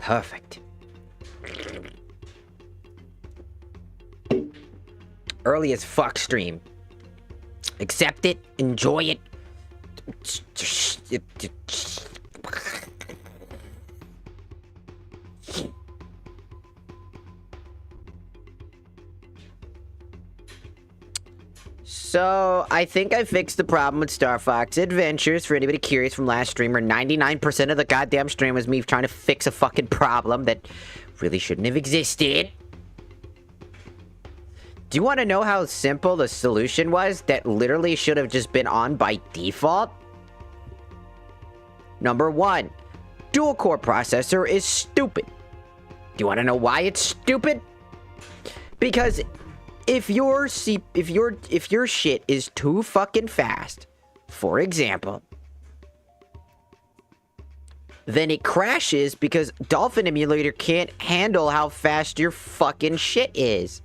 Perfect. Early as fuck stream. Accept it. Enjoy it. So, I think I fixed the problem with Star Fox Adventures. For anybody curious from last streamer, 99% of the goddamn stream was me trying to fix a fucking problem that really shouldn't have existed. Do you want to know how simple the solution was that literally should have just been on by default? Number 1, dual-core processor is stupid. Do you want to know why it's stupid? Because if your shit is too fucking fast, for example, then it crashes because Dolphin Emulator can't handle how fast your fucking shit is.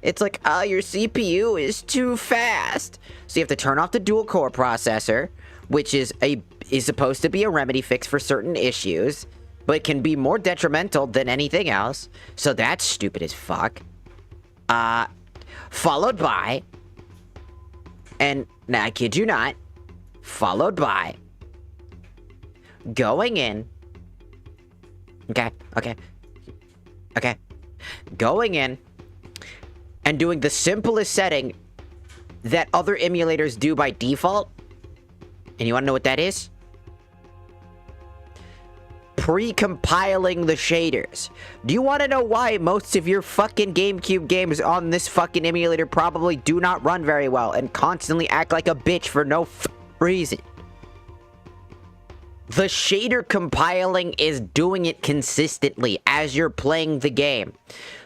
It's like, oh, your CPU is too fast. So you have to turn off the dual-core processor, which is supposed to be a remedy fix for certain issues, but can be more detrimental than anything else. So that's stupid as fuck. Followed by, and now I kid you not, followed by going in, going in and doing the simplest setting that other emulators do by default. And you want to know what that is? Pre-compiling the shaders. Do you want to know why most of your fucking GameCube games on this fucking emulator probably do not run very well and constantly act like a bitch for no reason? The shader compiling is doing it consistently as you're playing the game.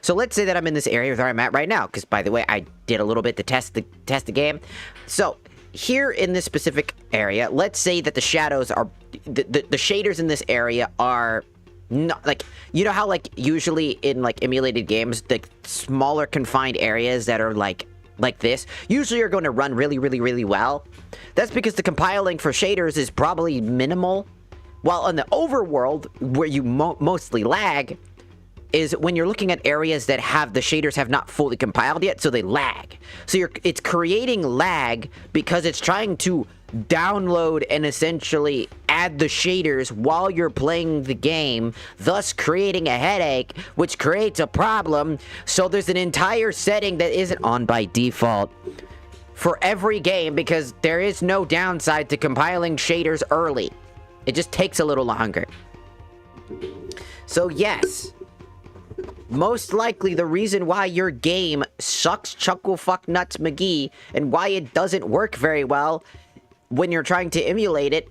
So let's say that I'm in this area where I'm at right now, because by the way, I did a little bit to test the game. So here in this specific area, let's say that the shadows are the shaders in this area are not like, you know how like usually in like emulated games, the smaller confined areas that are like this usually are going to run really well. That's because the compiling for shaders is probably minimal, while in the overworld where you mostly lag is when you're looking at areas that have the shaders have not fully compiled yet, so they lag. So it's creating lag because it's trying to download and essentially add the shaders while you're playing the game, thus creating a headache, which creates a problem. So there's an entire setting that isn't on by default for every game because there is no downside to compiling shaders early. It just takes a little longer. So yes, most likely the reason why your game sucks chuckle fuck nuts McGee and why it doesn't work very well when you're trying to emulate it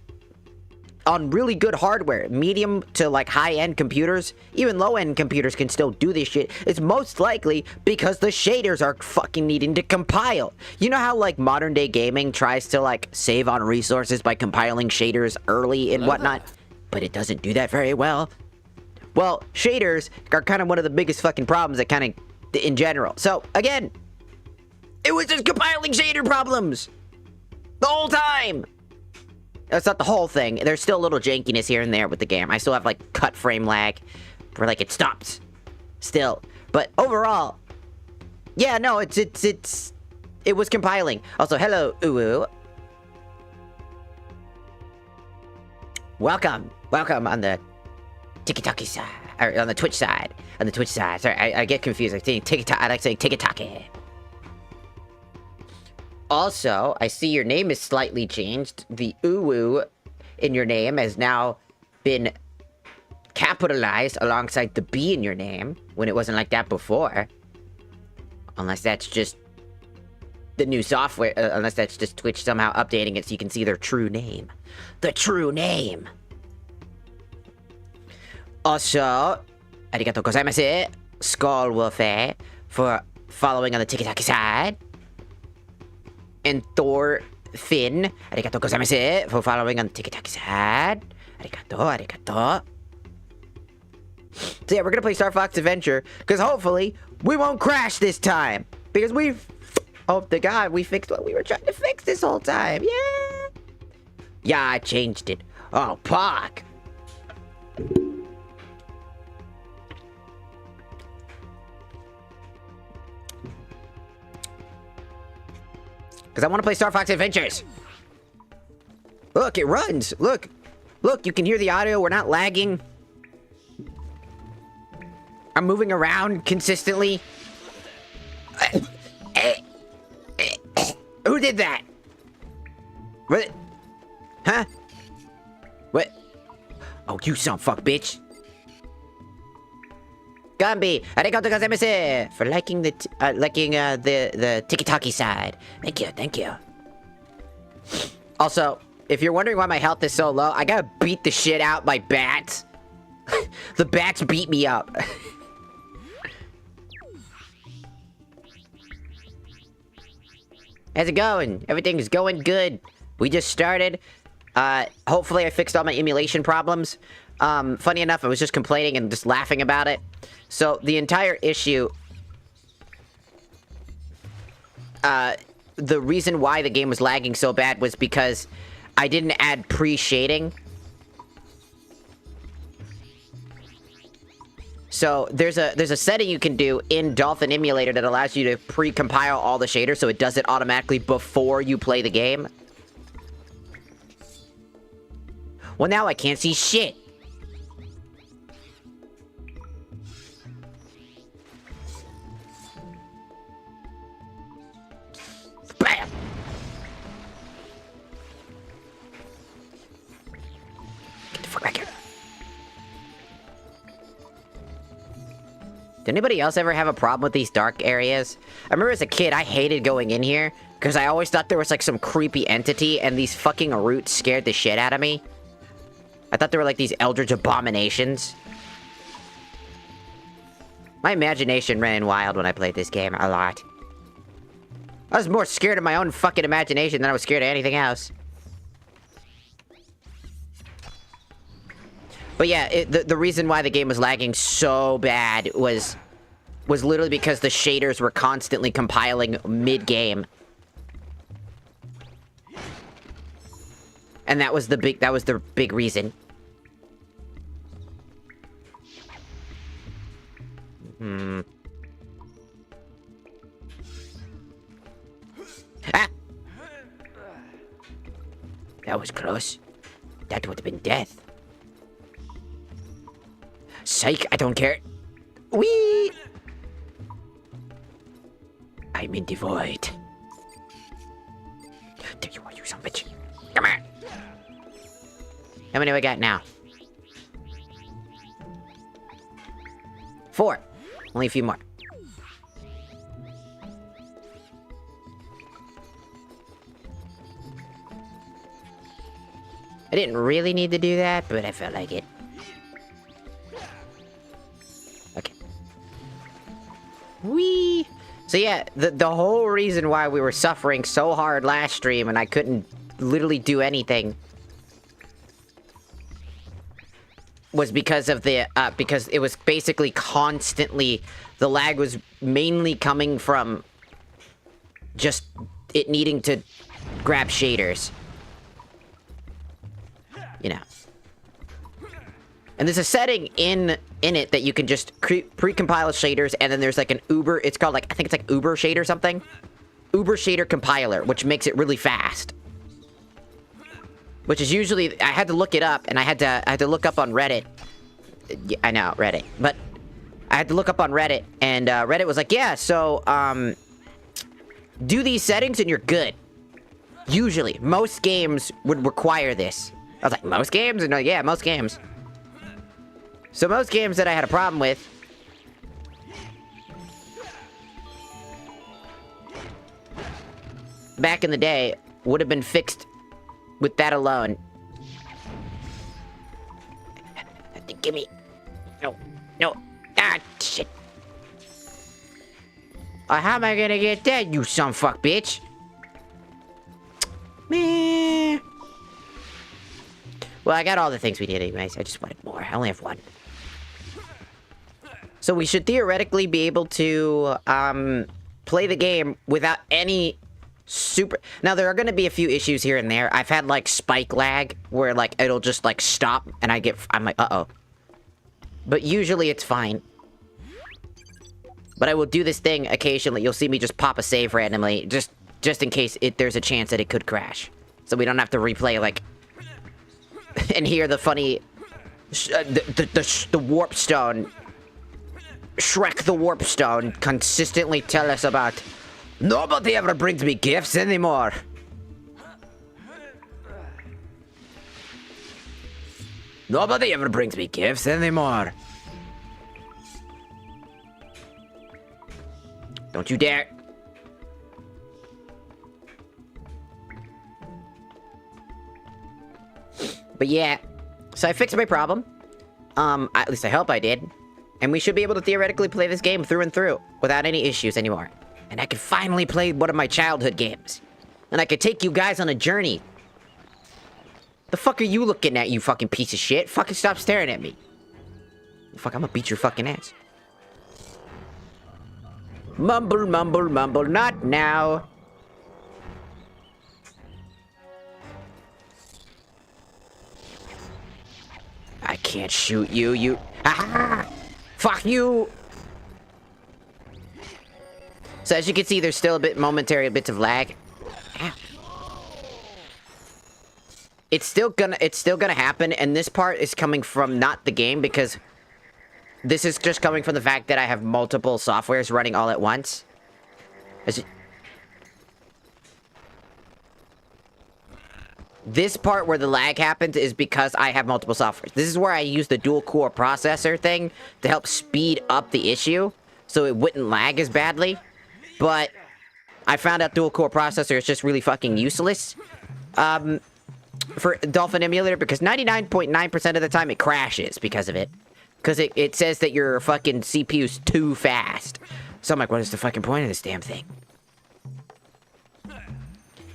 on really good hardware, medium to like high-end computers, even low-end computers can still do this shit. It's most likely because the shaders are fucking needing to compile. You know how like modern day gaming tries to like save on resources by compiling shaders early and whatnot, but it doesn't do that very well? Well, shaders are kind of one of the biggest fucking problems that kind of in general. So again, it was just compiling shader problems the whole time. That's not the whole thing. There's still a little jankiness here and there with the game. I still have like cut frame lag where like it stops still. But overall, yeah, no, it was compiling. Also, hello, Uwu. Welcome on the TikTok side, or on the Twitch side. On the Twitch side. Sorry, I get confused. I like saying TikTok. Also, I see your name is slightly changed. The Uwu in your name has now been capitalized alongside the B in your name, when it wasn't like that before. Unless that's just the new software, unless that's just Twitch somehow updating it so you can see their true name. The true name! Also, arigatou gozaimasu, Skull Wolfe, for following on the TikTok side. And Thor Finn, arigatou gozaimasu, for following on the TikTok side. Arigatou. So yeah, we're gonna play Star Fox Adventure, because hopefully, we won't crash this time. Because hope to God, we fixed what we were trying to fix this whole time. Yeah! Yeah, I changed it. Oh, fuck. Because I want to play Star Fox Adventures. Look, it runs. Look. Look, you can hear the audio. We're not lagging. I'm moving around consistently. Who did that? What? Huh? What? Oh, you son fuck bitch. Gumby, arigato gozaimasu for liking the tiki-taki side. Thank you, thank you. Also, if you're wondering why my health is so low, I gotta beat the shit out by bats. The bats beat me up. How's it going? Everything's going good. We just started. Hopefully I fixed all my emulation problems. Funny enough, I was just complaining and just laughing about it. So, the entire issue... the reason why the game was lagging so bad was because I didn't add pre-shading. So, there's a setting you can do in Dolphin Emulator that allows you to pre-compile all the shaders so it does it automatically before you play the game. Well, now I can't see shit. Bam! Get the fuck back here. Did anybody else ever have a problem with these dark areas? I remember as a kid, I hated going in here because I always thought there was like some creepy entity and these fucking roots scared the shit out of me. I thought they were like these eldritch abominations. My imagination ran wild when I played this game a lot. I was more scared of my own fucking imagination than I was scared of anything else. But yeah, the reason why the game was lagging so bad was literally because the shaders were constantly compiling mid-game. And that was the big reason. Ah! That was close. That would have been death. Psych, I don't care. Whee! I'm in the void. There you are, you son of a bitch. Come on. How many do I got now? 4. Only a few more. I didn't really need to do that, but I felt like it. Okay. Whee! So yeah, the whole reason why we were suffering so hard last stream and I couldn't literally do anything was because of the, because it was basically constantly, the lag was mainly coming from just it needing to grab shaders. You know. And there's a setting in it that you can just pre-compile shaders, and then there's like an Uber, it's called like, I think it's like Uber Shader something? Uber Shader Compiler, which makes it really fast. Which is usually, I had to look it up, and I had to look up on Reddit. Yeah, I know, Reddit. But I had to look up on Reddit, and Reddit was like, yeah, so, do these settings and you're good. Usually. Most games would require this. I was like, most games? And yeah, most games. So most games that I had a problem with back in the day would have been fixed with that alone. Give me. No. No. Ah, shit. How am I gonna get that, you son fuck bitch? Meh. Well, I got all the things we did anyways. I just wanted more. I only have 1. So we should theoretically be able to, play the game without any super... Now, there are going to be a few issues here and there. I've had, like, spike lag, where, like, it'll just, like, stop, and I'm like, uh-oh. But usually it's fine. But I will do this thing occasionally. You'll see me just pop a save randomly. Just just in case there's a chance that it could crash. So we don't have to replay, like, and hear the funny, the warp stone, Shrek the warp stone, consistently tell us about, nobody ever brings me gifts anymore. Nobody ever brings me gifts anymore. Don't you dare. But yeah, so I fixed my problem. At least I hope I did. And we should be able to theoretically play this game through and through without any issues anymore. And I could finally play one of my childhood games. And I could take you guys on a journey. The fuck are you looking at, you fucking piece of shit? Fucking stop staring at me. Fuck, I'm gonna beat your fucking ass. Mumble, mumble, mumble, not now. I can't shoot you, you... Aha! Fuck you! So as you can see, there's still a bit momentary bits of lag. Ah. It's still gonna happen, and this part is coming from not the game, because this is just coming from the fact that I have multiple softwares running all at once. This part where the lag happens is because I have multiple softwares. This is where I use the dual core processor thing to help speed up the issue, so it wouldn't lag as badly. But I found out dual core processor is just really fucking useless. For Dolphin Emulator, because 99.9% of the time it crashes because of it. Because it says that your fucking CPU's too fast. So I'm like, what is the fucking point of this damn thing?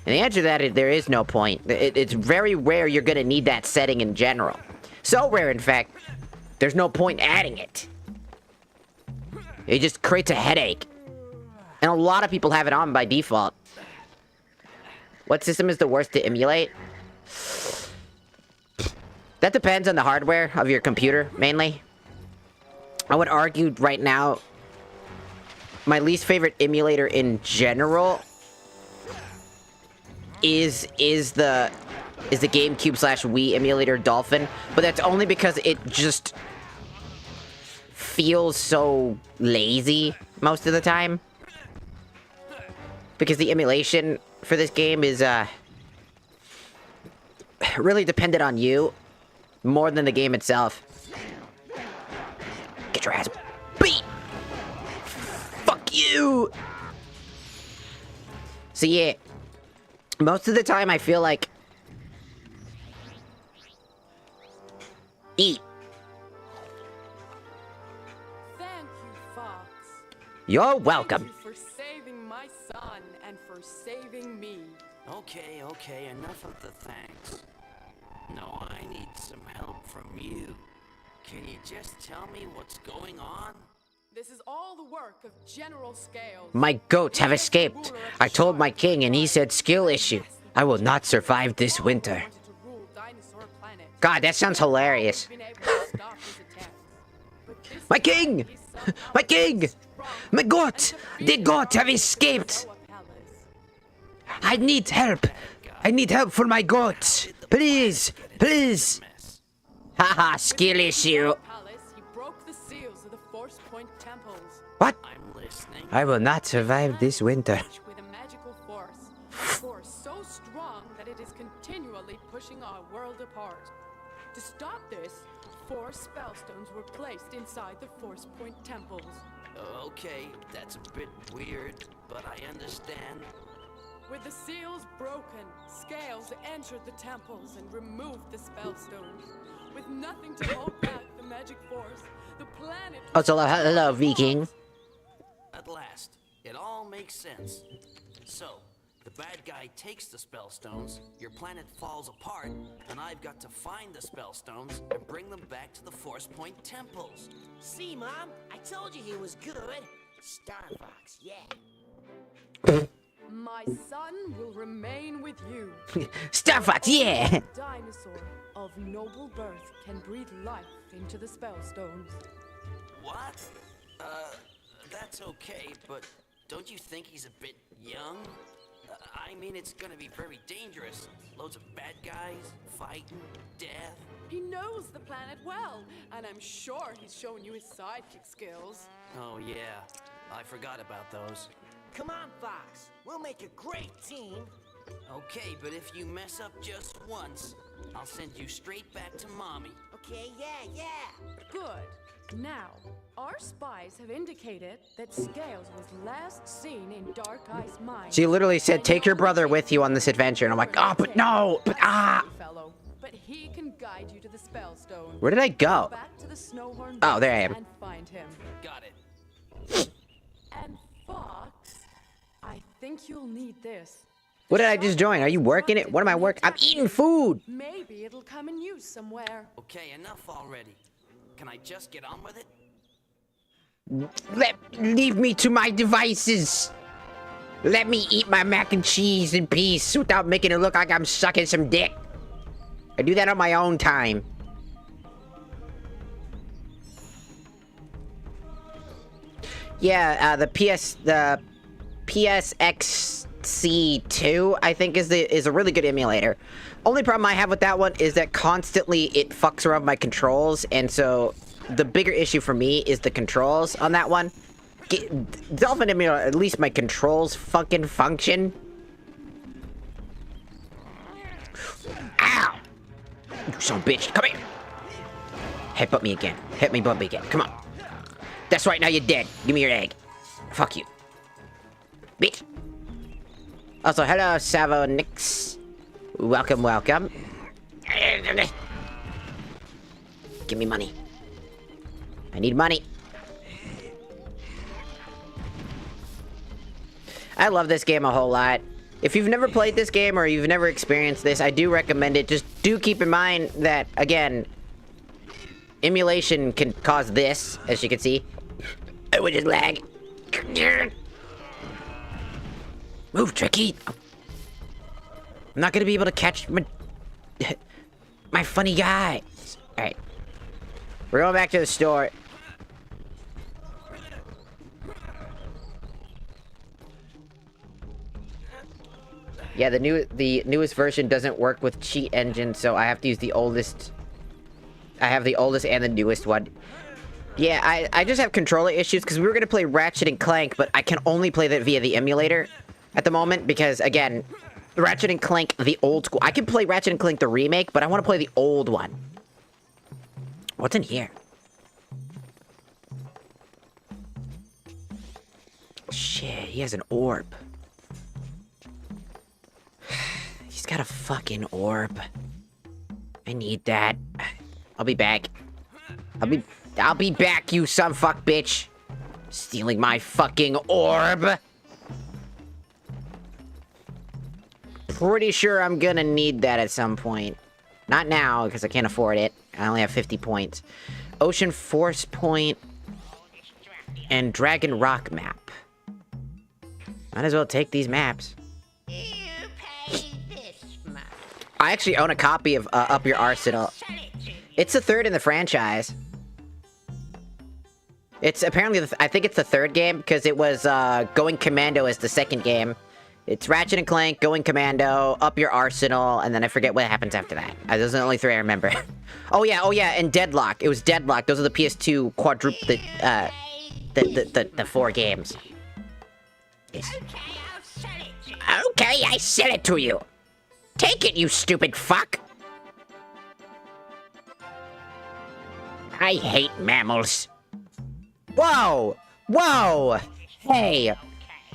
And the answer to that is there is no point. It's very rare you're gonna need that setting in general. So rare, in fact, there's no point adding it. It just creates a headache. And a lot of people have it on by default. What system is the worst to emulate? That depends on the hardware of your computer, mainly. I would argue right now, my least favorite emulator in general is the GameCube / Wii emulator Dolphin, but that's only because it just feels so lazy most of the time. Because the emulation for this game is really dependent on you more than the game itself. Get your ass beat! Fuck you! So yeah, most of the time I feel like... Eat. Thank you, Fox. You're welcome. Thank you for saving my son and for saving me. Okay, enough of the thanks. No, I need some help from you. Can you just tell me what's going on? This is all the work of General Scales. My goats have escaped. I told my king and he said skill issue. I will not survive this winter. God, that sounds hilarious. My king! My king! My goat! The goat have escaped! I need help! I need help for my goats! Please! Please! Haha, skill issue! He broke the seals of the Force Point temples. What? I'm listening. I will not survive this winter. With a magical force. A force so strong that it is continually pushing our world apart. To stop this, 4 spellstones were placed inside the Force Point temples. Okay, that's a bit weird, but I understand. With the seals broken, Scales entered the temples and removed the spellstones. With nothing to hold back the magic force, the planet... Oh, so hello, Viking. At last, it all makes sense. So, the bad guy takes the spellstones, your planet falls apart, and I've got to find the spellstones and bring them back to the Force Point temples. See, Mom? I told you he was good. Star Fox, yeah. My son will remain with you. Star Fox, yeah! A dinosaur of noble birth can breathe life into the spellstones. What? That's okay, but don't you think he's a bit young? I mean, it's gonna be very dangerous. Loads of bad guys, fighting, death. He knows the planet well, and I'm sure he's shown you his sidekick skills. Oh, yeah. I forgot about those. Come on, Fox. We'll make a great team. Okay, but if you mess up just once, I'll send you straight back to Mommy. Okay, yeah. Good. Now, our spies have indicated that Scales was last seen in Dark Eye's mine. She literally said, take your brother with you on this adventure. And I'm like, oh, but no, but Fellow, but he can guide you to the Spellstone. Where did I go? Back to the Snowhorn. Oh, there I am. And find him. Got it. And Fox, I think you'll need this. What did I just join? Are you working it? What am I working? I'm eating food. Maybe it'll come in use somewhere. Okay, enough already. Can I just get on with it? Leave me to my devices. Let me eat my mac and cheese in peace without making it look like I'm sucking some dick. I do that on my own time. Yeah, the PSXC2, I think, is a really good emulator. Only problem I have with that one is that constantly it fucks around my controls, and so the bigger issue for me is the controls on that one. Dolphin emulator, at least my controls fucking function. Ow! You son of a bitch, come here! Headbutt me again. Hit me, butt me again. Come on. That's right, now you're dead. Give me your egg. Fuck you. Bitch. Also, hello, Savo Nix. Welcome, welcome. Give me money. I need money. I love this game a whole lot. If you've never played this game or you've never experienced this, I do recommend it. Just do keep in mind that, again, emulation can cause this, as you can see. Which is lag. Move, Tricky. I'm not gonna be able to catch my funny guy. Alright. We're going back to the store. Yeah, the newest version doesn't work with cheat engine, so I have to use the oldest. I have the oldest and the newest one. Yeah, I just have controller issues because we were gonna play Ratchet and Clank, but I can only play that via the emulator at the moment because, again, Ratchet and Clank, the old school. I can play Ratchet and Clank the remake, but I want to play the old one. What's in here? Shit, he has an orb. He's got a fucking orb. I need that. I'll be back. I'll be back, you son fuck bitch. Stealing my fucking orb. Pretty sure I'm gonna need that at some point. Not now, because I can't afford it. I only have 50 points. Ocean Force Point and Dragon Rock map. Might as well take these maps. I actually own a copy of Up Your Arsenal. It's the third in the franchise. It's apparently, I think it's the third game, because it was Going Commando as the second game. It's Ratchet and Clank, Going Commando, Up Your Arsenal, and then I forget what happens after that. Those are the only three I remember. Oh yeah, and Deadlock. It was Deadlock. Those are the PS2 quadruple, the 4 games. Yes. Okay, I sell it to you. Take it, you stupid fuck. I hate mammals. Whoa! Whoa! Hey!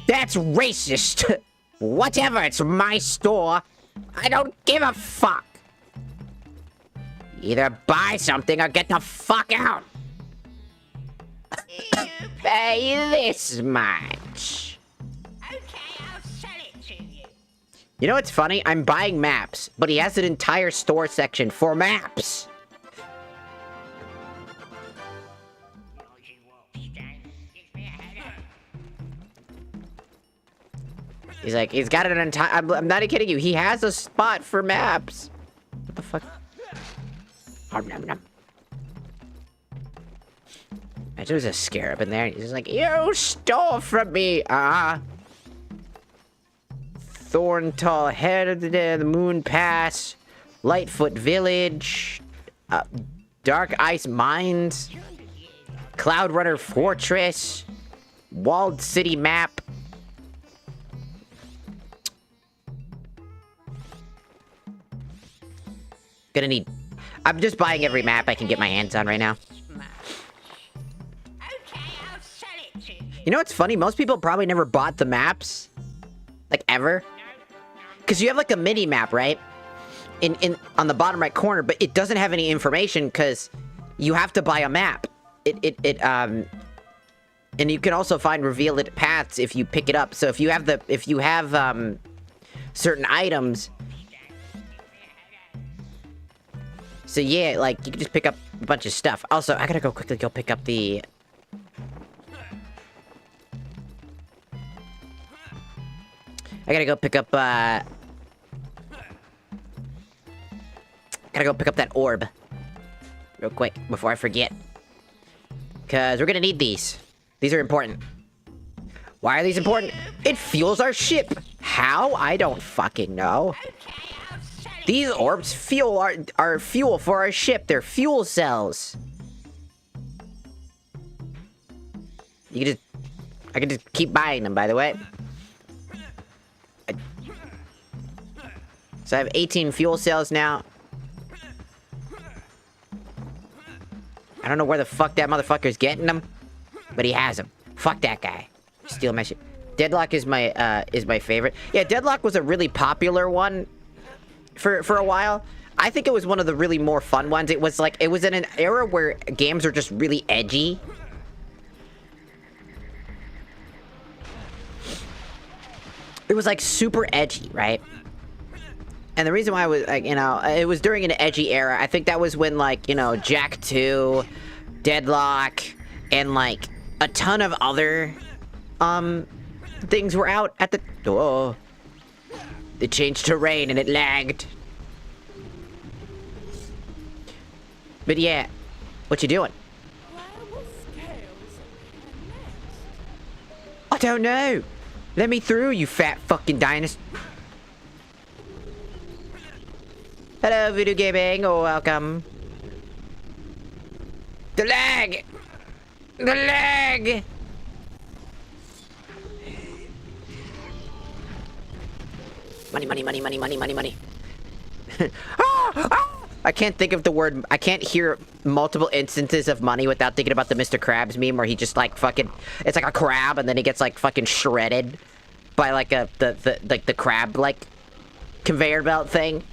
That's racist! Whatever, it's my store. I don't give a fuck. Either buy something or get the fuck out. Pay this much. Okay, I'll sell it to you. You know what's funny? I'm buying maps, but he has an entire store section for maps. He's like, he's got an entire. I'm not kidding you. He has a spot for maps. What the fuck? Imagine there's a scarab in there. He's just like, you stole from me. Thorntall Head, the Moon Pass, Lightfoot Village, Dark Ice Mines, Cloud Runner Fortress, Walled City Map. Gonna need... I'm just buying every map I can get my hands on right now. Okay, I'll sell it to you. You know what's funny? Most people probably never bought the maps. Like, ever. Because you have, like, a mini-map, right? On the bottom right corner, but it doesn't have any information because you have to buy a map. And you can also find revealed paths if you pick it up. So if you have certain items... So yeah, like, you can just pick up a bunch of stuff. Also, I gotta quickly go pick up the... I gotta go pick up, gotta go pick up that orb. Real quick, before I forget. Because we're gonna need these. These are important. Why are these important? It fuels our ship! How? I don't fucking know. These orbs fuel our fuel for our ship. They're fuel cells. I can just keep buying them, by the way. So I have 18 fuel cells now. I don't know where the fuck that motherfucker's getting them, but he has them. Fuck that guy. Steal my shit. Deadlock is my favorite. Yeah, Deadlock was a really popular one for a while. I think it was one of the really more fun ones. It was in an era where games are just really edgy. It was like super edgy, right? And the reason why I was like, you know, it was during an edgy era. I think that was when, like, you know, Jack 2, Deadlock, and like a ton of other things were out at the... Oh. It changed terrain and it lagged. But yeah, what you doing? Where will Scales next? I don't know. Let me through, you fat fucking dinosaur. Hello, Voodoo Gaming. Oh, welcome. The lag! The lag! Money, money, money, money, money, money, money. I can't think of the word. I can't hear multiple instances of money without thinking about the Mr. Krabs meme where he just like fucking... It's like a crab and then he gets like fucking shredded by like the crab like conveyor belt thing.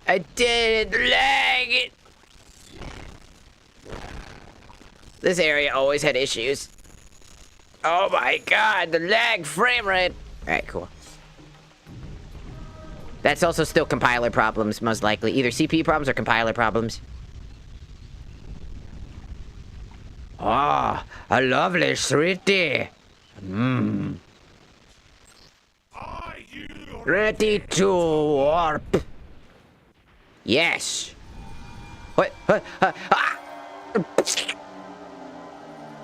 I did lag. This area always had issues. Oh my god, the lag frame rate. Alright, cool. That's also still compiler problems, most likely. Either CPU problems or compiler problems. Ah, a lovely sweetie. Mmm. Ready to warp. Yes. What?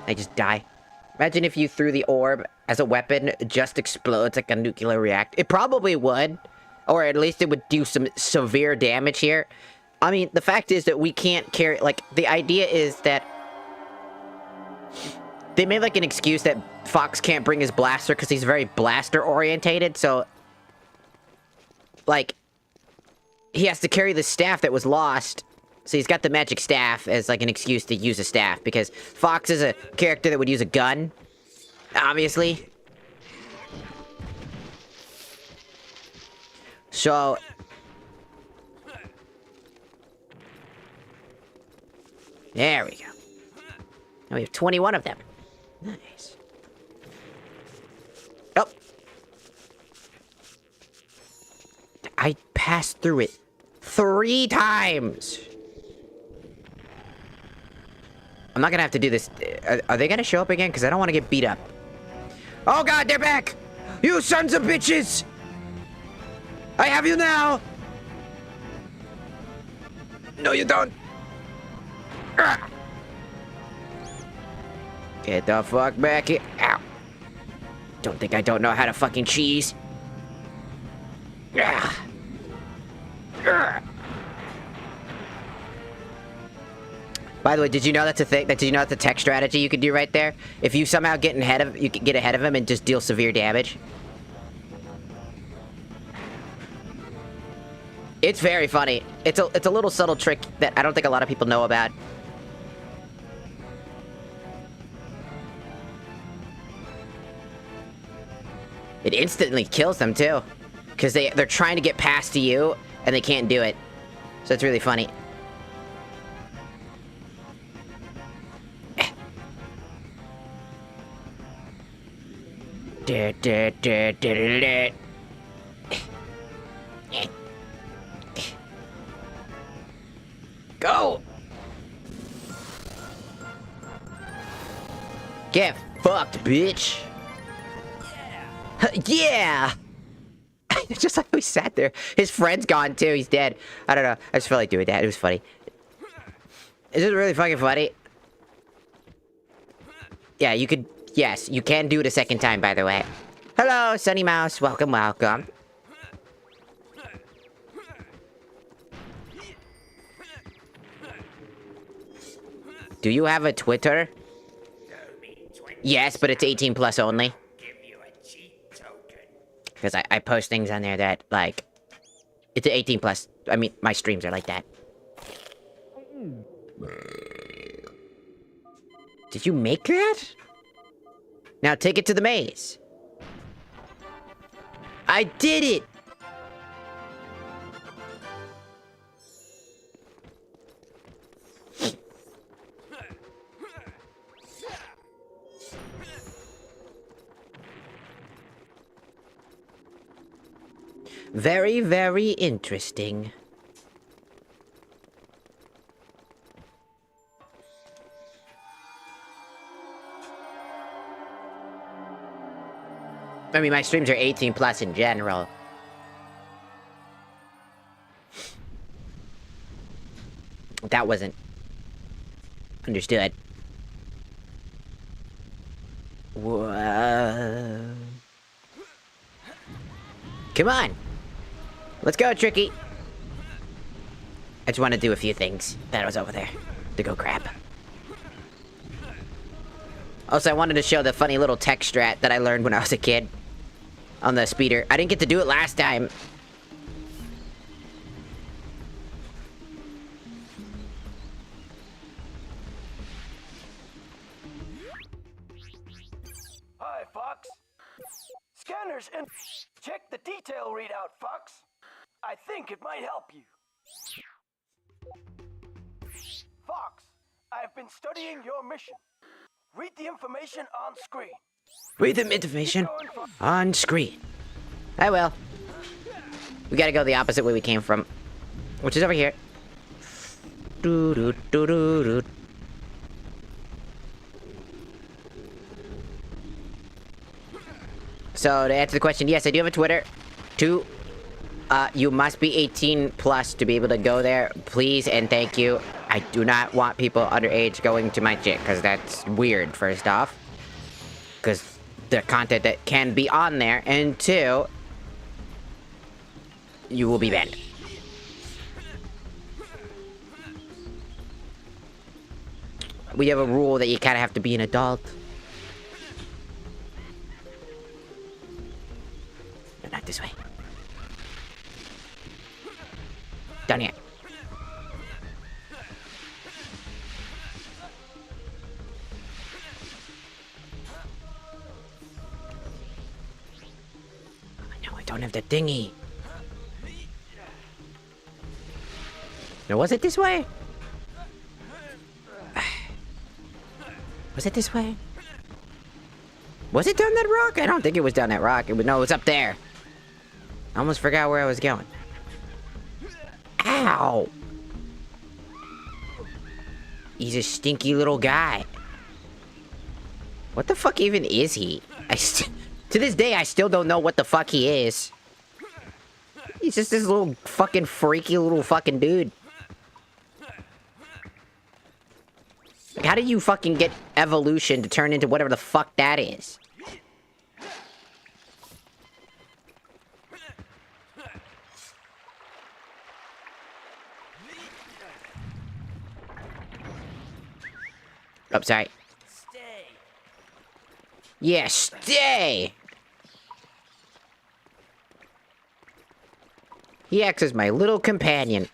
I just die. Imagine if you threw the orb as a weapon, it just explodes like a nuclear reactor. It probably would. Or at least it would do some severe damage here. I mean, the fact is that we can't carry... Like, the idea is that... They made, like, an excuse that Fox can't bring his blaster because he's very blaster-orientated, so... Like... He has to carry the staff that was lost. So he's got the magic staff as, like, an excuse to use a staff. Because Fox is a character that would use a gun. Obviously. So... There we go. Now we have 21 of them. Nice. Oh! I passed through it 3 times! I'm not gonna have to do this. Are they gonna show up again? Because I don't want to get beat up. Oh god, they're back! You sons of bitches! I have you now! No, you don't! Get the fuck back here. Ow. Don't think I don't know how to fucking cheese. By the way, did you know that's a thing? Did you know that's a tech strategy you could do right there? If you somehow get ahead of, you could get ahead of him and just deal severe damage. It's very funny. It's a little subtle trick that I don't think a lot of people know about. It instantly kills them too, because they're trying to get past to you and they can't do it. So it's really funny. Go! Get fucked, bitch! Yeah! Just like we sat there. His friend's gone too, he's dead. I don't know, I just felt like doing that, it was funny. Is it really fucking funny? Yeah, you could... Yes, you can do it a second time, by the way. Hello, Sunny Mouse. Welcome, welcome. Do you have a Twitter? Yes, but it's 18 plus only. Because I post things on there that, like... It's 18 plus. I mean, my streams are like that. Did you make that? Now take it to the maze. I did it! Very, very interesting. I mean, my streams are 18 plus in general. That wasn't understood. Whoa. Come on. Let's go, Tricky. I just want to do a few things that was over there to go grab. Also, I wanted to show the funny little tech strat that I learned when I was a kid on the speeder. I didn't get to do it last time. Hi, Fox. Scanners and check the detail readout, Fox. I think it might help you. Fox, I have been studying your mission. Read the information on screen. Read the information on screen. I will. We gotta go the opposite way we came from, which is over here. Doo doo doo doo doo. So to answer the question, yes, I do have a Twitter. 2, you must be 18 plus to be able to go there. Please and thank you. I do not want people underage going to my shit, because that's weird, first off. Because the content that can be on there, and 2, you will be banned. We have a rule that you kind of have to be an adult. No, not this way. Down here. No, I don't have the thingy. Now, was it this way? Was it this way? Was it down that rock? I don't think it was down that rock. No, it was up there. I almost forgot where I was going. Ow! He's a stinky little guy. What the fuck even is he? To this day, I still don't know what the fuck he is. He's just this little fucking freaky little fucking dude. how do you fucking get evolution to turn into whatever the fuck that is? Oh, sorry. Stay. Yeah, stay! He acts as my little companion.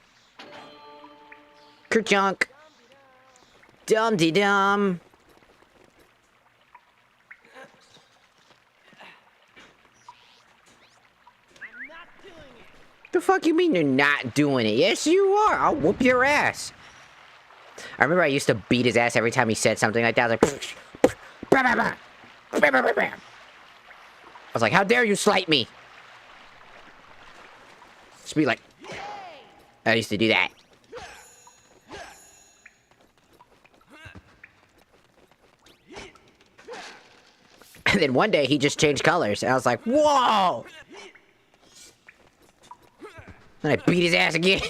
Kerchunk. Dum-de-dum. The fuck you mean you're not doing it? Yes, you are. I'll whoop your ass. I remember I used to beat his ass every time he said something like that. I was like, how dare you slight me? Just be like, I used to do that. And then one day he just changed colors, and I was like, whoa! And I beat his ass again.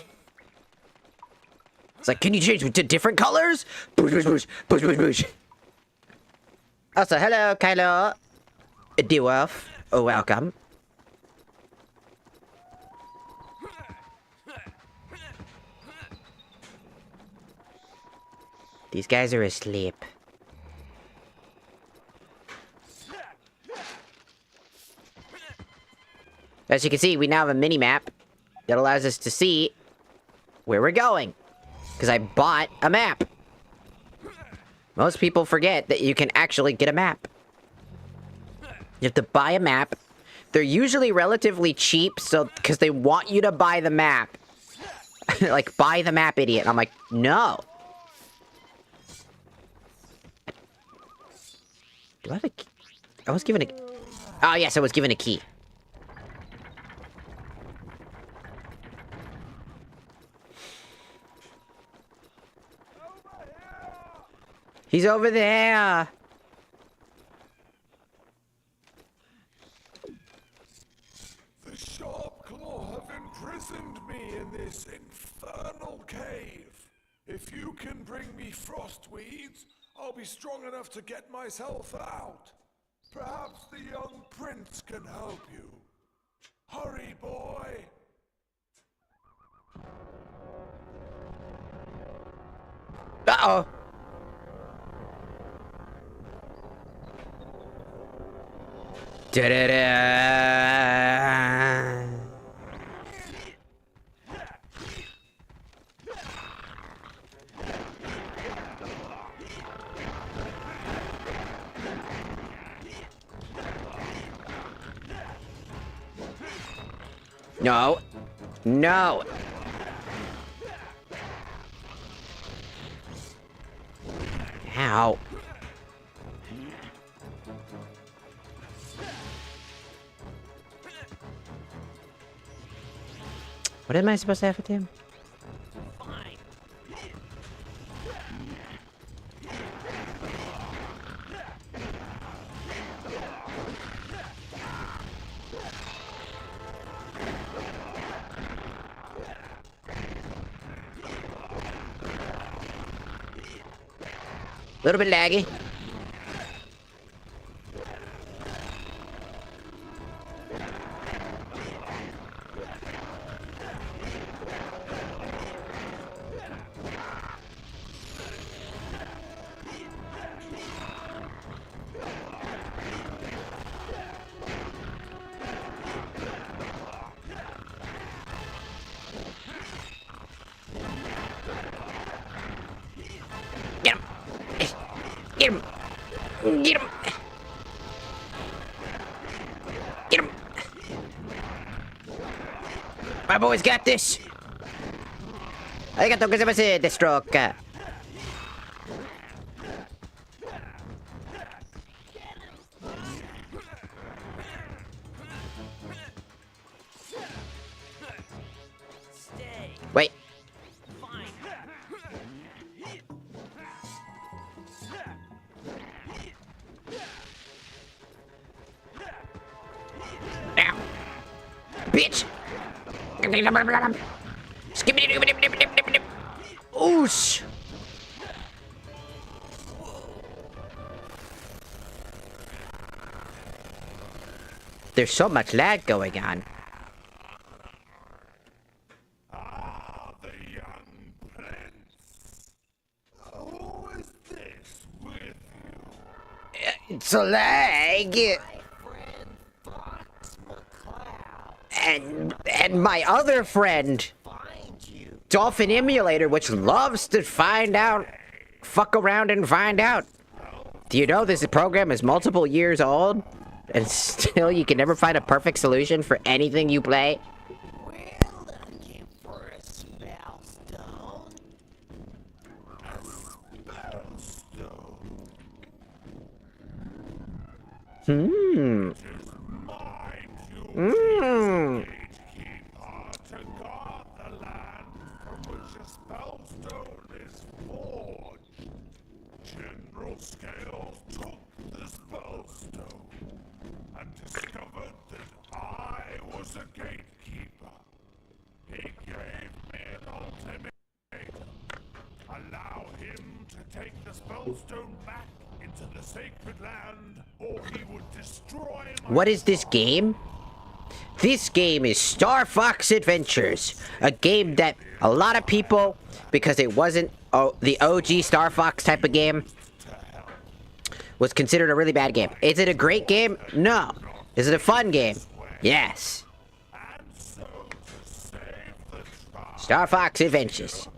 It's like, can you change to different colors? Boosh, boosh, boosh, boosh, boosh, boosh. Also, hello, Kylo. Dwarf. Oh, welcome. These guys are asleep. As you can see, we now have a mini-map that allows us to see where we're going. Because I bought a map. Most people forget that you can actually get a map. You have to buy a map. They're usually relatively cheap, so because they want you to buy the map. Like, buy the map, idiot. And I'm like, no. Do I have a key? I was given a... Oh, yes, I was given a key. He's over there! The Sharp Claw have imprisoned me in this infernal cave. If you can bring me frost weeds, I'll be strong enough to get myself out. Perhaps the young prince can help you. Hurry, boy! Uh-oh! Da-da-da! No. No. Ow. What am I supposed to have with him? Fine. Little bit laggy. Get him! Get him! Get him! Get him! My boy's got this! Arigatou gozaimasu, Deathstroke! Stay. Wait. Fine. Ow. Bitch! Skibbity-doo-bity-dip-dip-dip-dip. Oosh! There's so much lag going on. Ah, the young prince. Who is this with you? It's a lag. Friend Fox McCloud. And my other friend, Find you. Dolphin Emulator, which loves to fuck around and find out. Do you know this program is multiple years old? And still you can never find a perfect solution for anything you play? We're looking for a spellstone. Hmm. Hmm. To guard the land from which a spellstone is forged. General Scales took the spellstone and discovered that I was a gatekeeper. He gave me an ultimatum. Allow him to take the spellstone back into the sacred land, or he would destroy my What is this game? This game is Star Fox Adventures, a game that a lot of people, because it wasn't the OG Star Fox type of game, was considered a really bad game. Is it a great game? No. Is it a fun game? Yes. Star Fox Adventures.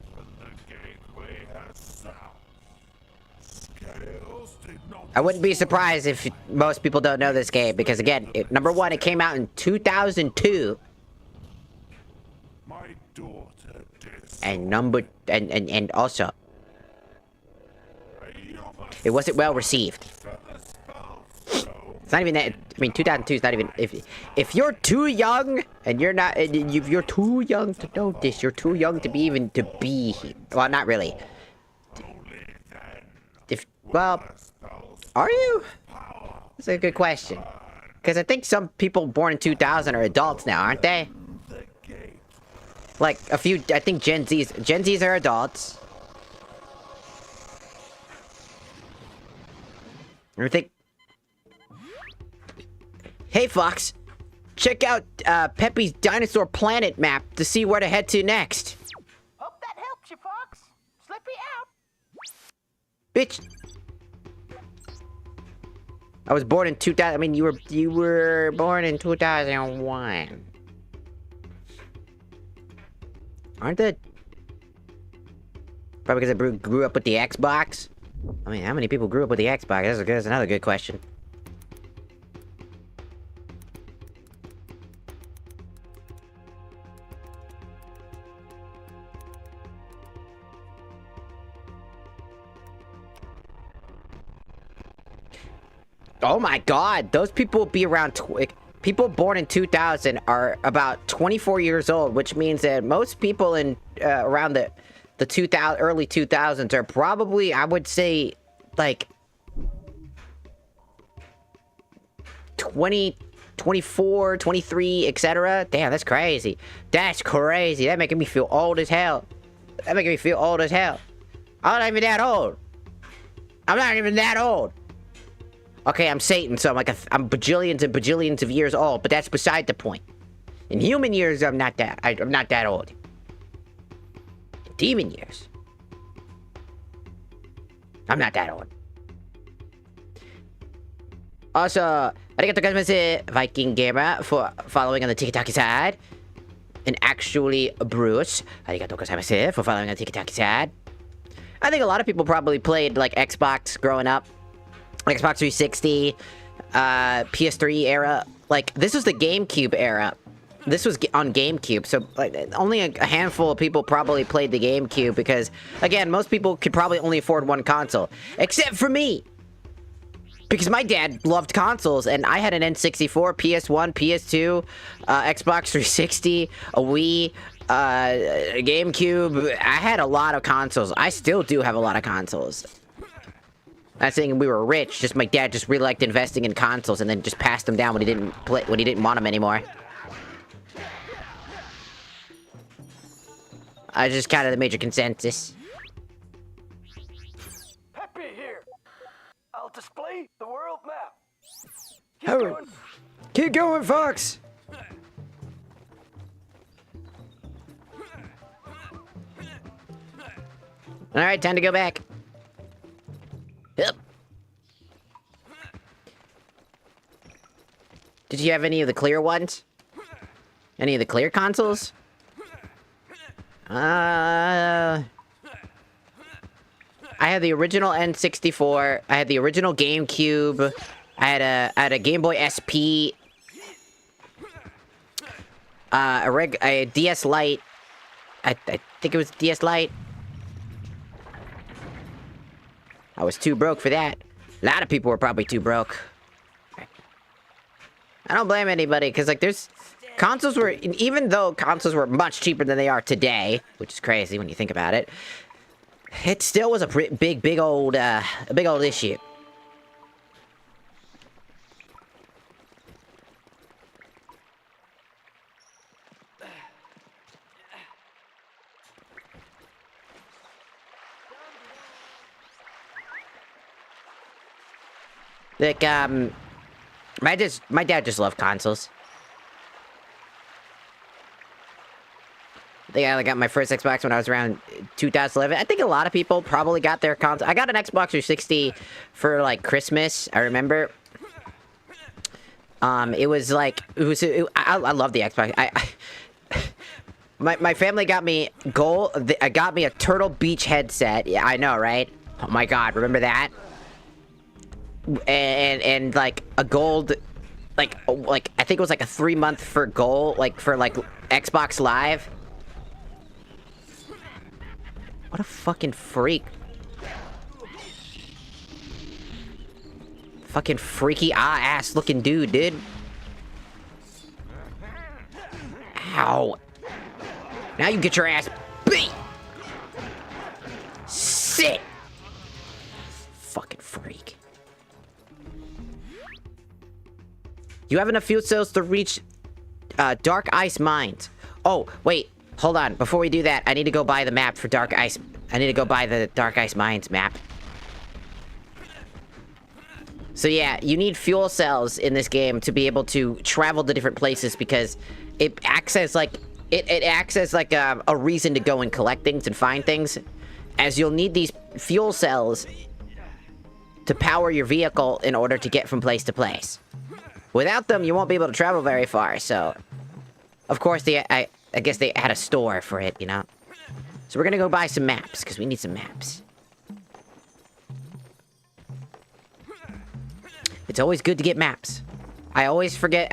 I wouldn't be surprised if most people don't know this game, because again, number one, it came out in 2002, My daughter dis- and also, it wasn't well received. It's not even that. I mean, 2002 is not even. If you're too young and you're not, if you're too young to know this, you're too young to be even to be here. Well, not really. Well, are you? That's a good question. Because I think some people born in 2000 are adults now, aren't they? Like a few. I think Gen Zs are adults. I think. Hey, Fox. Check out Peppy's Dinosaur Planet map to see where to head to next. Hope that helps you, Fox. Slippy out. Bitch. I was born in 2000. I mean, you were born in 2001. Aren't they? Probably because I grew up with the Xbox. I mean, how many people grew up with the Xbox? That's another good question. Oh my god, those people will be around... people born in 2000 are about 24 years old, which means that most people in around the early 2000s are probably, I would say, like 20, 24, 23, etc. Damn, that's crazy. That's crazy. That making me feel old as hell. That making me feel old as hell. I'm not even that old. I'm not even that old. Okay, I'm Satan, so I'm bajillions and bajillions of years old, but that's beside the point. In human years, I'm not that old. Demon years, I'm not that old. Also, arigatou gozaimasu, Viking Gamer, for following on the Tiki-Taki side. And actually, Bruce, arigatou gozaimasu, for following on the Tiki-Taki side. I think a lot of people probably played, like, Xbox growing up. Xbox 360, PS3 era. Like, this was the GameCube era. This was on GameCube, so like, only a handful of people probably played the GameCube because, again, most people could probably only afford one console. Except for me! Because my dad loved consoles, and I had an N64, PS1, PS2, Xbox 360, a Wii, GameCube. I had a lot of consoles. I still do have a lot of consoles. Not saying we were rich, just my dad just really liked investing in consoles and then just passed them down when he didn't want them anymore. I just kind of the major consensus. Peppy here. I'll display the world map. Keep Hurry. going. Keep going, Fox! Alright, time to go back. Yep. Did you have any of the clear ones? Any of the clear consoles? I had the original N64. I had the original GameCube. I had a Game Boy SP. A DS Lite. I think it was DS Lite. I was too broke for that. A lot of people were probably too broke. I don't blame anybody, because, like, there's... Consoles were... Even though consoles were much cheaper than they are today, which is crazy when you think about it, it still was a big old issue. Like, my dad just loved consoles. I think I got my first Xbox when I was around 2011. I think a lot of people probably got their console. I got an Xbox 360 for, like, Christmas, I remember. It was, like, I love the Xbox. My family got me got me a Turtle Beach headset. Yeah, I know, right? Oh my god, remember that? And like a gold, like I think it was like a 3-month for gold, like for like Xbox Live. What a fucking freak. Fucking freaky ass looking dude, Ow. Now you get your ass beat. Sit. Fucking freak. You have enough fuel cells to reach Dark Ice Mines. Oh, wait. Hold on. Before we do that, I need to go buy the map for Dark Ice. I need to go buy the Dark Ice Mines map. So yeah, you need fuel cells in this game to be able to travel to different places because it acts as like a reason to go and collect things and find things, as you'll need these fuel cells to power your vehicle in order to get from place to place. Without them, you won't be able to travel very far, so... Of course, I guess they had a store for it, you know? So we're gonna go buy some maps, because we need some maps. It's always good to get maps. I always forget...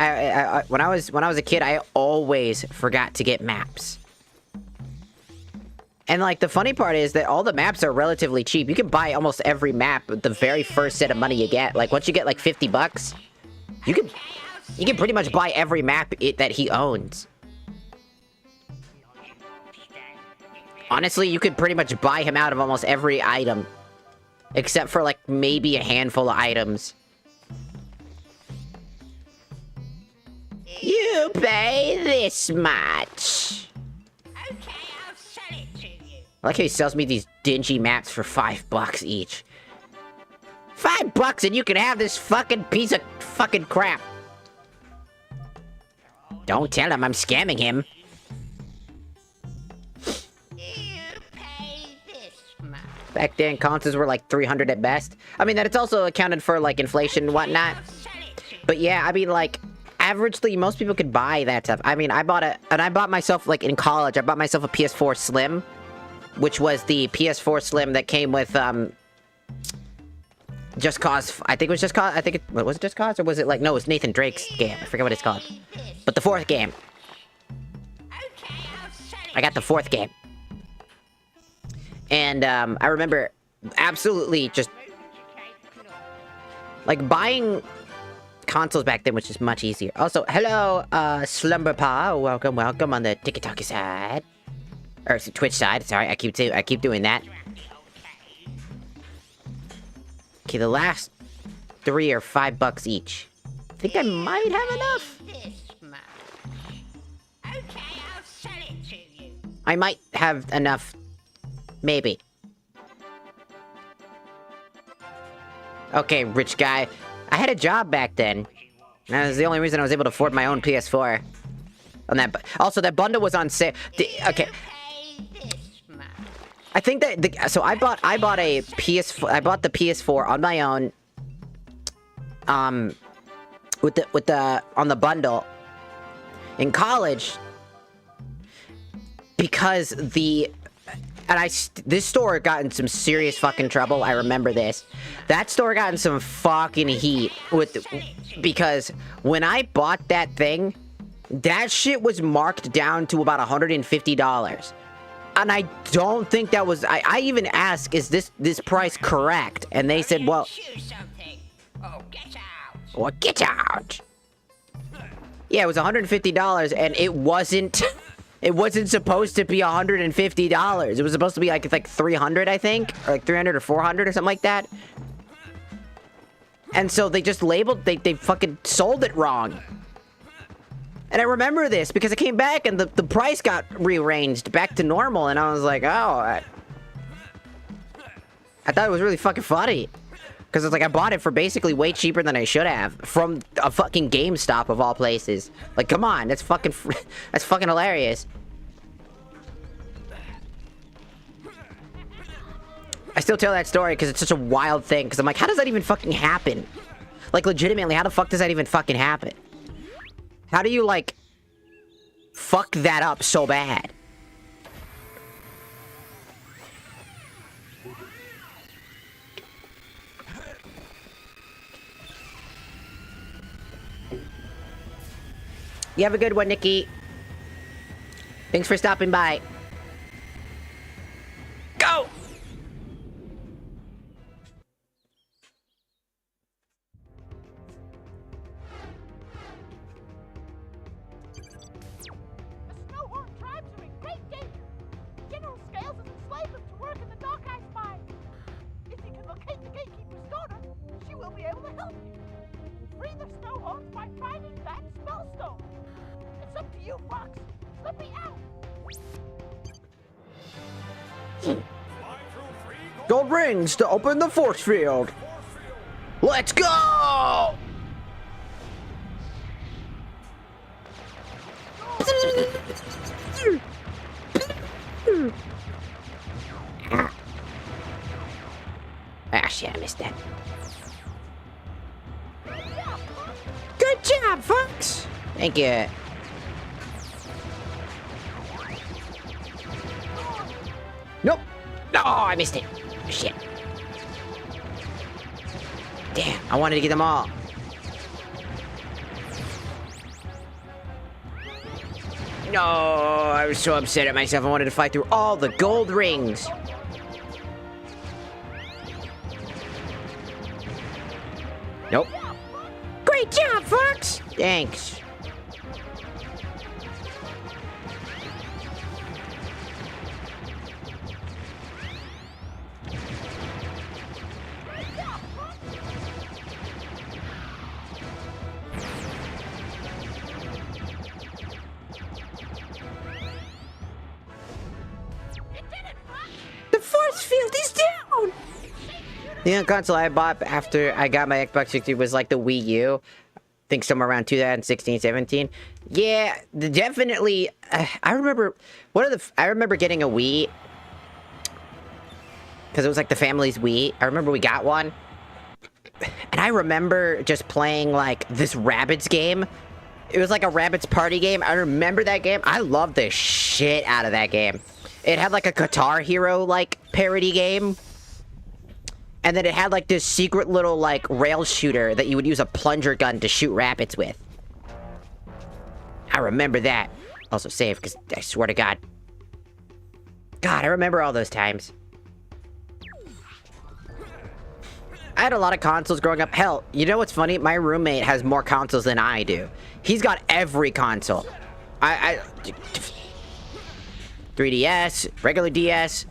when I was a kid, I always forgot to get maps. And, like, the funny part is that all the maps are relatively cheap. You can buy almost every map with the very first set of money you get. Like, once you get, like, 50 bucks... You can pretty much buy every map that he owns. Honestly, you could pretty much buy him out of almost every item. Except for, like, maybe a handful of items. You pay this much. Okay, I'll sell it to you. I like how he sells me these dingy maps for $5 each. $5 and you can have this fucking piece of fucking crap. Don't tell him I'm scamming him. You pay this much. Back then, consoles were like 300 at best. I mean, that it's also accounted for like inflation and whatnot. I'll sell it to you. But yeah, I mean, like, averagely, most people could buy that stuff. I mean, I bought myself, like, in college, I bought myself a PS4 Slim, which was the PS4 Slim that came with, Just Cause, I think it was Just Cause, was it Just Cause, or was it, like, no, it was Nathan Drake's game, I forget what it's called. But the 4th game. Okay, I'll sell it. I got the 4th game. And, I remember absolutely just, like, buying consoles back then was just much easier. Also, hello, Slumber Pa, welcome on the TikTok side. Or Twitch side, sorry, I keep doing that. Okay, the last 3 are $5 each. I think I might have enough. This much. Okay, I'll sell it to you. I might have enough. Maybe. Okay, rich guy. I had a job back then. And that was the only reason I was able to afford my own PS4. On that, also that bundle was on sale. Okay. I think that so I bought a PS4. I bought the PS4 on my own. With the on the bundle in college because this store got in some serious fucking trouble. I remember this. That store got in some fucking heat because when I bought that thing, that shit was marked down to about $150. And I don't think that was... I even asked, is this price correct? And they said, well... Well, get out! Yeah, it was $150, and it wasn't... It wasn't supposed to be $150. It was supposed to be like 300, I think, or like 300 or 400 or something like that. And so they just labeled, they fucking sold it wrong. And I remember this because I came back and the price got rearranged back to normal, and I was like, oh, I thought it was really fucking funny. Because it's like I bought it for basically way cheaper than I should have from a fucking GameStop of all places. Like, come on, that's fucking hilarious. I still tell that story because it's such a wild thing. Because I'm like, how does that even fucking happen? Like, legitimately, how the fuck does that even fucking happen? How do you, like, fuck that up so bad? You have a good one, Nikki. Thanks for stopping by. Go! The Snowhorn tribes are in great danger. General Scales has enslaved them to work in the Dark Ice mine. If you can locate the gatekeeper's daughter, she will be able to help you. Free the Snowhorns by finding that spellstone. It's up to you, Fox. Let me out. Gold rings to open the force field. Let's go! Ah, shit, I missed that. Good job, Fox! Thank you. Nope. No, I missed it. Shit. Damn, I wanted to get them all. No, I was so upset at myself. I wanted to fight through all the gold rings. Nope. Great job, Fox! Thanks. The force field is down! The console I bought after I got my Xbox 60 was like the Wii U. I think somewhere around 2016, 17. Yeah, definitely. I remember I remember getting a Wii because it was like the family's Wii. I remember we got one, and I remember just playing like this Rabbids game. It was like a Rabbids party game. I remember that game. I loved the shit out of that game. It had like a Guitar Hero like parody game. And then it had like this secret little like rail shooter that you would use a plunger gun to shoot rabbits with. I remember that. Also save, because I swear to God. God, I remember all those times. I had a lot of consoles growing up. Hell, you know what's funny? My roommate has more consoles than I do. He's got every console. 3DS, regular DS,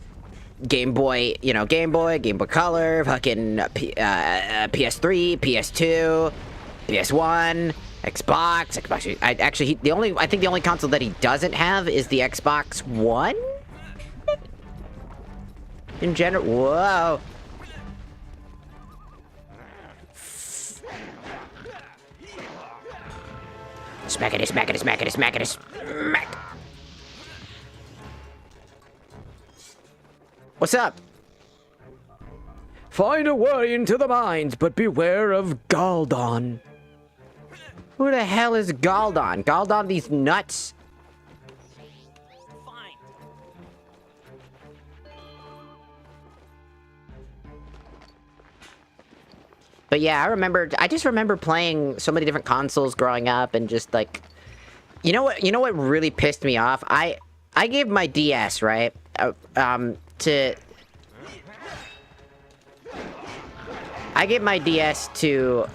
Game Boy, you know, Game Boy Color, fucking PS3, PS2, PS1, Xbox. I think the only console that he doesn't have is the Xbox One. In general, whoa. smackity, smackity, smackity, smackity, smack. What's up? Find a way into the mines, but beware of Galdon. Who the hell is Galdon? Galdon, these nuts? Fine. But yeah, I just remember playing so many different consoles growing up and just like, you know what really pissed me off? I gave my DS, right? I gave my DS to,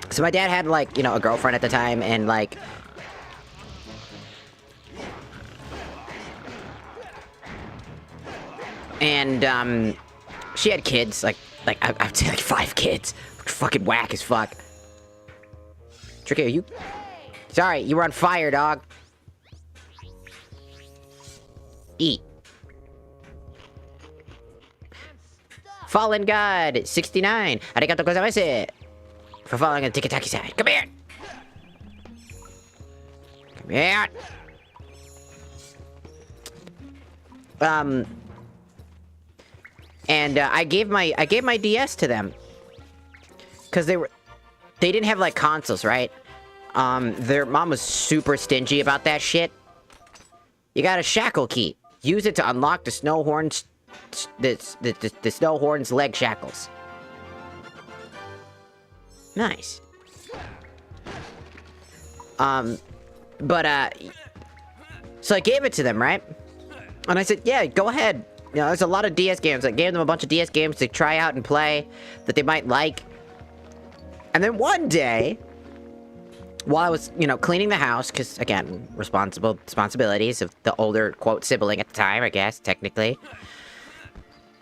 so my dad had like, you know, a girlfriend at the time and like, and, she had kids, like I'd say like 5 kids. Fucking whack as fuck. Tricky, are you? Sorry, you were on fire, dog. Eat. Fallen God, 69. Arigato gozaimasu. For following on the tiki-taki side. Come here. Come here. And I gave my DS to them. Cause they didn't have like consoles, right? Their mom was super stingy about that shit. You got a shackle key. Use it to unlock the Snowhorn's the Snowhorn's leg shackles. Nice. So I gave it to them, right? And I said, yeah, go ahead. You know, there's a lot of DS games. I gave them a bunch of DS games to try out and play that they might like. And then one day, while I was, you know, cleaning the house, because, again, responsibilities of the older, quote, sibling at the time, I guess, technically. I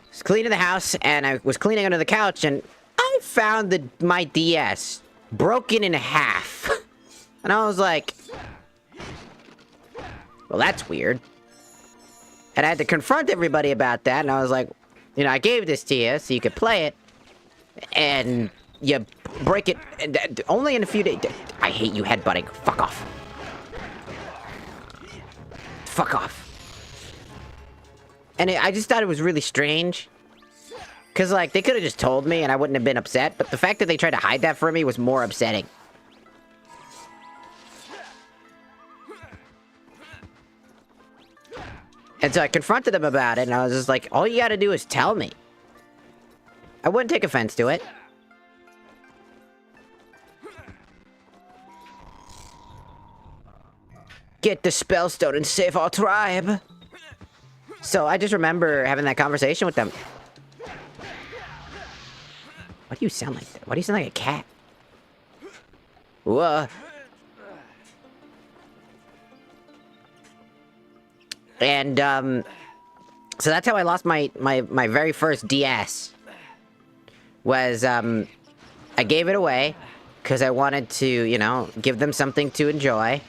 was cleaning the house, and I was cleaning under the couch, and I found my DS broken in half. And I was like, well, that's weird. And I had to confront everybody about that, and I was like, you know, I gave this to you so you could play it, and you break it only in a few days. I hate you headbutting. Fuck off. Fuck off. And I just thought it was really strange. Because, like, they could have just told me and I wouldn't have been upset, but the fact that they tried to hide that from me was more upsetting. And so I confronted them about it, and I was just like, all you gotta do is tell me. I wouldn't take offense to it. Get the spellstone and save our tribe. So I just remember having that conversation with them. Why do you sound like that? Why do you sound like a cat? Whoa. And, so that's how I lost my very first DS. Was, I gave it away, because I wanted to, you know, give them something to enjoy.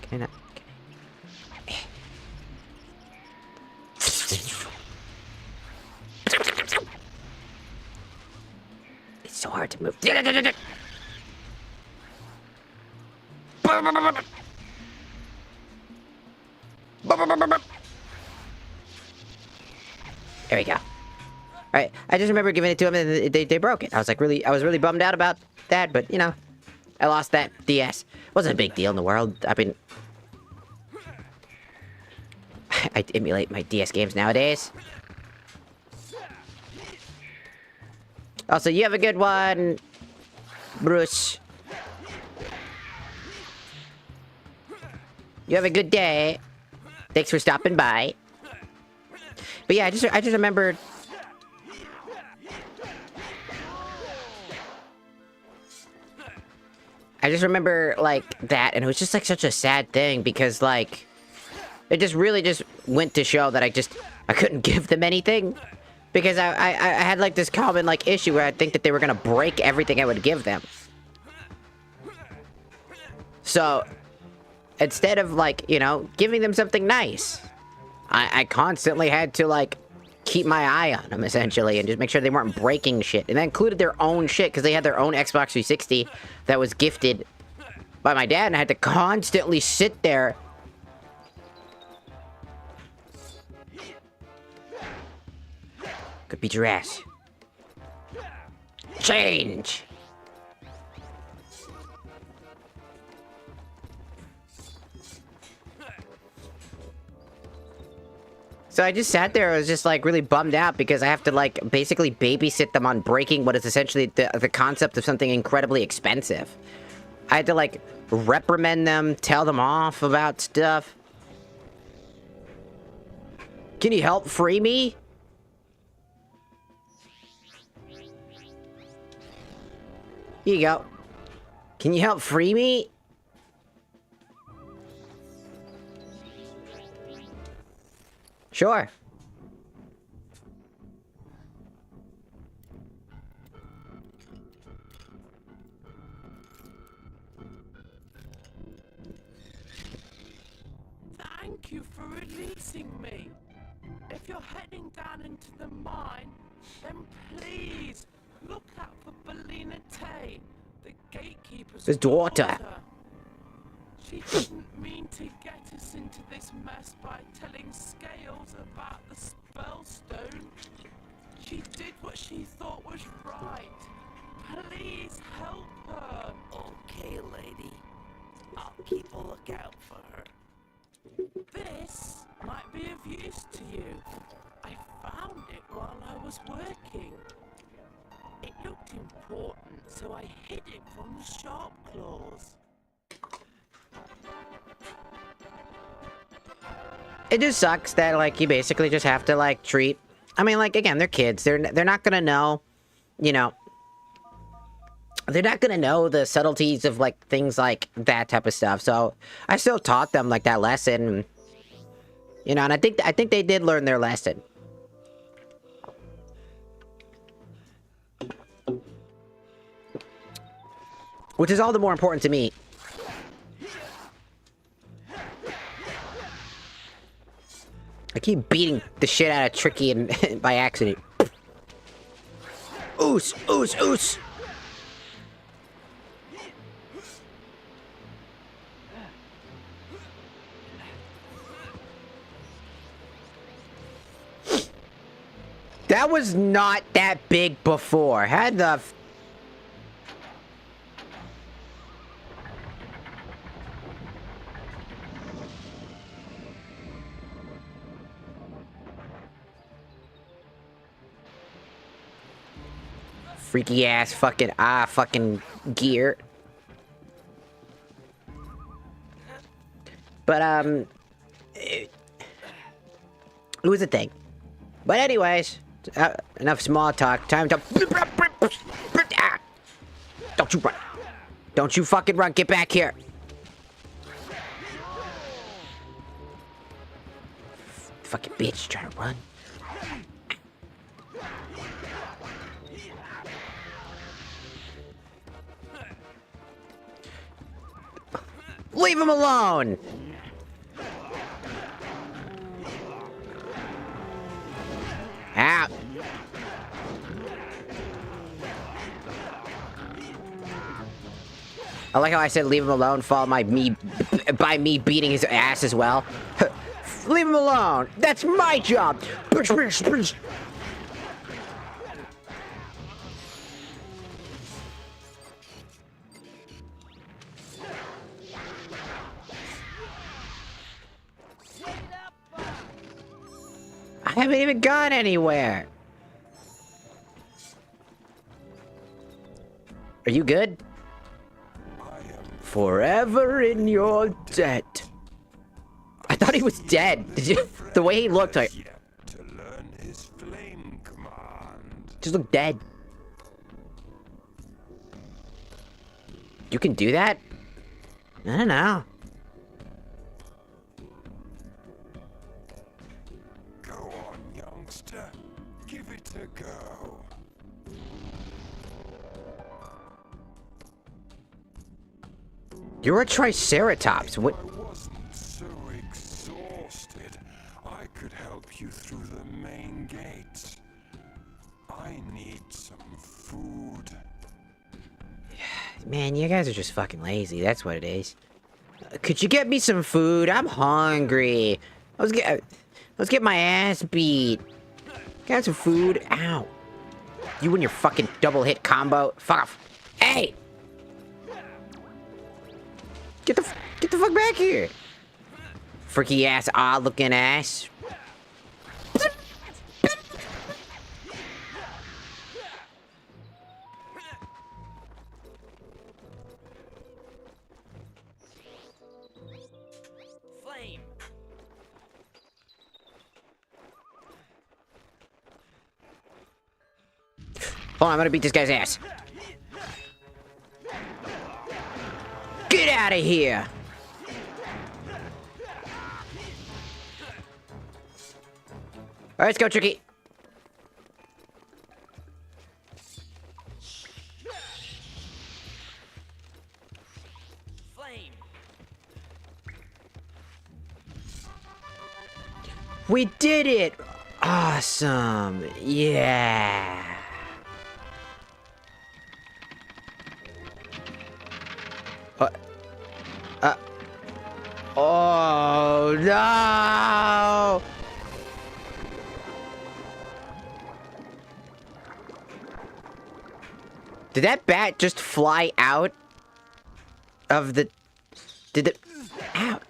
Can I not? It's so hard to move. There we go. Alright, I just remember giving it to them and they broke it. I was really bummed out about that, but you know, I lost that DS. Wasn't a big deal in the world. I mean, I emulate my DS games nowadays. Also, you have a good one, Bruce. You have a good day. Thanks for stopping by. But yeah, I just remembered. I just remember, like, that, and it was just, like, such a sad thing, because, like, it just really just went to show that I couldn't give them anything. Because I had, like, this common, like, issue where I think that they were gonna break everything I would give them. So, instead of, like, you know, giving them something nice, I constantly had to, like, keep my eye on them, essentially, and just make sure they weren't breaking shit. And that included their own shit, because they had their own Xbox 360 that was gifted by my dad, and I had to constantly sit there. Could beat your ass. Change! So I just sat there, I was just like really bummed out because I have to like basically babysit them on breaking what is essentially the concept of something incredibly expensive. I had to like reprimand them, tell them off about stuff. Can you help free me? Here you go. Can you help free me? Sure. Thank you for releasing me. If you're heading down into the mine, then please look out for Belina Tay, the gatekeeper's His daughter. She didn't mean to get us into this mess by telling Scales about the Spellstone. She did what she thought was right. Please help her. Okay, lady. I'll keep a lookout for her. This might be of use to you. I found it while I was working. It looked important, so I hid it from the sharp claws. It just sucks that, like, you basically just have to, like, treat... I mean, like, again, they're kids. They're not gonna know, you know... They're not gonna know the subtleties of, like, things like that type of stuff. So, I still taught them, like, that lesson. You know, and I think they did learn their lesson. Which is all the more important to me. I keep beating the shit out of Tricky and by accident. Oos, oos, oos. That was not that big before. Had the... freaky ass fucking gear. But it was a thing. But anyways, enough small talk. Time to... Don't you run. Don't you fucking run. Get back here. Fucking bitch trying to run. Leave him alone! Out! I like how I said leave him alone, followed by me beating his ass as well. Leave him alone! That's my job! I haven't even gone anywhere. Are you good? Forever in your debt. I thought he was dead. Did you? The way he looked like... To learn his flame command. Just look dead. You can do that? I don't know. Go on, youngster. Give it a go. You're a Triceratops. What? I wasn't so exhausted. I could help you through the main gate. I need some food. Man, you guys are just fucking lazy. That's what it is. Could you get me some food? I'm hungry. Let's get my ass beat. Got some food? Ow. You and your fucking double hit combo. Fuck off. Hey! Get the fuck back here. Freaky ass, odd looking ass. Flame! Hold on, I'm gonna beat this guy's ass. Get out of here! Alright, let's go, Tricky. Flame! We did it! Awesome! Yeah! Oh no! Did that bat just fly out of the... Did the... Ow!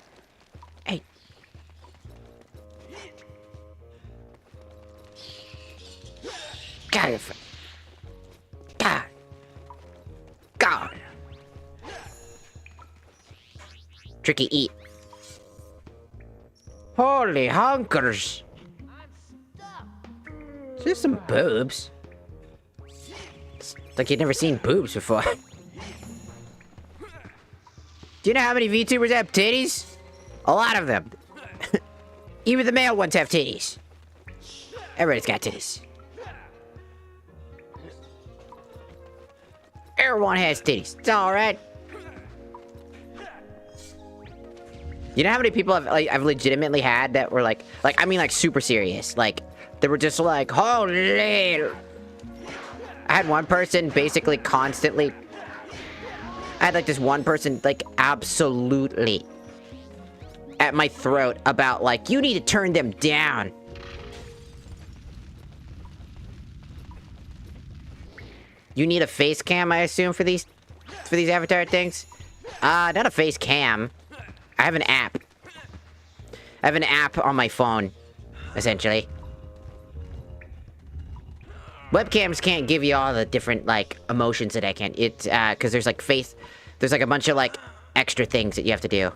Hey. God. God. God. Tricky, eat. Holy honkers. There's some boobs. It's like you've never seen boobs before. Do you know how many VTubers have titties? A lot of them. Even the male ones have titties. Everybody's got titties. Everyone has titties. It's alright. You know how many people I've legitimately had that were like I mean like super serious, like they were just like, holy. I had one person basically constantly. I had like this one person like absolutely at my throat about like, you need to turn them down. You need a face cam, I assume, for these avatar things? Not a face cam. I have an app. I have an app on my phone, essentially. Webcams can't give you all the different, like, emotions that I can. It's, because there's, like, face... There's, like, a bunch of, like, extra things that you have to do.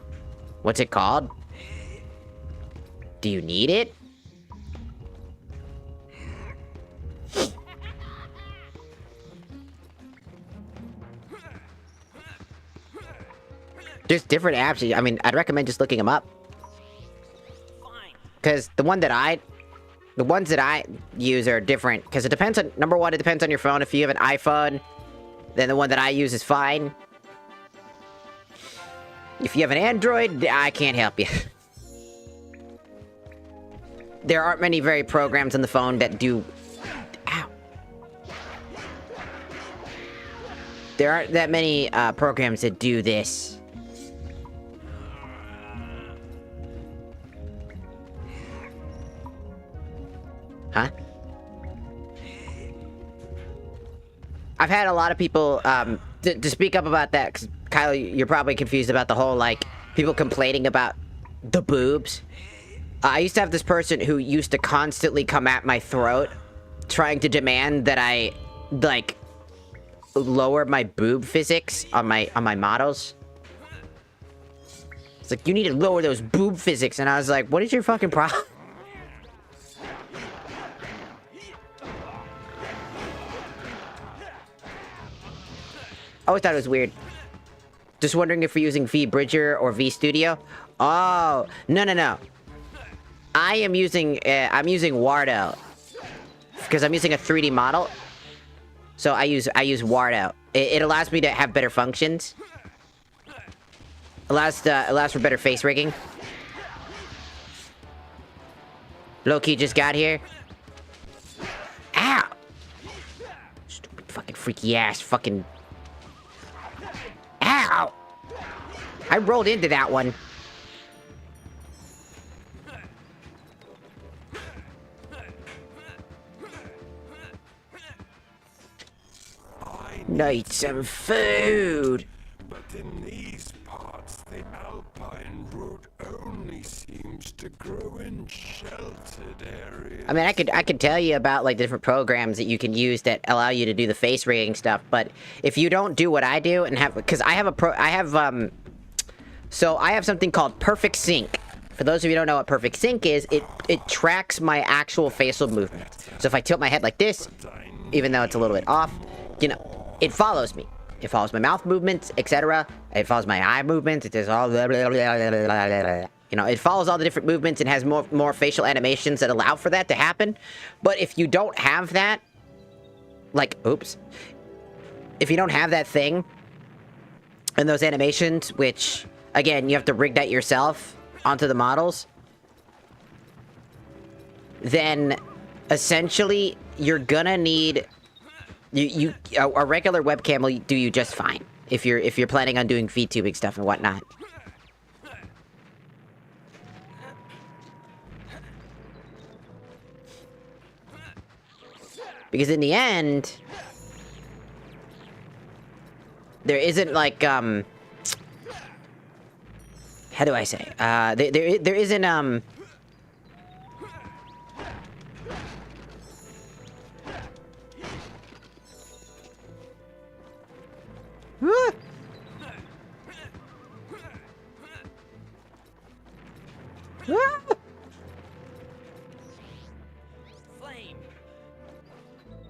What's it called? Do you need it? There's different apps. I mean, I'd recommend just looking them up. Because the ones that I use are different. Because it depends on, number one, it depends on your phone. If you have an iPhone, then the one that I use is fine. If you have an Android, I can't help you. There aren't many very programs on the phone that do... Ow. There aren't that many programs that do this. Huh? I've had a lot of people, to speak up about that, because, Kyle, you're probably confused about the whole, like, people complaining about the boobs. I used to have this person who used to constantly come at my throat, trying to demand that I, like, lower my boob physics on my models. It's like, you need to lower those boob physics, and I was like, what is your fucking problem? I always thought it was weird. Just wondering if we're using V-Bridger or V-Studio. Oh, no. I'm using Wardo. Because I'm using a 3D model. So I use Wardo. It allows me to have better functions. Allows for better face rigging. Low-key just got here. Ow! freaky ass fucking... Ow! I rolled into that one. Need some food. But in these parts, the alpine root only seems to grow in sheltered areas. I mean, I could tell you about like different programs that you can use that allow you to do the face rigging stuff, but if you don't do what I do and have, because I have so I have something called Perfect Sync. For those of you who don't know what Perfect Sync is, it tracks my actual facial movements. So if I tilt my head like this, even though it's a little bit off, you know, it follows me. It follows my mouth movements, etc. It follows my eye movements. It does all, you know, it follows all the different movements and has more facial animations that allow for that to happen. But if you don't have that, like, oops, if you don't have that thing and those animations, which again you have to rig that yourself onto the models, then essentially you're gonna need a regular webcam will do you just fine if you're planning on doing VTubing stuff and whatnot. Because in the end, there isn't like how do I say? There isn't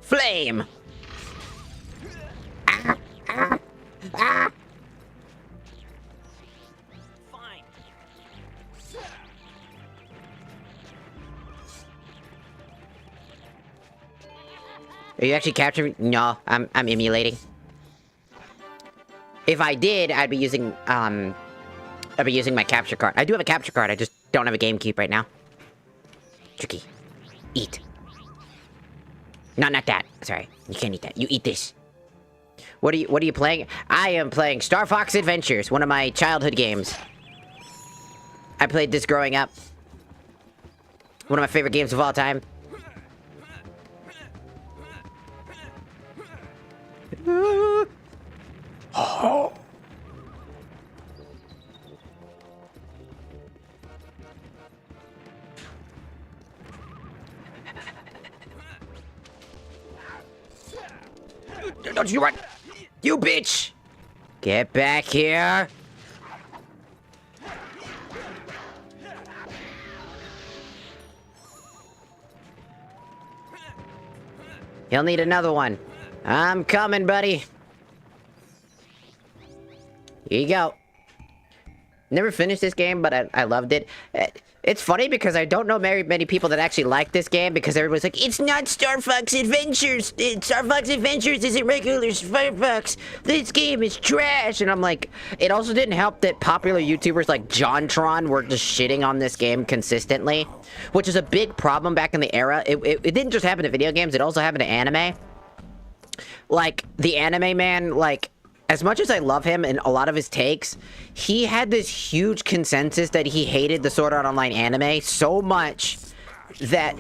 Flame! Fine. Are you actually capturing? No, I'm emulating. If I did, I'd be using my capture card. I do have a capture card, I just don't have a GameCube right now. Tricky. Eat. No, not that. Sorry, you can't eat that. You eat this. What are you playing? I am playing Star Fox Adventures, one of my childhood games. I played this growing up. One of my favorite games of all time. Oh. Don't you run! You bitch! Get back here! He'll need another one. I'm coming, buddy. Here you go. Never finished this game, but I loved it. It's funny because I don't know very many people that actually like this game because everybody's like, it's not Star Fox Adventures. Star Fox Adventures isn't regular Star Fox. This game is trash. And I'm like, it also didn't help that popular YouTubers like JONTRON were just shitting on this game consistently, which is a big problem back in the era. It didn't just happen to video games. It also happened to anime. Like, the anime man, like, as much as I love him and a lot of his takes, he had this huge consensus that he hated the Sword Art Online anime so much that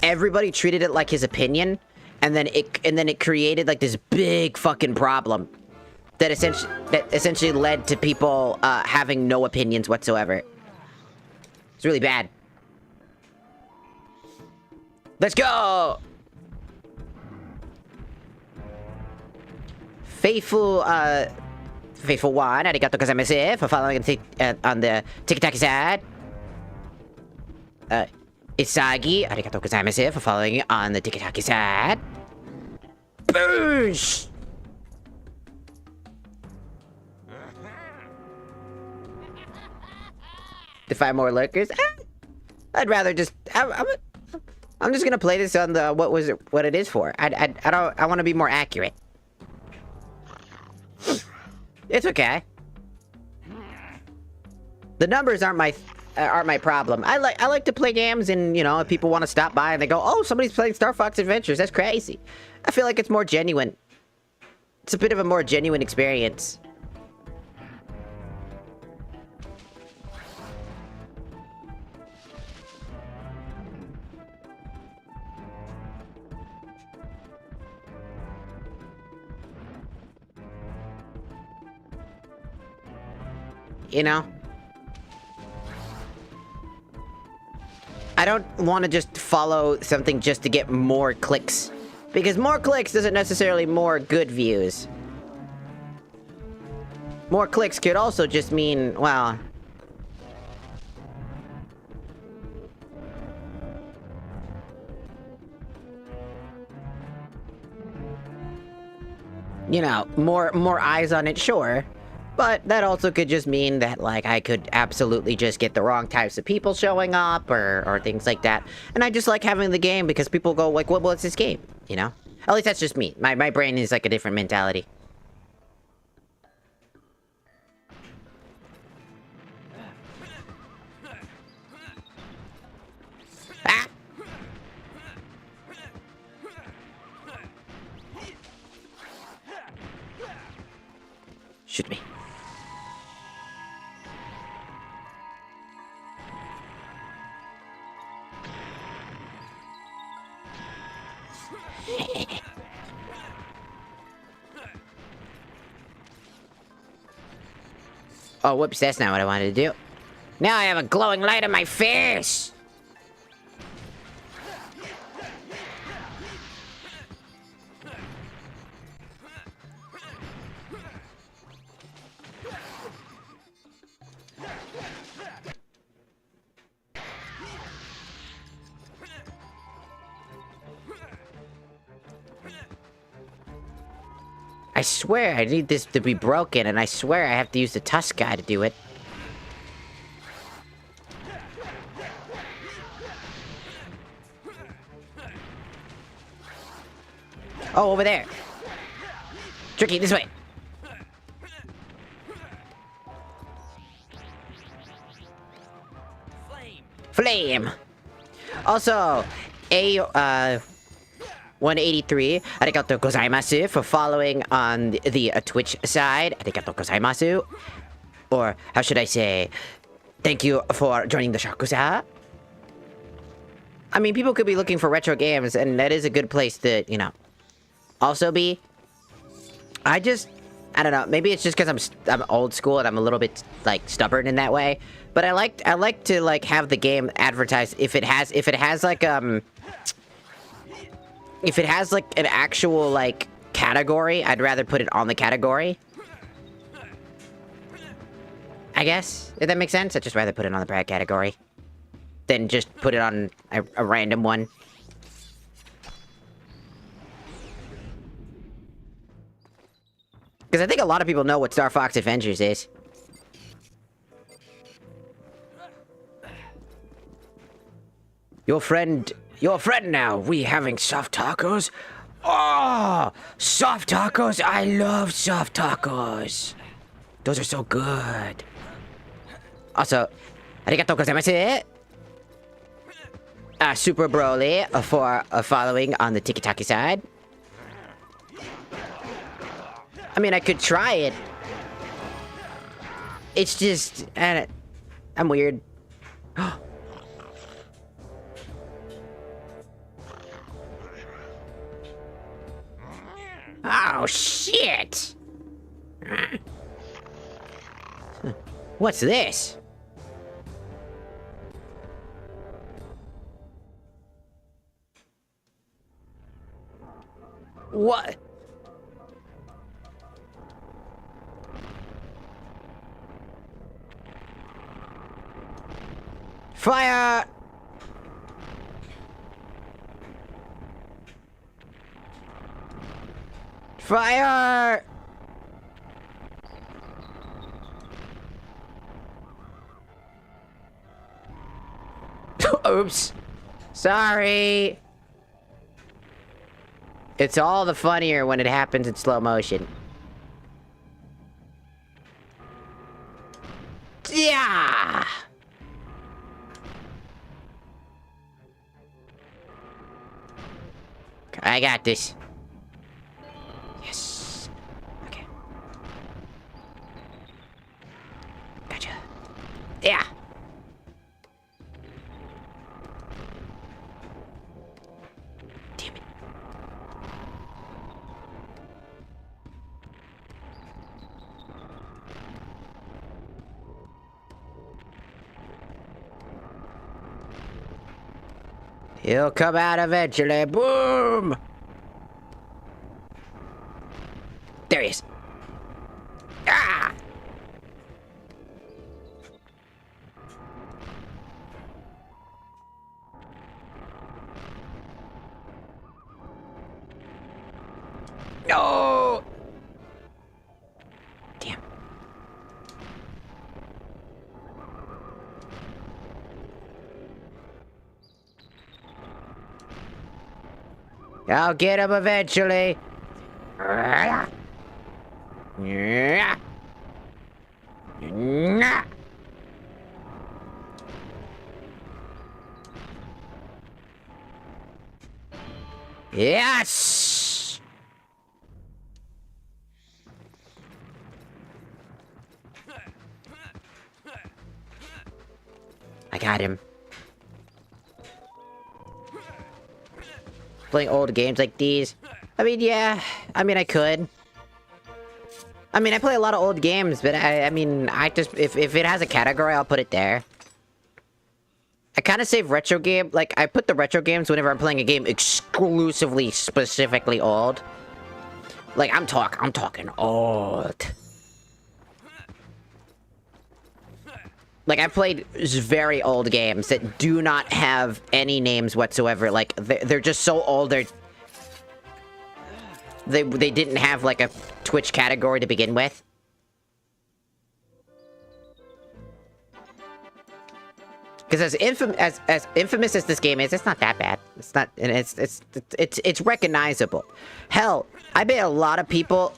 everybody treated it like his opinion, and then it created like this big fucking problem that essentially led to people having no opinions whatsoever. It's really bad. Let's go! Faithful one, arigato gozaimasu for following on the tiki-taki side. Isagi, arigato gozaimasu for following on the tiki-taki side. Boosh! To find more lurkers? I'd rather just... I'm just gonna play this on the... what it is for. I want to be more accurate. It's okay. The numbers aren't my problem. I like to play games, and you know, if people want to stop by and they go, "Oh, somebody's playing Star Fox Adventures," that's crazy. I feel like it's more genuine It's a bit of a more genuine experience. You know? I don't want to just follow something just to get more clicks. Because more clicks doesn't necessarily more good views. More clicks could also just mean, well... you know, more eyes on it, sure. But that also could just mean that, like, I could absolutely just get the wrong types of people showing up, or things like that. And I just like having the game because people go, like, well, what's this game? You know? At least that's just me. My brain is, like, a different mentality. Ah! Shoot me. Oh, whoops, that's not what I wanted to do. Now I have a glowing light on my face! I swear I need this to be broken, and I swear I have to use the tusk guy to do it. Oh, over there. Tricky, this way. Flame. Also, 183, arigatou gozaimasu for following on the Twitch side. Arigatou gozaimasu. Or, how should I say, thank you for joining the Shakusa. I mean, people could be looking for retro games, and that is a good place to, you know, also be. I don't know, maybe it's just because I'm old school and I'm a little bit, like, stubborn in that way. But I like to, like, have the game advertised if it has like, if it has, like, an actual, like, category, I'd rather put it on the category. I guess, if that makes sense. I'd just rather put it on the brag category than just put it on a random one. Because I think a lot of people know what Star Fox Adventures is. Your friend now, we having soft tacos? Oh, soft tacos, I love soft tacos. Those are so good. Also, arigatou gozaimasu. Super Broly for following on the tiki-taki side. I mean, I could try it. It's just, I'm weird. Oh, shit! What's this? What? Fire! Fire! Oops. Sorry. It's all the funnier when it happens in slow motion. Yeah! I got this. Yes. He'll come out eventually. Boom! There he is. Ah! No! Damn. I'll get him eventually. Yes! I got him. Playing old games like these. I mean, yeah. I mean, I could. I mean, I play a lot of old games, but I mean, I just... If it has a category, I'll put it there. I kind of save retro game... Like, I put the retro games whenever I'm playing a game exclusively, specifically old. Like, I'm talking old. Like, I've played very old games that do not have any names whatsoever. Like, they're just so old, they didn't have, like, a Twitch category to begin with. Because as infamous as this game is, it's not that bad. It's not, and it's recognizable. Hell, I bet a lot of people...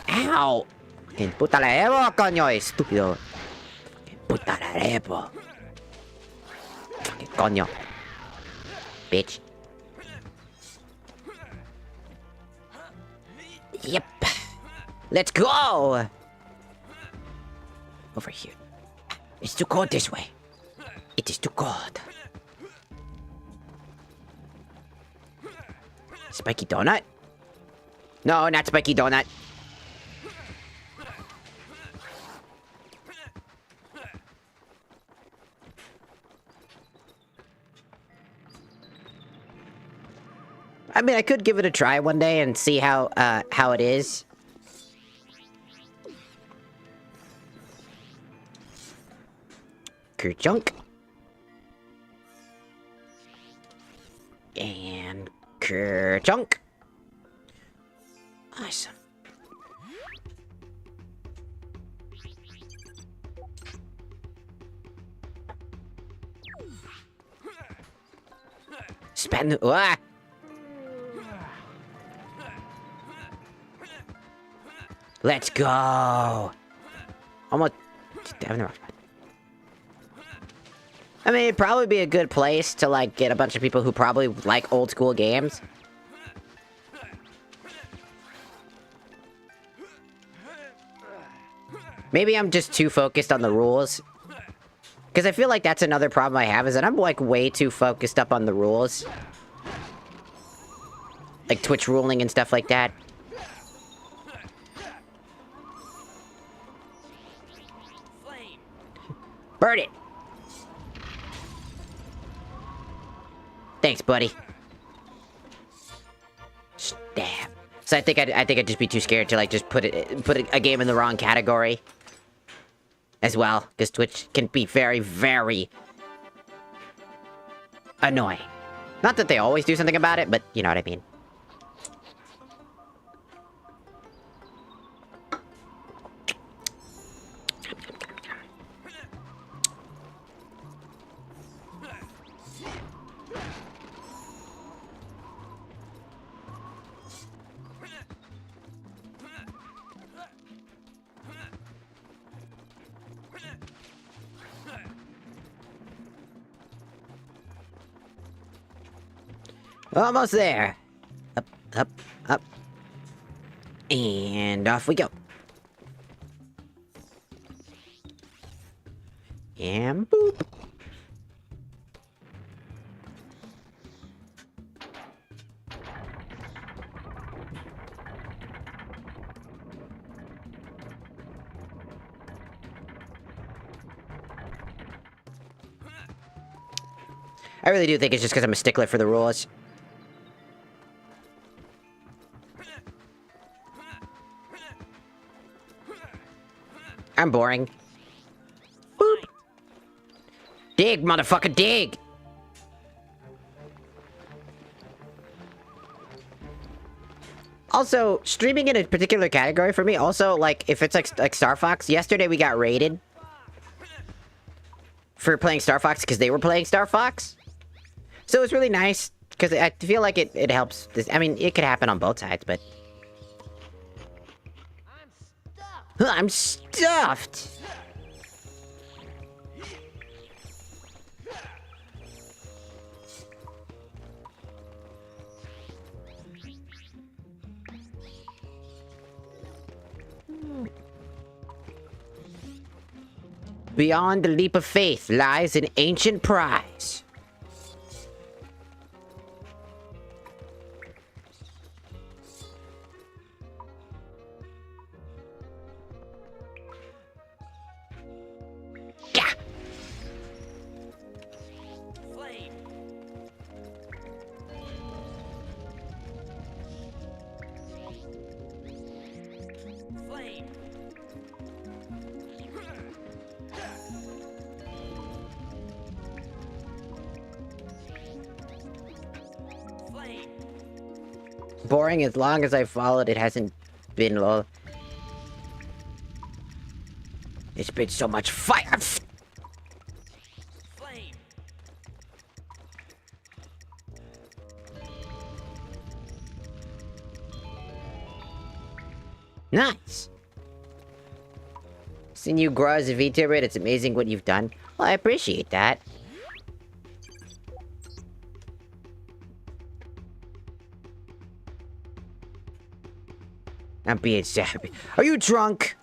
Ow! Fucking puta la evo, coño, estúpido. Puta la evo. Fucking coño. Bitch. Yep. Let's go! Over here. It's too cold this way. It is too cold. Spiky donut? No, not spiky donut. I mean, I could give it a try one day and see how it is. Kerchunk. And kerchunk. Awesome. Spend the... Let's go! Almost... I mean, it'd probably be a good place to, like, get a bunch of people who probably like old school games. Maybe I'm just too focused on the rules. Because I feel like that's another problem I have, is that I'm, like, way too focused up on the rules. Like, Twitch ruling and stuff like that. Burn it! Thanks, buddy. Stab. So I think I'd just be too scared to, like, just put a game in the wrong category. As well, because Twitch can be very, very annoying. Not that they always do something about it, but you know what I mean. Almost there. Up, up, up. And off we go. And boop. I really do think it's just because I'm a stickler for the rules. I'm boring. Boop. Dig, motherfucker, dig! Also, streaming in a particular category for me, also, like, if it's like Star Fox, yesterday we got raided for playing Star Fox because they were playing Star Fox. So it's really nice, because I feel like it helps. I mean, it could happen on both sides, but... I'm stuffed! Beyond the leap of faith lies an ancient prize. Yeah. Flame. Flame. Flame. Boring as long as I followed, it hasn't been low. It's been so much fire. Flame. Nice. Seeing you grow as a VTuber, it's amazing what you've done. Well, I appreciate that. I'm being so happy. Are you drunk?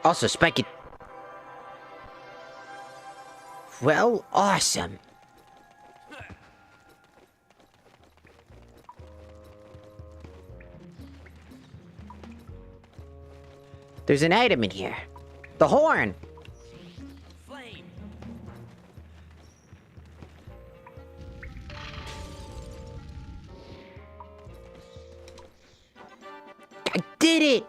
Also, Spiky. Well, awesome. There's an item in here. The horn. Flame. I did it!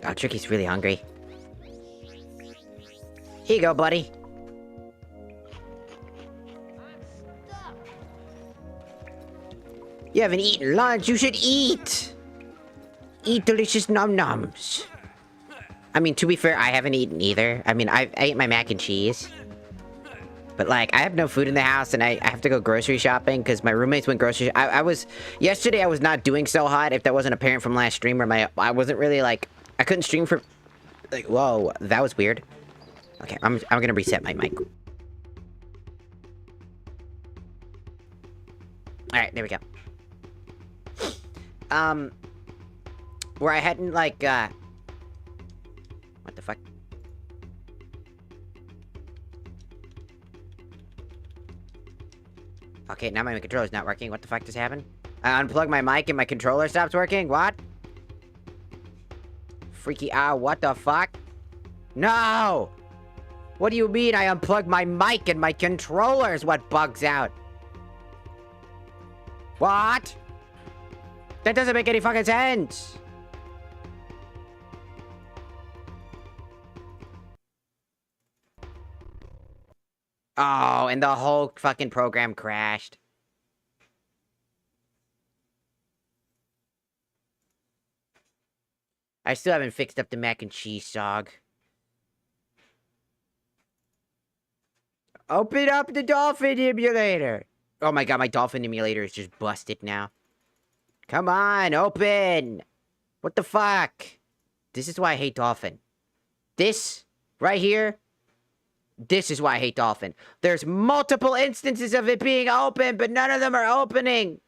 Oh, Tricky's really hungry. Here you go, buddy. You haven't eaten lunch, you should eat! Eat delicious num-nums. I mean, to be fair, I haven't eaten either. I mean, I ate my mac and cheese. But, like, I have no food in the house, and I have to go grocery shopping, because my roommates went grocery yesterday I was not doing so hot, if that wasn't apparent from last stream, where I wasn't really, like, I couldn't stream for, like, whoa, that was weird. Okay, I'm gonna reset my mic. Alright, there we go. Where I hadn't, like, what the fuck? Okay, now my controller's not working. What the fuck just happened? I unplugged my mic and my controller stops working? What? Freaky what the fuck? No! What do you mean I unplugged my mic and my controller's what bugs out? What? That doesn't make any fucking sense! Oh, and the whole fucking program crashed. I still haven't fixed up the mac and cheese dog. Open up the dolphin emulator! Oh my god, my dolphin emulator is just busted now. Come on, open! What the fuck? This is why I hate dolphin. This, right here, this is why I hate dolphin. There's multiple instances of it being open, but none of them are opening.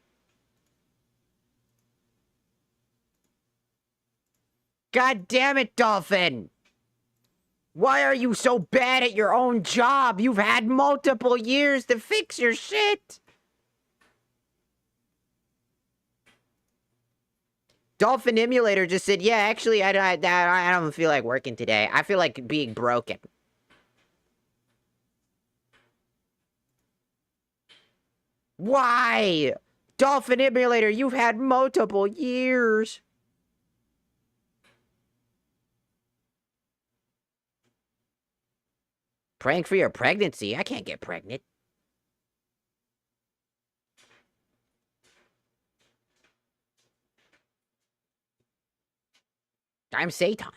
God damn it, dolphin! Why are you so bad at your own job? You've had multiple years to fix your shit. Dolphin Emulator just said, yeah, actually, I don't feel like working today. I feel like being broken. Why? Dolphin Emulator, you've had multiple years. Praying for your pregnancy? I can't get pregnant. I'm Satan.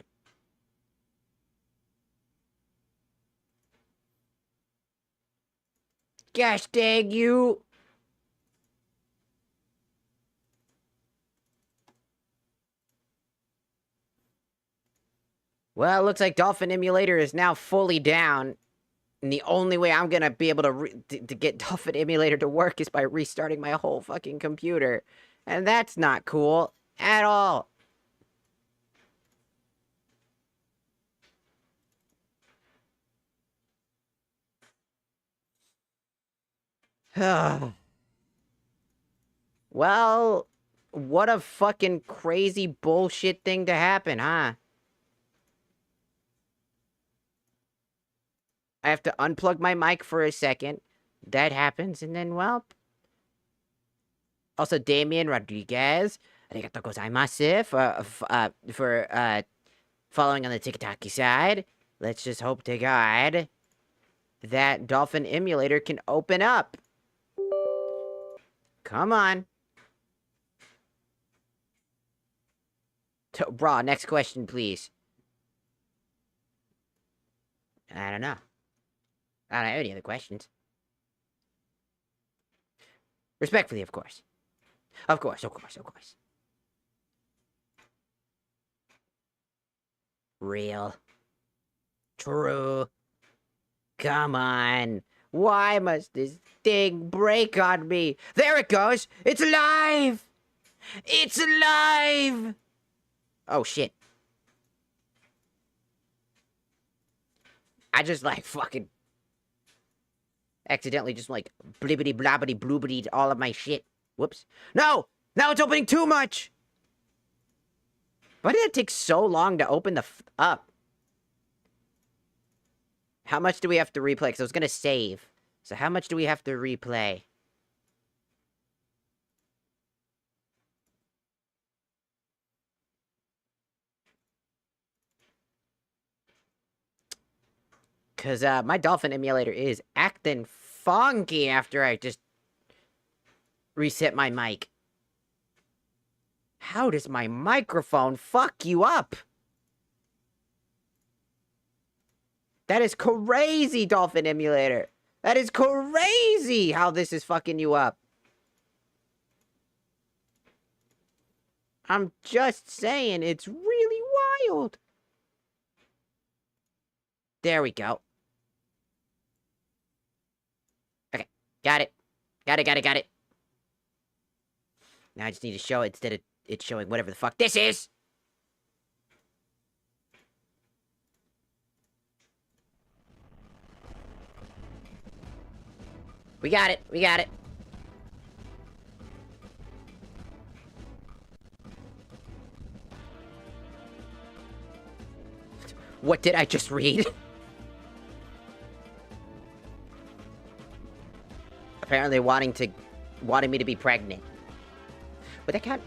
Gosh dang you. Well, it looks like Dolphin Emulator is now fully down. And the only way I'm gonna be able to get Dolphin Emulator to work is by restarting my whole fucking computer. And that's not cool at all. Well, what a fucking crazy bullshit thing to happen, huh? I have to unplug my mic for a second. That happens, and then, well... Also, Damien Rodriguez, arigatou gozaimasu for following on the TikTok side. Let's just hope to God that Dolphin Emulator can open up. Come on. Raw, next question, please. I don't know. I don't have any other questions. Respectfully, of course. Of course. Real. True. Come on. Why must this thing break on me? There it goes! It's alive! It's alive! Oh, shit. I just, like, fucking... accidentally just, like, blibbity blobbity bloobity all of my shit. Whoops. No! Now it's opening too much! Why did it take so long to open the up? How much do we have to replay? Because I was gonna save. So how much do we have to replay? Because my Dolphin Emulator is acting funky after I just reset my mic. How does my microphone fuck you up? That is crazy, Dolphin Emulator. That is crazy how this is fucking you up. I'm just saying, it's really wild. There we go. Okay, got it. Got it. Now I just need to show it instead of it showing whatever the fuck this is. We got it. What did I just read? Apparently wanting me to be pregnant. But that can't...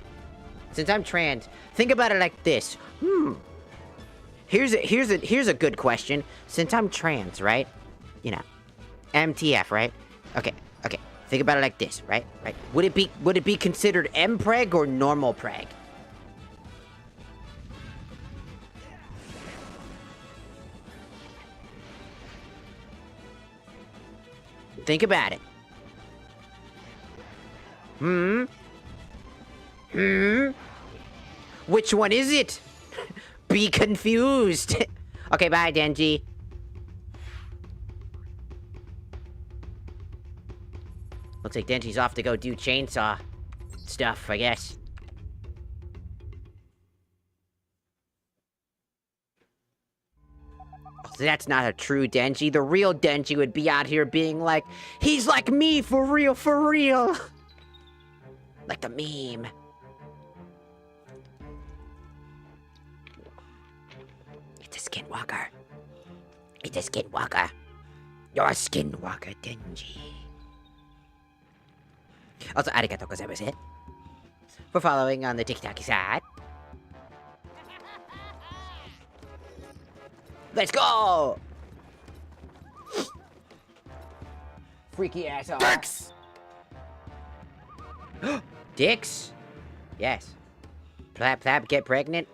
Since I'm trans, think about it like this. Here's a good question. Since I'm trans, right? You know, MTF, right? Okay. Think about it like this, right? Would it be considered M-preg or normal preg? Think about it. Which one is it? Be confused. Okay, bye, Denji. Looks like Denji's off to go do chainsaw stuff, I guess. That's not a true Denji. The real Denji would be out here being like, he's like me for real, for real. Like the meme. It's a skinwalker. It's a skinwalker. You're a skinwalker, Denji. Also, arigatou gozaimasu for following on the TikTok side. Let's go! Freaky asshole. Dicks! Dicks? Yes. Plap, plap, get pregnant?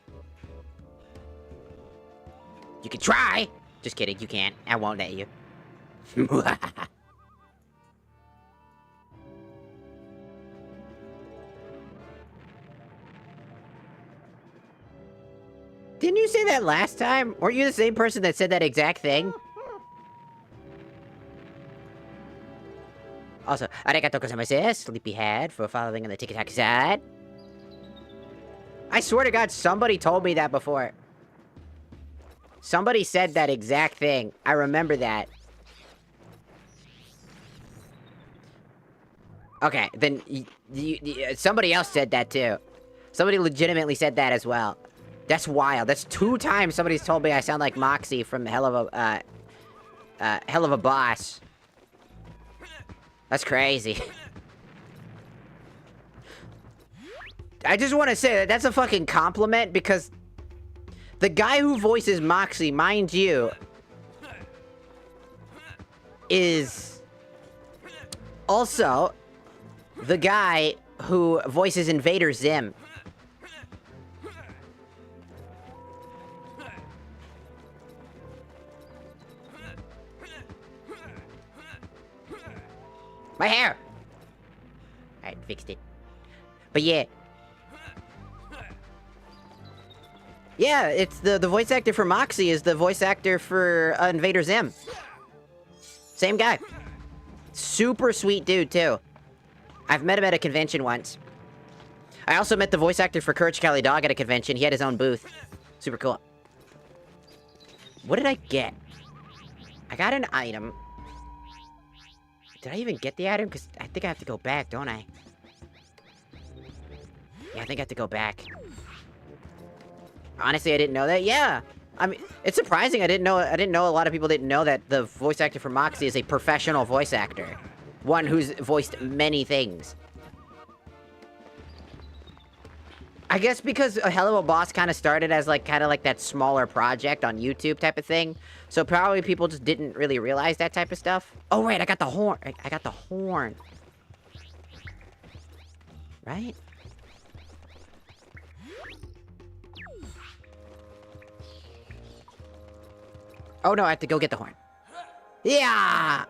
You can try! Just kidding, you can't. I won't let you. Didn't you say that last time? Weren't you the same person that said that exact thing? Also, arigatou gozaimasu, Sleepyhead, for following on the TikTok side. I swear to God, somebody told me that before. Somebody said that exact thing. I remember that. Okay, then somebody else said that too. Somebody legitimately said that as well. That's wild. That's 2 times somebody's told me I sound like Moxie from Hell of a Boss. That's crazy. I just want to say that that's a fucking compliment because the guy who voices Moxie, mind you, is also the guy who voices Invader Zim. My hair! Alright, fixed it. But yeah. Yeah, it's the voice actor for Moxie is the voice actor for Invader Zim. Same guy. Super sweet dude, too. I've met him at a convention once. I also met the voice actor for Courage Cowardly Dog at a convention. He had his own booth. Super cool. What did I get? I got an item. Did I even get the item? Because I think I have to go back, don't I? Yeah, I think I have to go back. Honestly, I didn't know that. Yeah. I mean, it's surprising I didn't know a lot of people didn't know that the voice actor for Moxie is a professional voice actor. One who's voiced many things. I guess because a Hell of a Boss kind of started as like that smaller project on YouTube type of thing. So probably people just didn't really realize that type of stuff. Oh wait, I got the horn. I got the horn. Right? Oh no, I have to go get the horn. Yeah!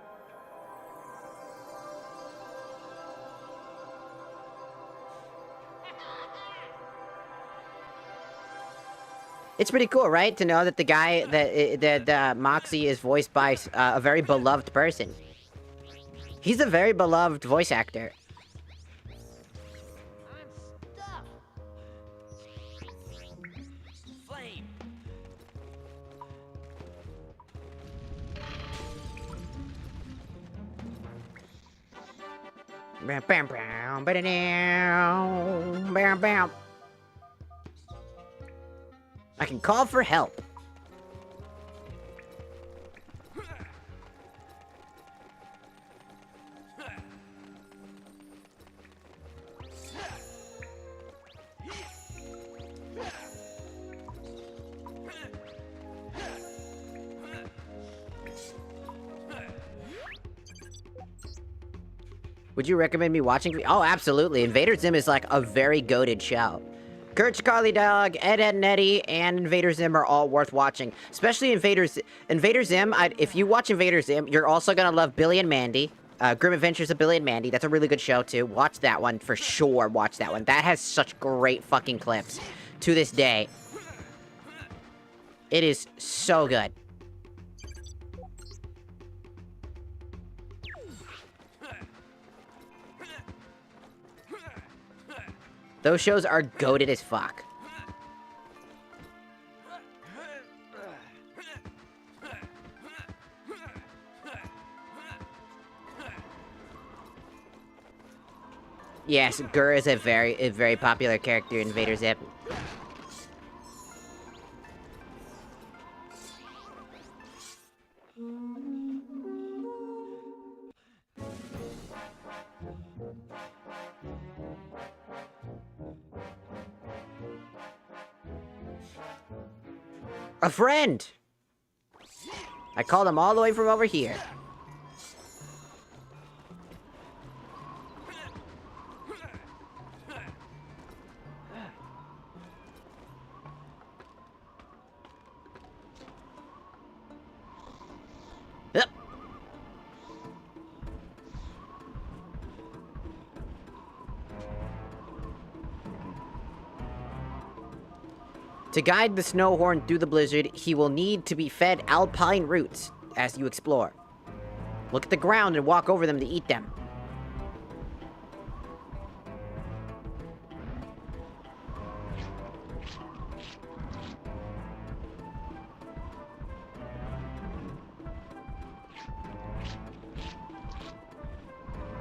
It's pretty cool, right? To know that the guy that Moxie is voiced by a very beloved person. He's a very beloved voice actor. Flame. Bam, bam, bam, ba-da-dam, bam, bam. I can call for help. Would you recommend me watching? Oh, absolutely. Invader Zim is like a very goated show. Courage Carly Dog, Ed, and Eddie, and Invader Zim are all worth watching. Especially Invader Zim. If you watch Invader Zim, you're also gonna love Billy and Mandy. Grim Adventures of Billy and Mandy. That's a really good show, too. Watch that one for sure. Watch that one. That has such great fucking clips. To this day. It is so good. Those shows are goated as fuck. Yes, Gur is a very popular character in Vader Zip. A friend! I called him all the way from over here. Yep. To guide the Snowhorn through the blizzard, he will need to be fed alpine roots as you explore. Look at the ground and walk over them to eat them.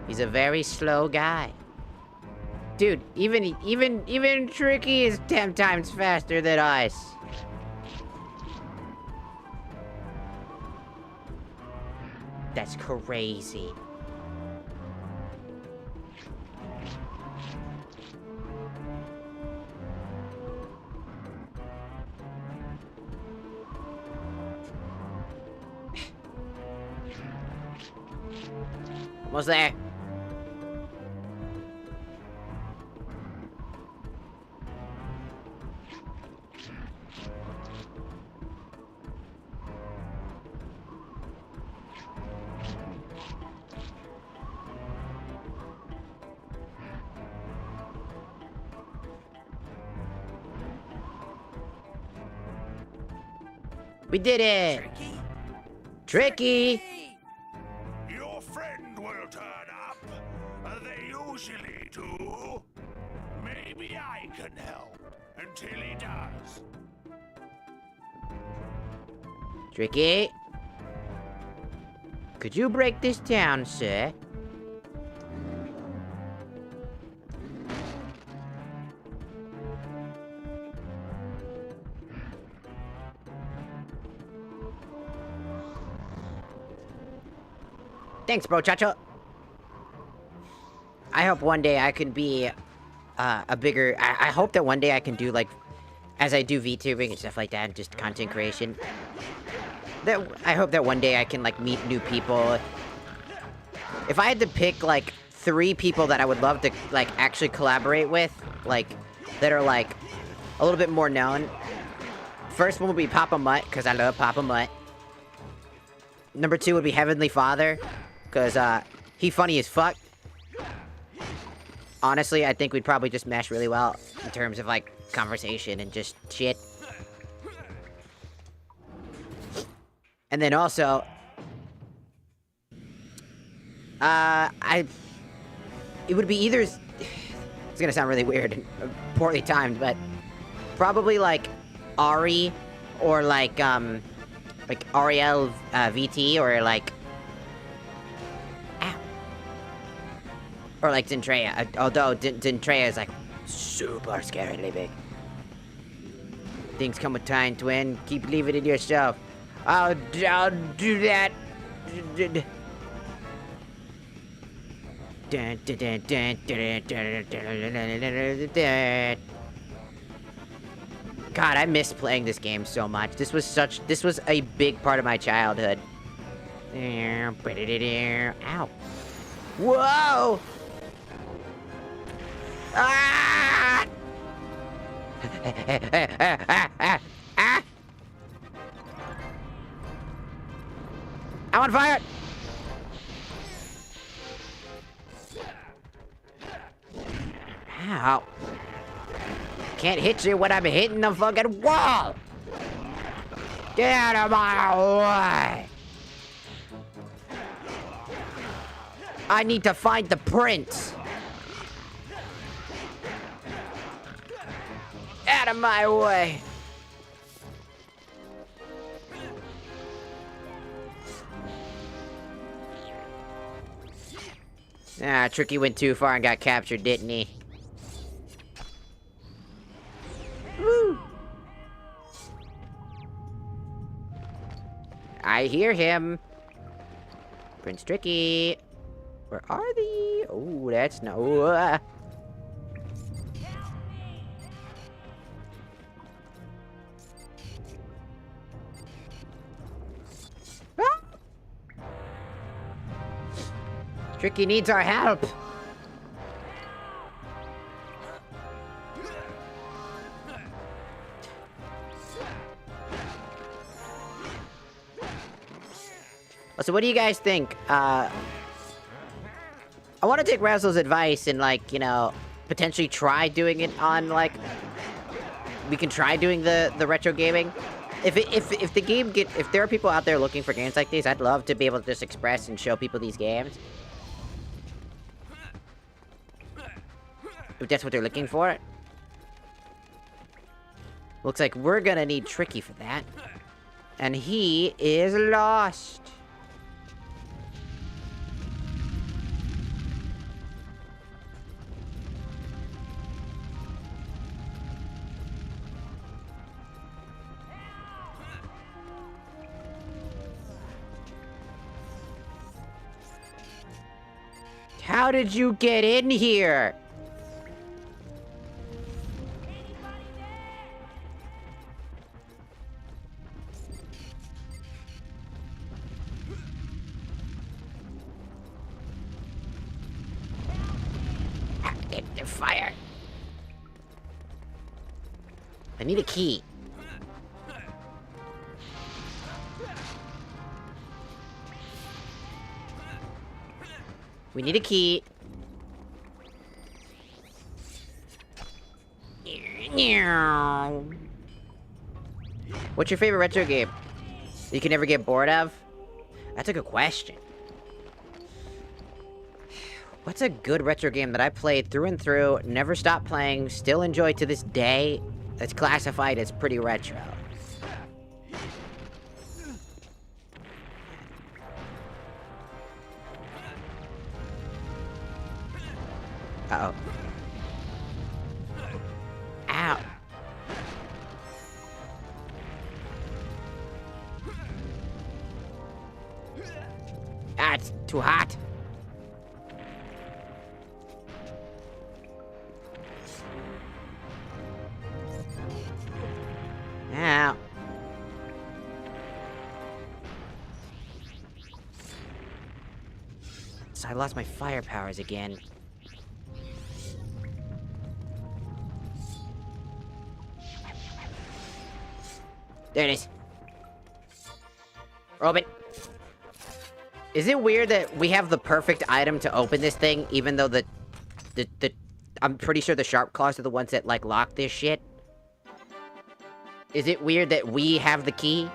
He's a very slow guy. Dude, even Tricky is 10 times faster than us. That's crazy. Almost there. We did it! Tricky! Your friend will turn up. They usually do. Maybe I can help until he does. Tricky? Could you break this down, sir? Thanks, bro, Chacho. I hope one day I can be a bigger... I hope that one day I can do, like, as I do VTubing and stuff like that, and just content creation. I hope that one day I can, like, meet new people. If I had to pick, like, 3 people that I would love to, like, actually collaborate with, like, that are, like, a little bit more known. First one would be Papa Mutt, because I love Papa Mutt. Number 2 would be Heavenly Father, because, he funny as fuck. Honestly, I think we'd probably just mesh really well in terms of, like, conversation and just shit. And then also... It would be either... It's gonna sound really weird and poorly timed, but... Probably, like, Ari, or, like Ariel, VT, or, like... Ow. Or, like, Dintrea. Although, Dintrea is, like, super scarily big. Things come with time, twin. Keep leaving it yourself. I'll do that. God, I miss playing this game so much. This was a big part of my childhood. Ow. Whoa! Ah! I'm on fire! Ow. Can't hit you when I'm hitting the fucking wall! Get out of my way! I need to find the prince! Out of my way! Ah, Tricky went too far and got captured, didn't he? Woo! I hear him. Prince Tricky. Where are they? Oh, that's no. Tricky needs our help. So what do you guys think? I want to take Razzle's advice and, like, you know, potentially try doing it on, like, we can try doing the retro gaming. If the game if there are people out there looking for games like these, I'd love to be able to just express and show people these games. If that's what they're looking for. Looks like we're gonna need Tricky for that. And he is lost. How did you get in here? Get fire. I need a key. We need a key. What's your favorite retro game you can never get bored of? That's a good question. What's a good retro game that I played through and through, never stopped playing, still enjoy to this day, that's classified as pretty retro? Uh-oh. Ow. Ah, it's too hot. Ow. So I lost my fire powers again. There it is. Open. Is it weird that we have the perfect item to open this thing, even though the I'm pretty sure the sharp claws are the ones that, like, lock this shit? Is it weird that we have the key?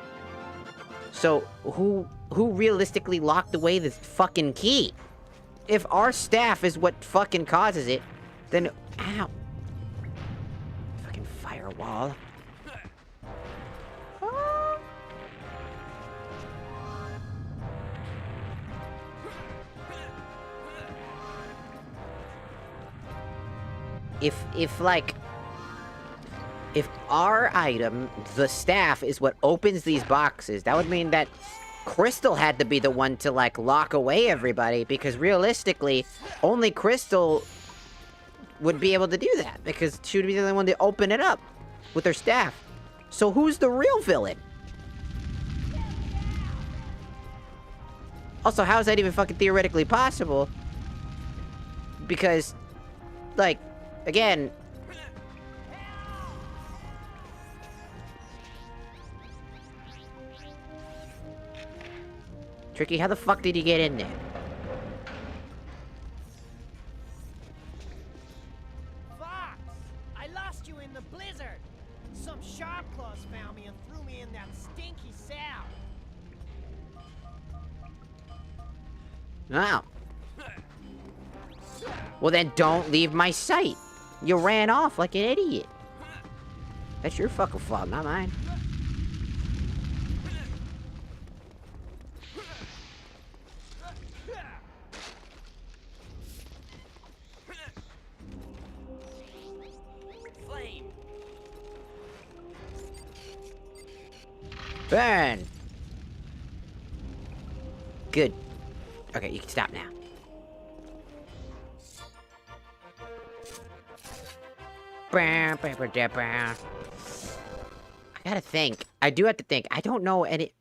So, who realistically locked away this fucking key? If our staff is what fucking causes it, then... Ow. Fucking firewall. If our item, the staff, is what opens these boxes, that would mean that Crystal had to be the one to, like, lock away everybody, because realistically, only Crystal would be able to do that, because she would be the only one to open it up with her staff. So who's the real villain? Also, how is that even fucking theoretically possible? Because, like, again... Tricky, how the fuck did he get in there? Fox! I lost you in the blizzard! Some sharp claws found me and threw me in that stinky cell. Wow. Well then, don't leave my sight. You ran off like an idiot. That's your fucking fault, not mine. Burn! Good. Okay, you can stop now. I gotta think. I do have to think. I don't know any...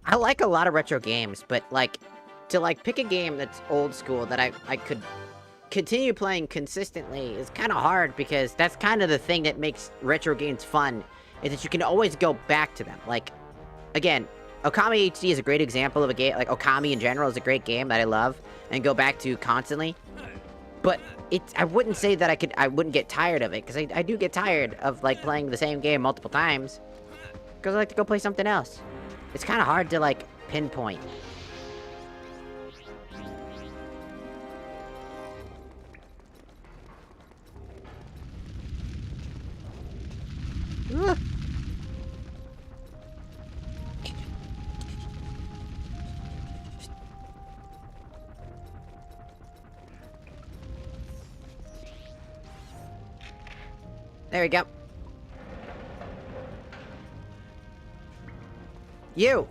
I like a lot of retro games, but, like, to, like, pick a game that's old school that I could continue playing consistently is kind of hard, because that's kind of the thing that makes retro games fun, is that you can always go back to them. Like, again, Okami HD is a great example of a game, like, Okami in general is a great game that I love and go back to constantly. But I wouldn't say that I wouldn't get tired of it, because I do get tired of, like, playing the same game multiple times, because I like to go play something else. It's kind of hard to, like, pinpoint. Ugh. There we go. You!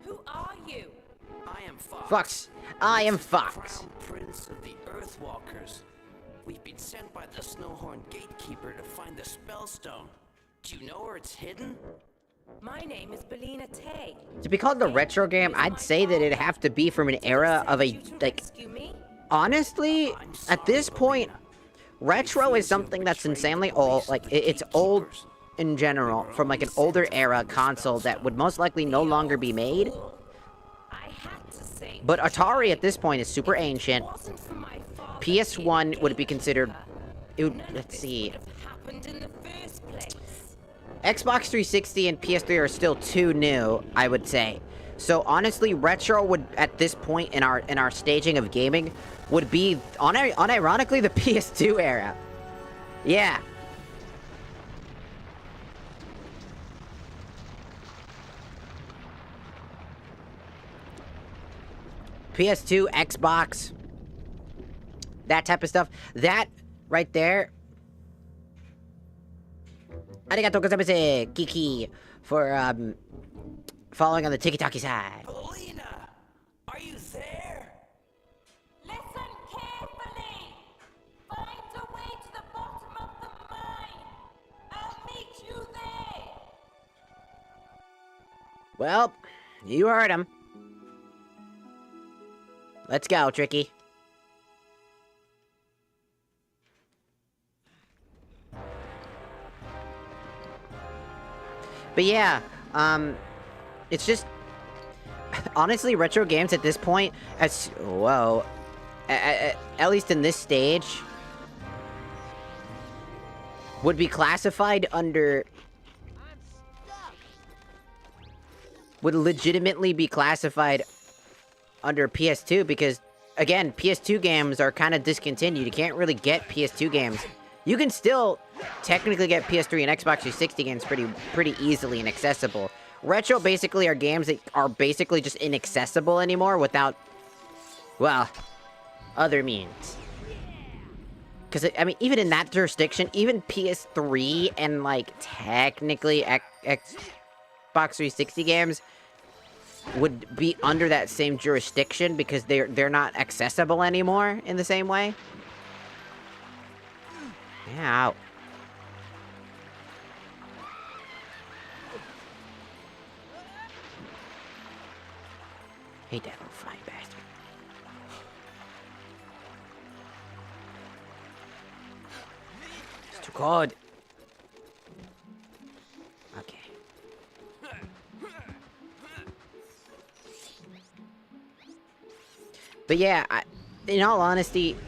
Who are you? I am Fox. Fox. I am Fox. Crown Prince of the Earthwalkers. We've been sent by the Snowhorn Gatekeeper to find the Spellstone. Do you know where it's hidden? My name is Belina Tay. To be called a retro game, I'd say that it'd have to be from an era of a, like... Honestly, at this point, retro is something that's insanely old. Like, it's old in general, from, like, an older era console that would most likely no longer be made. But Atari at this point is super ancient. PS1 would be considered... let's see. Xbox 360 and PS3 are still too new, I would say. So honestly, retro would, at this point in our staging of gaming, would be, unironically, the PS2 era. Yeah. PS2, Xbox, that type of stuff. That right there. Arigato gozaimasu, Kiki, for following on the tiki-taki side. Belina, are you there? Listen carefully. Find a way to the bottom of the mine. I'll meet you there. Well, you heard him. Let's go, Tricky. But yeah, it's just... Honestly, retro games at this point, whoa. At least in this stage, would be classified under... Would legitimately be classified under PS2, because, again, PS2 games are kind of discontinued. You can't really get PS2 games. You can still technically get PS3 and Xbox 360 games pretty easily and accessible. Retro basically are games that are basically just inaccessible anymore without, well, other means. Because, I mean, even in that jurisdiction, even PS3 and, like, technically Xbox 360 games would be under that same jurisdiction because they're not accessible anymore in the same way. Ow. Hate that little flying bastard. It's too cold. Okay. But yeah, in all honesty,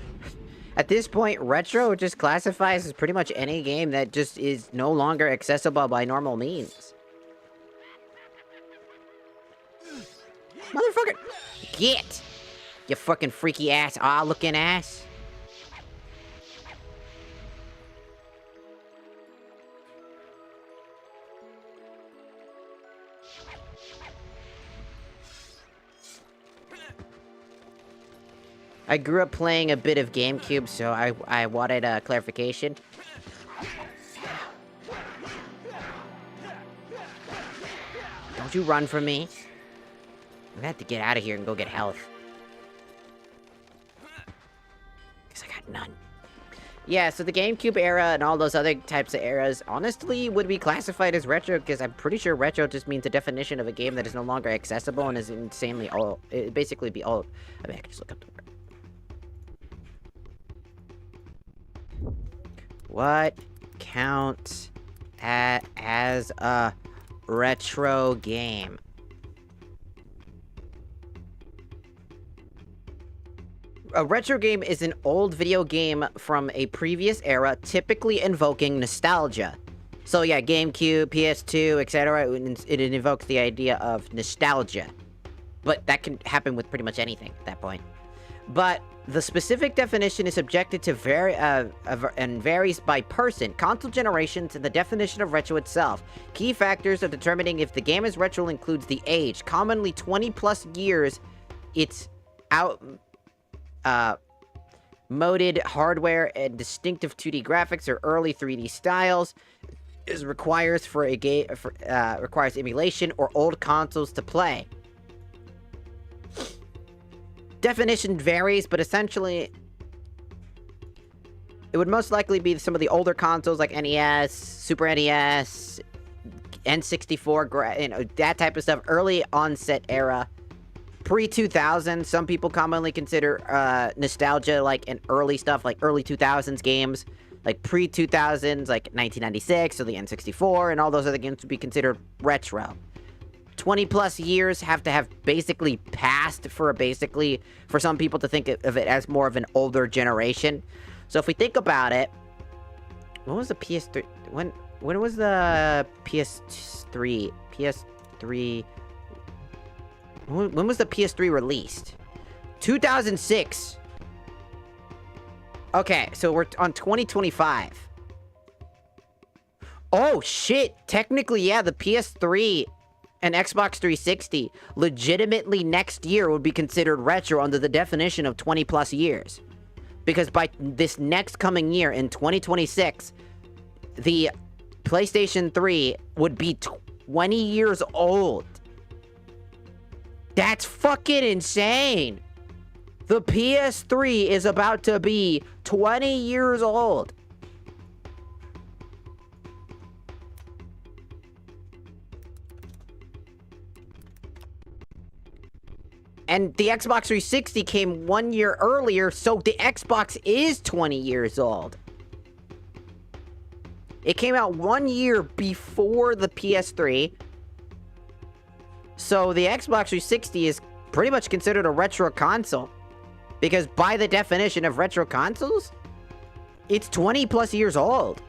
at this point, retro just classifies as pretty much any game that just is no longer accessible by normal means. Motherfucker! Get! You fucking freaky ass, looking ass. I grew up playing a bit of GameCube, so I wanted a clarification. Don't you run from me. I'm gonna have to get out of here and go get health. Because I got none. Yeah, so the GameCube era and all those other types of eras, honestly, would be classified as retro, because I'm pretty sure retro just means the definition of a game that is no longer accessible and is insanely old. It'd basically be old. I mean, I can just look up the word. What counts as a retro game? A retro game is an old video game from a previous era, typically invoking nostalgia. So yeah, GameCube, PS2, etc. It invokes the idea of nostalgia. But that can happen with pretty much anything at that point. But the specific definition is subjected to and varies by person, console generations, and the definition of retro itself. Key factors of determining if the game is retro includes the age, commonly 20 plus years, its moded hardware and distinctive 2D graphics or early 3D styles requires for a game requires emulation or old consoles to play. Definition varies, but essentially it would most likely be some of the older consoles like NES, Super NES, N64, that type of stuff, early onset era. Pre-2000, some people commonly consider nostalgia like an early stuff, like early 2000s games. Like pre-2000s, like 1996 or the N64, and all those other games would be considered retro. 20 plus years have to have basically passed for some people to think of it as more of an older generation. So if we think about it, when was the PS3? When was the PS3? When was the PS3 released? 2006. Okay, so we're on 2025. Oh, shit. Technically, yeah, the PS3 and Xbox 360 legitimately next year would be considered retro under the definition of 20 plus years. Because by this next coming year, in 2026, the PlayStation 3 would be 20 years old. That's fucking insane. The PS3 is about to be 20 years old. And the Xbox 360 came 1 year earlier, so the Xbox is 20 years old. It came out 1 year before the PS3. So the Xbox 360 is pretty much considered a retro console. Because by the definition of retro consoles, it's 20 plus years old.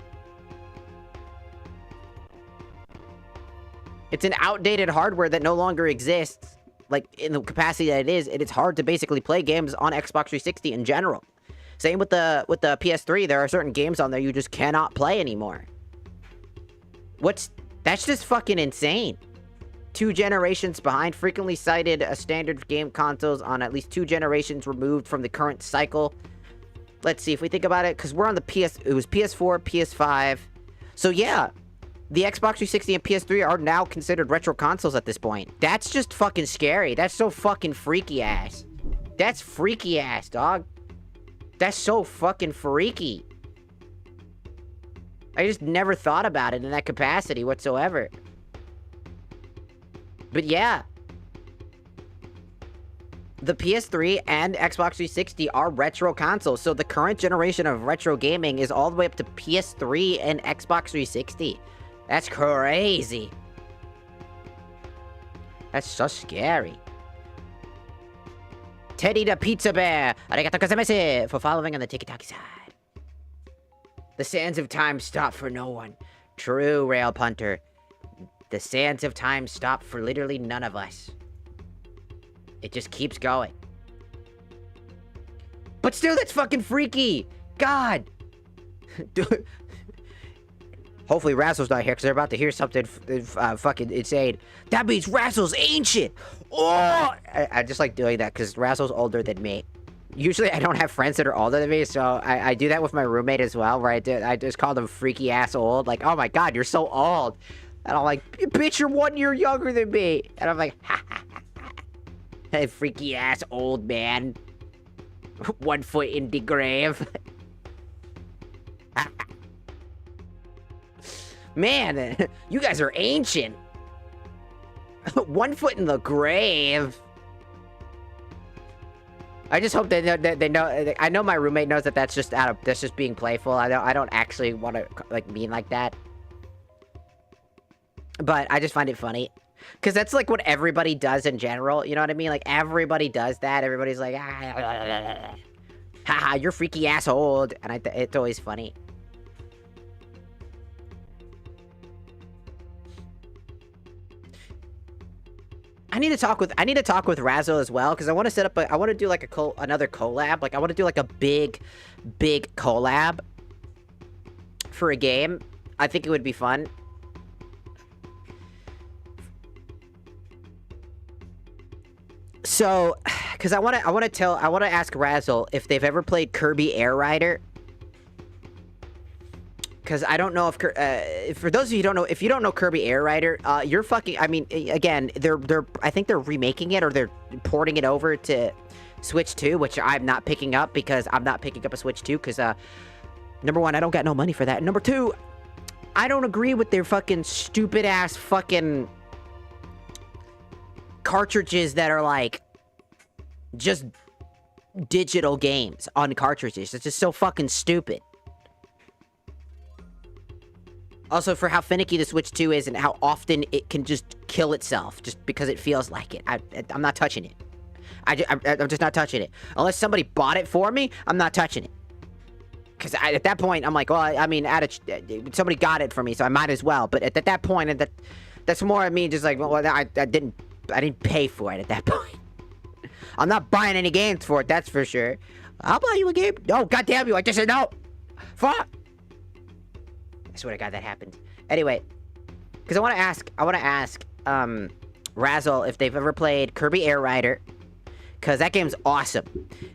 It's an outdated hardware that no longer exists, like in the capacity that it is, and it's hard to basically play games on Xbox 360 in general. Same with the PS3, there are certain games on there you just cannot play anymore. That's just fucking insane. 2 generations behind, frequently cited as standard game consoles on at least 2 generations removed from the current cycle. Let's see if we think about it, because we're on it was PS4, PS5. So yeah, the Xbox 360 and PS3 are now considered retro consoles at this point. That's just fucking scary. That's so fucking freaky ass. That's freaky ass, dog. That's so fucking freaky. I just never thought about it in that capacity whatsoever. But yeah, the PS3 and Xbox 360 are retro consoles, so the current generation of retro gaming is all the way up to PS3 and Xbox 360. That's crazy. That's so scary. Teddy the Pizza Bear, arigato gozaimasu for following on the tiki-taki side. The sands of time stop for no one. True, Rail Punter. The sands of time stop for literally none of us. It just keeps going. But still, that's fucking freaky! God! Dude. Hopefully Rassel's not here, because they're about to hear something fucking insane. That means Rassel's ancient! Oh! I just like doing that, because Rassel's older than me. Usually I don't have friends that are older than me, so I do that with my roommate as well, where I just call them freaky ass old. Like, oh my god, you're so old. And I'm like, bitch, you're 1 year younger than me. And I'm like, ha ha ha ha. Hey, freaky ass old man. 1 foot in the grave. Man, you guys are ancient. 1 foot in the grave. I just hope they know. I know my roommate knows that that's just being playful. I don't actually want to like mean like that. But I just find it funny. Because that's like what everybody does in general. You know what I mean? Like everybody does that. Everybody's like, haha, you're freaky ass old. And it's always funny. I need to talk with Razzle as well, because I want to set up I want to do like another collab. Like I want to do like a big collab for a game. I think it would be fun. So, because I want to ask Razzle if they've ever played Kirby Air Rider. Because I don't know if for those of you who don't know, if you don't know Kirby Air Rider, you're fucking. I mean, again, I think they're remaking it or they're porting it over to Switch 2, which I'm not picking up because I'm not picking up a Switch 2 because number one, I don't got no money for that. And number two, I don't agree with their fucking stupid ass fucking cartridges that are like just digital games on cartridges. It's just so fucking stupid. Also, for how finicky the Switch 2 is and how often it can just kill itself just because it feels like it. I'm not touching it. I'm just not touching it. Unless somebody bought it for me, I'm not touching it. Because at that point, I'm like, well, I mean, somebody got it for me, so I might as well. But at that point, that's more of me just like, well, I didn't pay for it at that point. I'm not buying any games for it, that's for sure. I'll buy you a game. No, goddamn you, I just said no. Fuck. I swear to God that happened. Anyway, because I want to ask Razzle if they've ever played Kirby Air Rider, because that game's awesome.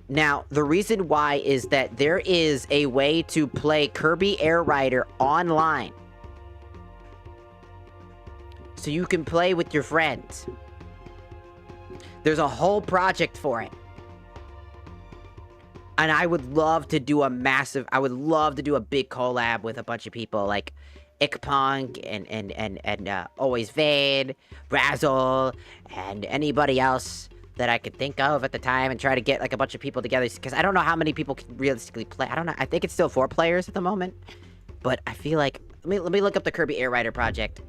Now, the reason why is that there is a way to play Kirby Air Rider online. So you can play with your friends. There's a whole project for it. And I would love to do a big collab with a bunch of people like Ickpunk and Always Vade, Razzle, and anybody else that I could think of at the time and try to get like a bunch of people together because I don't know how many people can realistically play. I don't know. I think it's still 4 players at the moment. But I feel like let me look up the Kirby Air Rider project.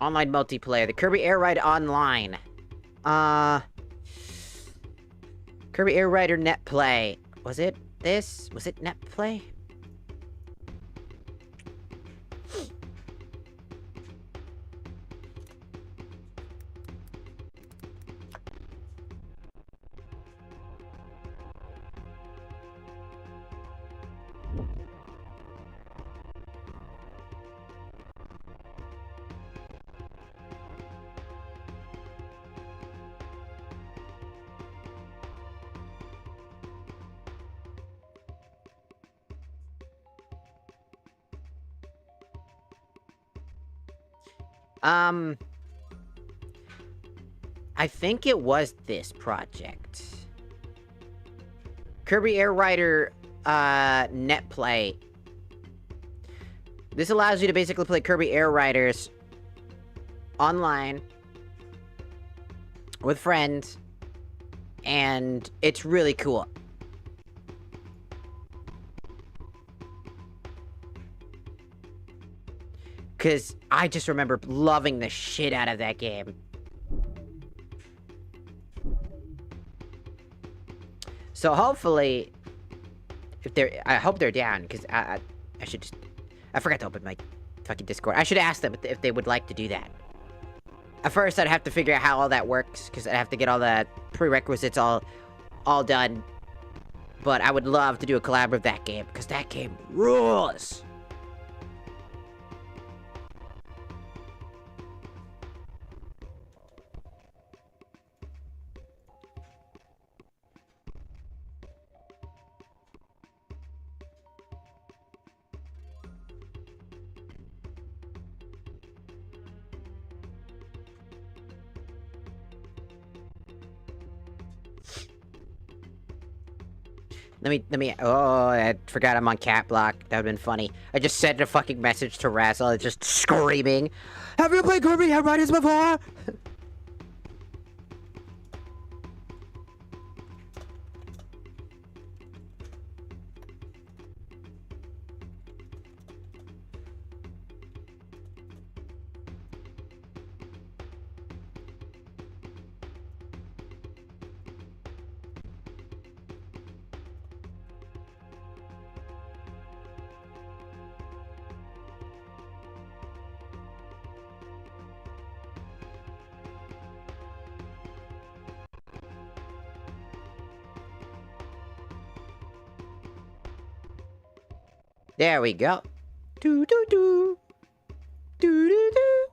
Online multiplayer. The Kirby Air Rider Online. Kirby Air Rider Net Play. Was it this? Was it Net Play? I think it was this project. Kirby Air Rider, Net Play. This allows you to basically play Kirby Air Riders online with friends, and it's really cool. Because I just remember loving the shit out of that game. So hopefully, I hope they're down, because I should just, I forgot to open my fucking Discord. I should ask them if they would like to do that. At first, I'd have to figure out how all that works, because I'd have to get all the prerequisites all done. But I would love to do a collab with that game, because that game rules! Let me, oh, I forgot I'm on cat block. That would've been funny. I just sent a fucking message to Razzle, just screaming, "Have you played Kirby Home Riders before?" There we go. Doo doo doo. Doo doo doo.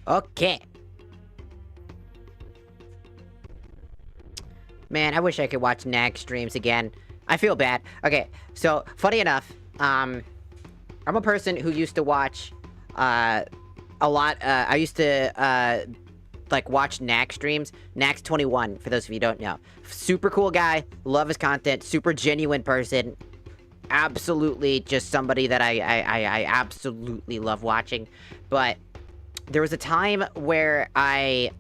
Okay. Man, I wish I could watch Nag streams again. I feel bad. Okay, so, funny enough, I'm a person who used to watch, a lot, I used to, like, watch Nag streams. Nax21, for those of you who don't know. Super cool guy, love his content, super genuine person. Absolutely just somebody that I absolutely love watching. But there was a time where I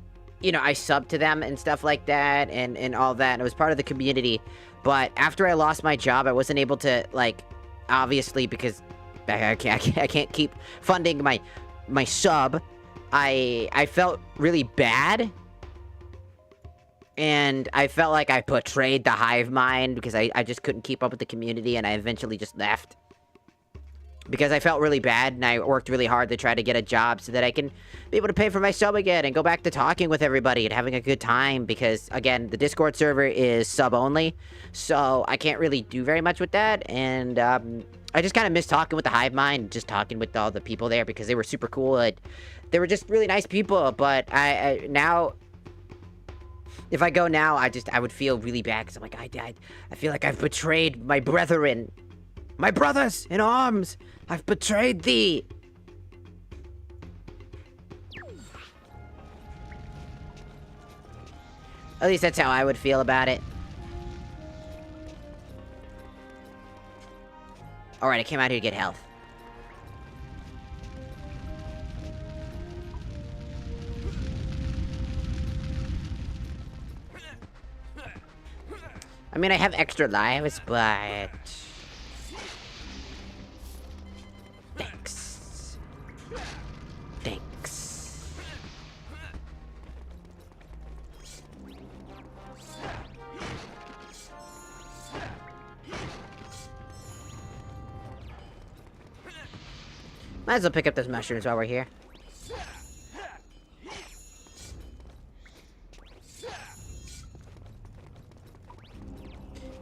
subbed to them and stuff like that, and all that, and it was part of the community. But after I lost my job, I wasn't able to, like, obviously, because I can't keep funding my sub. I felt really bad, and I felt like I betrayed the hive mind, because I just couldn't keep up with the community, and I eventually just left. Because I felt really bad, and I worked really hard to try to get a job so that I can be able to pay for my sub again and go back to talking with everybody and having a good time. Because, again, the Discord server is sub-only, so I can't really do very much with that. And, I just kind of miss talking with the hive mind, just talking with all the people there, because they were super cool. And they were just really nice people, but I now... If I go now, I would feel really bad, because I'm like, I feel like I've betrayed my brethren. My brothers in arms! I've betrayed thee! At least that's how I would feel about it. Alright, I came out here to get health. I mean, I have extra lives, but... Thanks. Thanks. Might as well pick up those mushrooms while we're here.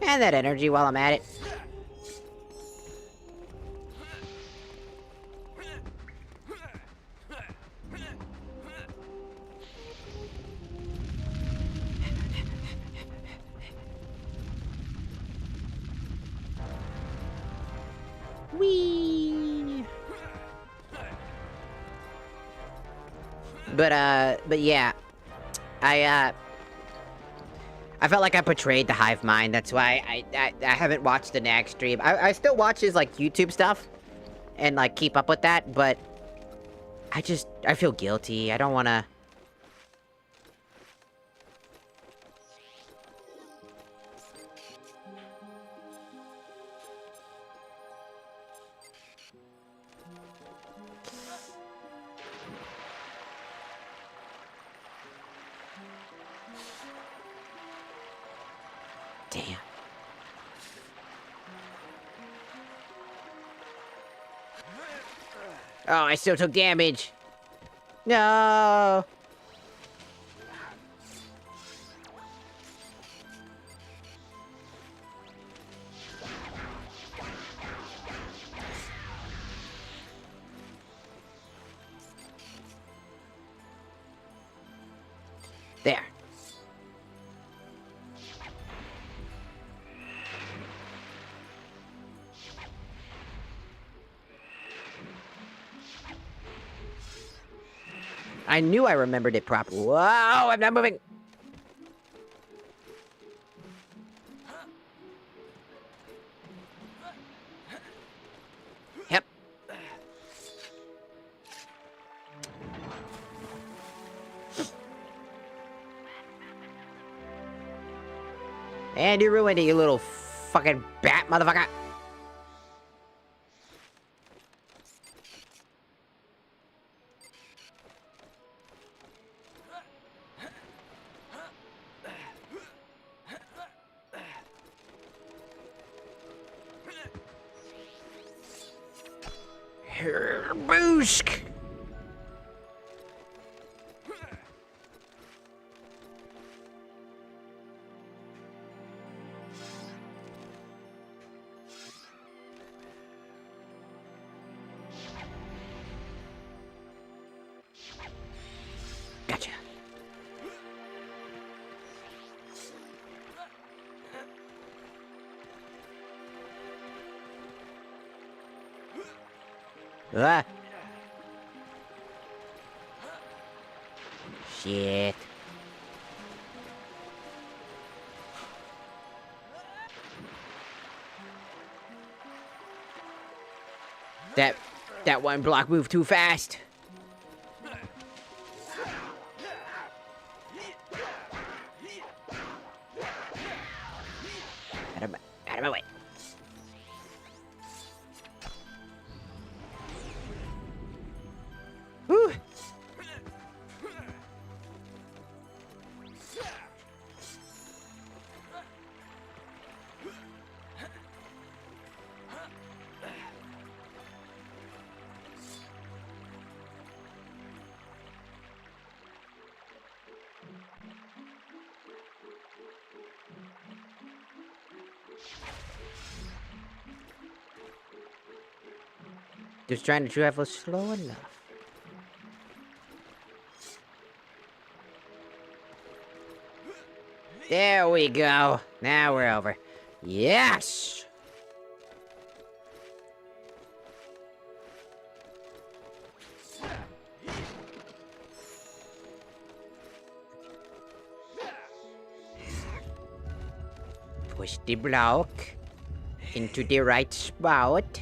And that energy while I'm at it. Whee! But yeah. I felt like I betrayed the hive mind. That's why I haven't watched the Nag stream. I still watch his, like, YouTube stuff. And, like, keep up with that, but... I feel guilty. I don't wanna... Damn. Oh, I still took damage. No. There. I knew I remembered it properly. Whoa, I'm not moving. Yep. And you ruined it, you little fucking bat motherfucker. Boosk! Gotcha. Ah. Shit. That one block moved too fast. Out of my way. Whew. Just trying to travel slow enough. There we go. Now we're over. Yes! Push the block into the right spot.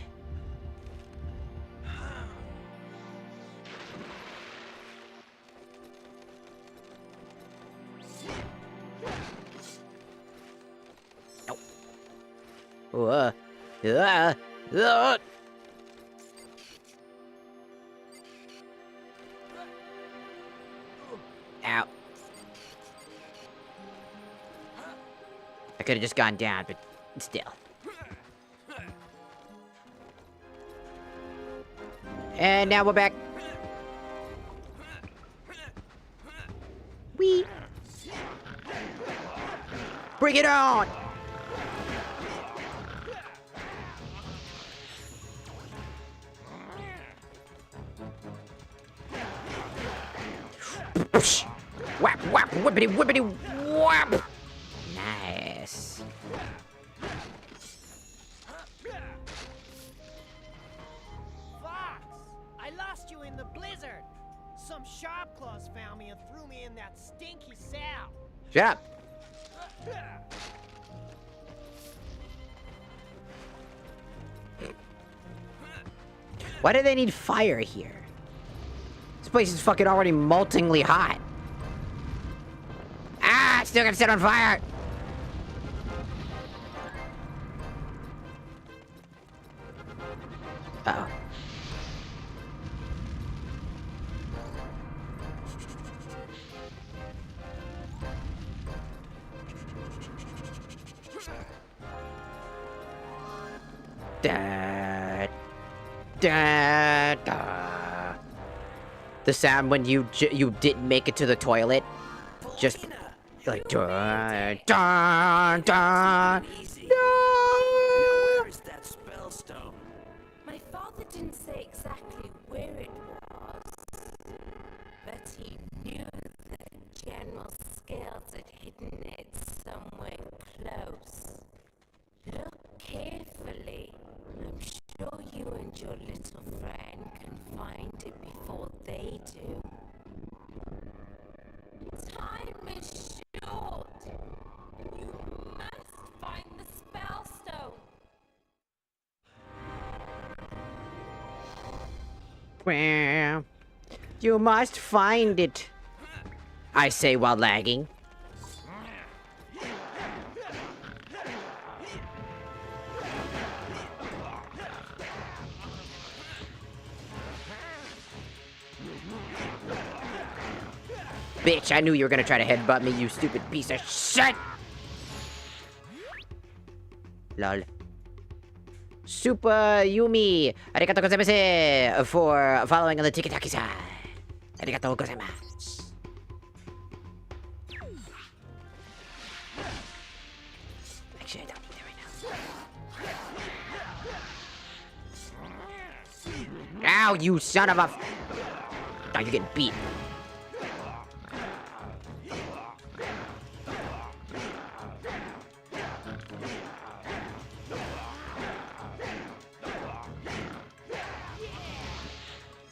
Uh, uh, uh. Ow. I could have just gone down, but still. And now we're back. Whee! Bring it on! Whap, whap, whippity, whippity, whap! Nice. Fox! I lost you in the blizzard! Some sharp claws found me and threw me in that stinky cell! Shut up. Why do they need fire here? This place is fucking already moltingly hot. Ah, it's still gonna set on fire. Uh-oh. Da, da, da. The sound when you didn't make it to the toilet, just like da, da, da, Easy. da. Where is that spellstone? My father didn't say exactly where it was, but he knew that General Scales had hidden it somewhere close. Look carefully. I'm sure you and your little friend can find it before they do. Well, you must find it, I say while lagging. Bitch, I knew you were gonna try to headbutt me, you stupid piece of shit! Lol. Super Yumi, arigatou gozaimasu for following on the tiki-taki side. Arigatou gozaimasu. Actually, I don't need that right now. Ow, you son of a... Oh, you're getting beat.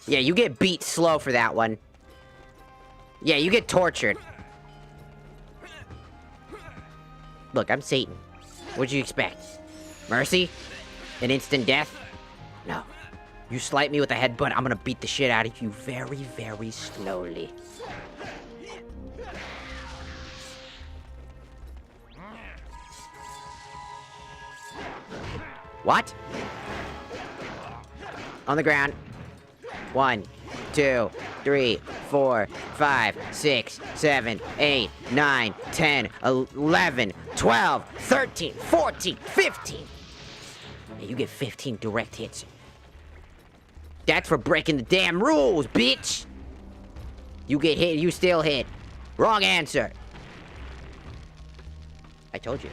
Yeah, you get beat slow for that one. Yeah, you get tortured. Look, I'm Satan. What'd you expect? Mercy? An instant death? No. You slight me with a headbutt, I'm gonna beat the shit out of you very, very slowly. What? On the ground. 1, 2, 3, 4, 5, 6, 7, 8, 9, 10, 11, 12, 13, 14, 15. Yeah, you get 15 direct hits. That's for breaking the damn rules, bitch! You get hit, you still hit. Wrong answer. I told you.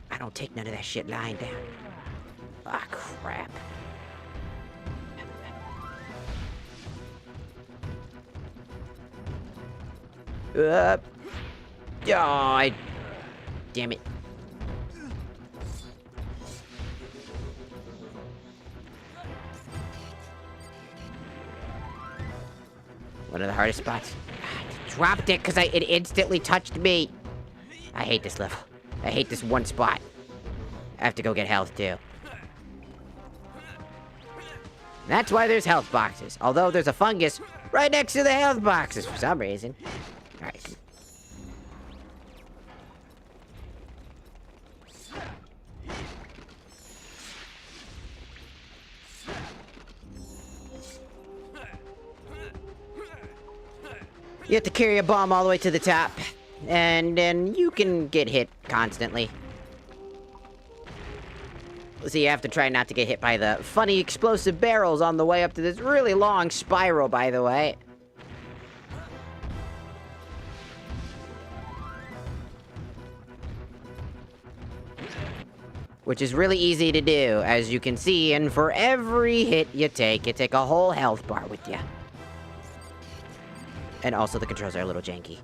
I don't take none of that shit lying down. Ah, crap. Oh, damn it. One of the hardest spots. I dropped it because it instantly touched me. I hate this level. I hate this one spot. I have to go get health too. That's why there's health boxes. Although there's a fungus right next to the health boxes for some reason. Alright. You have to carry a bomb all the way to the top. And then you can get hit constantly. So you have to try not to get hit by the funny explosive barrels on the way up to this really long spiral, by the way. Which is really easy to do, as you can see, and for every hit you take a whole health bar with you. And also the controls are a little janky.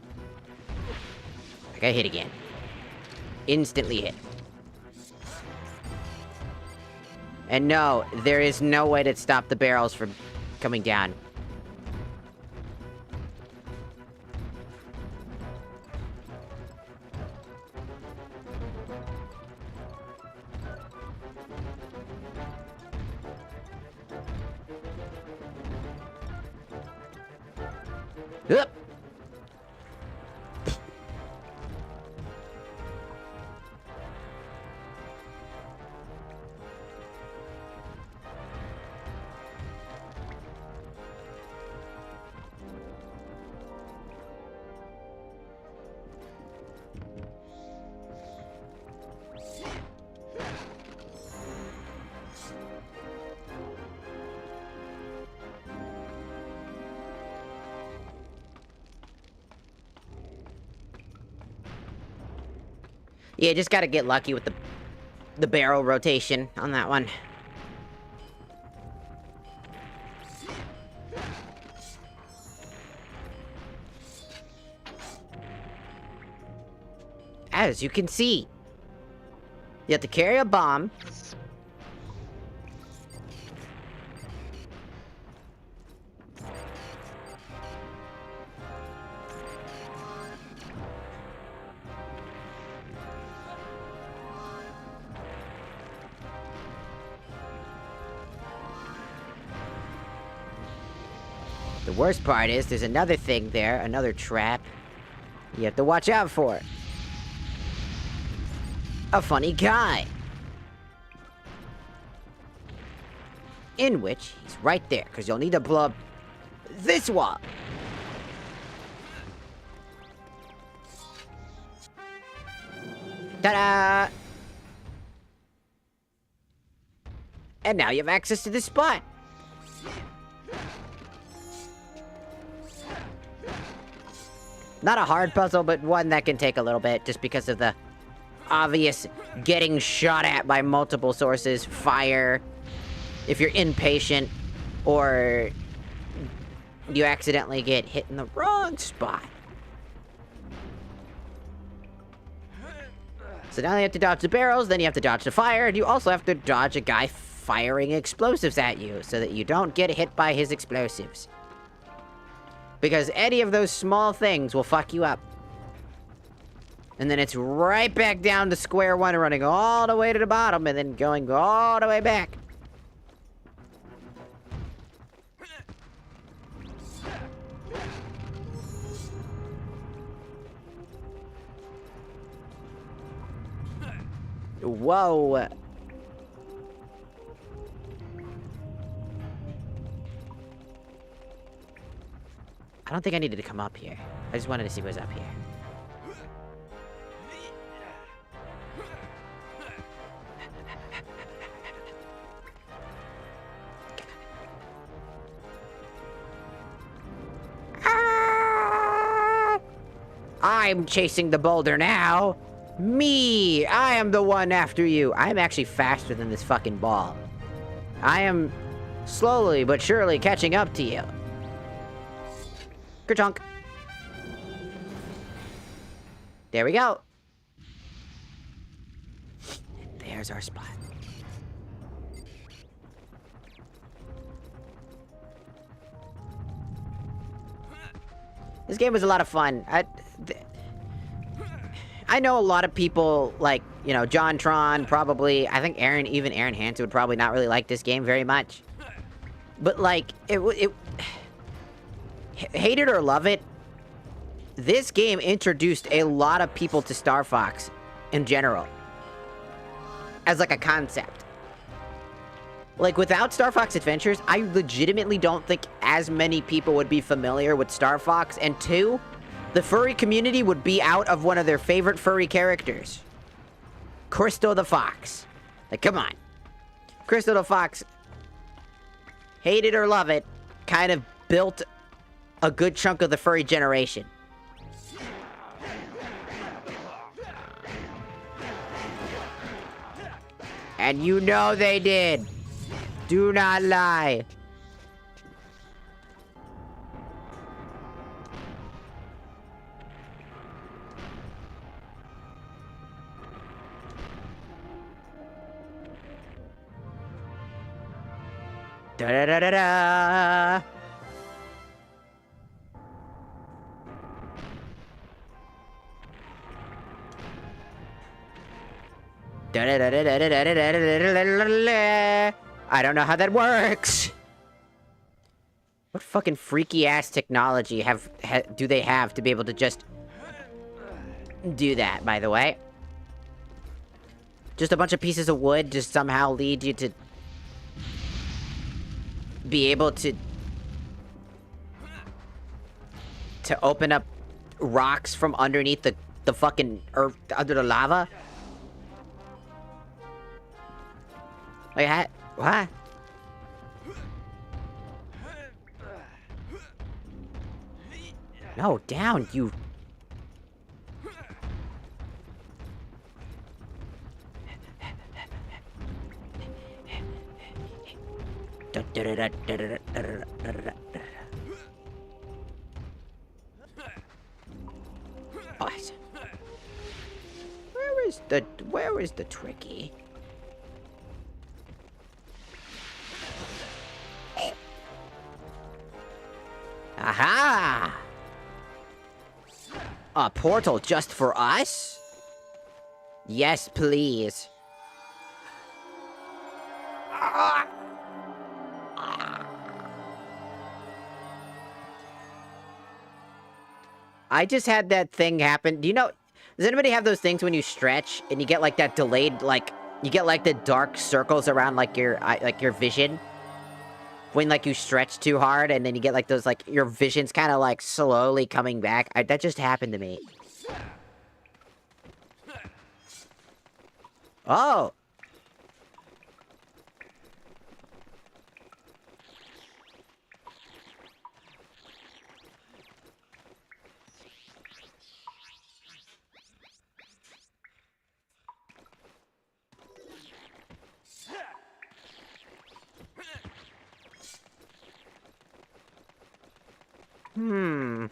I got hit again. Instantly hit. And no, there is no way to stop the barrels from coming down. Up. Yeah, just gotta get lucky with the barrel rotation on that one. As you can see, you have to carry a bomb. The worst part is there's another thing there, another trap you have to watch out for. A funny guy. In which, he's right there, because you'll need to blow up this wall. Ta-da! And now you have access to this spot. Not a hard puzzle, but one that can take a little bit, just because of the obvious getting shot at by multiple sources, fire, if you're impatient, or you accidentally get hit in the wrong spot. So now you have to dodge the barrels, then you have to dodge the fire, and you also have to dodge a guy firing explosives at you, so that you don't get hit by his explosives. Because any of those small things will fuck you up. And then it's right back down to square one, running all the way to the bottom, and then going all the way back. Whoa. I don't think I needed to come up here. I just wanted to see what was up here. I'm chasing the boulder now. Me! I am the one after you. I'm actually faster than this fucking ball. I am slowly but surely catching up to you. Kerchunk. There we go. And there's our spot. This game was a lot of fun. I know a lot of people, like, you know, JONTRON, probably, I think even Aaron Hansen would probably not really like this game very much. But, like, hate it or love it, this game introduced a lot of people to Star Fox in general. As, like, a concept. Like, without Star Fox Adventures, I legitimately don't think as many people would be familiar with Star Fox, and two, the furry community would be out of one of their favorite furry characters. Crystal the Fox. Like, come on. Crystal the Fox, hate it or love it, kind of built a good chunk of the furry generation. And you know they did. Do not lie. Da-da-da-da-da! Da-da-da-da-da-da-da-da-da-da-da-da-da-da. I don't know how that works. What fucking freaky ass technology do they have to be able to just do that, by the way? Just a bunch of pieces of wood just somehow lead you to be able to open up rocks from underneath the fucking earth, under the lava? Like, what? No, down, you... Awesome. Where is the tricky? Aha! A portal just for us? Yes, please. I just had that thing happen. Do you know, does anybody have those things when you stretch and you get like that delayed, like, you get like the dark circles around like your vision? When like you stretch too hard and then you get like those, like, your vision's kind of like slowly coming back. That just happened to me. Oh. Hmm.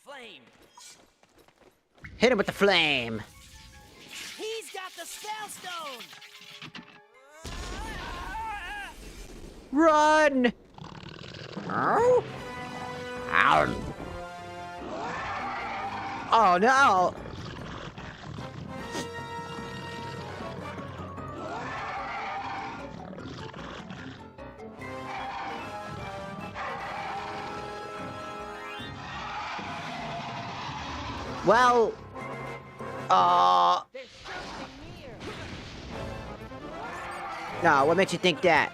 Flame. Hit him with the flame. He's got the spell stone. Run! Oh? Ow. Oh no! Well, There's something near. no, what makes you think that?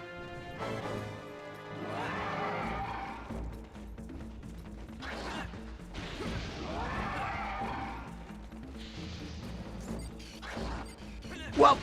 Whoa!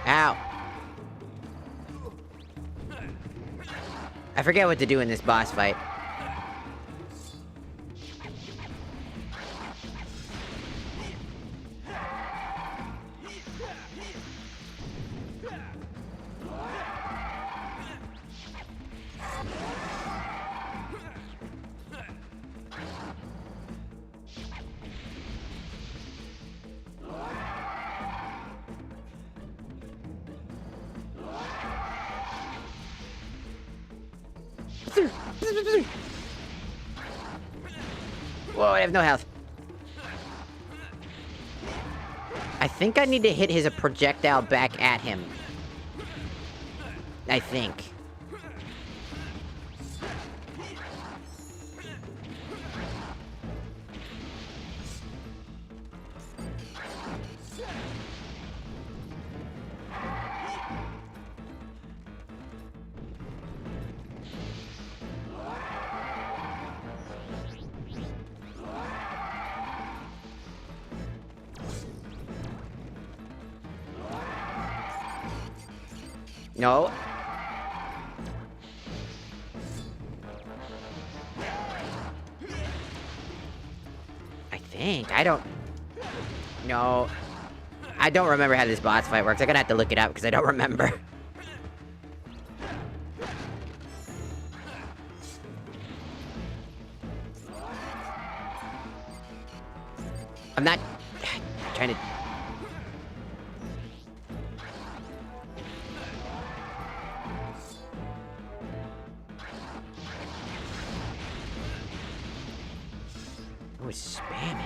Ow. I forget what to do in this boss fight. Whoa, I have no health. I think I need to hit his projectile back at him. I think. No. I think. I don't... No. I don't remember how this boss fight works. I'm gonna have to look it up because I don't remember. I'm not... trying to... I was spamming.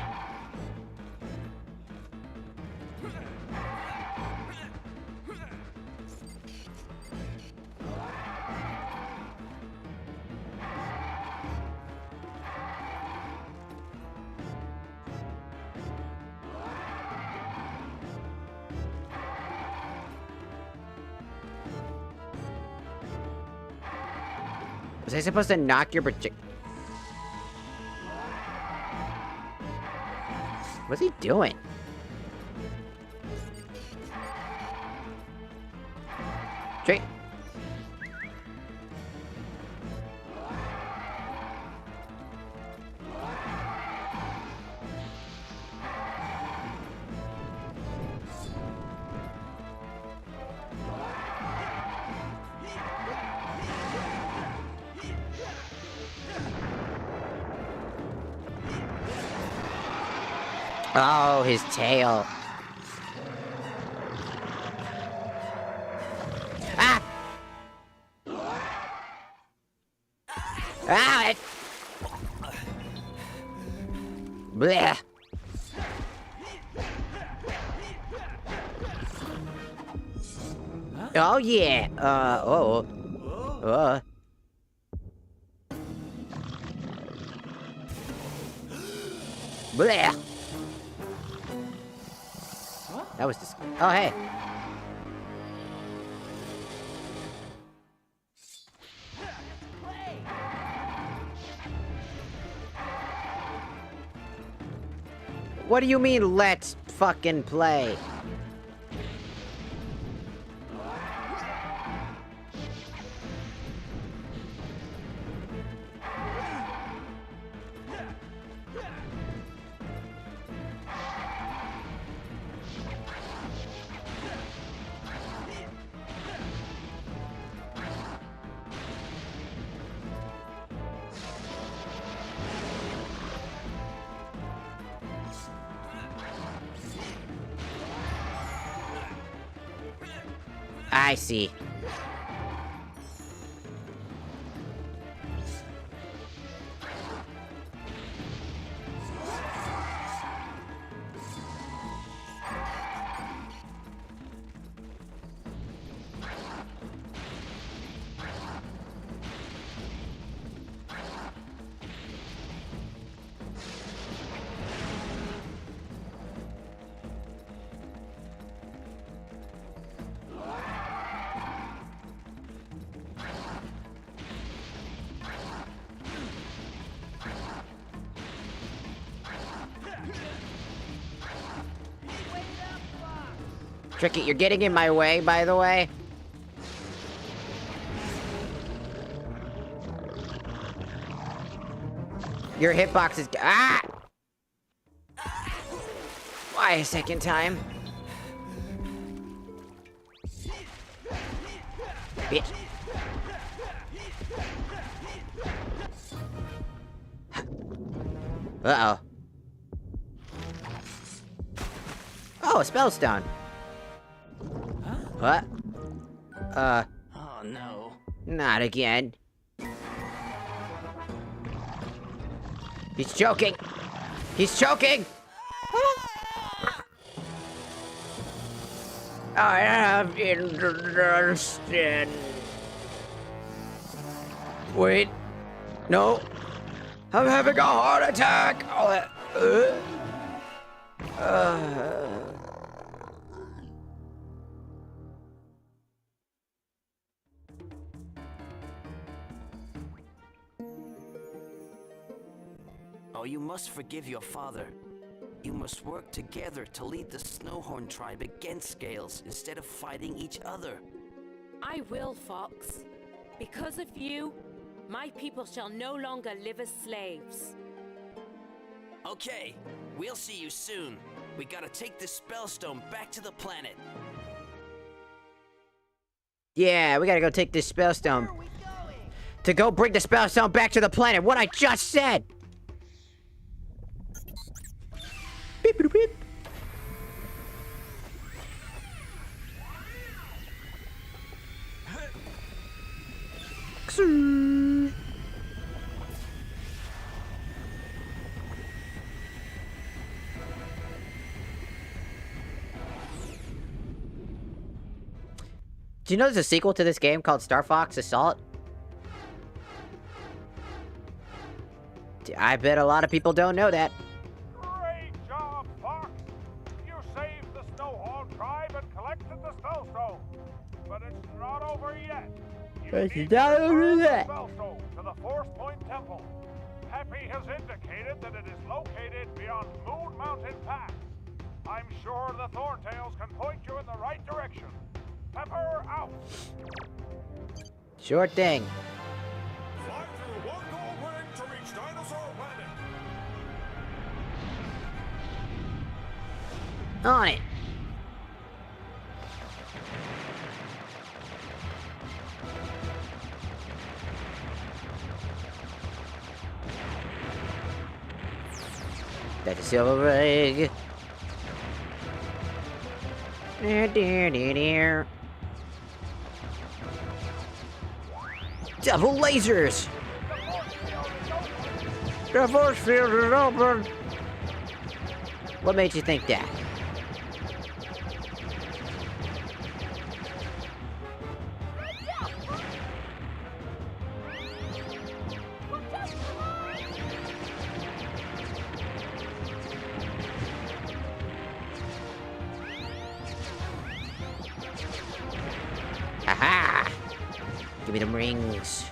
Was I supposed to knock your project... What's he doing? Straight. Oh, his tail. Ah! Ah! Blech. Oh yeah. Blech. That was just. Oh hey. What do you mean, let's fucking play? I see. Tricky, you're getting in my way, by the way. Your hitbox is... Ah! Why a second time? Bitch. Uh-oh. Oh, a spellstone. What? Oh no. Not again. He's choking! He's choking! I have indigestion. Wait. No. I'm having a heart attack! Oh, you must forgive your father. You must work together to lead the Snowhorn tribe against Scales instead of fighting each other. I will, Fox. Because of you, my people shall no longer live as slaves. Okay, we'll see you soon. We gotta take this spellstone back to the planet. Yeah, we gotta go take this spellstone. To go bring the spellstone back to the planet. What I just said! Beep, beep, beep. Do you know there's a sequel to this game called Star Fox Assault? I bet a lot of people don't know that. Great job, Fox! You saved the Snowhorn tribe and collected the spellstone. But it's not over yet. You It's need not to over return the yet. spellstone to the Force Point Temple. Peppy has indicated that it is located beyond Moon Mountain Pass. I'm sure the Thorntails can point you in the right direction. Pepper out! Sure thing. Fly through one gold ring to reach Dinosaur Planet. On it. That is silver egg. Double lasers! The force field is open! What made you think that? Aha! Give me them rings.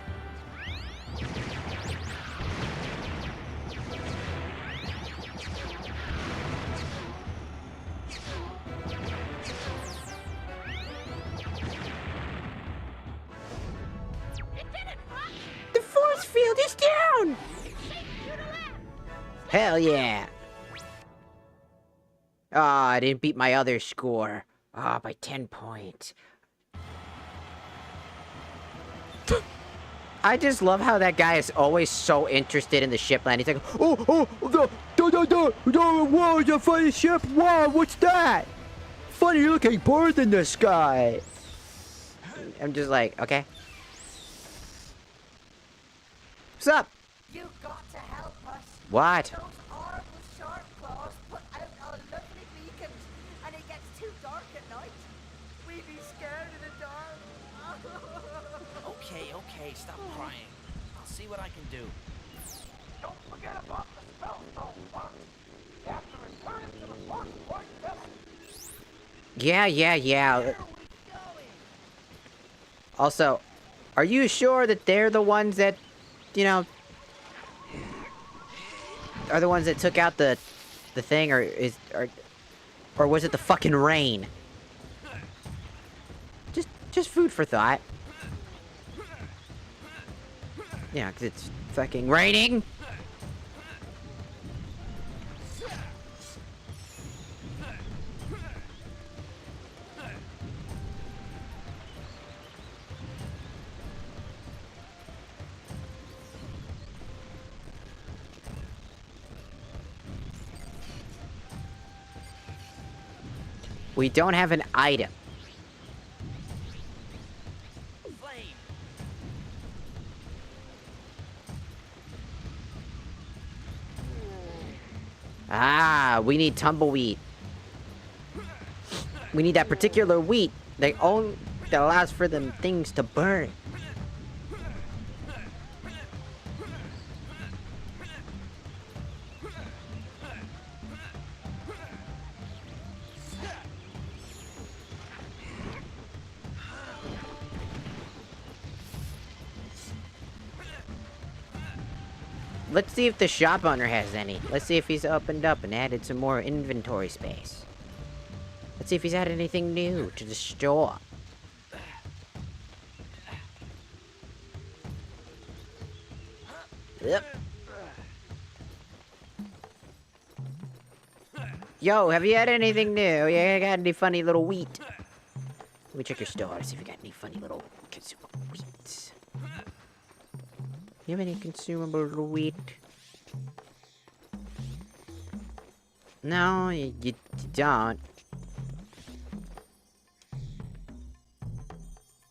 The force field is down! Hell yeah! Ah, I didn't beat my other score. Ah, by 10 points. I just love how that guy is always so interested in the ship land. He's like, whoa, the funny ship, wow, what's that? Funny looking bird in the sky. I'm just like, okay. What's up? You got to help us. What? Those horrible shark claws put out our lovely beacons, and it gets too dark at night. We be scared in the dark. Okay, stop crying. I'll see what I can do. Don't forget about the spellstone, Fox. You have to return it to the Force Point village. Yeah. Also, are you sure that they're the ones that, you know, are the ones that took out the thing, or was it the fucking rain? Just food for thought. Yeah, 'cause it's fucking raining. We don't have an item. Flame! Ah, we need tumbleweed. We need that particular wheat that allows for them things to burn. Let's see if the shop owner has any. Let's see if he's opened up and added some more inventory space. Let's see if he's added anything new to the store. Yep. Yo, have you had anything new? Yeah, got any funny little wheat? Let me check your store, see if you got any funny little consumable wheat. You have any consumable wheat? No, you don't.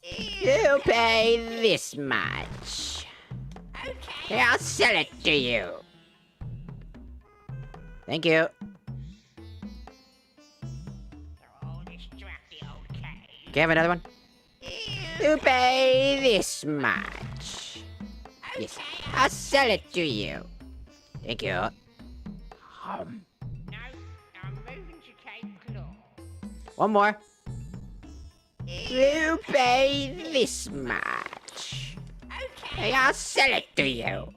You pay this much. Okay. I'll sell it to you. Thank you. Can I have another one? You pay this much. Yes, I'll sell it to you. Thank you. No, I'm moving to take claw. One more. You pay this much. Okay, I'll sell it to you.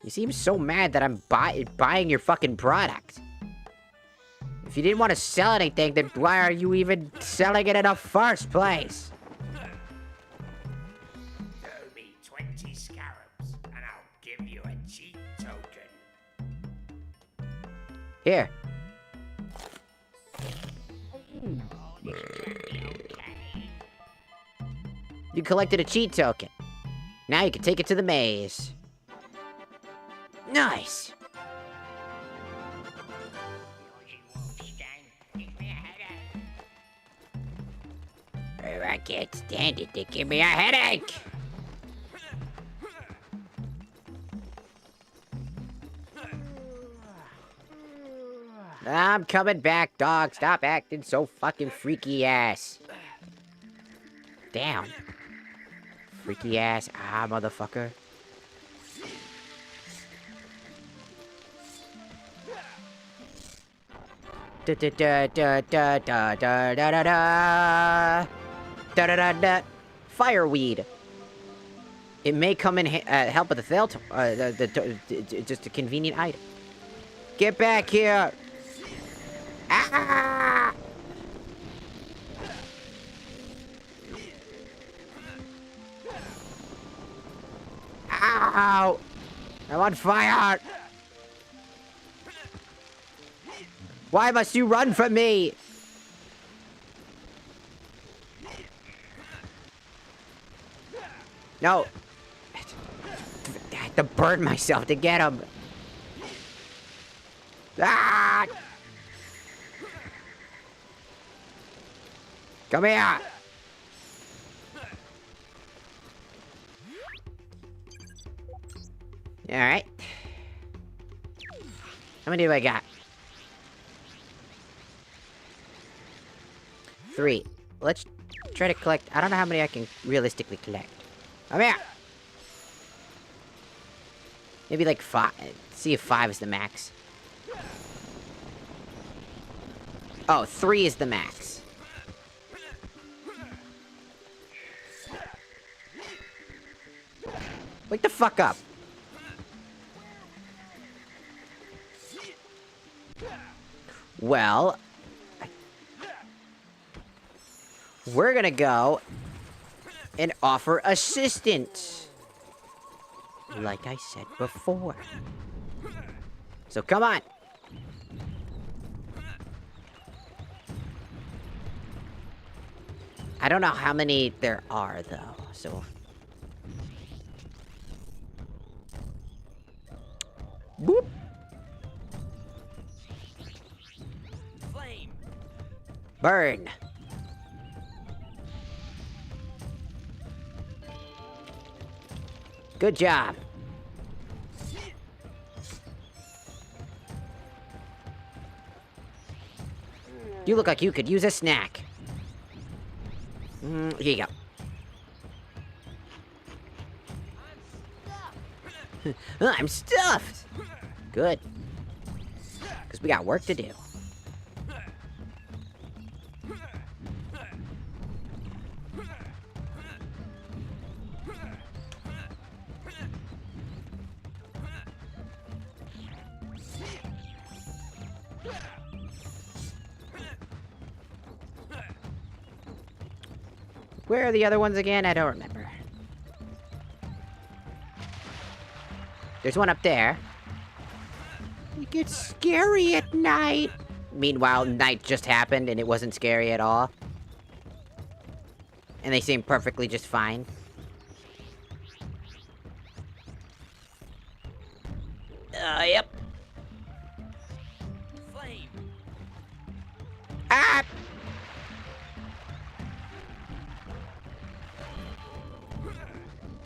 You seem so mad that I'm buying your fucking product. If you didn't want to sell anything, then why are you even selling it in the first place? Throw me 20 scarabs, and I'll give you a cheat token. Here. You collected a cheat token. Now you can take it to the maze. Nice. I can't stand it. They give me a headache. I'm coming back, dog. Stop acting so fucking freaky ass. Damn. Freaky ass. Ah, motherfucker. Da da da da da da da da da da da da da da. Fireweed. It may come in help with the just a convenient item. Get back here! Ah! Ow! I'm on fire! Why must you run from me? No. I had to burn myself to get him. Ah! Come here! Alright. How many do I got? 3. Let's try to collect... I don't know how many I can realistically collect. Come here! Maybe like 5. See if 5 is the max. Oh, 3 is the max. Wake the fuck up. Well... we're gonna go and offer assistance. Like I said before. So come on. I don't know how many there are, though, so... boop! Flame. Burn! Good job. You look like you could use a snack. Here you go. I'm stuffed! Good. Because we got work to do. Where are the other ones again? I don't remember. There's one up there. It gets scary at night. Meanwhile, night just happened and it wasn't scary at all. And they seem perfectly just fine. Yep. Flame. Ah!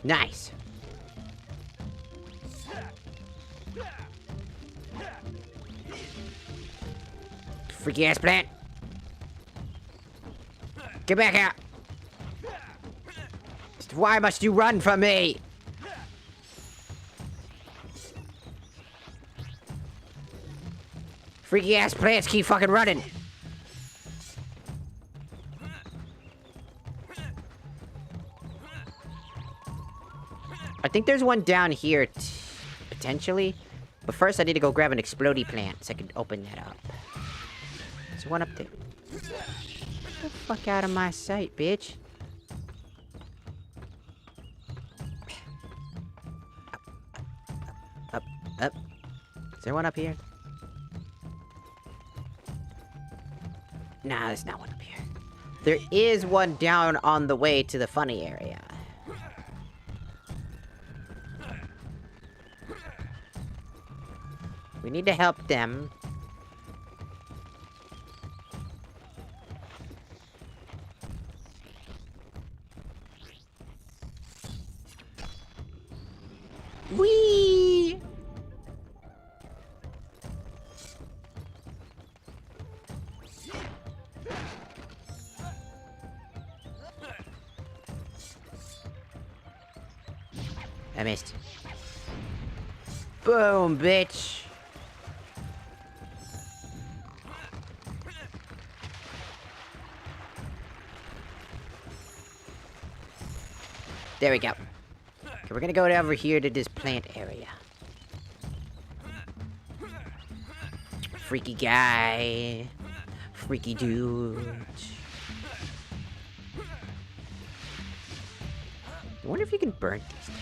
Nice. Freaky ass plant. Get back here. Why must you run from me? Freaky ass plants keep fucking running. I think there's one down here, potentially. But first, I need to go grab an explodey plant so I can open that up. There's one up there. Get the fuck out of my sight, bitch. Up. Is there one up here? Nah, there's not one up here. There is one down on the way to the funny area. We need to help them. I missed. Boom, bitch. There we go. Okay, we're gonna go over here to this plant area. Freaky guy. Freaky dude. I wonder if you can burn these things.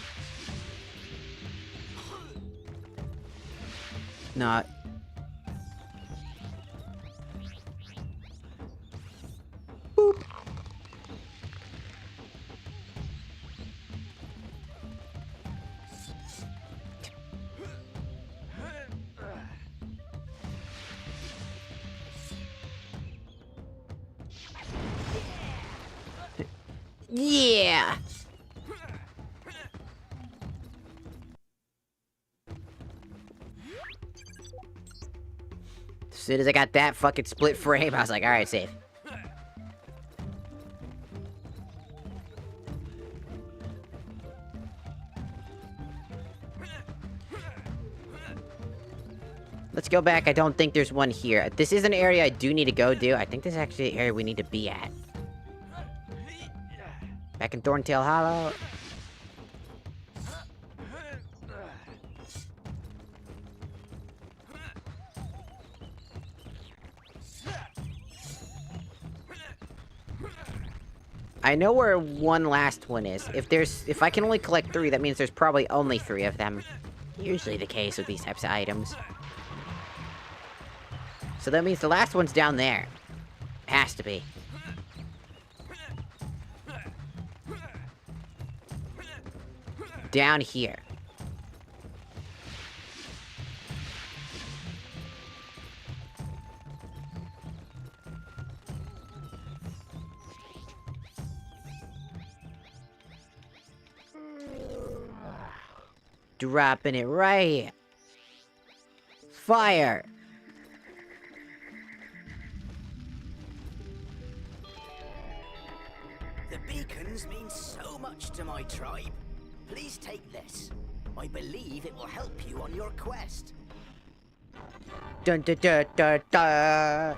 Not. Boop. Yeah. As soon as I got that fucking split frame, I was like, alright, safe. Let's go back. I don't think there's one here. This is an area I do need to go do. I think this is actually the area we need to be at. Back in Thorntail Hollow. I know where one last one is. If I can only collect 3, that means there's probably only 3 of them. Usually the case with these types of items. So that means the last one's down there. Has to be. Down here. Dropping it right here. Fire! The beacons mean so much to my tribe. Please take this. I believe it will help you on your quest. Dun dun dun dun dun.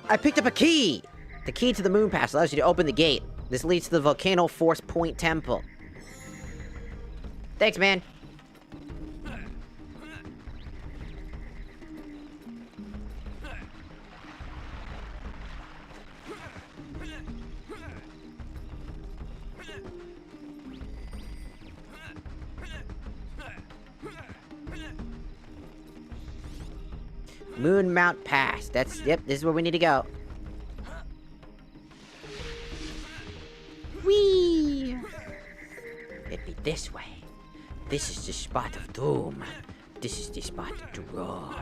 I picked up a key! The key to the moon pass allows you to open the gate. This leads to the Volcano Force Point Temple. Thanks, man. Moon Mount Pass. Yep, this is where we need to go. Whee! It'd be this way. This is the spot of doom. This is the spot to roar.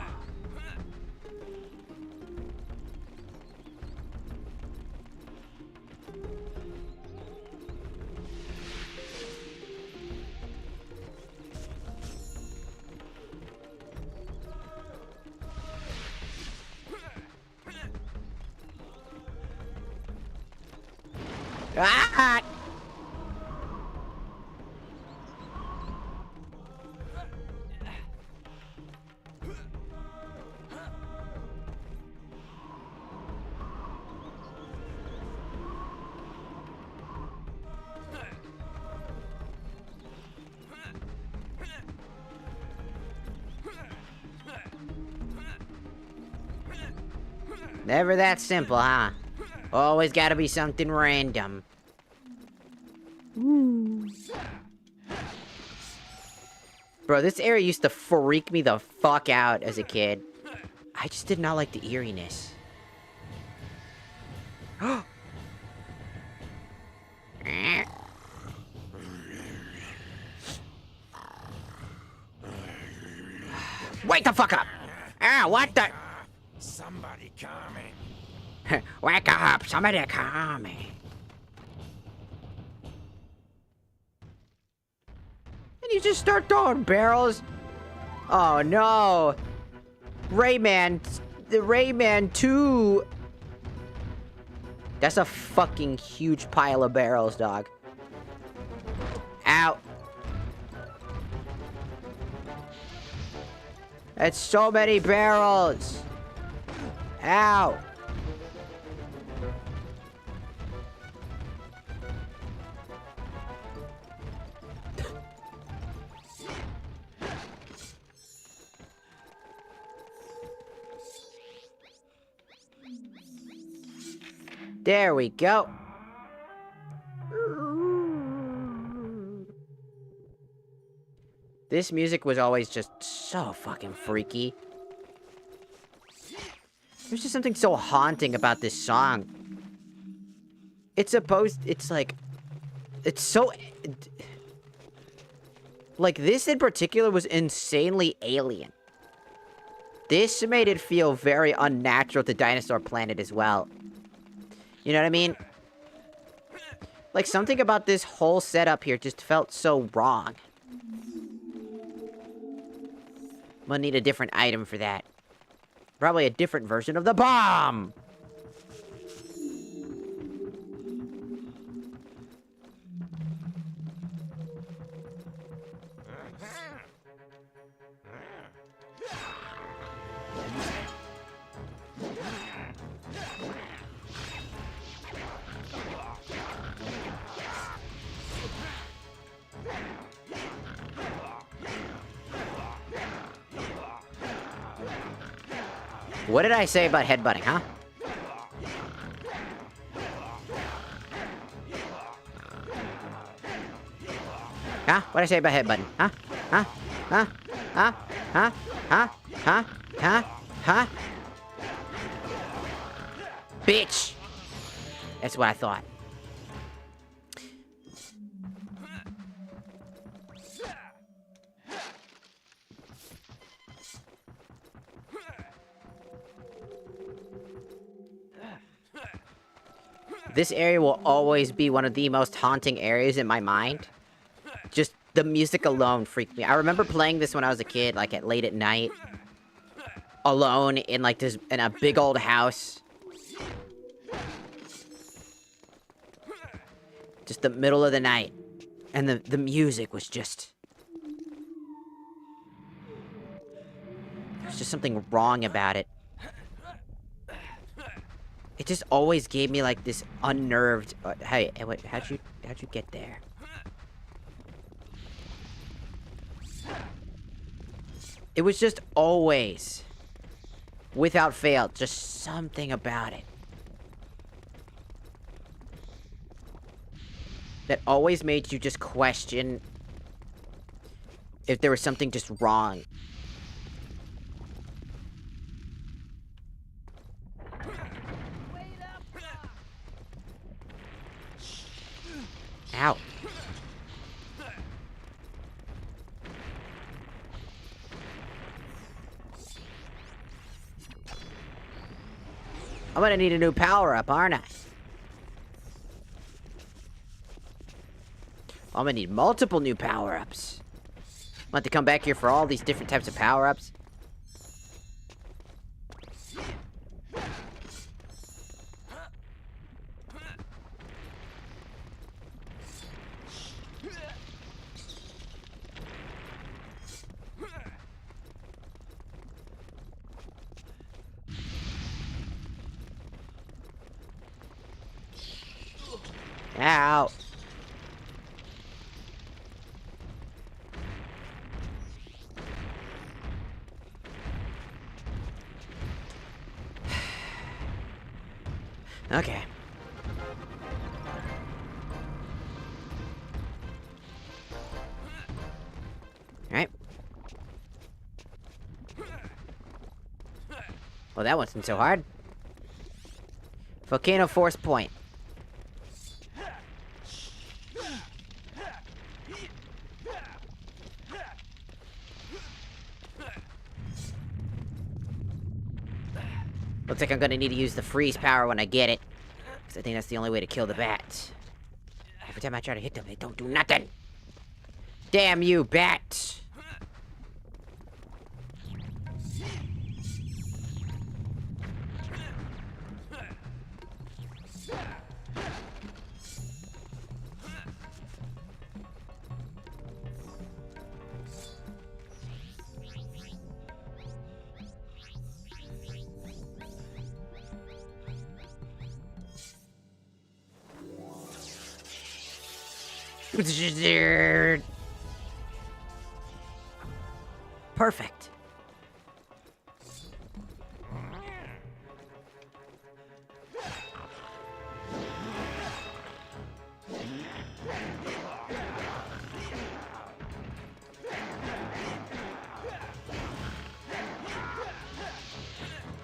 Ah! Never that simple, huh? Always gotta be something random. Bro, this area used to freak me the fuck out as a kid. I just did not like the eeriness. Wake the fuck up! Ah, what the? Somebody coming. Wake up! Somebody coming. And you just start throwing barrels? Oh no! Rayman, the Rayman 2. That's a fucking huge pile of barrels, dog. It's so many barrels! Ow! There we go. This music was always just so fucking freaky. There's just something so haunting about this song. It's like... It's so... Like, this in particular was insanely alien. This made it feel very unnatural to Dinosaur Planet as well. You know what I mean? Like, something about this whole setup here just felt so wrong. I'm gonna need a different item for that. Probably a different version of the bomb! What did I say about headbutting, huh? Huh? What did I say about headbutting? Huh? Huh? Huh? Huh? Huh? Huh? Huh? Huh? Huh? Bitch! That's what I thought. This area will always be one of the most haunting areas in my mind. Just the music alone freaked me. I remember playing this when I was a kid, like at late at night. Alone in like this, in a big old house. Just the middle of the night. And the music was just... There's just something wrong about it. It just always gave me like this unnerved. Hey, wait, how'd you get there? It was just always, without fail, just something about it that always made you just question if there was something just wrong. Ow. I'm gonna need a new power-up, aren't I? I'm gonna need multiple new power-ups. I'm gonna have to come back here for all these different types of power-ups. Ow. Okay. Alright. Well, that wasn't so hard. Volcano Force Point. Looks like I'm gonna need to use the freeze power when I get it. Because I think that's the only way to kill the bats. Every time I try to hit them, they don't do nothing. Damn you, bats! Perfect.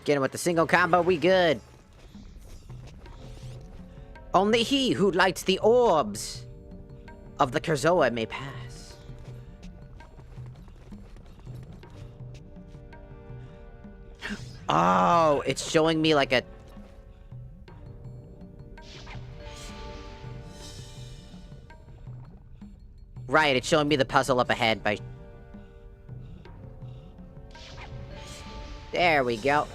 Get him with the single combo, we good. Only he who lights the orbs of the Kurzoa may pass. Oh, it's showing me like a... Right, it's showing me the puzzle up ahead by... There we go.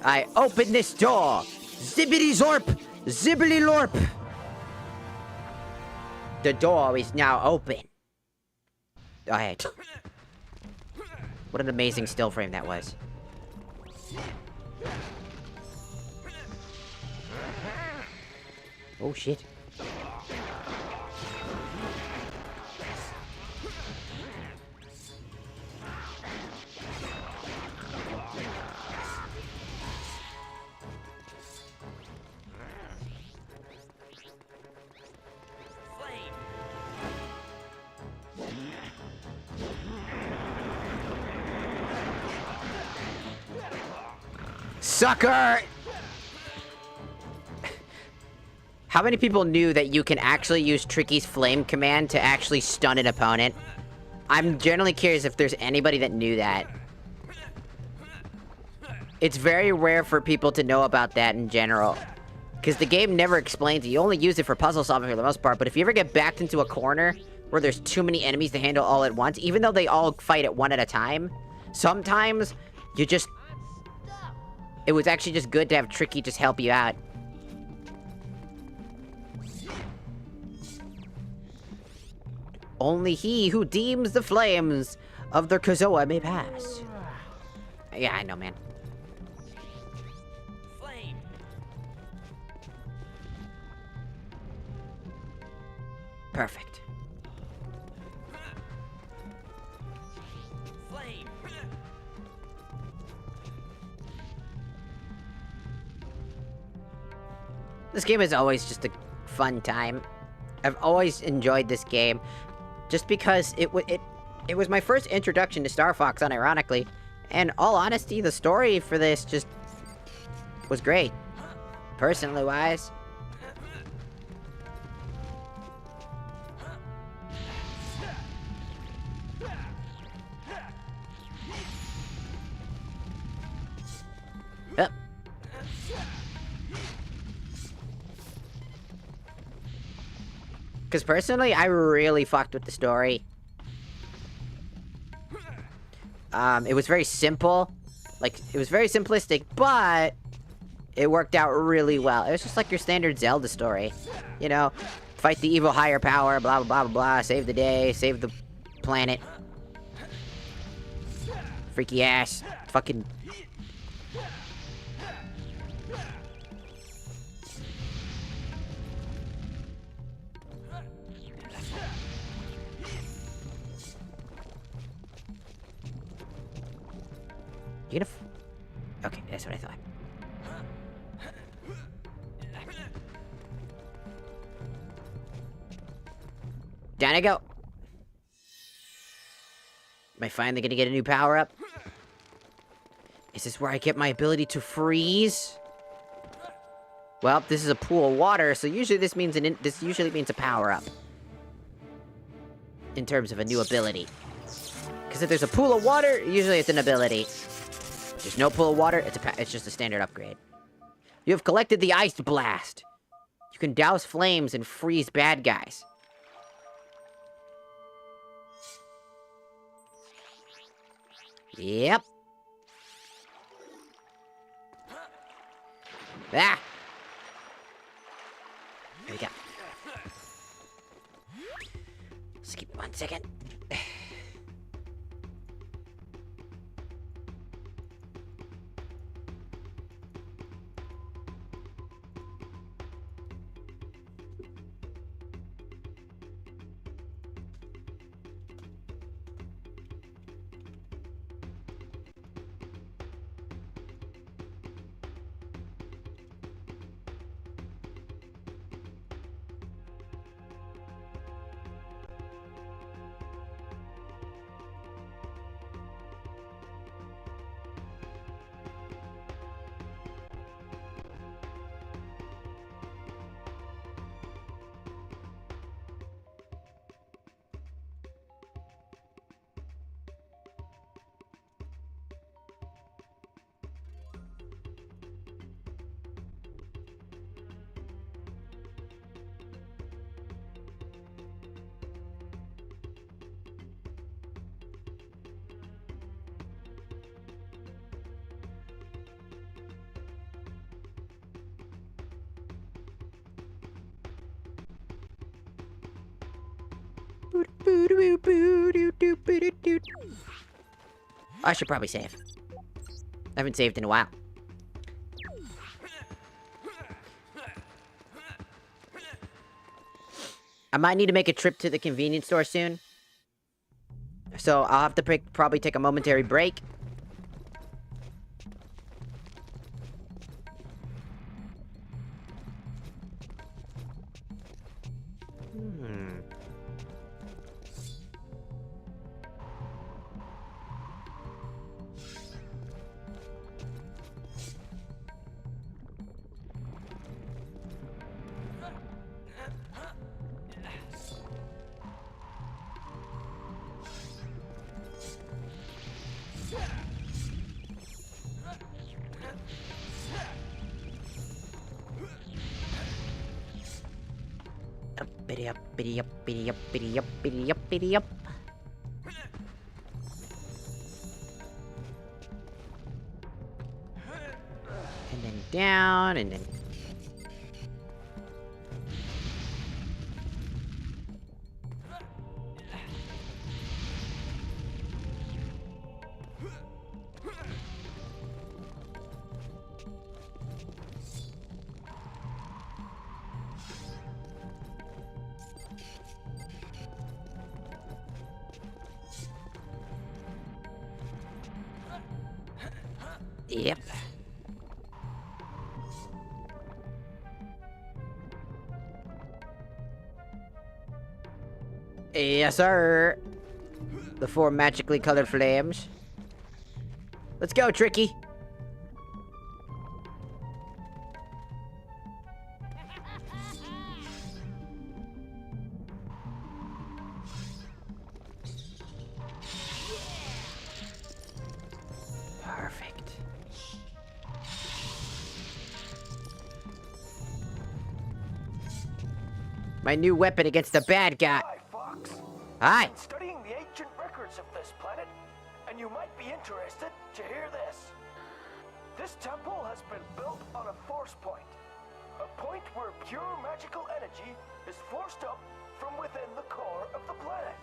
I open this door! Zibbity zorp! Zibbity lorp! The door is now open. Alright. What an amazing still frame that was. Oh shit. Sucker! How many people knew that you can actually use Tricky's flame command to actually stun an opponent? I'm generally curious if there's anybody that knew that. It's very rare for people to know about that in general. Because the game never explains it. You only use it for puzzle solving for the most part, but if you ever get backed into a corner where there's too many enemies to handle all at once, even though they all fight at one at a time, sometimes you just... It was actually just good to have Tricky just help you out. Only he who deems the flames of the Kurzoa may pass. Yeah, I know, man. Flame. Perfect. Flame. This game is always just a fun time. I've always enjoyed this game. Just because it was my first introduction to Star Fox, unironically. And all honesty, the story for this just was great. Personally wise. Yep. Because personally, I really fucked with the story. It was very simple. Like, it was very simplistic, but it worked out really well. It was just like your standard Zelda story. You know, fight the evil higher power, blah, blah, blah, blah, blah, save the day, save the planet. Freaky ass. Fucking... You gonna okay, that's what I thought. Down I go. Am I finally gonna get a new power-up? Is this where I get my ability to freeze? Well, this is a pool of water, so usually this means this usually means a power-up. In terms of a new ability. Because if there's a pool of water, usually it's an ability. If there's no pool of water, it's just a standard upgrade. You have collected the Ice Blast. You can douse flames and freeze bad guys. Yep. Ah! There we go. Skip 1 second. I should probably save. I haven't saved in a while. I might need to make a trip to the convenience store soon. So I'll have to probably take a momentary break. Uppity uppity uppity uppity uppity uppity up. And then down, and then... Yep. Yes, sir. The 4 magically colored flames. Let's go, Tricky. Perfect. My new weapon against the bad guy. Hi, Fox. Hi. I'm studying the ancient records of this planet, and you might be interested to hear this. This temple has been built on a force point. A point where pure magical energy is forced up from within the core of the planet.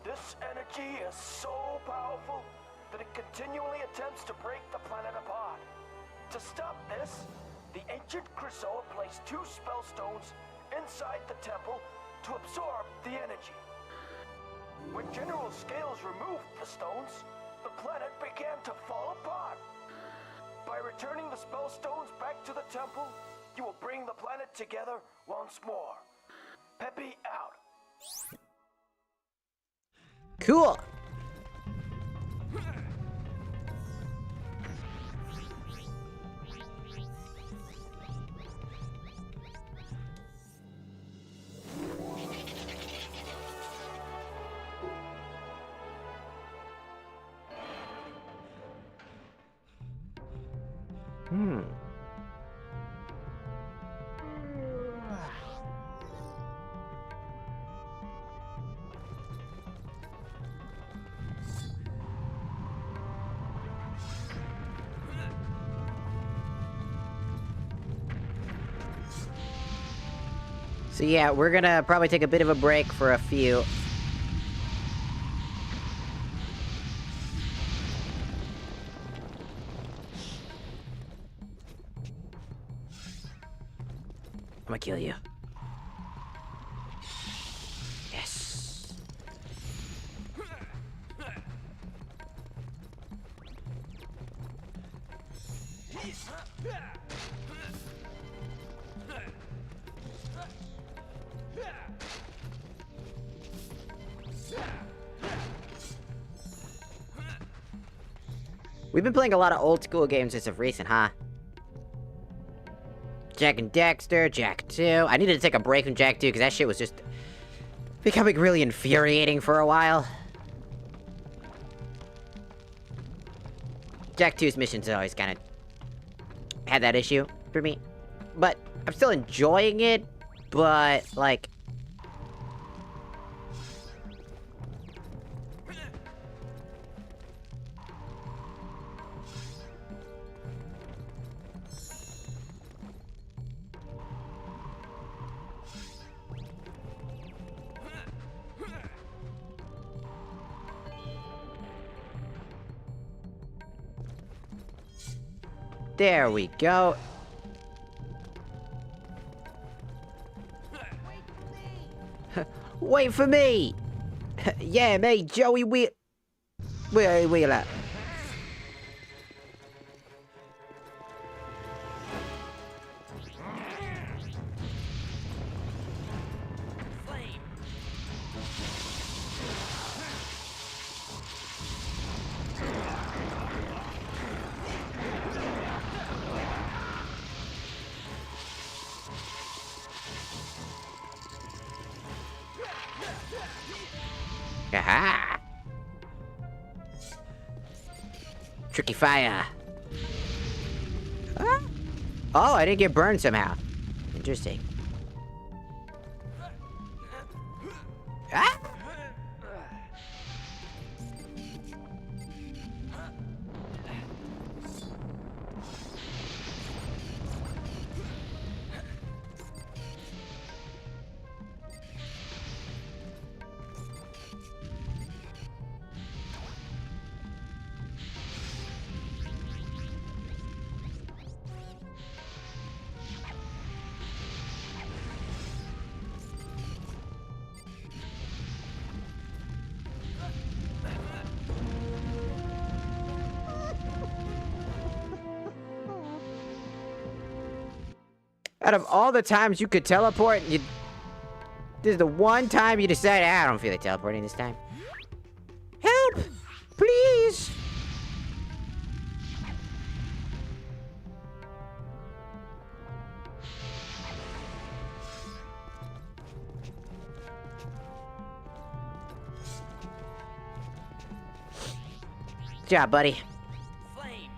This energy is so powerful that it continually attempts to break the planet apart. To stop this, the ancient Krasoa placed 2 spell stones inside the temple to absorb the energy. When General Scales removed the stones, the planet began to fall apart. By returning the spell stones back to the temple, you will bring the planet together once more. Peppy out. Cool. So yeah, we're gonna probably take a bit of a break for a few. I'm gonna kill you. Yes. We've been playing a lot of old school games as of recent, huh? Jak and Daxter, Jak 2. I needed to take a break from Jak 2 because that shit was just becoming really infuriating for a while. Jak 2's missions always kind of had that issue for me. But I'm still enjoying it, but like... There we go. Wait for me! Yeah, me, Joey Wheeler. Flame! Aha! Tricky fire. Ah. Oh, I didn't get burned somehow. Interesting. Ah! Out of all the times you could teleport, this is the one time you decided, I don't feel like teleporting this time. Help! Please! Good job, buddy. Flame!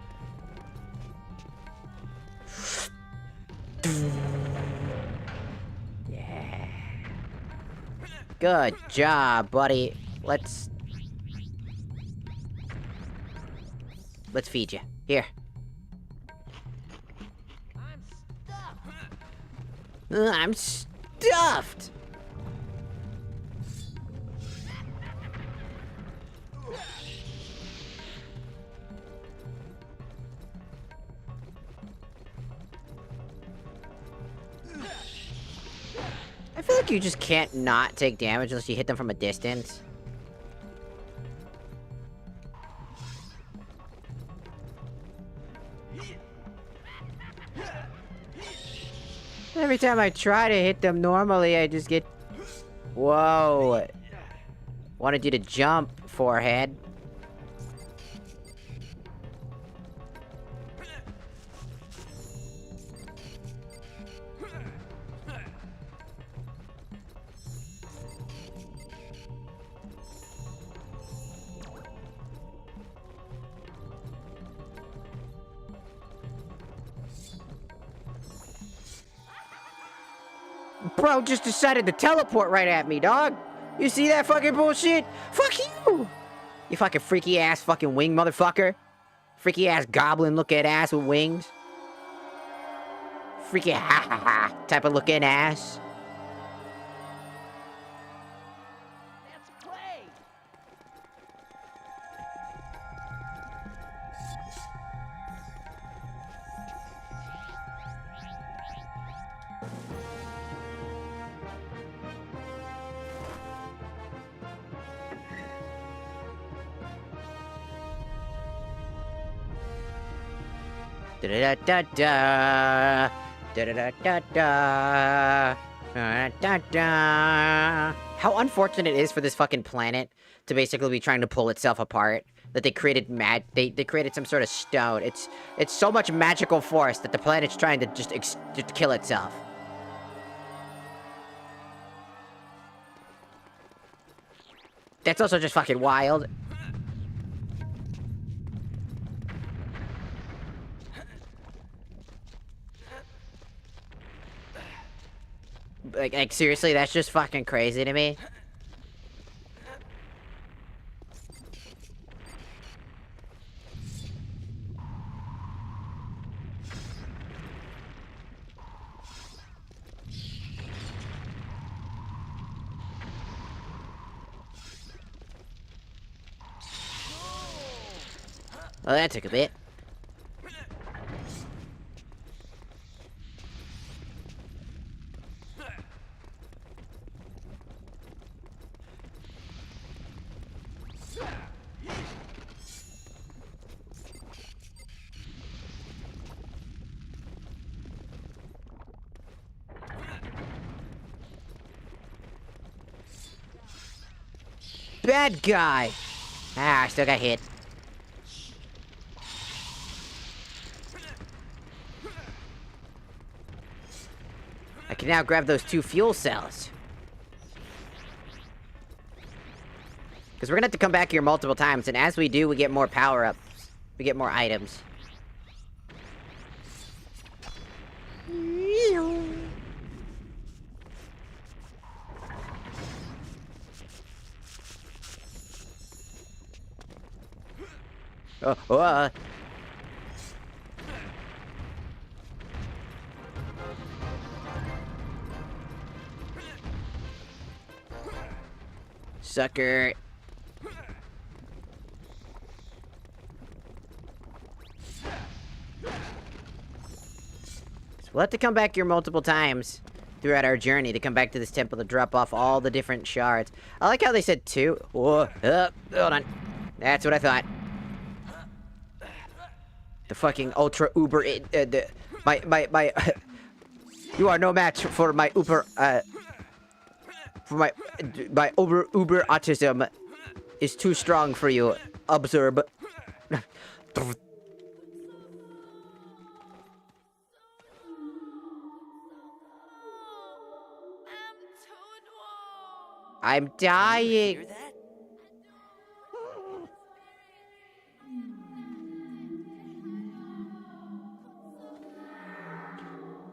Yeah. Good job, buddy. Let's feed you. Here. I'm stuffed. I feel like you just can't not take damage unless you hit them from a distance. Every time I try to hit them normally, I just get... Whoa. Wanted you to jump, forehead. Bro just decided to teleport right at me, dog. You see that fucking bullshit? Fuck you! You fucking freaky ass fucking wing motherfucker. Freaky ass goblin looking ass with wings. Freaky ha ha ha type of looking ass. Let's play! Da da da da da da da da da da da. How unfortunate it is for this fucking planet to basically be trying to pull itself apart. That they created they created some sort of stone. It's so much magical force that the planet's trying to just kill itself. That's also just fucking wild. Like seriously, that's just fucking crazy to me. Well, that took a bit. bad guy. Ah, I still got hit. I can now grab those 2 fuel cells. Because we're gonna have to come back here multiple times, and as we do, we get more power-ups. We get more items. Oh. Sucker. So we'll have to come back here multiple times throughout our journey to come back to this temple to drop off all the different shards. I like how they said 2. Whoa, hold on. That's what I thought. The fucking ultra uber, my, you are no match for my uber, for my uber autism is too strong for you. Observe. I'm dying. Hear that?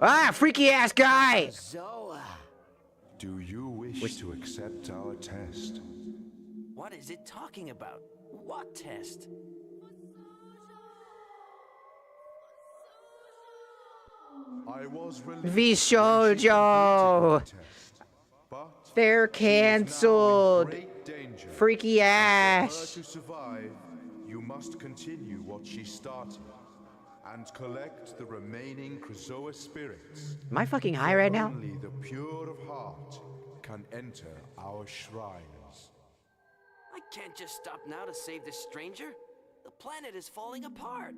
Ah, freaky ass guy! Do you wish to accept our test? What is it talking about? What test? I was Vishojo! They're cancelled! Freaky ass! To survive, you must continue what she started and collect the remaining Krazoa spirits. Am I fucking high right now? Only the pure of heart can enter our shrines. I can't just stop now to save this stranger. The planet is falling apart.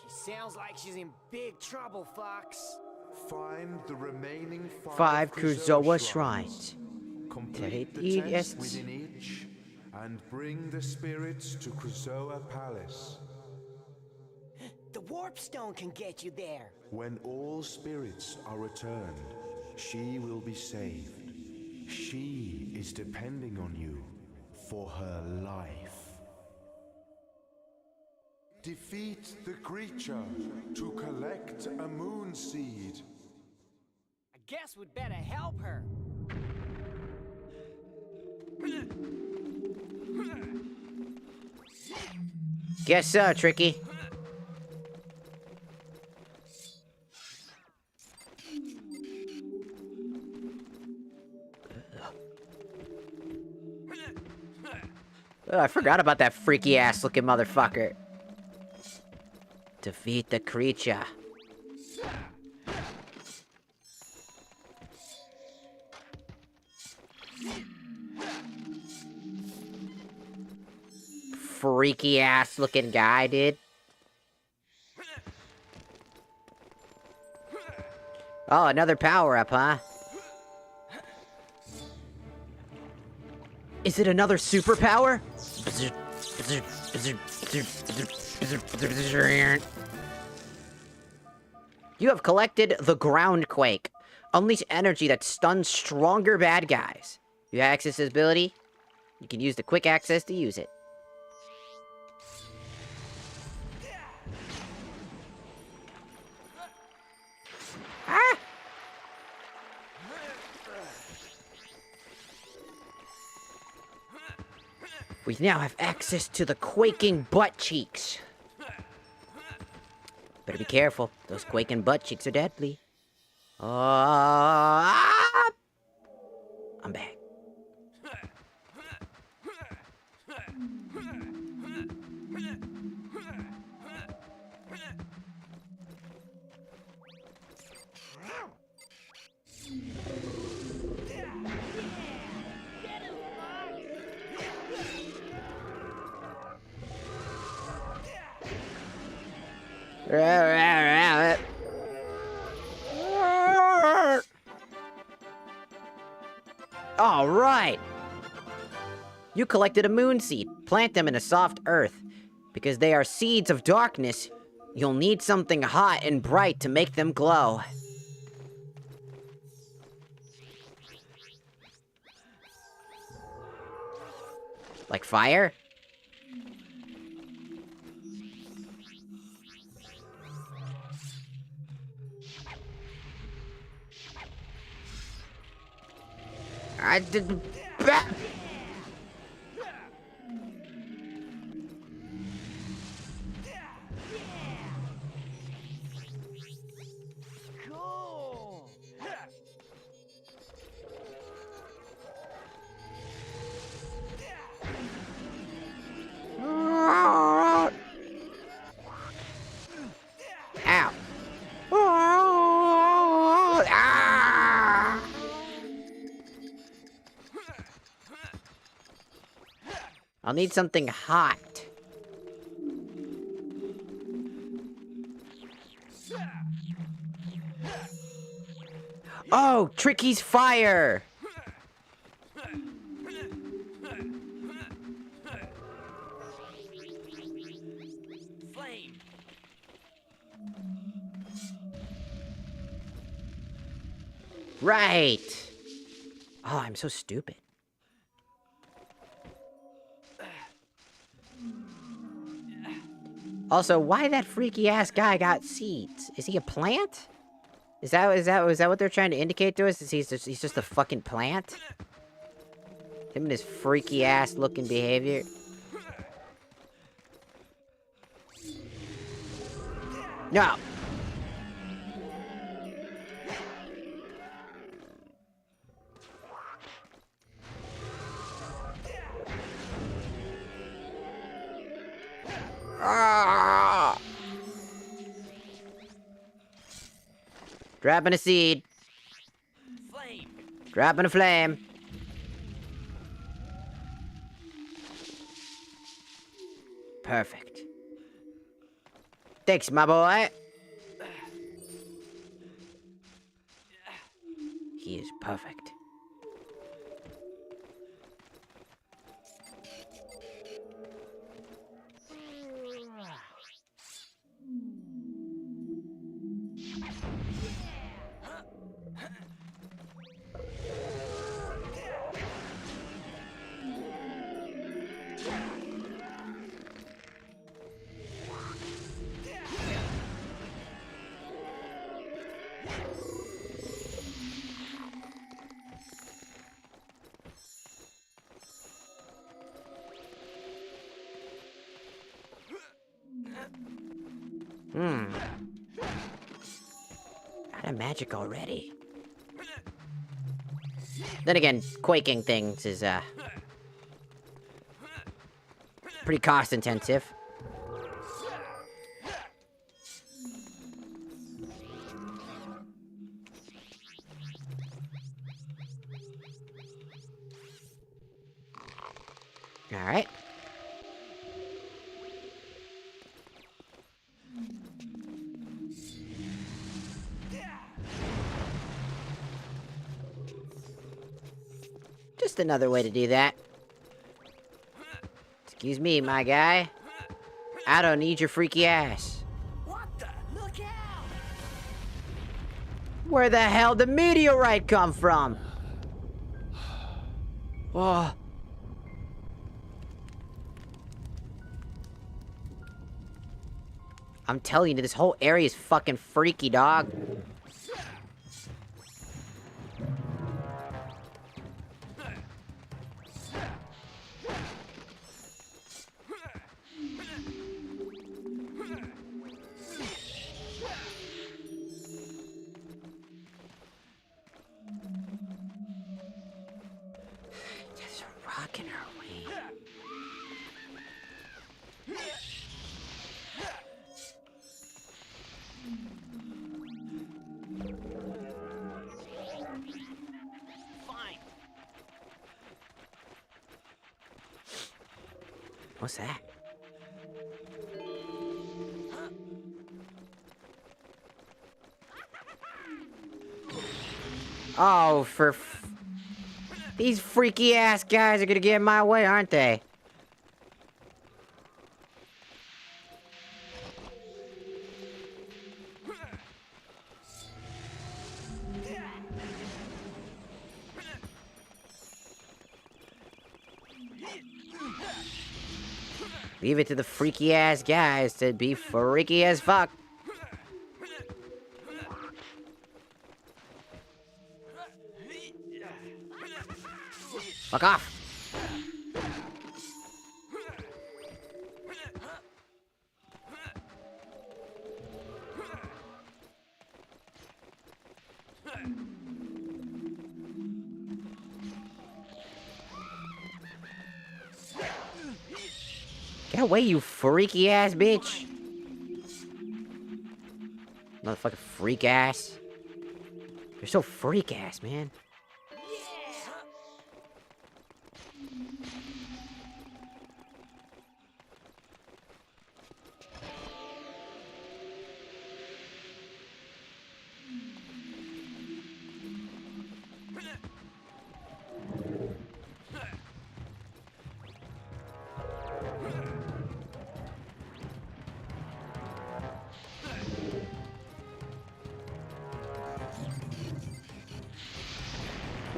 She sounds like she's in big trouble, Fox. Find the remaining 5 Krazoa Krazoa shrines. Complete the Yes. test within each, and bring the spirits to Krazoa Palace. The warp stone can get you there. When all spirits are returned, she will be saved. She is depending on you for her life. Defeat the creature to collect a moon seed. I guess we'd better help her. Guess so, Tricky. Oh, I forgot about that freaky ass looking motherfucker. Defeat the creature. Freaky ass looking guy, dude. Oh, another power up, huh? Is it another superpower? You have collected the Ground Quake. Unleash energy that stuns stronger bad guys. You access this ability. You can use the quick access to use it. Ah! We now have access to the quaking butt cheeks. Better be careful. Those quaking butt cheeks are deadly. I'm back. All right. You collected a moon seed. Plant them in a soft earth. Because they are seeds of darkness, you'll need something hot and bright to make them glow. Like fire? I did. Cool. Ow. Ah! I'll need something hot. Oh, Tricky's fire! Flame. Right! Oh, I'm so stupid. Also, why that freaky ass guy got seeds? Is he a plant? Is that what they're trying to indicate to us? Is he's just a fucking plant? Him and his freaky ass looking behavior. No. Ah! Dropping a seed. Flame. Dropping a flame. Perfect. Thanks, my boy. He is perfect. Out of magic already. Then again, quaking things is, pretty cost intensive. Alright. Just another way to do that. Excuse me, my guy. I don't need your freaky ass. What the? Look out! Where the hell did the meteorite come from? Oh. I'm telling you, this whole area is fucking freaky, dog. Just rocking her way. Fine. What's that? Oh, for These freaky ass guys are gonna get in my way, aren't they? Leave it to the freaky ass guys to be freaky as fuck. Fuck off. Get away, you freaky ass bitch. Motherfucking freak ass. You're so freak ass, man.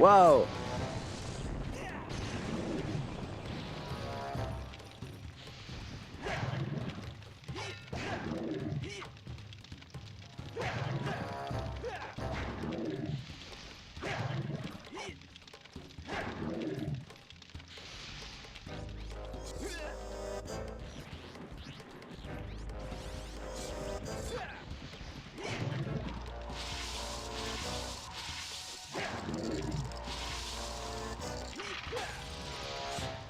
Whoa.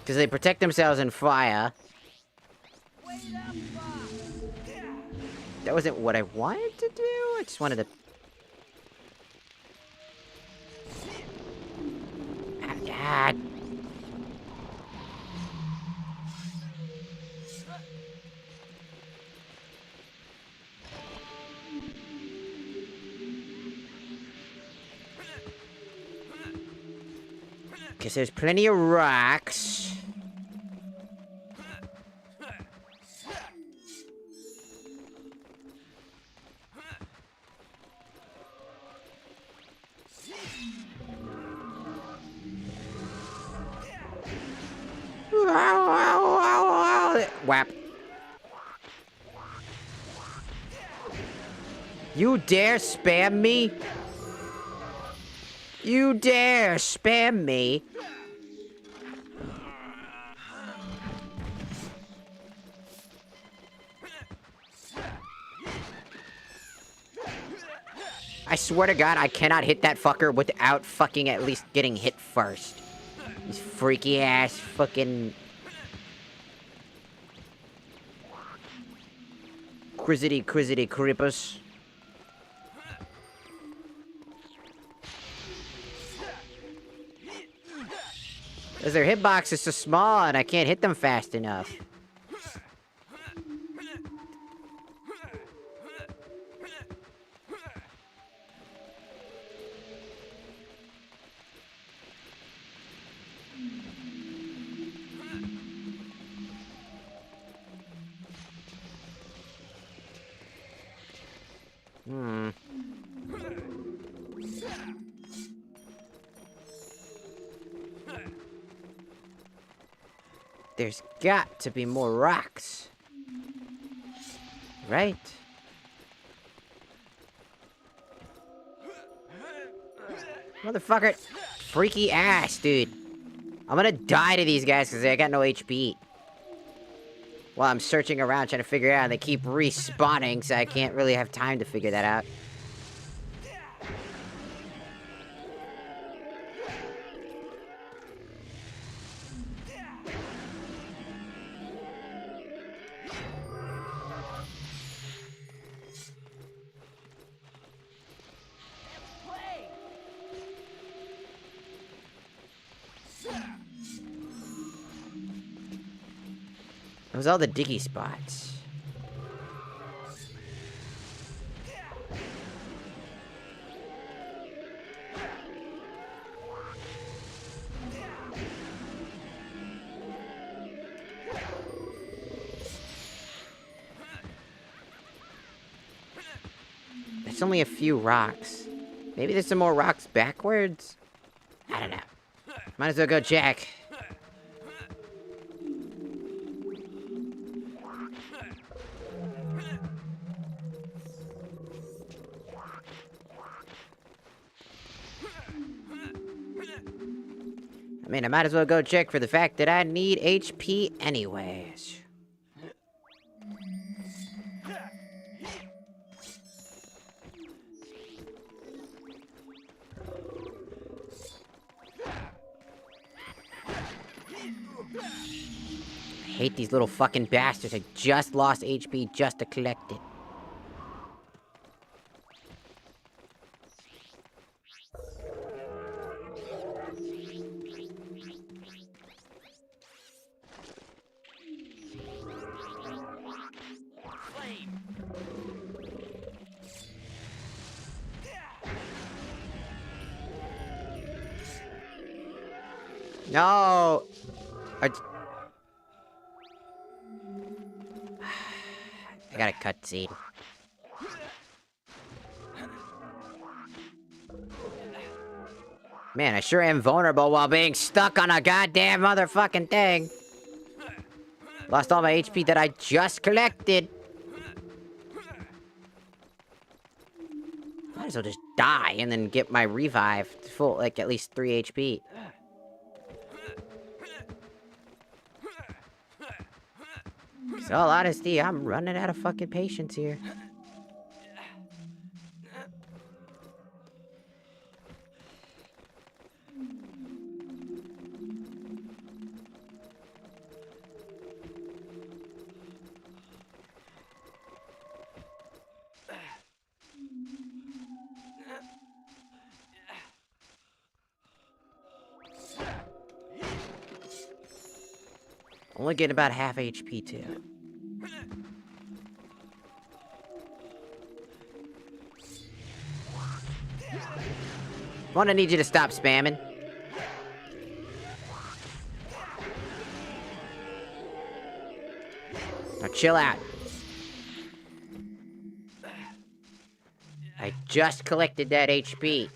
Because they protect themselves in fire. That wasn't what I wanted to do. I just wanted to... Ah, because there's plenty of rocks. Whap. You dare spam me? You dare spam me? I swear to God, I cannot hit that fucker without fucking at least getting hit first. These freaky ass fucking... Quizzity creepers. Because their hitbox is so small and I can't hit them fast enough. There's got to be more rocks. Right? Motherfucker. Freaky ass, dude. I'm gonna die to these guys because I got no HP. While I'm searching around trying to figure it out, and they keep respawning, so I can't really have time to figure that out. Those are all the diggy spots. There's only a few rocks. Maybe there's some more rocks backwards? I don't know. Might as well go check. I mean, I might as well go check for the fact that I need HP anyways. I hate these little fucking bastards. I just lost HP just to collect it. No! I got a cutscene. Man, I sure am vulnerable while being stuck on a goddamn motherfucking thing. Lost all my HP that I just collected. Might as well just die and then get my revive full, like at least 3 HP. So, all honesty, I'm running out of fucking patience here. Only getting about half HP too. I need you to stop spamming. Now chill out. I just collected that HP.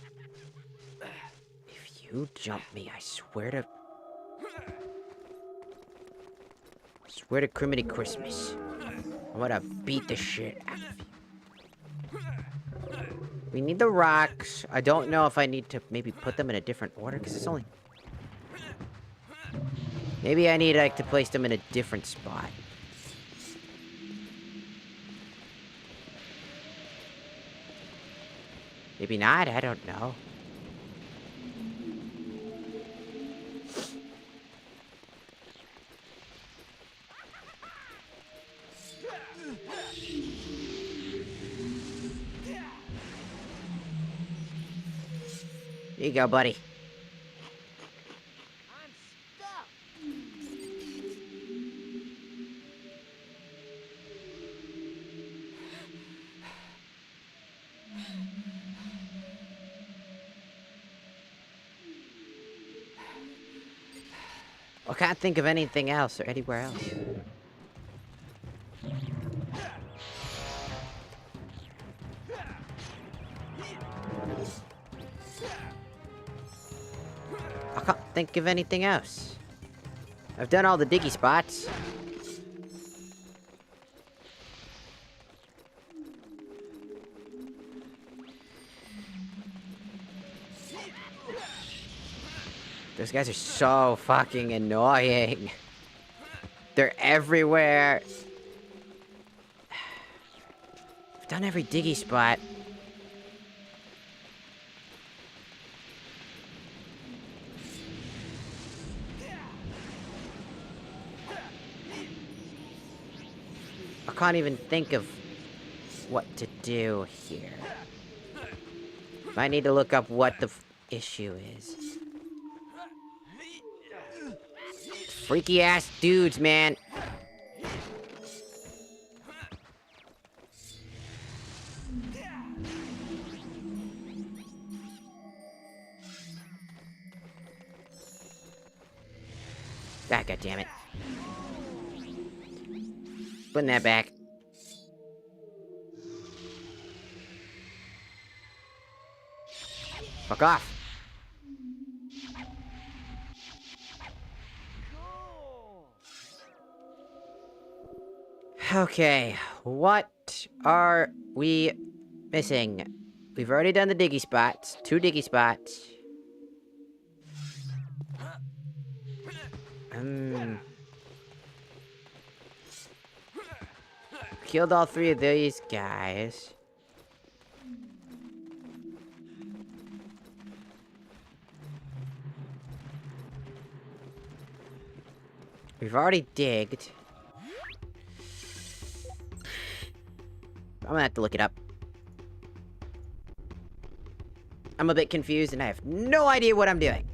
If you jump me, I swear to Criminy Christmas, I'm gonna beat the shit out of you. We need the rocks. I don't know if I need to maybe put them in a different order, because it's only... Maybe I need, like, to place them in a different spot. Maybe not, I don't know. Here you go, buddy. I'm stuck. I can't think of anything else or anywhere else. I can't think of anything else. I've done all the diggy spots. Those guys are so fucking annoying. They're everywhere. I've done every diggy spot. I can't even think of what to do here. I need to look up what the issue is. Freaky ass dudes, man. Ah, God damn it. Putting that back. Fuck off. Cool. Okay, what are we missing? We've already done the diggy spots. 2 diggy spots. Killed all 3 of these guys. We've already digged. I'm gonna have to look it up. I'm a bit confused and I have no idea what I'm doing.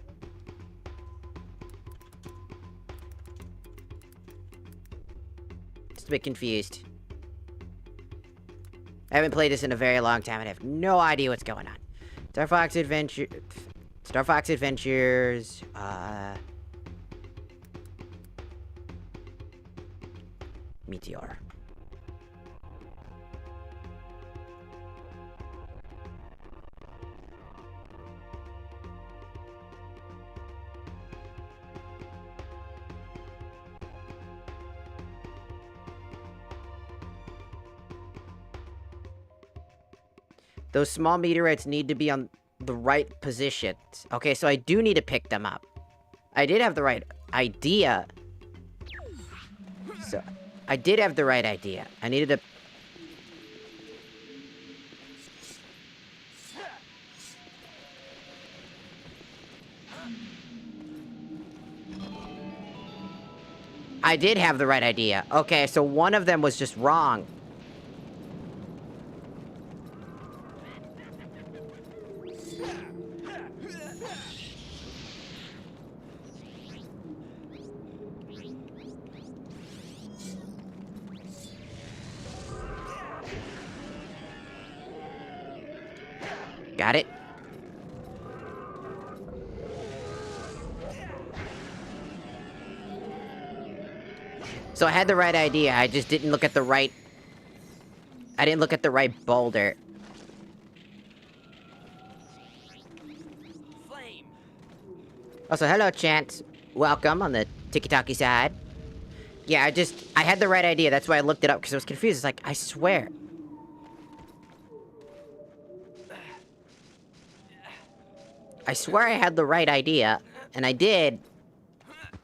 Just a bit confused. I haven't played this in a very long time and I have no idea what's going on. Star Fox Adventures, Meteor. Those small meteorites need to be on the right positions. Okay, so I do need to pick them up. I did have the right idea. So, I did have the right idea. I needed to... I did have the right idea. Okay, so one of them was just wrong. Got it. So I had the right idea, I just didn't look at the right... I didn't look at the right boulder. Flame. Also, hello, Chance. Welcome on the tiki-taki side. Yeah, I had the right idea, that's why I looked it up, because I was confused. It's like, I swear. I swear I had the right idea, and I did.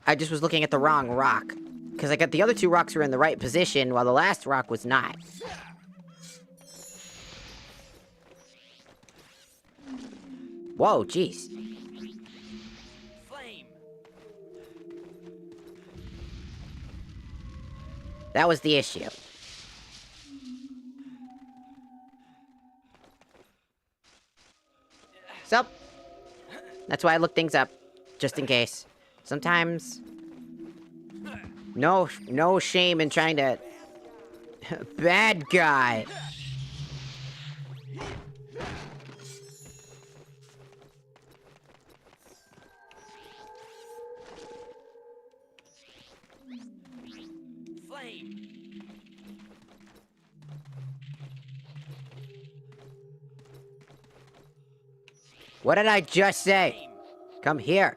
I just was looking at the wrong rock. Because I got the other 2 rocks were in the right position, while the last rock was not. Whoa, jeez. Flame. That was the issue. So, that's why I look things up, just in case. Sometimes, no shame in trying to... Bad guy! Flame. What did I just say? Come here.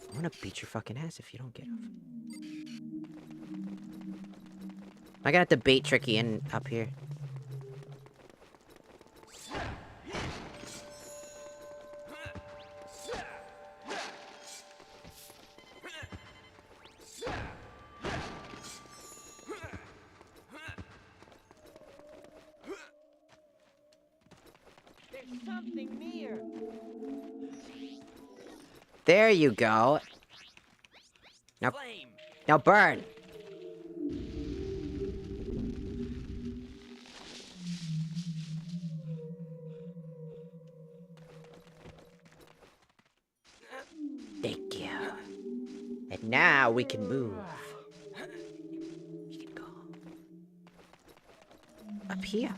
I'm gonna beat your fucking ass if you don't get off. I gotta have to bait Tricky in up here. There's something near. There you go. Now, Flame. now burn. Thank you. And now we can move. We can go up here.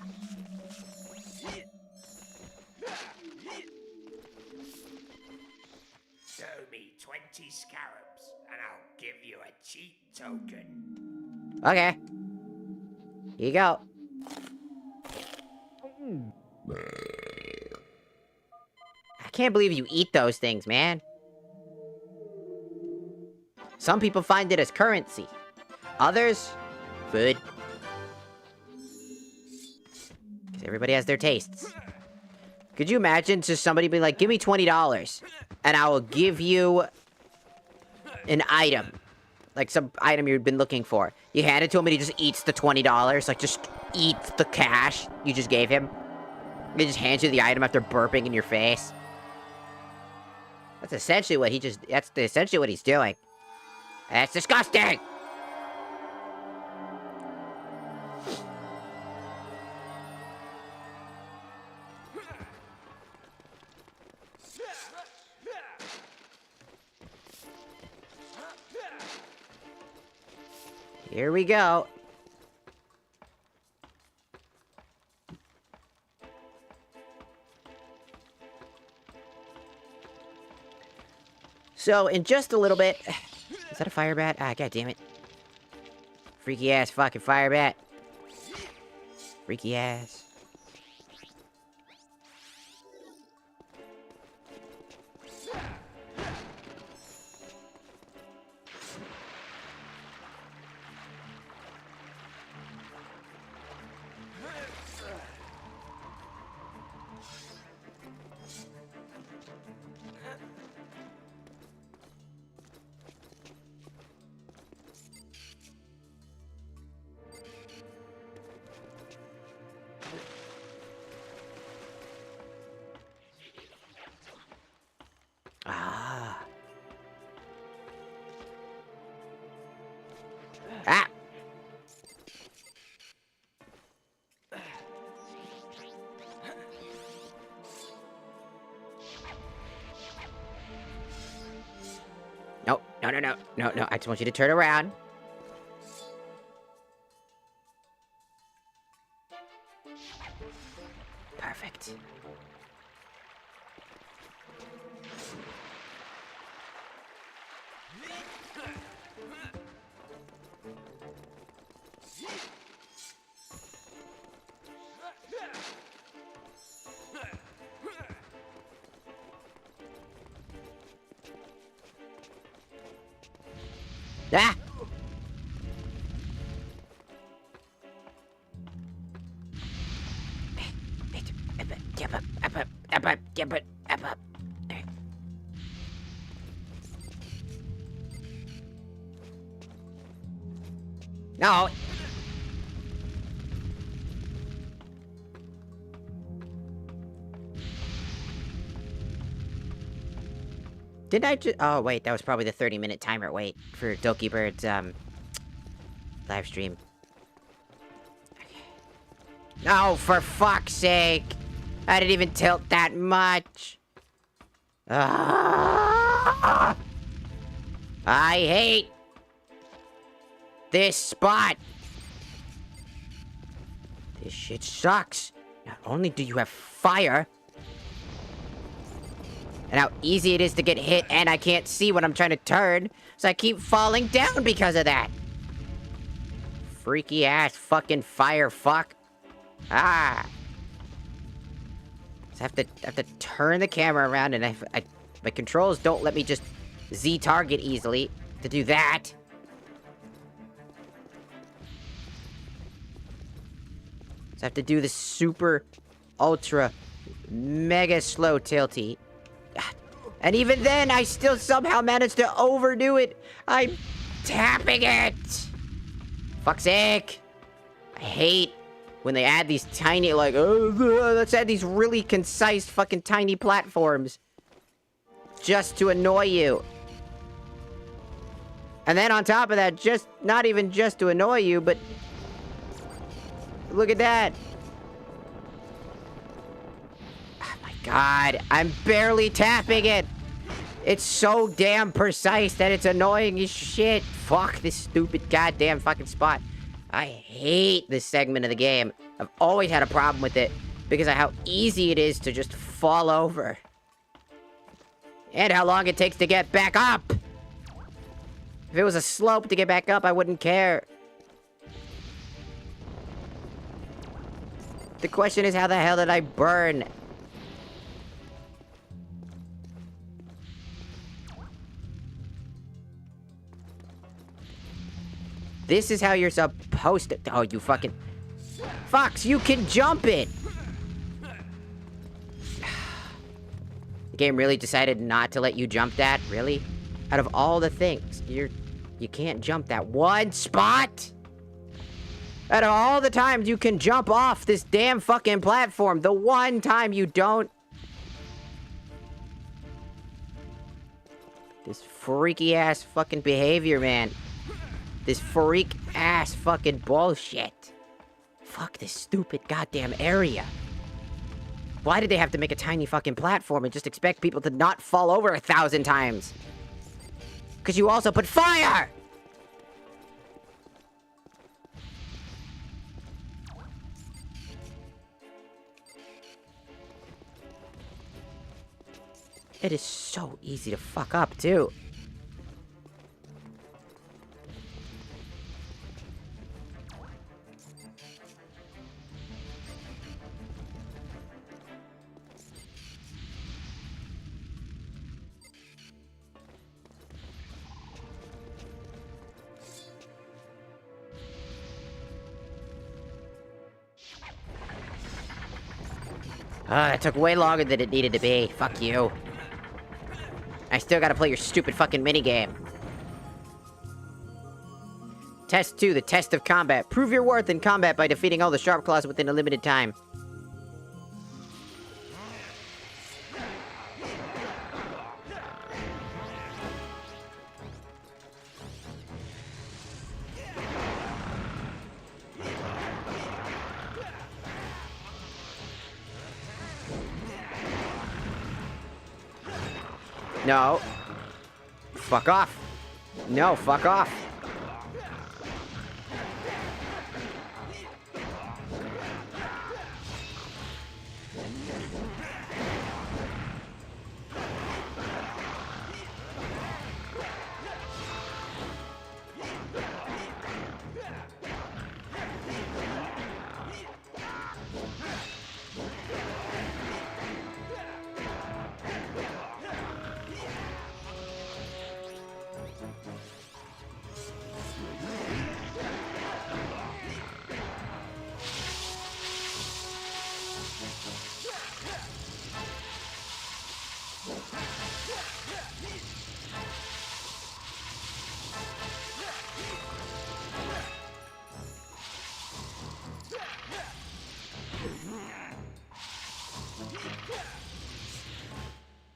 Show me 20 scarabs, and I'll give you a cheat token. Okay. Here you go. can't believe you eat those things, man. Some people find it as currency. Others, food. 'Cause everybody has their tastes. Could you imagine just somebody being like, give me $20, and I will give you an item. Like some item you've been looking for. You hand it to him and he just eats the $20. Like, just eats the cash you just gave him. He just hands you the item after burping in your face. That's essentially what essentially what he's doing. That's disgusting! Here we go. So, in just a little bit... Is that a fire bat? Ah, god damn it. Freaky ass fucking fire bat. Freaky ass. Ah. Ah. No, no, no, no, no, no. I just want you to turn around. Perfect. Ah! No. Didn't I just... Oh, wait, that was probably the 30-minute timer. Wait, for Doki Bird's, live stream. Okay. No, for fuck's sake! I didn't even tilt that much! Ah! I hate this spot! This shit sucks. Not only do you have fire... and how easy it is to get hit, and I can't see when I'm trying to turn, so I keep falling down because of that. Freaky ass fucking fire fuck. Ah. So I have to turn the camera around, and my controls don't let me just Z target easily to do that. So I have to do the super, ultra, mega slow tilty. And even then, I still somehow managed to overdo it. I'm tapping it. Fuck's sake. I hate when they add these tiny, like, let's add these really concise fucking tiny platforms. Just to annoy you. And then on top of that, not even just to annoy you, but... look at that. God, I'm barely tapping it. It's so damn precise that it's annoying as shit. Fuck this stupid goddamn fucking spot. I hate this segment of the game. I've always had a problem with it because of how easy it is to just fall over. And how long it takes to get back up. If it was a slope to get back up, I wouldn't care. The question is, how the hell did I burn? This is how you're supposed to... Oh, you fucking... Fox, you can jump it! The game really decided not to let you jump that? Really? Out of all the things, you can't jump that one spot? Out of all the times you can jump off this damn fucking platform, the one time you don't... This freaky ass fucking behavior, man. This freak ass fucking bullshit. Fuck this stupid goddamn area. Why did they have to make a tiny fucking platform and just expect people to not fall over 1,000 times? Because you also put fire! It is so easy to fuck up, too. That took way longer than it needed to be. Fuck you. I still gotta play your stupid fucking minigame. Test 2, the test of combat. Prove your worth in combat by defeating all the sharp claws within a limited time. No. Fuck off. No, fuck off.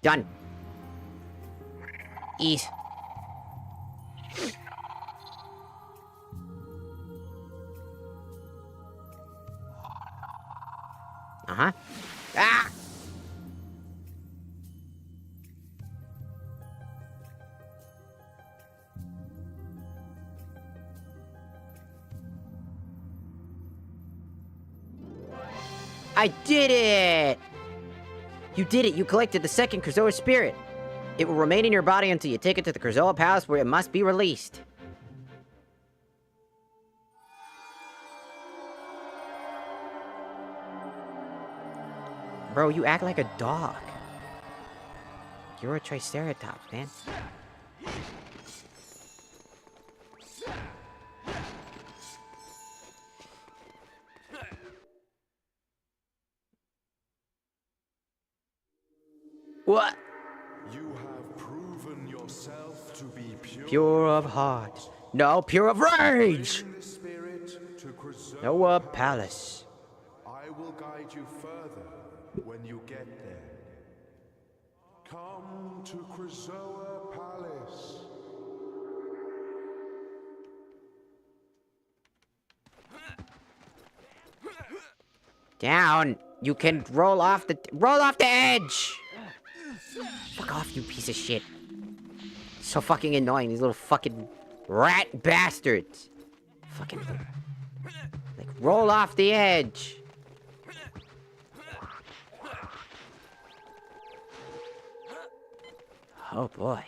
Done. Eat. Uh-huh. Ah! I did it! You did it! You collected the second Krazoa spirit! It will remain in your body until you take it to the Krazoa Palace where it must be released. Bro, you act like a dog. You're a Triceratops, man. What? You have proven yourself to be Pure of heart. No, pure of rage! Noah Palace. I will guide you further when you get there. Come to Krazoa Palace. Down. You can roll off the edge. Fuck off, you piece of shit. So fucking annoying, these little fucking rat bastards. Fucking like roll off the edge. Oh boy.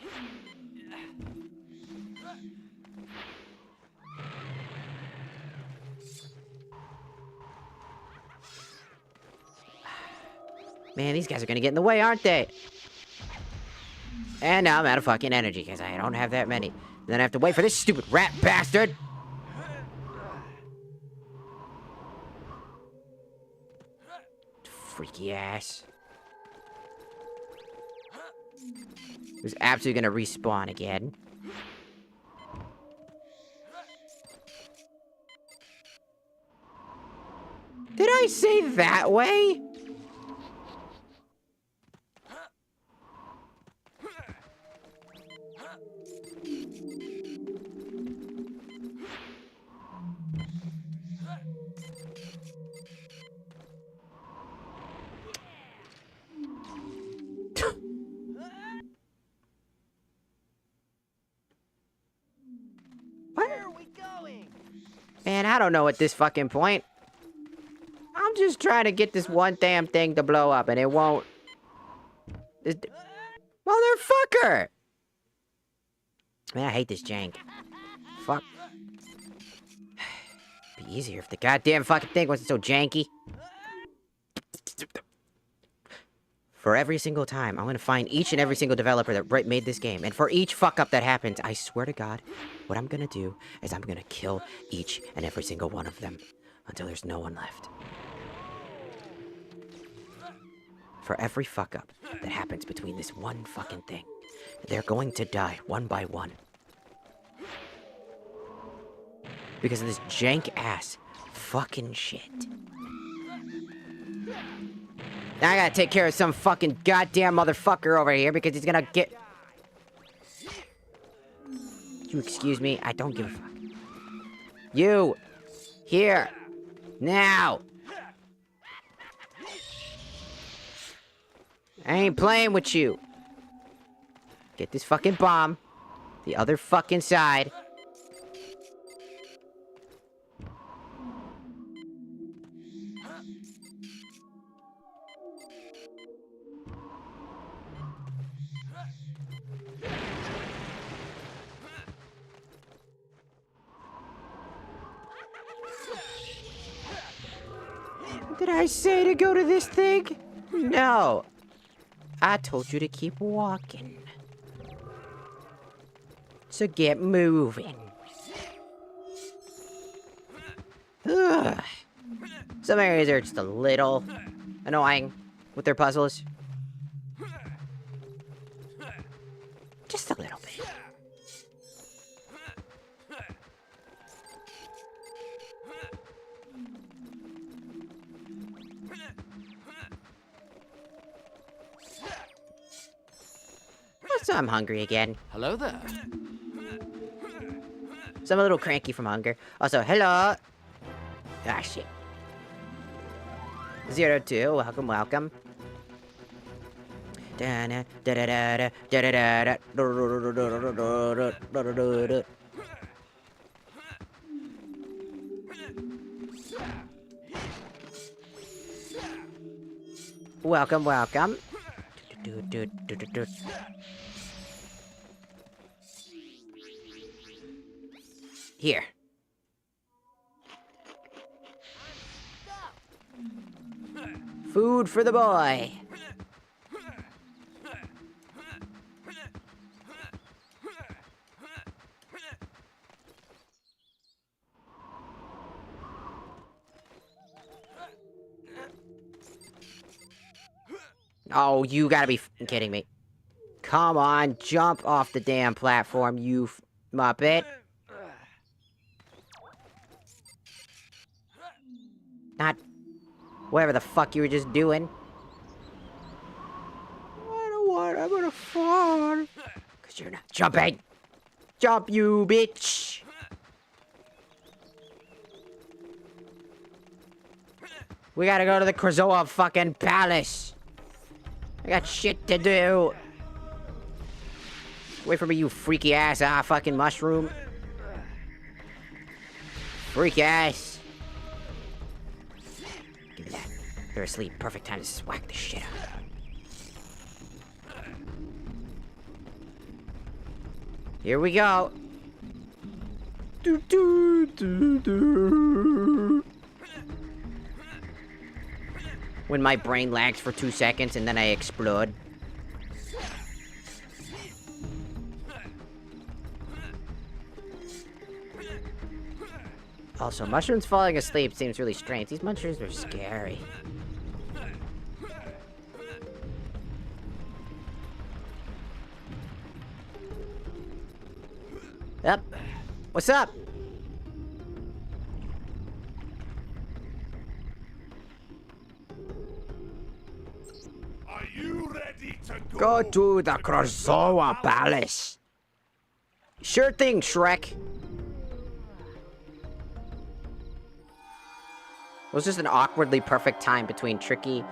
Man, these guys are gonna get in the way, aren't they? And now I'm out of fucking energy, because I don't have that many. Then I have to wait for this stupid rat bastard. freaky ass. Who's absolutely gonna respawn again. Did I say that way? Where are we going? Man, I don't know at this fucking point. I'm just trying to get this one damn thing to blow up, and it won't. This motherfucker! Man, I hate this jank. Fuck. Be easier if the goddamn fucking thing wasn't so janky. For every single time, I'm gonna find each and every single developer that made this game. And for each fuck up that happens, I swear to God, what I'm gonna do is I'm gonna kill each and every single one of them. Until there's no one left. For every fuck up that happens between this one fucking thing, they're going to die one by one. Because of this jank ass fucking shit. Now I gotta take care of some fucking goddamn motherfucker over here because he's gonna get... You excuse me? I don't give a fuck. You! Here! Now! I ain't playing with you. Get this fucking bomb. The other fucking side. Did I say to go to this thing? No. I told you to keep walking. So get moving. Ugh. Some areas are just a little annoying with their puzzles. Just a little bit. So I'm hungry again. Hello there. So I'm a little cranky from hunger. Also, hello. Ah, shit. 02, welcome, welcome. Welcome, welcome. Here. Food for the boy. Oh, you gotta be kidding me. Come on, jump off the damn platform, you muppet. Not whatever the fuck you were just doing. I don't want, I'm gonna fall. Cause you're not jumping. Jump, you bitch. We gotta go to the Krazoa fucking palace. I got shit to do. Wait for me, you freaky ass fucking mushroom. Freak ass. Give me that. They're asleep. Perfect time to swack the shit out of them. Here we go. Do, do, do, do. When my brain lags for 2 seconds and then I explode. Also, mushrooms falling asleep seems really strange. These mushrooms are scary. Up. What's up? Are you ready to Go to the Krazoa Palace. Sure thing, Shrek. It was just an awkwardly perfect time between Tricky's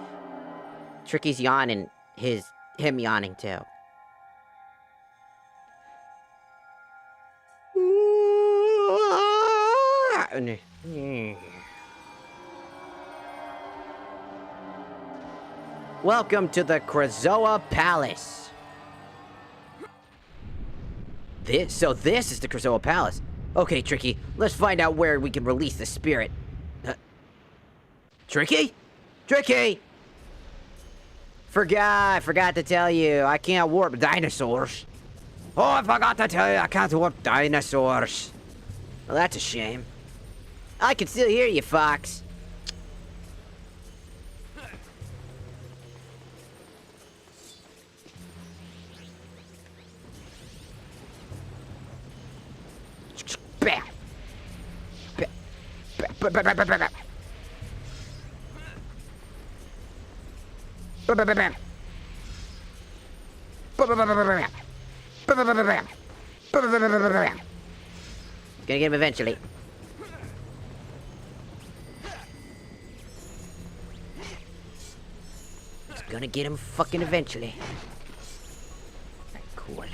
yawn and him yawning too. Welcome to the Krazoa Palace. This is the Krazoa Palace. Okay, Tricky, let's find out where we can release the spirit. Tricky? Tricky! I forgot to tell you, I can't warp dinosaurs. Oh, I forgot to tell you, I can't warp dinosaurs. Well, that's a shame. I can still hear you, Fox. Bam! Bam! Gonna get him eventually. It's gonna get him fucking eventually. Cool.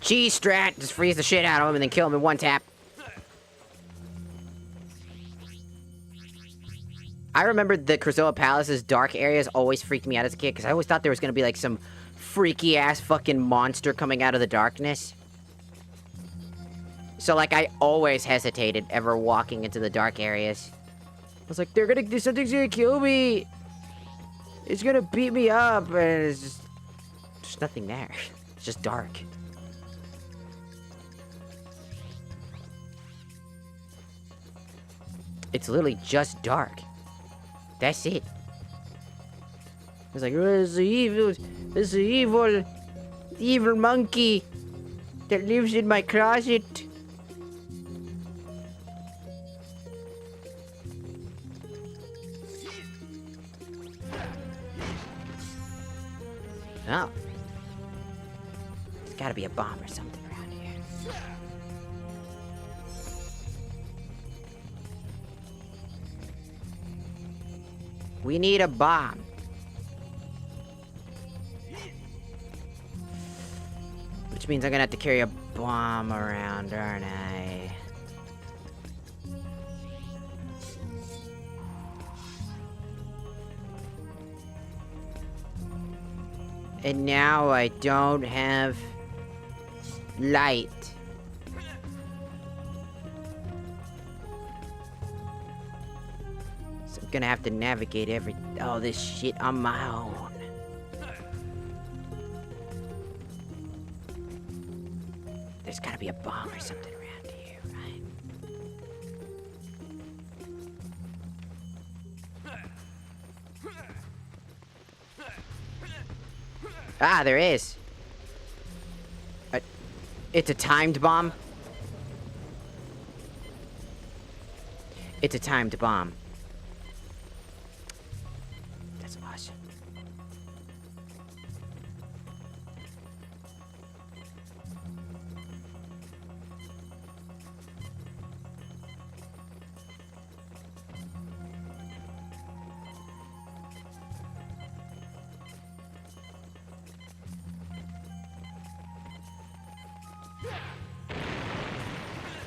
Cheese strat, just freeze the shit out of him and then kill him in one tap. I remember the Krazoa Palace's dark areas always freaked me out as a kid because I always thought there was gonna be like some freaky ass fucking monster coming out of the darkness. So like I always hesitated ever walking into the dark areas. I was like, something's gonna kill me. It's gonna beat me up, and it's just there's nothing there. It's just dark. It's literally just dark. That's it. It's like, oh, it's the evil monkey that lives in my closet. Oh. There's gotta be a bomb or something around here. We need a bomb. Which means I'm gonna have to carry a bomb around, aren't I? And now I don't have light. So I'm gonna have to navigate all this shit on my own. There's gotta be a bomb or something around here, right? Ah, there is. It's a timed bomb. It's a timed bomb. That's awesome.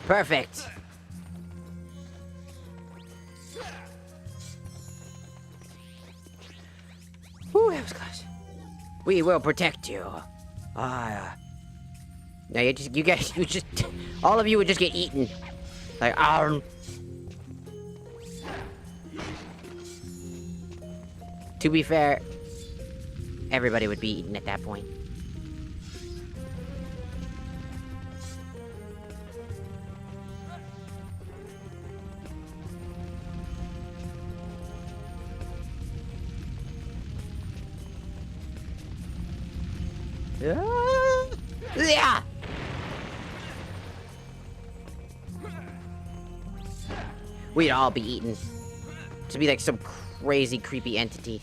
Perfect. Whew, that was close. We will protect you. No, you guys, all of you would just get eaten. Like, To be fair, everybody would be eaten at that point. Yeah! We'd all be eaten. To be like some crazy, creepy entity.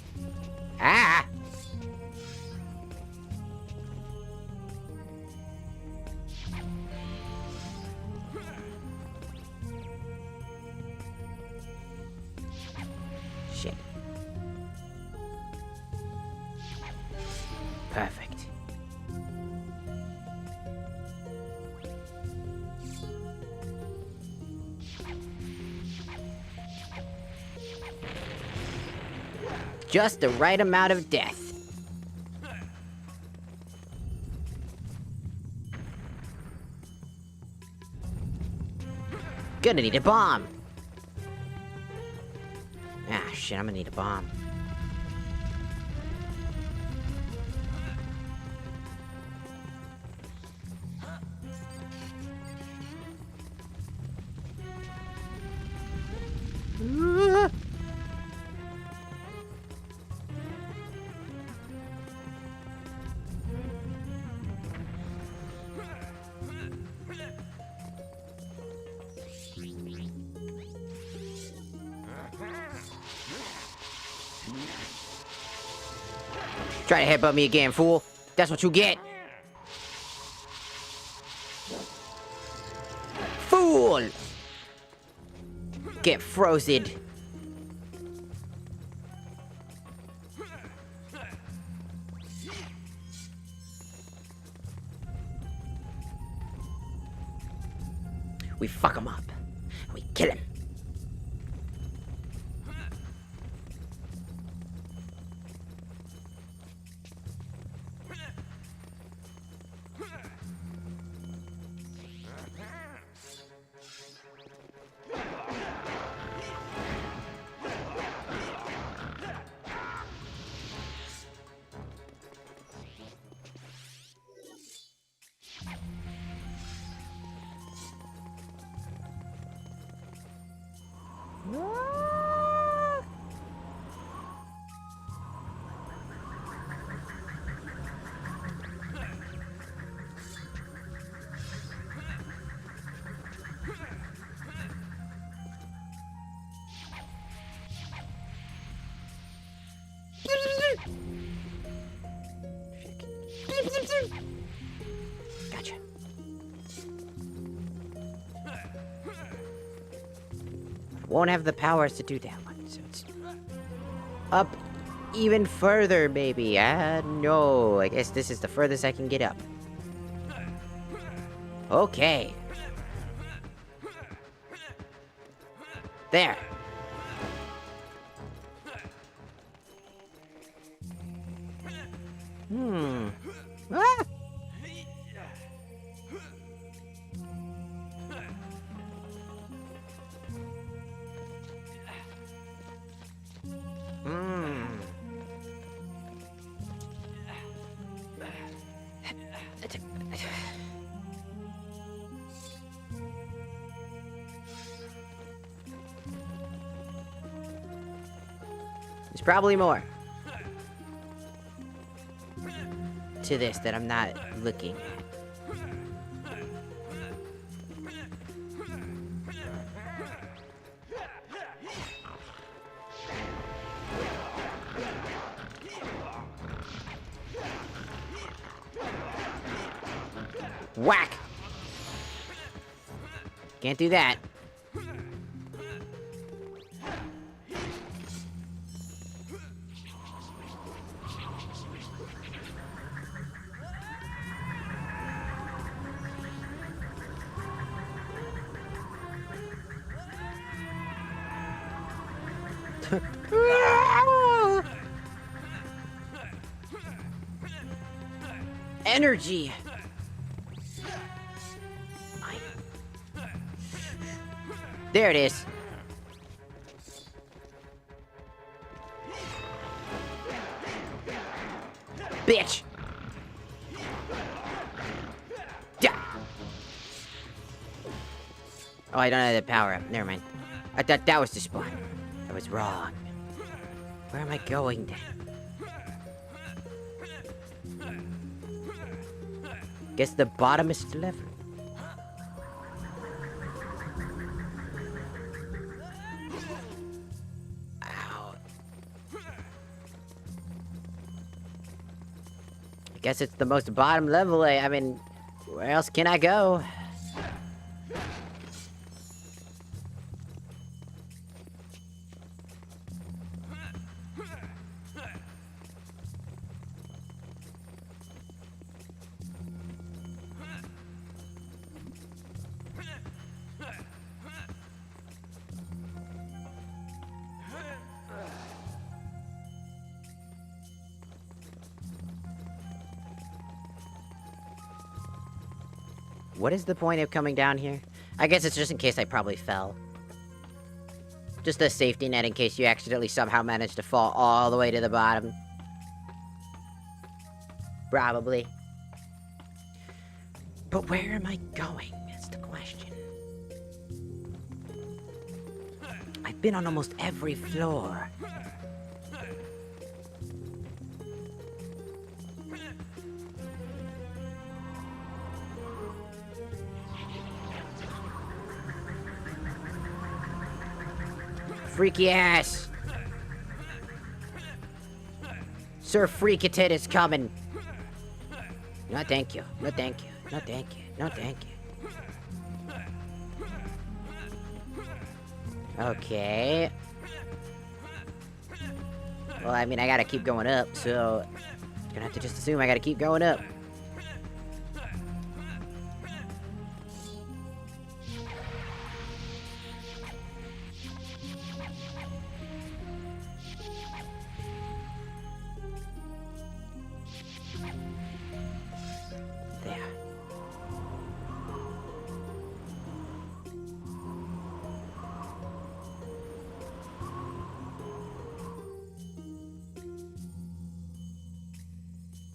Ah! Shit. Perfect. Just the right amount of death. Gonna need a bomb. Ah, shit, I'm gonna need a bomb. Try to headbutt me again, fool. That's what you get. Fool! Get frozen. We fuck him up. We kill him. Gotcha. Won't have the powers to do that one, so it's up even further, baby. No, I guess this is the furthest I can get up. Okay. There. Ah! There's probably more to this that I'm not looking at. Whack! Can't do that. Energy. There it is. bitch! Yeah. Oh, I don't have the power up. Never mind. I thought that was the spot. I was wrong. Where am I going then? Guess the bottom is the lever. Ow. I guess it's the most bottom level. I mean, where else can I go? What is the point of coming down here? I guess it's just in case I probably fell. Just a safety net in case you accidentally somehow manage to fall all the way to the bottom. Probably. But where am I going? That's the question. I've been on almost every floor. Freaky ass! Sir Freakatit is coming! No thank you, no thank you, no thank you, no thank you. Okay. Well, I mean, I gotta keep going up, so... Gonna have to just assume I gotta keep going up.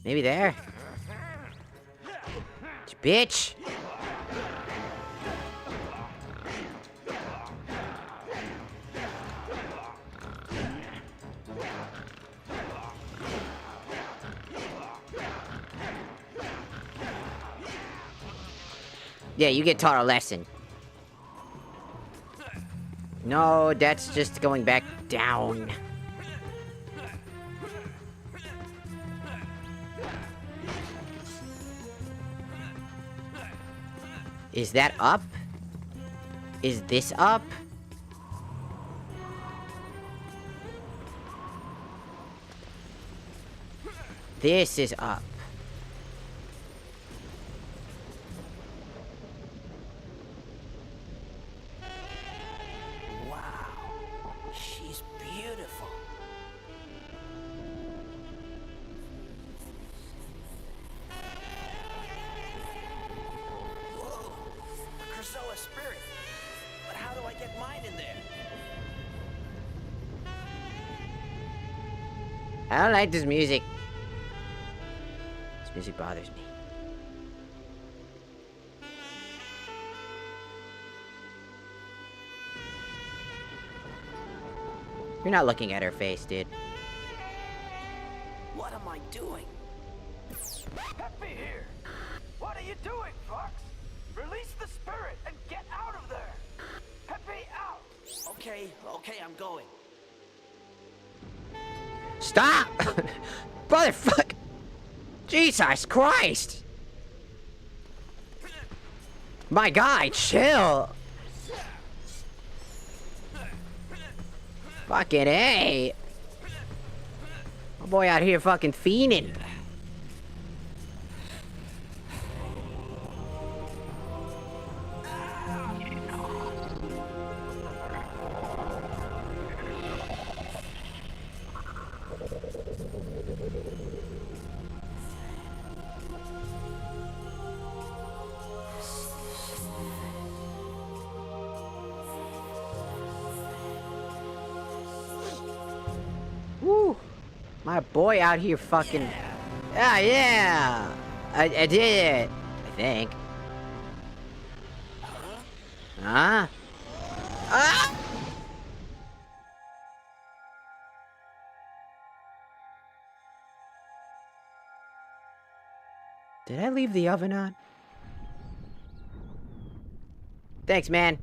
Maybe there. Bitch! Yeah, you get taught a lesson. No, that's just going back down. Is that up? Is this up? This is up. Wow, she's beautiful. Whoa, a Krazoa spirit. But how do I get mine in there? I don't like this music. This music bothers me. You're not looking at her face, dude. What am I doing? Peppy here! What are you doing, Fox? Release the spirit and get out of there! Peppy, out! Okay, I'm going. Stop! Motherfucker! Jesus Christ! My guy, chill! Fucking A! My boy out here fucking fiending. Woo! My boy out here fucking... Ah, yeah! I did it! I think. Huh? Ah! Did I leave the oven on? Thanks, man.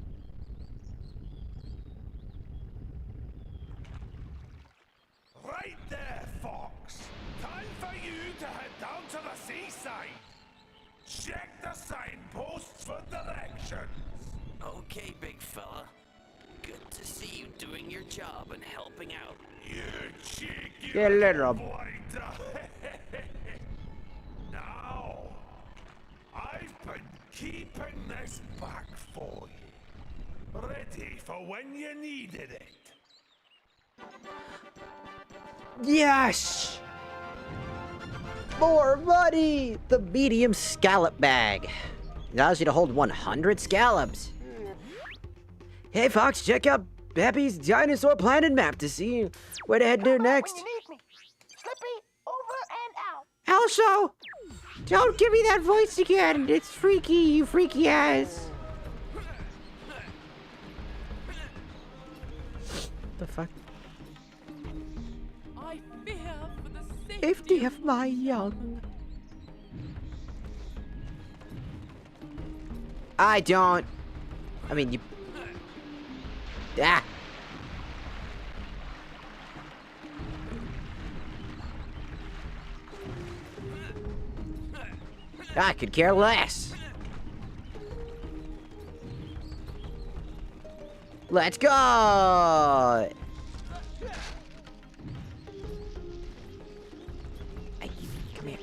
Right there, Fox. Time for you to head down to the seaside. Check the signposts for directions. Okay, big fella. Good to see you doing your job and helping out. You cheeky Yeah, little. blighter. Now, I've been keeping this back for you. Ready for when you needed it. Yes! More money! The medium scallop bag. Allows you to hold 100 scallops. Hey, Fox, check out Peppy's Dinosaur Planet map to see where to head to next. When you need me. Slippy, over and out. Also, don't give me that voice again. It's freaky, you freaky ass. The fuck? I fear for the Safety of my young. I don't. I mean, you. Ah. I could care less. Let's go. Hey, come here.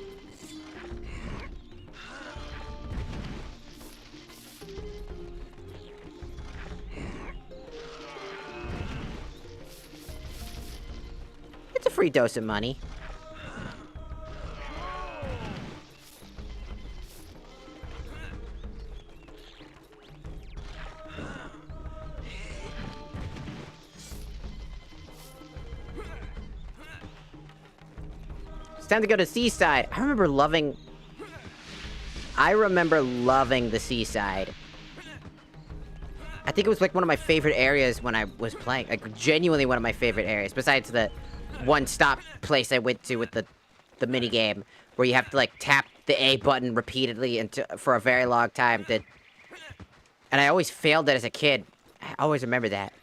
It's a free dose of money. It's time to go to Seaside. I remember loving the Seaside. I think it was like one of my favorite areas when I was playing. Like, genuinely one of my favorite areas. Besides the one-stop place I went to with the mini game, where you have to like tap the A button repeatedly for a very long time. And I always failed it as a kid. I always remember that.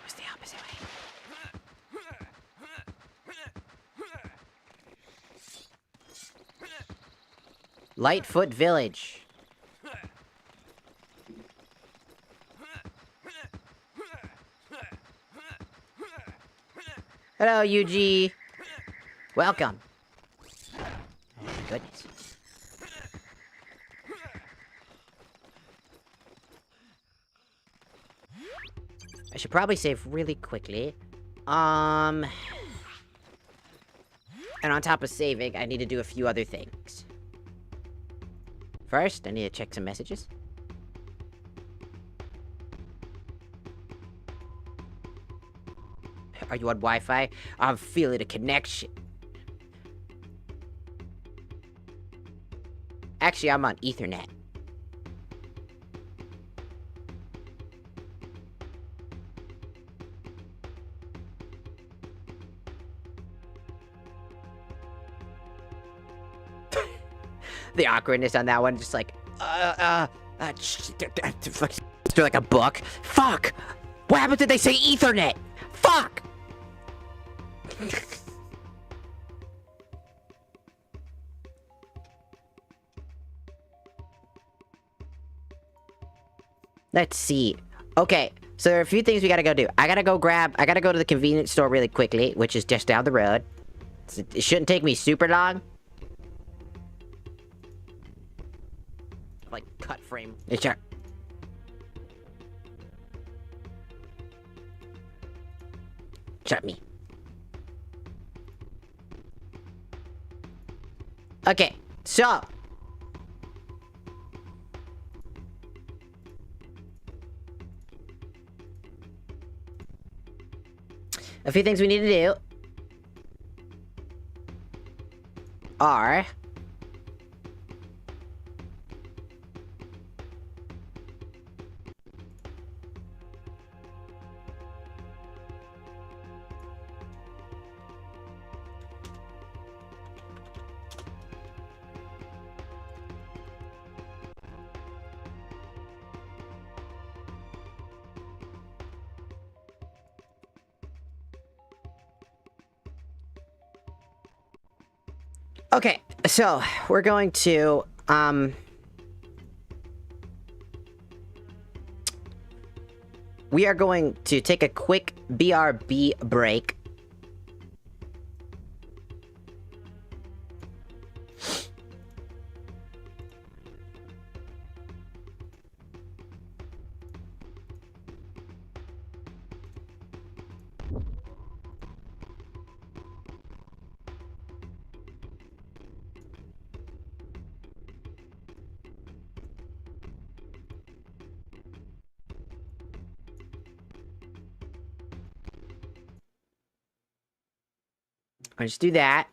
Where's the opposite way? Lightfoot Village. Hello, UG. Welcome. Oh, my goodness. I should probably save really quickly. And on top of saving, I need to do a few other things. First, I need to check some messages. Are you on Wi-Fi? I'm feeling a connection. Actually, I'm on Ethernet. The awkwardness on that one, just like, through like a book. Fuck! What happened? Did they say Ethernet? Fuck! Let's see. Okay, so there are a few things we gotta go do. I gotta go to the convenience store really quickly, which is just down the road. It shouldn't take me super long. Like, cut frame. It's your... Shut me. Okay, so... a few things we need to do are... Okay, so we're going to, we are going to take a quick BRB break. I'll just do that.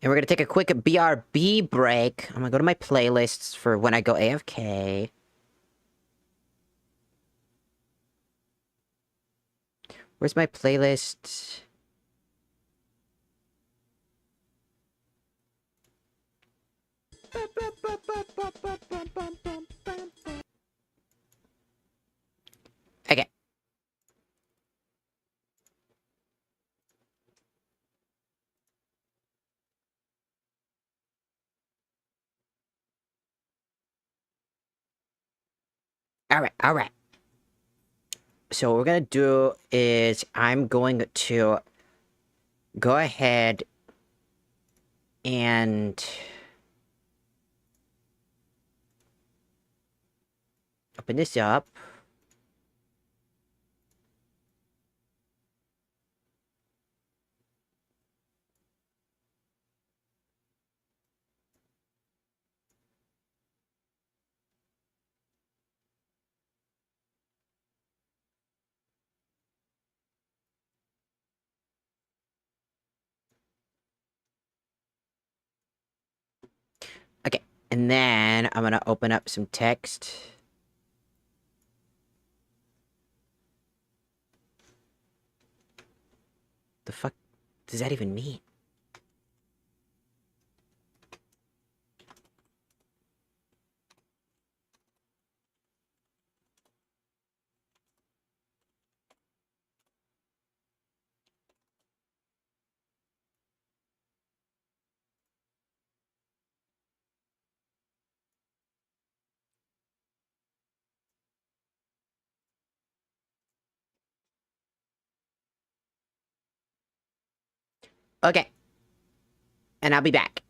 And we're gonna take a quick BRB break. I'm gonna go to my playlists for when I go AFK. Where's my playlist? Okay. Alright. So what we're gonna do is I'm going to go ahead and open this up. Okay, and then I'm gonna open up some text. The fuck does that even mean? Okay. And I'll be back.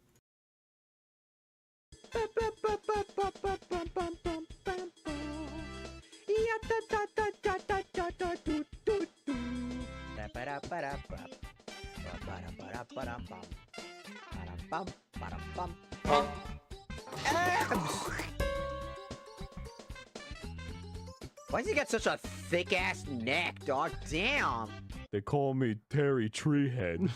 Why's he got such a thick-ass neck, dog? Damn! They call me Terry Treehead.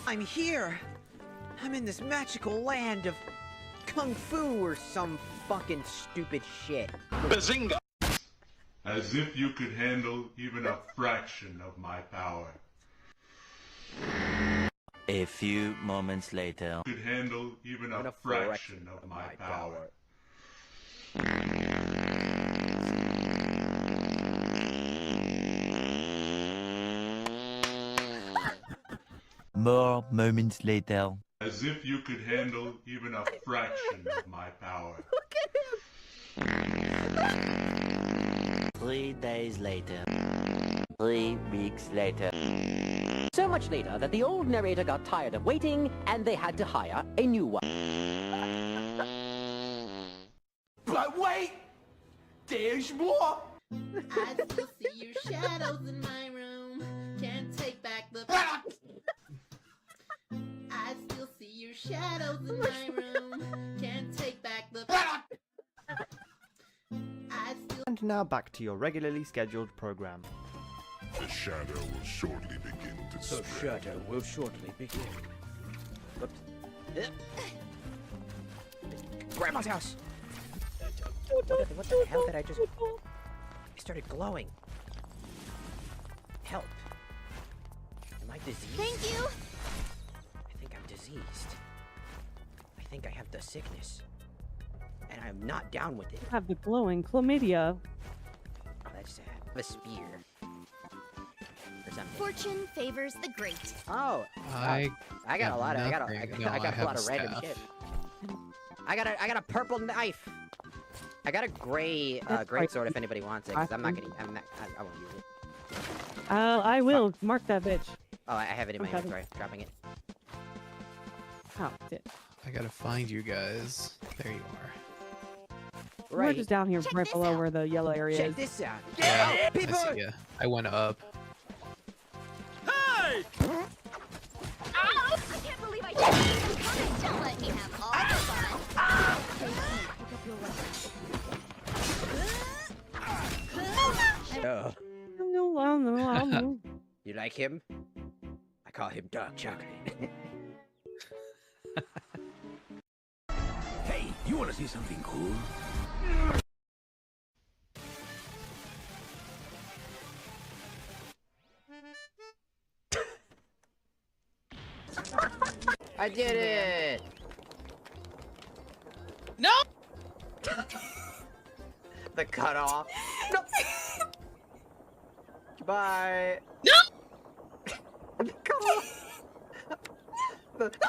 I'm here! I'm in this magical land of Kung Fu or some fucking stupid shit. Bazinga! As if you could handle even a fraction of my power. A few moments later. Could handle even a fraction of my power. More moments later. As if you could handle even a fraction of my power. Look at him! 3 days later. 3 weeks later. So much later that the old narrator got tired of waiting and they had to hire a new one. But wait! There's more! I still see your shadows in my room. Can't take back the. I still see your shadows in my room. Can't take back the. And now back to your regularly scheduled program. The shadow will shortly begin to spread. The shadow will shortly begin. Whoops. Grandma's house! What the hell did I just... I started glowing. Help. Am I diseased? Thank you. I think I'm diseased. I think I have the sickness. And I'm not down with it. Have the glowing chlamydia. Let's have a spear. Or something. Fortune favors the great. Oh, I got a lot of I got a lot of random shit. I got a purple knife. I got a gray great sword if anybody wants it, because I won't use it. I will mark that bitch. Oh, I have it in my inventory. Dropping it. Oh, shit. I gotta find you guys. There you are. Right. We're just down here right below where the yellow area is. Check this out. Yeah, people! I see ya. I went up. Hey! Ow! I can't believe I did this. Don't let me have all the fun. Oh. No. You like him? I call him dark chocolate. Hey, you wanna see something cool? I did it! No! The cutoff. No! Bye! No! Come on! Okay.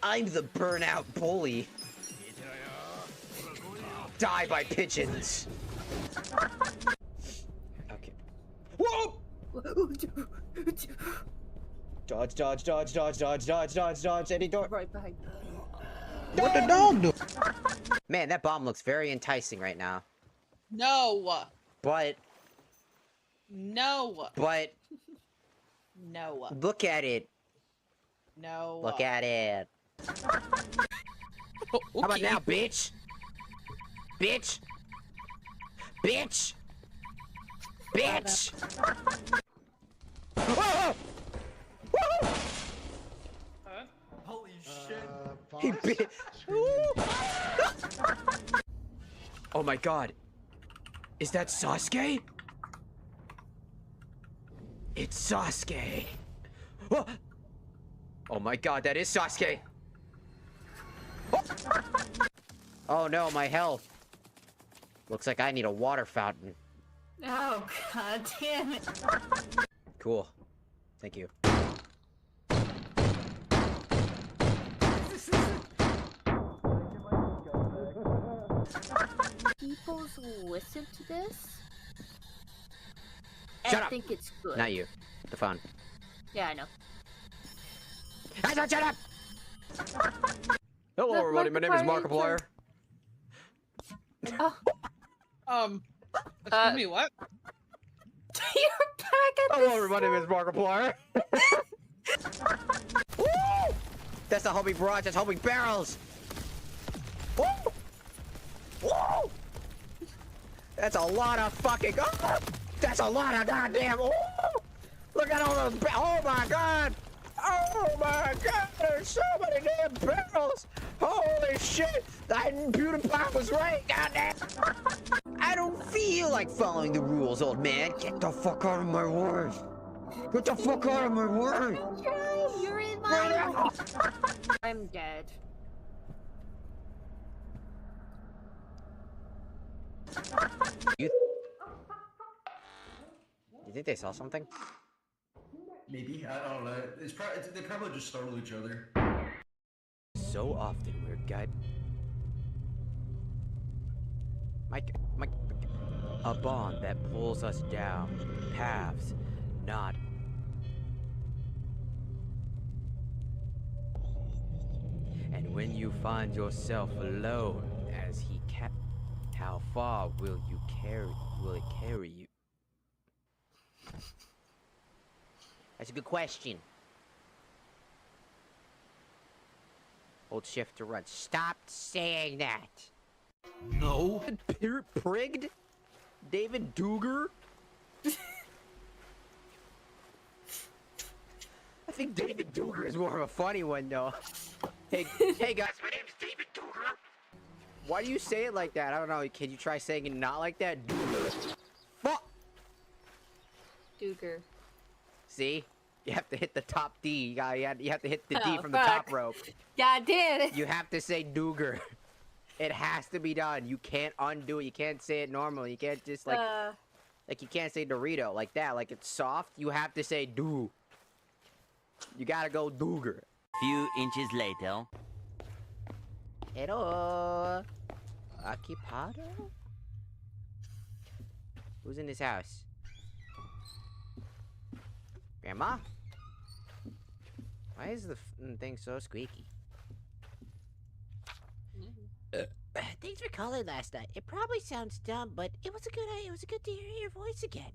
I'm the burnout bully. Die by pigeons. Okay. Whoa! Dodge, dodge, dodge, dodge, dodge, dodge, dodge, dodge, any door. Right behind you. What the dog do? Man, that bomb looks very enticing right now. No. But. No. But. No. Look at it. No. Look at it. Okay. How about now, bitch? Bitch! Bitch! Bitch! Whoa! Whoa! Holy shit. He bit. Oh my god. Is that Sasuke? It's Sasuke. Oh, oh my god, that is Sasuke. Oh. Oh no, my health. Looks like I need a water fountain. Oh, god damn it. Cool. Thank you. People listen to this? Shut I up. think it's good. Not you. The phone. Yeah, I know. I said shut up! Hello everybody, my name is Markiplier. Excuse me, what? You're back at Hello everybody, my name is Markiplier. Woo! That's the homing barrage, that's homing barrels! Woo! Woo! That's a lot of fucking... Oh! That's a lot of goddamn... Oh! Look at all those... Oh my god! Oh my god! There's so many damn barrels! Holy shit! PewDiePie was right, goddamn! I don't feel like following the rules, old man. Get the fuck out of my way! Get the fuck out of my way! You're in my... I'm dead. You think they saw something? Maybe, I don't know. It's probably they probably just startled each other. So often, weird guy. A bond that pulls us down paths, not. And when you find yourself alone, as he kept, how far will it carry you? That's a good question. Hold shift to run. Stop saying that. No. Prigged? David Duger? I think David Duger is more of a funny one, though. Hey guys, my name's David Duger. Why do you say it like that? I don't know. Can you try saying it not like that? Duger. Fuck. Duger. See? You have to hit the top D. You have to hit the D from the fuck. top rope. God damn it. You have to say Duger. It has to be done. You can't undo it. You can't say it normally. You can't just like you can't say Dorito like that. Like it's soft. You have to say do. You gotta go Duger. Few inches later. Hello. Occupado? Who's in this house? Grandma? Why is the thing so squeaky? Thanks for calling last night. It probably sounds dumb, but it was good to hear your voice again.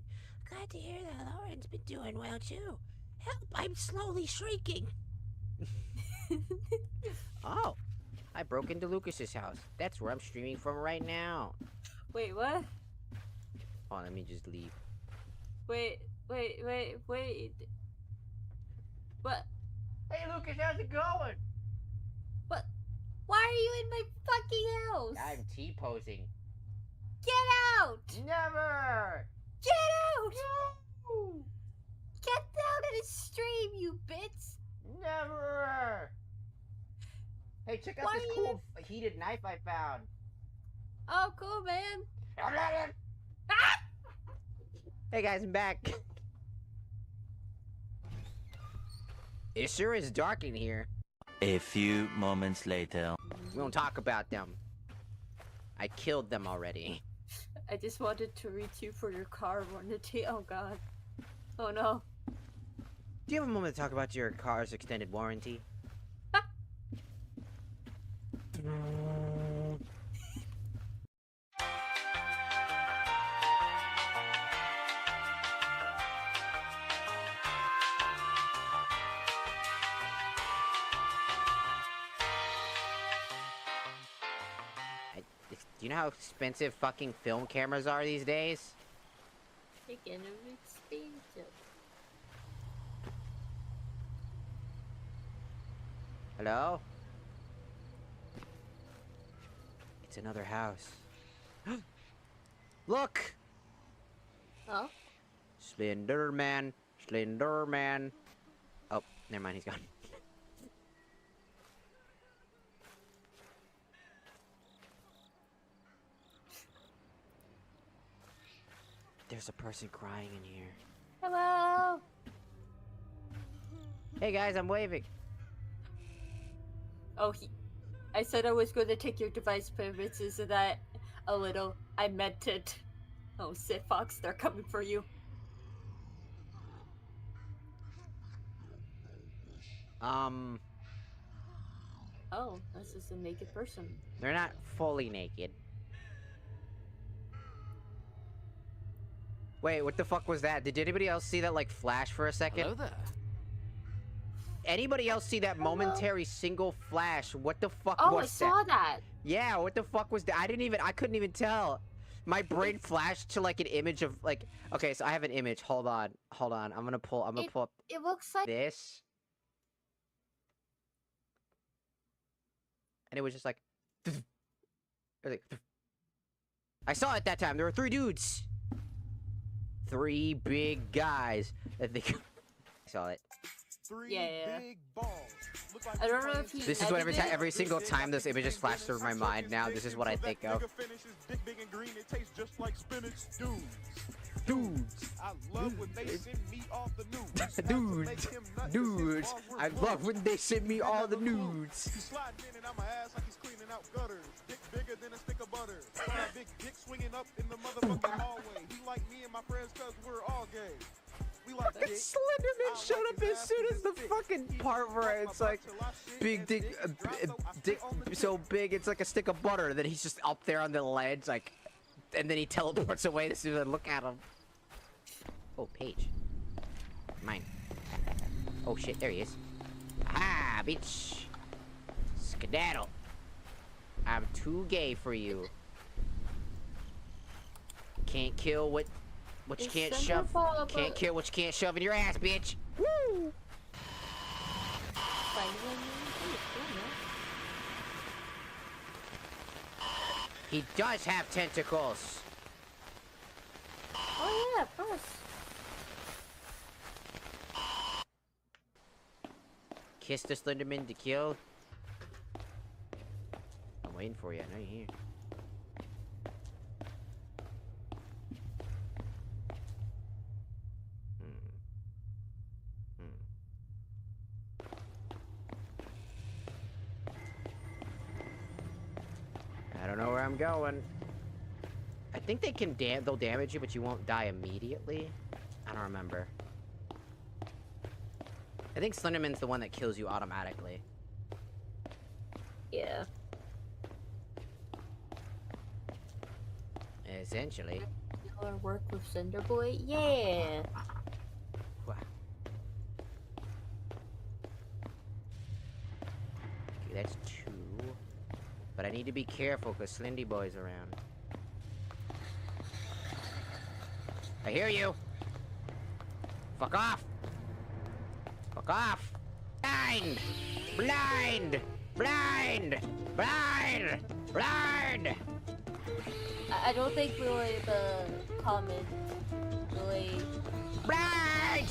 Glad to hear that Lauren's been doing well too. Help! I'm slowly shrinking. Oh, I broke into Lucas's house. That's where I'm streaming from right now. Wait, what? Oh, let me just leave. Wait. What? Hey, Lucas, how's it going? What? Why are you in my fucking house? I'm T-posing. Get out! Never! Get out! No! Get out of the stream, you bitch! Never! Hey, check out this cool heated knife I found. Oh, cool, man. Hey guys, I'm back. It sure is dark in here. A few moments later. We don't talk about them. I killed them already. I just wanted to reach you for your car warranty. Oh god. Oh no. Do you have a moment to talk about your car's extended warranty? Do you know how expensive fucking film cameras are these days? They're kind of expensive. Hello? It's another house. Look! Oh? Slenderman. Slenderman. Oh, never mind, he's gone. There's a person crying in here. Hello? Hey guys, I'm waving. Oh, I said I was going to take your device permits. Isn't that a little? I meant it. Oh, Sid Fox, they're coming for you. Oh, this is a naked person. They're not fully naked. Wait, what the fuck was that? Did anybody else see that, like, flash for a second? Hello there. Anybody else see that momentary single flash? What the fuck Oh, was that? I saw that. Yeah, what the fuck was that? I couldn't even tell. My brain flashed to, like, an image of, like... Okay, so I have an image. Hold on. I'm gonna pull up It looks like... this. And it was just like... It was like... I saw it that time. There were 3 dudes. 3 big guys. I think... I saw it. Yeah. I don't know if he This is what every single time those images flash through my mind now, this is what I think of. Dudes. I love when they send me all the news. Dudes. I love when they send me all the nudes. He's sliding in and out my ass like he's cleaning out gutters. Dick bigger than a stick of butter. Got a big dick swinging up in the motherfucking hallway. He like me and my friends cause we're all gay. We like dick. Slenderman showed up as soon as the fucking part where it's like big dick, dick so big it's like a stick of butter. Then he's just up there on the ledge, like, and then he teleports away as soon as I look at him. Oh, Paige. Mine. Oh shit, there he is. Ah, bitch. Skedaddle. I'm too gay for you. Can't kill what you can't shove. Can't kill what you can't shove in your ass, bitch. Woo! He does have tentacles. Oh yeah, of course. Kiss the Slenderman to kill. I'm waiting for you. I know you're here. I don't know where I'm going. I think they can they'll damage you, but you won't die immediately. I don't remember. I think Slenderman's the one that kills you automatically. Yeah. Essentially. Or work with Cinder Boy? Yeah. Wow. Okay, that's 2. But I need to be careful because Slendy Boy's around. I hear you. Fuck off. Fuck off. Blind. Blind. Blind. Blind. Blind. I don't think really the comment really. Blind.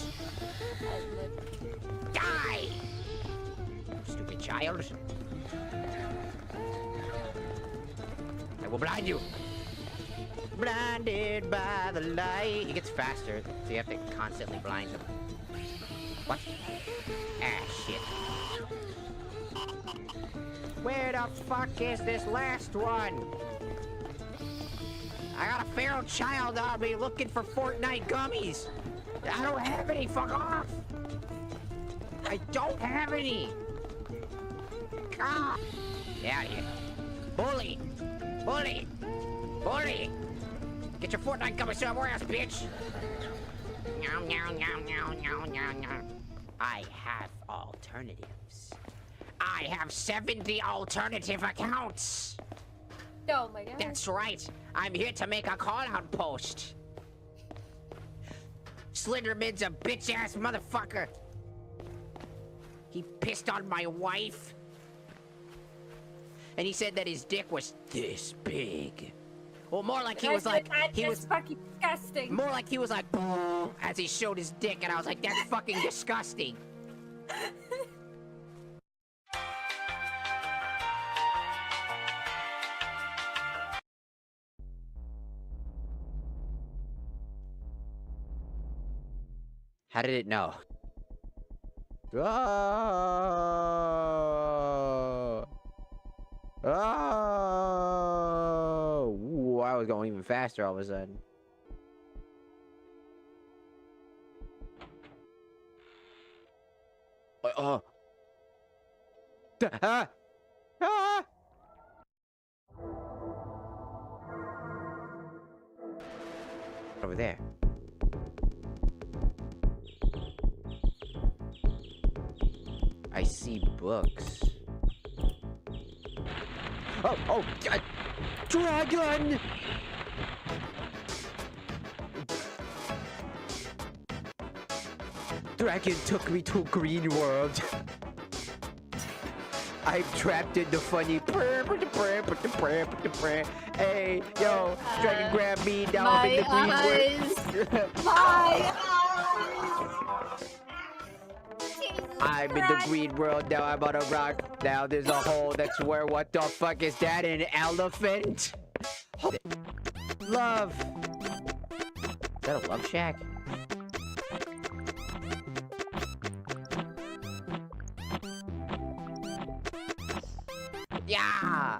Die. Stupid child. I will blind you. Blinded by the light. He gets faster, so you have to constantly blind him. What? Ah, shit. Where the fuck is this last one? I got a feral child on me looking for Fortnite gummies. I don't have any. Fuck off. I don't have any. God. Get out of here. Bully. Bully. Bully. Get your Fortnite gummies somewhere else, bitch. Meow, meow, meow, meow, meow, meow, meow. I have alternatives. I have 70 alternative accounts. Oh my god. That's right. I'm here to make a call-out post. Slenderman's a bitch-ass motherfucker. He pissed on my wife. And he said that his dick was this big. Well, more like he was like, he was fucking disgusting. More like he was like, as he showed his dick, and I was like, that's fucking disgusting. How did it know? Oh! Oh! Ooh, I was going even faster all of a sudden. Oh! Ah! Ah! Over there. I see books. Oh, dragon! Dragon took me to a green world. I'm trapped in the funny. Hey, yo, dragon grabbed me down in the green world. My I'm in the green world now. I'm on a rock now. There's a hole. That's where. What the fuck is that? An elephant? Love. Is that a love shack? Yeah!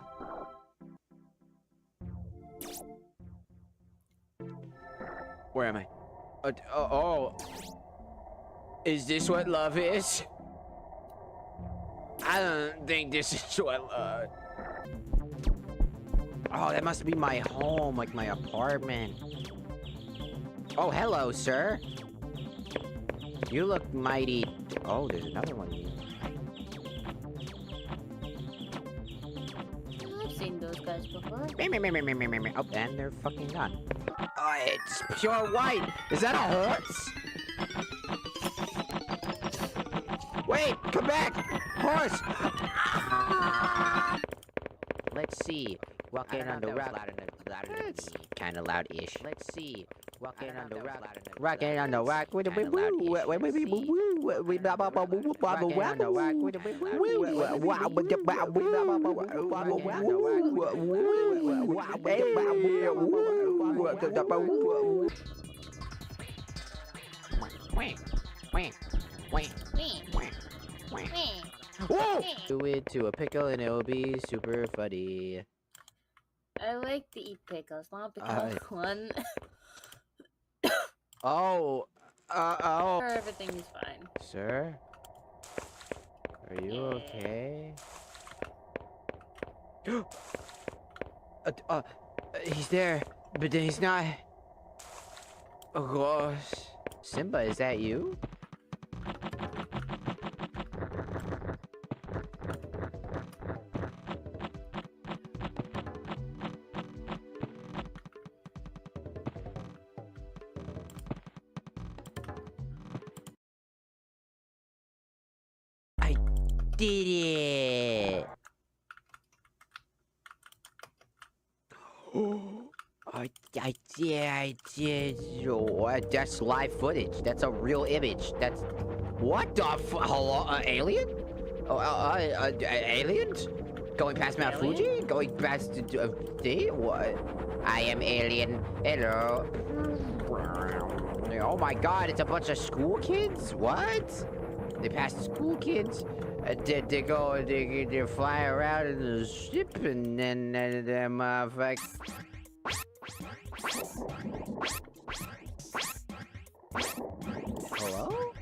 Where am I? Oh. Is this what love is? I don't think this is what love... Oh, that must be my home, like my apartment. Oh, hello, sir. You look mighty... Oh, there's another one of you. I've seen those guys before. Oh, and they're fucking gone. Oh, it's pure white. Is that a horse? Wait, come back! Horse! Let's see. Walking on the rock. It's kind of loud-ish. Let's see. Walking on the rock. Rocking on the rock with a woo woo. Do it to a pickle and it'll be super funny. I like to eat pickles, not because one. Oh. Everything is fine. Sir? Are you okay? He's there, but then he's not. Oh gosh. Simba, is that you? Did it! I did. Oh, that's live footage. That's a real image. That's what the hello, alien? Aliens? Going past Mount Fuji? Going past what? I am alien. Hello. Oh my God! It's a bunch of school kids. What? They passed school kids. They fly around in the ship and then them motherfuckers. Hello?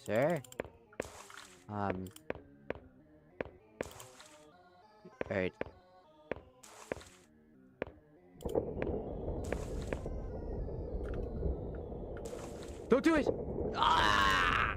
Sir? Alright. Don't do it! Ah!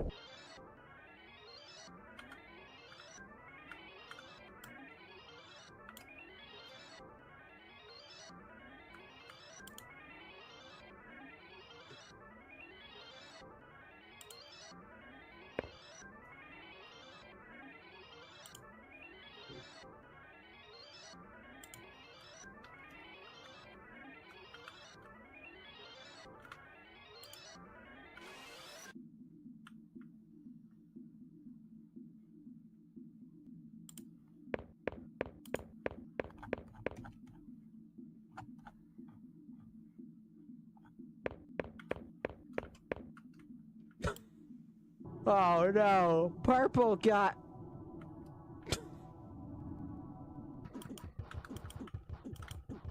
Oh no, Purple got...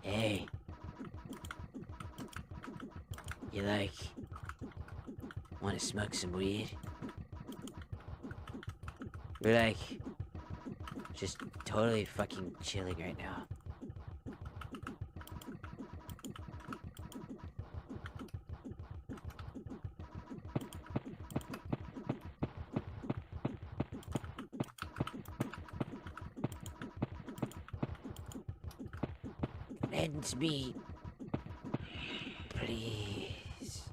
Hey. You wanna smoke some weed? We're just totally fucking chilling right now. Lend me, please.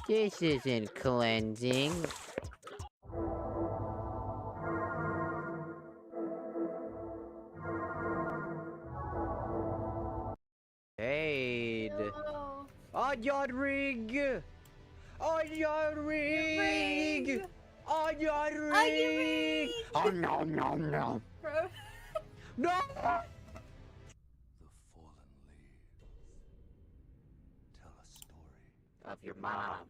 This isn't cleansing. Onion ring! Onion ring! Onion ring! Oh no no no! Bro. No! Of your mom.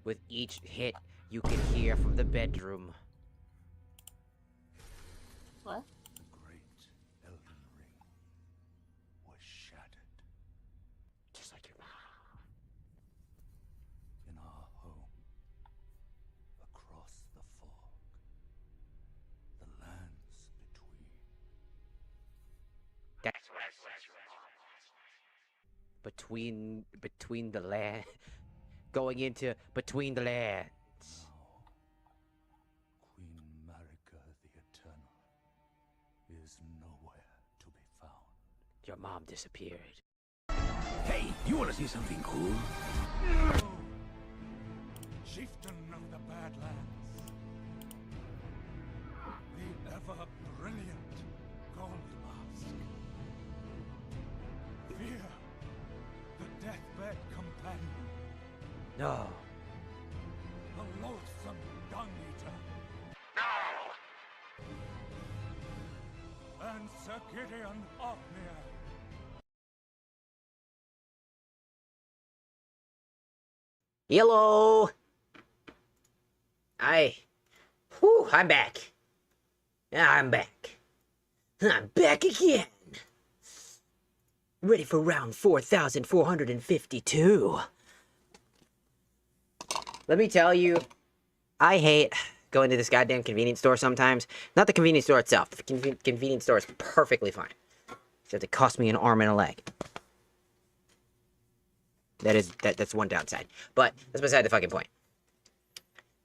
With each hit, you can hear from the bedroom. What? Just like your mom. In our home, across the fog, the lands between. That's what I said. Between the land, going into between the lands. Queen Marika the Eternal is nowhere to be found. Your mom disappeared. Hey, you want to see something cool? Chieftain of the Badlands. The ever-brilliant Gold Mask. Fear, the deathbed companion. No. The loathsome Dung Eater. No! And Sir Gideon Ofnir. Hello. Whew, I'm back. I'm back. I'm back again. Ready for round 4,452. Let me tell you, I hate going to this goddamn convenience store sometimes. Not the convenience store itself. The convenience store is perfectly fine. Except it cost me an arm and a leg. That's one downside. But that's beside the fucking point.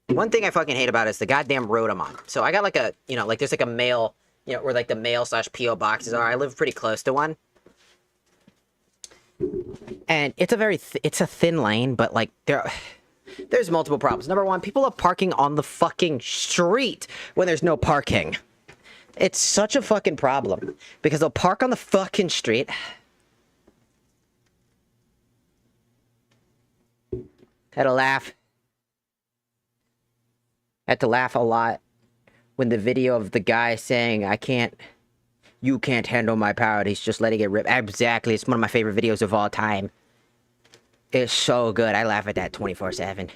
One thing I fucking hate about it is the goddamn road I'm on. So I got like a, like there's like a mail, where like the mail / P.O. boxes are. I live pretty close to one. And it's a it's a thin lane, but like there's multiple problems. Number one, people are parking on the fucking street when there's no parking. It's such a fucking problem because they'll park on the fucking street. Had to laugh a lot when the video of the guy saying, you can't handle my power, he's just letting it rip. Exactly, it's one of my favorite videos of all time. It's so good, I laugh at that 24/7.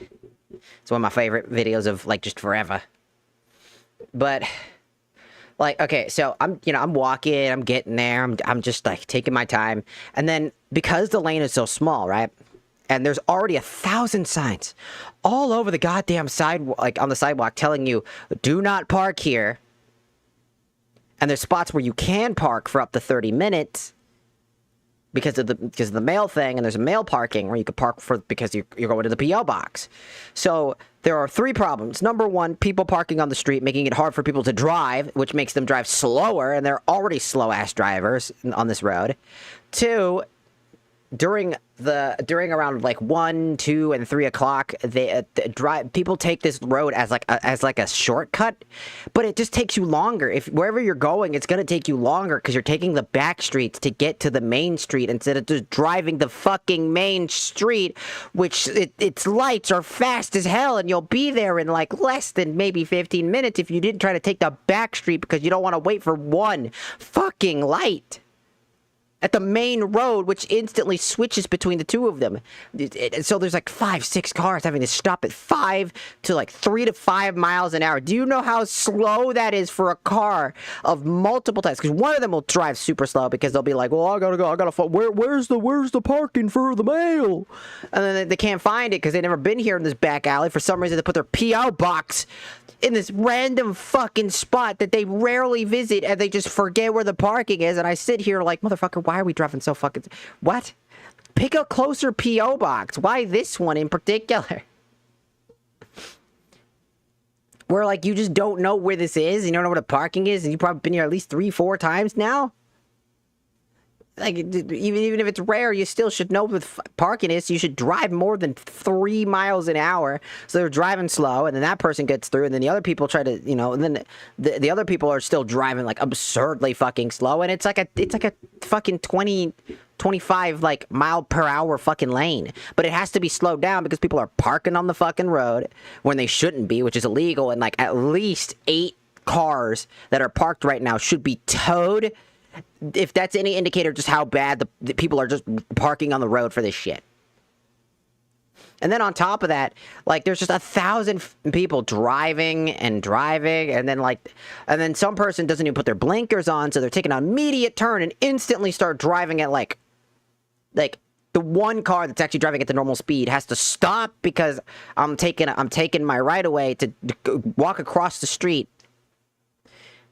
It's one of my favorite videos of, like, just forever. But, like, okay, so I'm walking, I'm getting there, I'm just, like, taking my time. And then, because the lane is so small, right? And there's already 1,000 signs all over the goddamn sidewalk, like on the sidewalk, telling you, do not park here. And there's spots where you can park for up to 30 minutes because of the mail thing, and there's a mail parking where you could park because you're going to the P.O. box. So there are 3 problems. Number one, people parking on the street, making it hard for people to drive, which makes them drive slower, and they're already slow-ass drivers on this road. 2, during around like 1, 2, and 3 o'clock, people take this road as like a shortcut, but it just takes you longer. If wherever you're going, it's gonna take you longer because you're taking the back streets to get to the main street instead of just driving the fucking main street, which its lights are fast as hell, and you'll be there in like less than maybe 15 minutes if you didn't try to take the back street because you don't want to wait for one fucking light at the main road, which instantly switches between the two of them. So there's like 5, 6 cars having to stop at 5 to like 3 to 5 miles an hour. Do you know how slow that is for a car of multiple types? Because one of them will drive super slow because they'll be like, well, I gotta where's the parking for the mail? And then they can't find it because they've never been here in this back alley. For some reason, they put their P.O. box in this random fucking spot that they rarely visit, and they just forget where the parking is. And I sit here like, motherfucker, why are we driving so fucking... What? Pick a closer P.O. box. Why this one in particular? Where, like, you just don't know where this is, and you don't know where the parking is, and you've probably been here at least 3, 4 times now? Like, even if it's rare, you still should know what parking is. You should drive more than 3 miles an hour. So they're driving slow, and then that person gets through, and then the other people try to, you know, and then the other people are still driving like absurdly fucking slow, and it's like a fucking 25 like mile per hour fucking lane. But it has to be slowed down because people are parking on the fucking road when they shouldn't be, which is illegal, and like at least 8 cars that are parked right now should be towed. If that's any indicator just how bad the people are just parking on the road for this shit. And then on top of that, like, there's just 1,000 people driving, and then some person doesn't even put their blinkers on, so they're taking an immediate turn and instantly start driving at like the one car that's actually driving at the normal speed has to stop because I'm taking my right of way to walk across the street.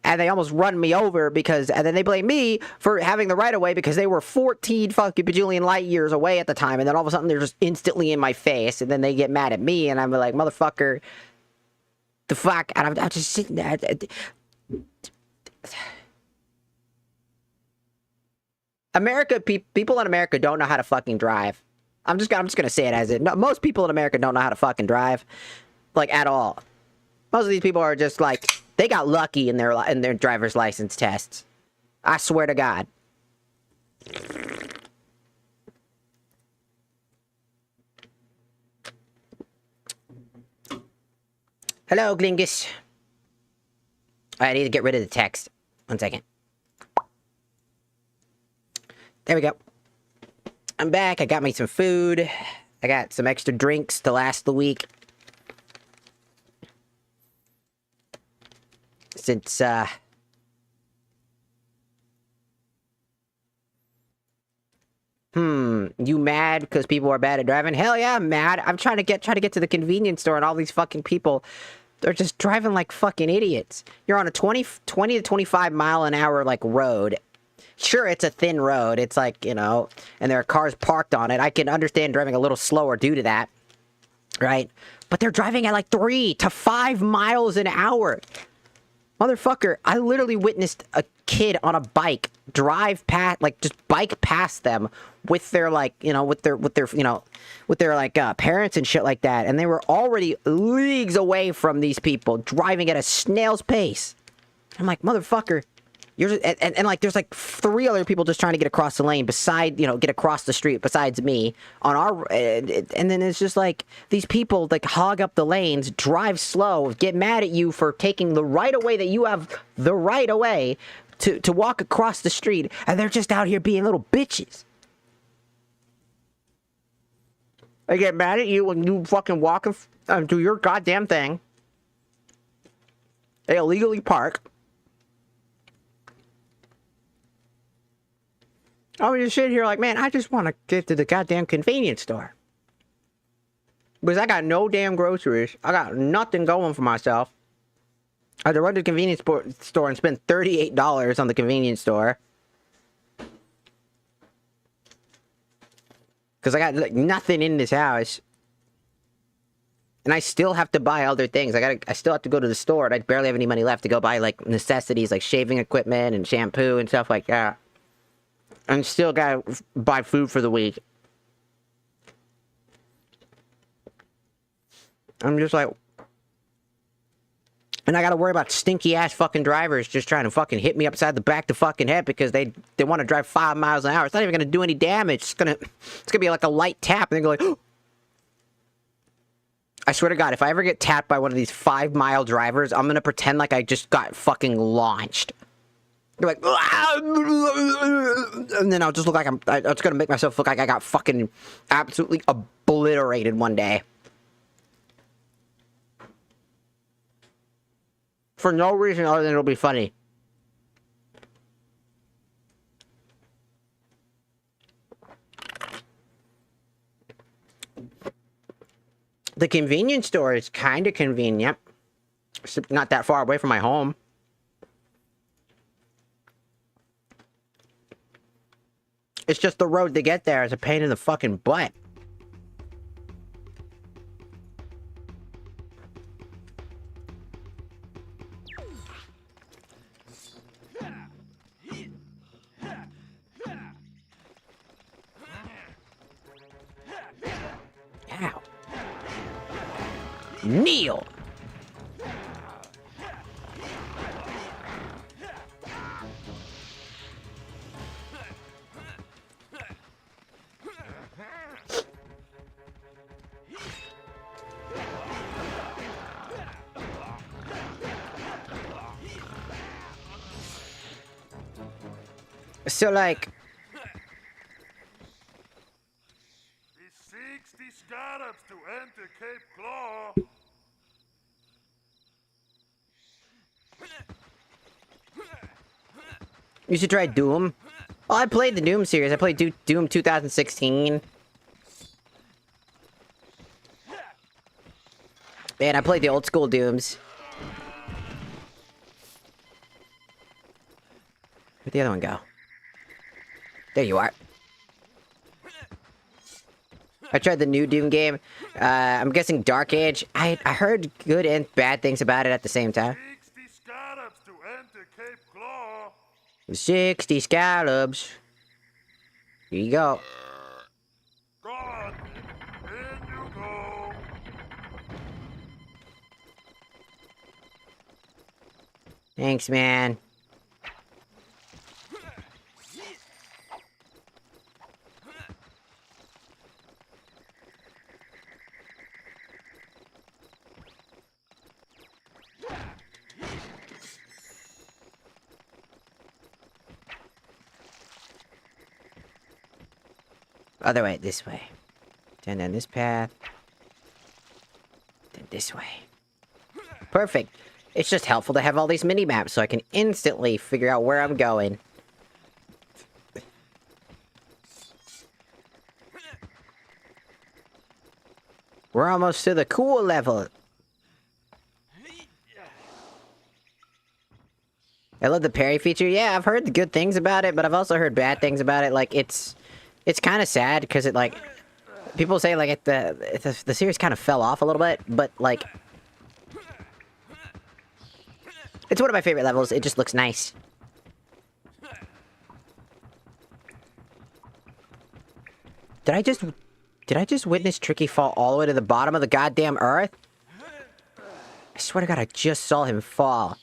And they almost run me over and then they blame me for having the right of way because they were 14 fucking bajillion light years away at the time. And then all of a sudden they're just instantly in my face, and then they get mad at me, and I'm like, motherfucker, the fuck? And I'm just sitting there. People in America don't know how to fucking drive. I'm just gonna say it as it. No, most people in America don't know how to fucking drive, like, at all. Most of these people are just like, they got lucky in their driver's license tests. I swear to God. Hello, Glingus. I need to get rid of the text. 1 second. There we go. I'm back. I got me some food. I got some extra drinks to last the week. Since, you mad because people are bad at driving? Hell yeah, I'm mad. I'm trying to get to the convenience store, and all these fucking people, they're just driving like fucking idiots. You're on a 20 to 25 mile an hour, like, road. Sure, it's a thin road. It's like, you know, and there are cars parked on it. I can understand driving a little slower due to that, right? But they're driving at like 3 to 5 miles an hour. Motherfucker, I literally witnessed a kid on a bike drive past, like, just bike past them with their, like, you know, with their parents and shit like that. And they were already leagues away from these people, driving at a snail's pace. I'm like, motherfucker, you're just, and like, there's like 3 other people just trying to get across the lane get across the street besides me on our, and then it's just like, these people like hog up the lanes, drive slow, get mad at you for taking the right of way that you have the right of way to walk across the street, and they're just out here being little bitches. They get mad at you when you fucking walk and do your goddamn thing. They illegally park. I would just sit here like, man, I just want to get to the goddamn convenience store. Because I got no damn groceries. I got nothing going for myself. I had to run to the convenience store and spend $38 on the convenience store. Because I got like, nothing in this house. And I still have to buy other things. I still have to go to the store, and I barely have any money left to go buy like necessities like shaving equipment and shampoo and stuff like that. And still gotta buy food for the week. I'm just like... And I gotta worry about stinky ass fucking drivers just trying to fucking hit me upside the back the fucking head because they want to drive 5 miles an hour. It's not even gonna do any damage. It's gonna be like a light tap, and they're like... I swear to God, if I ever get tapped by one of these 5 mile drivers, I'm gonna pretend like I just got fucking launched. You're like, and then I'll just look like I'm just gonna make myself look like I got fucking absolutely obliterated one day. For no reason other than it'll be funny. The convenience store is kind of convenient. It's not that far away from my home. It's just the road to get there is a pain in the fucking butt. Kneel! So, like... 60 scarabs to enter Cape Claw. You should try Doom. Oh, I played the Doom series. I played Doom 2016. Man, I played the old school Dooms. Where'd the other one go? There you are. I tried the new Doom game. I'm guessing Dark Age. I heard good and bad things about it at the same time. 60 scarabs to enter Cape Claw. 60 scallops. Here you go. Gone. In you go. Thanks, man. Other way, this way. Turn down this path. Then this way. Perfect. It's just helpful to have all these mini-maps so I can instantly figure out where I'm going. We're almost to the cool level. I love the parry feature. Yeah, I've heard good things about it, but I've also heard bad things about it. Like, it's kind of sad because it, like, people say, like, the series kind of fell off a little bit, but, like, it's one of my favorite levels. It just looks nice. Did I just witness Tricky fall all the way to the bottom of the goddamn earth? I swear to God, I just saw him fall.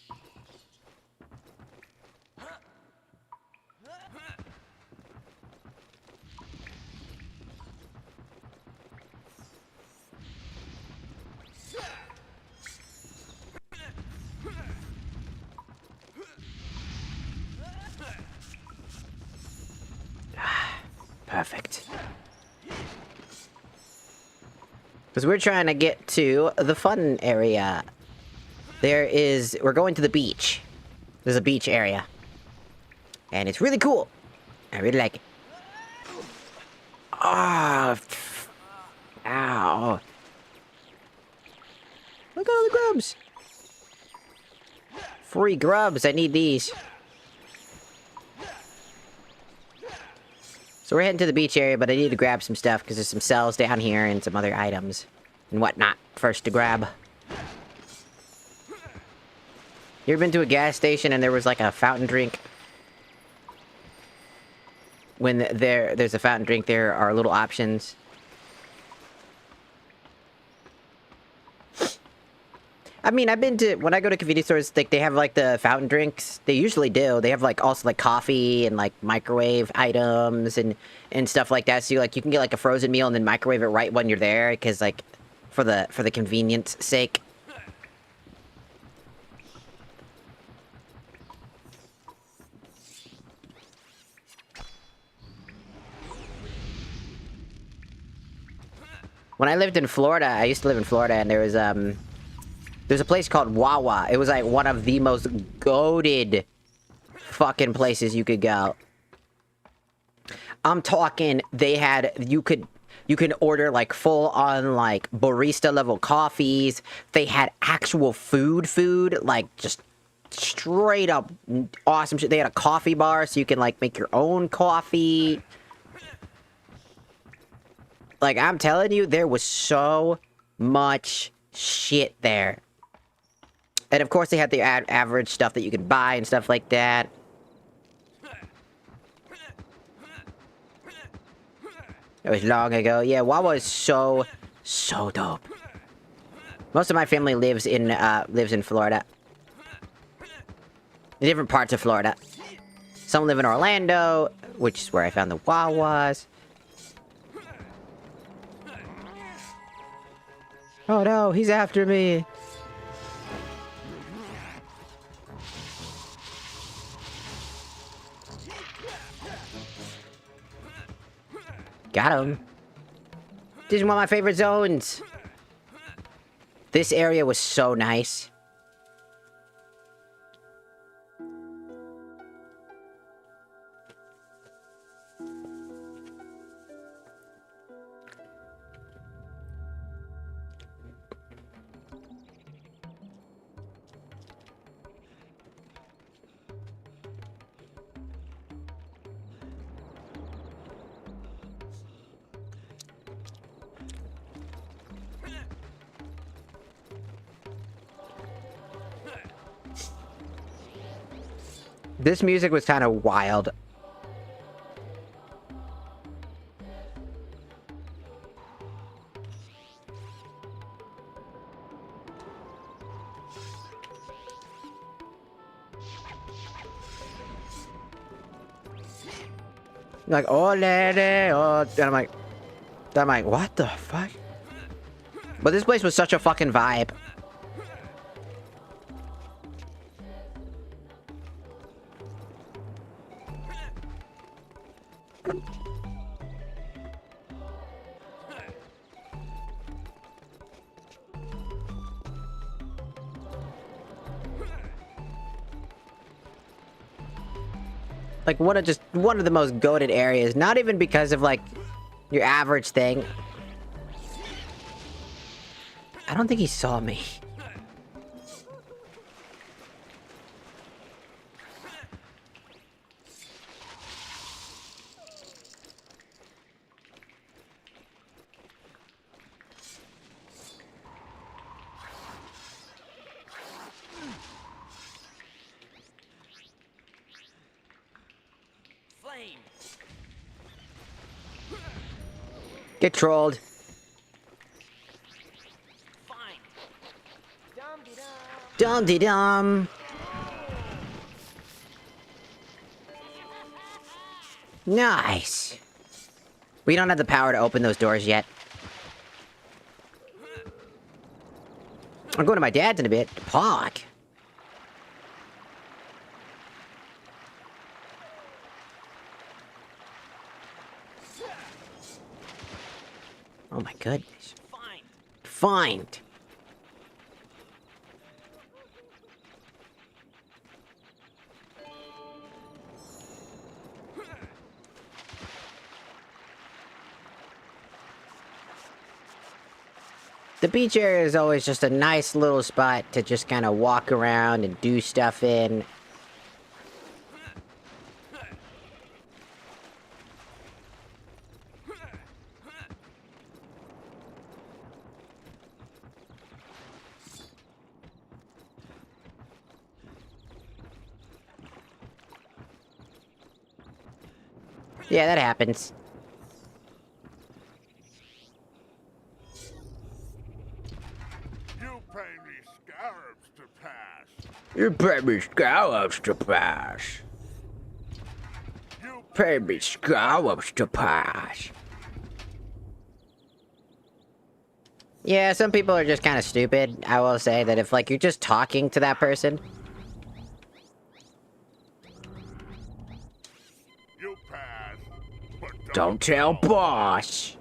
Perfect. Because we're trying to get to the fun area. We're going to the beach. There's a beach area. And it's really cool. I really like it. Ah, ow. Look at all the grubs. Free grubs, I need these. So we're heading to the beach area, but I need to grab some stuff because there's some cells down here and some other items and whatnot first to grab. You ever been to a gas station and there was like a fountain drink? When there's a fountain drink, there are little options. I mean, I've been to, when I go to convenience stores, like, they have, like, the fountain drinks. They usually do. They have, like, also, like, coffee and, like, microwave items and stuff like that. So, you can get, like, a frozen meal and then microwave it right when you're there, because, like, for the convenience sake. When I lived in Florida, I used to live in Florida, and there's a place called Wawa. It was like one of the most goated fucking places you could go. I'm talking, they had, you can order like full on like barista level coffees. They had actual food, like just straight up awesome shit. They had a coffee bar so you can like make your own coffee. Like, I'm telling you, there was so much shit there. And of course, they had the average stuff that you could buy and stuff like that. It was long ago. Yeah, Wawa is so dope. Most of my family lives in Florida. In different parts of Florida. Some live in Orlando, which is where I found the Wawas. Oh no, he's after me. Got him. This is one of my favorite zones. This area was so nice. This music was kind of wild. Like, oh lady, oh, and I'm like, what the fuck? But this place was such a fucking vibe. Like, one of the most goated areas. Not even because of, like, your average thing. I don't think he saw me. Get trolled. Dum-de-dum. Nice. We don't have the power to open those doors yet. I'm going to my dad's in a bit. Fuck. Oh my goodness. Find. The beach area is always just a nice little spot to just kind of walk around and do stuff in. Yeah, that happens. You pay me scarabs to pass. You pay me scallops to pass. Pay me scallops to pass. Yeah, some people are just kind of stupid. I will say that if, like, you're just talking to that person. You pass, but Don't tell boss.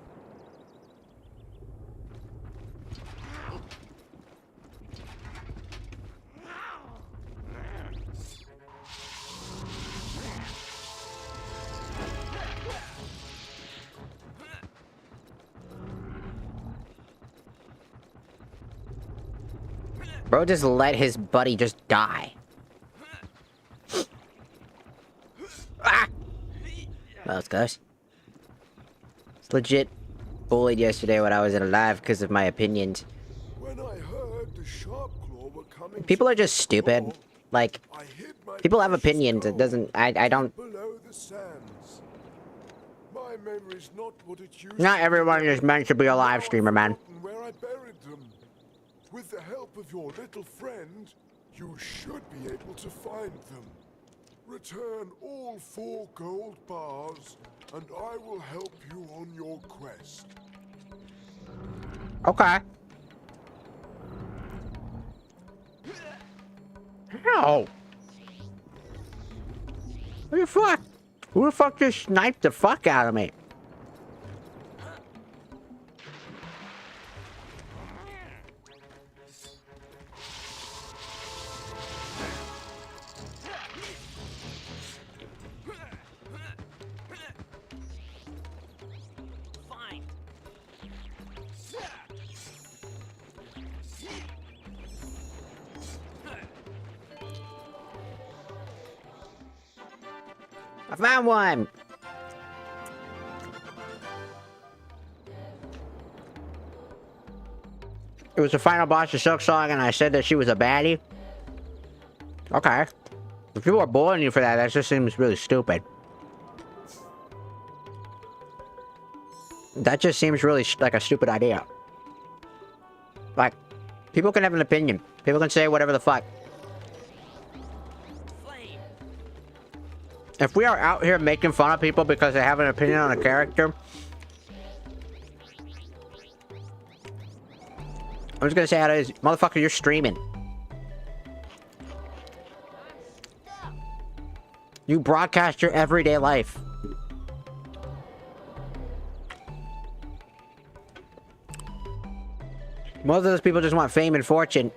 Bro just let his buddy just die. Ah! Well, that's close. It's legit bullied yesterday when I was in a live because of my opinions. when I heard the Sharpclaw were coming People are just stupid. Like, people have opinions. It doesn't... I don't... below the sands. My memory's not what it used Not to everyone be. is meant to be a live streamer, man. Where I buried them. With the help of your little friend, you should be able to find them. Return all 4 gold bars, and I will help you on your quest. Okay. Ow! What the fuck? Who the fuck just sniped the fuck out of me? Fine. I found one! It was the final boss of Silk Song, and I said that she was a baddie? Okay. If people are bullying you for that, that just seems really stupid. That just seems really like a stupid idea. Like, people can have an opinion. People can say whatever the fuck. If we are out here making fun of people because they have an opinion on a character, I'm just gonna say how it is. Motherfucker, you're streaming. You broadcast your everyday life. Most of those people just want fame and fortune.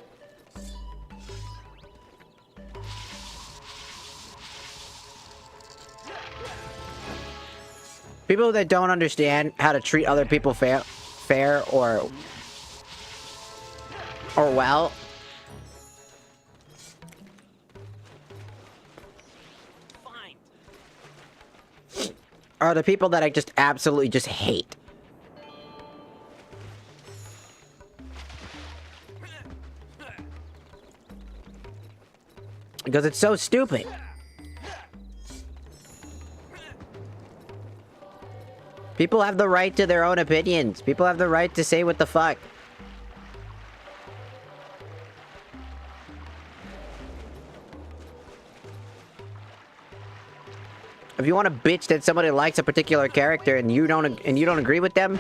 People that don't understand how to treat other people fair or well. Are the people that I just absolutely just hate. Because it's so stupid. People have the right to their own opinions. People have the right to say what the fuck. If you want to bitch that somebody likes a particular character and you don't agree with them,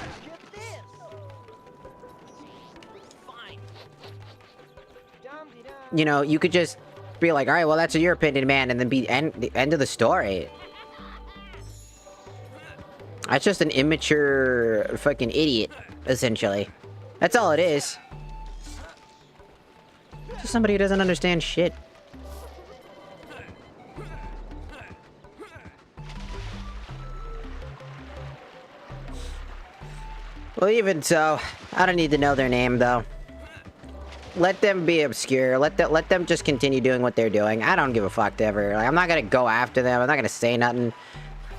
you know, you could just be like, all right, well, that's your opinion, man, and then be the end of the story. That's just an immature fucking idiot, essentially. That's all it is. Just somebody who doesn't understand shit. Well, even so, I don't need to know their name, though. Let them be obscure. Let them just continue doing what they're doing. I don't give a fuck to ever. Like, I'm not gonna go after them. I'm not gonna say nothing.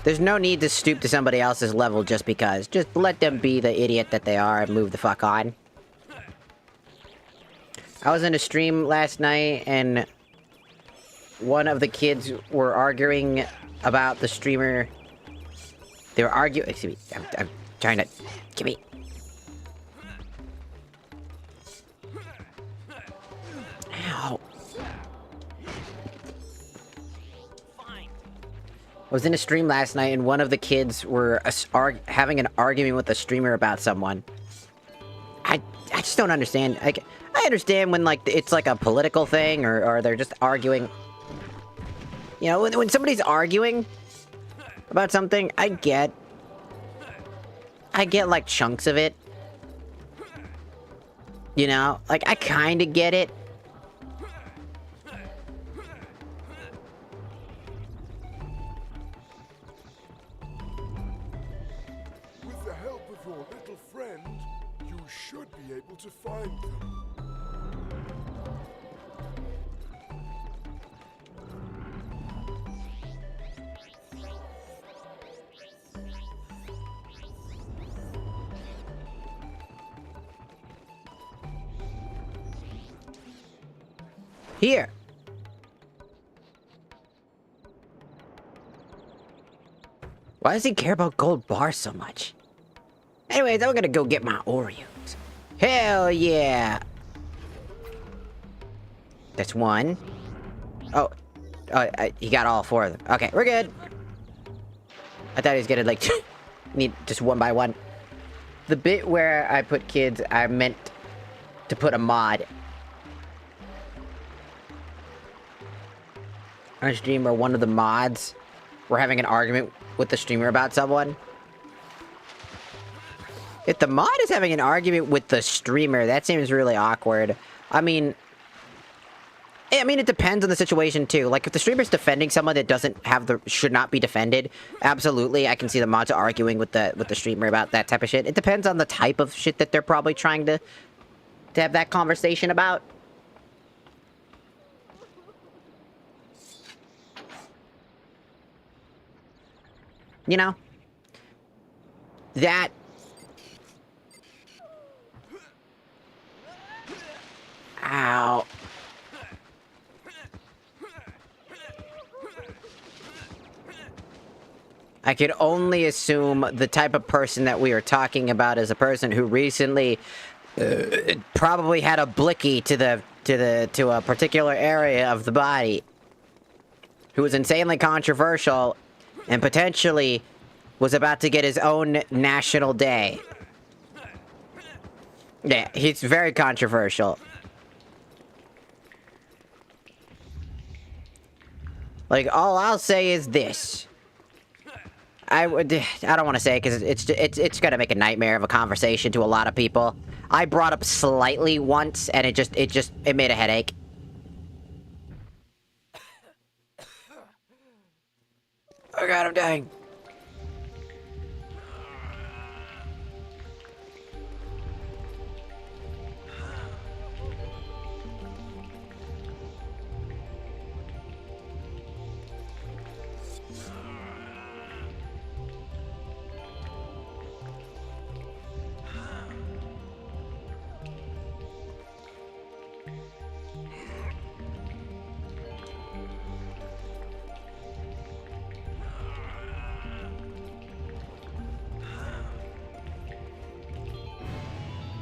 There's no need to stoop to somebody else's level just because. Just let them be the idiot that they are and move the fuck on. I was in a stream last night, and one of the kids were arguing about the streamer. They were arguing. Excuse me. I'm trying to. Give me. Ow. I was in a stream last night, and one of the kids were having an argument with a streamer about someone. I just don't understand. Like, I understand when, like, it's like a political thing, or they're just arguing. You know, when somebody's arguing about something, I get, like, chunks of it. You know? Like, I kinda get it. With the help of your little friend, you should be able to find them. Here. Why does he care about gold bars so much? Anyways, I'm gonna go get my Oreos. Hell yeah! That's one. Oh. He got all 4 of them. Okay, we're good. I thought he was gonna, like, need just one by one. The bit where I put kids, I meant to put a mod. Our streamer, one of the mods, we're having an argument with the streamer about someone. If the mod is having an argument with the streamer, that seems really awkward. I mean, it depends on the situation, too. Like, if the streamer's defending someone that should not be defended, absolutely, I can see the mods arguing with the streamer about that type of shit. It depends on the type of shit that they're probably trying to have that conversation about. You know? That... Ow. I could only assume the type of person that we are talking about is a person who recently probably had a blicky to a particular area of the body, who was insanely controversial and potentially was about to get his own national day. Yeah, he's very controversial. Like, all I'll say is this. I don't want to say it because it's gonna make a nightmare of a conversation to a lot of people. I brought up slightly once, and it made a headache. Oh god, I'm dying.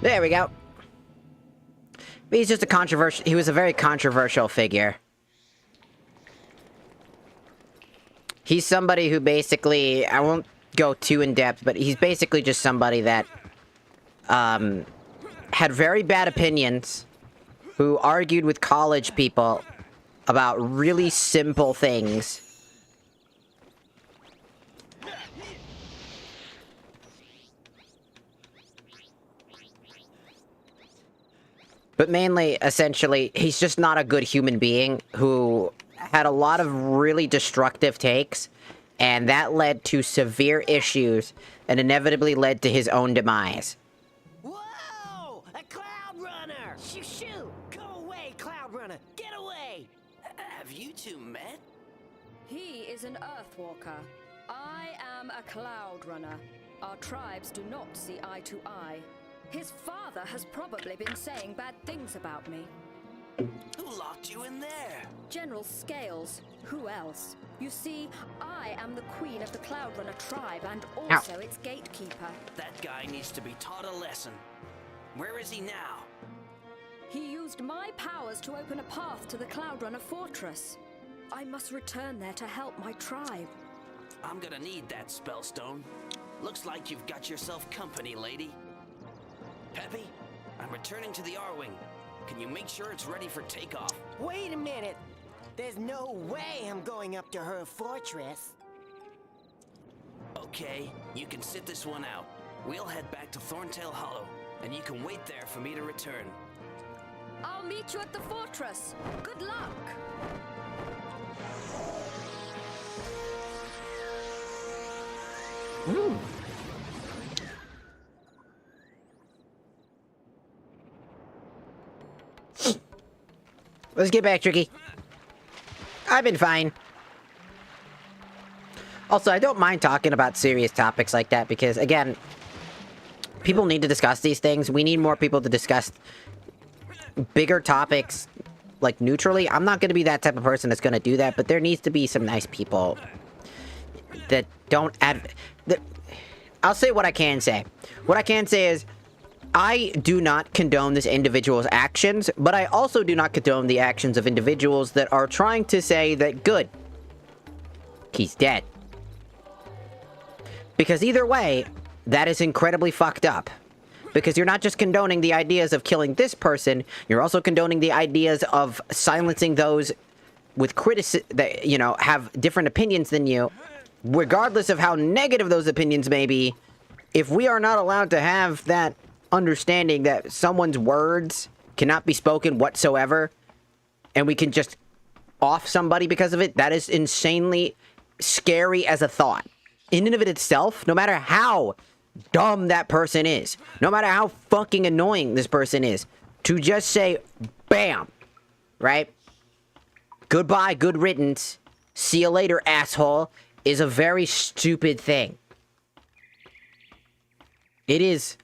There we go. He's just he was a very controversial figure. He's somebody who basically, I won't go too in depth, but he's basically just somebody that, had very bad opinions, who argued with college people about really simple things. But mainly, essentially, he's just not a good human being who had a lot of really destructive takes, and that led to severe issues and inevitably led to his own demise. Whoa! A Cloud Runner! Shoo shoo! Go away, Cloud Runner! Get away! Have you two met? He is an Earthwalker. I am a Cloud Runner. Our tribes do not see eye to eye. His father has probably been saying bad things about me. Who locked you in there? General Scales. Who else? You see, I am the queen of the Cloud Runner tribe and also its gatekeeper. That guy needs to be taught a lesson. Where is he now? He used my powers to open a path to the Cloud Runner fortress. I must return there to help my tribe. I'm gonna need that spellstone. Looks like you've got yourself company, lady. Peppy, I'm returning to the R-Wing. Can you make sure it's ready for takeoff? Wait a minute! There's no way I'm going up to her fortress. Okay, you can sit this one out. We'll head back to Thorntail Hollow, and you can wait there for me to return. I'll meet you at the fortress. Good luck! Ooh. Let's get back, Tricky. I've been fine. Also, I don't mind talking about serious topics like that because, again, people need to discuss these things. We need more people to discuss bigger topics, like, neutrally. I'm not going to be that type of person that's going to do that, but there needs to be some nice people that don't I'll say what I can say. What I can say is, I do not condone this individual's actions, but I also do not condone the actions of individuals that are trying to say that, good, he's dead. Because either way, that is incredibly fucked up. Because you're not just condoning the ideas of killing this person, you're also condoning the ideas of silencing those with criticism that, you know, have different opinions than you, regardless of how negative those opinions may be. If we are not allowed to have that understanding that someone's words cannot be spoken whatsoever, and we can just off somebody because of it, that is insanely scary as a thought. In and of it itself, no matter how dumb that person is, no matter how fucking annoying this person is, to just say, bam, right? Goodbye, good riddance, see you later, asshole, is a very stupid thing. It is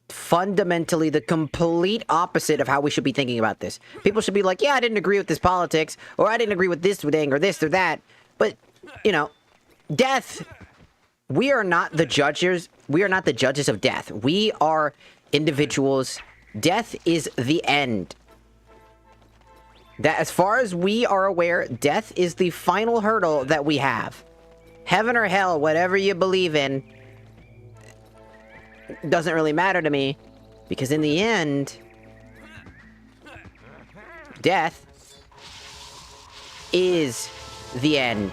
fundamentally the complete opposite of how we should be thinking about this. People should be like, yeah, I didn't agree with this politics, or I didn't agree with this thing, or this or that. But, you know, death, we are not the judges. We are not the judges of death. We are individuals. Death is the end. That, as far as we are aware, death is the final hurdle that we have. Heaven or hell, whatever you believe in, doesn't really matter to me, because in the end, death is the end.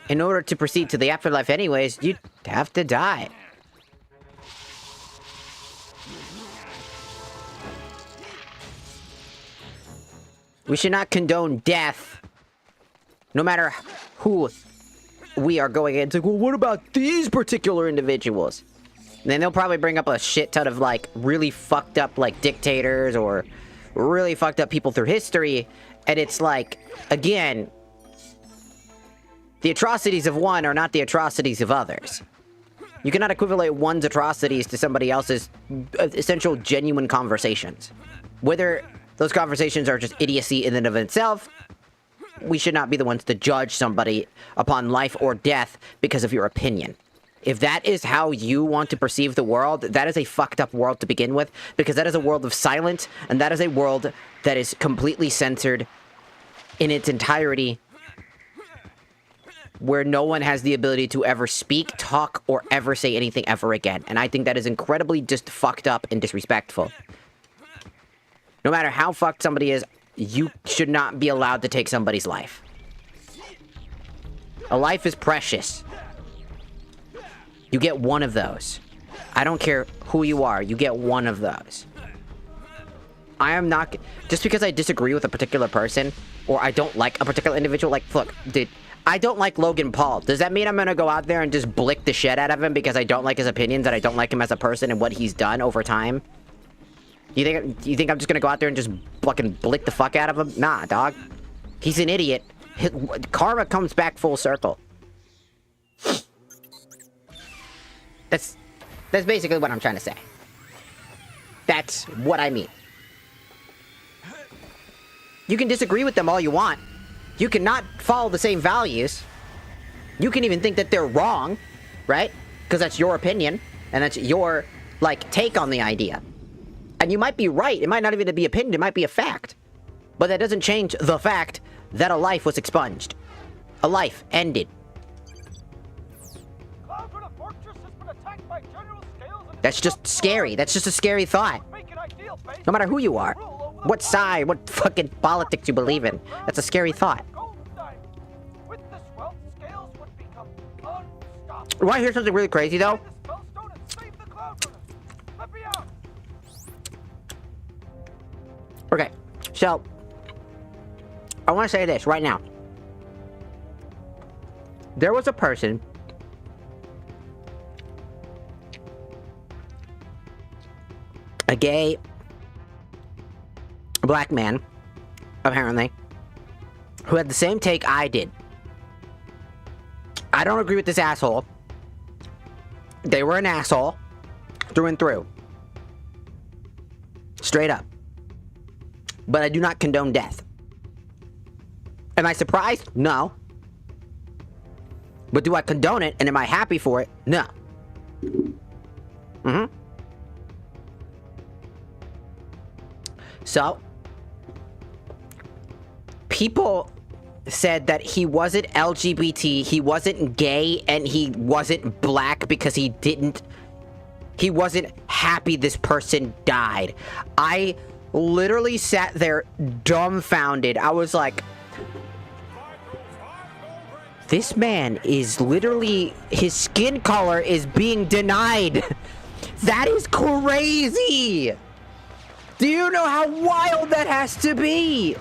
In order to proceed to the afterlife anyways, you'd have to die. We should not condone death, no matter who we are going against. Like, well, what about these particular individuals? And then they'll probably bring up a shit ton of, like, really fucked up, like, dictators or really fucked up people through history. And it's like, again, the atrocities of one are not the atrocities of others. You cannot equivalent one's atrocities to somebody else's essential, genuine conversations. Whether those conversations are just idiocy in and of itself, we should not be the ones to judge somebody upon life or death because of your opinion. If that is how you want to perceive the world, that is a fucked up world to begin with, because that is a world of silence, and that is a world that is completely censored in its entirety, where no one has the ability to ever speak, talk, or ever say anything ever again. And I think that is incredibly just fucked up and disrespectful. No matter how fucked somebody is, you should not be allowed to take somebody's life. A life is precious. You get one of those. I don't care who you are, you get one of those. I am not... Just because I disagree with a particular person, or I don't like a particular individual, like, look, dude, I don't like Logan Paul. Does that mean I'm gonna go out there and just blick the shit out of him because I don't like his opinions and I don't like him as a person and what he's done over time? You think I'm just gonna go out there and just fucking blick the fuck out of him? Nah, dog. He's an idiot. Karma comes back full circle. That's basically what I'm trying to say. That's what I mean. You can disagree with them all you want. You cannot follow the same values. You can even think that they're wrong, right? Because that's your opinion, and that's your, like, take on the idea. And you might be right. It might not even be opinion. It might be a fact. But that doesn't change the fact that a life was expunged. A life ended. That's just scary. That's just a scary thought. No matter who you are. What side, what fucking politics you believe in. That's a scary thought. Want to hear something really crazy, though? Okay, so I want to say this right now. There was a person a gay black man, apparently, who had the same take I did. I don't agree with this asshole. They were an asshole through and through. Straight up. But I do not condone death. Am I surprised? No. But do I condone it, and am I happy for it? No. Mm-hmm. So, people said that he wasn't LGBT, he wasn't gay, and he wasn't black because he wasn't happy this person died. I literally sat there dumbfounded. I was like, this man is literally, his skin color is being denied. That is crazy. Do you know how wild that has to be?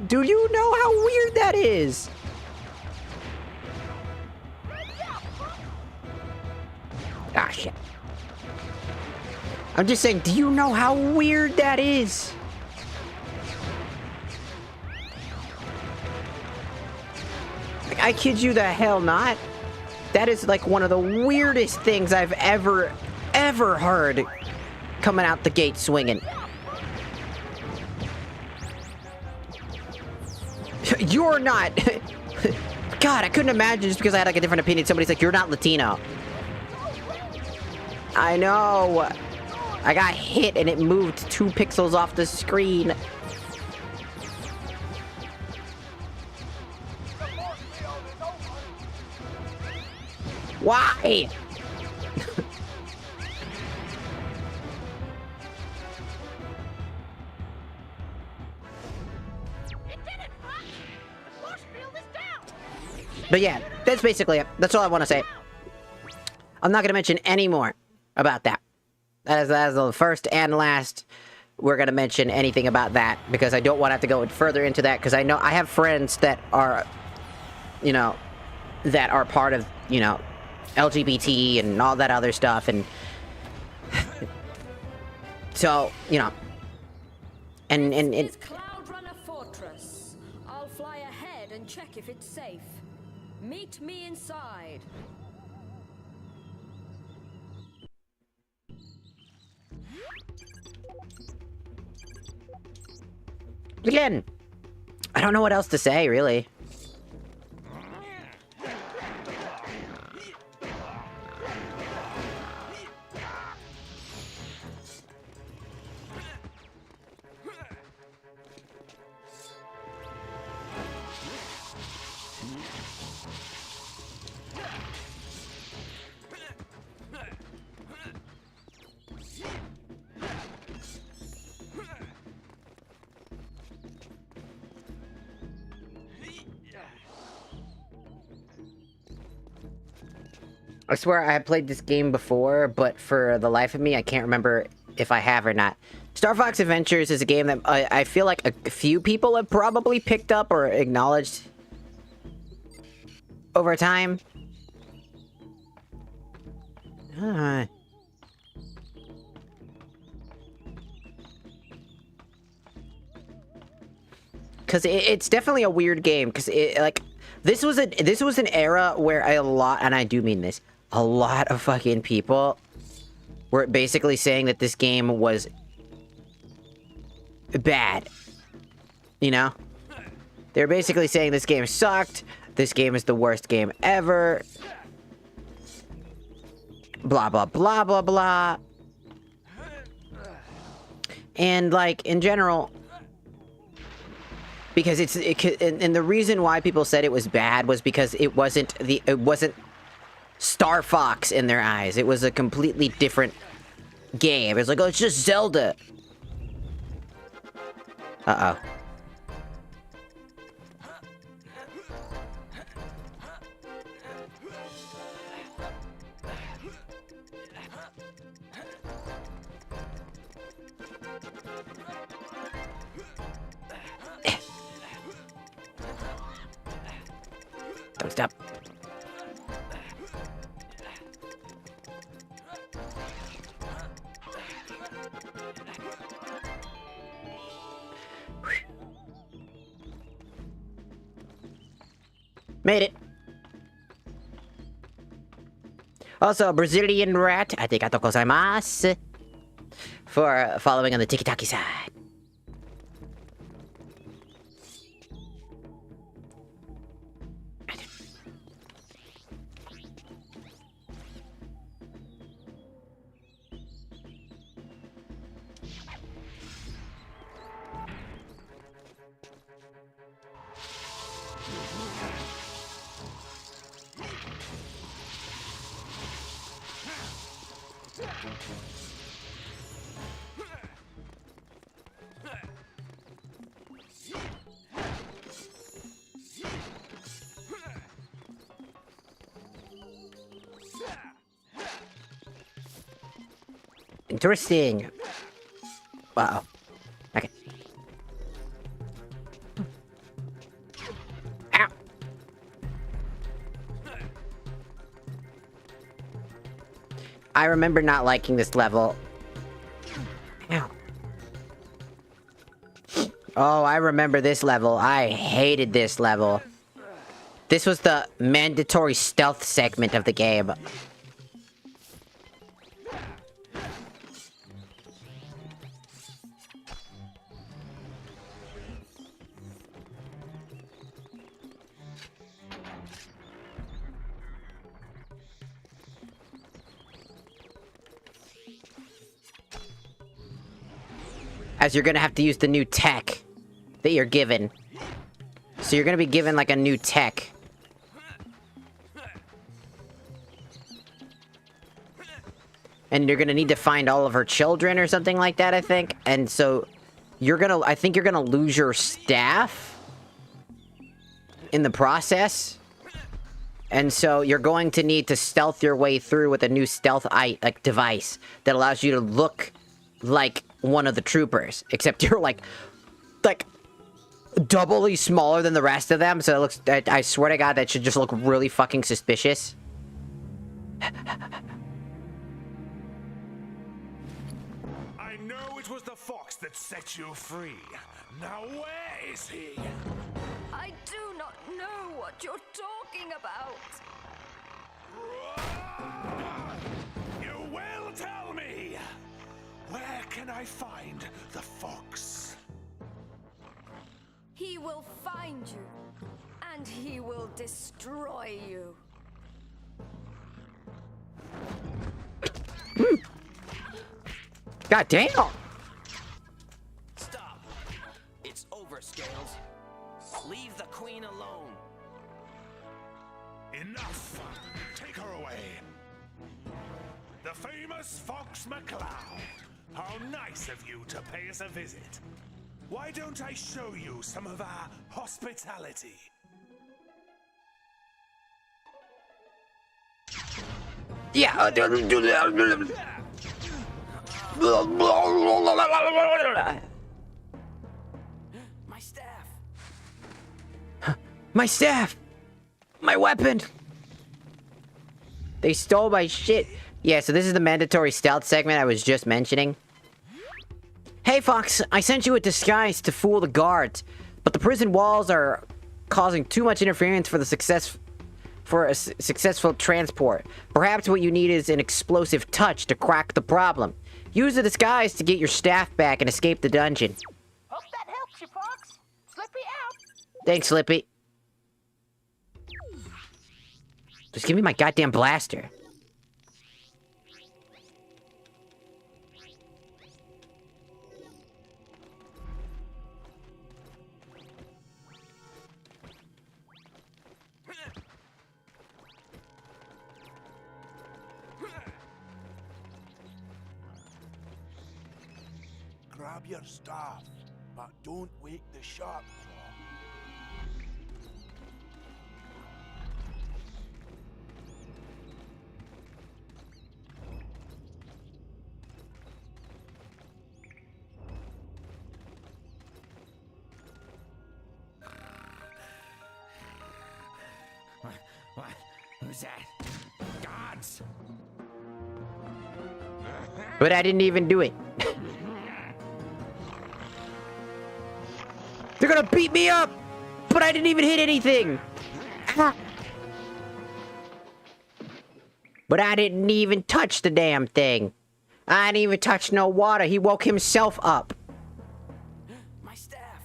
Do you know how weird that is? Ah, shit. I'm just saying, do you know how weird that is? Like, I kid you the hell not. That is like one of the weirdest things I've ever heard coming out the gate swinging. You're not. God, I couldn't imagine just because I had like a different opinion. Somebody's like, you're not Latino. I know. I got hit and it moved 2 pixels off the screen. Why? But yeah, that's basically it. That's all I want to say. I'm not going to mention any more about that. That is the first and last we're going to mention anything about that, because I don't want to have to go further into that, because I know I have friends that are, you know, that are part of, you know, LGBT and all that other stuff, and so, you know, and Cloud Runner Fortress. I'll fly ahead and check if it's safe. Meet me inside. again, I don't know what else to say, really. I swear I have played this game before, but for the life of me, I can't remember if I have or not. Star Fox Adventures is a game that I feel like a few people have probably picked up or acknowledged over time. Because it's definitely a weird game, because like this was an era where a lot, and I do mean this, a lot of fucking people were basically saying that this game was bad. You know? They're basically saying this game sucked, this game is the worst game ever, blah blah blah blah blah. And like in general, because and the reason why people said it was bad was because it wasn't Star Fox in their eyes. It was a completely different game. It was like, oh, it's just Zelda. Uh-oh. Don't stop. Made it. Also, Brazilian rat, arigatou gozaimasu, for following on the tiki-taki side. Interesting. Wow. Okay. Ow. I remember not liking this level. Ow. Oh, I remember this level. I hated this level. This was the mandatory stealth segment of the game. As you're gonna have to use the new tech that you're given. So you're gonna be given like a new tech. And you're gonna need to find all of her children or something like that, I think. And so I think you're gonna lose your staff in the process. And so you're going to need to stealth your way through with a new stealth device that allows you to look like one of the troopers, except you're like doubly smaller than the rest of them, so it looks, I swear to God, that should just look really fucking suspicious. I know it was the fox that set you free. Now where is he? I do not know what you're talking about. You will tell me! Where can I find the fox? He will find you, and he will destroy you. God damn! Stop! It's over, Scales. Leave the queen alone. Enough! Take her away. The famous Fox McCloud. How nice of you to pay us a visit. Why don't I show you some of our hospitality? Yeah. My staff. My staff! My weapon! They stole my shit. Yeah, so this is the mandatory stealth segment I was just mentioning. Hey, Fox, I sent you a disguise to fool the guards, but the prison walls are causing too much interference for a successful transport. Perhaps what you need is an explosive touch to crack the problem. Use the disguise to get your staff back and escape the dungeon. Hope that helps you, Fox. Slippy out. Thanks, Slippy. Just give me my goddamn blaster. Grab your staff, but don't wake the sharp claw. What? Who's that? Guards! But I didn't even do it. They're gonna beat me up! But I didn't even hit anything! Ah. But I didn't even touch the damn thing. I didn't even touch no water. He woke himself up. My staff.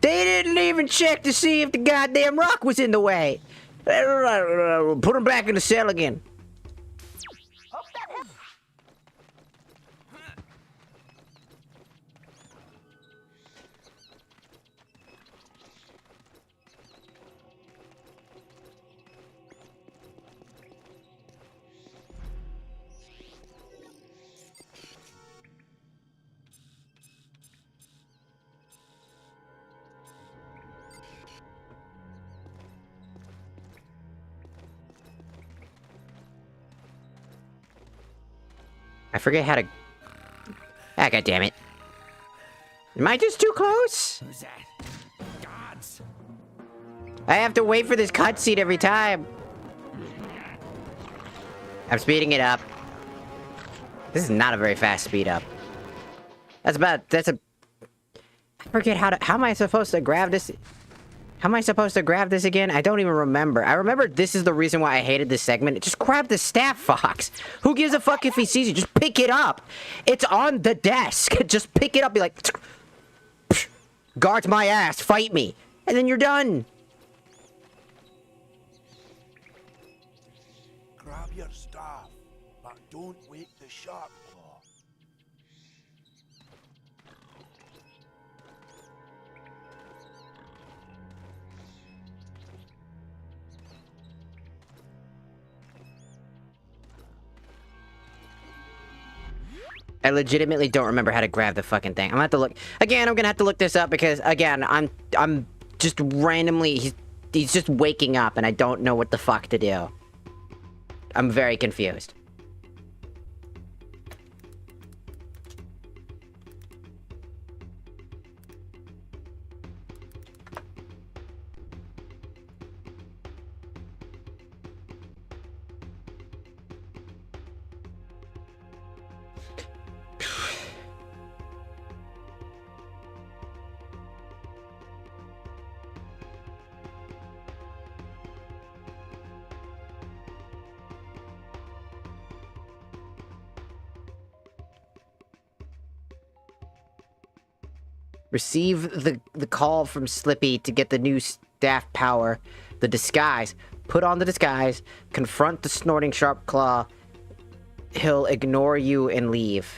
They didn't even check to see if the goddamn rock was in the way. Put him back in the cell again. Hope that helps. I forget how to... Ah, God damn it. Am I just too close? Who's that? Gods! I have to wait for this cutscene every time. I'm speeding it up. This is not a very fast speed up. That's a... I forget how am I supposed to grab this? How am I supposed to grab this again? I don't even remember. I remember this is the reason why I hated this segment. Just grab the staff, Fox. Who gives a fuck if he sees you? Just pick it up. It's on the desk. Just pick it up. Be like, guard my ass. Fight me. And then you're done. Grab your staff, but don't wake the sharp claw. I legitimately don't remember how to grab the fucking thing. I'm gonna have to look again. I'm gonna have to look this up because again, I'm just randomly he's just waking up and I don't know what the fuck to do. I'm very confused. Receive the call from Slippy to get the new staff power, the disguise. Put on the disguise, confront the snorting sharp claw. He'll ignore you and leave.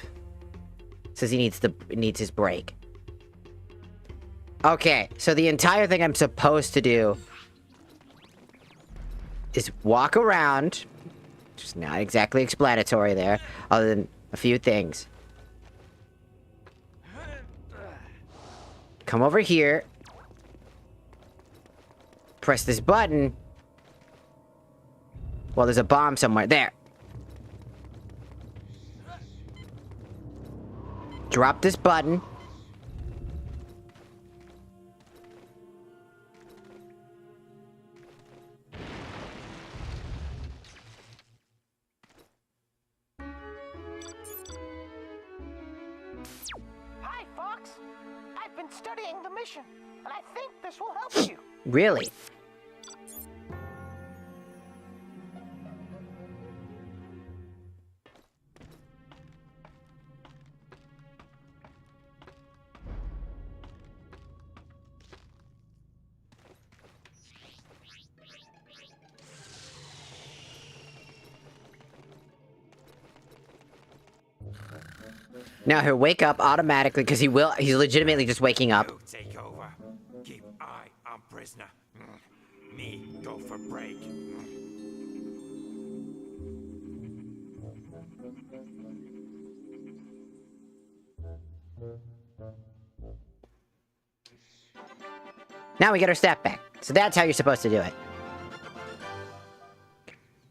Says he needs his break. Okay, so the entire thing I'm supposed to do is walk around. Just not exactly explanatory there, other than a few things. Come over here. Press this button. Well, there's a bomb somewhere. There. Drop this button. Hi, Fox. I've been studying the mission, and I think this will help you. Really? Now he'll wake up automatically because he's legitimately just waking up. You take over. Keep eye on prisoner. Me go for break. Now we get our staff back. So that's how you're supposed to do it.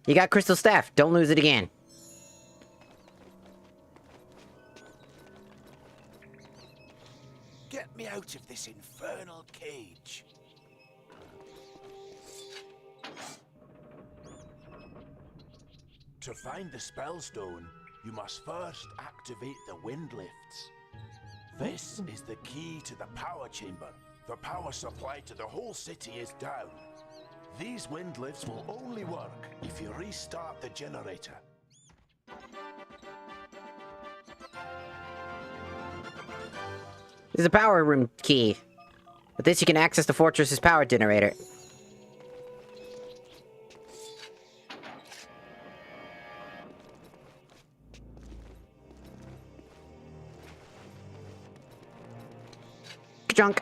You got crystal staff. Don't lose it again. Get me out of this infernal cage. To find the spellstone, you must first activate the wind lifts. This is the key to the power chamber. The power supply to the whole city is down. These wind lifts will only work if you restart the generator. This is a power room key. With this, you can access the fortress's power generator. Junk.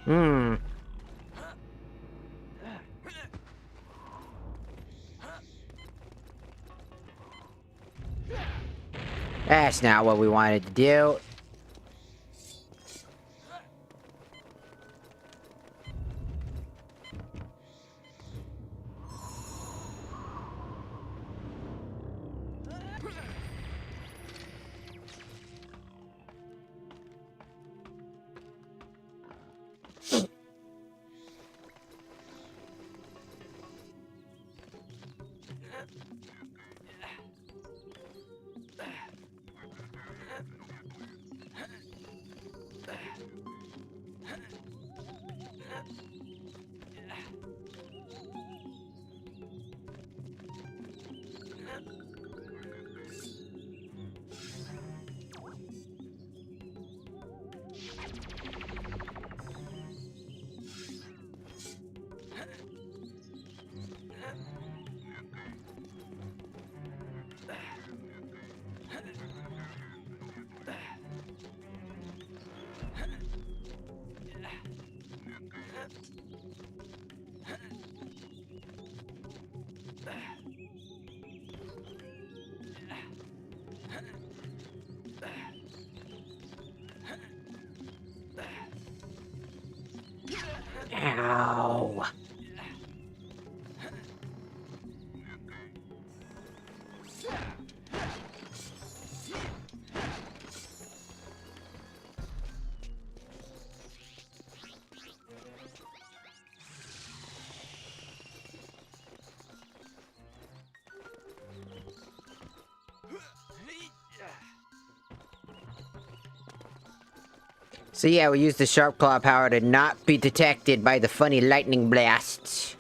Hmm. That's not what we wanted to do. Ow. So yeah, we use the Sharp Claw power to not be detected by the funny lightning blasts.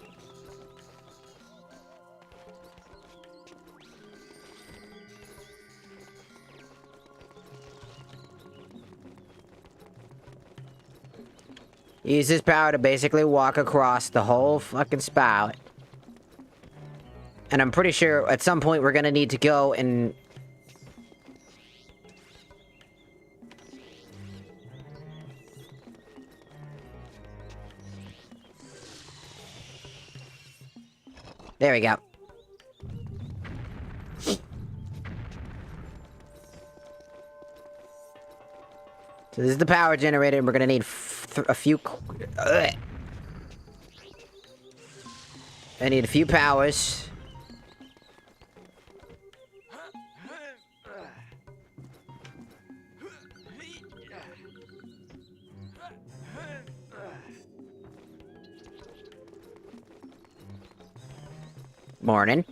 Use this power to basically walk across the whole fucking spout. And I'm pretty sure at some point we're gonna need to go and... There we go. So this is the power generator, and we're gonna need a few... I need a few powers. Morning.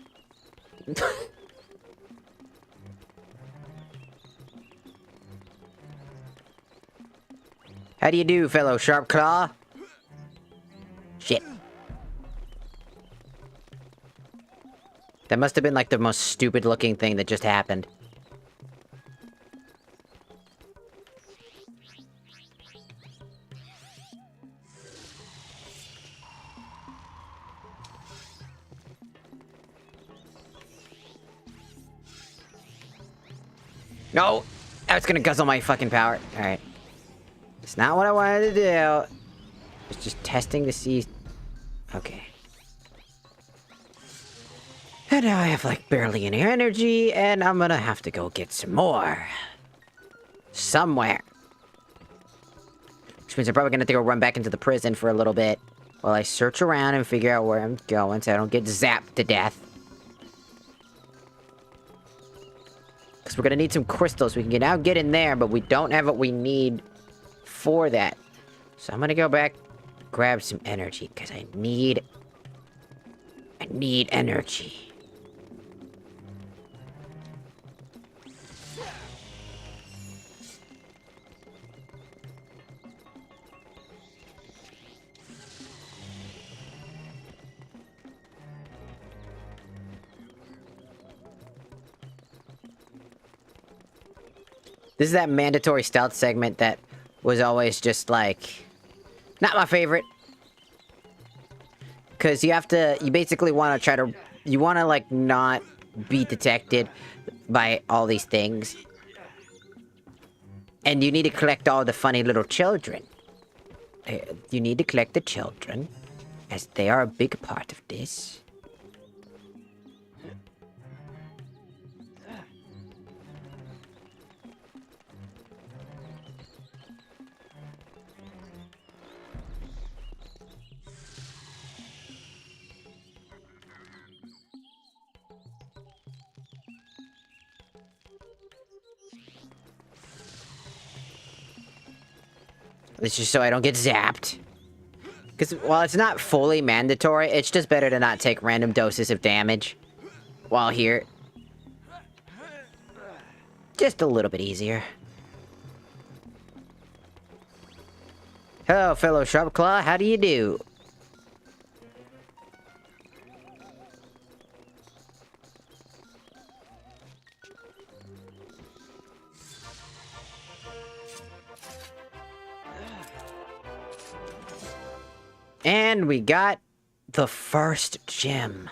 How do you do, fellow Sharp Claw? Shit. That must have been like the most stupid looking thing that just happened. No! That's gonna guzzle my fucking power. Alright. It's not what I wanted to do. It's just testing to see... Okay. And now I have, like, barely any energy, and I'm gonna have to go get some more. Somewhere. Which means I'm probably gonna have to go run back into the prison for a little bit while I search around and figure out where I'm going so I don't get zapped to death. Because we're gonna need some crystals. We can now get in there, but we don't have what we need for that. So I'm gonna go back, grab some energy, because I need energy. This is that mandatory stealth segment that was always just, like, not my favorite. Because you basically want to try to, you want to, like, not be detected by all these things. And you need to collect all the funny little children. You need to collect the children, as they are a big part of this. It's just so I don't get zapped. Because while it's not fully mandatory, it's just better to not take random doses of damage while here. Just a little bit easier. Hello, fellow Sharpclaw. How do you do? And we got the first gem.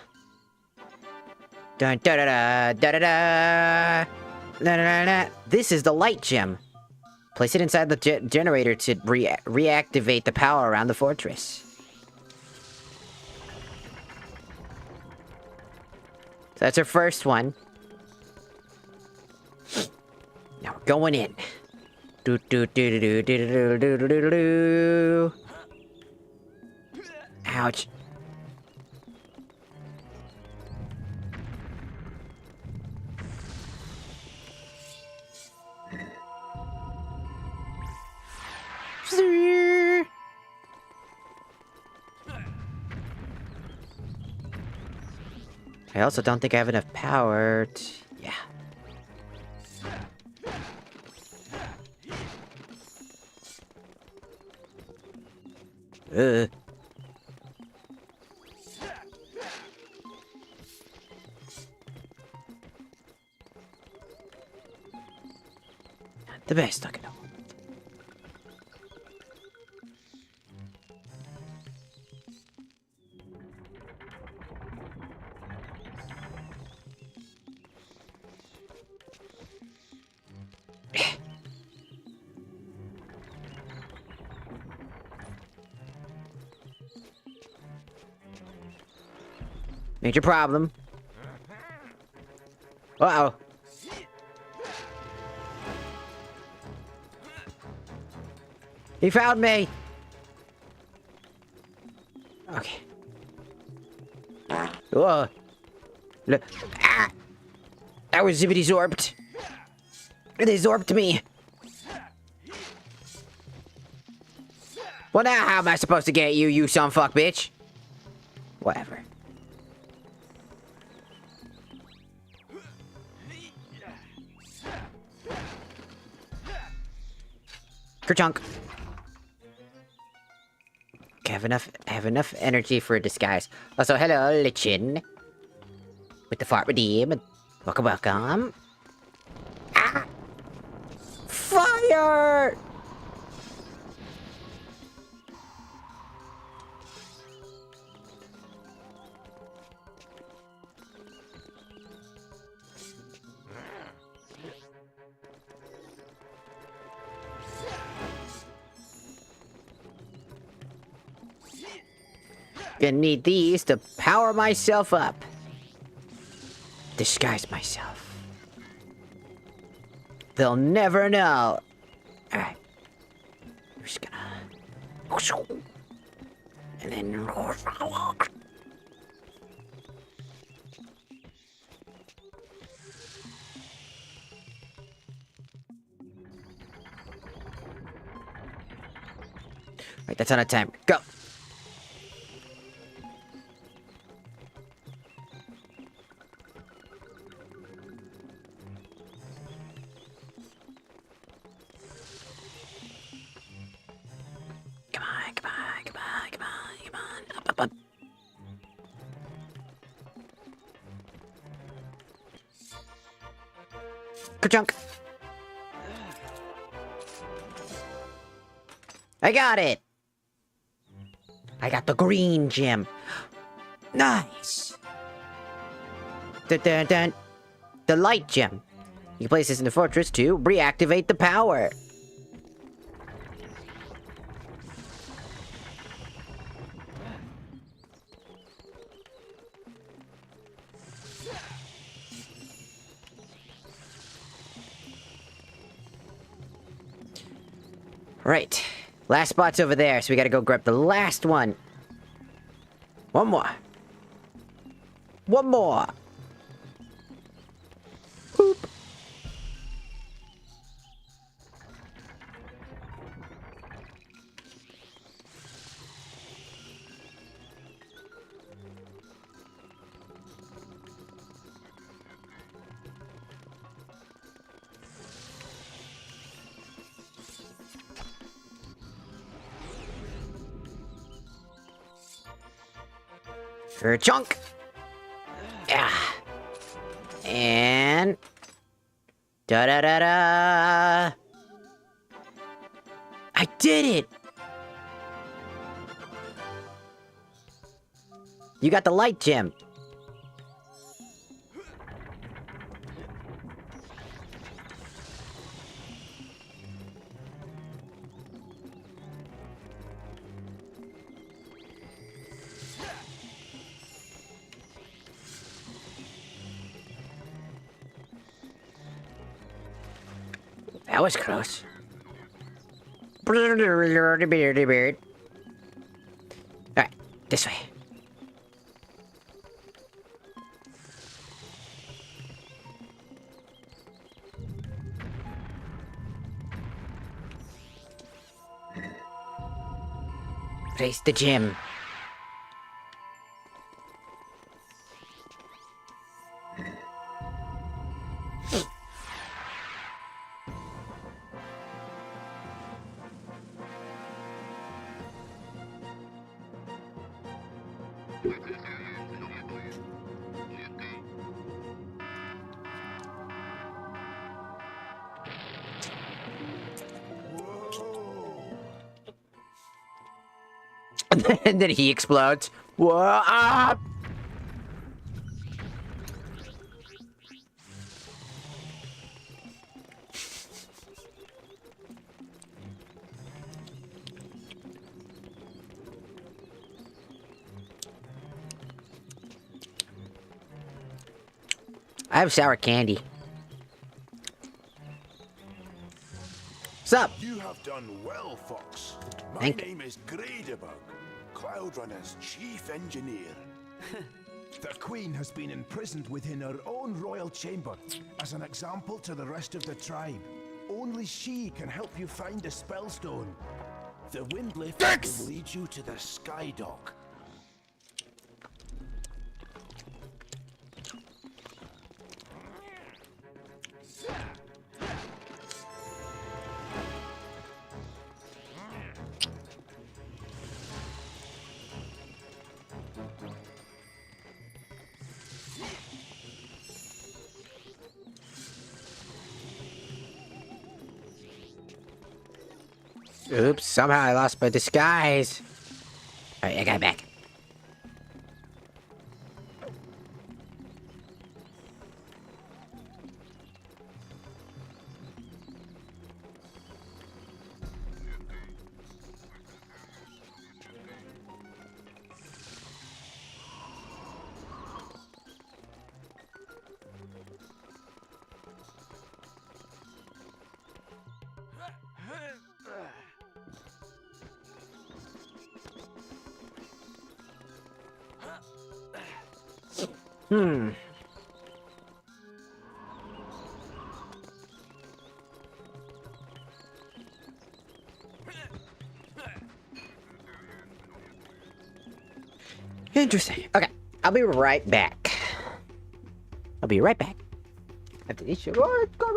Dun da da da da da da da da da. This is the light gem. Place it inside the generator to reactivate the power around the fortress. So that's our first one. Now we're going in. Do do do do do do do do do do. Ouch. I also don't think I have enough power to... Yeah. The best I can do. Major problem. Uh-oh. He found me! Okay. Whoa. Look. Ah! That was zippity zorped. They zorped me. Well, now how am I supposed to get you, you son fuck bitch? Whatever. Kerchunk. Okay, I have enough energy for a disguise. Also, hello, Lichin. With the fart redeem. Welcome, welcome. Ah! Fire! Gonna need these to power myself up. Disguise myself. They'll never know. Alright. We're just gonna... And then... Right, that's on a time. Go! Ka-chunk. I got it. I got the green gem. Nice. Dun, dun, dun. The light gem. You can place this in the fortress to reactivate the power. Right. Last spot's over there, so we gotta go grab the last one. One more. One more. Boop. For a chunk. Yeah. And da-da-da-da. I did it. You got the light gem. That was close. Alright, this way. Place the gem. And then he explodes. Whoa! Ah! I have sour candy. What's up? You have done well, Fox. My Thank you. name is Gradebug, Cloud Runner's chief engineer. The Queen has been imprisoned within her own royal chamber as an example to the rest of the tribe. Only she can help you find the Spellstone. The Windlift will lead you to the Sky Dock. Oops, somehow I lost my disguise. Alright, I got it back. Interesting. Okay, I'll be right back. I'll be right back. After this show. Oh, go.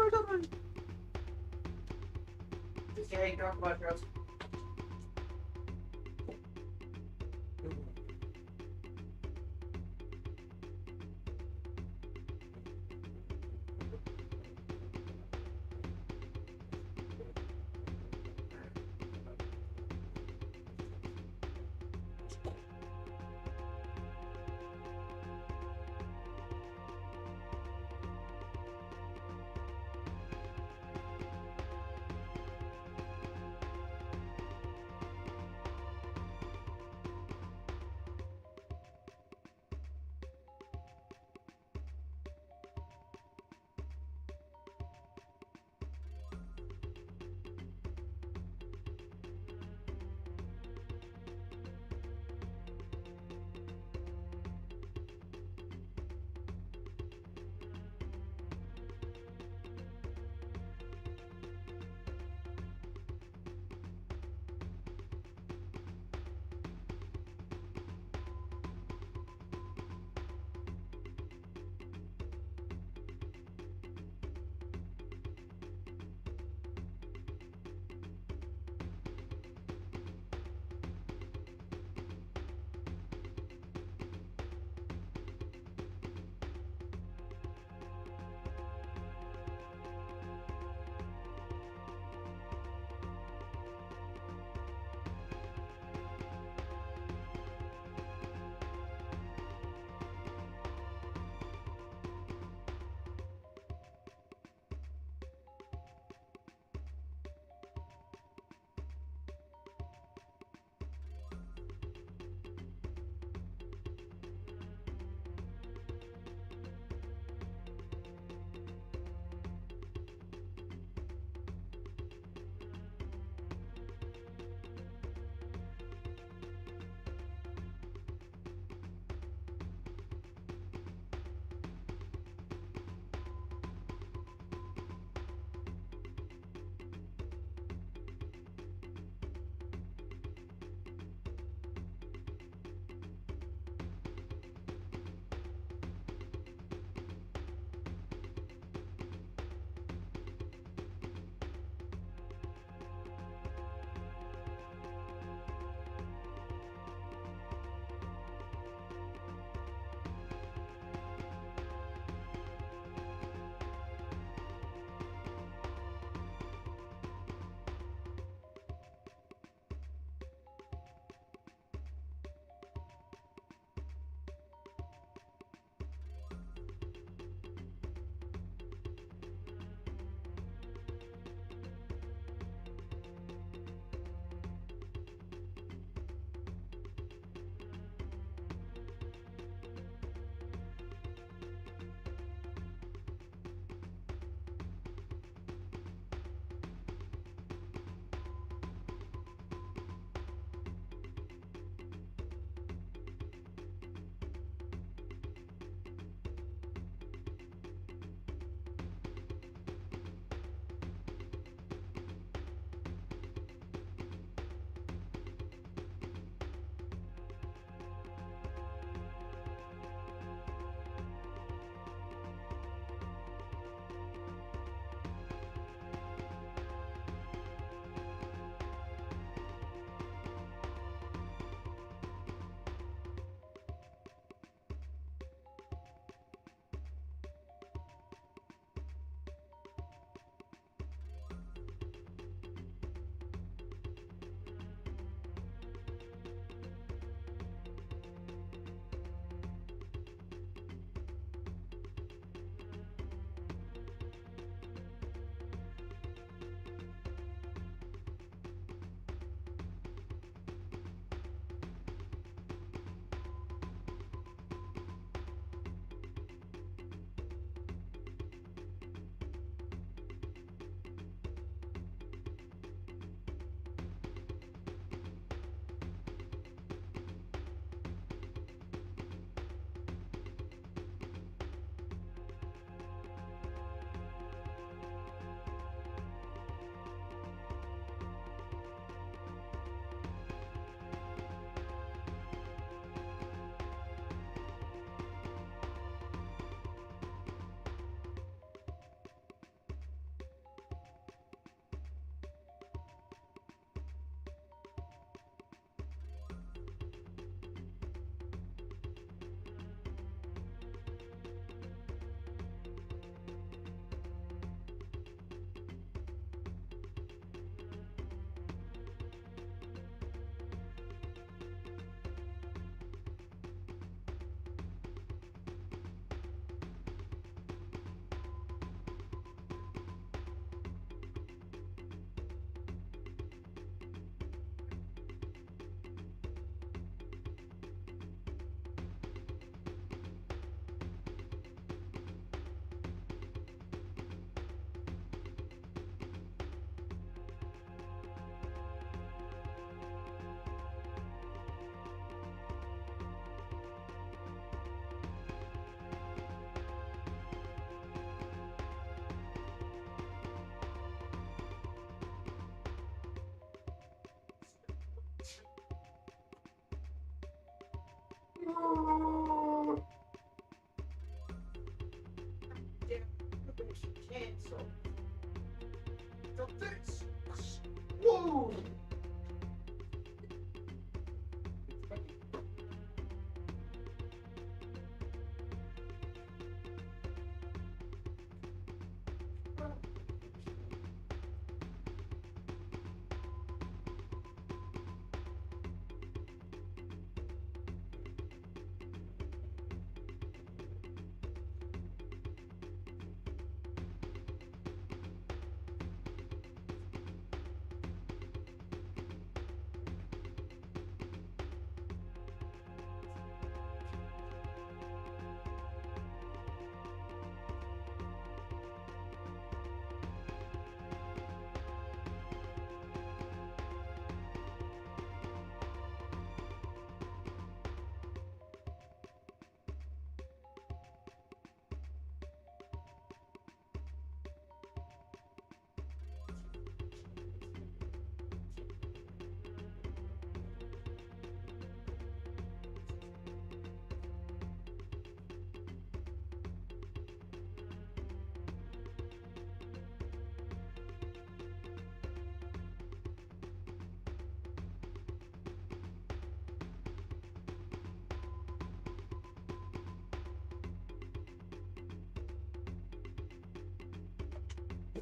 Whoa!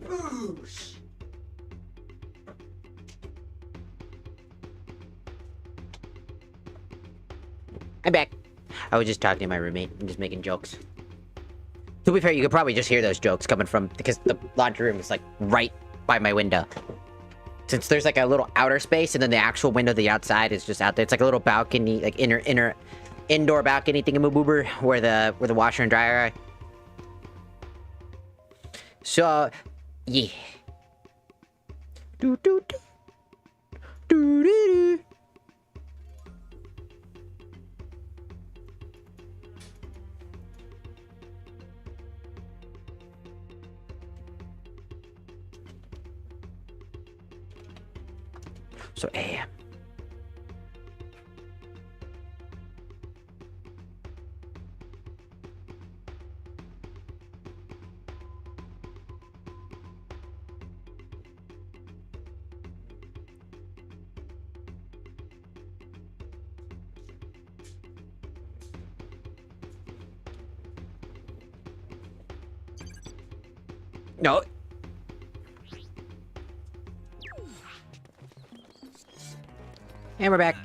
Boosh! I'm back. I was just talking to my roommate and just making jokes. To be fair, you could probably just hear those jokes coming from, because the laundry room is like right by my window. Since there's like a little outer space and then the actual window to the outside is just out there. It's like a little balcony, like indoor balcony thingamaboober where the washer and dryer are. So, yeah. Do do do. Do do do. So AM. No. And we're back.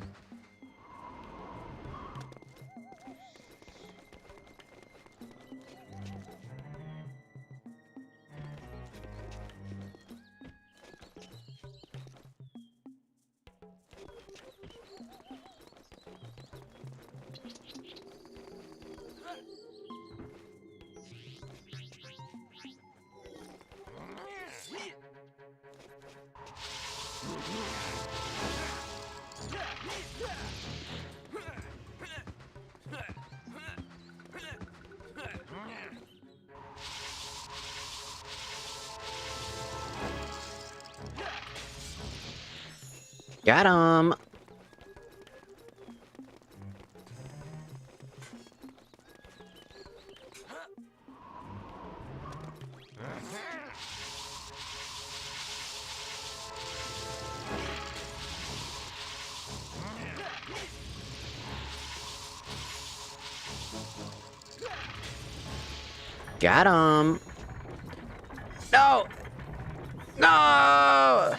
Got him. Got him. No. No.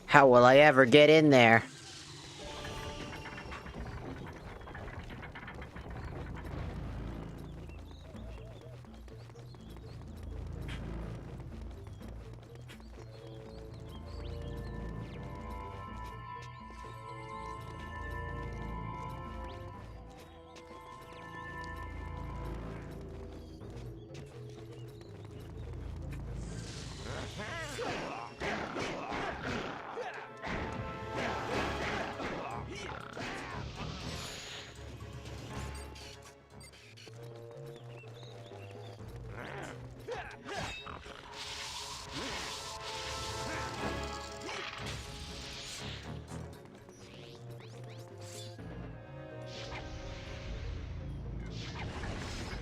How will I ever get in there?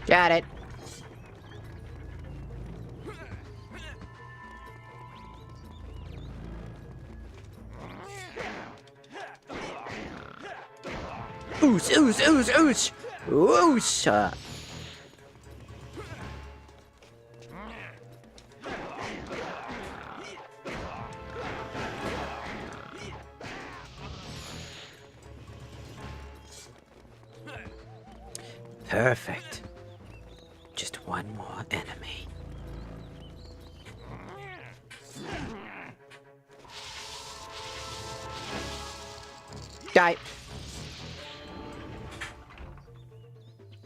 Got it. Oosh, oosh, oosh, oosh! Oosh! Perfect. Just one more enemy. Die.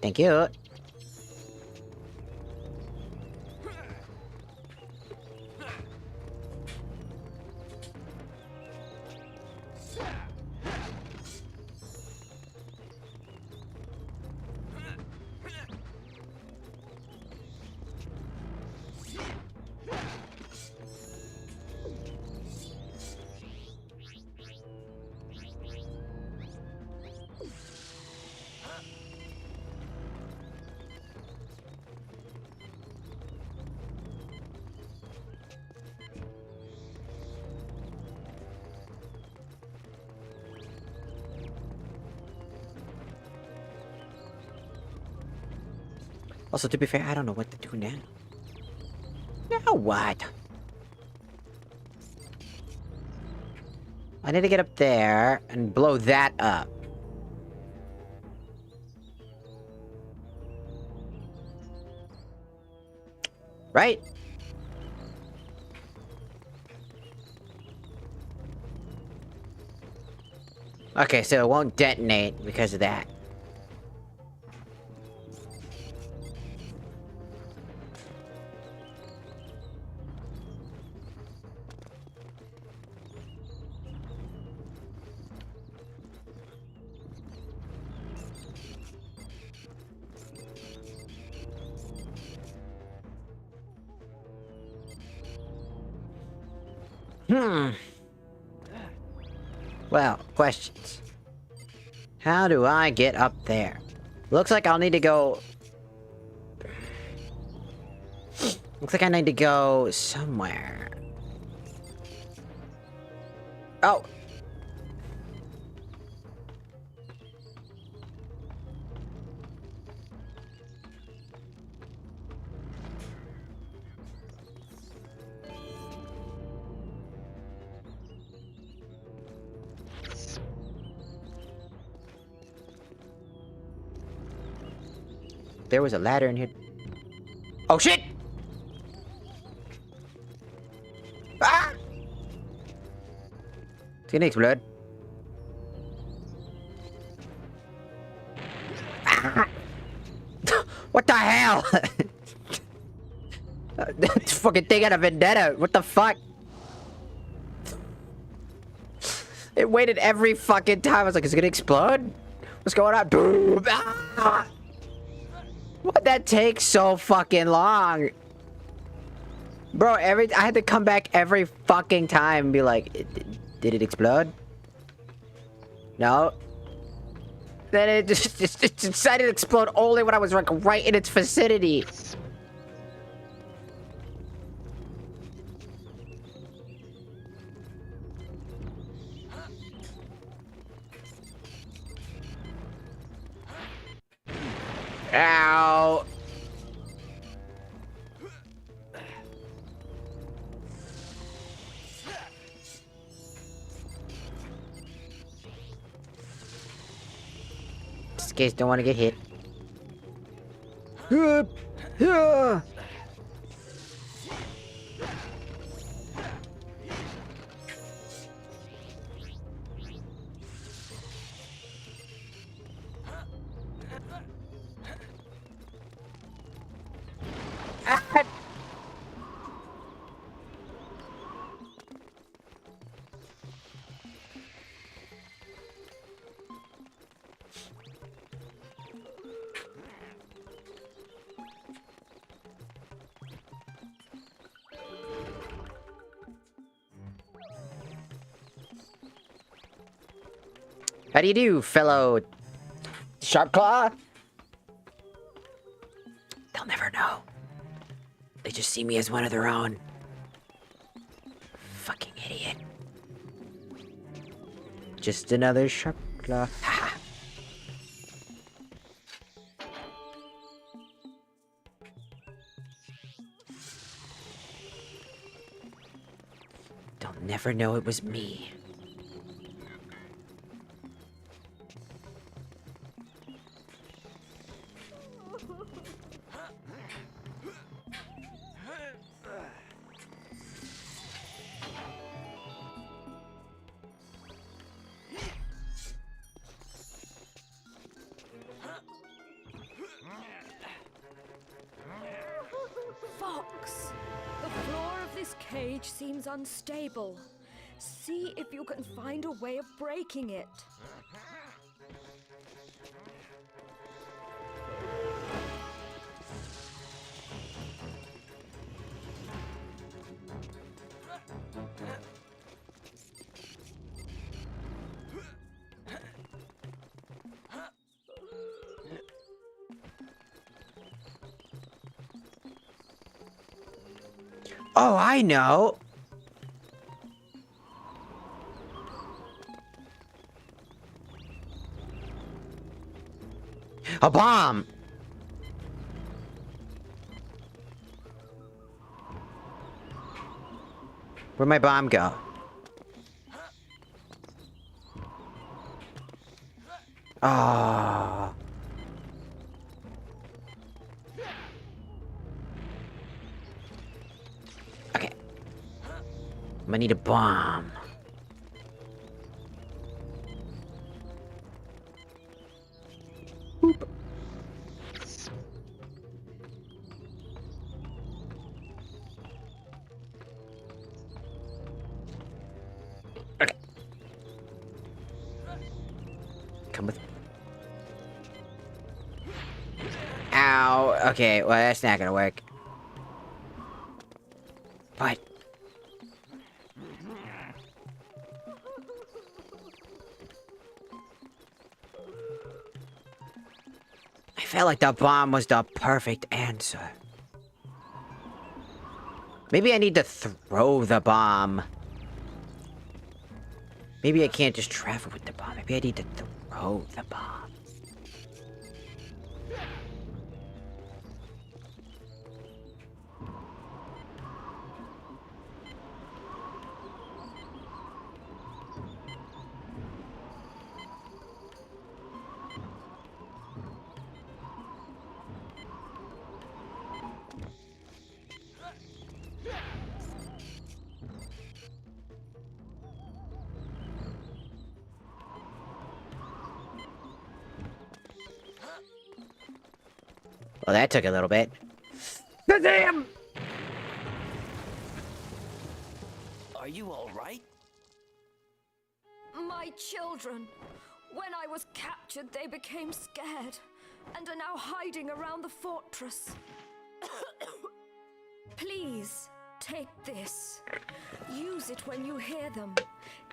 Thank you. Also, to be fair, I don't know what to do now. Now what? I need to get up there and blow that up. Right? Okay, so it won't detonate because of that. Well, questions. How do I get up there? Looks like I'll need to go... Looks like I need to go somewhere. Oh! There was a ladder in here. Oh shit! Ah! It's gonna explode. Ah! What the hell? That fucking thing had a vendetta. What the fuck? It waited every fucking time. I was like, is it gonna explode? What's going on? Boom! Ah! Why'd that take so fucking long? Bro, I had to come back every fucking time and be like, did it explode? No. Then it just decided to explode only when I was like right in its vicinity. Ow. Just in case, don't want to get hit. How do you do, fellow Sharp Claw? just see me as one of their own. Fucking idiot. Just another sharp claw. Ha! They'll never know it was me. Fox, the floor of this cage seems unstable. See if you can find a way of breaking it. Oh, I know! A bomb! Where'd my bomb go? Ah. Okay. I need a bomb. Boop. Okay. Come with. Ow. Okay, well, that's not gonna work. What? I felt like the bomb was the perfect answer. Maybe I need to throw the bomb. Maybe I can't just travel with the bomb. Maybe I need to throw the bomb. Well, that took a little bit. Damn! Are you all right? My children. When I was captured, they became scared and are now hiding around the fortress. Please, take this. Use it when you hear them.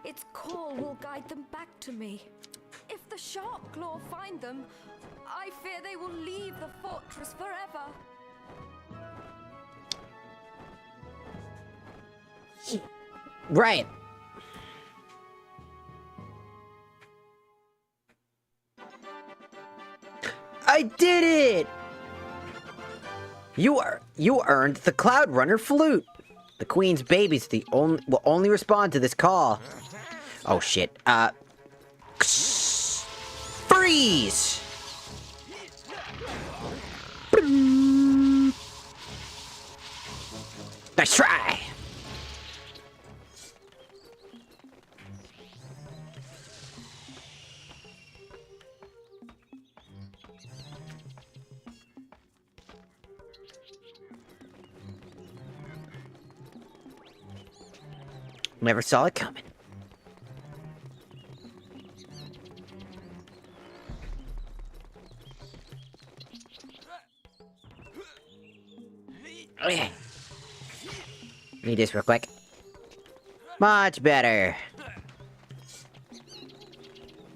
Its call will guide them back to me. If the Sharpclaw find them, I fear they will leave the fortress forever. Right. I did it! You earned the Cloud Runner flute. The Queen's babies will only respond to this call. Oh shit. Freeze! Nice try! Never saw it coming. Okay. Need this real quick. Much better.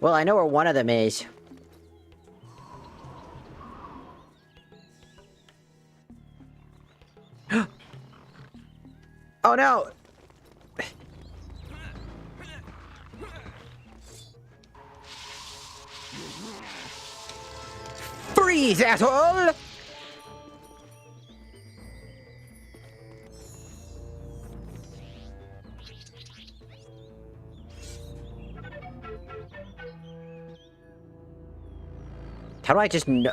Well, I know where one of them is. Oh no! Freeze, asshole! How do I just know?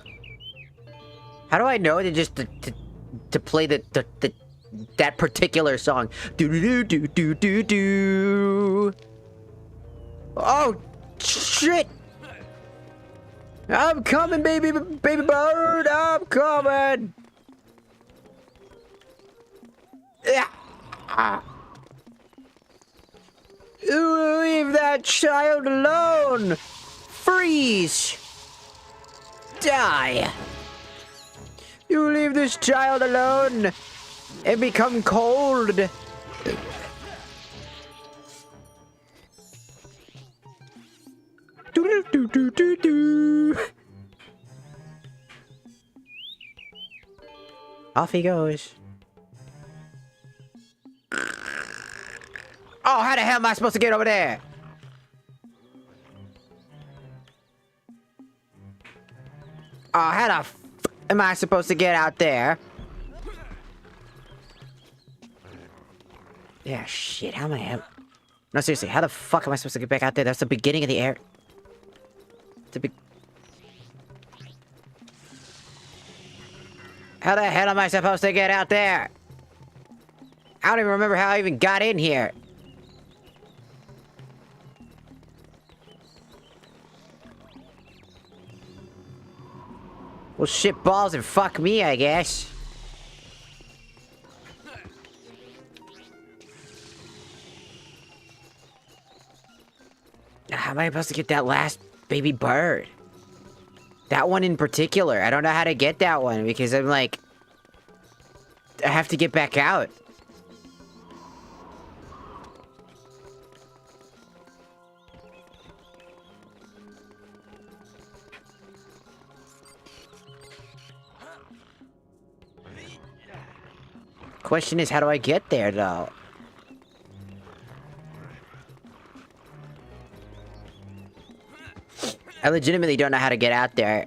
How do I know to play that particular song? Do do do do do do. Oh shit! I'm coming, baby bird. I'm coming. Yeah. Leave that child alone. Freeze. Die. You leave this child alone and become cold. Do do do do do. Off he goes. Oh, how the hell am I supposed to get over there? Oh, how the f am I supposed to get out there? Yeah, shit, how am I... No, seriously, how the fuck am I supposed to get back out there? That's the beginning of the air... How the hell am I supposed to get out there? I don't even remember how I even got in here. Well, shit balls and fuck me, I guess. How am I supposed to get that last baby bird? That one in particular. I don't know how to get that one because I'm like... I have to get back out. Question is, how do I get there, though? I legitimately don't know how to get out there.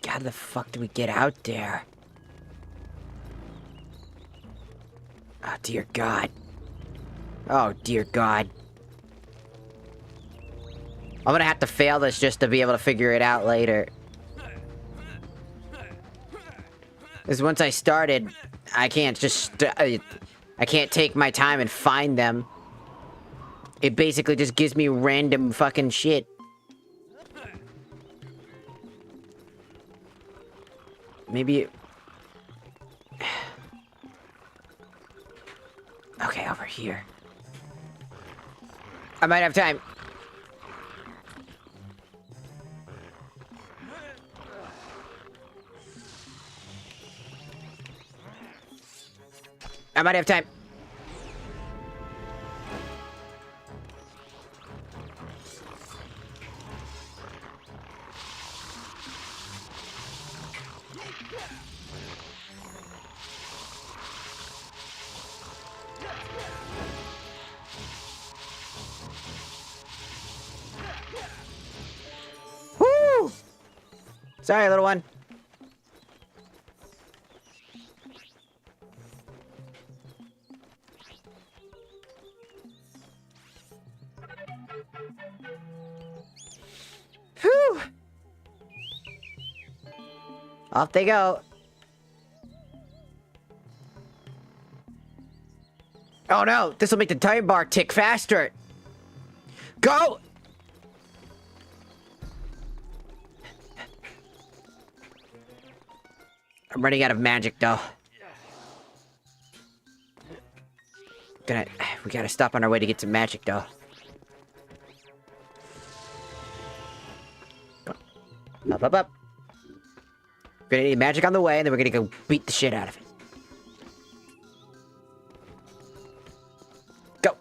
How the fuck do we get out there? Oh, dear God. Oh, dear God. I'm gonna have to fail this just to be able to figure it out later. Because once I started, I can't just... I can't take my time and find them. It basically just gives me random fucking shit. Maybe... Okay, over here. I might have time. I might have time. Woo! Sorry, little one. Whew! Off they go. Oh no, this will make the time bar tick faster. Go! I'm running out of magic though. We gotta stop on our way to get some magic though. Up, up, up. We're gonna need magic on the way, and then we're gonna go beat the shit out of it. Go!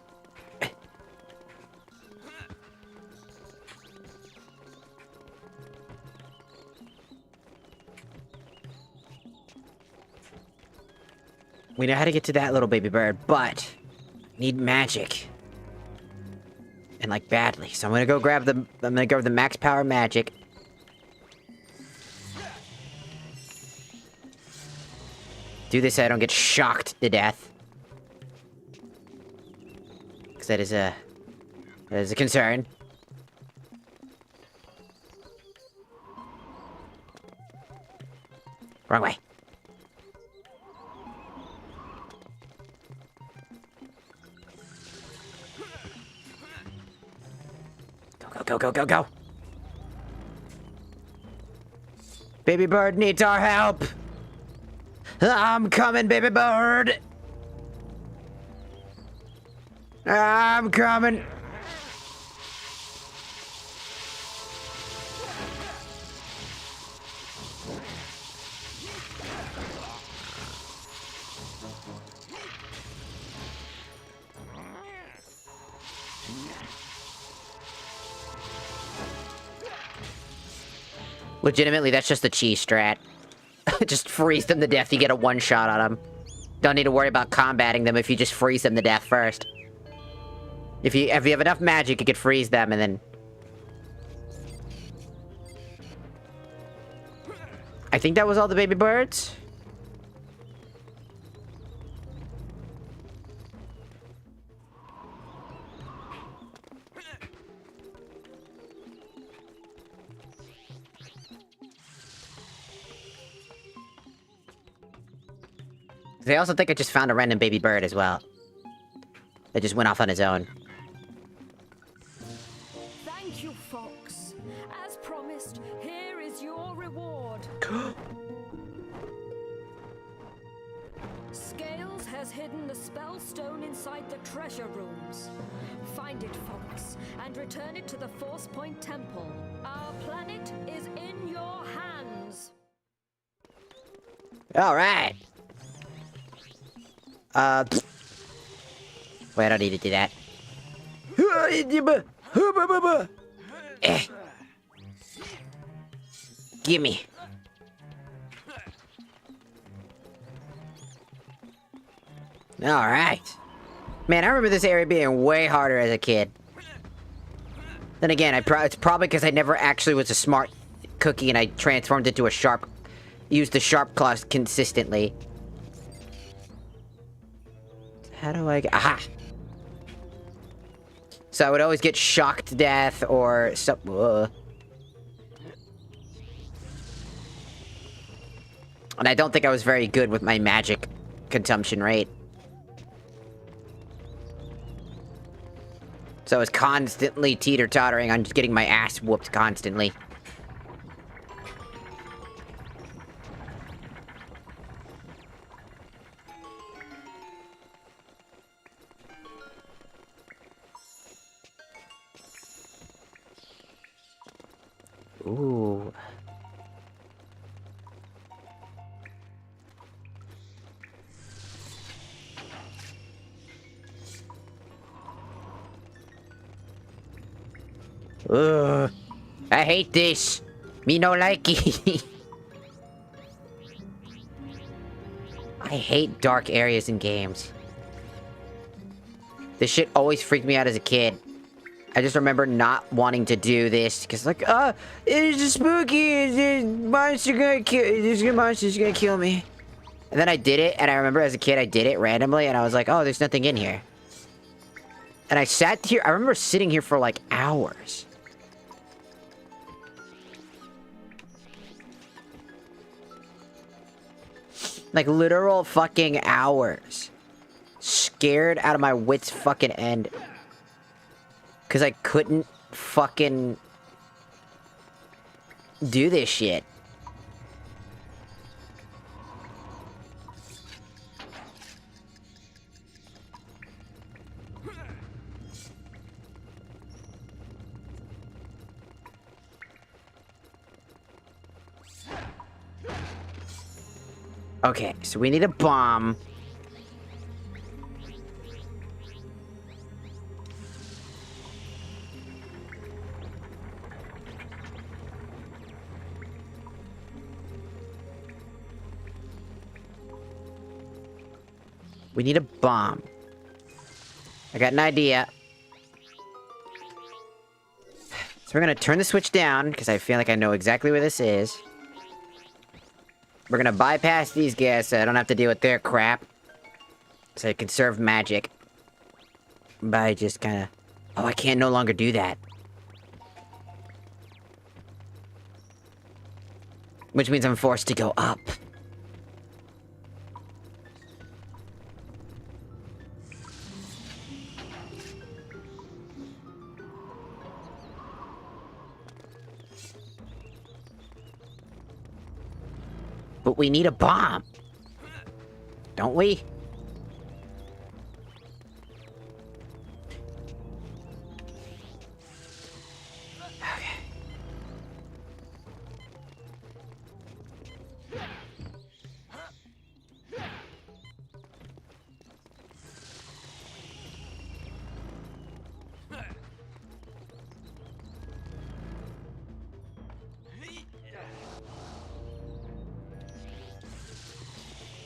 We know how to get to that little baby bird, but need magic. And like badly. So I'm gonna go grab the max power magic. Do this so I don't get shocked to death. Because that is a concern. Wrong way. Go, go, go, go, go. Baby bird needs our help. I'm coming, baby bird. I'm coming. Legitimately, that's just a cheese strat. Just freeze them to death, you get a one-shot on them. Don't need to worry about combating them if you just freeze them to death first. If you have enough magic, you could freeze them and then... I think that was all the baby birds. I also think I just found a random baby bird as well. That just went off on his own. Thank you, Fox. As promised, here is your reward. Scales has hidden the spell stone inside the treasure rooms. Find it, Fox, and return it to the Force Point Temple. Our planet is in your hands. All right. Wait, I don't need to do that. Gimme. Alright. Man, I remember this area being way harder as a kid. Then again, it's probably because I never actually was a smart cookie and I transformed into a sharp... Used the sharp claws consistently. How do I get... Aha! So I would always get shocked to death or something. And I don't think I was very good with my magic consumption rate. So I was constantly teeter-tottering on just getting my ass whooped constantly. Ooh. Ugh. I hate this. Me no like it. I hate dark areas in games. This shit always freaked me out as a kid. I just remember not wanting to do this because, like, it's spooky. This monster's gonna kill me. And then I did it, and I remember as a kid I did it randomly, and I was like, oh, there's nothing in here. And I sat here. I remember sitting here for like hours. Like literal fucking hours. Scared out of my wits fucking end. Because I couldn't fucking do this shit. Okay, so we need a bomb. We need a bomb. I got an idea. So we're gonna turn the switch down, because I feel like I know exactly where this is. We're gonna bypass these guys so I don't have to deal with their crap. So I conserve magic. By just kinda... Oh, I can't no longer do that. Which means I'm forced to go up. But we need a bomb. Don't we?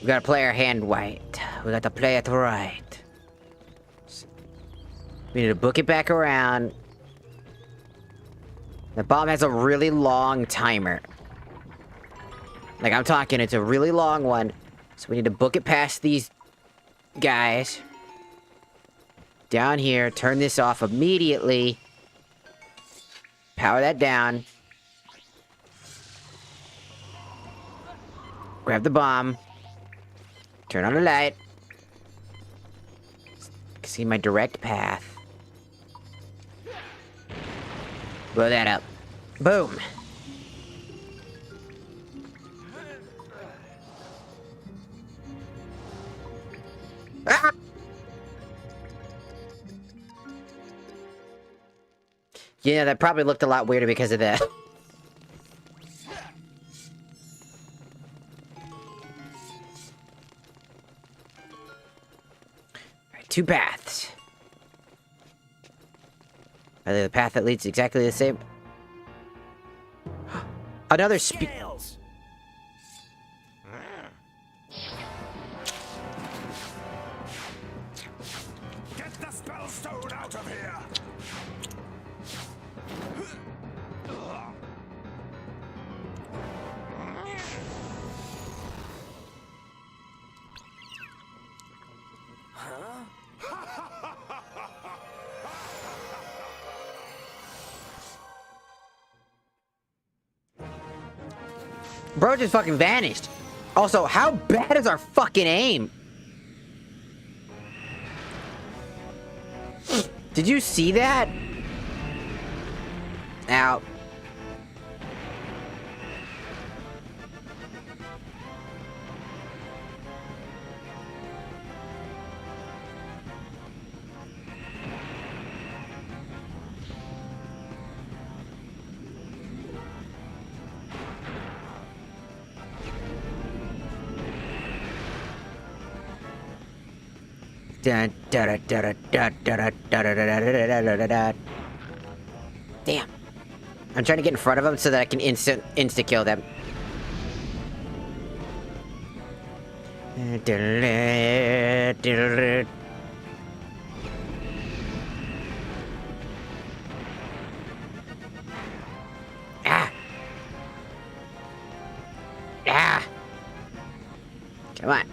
We gotta play our hand right. We gotta play it right. We need to book it back around. The bomb has a really long timer. Like, I'm talking, it's a really long one. So we need to book it past these guys. Down here, turn this off immediately. Power that down. Grab the bomb. Turn on the light. See my direct path. Blow that up. Boom. Ah! Yeah, that probably looked a lot weirder because of that. Two paths. Are they the path that leads exactly the same? Another Scales. Get the spell stone out of here! Bro just fucking vanished. Also, how bad is our fucking aim? Did you see that? Ow. Damn. I'm trying to get in front of them so that I can insta-kill them. Ah! Ah! Come on.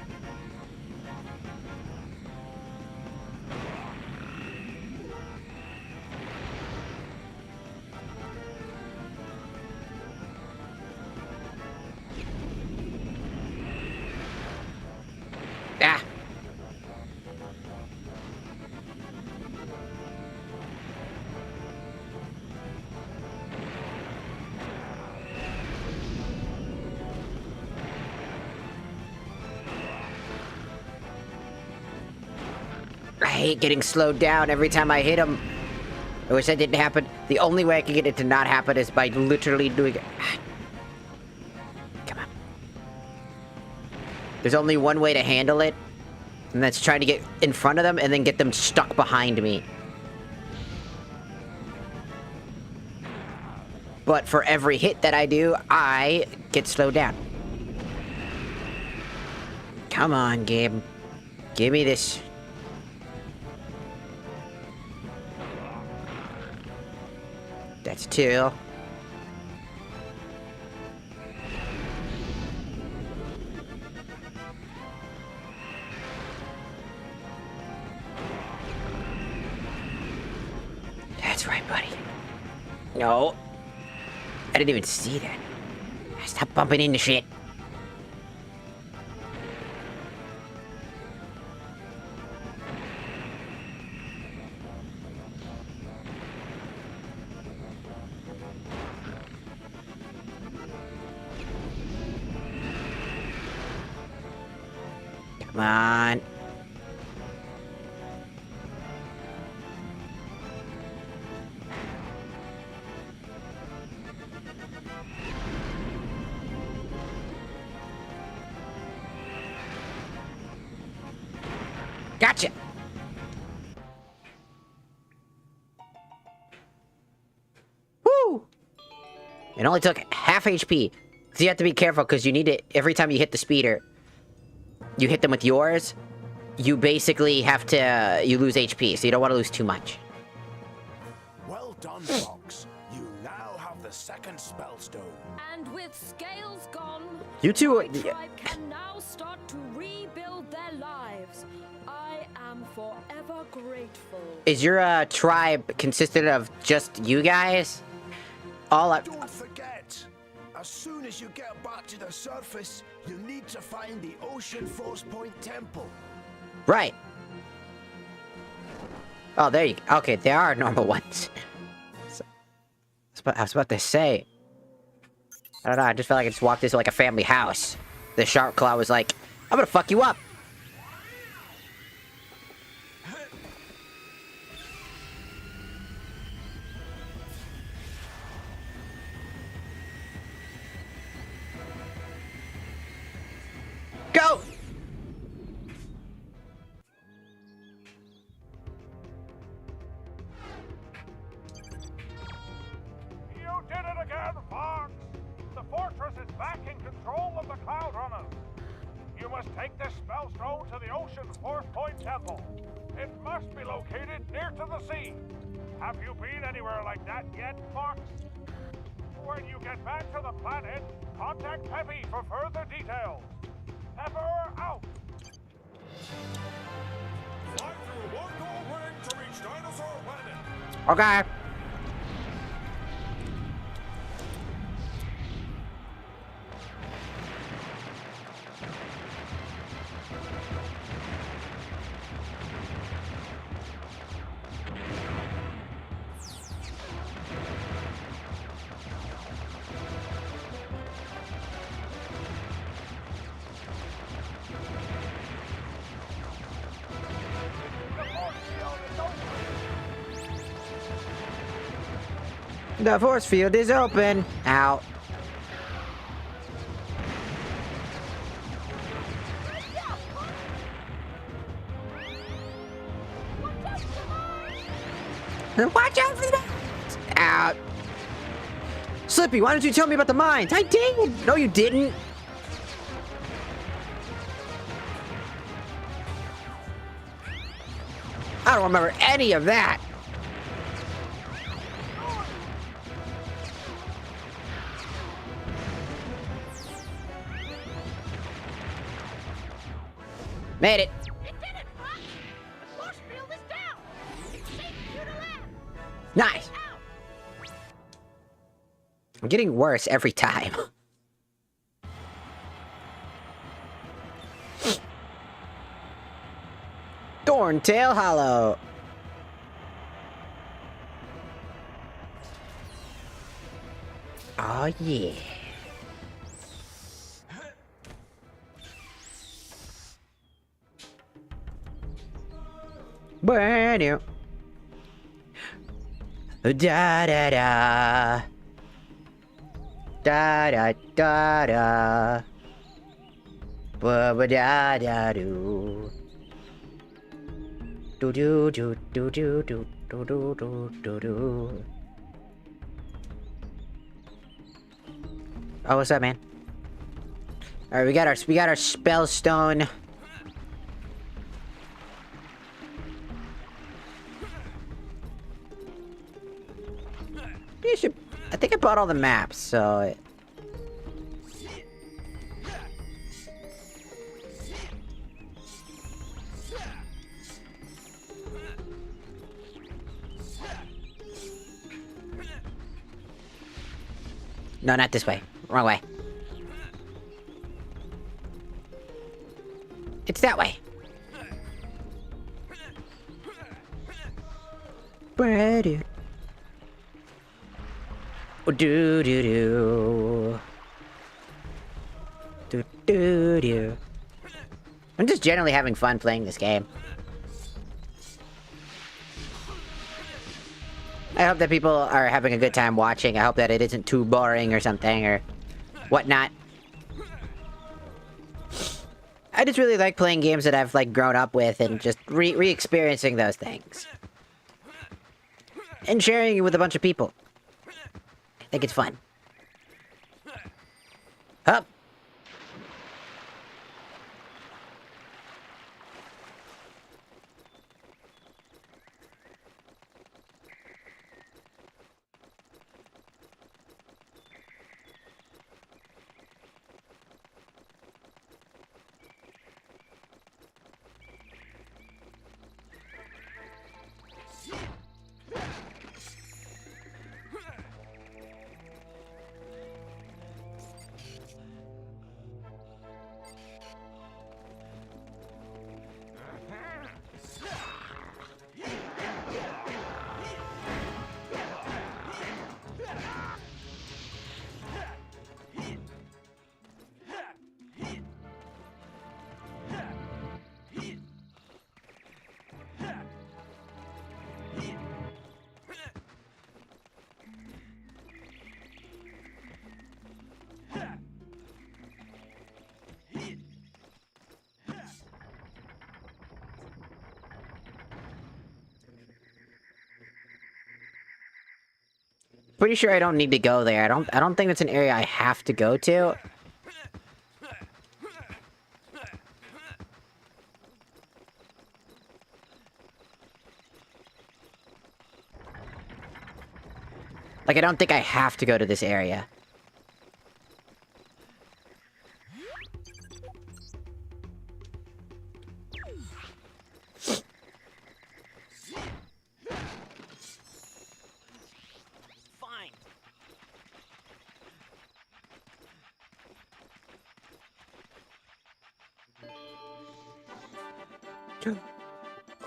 Ah! I hate getting slowed down every time I hit him. I wish that didn't happen. The only way I can get it to not happen is by literally doing it. Come on. There's only one way to handle it, and that's trying to get in front of them and then get them stuck behind me. But for every hit that I do, I get slowed down. Come on, Gabe. Give me this. That's 2. That's right, buddy. No. I didn't even see that. Stop bumping into shit. Come on. Gotcha. Woo! It only took half HP. So you have to be careful because you need it every time you hit the speeder. You hit them with yours, you basically have to, you lose HP, so you don't want to lose too much. Well done, Fox. You now have the second spellstone. And with scales gone, You two, my tribe can now start to rebuild their lives. I am forever grateful. is your tribe consisted of just you guys? Don't forget, as soon as you get back to the surface, you need to find the Ocean Force Point Temple. Right. Oh, there you go. Okay, there are normal ones. I was about to say. I don't know, I just felt like I just walked into like a family house. The shark claw was like, I'm gonna fuck you up. Go! You did it again, Fox! The fortress is back in control of the Cloud Runners. You must take this spellstone to the Ocean Force Point Temple. It must be located near to the sea. Have you been anywhere like that yet, Fox? When you get back to the planet, contact Peppy for further details. Pepper out! Fly through one gold ring to reach Dinosaur Planet. Okay. The force field is open. Ow. Watch out for the mines! Out. Slippy, why don't you tell me about the mines? I did! No, you didn't! I don't remember any of that! Made it! It did it, Fox! The force field is down! It's safe for you to land! Nice! I'm getting worse every time. Thorntail Hollow! Oh yeah. Bueno. Da da da. Da da da da. Ba ba da da do. Do do do do do do do do do do do. Oh, what's up, man? All right, we got our spell stone. I think I bought all the maps, so... No, not this way. Wrong way. It's that way. Do do do. Do do do. I'm just generally having fun playing this game. I hope that people are having a good time watching. I hope that it isn't too boring or something or whatnot. I just really like playing games that I've like grown up with and just re-experiencing those things. And sharing it with a bunch of people. I think it's fun. Up. Pretty sure I don't need to go there. I don't think it's an area I have to go to. Like, I don't think I have to go to this area.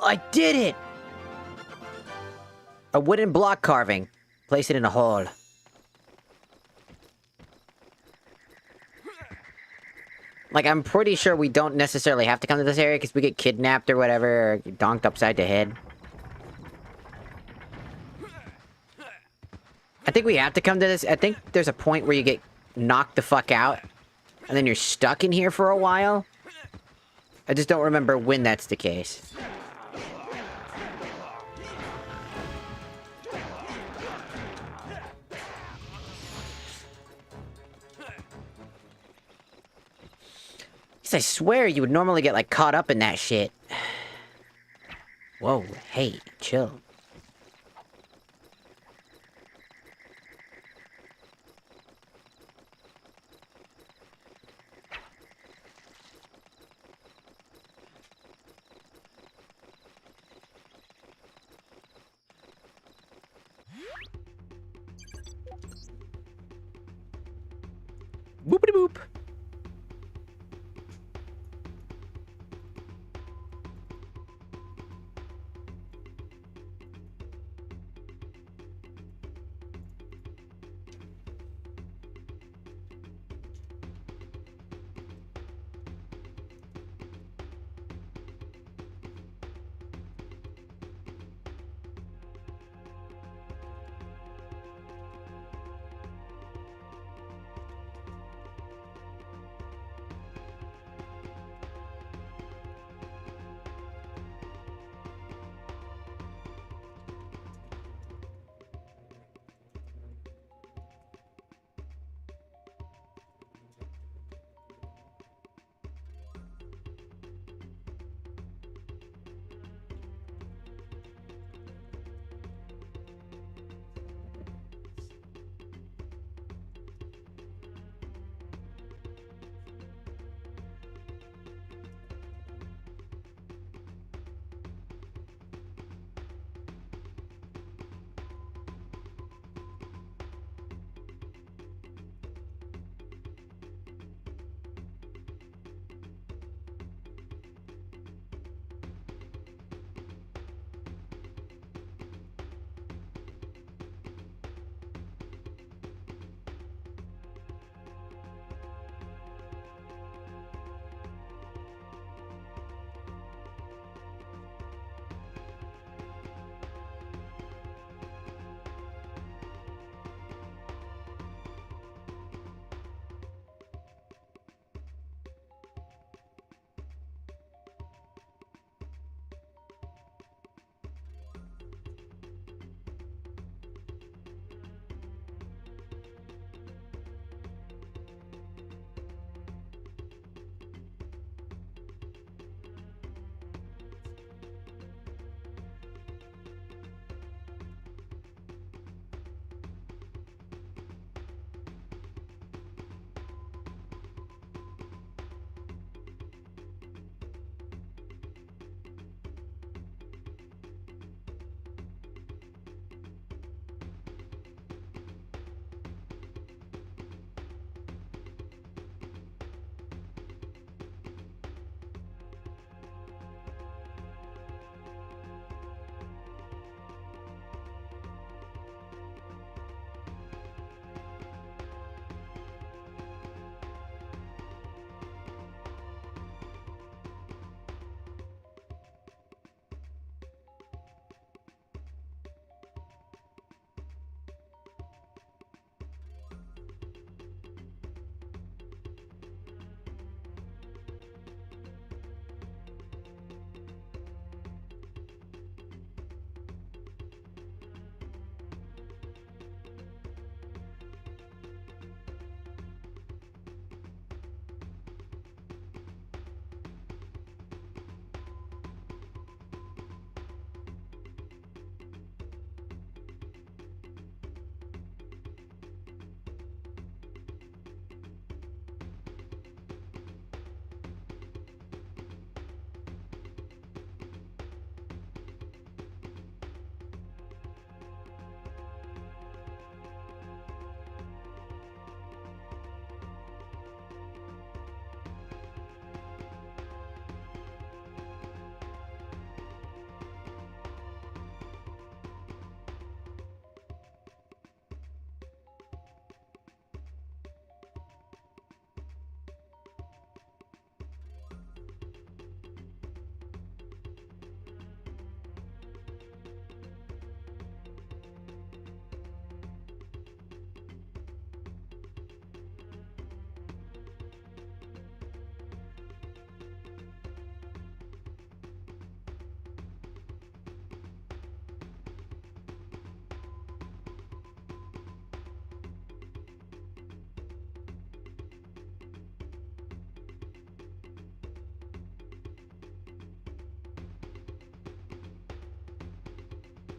I did it! A wooden block carving. Place it in a hole. Like, I'm pretty sure we don't necessarily have to come to this area because we get kidnapped or whatever, or donked upside the head. I think we have to come to this. I think there's a point where you get knocked the fuck out, and then you're stuck in here for a while. I just don't remember when that's the case. I swear you would normally get, like, caught up in that shit. Whoa, hey, chill. Boopity-boop.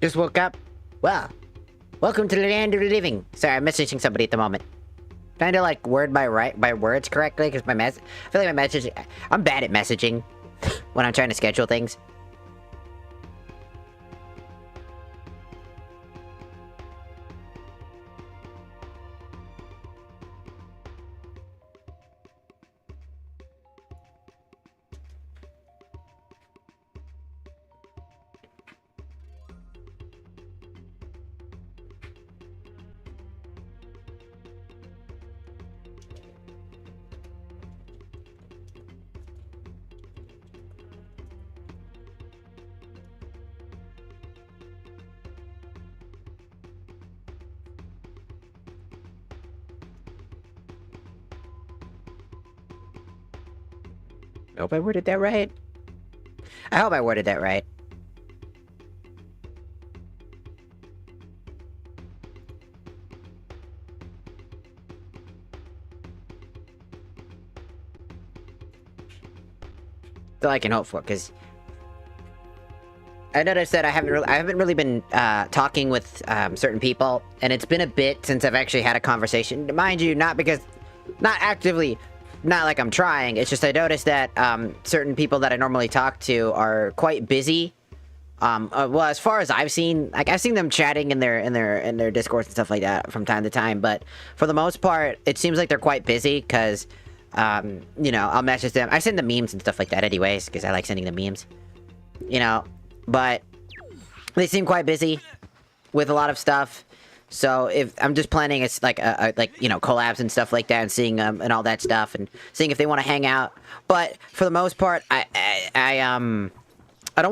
Just woke up? Well, welcome to the land of the living. Sorry, I'm messaging somebody at the moment. Trying to like word my words correctly because I feel like my message. I'm bad at messaging when I'm trying to schedule things. I hope I worded that right. I hope I worded that right. That's all I can hope for, because I noticed that I haven't really been talking with certain people, and it's been a bit since I've actually had a conversation. Mind you, not actively. Not like I'm trying, it's just I noticed that certain people that I normally talk to are quite busy. Well, as far as I've seen, like I've seen them chatting in their Discords and stuff like that from time to time, but for the most part, it seems like they're quite busy because, you know, I'll message them. I send them memes and stuff like that anyways, because I like sending them memes. You know, but they seem quite busy with a lot of stuff. So if I'm just planning, it's like you know, collabs and stuff like that, and seeing them and all that stuff, and seeing if they want to hang out. But for the most part, I don't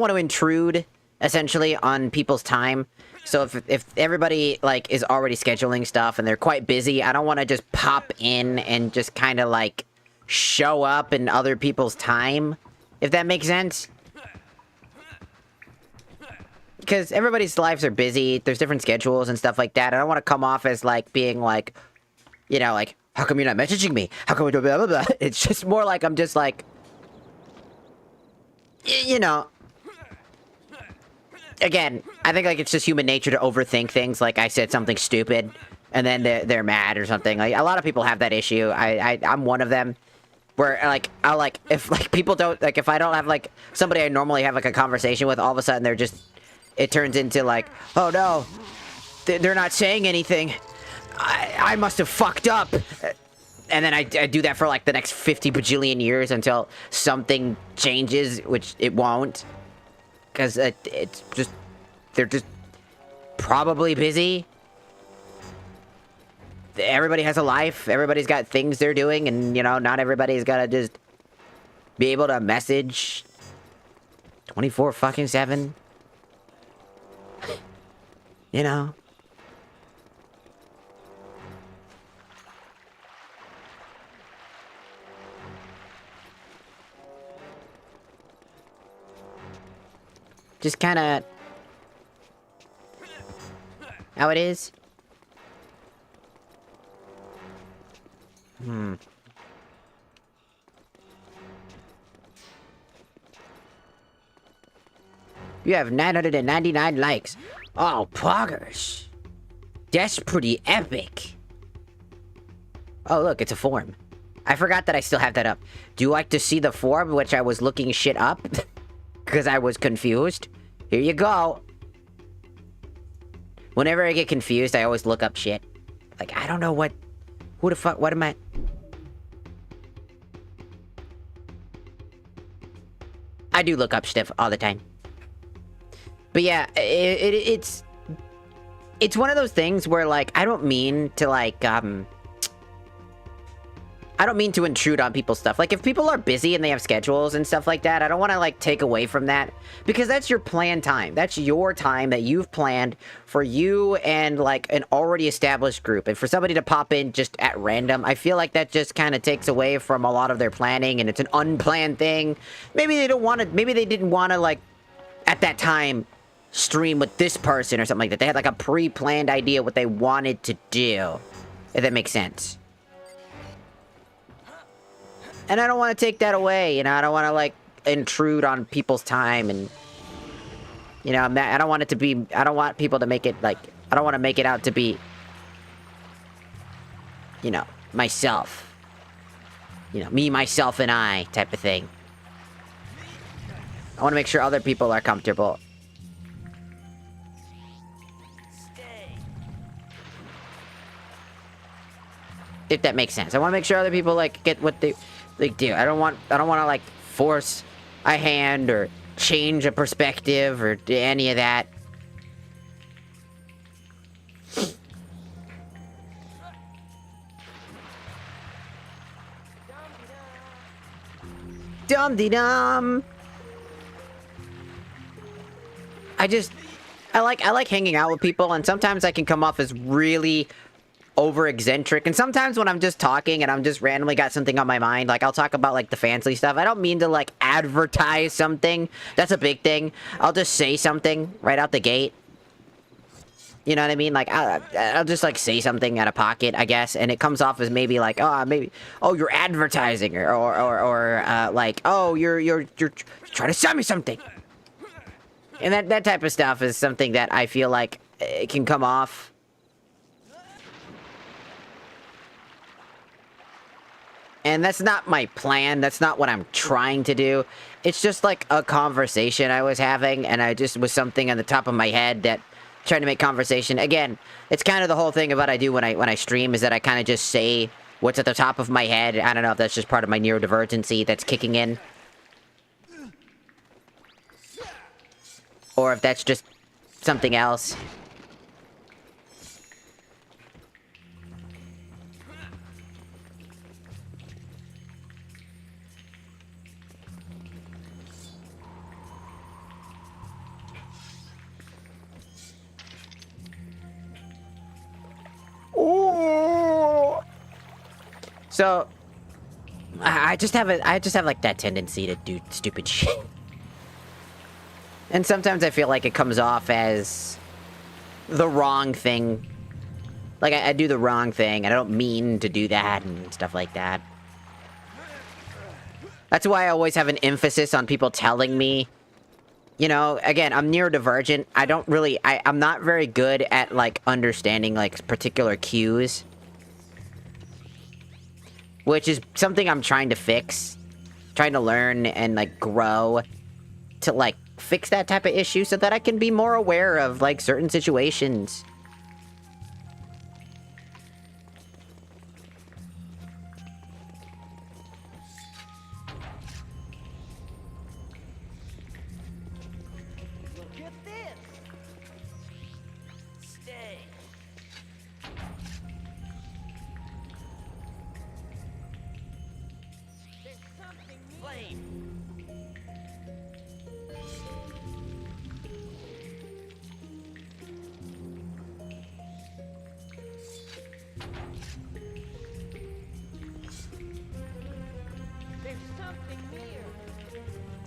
want to intrude essentially on people's time. So if everybody like is already scheduling stuff and they're quite busy, I don't want to just pop in and just kind of like show up in other people's time, if that makes sense. Because everybody's lives are busy, there's different schedules and stuff like that. I don't want to come off as, like, being, like, you know, like, how come you're not messaging me? How come we do blah, blah, blah? It's just more like I'm just, like, you know. Again, I think, like, it's just human nature to overthink things. Like, I said something stupid, and then they're mad or something. Like, a lot of people have that issue. I'm one of them. Where, like, I'll, like, if, like, people don't, like, if I don't have, like, somebody I normally have, like, a conversation with, all of a sudden they're just... It turns into like, oh no, they're not saying anything. I must have fucked up. And then I do that for like the next 50 bajillion years until something changes, which it won't. Because it's just, they're just probably busy. Everybody has a life. Everybody's got things they're doing. And, you know, not everybody's got to just be able to message 24/7. You know? Just kinda... how it is? You have 999 likes. Oh, poggers. That's pretty epic. Oh, look, it's a form. I forgot that I still have that up. Do you like to see the form which I was looking shit up? Because I was confused. Here you go. Whenever I get confused, I always look up shit. Like, I don't know what... Who the fuck... What am I... I do look up stuff all the time. But yeah, it's one of those things where, like, I don't mean to, like, I don't mean to intrude on people's stuff. Like, if people are busy and they have schedules and stuff like that, I don't want to, like, take away from that. Because that's your planned time. That's your time that you've planned for you and, like, an already established group. And for somebody to pop in just at random, I feel like that just kind of takes away from a lot of their planning, and it's an unplanned thing. Maybe they don't want to, maybe they didn't want to, like, at that time... stream with this person or something like that. They had like a pre-planned idea what they wanted to do. If that makes sense. And I don't want to take that away, you know? I don't want to like intrude on people's time and You know, I don't want it to be, I don't want people to make it, like, I don't want to make it out to be, you know, myself. You know, me, myself, and I type of thing. I want to make sure other people are comfortable. If that makes sense. I want to make sure other people, like, get what they do. I don't want to, like, force a hand or change a perspective or do any of that. Dum-de-dum. I like hanging out with people, and sometimes I can come off as really over-eccentric, and sometimes when I'm just talking and I'm just randomly got something on my mind, like, I'll talk about, like, the fancy stuff. I don't mean to, like, advertise something. That's a big thing. I'll just say something right out the gate. You know what I mean? Like, I'll just, like, say something out of pocket, I guess, and it comes off as maybe, like, oh, you're advertising, or like, oh, you're trying to sell me something. And that type of stuff is something that I feel like it can come off. And that's not my plan. That's not what I'm trying to do. It's just like a conversation I was having, and I just was something on the top of my head that trying to make conversation. Again, it's kind of the whole thing of what I do when I stream is that I kind of just say what's at the top of my head. I don't know if that's just part of my neurodivergency that's kicking in, or if that's just something else. Ooh. So I just have like that tendency to do stupid shit. And sometimes I feel like it comes off as the wrong thing. Like I do the wrong thing, and I don't mean to do that and stuff like that. That's why I always have an emphasis on people telling me. You know, again, I'm neurodivergent. I don't really, I'm not very good at, like, understanding, like, particular cues. Which is something I'm trying to fix. Trying to learn and, like, grow to, like, fix that type of issue so that I can be more aware of, like, certain situations.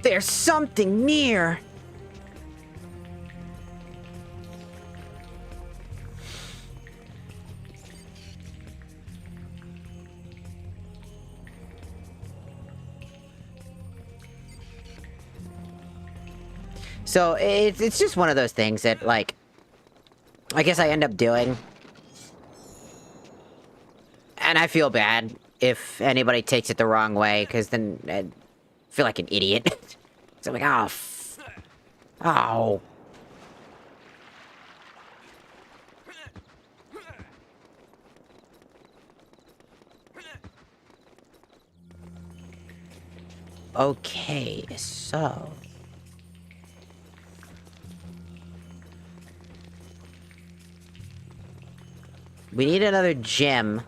There's something near. So it's just one of those things that, like, I guess I end up doing. And I feel bad if anybody takes it the wrong way, because then I feel like an idiot. So I'm like, oh. Okay, so... we need another gem.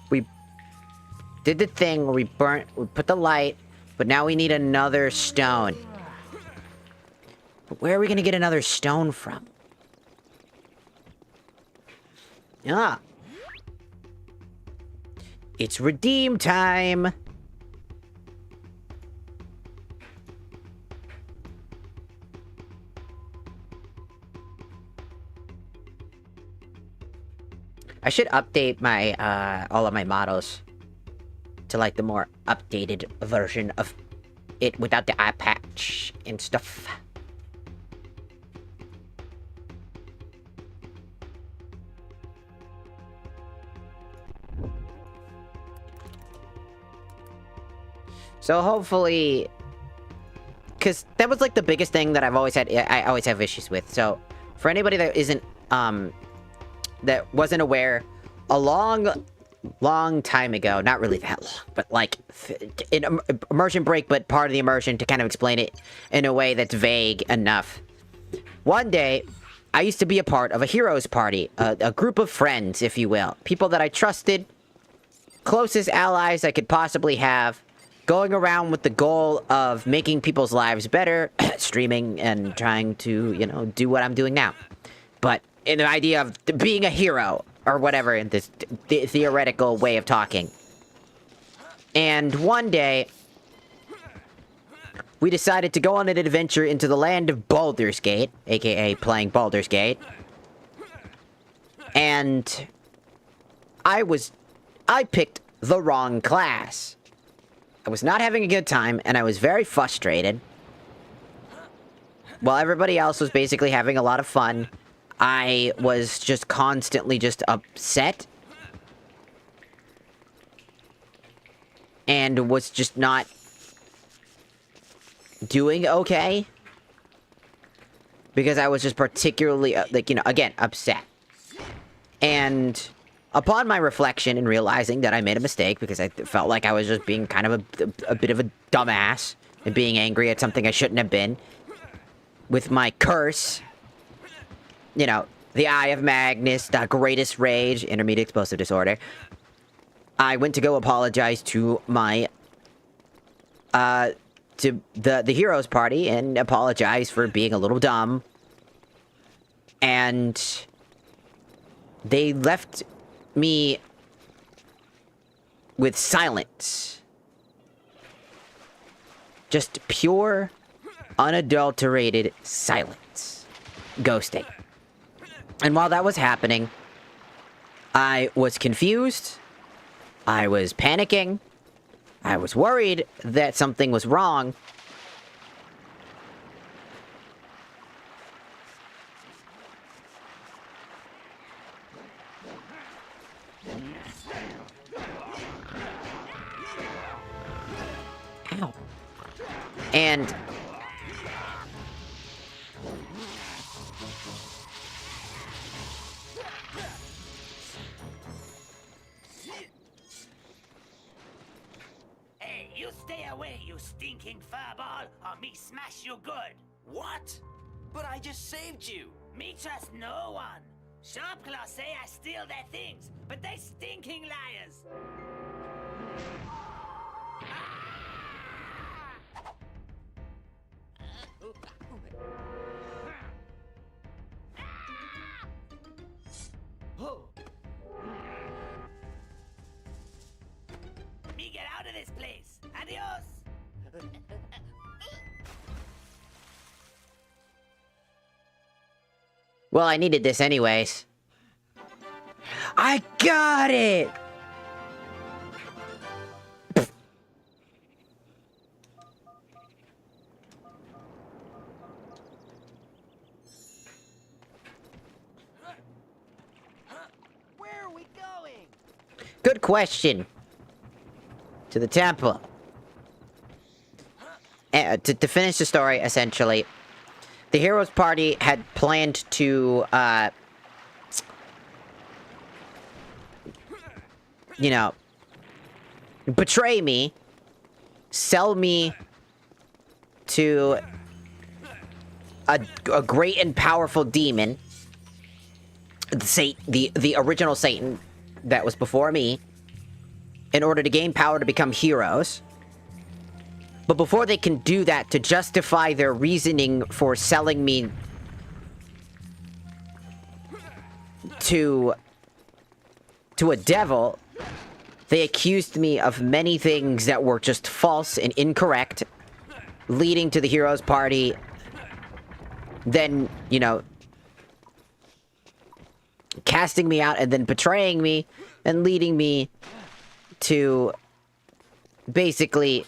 We did the thing where we put the light, but now we need another stone. But where are we gonna get another stone from? Ah. It's redeem time! I should update my, all of my models to, like, the more updated version of it without the eye patch and stuff. So hopefully, because that was like the biggest thing that I always have issues with. So for anybody that isn't, that wasn't aware, a long time ago, not really that long, but like in immersion break, but part of the immersion to kind of explain it in a way that's vague enough. One day, I used to be a part of a heroes party, a group of friends, if you will. People that I trusted, closest allies I could possibly have, going around with the goal of making people's lives better, streaming and trying to, you know, do what I'm doing now. But in the idea of being a hero, or whatever, in this theoretical way of talking. And one day, we decided to go on an adventure into the land of Baldur's Gate, aka playing Baldur's Gate. And I picked the wrong class. I was not having a good time, and I was very frustrated. While everybody else was basically having a lot of fun, I was just constantly just upset. And was just not doing okay. Because I was just particularly, like, you know, again, upset. And upon my reflection and realizing that I made a mistake, because I felt like I was just being kind of a bit of a dumbass, and being angry at something I shouldn't have been, with my curse, you know, the Eye of Magnus, the greatest rage, intermediate explosive disorder, I went to go apologize to my, to the heroes party, and apologize for being a little dumb. And they left me with silence. Just pure, unadulterated silence. Ghosting. And while that was happening, I was confused. I was panicking. I was worried that something was wrong. Ow. And Hey, you stay away, you stinking furball, or me smash you good. What? But I just saved you. Me trust no one. Sharpclaw say I steal their things, but they stinking liars. Me get out of this place. Adios. well, I needed this anyways. I got it! Where are we going? Good question. To the temple. To finish the story, essentially, the heroes party had planned to, you know, betray me, sell me to a great and powerful demon, the original Satan that was before me, in order to gain power to become heroes. But before they can do that, to justify their reasoning for selling me to a devil, they accused me of many things that were just false and incorrect, leading to the heroes party then, you know, casting me out and then betraying me and leading me to basically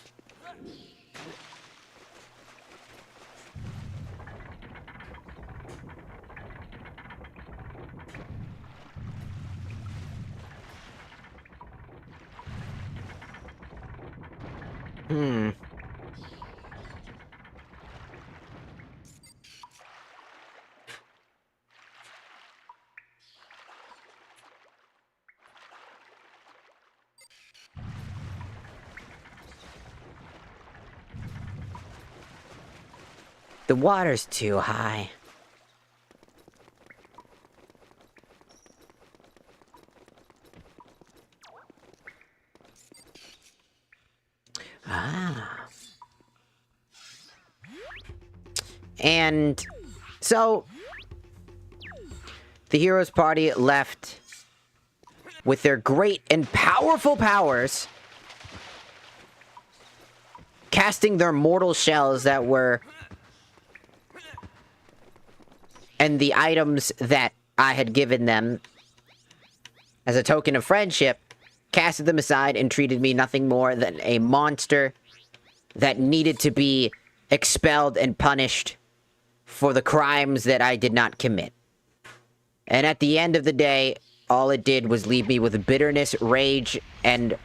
the water's too high. Ah. And so the heroes party left with their great and powerful powers, casting their mortal shells that were, and the items that I had given them as a token of friendship, casted them aside and treated me nothing more than a monster that needed to be expelled and punished for the crimes that I did not commit. And at the end of the day, all it did was leave me with bitterness, rage, and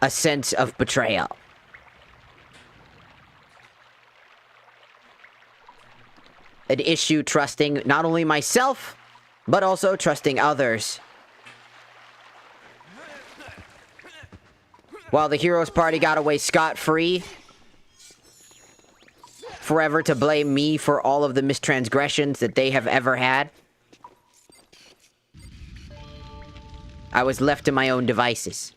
a sense of betrayal. An issue trusting not only myself, but also trusting others. While the heroes party got away scot-free, forever to blame me for all of the mistransgressions that they have ever had, I was left to my own devices.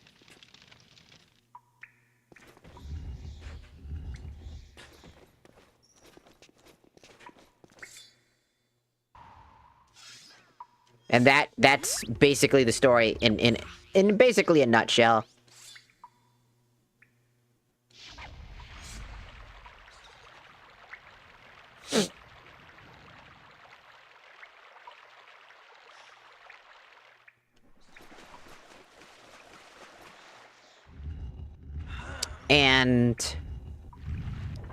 And that's basically the story in basically a nutshell. And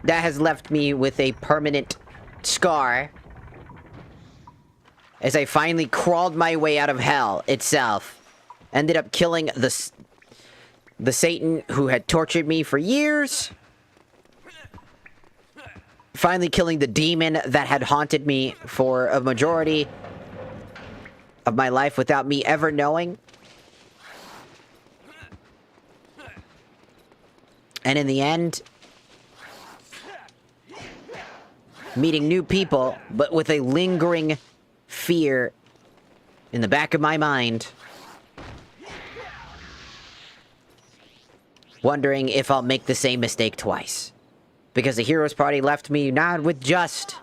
that has left me with a permanent scar as I finally crawled my way out of hell itself. Ended up killing the Satan who had tortured me for years. Finally killing the demon that had haunted me for a majority of my life without me ever knowing. And in the end, meeting new people, but with a lingering fear in the back of my mind, wondering if I'll make the same mistake twice. Because the heroes party left me not with just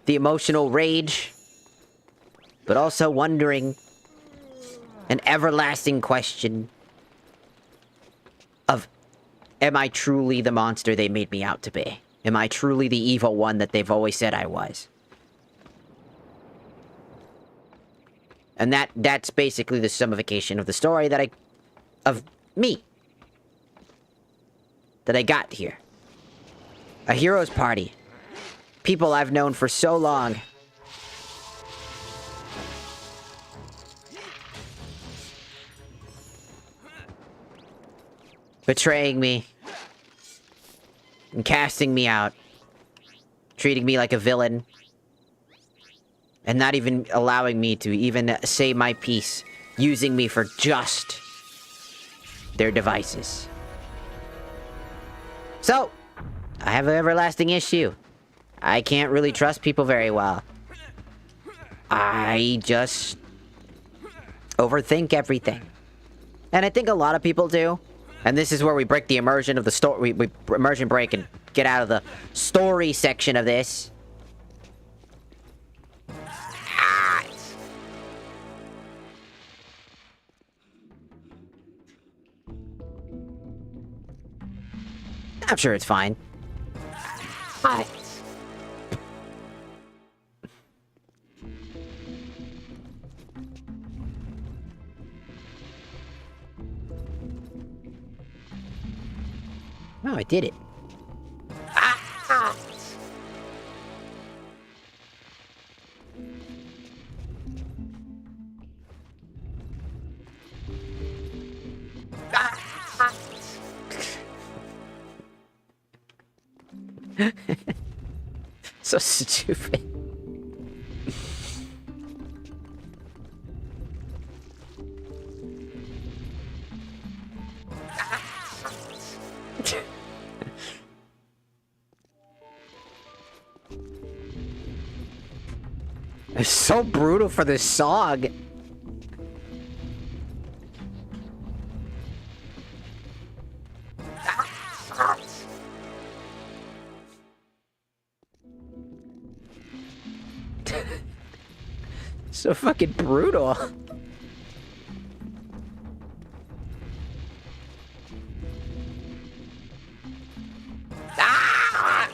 the emotional rage, but also wondering an everlasting question of, am I truly the monster they made me out to be? Am I truly the evil one that they've always said I was? And that's basically the summification of the story that of me. That I got here. A hero's party. People I've known for so long. Betraying me. And casting me out. Treating me like a villain. And not even allowing me to even say my piece. Using me for just their devices. So, I have an everlasting issue. I can't really trust people very well. I just overthink everything. And I think a lot of people do. And this is where we break the immersion of the story. We immersion break and get out of the story section of this. I'm sure it's fine. Hi. Oh, I did it. So stupid. It's so brutal for this song. So fucking brutal. Ah!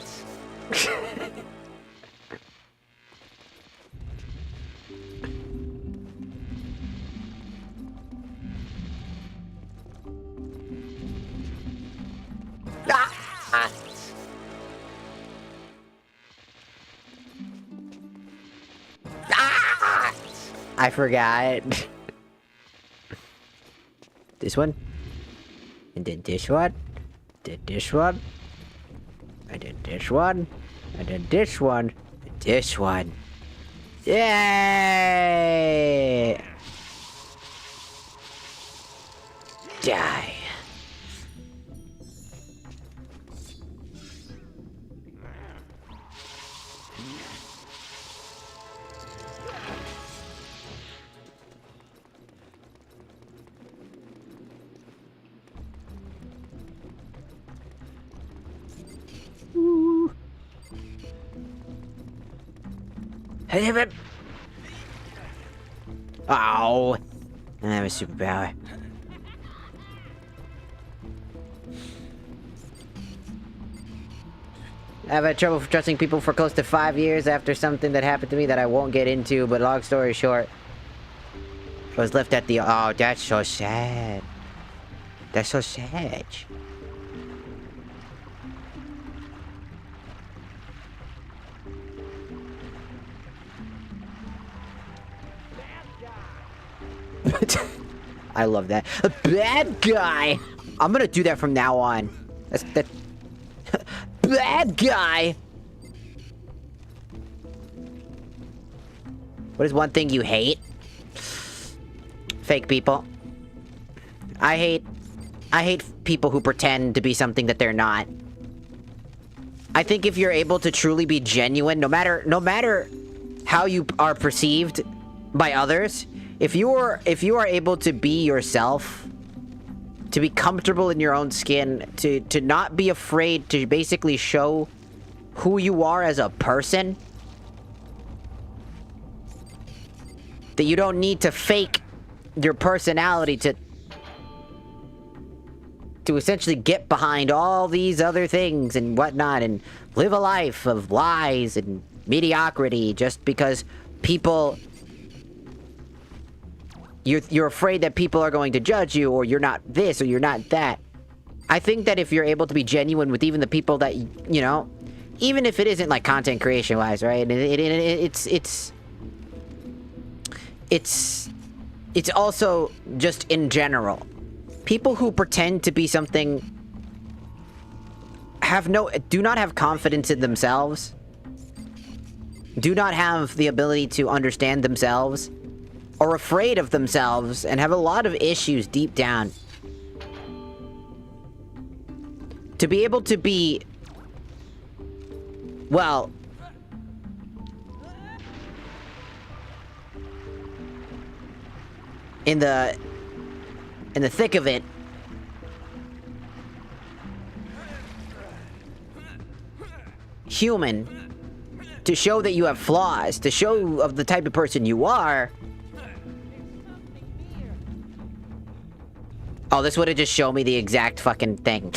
Ah! Ah! I forgot. This one? And then this one? Then this one? And then this one? And then this one? And this one? Yay! Die. Ow! I have a superpower. I've had trouble trusting people for close to 5 years after something that happened to me that I won't get into, but long story short, I was left at the— oh, that's so sad. That's so sad. I love that. A bad guy! I'm gonna do that from now on. That's that. Bad guy! What is one thing you hate? Fake people. I hate people who pretend to be something that they're not. I think if you're able to truly be genuine, no matter how you are perceived by others, if you are able to be yourself, to be comfortable in your own skin, to not be afraid to basically show who you are as a person, that you don't need to fake your personality to essentially get behind all these other things and whatnot and live a life of lies and mediocrity just because people— You're afraid that people are going to judge you, or you're not this, or you're not that. I think that if you're able to be genuine with even the people that, you know, even if it isn't like content creation wise, right? It's also just in general. People who pretend to be something do not have confidence in themselves, do not have the ability to understand themselves, are afraid of themselves, and have a lot of issues deep down. To be able to be, well, in the thick of it, human, to show that you have flaws, to show of the type of person you are. Oh, this would have just shown me the exact fucking thing.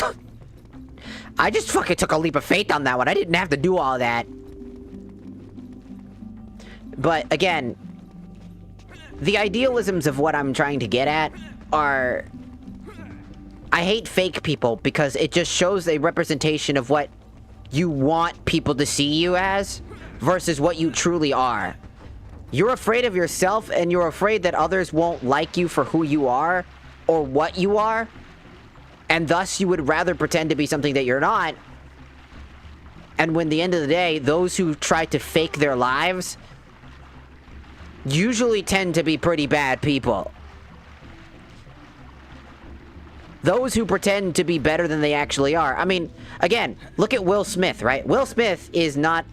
I just fucking took a leap of faith on that one. I didn't have to do all that. But again, the idealisms of what I'm trying to get at are— I hate fake people because it just shows a representation of what you want people to see you as versus what you truly are. You're afraid of yourself and you're afraid that others won't like you for who you are or what you are, and thus you would rather pretend to be something that you're not. And when the end of the day, those who try to fake their lives usually tend to be pretty bad people. Those who pretend to be better than they actually are. I mean, again, look at Will Smith, right? Will Smith is not...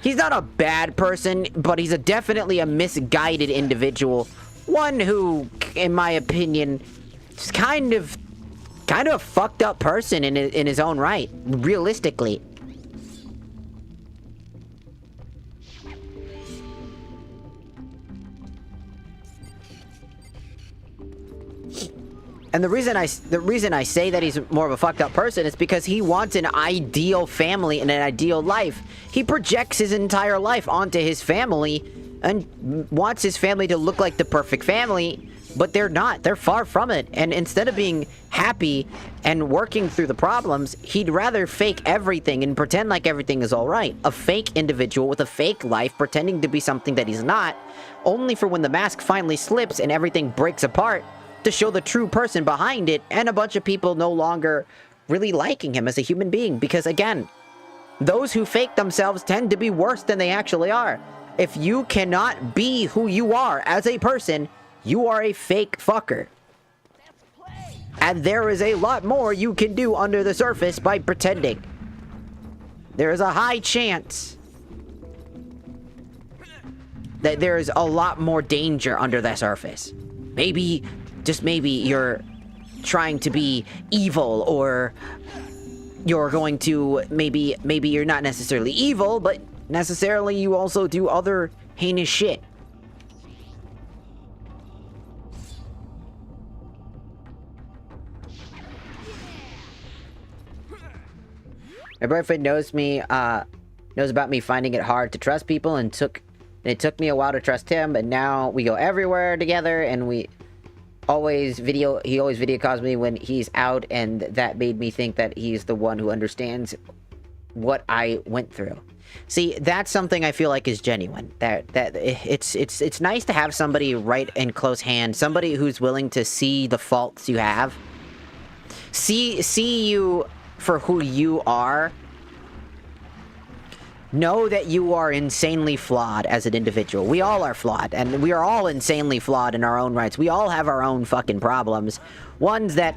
He's not a bad person, but he's definitely a misguided individual. One who, in my opinion, is kind of a fucked up person in his own right, realistically. And the reason I say that he's more of a fucked up person is because he wants an ideal family and an ideal life. He projects his entire life onto his family and wants his family to look like the perfect family, but they're not. They're far from it. And instead of being happy and working through the problems, he'd rather fake everything and pretend like everything is all right. A fake individual with a fake life pretending to be something that he's not, only for when the mask finally slips and everything breaks apart, to show the true person behind it, and a bunch of people no longer really liking him as a human being. Because again, those who fake themselves tend to be worse than they actually are. If you cannot be who you are as a person, you are a fake fucker. And there is a lot more you can do under the surface by pretending. There is a high chance that there is a lot more danger under the surface. Maybe, just maybe, you're trying to be evil, or you're going to, maybe you're not necessarily evil, but necessarily you also do other heinous shit. My boyfriend knows about me finding it hard to trust people, and it took me a while to trust him, but now we go everywhere together, and he always video calls me when he's out, and that made me think that he's the one who understands what I went through. See, that's something I feel like is genuine. That it's nice to have somebody right in close hand, somebody who's willing to see the faults you have, see you for who you are. Know that you are insanely flawed as an individual. We all are flawed, and we are all insanely flawed in our own rights. We all have our own fucking problems. Ones that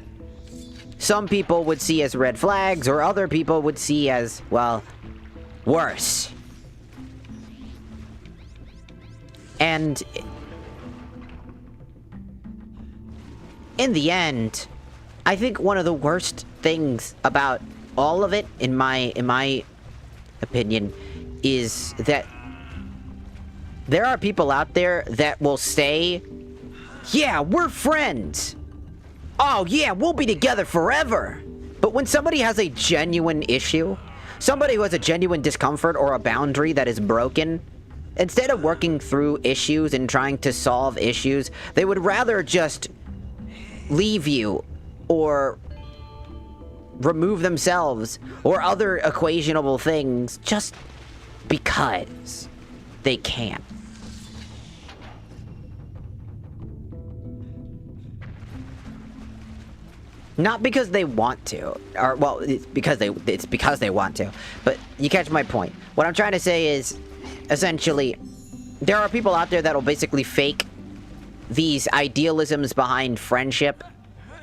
some people would see as red flags, or other people would see as, well, worse. And in the end, I think one of the worst things about all of it, in my opinion, is that there are people out there that will say, yeah, we're friends. Oh yeah, we'll be together forever. But when somebody has a genuine issue, somebody who has a genuine discomfort or a boundary that is broken, instead of working through issues and trying to solve issues, they would rather just leave you, or remove themselves, or other equationable things, just because they can. Not because they want to, or, well, it's because they want to, but you catch my point. What I'm trying to say is, essentially, there are people out there that'll basically fake these idealisms behind friendship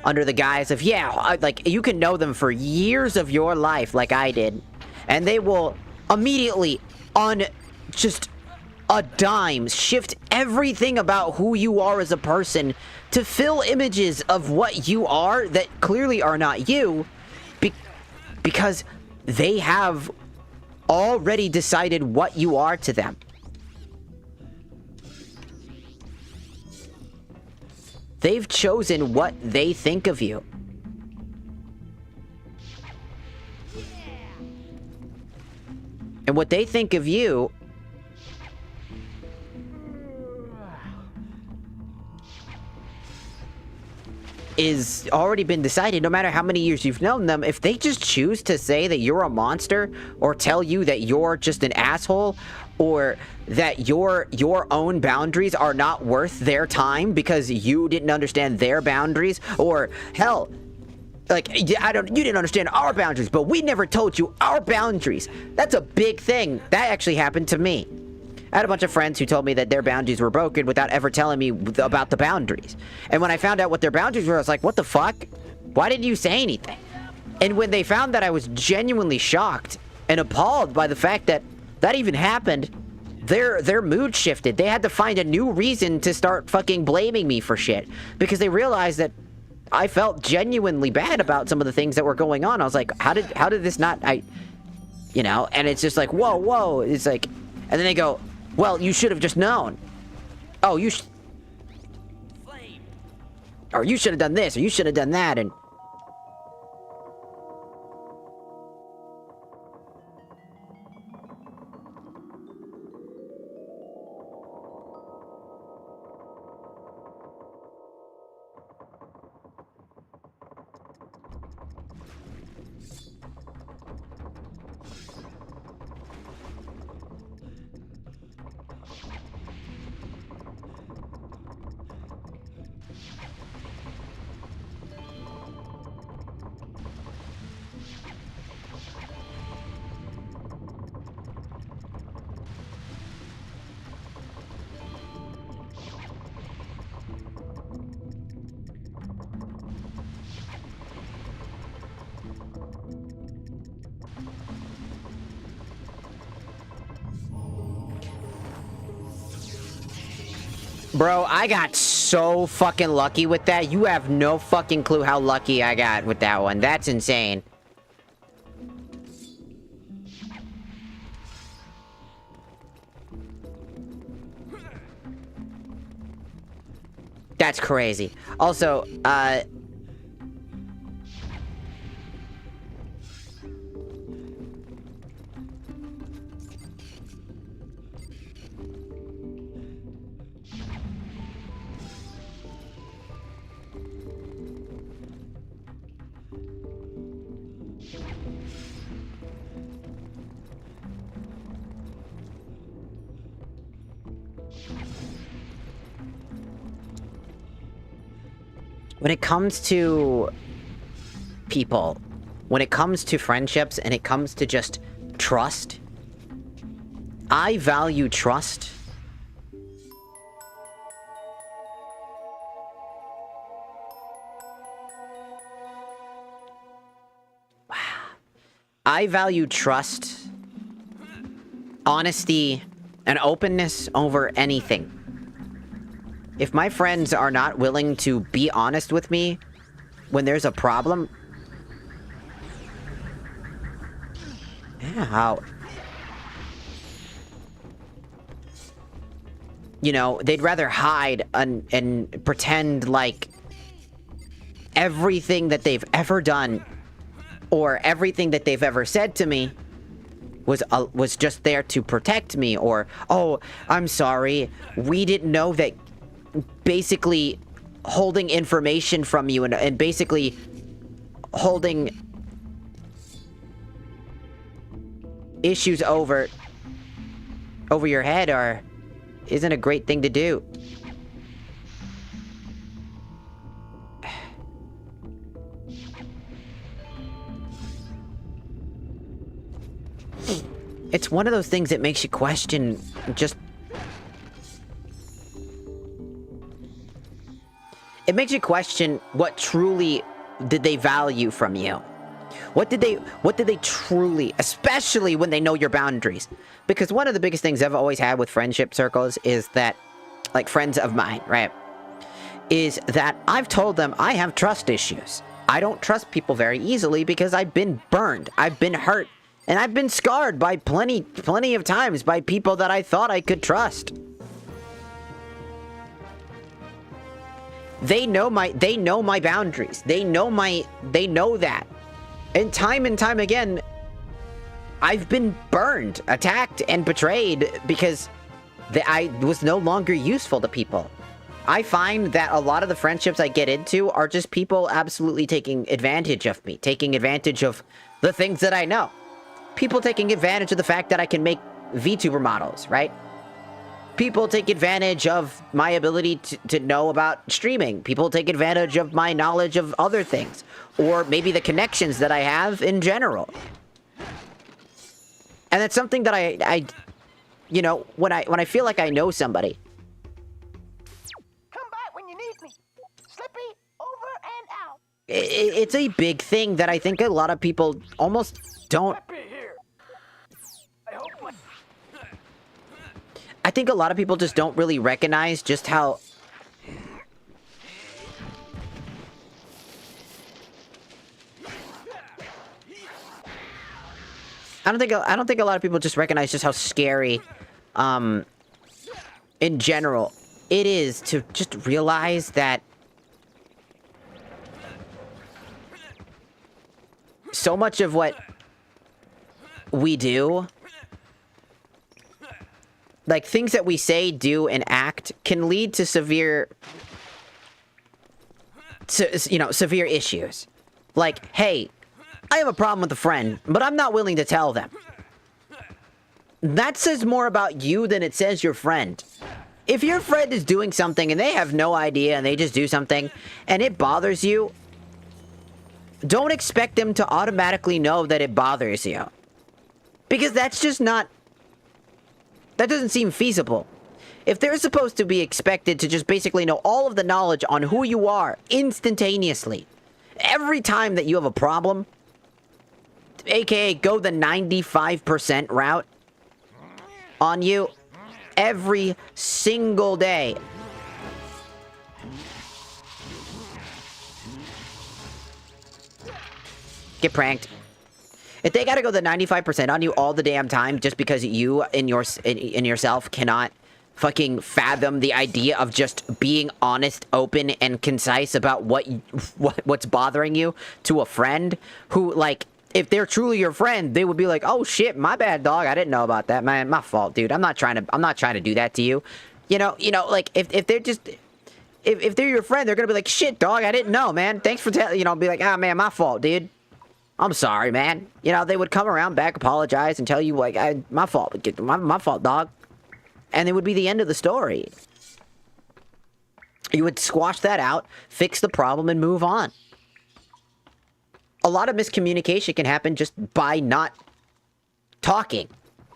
under the guise of, yeah, like, you can know them for years of your life, like I did, and they will immediately, on just a dime, shift everything about who you are as a person to fill images of what you are that clearly are not you, because they have already decided what you are to them. They've chosen what they think of you. And what they think of you is already been decided. No matter how many years you've known them, if they just choose to say that you're a monster, or tell you that you're just an asshole, or that your own boundaries are not worth their time because you didn't understand their boundaries, or hell, like, you didn't understand our boundaries, but we never told you our boundaries. That's a big thing. That actually happened to me. I had a bunch of friends who told me that their boundaries were broken without ever telling me about the boundaries. And when I found out what their boundaries were, I was like, what the fuck? Why didn't you say anything? And when they found that, I was genuinely shocked and appalled by the fact that that even happened. Their mood shifted. They had to find a new reason to start fucking blaming me for shit, because they realized that I felt genuinely bad about some of the things that were going on. I was like, how did this not, you know, and it's just like, whoa, it's like, and then they go, well, you should have just known. Oh, or you should have done this, or you should have done that, and bro, I got so fucking lucky with that. You have no fucking clue how lucky I got with that one. That's insane. That's crazy. Also, when it comes to people, when it comes to friendships, and it comes to just trust, I value trust. I value trust, honesty, and openness over anything. If my friends are not willing to be honest with me when there's a problem, yeah, you know, they'd rather hide and pretend like everything that they've ever done or everything that they've ever said to me was just there to protect me, or, oh, I'm sorry, we didn't know that. Basically holding information from you and basically holding issues over your head isn't a great thing to do. It's one of those things that makes you question just... It makes you question what truly did they value from you. What did they truly, especially when they know your boundaries? Because one of the biggest things I've always had with friendship circles is that, like friends of mine, right? Is that I've told them I have trust issues. I don't trust people very easily because I've been burned, I've been hurt, and I've been scarred by plenty of times by people that I thought I could trust. They know my boundaries. They know that. And time again, I've been burned, attacked, and betrayed because I was no longer useful to people. I find that a lot of the friendships I get into are just people absolutely taking advantage of me, taking advantage of the things that I know. People taking advantage of the fact that I can make VTuber models, right? People take advantage of my ability to know about streaming. People take advantage of my knowledge of other things, or maybe the connections that I have in general. And that's something that I you know, when I feel like I know somebody. Come back when you need me. Slippy, over and out. It's a big thing that I think a lot of people almost don't. I think a lot of people just don't really recognize just how. I don't think a lot of people just recognize just how scary, in general, it is to just realize that so much of what we do, like things that we say, do, and act, can lead to severe, severe issues. Like, hey, I have a problem with a friend, but I'm not willing to tell them. That says more about you than it says your friend. If your friend is doing something and they have no idea and they just do something and it bothers you, don't expect them to automatically know that it bothers you. Because that's just not... That doesn't seem feasible. If they're supposed to be expected to just basically know all of the knowledge on who you are instantaneously, every time that you have a problem, aka go the 95% route on you every single day. Get pranked. If they gotta go the 95% on you all the damn time just because you in yourself cannot fucking fathom the idea of just being honest, open, and concise about what's bothering you to a friend who, like, if they're truly your friend, they would be like, "Oh shit, my bad, dog. I didn't know about that, man. My fault, dude. I'm not trying to do that to you." You know, like if they're just if they're your friend, they're gonna be like, "Shit, dog. I didn't know, man. Thanks for telling." You know, be like, "Ah, man, my fault, dude. I'm sorry, man." You know, they would come around back, apologize, and tell you like, "My fault, my fault, dog," and it would be the end of the story. You would squash that out, fix the problem, and move on. A lot of miscommunication can happen just by not talking.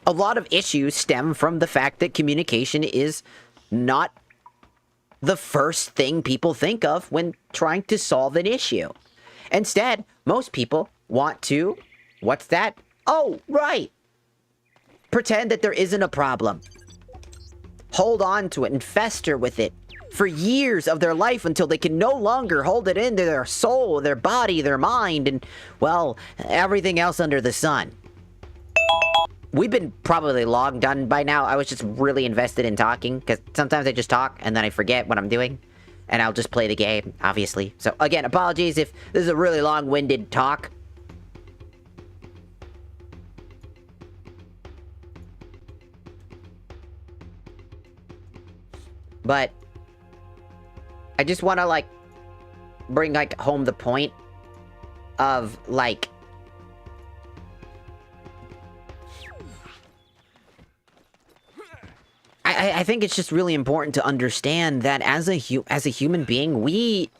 A lot of issues stem from the fact that communication is not the first thing people think of when trying to solve an issue. Instead, most people want to, what's that? Oh, right. Pretend that there isn't a problem. Hold on to it and fester with it for years of their life until they can no longer hold it into their soul, their body, their mind, and, well, everything else under the sun. We've been probably long done by now. I was just really invested in talking, because sometimes I just talk, and then I forget what I'm doing, and I'll just play the game, obviously. So, again, apologies if this is a really long-winded talk. But I just want to, like, bring, like, home the point of, like, I think it's just really important to understand that as a human being, we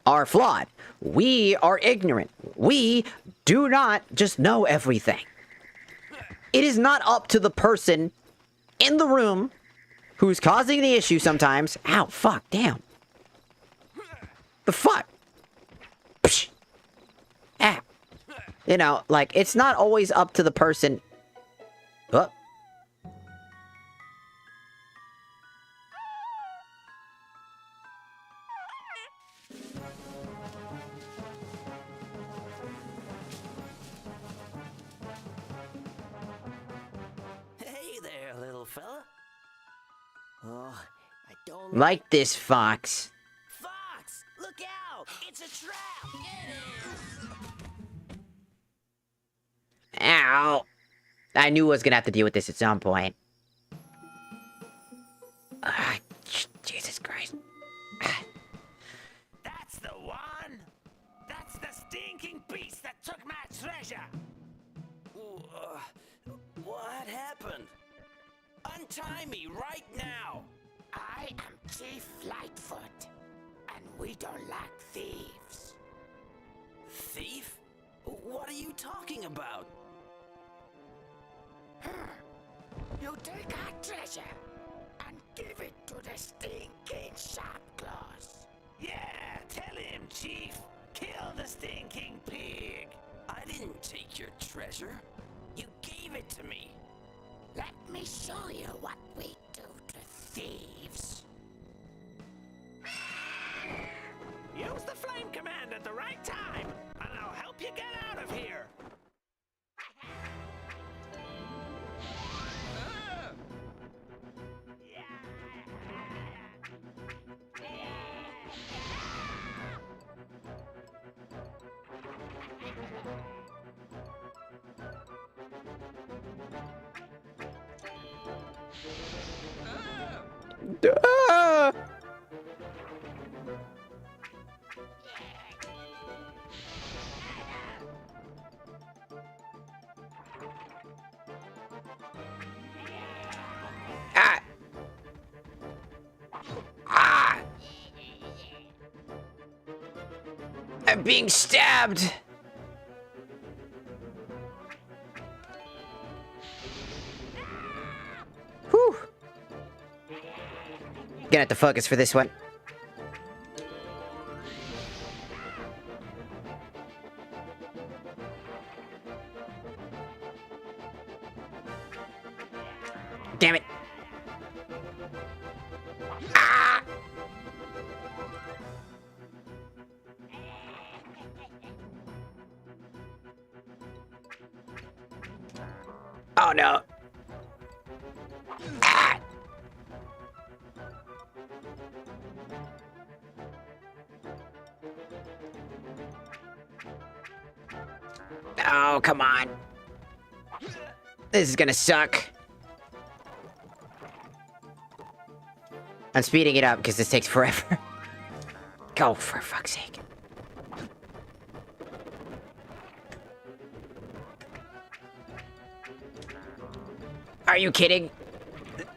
are flawed. We are ignorant. We do not just know everything. It is not up to the person in the room who's causing the issue sometimes. Ow, fuck, damn. The fuck? Psh. Ah. You know, like, it's not always up to the person. Oh. Hey there, little fella. Oh, I don't Like this, Fox. Fox, look out! It's a trap! Ow. I knew I was gonna have to deal with this at some point. Jesus Christ. Untie me right now! I am Chief Lightfoot, and we don't like thieves. Thief? What are you talking about? You take our treasure and give it to the stinking Sharpclaws. Yeah, tell him, Chief. Kill the stinking pig. I didn't take your treasure. You gave it to me. Let me show you what we do to thieves. Use the flame command at the right time, and I'll help you get out of here. Ah! Ah! Ah! I'm being stabbed! Whew! Gonna have to focus for this one. Damn it. Ah! Oh no. Ah! Oh, come on. This is gonna suck. I'm speeding it up because this takes forever. Go, for fuck's sake. Are you kidding?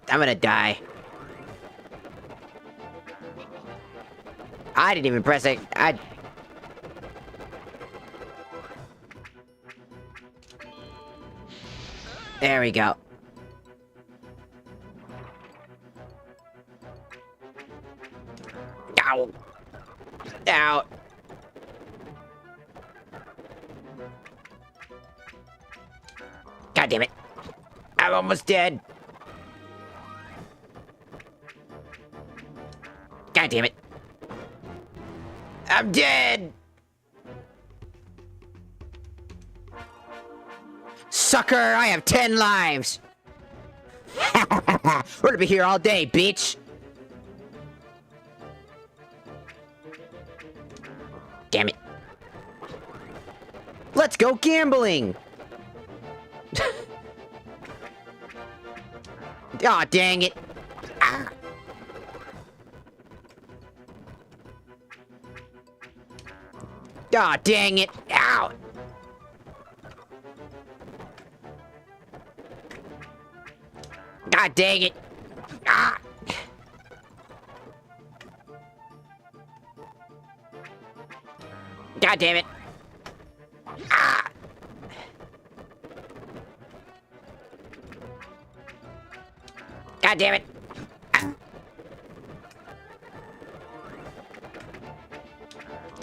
I'm gonna die. I didn't even press it. There we go. Ow. Ow. God damn it. I'm almost dead. God damn it. I'm dead. Sucker, I have 10 lives. We're gonna be here all day, bitch. Damn it. Let's go gambling. Aw, oh, dang it. Ah. Aw, oh, dang it. Ow. God dang it. Ah. God damn it. Ah. God damn it.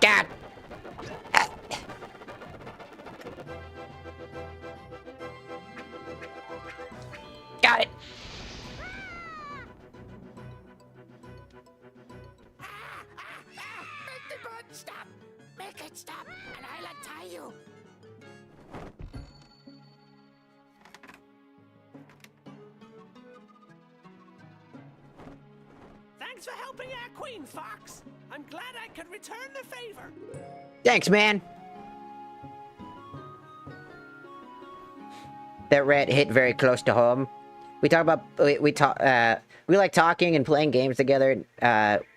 God. Got it. Make the bird stop! Make it stop, and I'll untie you! Thanks for helping our queen, Fox. I'm glad I could return the favor. Thanks, man. That rant hit very close to home. We talk about we like talking and playing games together.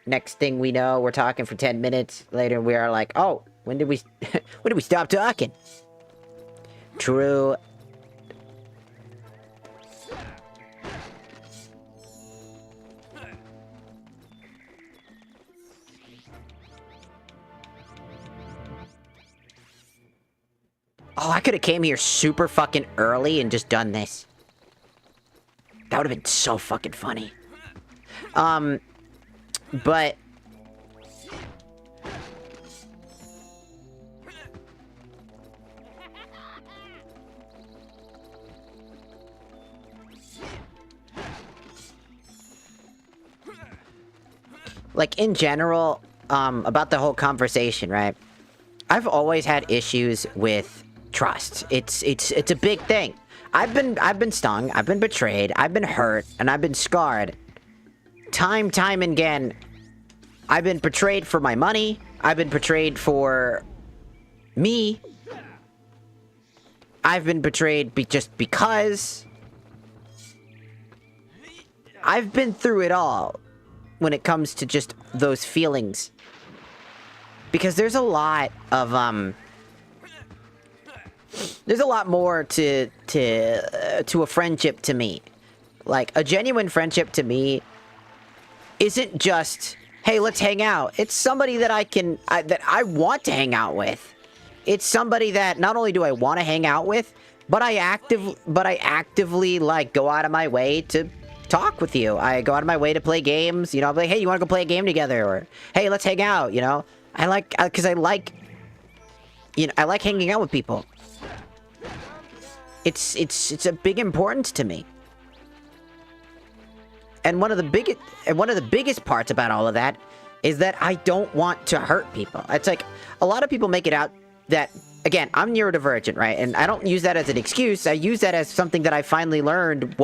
Next thing we know, we're talking for 10 minutes. Later, we are like, "Oh, when did we stop talking?" True. Oh, I could have came here super fucking early and just done this. That would have been so fucking funny. But... like, in general, about the whole conversation, right? I've always had issues with trust. It's a big thing. I've been stung, I've been betrayed, I've been hurt, and I've been scarred. Time and again, I've been betrayed for my money, I've been betrayed for me. I've been betrayed just because. I've been through it all when it comes to just those feelings. Because there's a lot of, there's a lot more to a friendship to me. Like, a genuine friendship to me isn't just, hey, let's hang out. It's somebody that that I want to hang out with. It's somebody that not only do I want to hang out with, but I actively, like, go out of my way to talk with you. I go out of my way to play games, you know, I'm like, hey, you want to go play a game together? Or, hey, let's hang out, you know? Because I like hanging out with people. It's a big importance to me. And one of the biggest parts about all of that is that I don't want to hurt people. It's like, a lot of people make it out that, again, I'm neurodivergent, right? And I don't use that as an excuse. I use that as something that I finally learned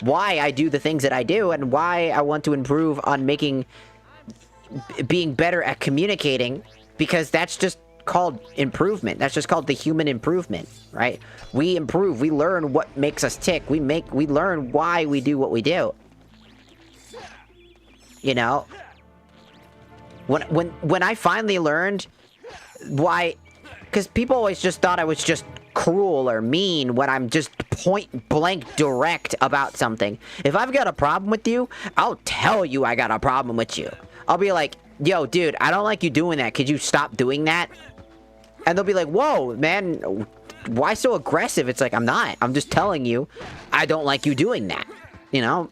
why I do the things that I do and why I want to improve on being better at communicating, because that's just called improvement. That's just called the human improvement, right? We improve, we learn what makes us tick, we learn why we do what we do. You know? When I finally learned why, because people always just thought I was just cruel or mean when I'm just point blank direct about something. If I've got a problem with you, I'll tell you I got a problem with you. I'll be like, yo, dude, I don't like you doing that. Could you stop doing that? And they'll be like, whoa, man, why so aggressive? It's like, I'm not. I'm just telling you, I don't like you doing that, you know?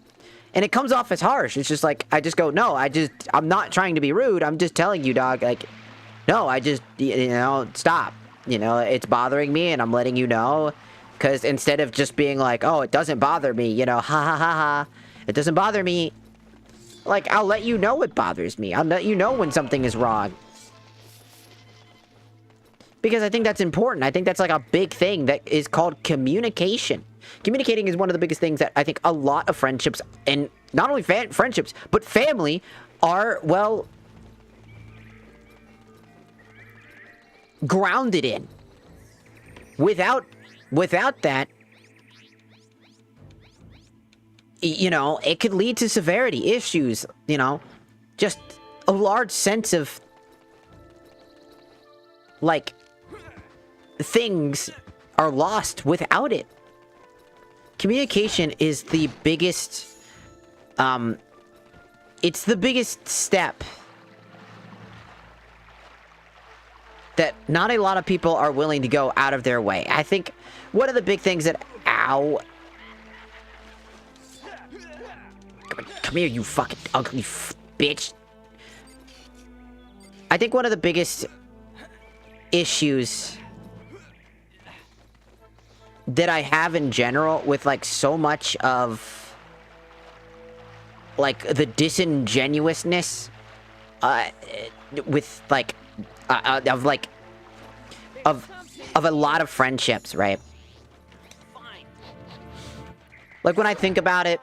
And it comes off as harsh. It's just like, I just go, no, I'm not trying to be rude. I'm just telling you, dog, like, no, you know, stop. You know, it's bothering me and I'm letting you know. Because instead of just being like, oh, it doesn't bother me, you know, ha ha ha ha. It doesn't bother me. Like, I'll let you know it bothers me. I'll let you know when something is wrong. Because I think that's important. I think that's like a big thing that is called communication. Communicating is one of the biggest things that I think a lot of friendships, and not only friendships, but family, are, well, grounded in. Without that, you know, it could lead to severity, issues, you know, just a large sense of, like, things are lost without it. Communication is the biggest, it's the biggest step that not a lot of people are willing to go out of their way. I think one of the big things that, ow. Come here, you fucking ugly bitch. I think one of the biggest issues that I have in general with, like, so much of, like, the disingenuousness, with, like, of a lot of friendships, right? Like, when I think about it,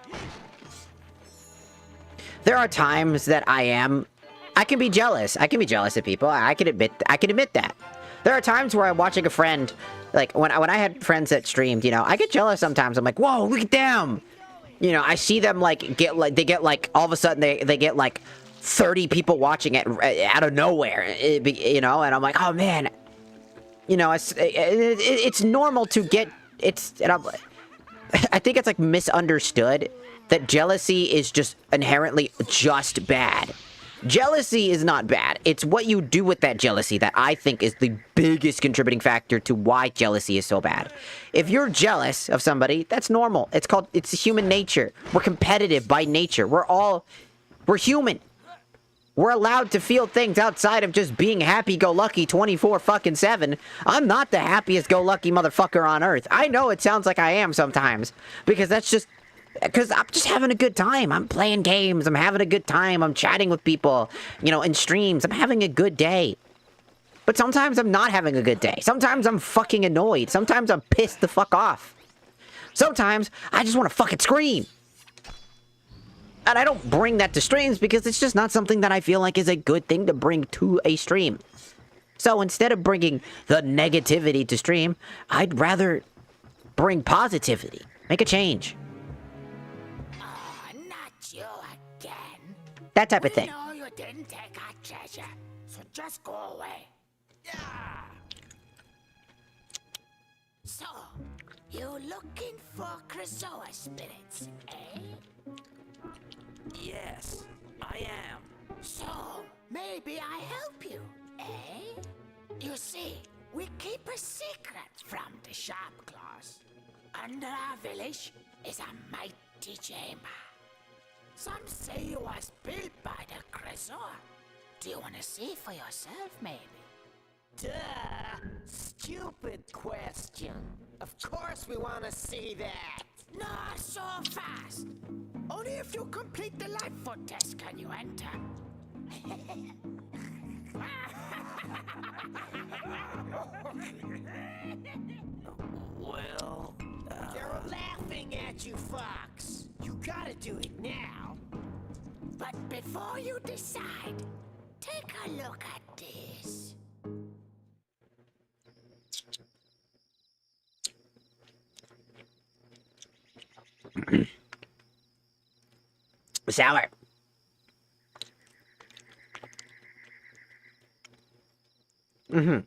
there are times that I can be jealous. I can be jealous of people. I can admit that. There are times where I'm watching a friend, like, when I had friends that streamed, you know, I get jealous sometimes. I'm like, whoa, look at them. You know, I see them, like, they get, like, all of a sudden, they get, like, 30 people watching it out of nowhere, you know, and I'm like, oh, man. You know, it's normal to get, I think it's, like, misunderstood that jealousy is just inherently just bad. Jealousy is not bad. It's what you do with that jealousy that I think is the biggest contributing factor to why jealousy is so bad. If you're jealous of somebody, that's normal. It's human nature. We're competitive by nature. We're human. We're allowed to feel things outside of just being happy-go-lucky 24-7. I'm not the happiest-go-lucky motherfucker on earth. I know it sounds like I am sometimes, because I'm just having a good time. I'm playing games. I'm having a good time. I'm chatting with people, in streams. I'm having a good day. But sometimes I'm not having a good day. Sometimes I'm fucking annoyed. Sometimes I'm pissed the fuck off. Sometimes I just want to fucking scream. And I don't bring that to streams because it's just not something that I feel like is a good thing to bring to a stream. So instead of bringing the negativity to stream, I'd rather bring positivity. Make a change. Not you again. That type of thing. No, you didn't take our treasure, so just go away. So, you looking for Krazoa spirits, eh? Yes, I am. So, maybe I help you, eh? You see, we keep a secret from the sharp claws. Under our village is a mighty chamber. Some say it was built by the Krazoa. Do you want to see for yourself, maybe? Duh! Stupid question. Of course we want to see that. Not so fast. Only if you complete the Lightfoot test can you enter. Well, They're laughing at you, Fox. You gotta do it now. But before you decide, take a look at this. Sour. Mm-hmm.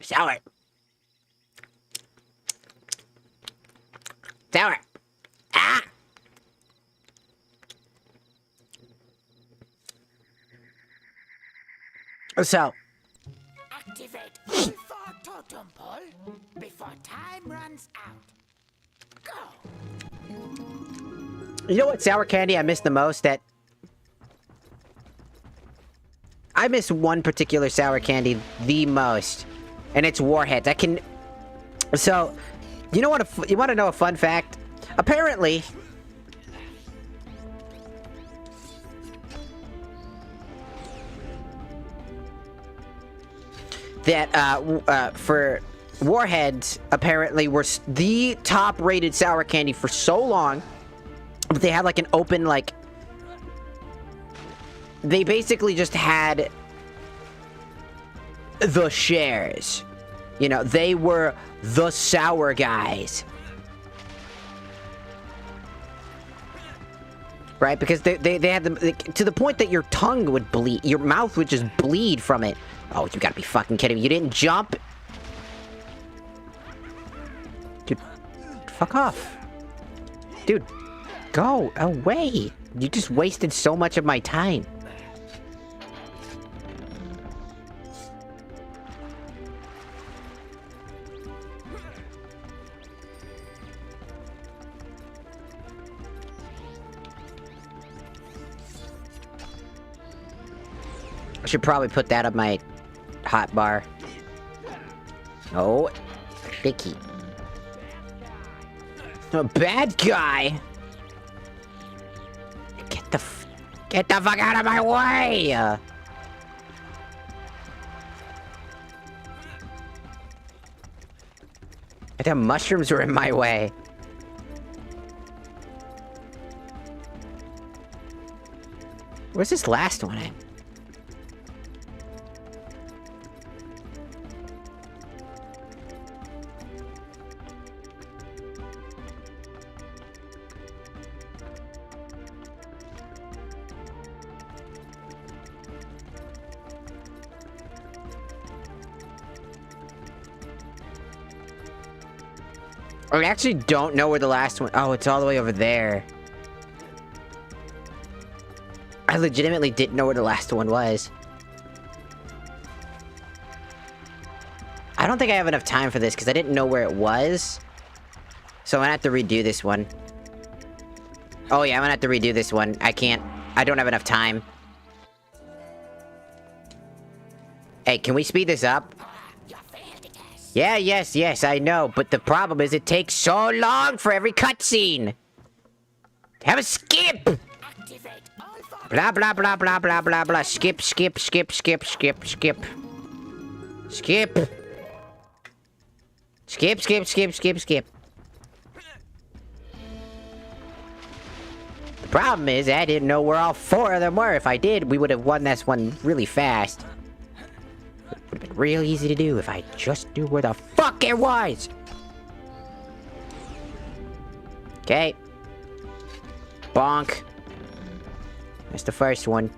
Sour. Sour. Ah! So. Activate all 4 totem pole before time runs out. Go. You know what sour candy I miss the most? I miss one particular sour candy the most, and it's Warheads. So, you want to know a fun fact? Apparently, that for Warheads, apparently were the top-rated sour candy for so long. But they had like an open they basically just had the shares. They were the sour guys. Right? Because they had them to the point that your tongue would bleed. Your mouth would just bleed from it. Oh, you gotta be fucking kidding me. You didn't jump? Dude, fuck off. Dude, go away. You just wasted so much of my time. I should probably put that on my hot bar. Oh, sticky. A bad guy. Get the fuck out of my way! The mushrooms were in my way. Where's this last one at? I actually don't know where the last one... Oh, it's all the way over there. I legitimately didn't know where the last one was. I don't think I have enough time for this, because I didn't know where it was. So I'm gonna have to redo this one. Oh yeah, I'm gonna have to redo this one. I don't have enough time. Hey, can we speed this up? Yeah, yes, I know. But the problem is it takes so long for every cutscene. Have a skip! Blah, blah, blah, blah, blah, blah, blah. Skip. Skip. Skip. The problem is I didn't know where all 4 of them were. If I did, we would have won this one really fast. Would have been real easy to do if I just knew where the fuck it was. Okay. Bonk. That's the first one.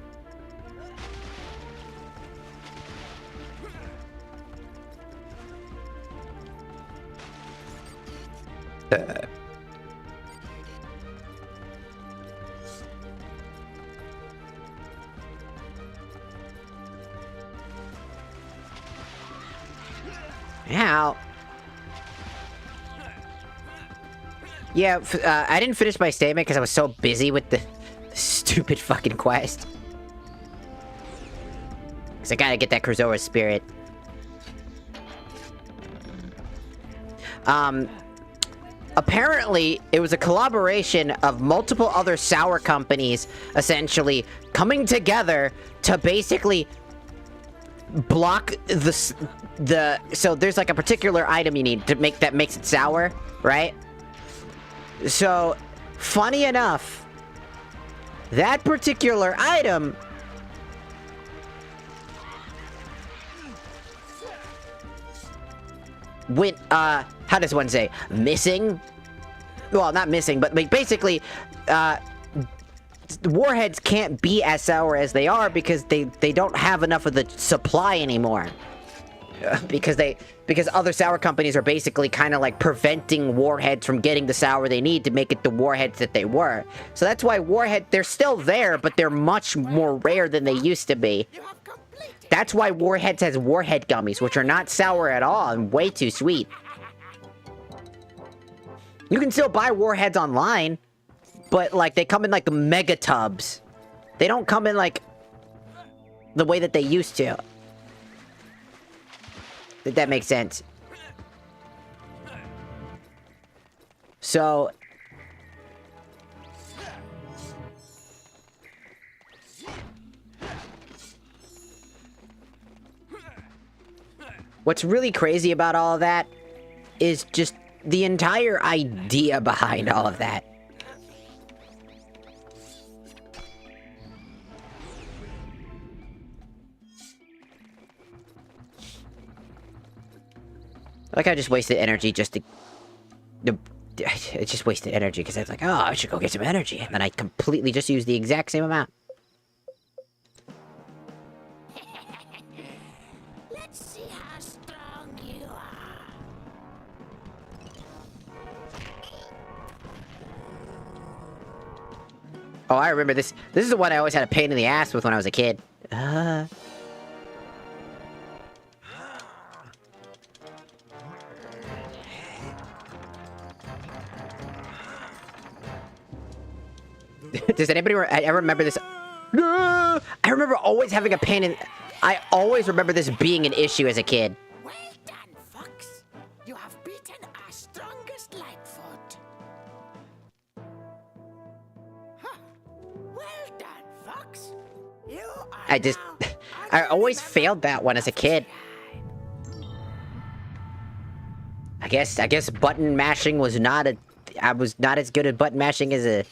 Ow. Yeah, I didn't finish my statement because I was so busy with the stupid fucking quest. Because I gotta get that Krazoa spirit. Apparently, it was a collaboration of multiple other sour companies, essentially, coming together to basically block so there's like a particular item you need to make that makes it sour, right? So, funny enough, that particular item went, how does one say? Missing? Well, not missing, but like, basically, warheads can't be as sour as they are because they don't have enough of the supply anymore. Because other sour companies are basically kind of like preventing warheads from getting the sour they need to make it the warheads that they were. So that's why they're still there, but they're much more rare than they used to be. That's why Warheads has Warhead Gummies, which are not sour at all and way too sweet. You can still buy Warheads online, but like they come in like the mega tubs. They don't come in like the way that they used to. If that makes sense. So what's really crazy about all of that is just the entire idea behind all of that. Like I just wasted energy just to... It just wasted energy because I was like, oh, I should go get some energy. And then I completely just used the exact same amount. Let's see how strong you are. Oh, I remember this. This is the one I always had a pain in the ass with when I was a kid. Does anybody ever remember this? I remember always having a pain in... I always remember this being an issue as a kid. Well done, Fox. You have beaten our strongest Lightfoot. Huh. Well done, Fox. You are I always failed that one as a kid. I guess button mashing was not a... I was not as good at button mashing as a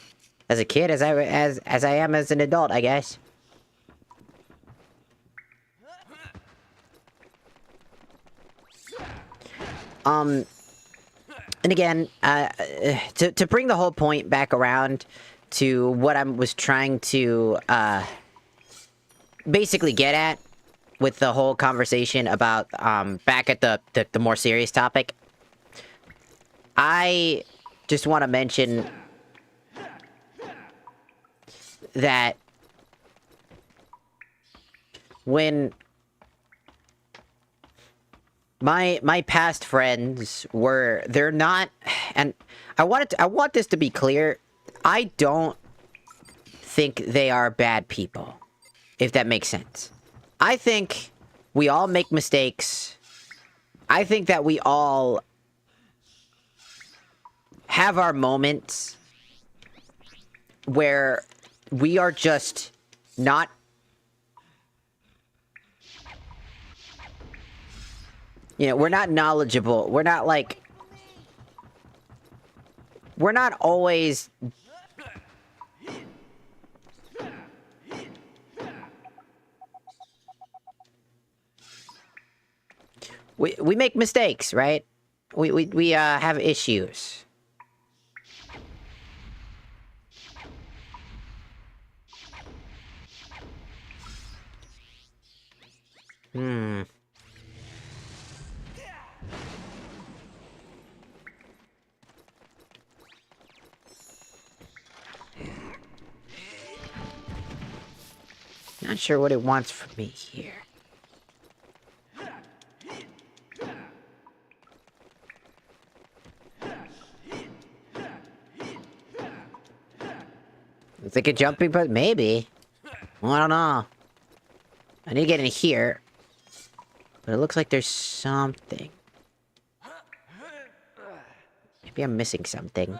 kid as I am as an adult, I guess. And again, to bring the whole point back around to what I was trying to basically get at with the whole conversation about back at the more serious topic. I just want to mention that when my past friends were, they're not, and I want this to be clear. I don't think they are bad people, if that makes sense. I think we all make mistakes. I think that we all have our moments where we are just not we're not knowledgeable. We're not like we're not always we make mistakes, right? We have issues. Not sure what it wants from me here. It's like a jumping, but maybe. Well, I don't know. I need to get in here. But it looks like there's something. Maybe I'm missing something.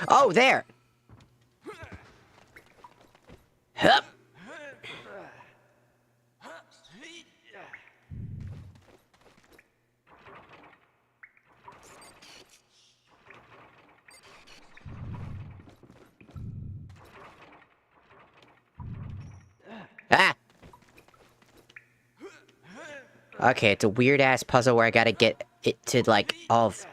Oh, there! Hup! Ah! Okay, it's a weird-ass puzzle where I gotta get it to, like, all of...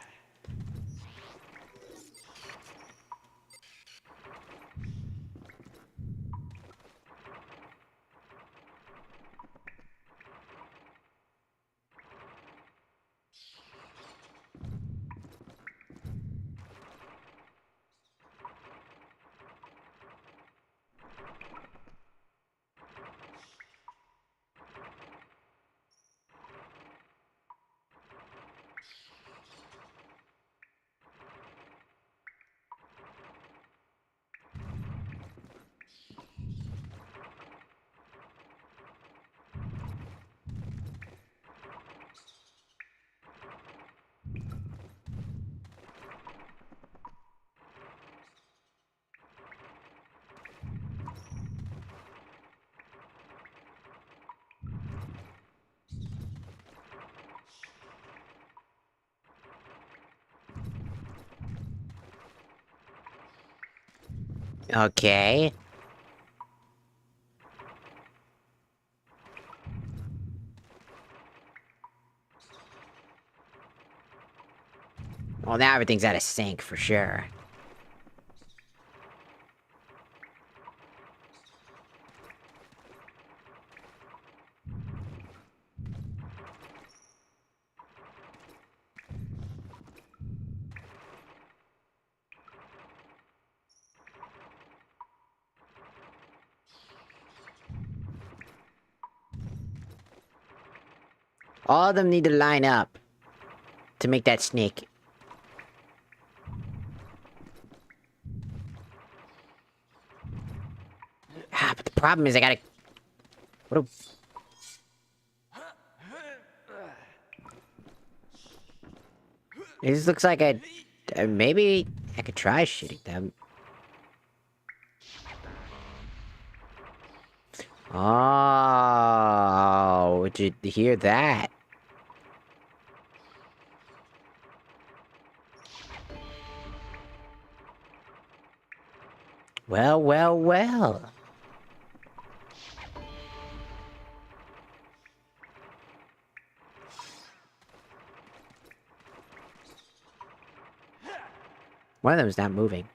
Okay. Well, now everything's out of sync, for sure. All of them need to line up to make that snake. Ah, but the problem is I gotta... What a... This looks like maybe I could try shooting them. Oh, did you hear that? Well, well, well. One of them is not moving.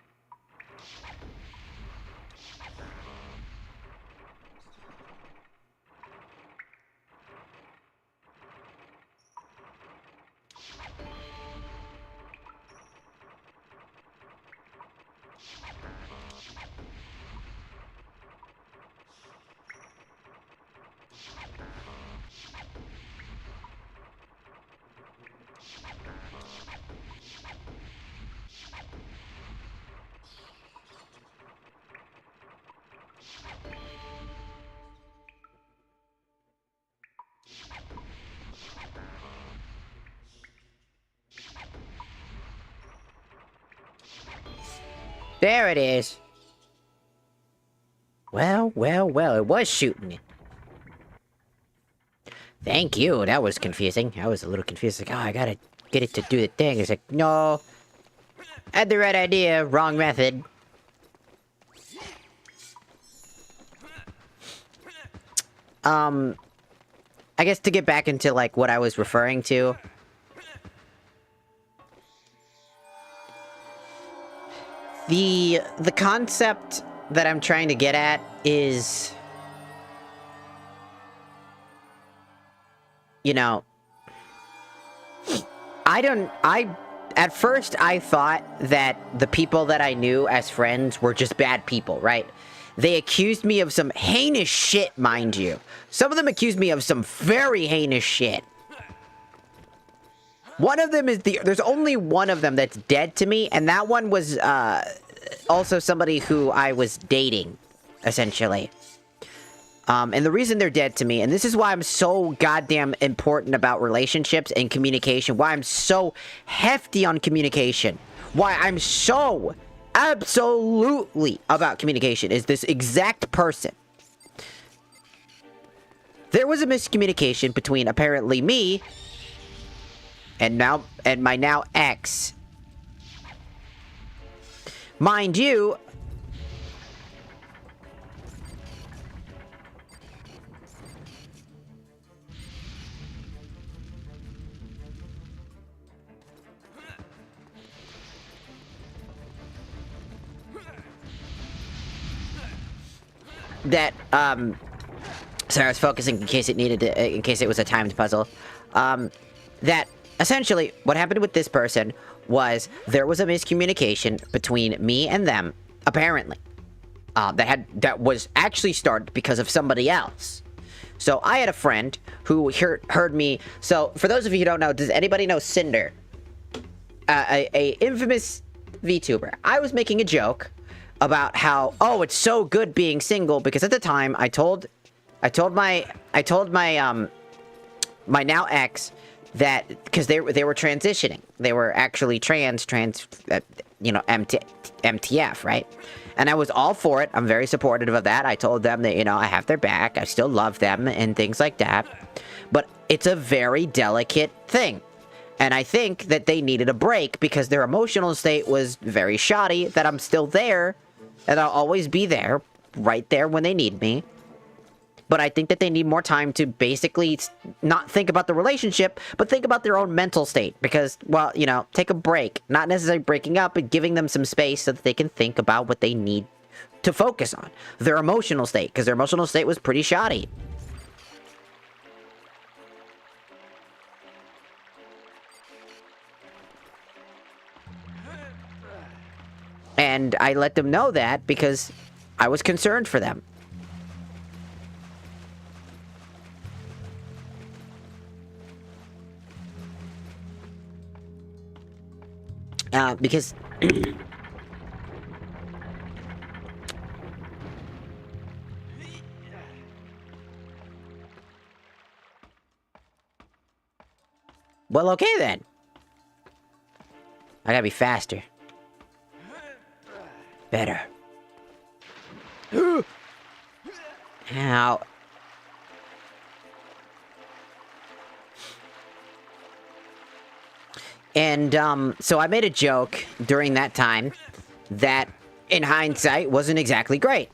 there it is. Well, well, well, it was shooting it. Thank you, that was confusing. I was a little confused, like, oh, I gotta get it to do the thing. It's like, no. Had the right idea, wrong method. I guess to get back into, like, what I was referring to. The concept that I'm trying to get at is... You know... At first, I thought that the people that I knew as friends were just bad people, right? They accused me of some heinous shit, mind you. Some of them accused me of some very heinous shit. One of them is there's only one of them that's dead to me, and that one was, also somebody who I was dating, essentially. And the reason they're dead to me, and this is why I'm so goddamn important about relationships and communication, why I'm so hefty on communication, why I'm so absolutely about communication, is this exact person. There was a miscommunication between apparently me and my now ex. Mind you, that, sorry, I was focusing in case it needed to, in case it was a timed puzzle. That, essentially, what happened with this person was there was a miscommunication between me and them, apparently. That was actually started because of somebody else. So, I had a friend who heard me. So, for those of you who don't know, does anybody know Cinder? A infamous VTuber. I was making a joke about how, oh, it's so good being single, because at the time my my now ex that, because they were transitioning, they were actually you know, MTF, right? And I was all for it. I'm very supportive of that. I told them that, you know, I have their back, I still love them and things like that, but it's a very delicate thing. And I think that they needed a break because their emotional state was very shoddy, that I'm still there, and I'll always be there, right there when they need me. But I think that they need more time to basically not think about the relationship, but think about their own mental state. Because, well, you know, take a break. Not necessarily breaking up, but giving them some space so that they can think about what they need to focus on. Their emotional state, because their emotional state was pretty shoddy. And I let them know that because I was concerned for them. Because... Well, okay then. I gotta be faster. Better. Ow. And, so I made a joke during that time that, in hindsight, wasn't exactly great.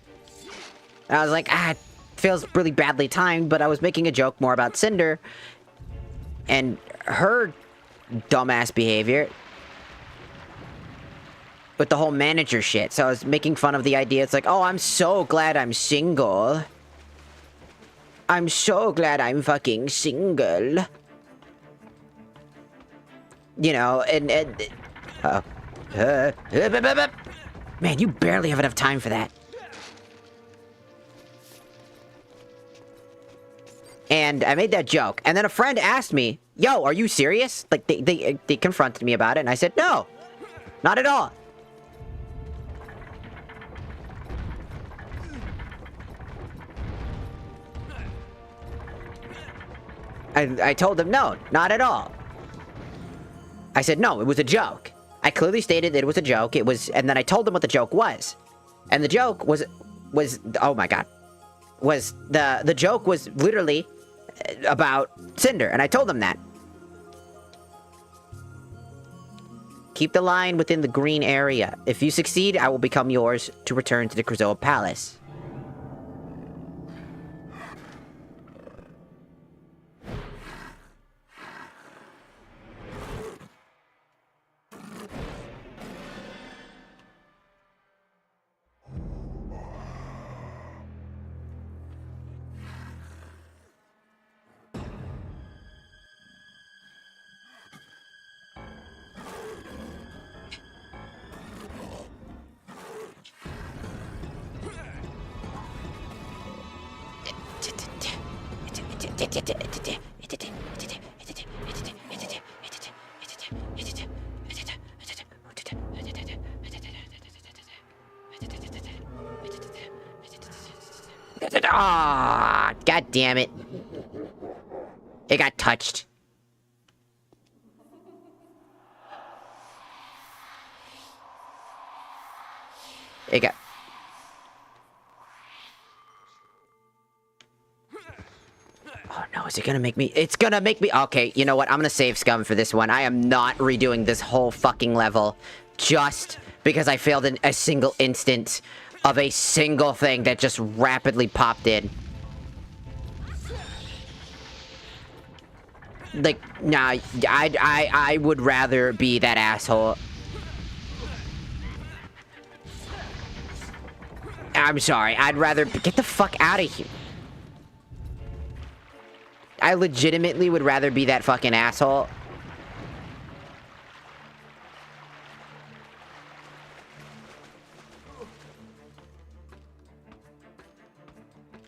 I was like, it feels really badly timed, but I was making a joke more about Cinder and her dumbass behavior with the whole manager shit. So I was making fun of the idea. It's like, oh, I'm so glad I'm single. I'm so glad I'm fucking single. You know, and man, you barely have enough time for that. And I made that joke, and then a friend asked me, yo, are you serious? Like, they confronted me about it, and I said, no, not at all. I told them, no, not at all. I said, no, it was a joke. I clearly stated that it was a joke. It was, and then I told them what the joke was. And the joke was, oh my god. The joke was literally about Cinder, and I told them that. Keep the line within the green area. If you succeed, I will become yours to return to the Krazoa Palace. Ah, god damn it. It got touched. It got... Oh no, is it gonna make me... It's gonna make me... Okay, you know what? I'm gonna save scum for this one. I am not redoing this whole fucking level just because I failed in a single instance of a single thing that just rapidly popped in. Like, nah, I would rather be that asshole. I'm sorry, I'd rather... Get the fuck out of here. I legitimately would rather be that fucking asshole.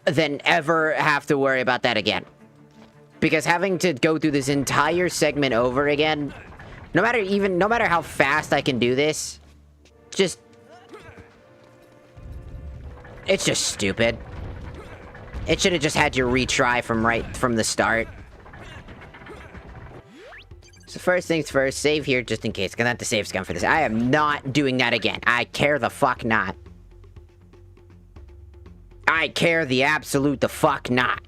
Than ever have to worry about that again. Because having to go through this entire segment over again, no matter how fast I can do this, it's just stupid. It should have just had you retry from the start. So first things first, save here just in case. Gonna have to save scum for this. I am not doing that again. I care the fuck not. I care the absolute the fuck not.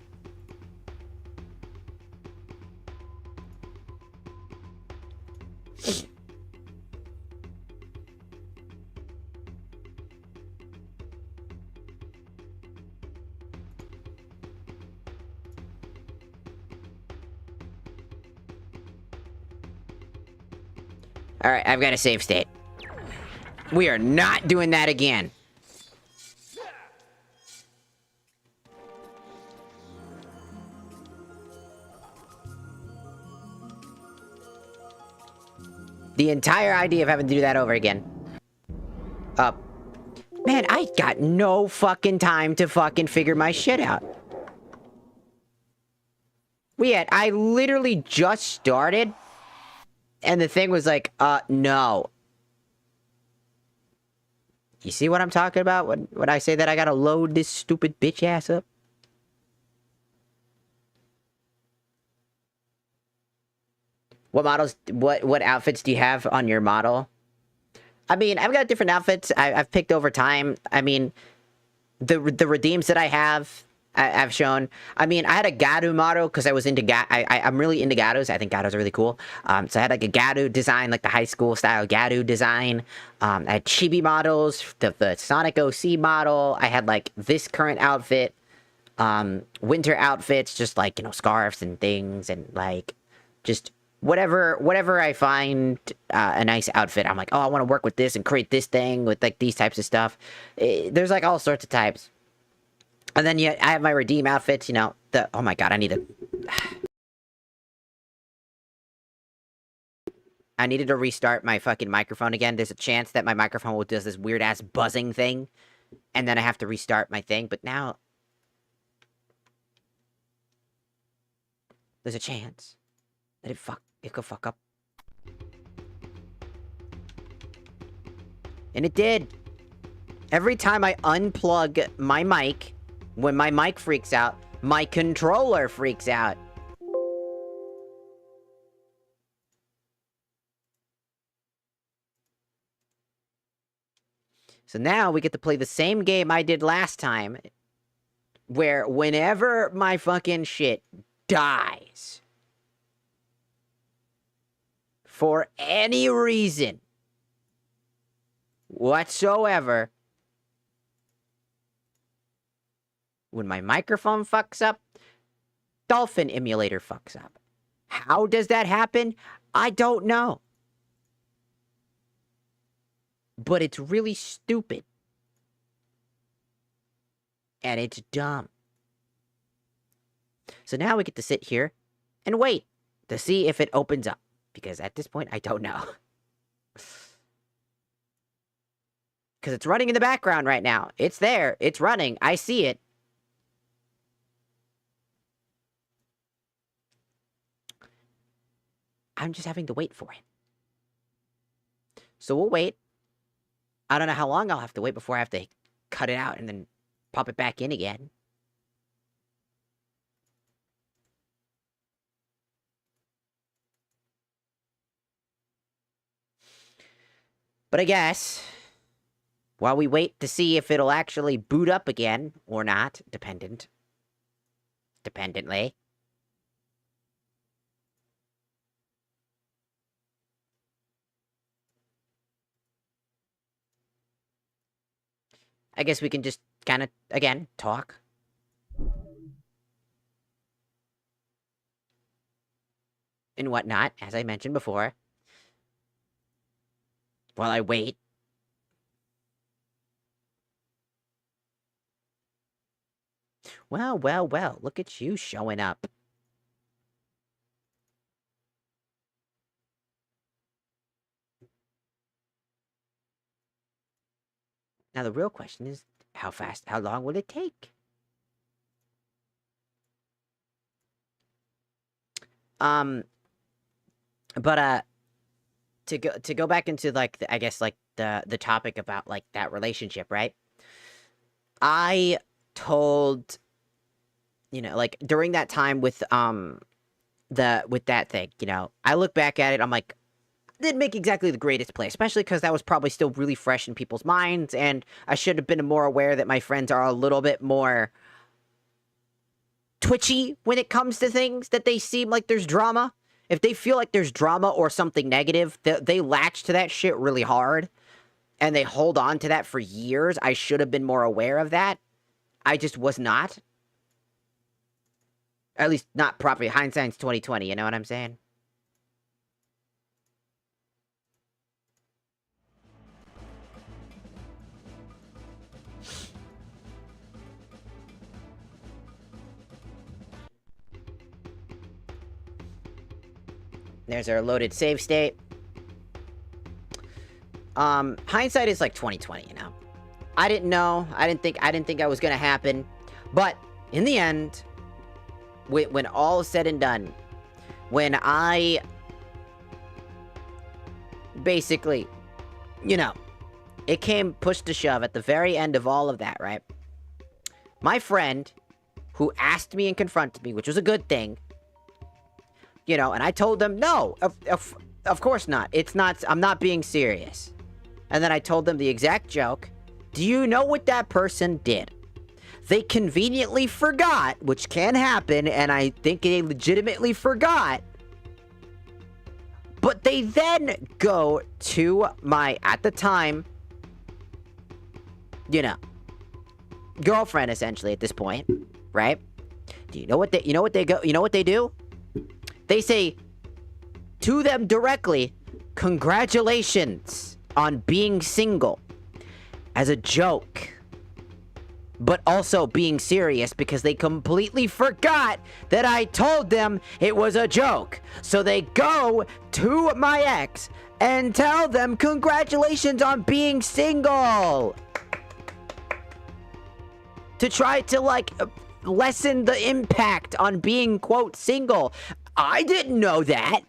Alright, I've got a save state. We are not doing that again. The entire idea of having to do that over again. Man, I got no fucking time to fucking figure my shit out. I literally just started, and the thing was like, no. You see what I'm talking about when I say that I gotta load this stupid bitch ass up? What models, what outfits do you have on your model? I mean, I've got different outfits I've picked over time. I mean, the redeems that I have, I've shown. I mean, I had a Garu model because I was into I'm really into Garus. I think Garus are really cool. So I had like a Garu design, like the high school style Garu design. I had chibi models, the Sonic OC model. I had like this current outfit, winter outfits, just like, you know, scarves and things, and like just whatever I find a nice outfit, I'm like, oh, I want to work with this and create this thing with like these types of stuff. There's like all sorts of types. And then I have my redeem outfits, you know, oh my god, I needed to restart my fucking microphone again. There's a chance that my microphone will do this weird ass buzzing thing, and then I have to restart my thing, but now there's a chance that it could fuck up. And it did. Every time I unplug my mic, when my mic freaks out, my controller freaks out. So now we get to play the same game I did last time, where whenever my fucking shit dies, for any reason whatsoever, when my microphone fucks up, Dolphin Emulator fucks up. How does that happen? I don't know. But it's really stupid. And it's dumb. So now we get to sit here and wait to see if it opens up. Because at this point, I don't know. Because it's running in the background right now. It's there. It's running. I see it. I'm just having to wait for it. So we'll wait. I don't know how long I'll have to wait before I have to cut it out and then pop it back in again. But I guess, while we wait to see if it'll actually boot up again or not, dependently, I guess we can just kind of, again, talk. And whatnot, as I mentioned before. While I wait. Well, well, well, look at you showing up. Now the real question is, how long will it take? But to go back into like I guess like the topic about like that relationship, right? I told, you know, like during that time with that thing, you know, I look back at it, I'm like, didn't make exactly the greatest play, especially because that was probably still really fresh in people's minds, and I should have been more aware that my friends are a little bit more twitchy when it comes to things that they seem like there's drama. If they feel like there's drama or something negative, they latch to that shit really hard, and they hold on to that for years. I should have been more aware of that. I just was not. At least not properly. Hindsight's 20/20, you know what I'm saying? There's our loaded save state. Hindsight is like 20/20, you know. I didn't know. I didn't think that was gonna happen. But in the end, when all is said and done, when I basically, you know, it came push to shove at the very end of all of that, right? My friend, who asked me and confronted me, which was a good thing, you know, and I told them, no, of course not. It's not, I'm not being serious. And then I told them the exact joke. Do you know what that person did? They conveniently forgot, which can happen, and I think they legitimately forgot. But they then go to my, at the time, you know, girlfriend essentially at this point, right? Do you know what they do? They say to them directly, congratulations on being single, as a joke, but also being serious because they completely forgot that I told them it was a joke. So they go to my ex and tell them congratulations on being single, to try to like lessen the impact on being, quote, single. I didn't know that.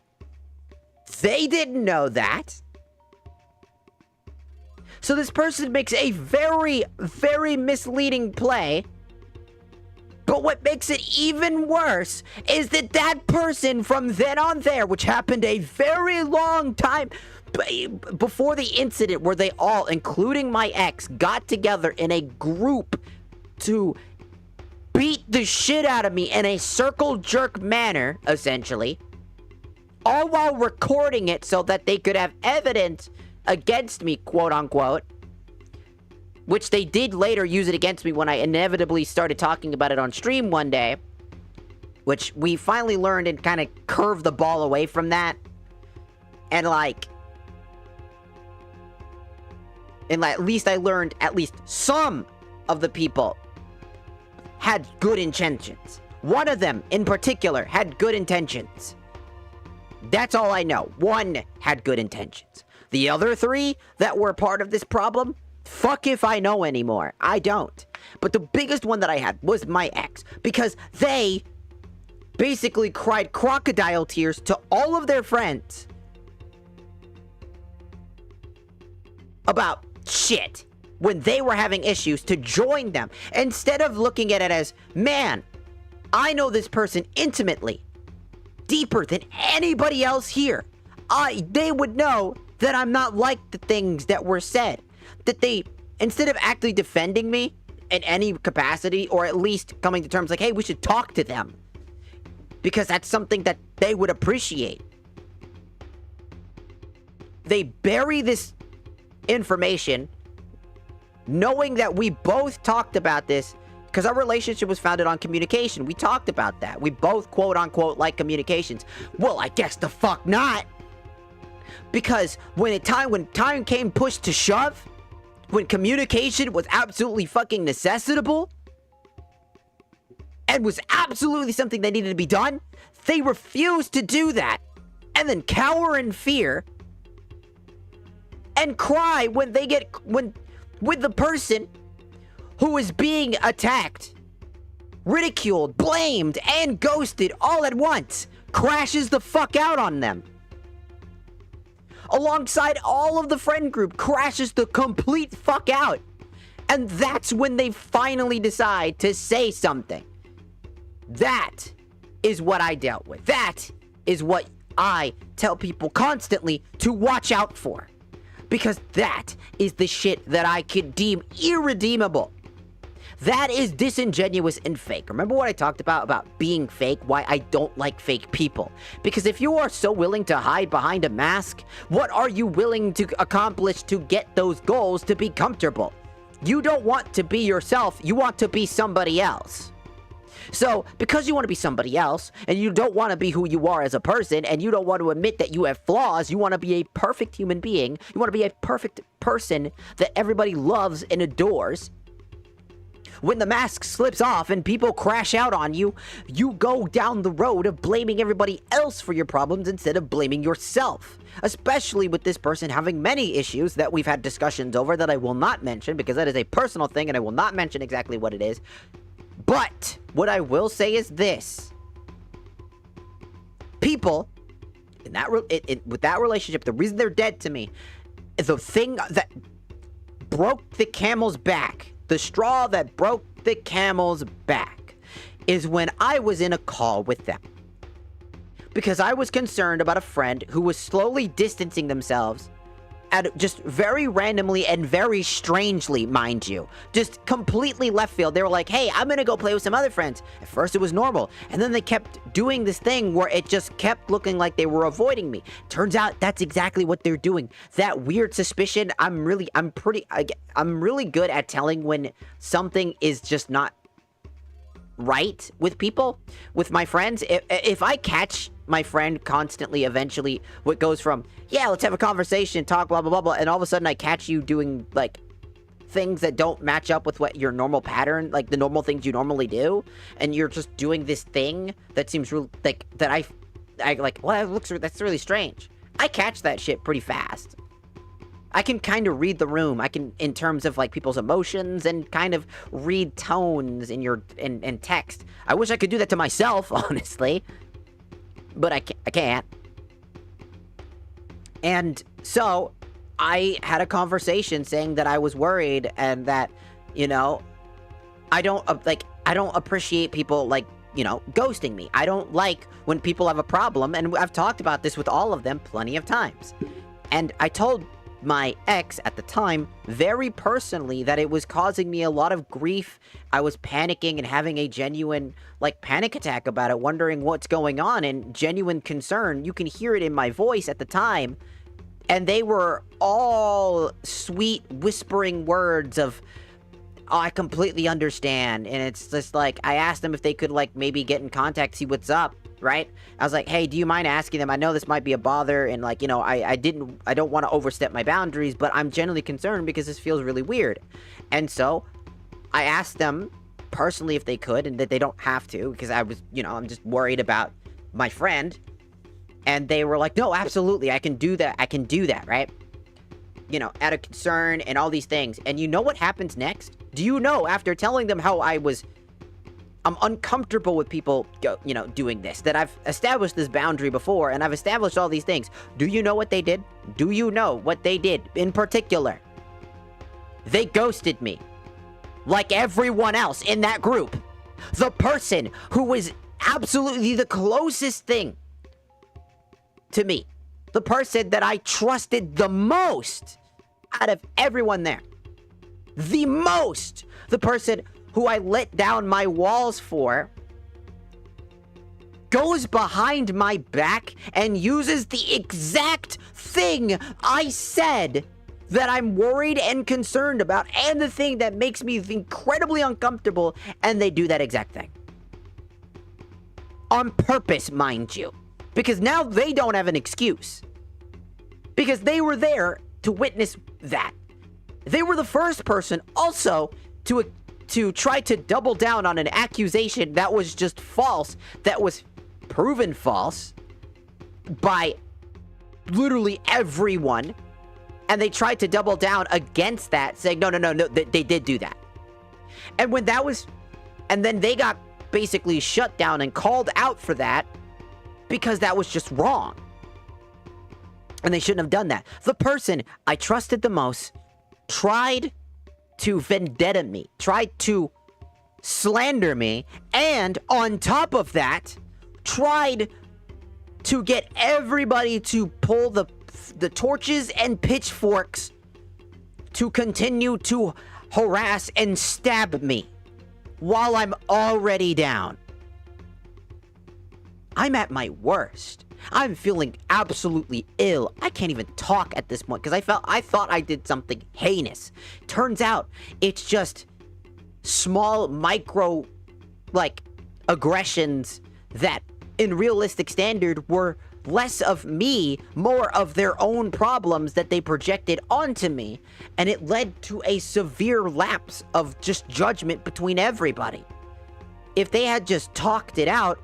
They didn't know that. So this person makes a very, very misleading play. But what makes it even worse is that that person from then on there, which happened a very long time, before the incident where they all, including my ex, got together in a group to beat the shit out of me in a circle jerk manner, essentially, all while recording it so that they could have evidence against me, quote unquote, which they did later use it against me when I inevitably started talking about it on stream one day, which we finally learned and kind of curved the ball away from that. And at least I learned at least some of the people had good intentions. One of them, in particular, had good intentions. That's all I know. One had good intentions. The other three that were part of this problem, fuck if I know anymore. I don't. But the biggest one that I had was my ex, because they basically cried crocodile tears to all of their friends about shit when they were having issues to join them, instead of looking at it as, man, I know this person intimately, deeper than anybody else here. They would know that I'm not like the things that were said. That they, instead of actually defending me in any capacity, or at least coming to terms like, hey, we should talk to them, because that's something that they would appreciate, they bury this information, knowing that we both talked about this, because our relationship was founded on communication. We talked about that. We both, quote unquote, like communications. Well, I guess the fuck not. Because when time came push to shove, when communication was absolutely fucking necessitable, and was absolutely something that needed to be done, they refused to do that, and then cower in fear, and cry when with the person who is being attacked, ridiculed, blamed, and ghosted all at once, crashes the fuck out on them. Alongside all of the friend group, crashes the complete fuck out. And that's when they finally decide to say something. That is what I dealt with. That is what I tell people constantly to watch out for. Because that is the shit that I could deem irredeemable. That is disingenuous and fake. Remember what I talked about being fake? Why I don't like fake people. Because if you are so willing to hide behind a mask, what are you willing to accomplish to get those goals to be comfortable? You don't want to be yourself. You want to be somebody else. So, because you want to be somebody else, and you don't want to be who you are as a person, and you don't want to admit that you have flaws, you want to be a perfect human being, you want to be a perfect person that everybody loves and adores. When the mask slips off and people crash out on you, you go down the road of blaming everybody else for your problems instead of blaming yourself. Especially with this person having many issues that we've had discussions over that I will not mention, because that is a personal thing and I will not mention exactly what it is. But what I will say is this. People in that with that relationship, the reason they're dead to me, the thing that broke the camel's back, the straw that broke the camel's back, is when I was in a call with them. Because I was concerned about a friend who was slowly distancing themselves, at just very randomly and very strangely, mind you. Just completely left field. They were like, hey, I'm gonna go play with some other friends. At first it was normal. And then they kept doing this thing where it just kept looking like they were avoiding me. Turns out that's exactly what they're doing. That weird suspicion, I'm really good at telling when something is just not right with people, with my friends. If I catch my friend constantly, eventually, what goes from, yeah, let's have a conversation, talk, blah, blah, blah, blah, and all of a sudden I catch you doing, like, things that don't match up with what your normal pattern, like, the normal things you normally do, and you're just doing this thing that seems real, like, that I like, well, that's really strange. I catch that shit pretty fast. I can kind of read the room. I can, in terms of, like, people's emotions and kind of read tones in text. I wish I could do that to myself, honestly. But I can't. And so, I had a conversation saying that I was worried and that, you know, I don't appreciate people, like, you know, ghosting me. I don't like when people have a problem, and I've talked about this with all of them plenty of times. And I told my ex at the time very personally that it was causing me a lot of grief. I was panicking and having a genuine, like, panic attack about it, wondering what's going on, and genuine concern. You can hear it in my voice at the time. And they were all sweet, whispering words of, oh, I completely understand. And it's just like, I asked them if they could, like, maybe get in contact, see what's up, right? I was like, hey, do you mind asking them? I know this might be a bother, and, like, you know, I don't want to overstep my boundaries, but I'm genuinely concerned because this feels really weird. And so, I asked them personally if they could, and that they don't have to, because I was, you know, I'm just worried about my friend. And they were like, no, absolutely, I can do that, right? You know, out of concern and all these things. And you know what happens next? Do you know, after telling them how I'm uncomfortable with people, you know, doing this, that I've established this boundary before, and I've established all these things, do you know what they did? Do you know what they did in particular? They ghosted me. Like everyone else in that group. The person who was absolutely the closest thing to me. The person that I trusted the most out of everyone there. The most. The person who I let down my walls for goes behind my back and uses the exact thing I said that I'm worried and concerned about, and the thing that makes me incredibly uncomfortable, and they do that exact thing. On purpose, mind you. Because now they don't have an excuse. Because they were there to witness that. They were the first person also to try to double down on an accusation that was just false, that was proven false by literally everyone. And they tried to double down against that, saying, no, they did do that. And when that was, and then they got basically shut down and called out for that, because that was just wrong. And they shouldn't have done that. The person I trusted the most tried to vendetta me, tried to slander me, and on top of that, tried to get everybody to pull the torches and pitchforks to continue to harass and stab me while I'm already down. I'm at my worst. I'm feeling absolutely ill. I can't even talk at this point because I thought I did something heinous. Turns out it's just small micro, like, aggressions that in realistic standard were less of me, more of their own problems that they projected onto me, and it led to a severe lapse of just judgment between everybody. If they had just talked it out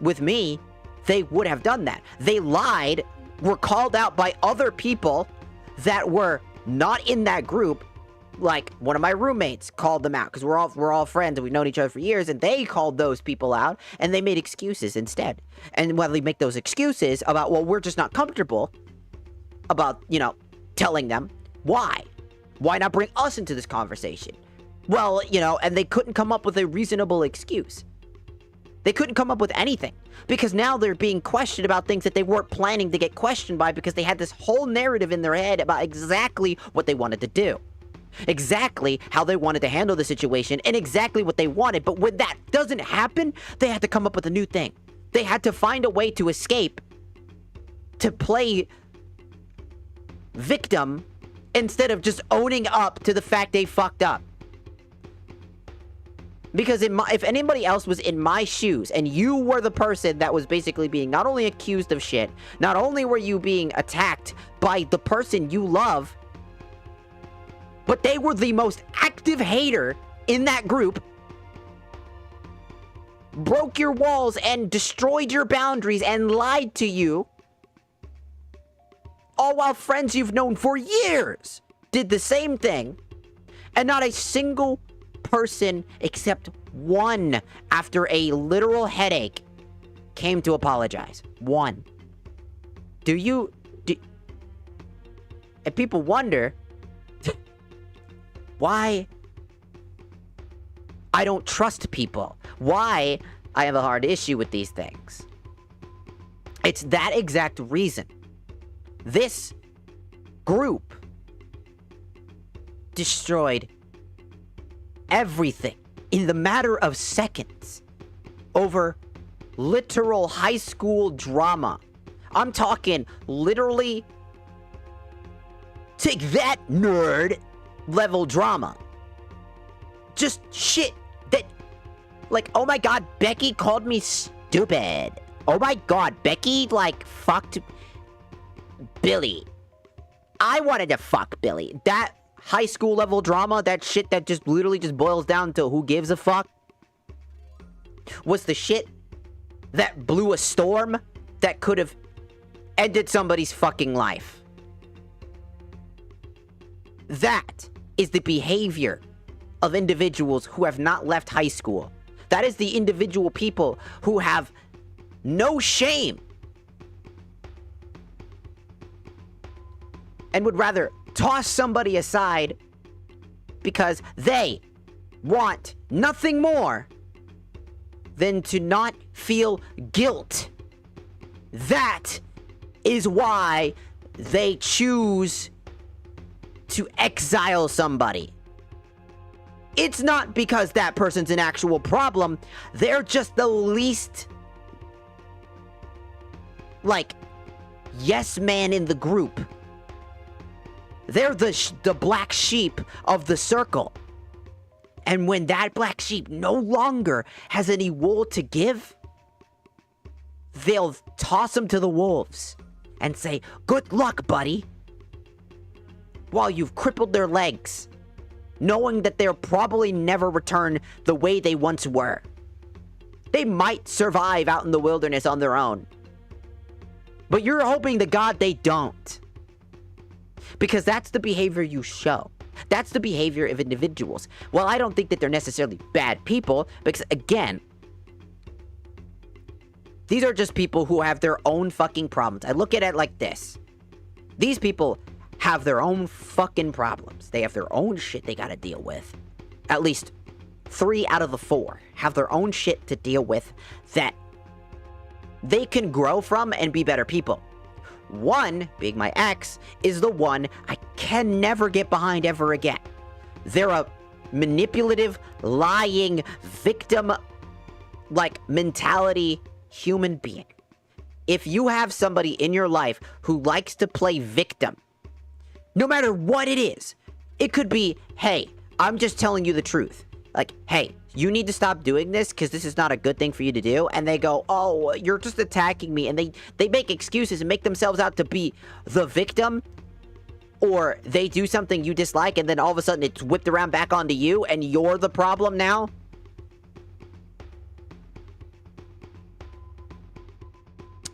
with me, they would have done that. They lied, were called out by other people that were not in that group. Like, one of my roommates called them out, because we're all friends and we've known each other for years, and they called those people out, and they made excuses instead. And when they make those excuses about, well, we're just not comfortable about, you know, telling them, why? Why not bring us into this conversation? Well, you know, and they couldn't come up with a reasonable excuse. They couldn't come up with anything, because now they're being questioned about things that they weren't planning to get questioned by, because they had this whole narrative in their head about exactly what they wanted to do. Exactly how they wanted to handle the situation, and exactly what they wanted. But when that doesn't happen, they had to come up with a new thing. They had to find a way to escape, to play victim, instead of just owning up to the fact they fucked up. Because if anybody else was in my shoes, and you were the person that was basically being not only accused of shit, not only were you being attacked by the person you love, but they were the most active hater in that group, broke your walls and destroyed your boundaries and lied to you, all while friends you've known for years did the same thing, and not a single person except one, after a literal headache, came to apologize. One. And people wonder why I don't trust people, why I have a hard issue with these things. It's that exact reason. This group destroyed everything in the matter of seconds over literal high school drama. I'm talking literally take that nerd level drama. Just shit that, like, oh my god, Becky called me stupid. Oh my god, Becky, like, fucked Billy. I wanted to fuck Billy. That high school level drama, that shit that just literally just boils down to who gives a fuck, was the shit that blew a storm that could have ended somebody's fucking life. That is the behavior of individuals who have not left high school. That is the individual people who have no shame and would rather toss somebody aside because they want nothing more than to not feel guilt. That is why they choose to exile somebody. It's not because that person's an actual problem. They're just the least, like, yes man in the group. They're the black sheep of the circle. And when that black sheep no longer has any wool to give, they'll toss him to the wolves and say, good luck, buddy. While you've crippled their legs, knowing that they'll probably never return the way they once were. They might survive out in the wilderness on their own, but you're hoping to God they don't. Because that's the behavior you show. That's the behavior of individuals. Well, I don't think that they're necessarily bad people, because again, these are just people who have their own fucking problems. I look at it like this. These people have their own fucking problems. They have their own shit they gotta deal with. At least 3 out of the 4 have their own shit to deal with that they can grow from and be better people. One, being my ex, is the one I can never get behind ever again. They're a manipulative, lying, victim, like, mentality human being. If you have somebody in your life who likes to play victim, no matter what it is, it could be, hey, I'm just telling you the truth. Like, hey, you need to stop doing this because this is not a good thing for you to do. And they go, oh, you're just attacking me. And they make excuses and make themselves out to be the victim. Or they do something you dislike and then all of a sudden it's whipped around back onto you and you're the problem now.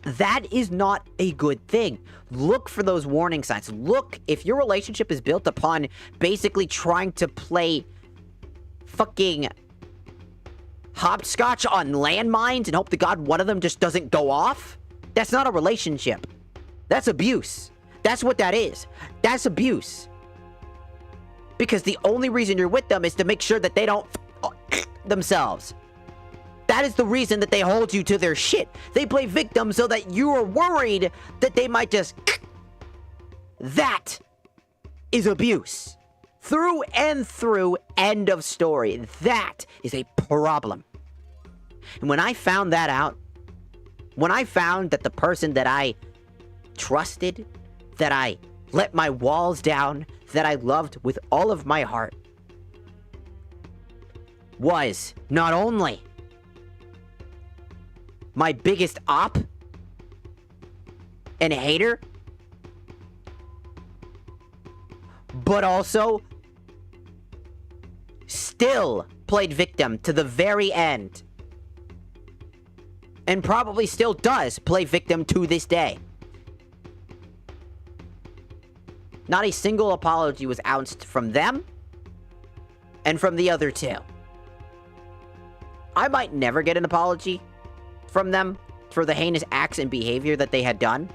That is not a good thing. Look for those warning signs. Look, if your relationship is built upon basically trying to play fucking hopscotch on landmines and hope to God one of them just doesn't go off, that's not a relationship. That's abuse. That's what that is. That's abuse. Because the only reason you're with them is to make sure that they don't themselves. That is the reason that they hold you to their shit. They play victim so that you are worried that they might just... That is abuse. Through and through, end of story. That is a problem. And when I found that out, when I found that the person that I trusted, that I let my walls down, that I loved with all of my heart, was not only my biggest op and hater, but also still played victim to the very end. And probably still does play victim to this day. Not a single apology was ounced from them and from the other two. I might never get an apology from them for the heinous acts and behavior that they had done.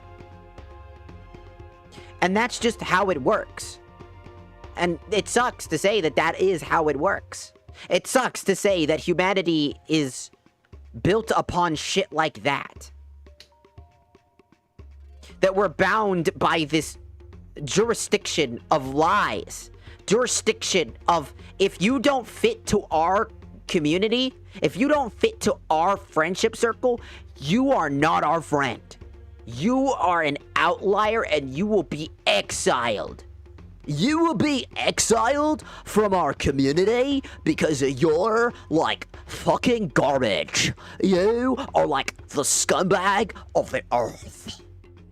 And that's just how it works. And it sucks to say that that is how it works. It sucks to say that humanity is built upon shit like that. That we're bound by this jurisdiction of lies. Jurisdiction of, if you don't fit to our community, if you don't fit to our friendship circle, you are not our friend. You are an outlier and you will be exiled. You will be exiled from our community because you're like fucking garbage. You are like the scumbag of the earth.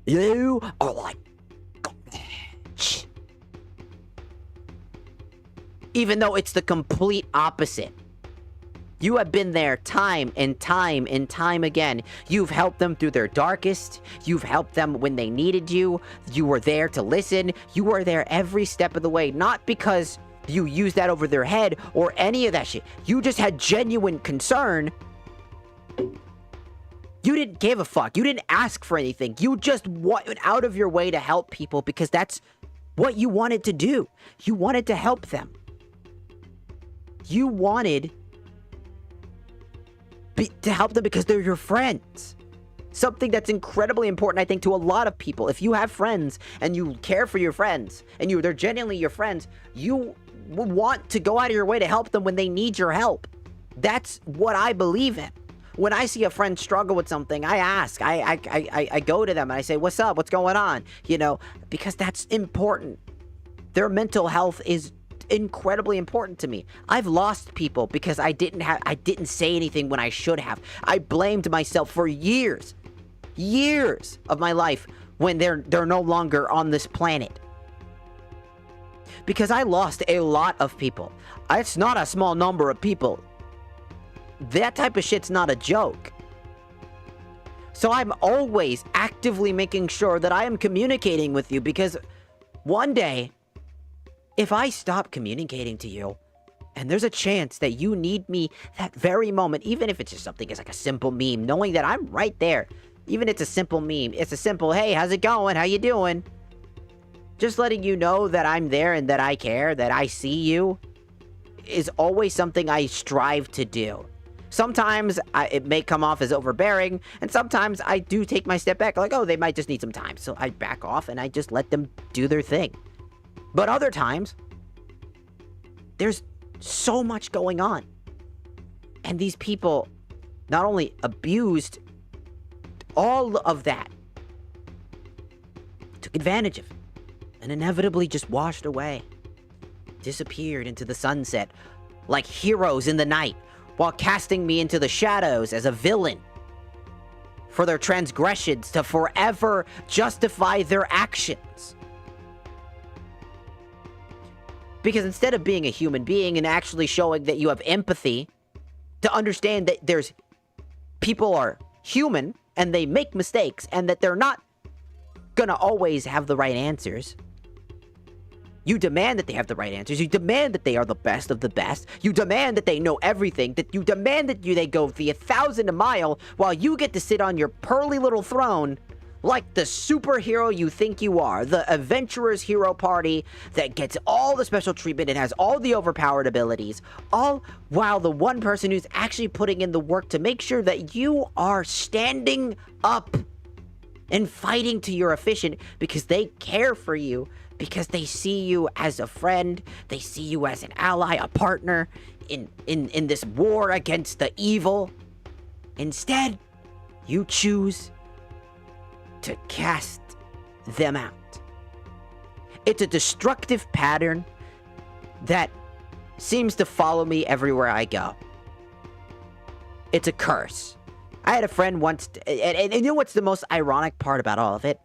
You are like garbage. Even though it's the complete opposite. You have been there time and time and time again. You've helped them through their darkest. You've helped them when they needed you. You were there to listen. You were there every step of the way. Not because you used that over their head or any of that shit. You just had genuine concern. You didn't give a fuck. You didn't ask for anything. You just went out of your way to help people because that's what you wanted to do. You wanted to help them. You wanted to help them because they're your friends. Something that's incredibly important, I think, to a lot of people. If you have friends and you care for your friends and they're genuinely your friends, you will want to go out of your way to help them when they need your help. That's what I believe in. When I see a friend struggle with something, I ask. I go to them and I say, "What's up? What's going on?" You know, because that's important. Their mental health is incredibly important to me. I've lost people because I didn't say anything when I should have. I blamed myself for years of my life when they're no longer on this planet. Because I lost a lot of people. It's not a small number of people. That type of shit's not a joke. So I'm always actively making sure that I am communicating with you, because one day, if I stop communicating to you, and there's a chance that you need me that very moment, even if it's just something as like a simple meme, knowing that I'm right there, even if it's a simple meme, it's a simple, "Hey, how's it going? How you doing?" Just letting you know that I'm there and that I care, that I see you, is always something I strive to do. Sometimes it may come off as overbearing, and sometimes I do take my step back, like, oh, they might just need some time. So I back off and I just let them do their thing. But other times, there's so much going on. And these people not only abused all of that, took advantage of it, and inevitably just washed away, disappeared into the sunset like heroes in the night, while casting me into the shadows as a villain for their transgressions to forever justify their actions. Because instead of being a human being and actually showing that you have empathy to understand that there's people are human and they make mistakes and that they're not gonna always have the right answers. You demand that they have the right answers. You demand that they are the best of the best. You demand that they know everything. That you demand that they go the 1,000 a mile while you get to sit on your pearly little throne like the superhero you think you are. The adventurer's hero party that gets all the special treatment and has all the overpowered abilities. All while the one person who's actually putting in the work to make sure that you are standing up and fighting to your efficient because they care for you. Because they see you as a friend, they see you as an ally, a partner in this war against the evil. Instead, you choose to cast them out. It's a destructive pattern that seems to follow me everywhere I go. It's a curse. I had a friend once, and you know what's the most ironic part about all of it?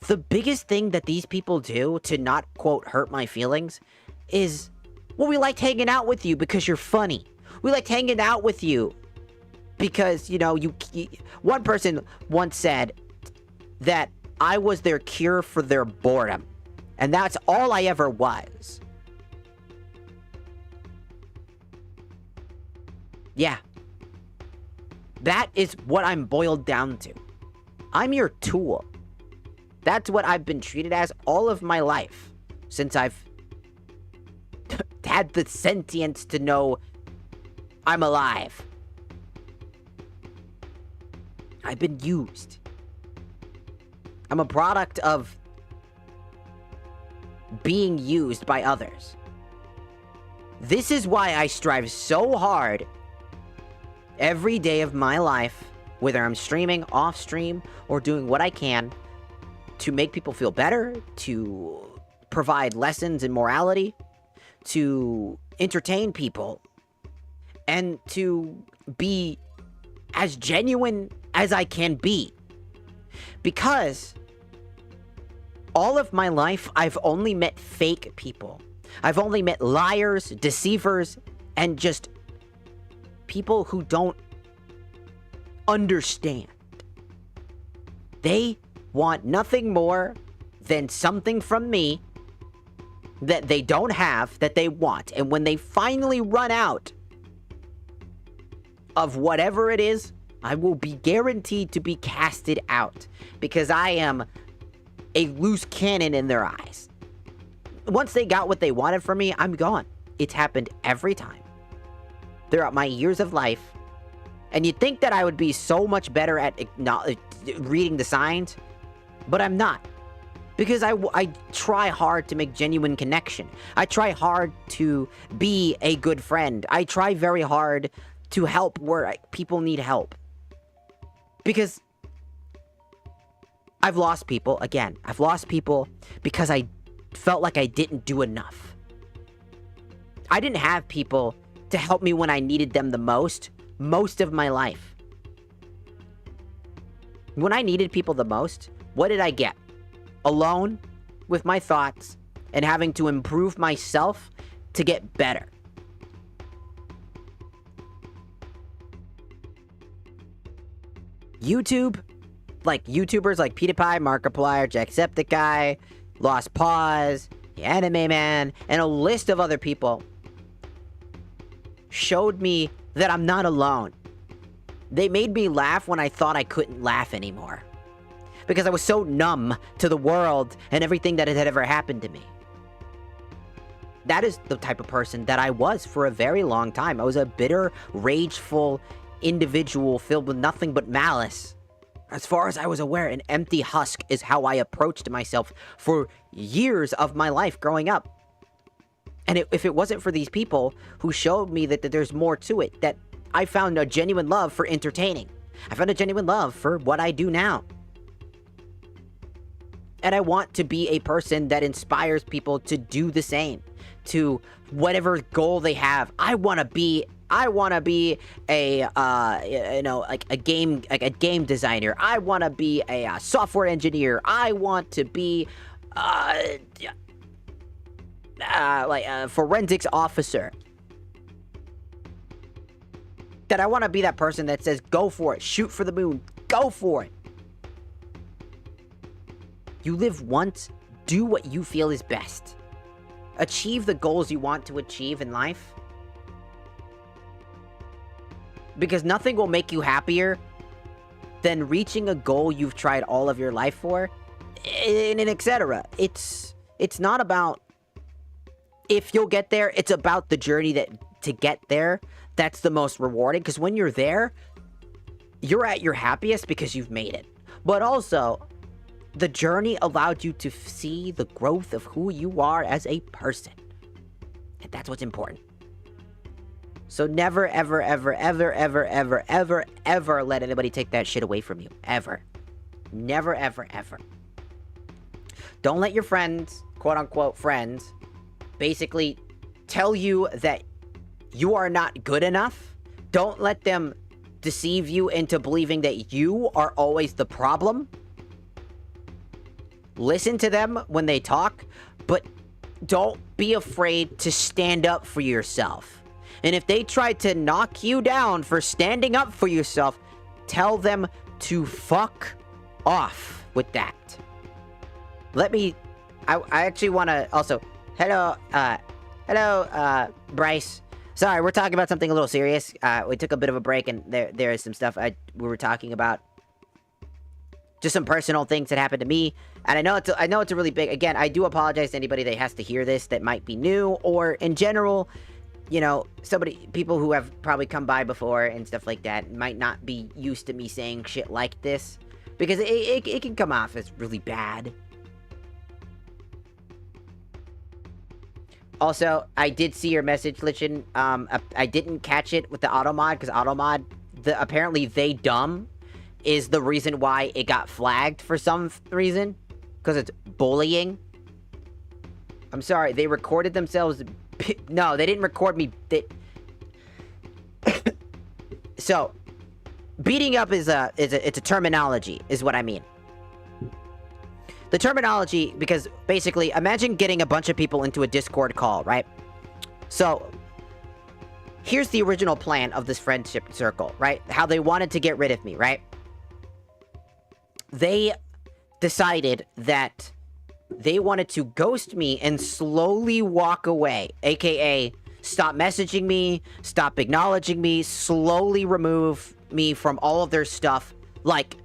The biggest thing that these people do to not, quote, hurt my feelings is, well, we liked hanging out with you because you're funny. We liked hanging out with you because, you know, you one person once said that I was their cure for their boredom. And that's all I ever was. Yeah. That is what I'm boiled down to. I'm your tool. That's what I've been treated as all of my life, since I've had the sentience to know I'm alive. I've been used. I'm a product of being used by others. This is why I strive so hard every day of my life, whether I'm streaming, off stream, or doing what I can to make people feel better, to provide lessons in morality, to entertain people, and to be as genuine as I can be. Because all of my life, I've only met fake people. I've only met liars, deceivers, and just people who don't understand. They want nothing more than something from me that they don't have, that they want. And when they finally run out of whatever it is, I will be guaranteed to be casted out, because I am a loose cannon in their eyes. Once they got what they wanted from me, I'm gone. It's happened every time throughout my years of life. And you'd think that I would be so much better at reading the signs, but I'm not. Because I try hard to make genuine connection. I try hard to be a good friend. I try very hard to help where people need help. Because I've lost people, again. I've lost people because I felt like I didn't do enough. I didn't have people to help me when I needed them the most of my life. When I needed people the most, what did I get? Alone with my thoughts and having to improve myself to get better. YouTube, like YouTubers like PewDiePie, Markiplier, Jacksepticeye, Lost Paws, the Anime Man, and a list of other people showed me that I'm not alone. They made me laugh when I thought I couldn't laugh anymore, because I was so numb to the world and everything that had ever happened to me. That is the type of person that I was for a very long time. I was a bitter, rageful individual filled with nothing but malice. As far as I was aware, an empty husk is how I approached myself for years of my life growing up. And if it wasn't for these people who showed me that there's more to it, that I found a genuine love for entertaining. I found a genuine love for what I do now. And I want to be a person that inspires people to do the same, to whatever goal they have. I want to be a game designer. I want to be a software engineer. I want to be a forensics officer. That I want to be that person that says, go for it, shoot for the moon, go for it. You live once, do what you feel is best. Achieve the goals you want to achieve in life. Because nothing will make you happier than reaching a goal you've tried all of your life for, and etc. It's not about if you'll get there, it's about the journey to get there. That's the most rewarding, because when you're there, you're at your happiest because you've made it. But also, the journey allowed you to see the growth of who you are as a person. And that's what's important. So never, ever, ever, ever, ever, ever, ever, ever let anybody take that shit away from you. Ever. Never, ever, ever. Don't let your friends, quote-unquote friends, basically tell you that you are not good enough. Don't let them deceive you into believing that you are always the problem. Listen to them when they talk, but don't be afraid to stand up for yourself. And if they try to knock you down for standing up for yourself, tell them to fuck off with that. I actually want to also, hello, Bryce. Sorry, we're talking about something a little serious. We took a bit of a break, and there is some stuff we were talking about. Just some personal things that happened to me. And I know it's a really big, again, I do apologize to anybody that has to hear this that might be new, or in general, you know, people who have probably come by before and stuff like that might not be used to me saying shit like this, because it can come off as really bad. Also, I did see your message, Lichen. I didn't catch it with the automod, because automod, apparently they dumb is the reason why it got flagged for some reason. Because it's bullying. I'm sorry, they recorded themselves. No, they didn't record me. So, beating up it's a terminology, is what I mean. The terminology, because basically, imagine getting a bunch of people into a Discord call, right? So, here's the original plan of this friendship circle, right? How they wanted to get rid of me, right? They decided that they wanted to ghost me and slowly walk away, aka stop messaging me, stop acknowledging me, slowly remove me from all of their stuff, like,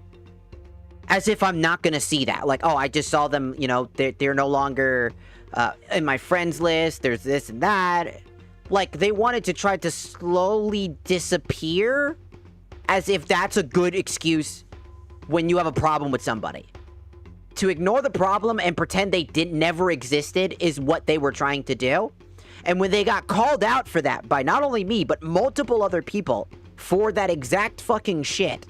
as if I'm not gonna see that. Like, oh, I just saw them, you know, they're no longer in my friends list, there's this and that. Like, they wanted to try to slowly disappear, as if that's a good excuse when you have a problem with somebody. To ignore the problem and pretend they never existed is what they were trying to do. And when they got called out for that by not only me, but multiple other people for that exact fucking shit,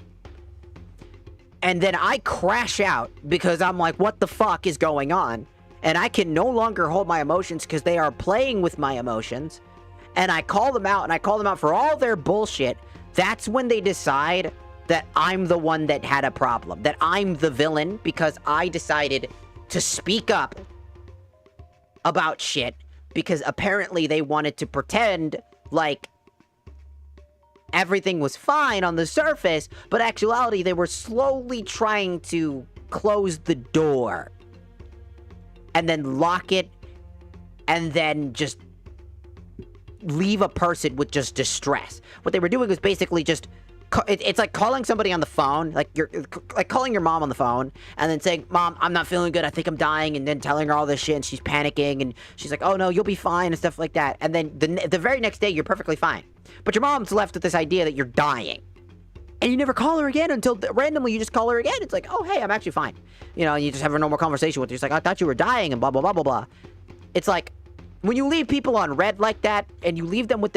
and then I crash out because I'm like, what the fuck is going on? And I can no longer hold my emotions because they are playing with my emotions. And I call them out, and I call them out for all their bullshit. That's when they decide that I'm the one that had a problem. That I'm the villain because I decided to speak up about shit. Because apparently they wanted to pretend like everything was fine on the surface, but actuality, they were slowly trying to close the door and then lock it and then just leave a person with just distress. What they were doing was basically just, it's like calling somebody on the phone, like you're like calling your mom on the phone and then saying, Mom, I'm not feeling good, I think I'm dying, and then telling her all this shit and she's panicking and she's like, oh no, you'll be fine and stuff like that. And then the very next day you're perfectly fine. But your mom's left with this idea that you're dying. And you never call her again until randomly you just call her again. It's like, oh hey, I'm actually fine. You know, and you just have a normal conversation with her. It's like, I thought you were dying and blah blah blah blah blah. It's like, when you leave people on red like that and you leave them with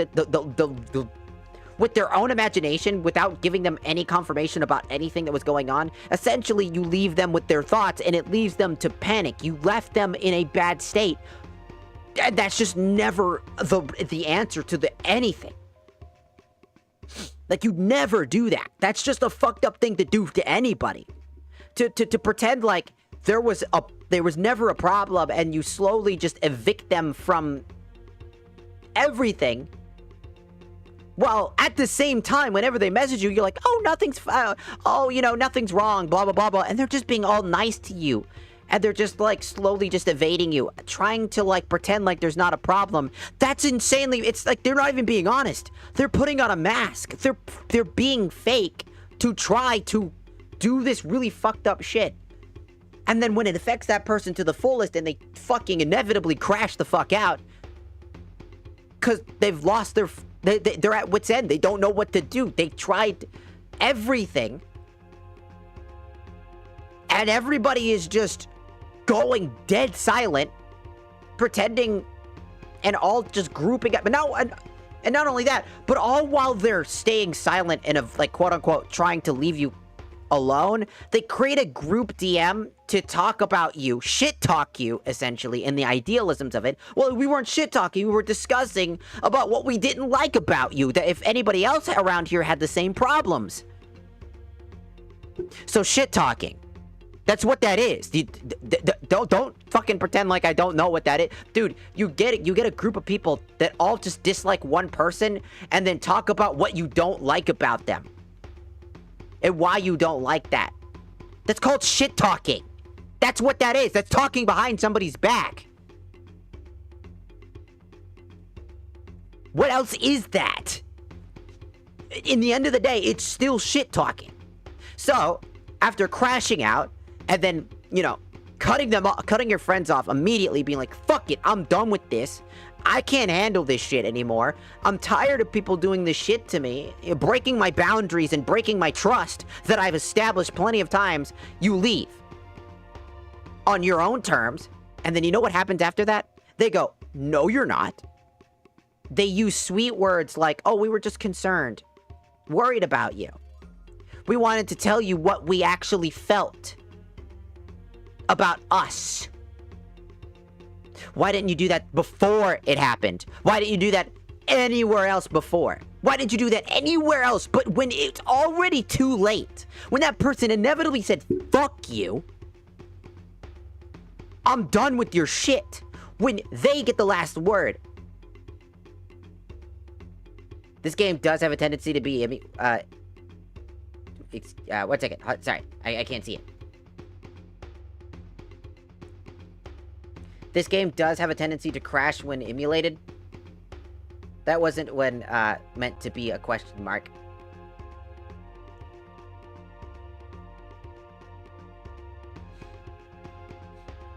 with their own imagination without giving them any confirmation about anything that was going on, essentially you leave them with their thoughts and it leaves them to panic. You left them in a bad state. And that's just never the answer to anything. Like, you'd never do that. That's just a fucked up thing to do to anybody. To pretend like there was never a problem and you slowly just evict them from everything. Well, at the same time, whenever they message you, you're like, oh, nothing's wrong, blah, blah, blah, blah. And they're just being all nice to you. And they're just, like, slowly just evading you. Trying to, like, pretend like there's not a problem. That's insanely... It's like they're not even being honest. They're putting on a mask. They're being fake to try to do this really fucked up shit. And then when it affects that person to the fullest and they fucking inevitably crash the fuck out... because they've lost their... They're at wit's end. They don't know what to do. They tried everything. And everybody is just going dead silent, pretending, and all just grouping up. But now, and not only that, but all while they're staying silent and like quote unquote trying to leave you alone, they create a group DM to talk about you, shit talk you, essentially, in the idealisms of it. Well, we weren't shit talking, we were discussing about what we didn't like about you, that if anybody else around here had the same problems. So shit talking. That's what that is. Don't fucking pretend like I don't know what that is. Dude, you get a group of people that all just dislike one person and then talk about what you don't like about them. And why you don't like that. That's called shit talking. That's what that is. That's talking behind somebody's back. What else is that? In the end of the day, it's still shit talking. So, after crashing out, and then, you know, cutting your friends off immediately, being like, fuck it, I'm done with this. I can't handle this shit anymore. I'm tired of people doing this shit to me, breaking my boundaries and breaking my trust that I've established plenty of times. You leave on your own terms, and then you know what happens after that? They go, No, you're not. They use sweet words like, oh, we were just concerned, worried about you. We wanted to tell you what we actually felt about us. Why didn't you do that before it happened? Why didn't you do that anywhere else before? Why did you do that anywhere else? But when it's already too late, when that person inevitably said, fuck you, I'm done with your shit, when they get the last word. This game does have a tendency to be, 1 second, sorry, I can't see it. This game does have a tendency to crash when emulated. That wasn't when, meant to be a question mark.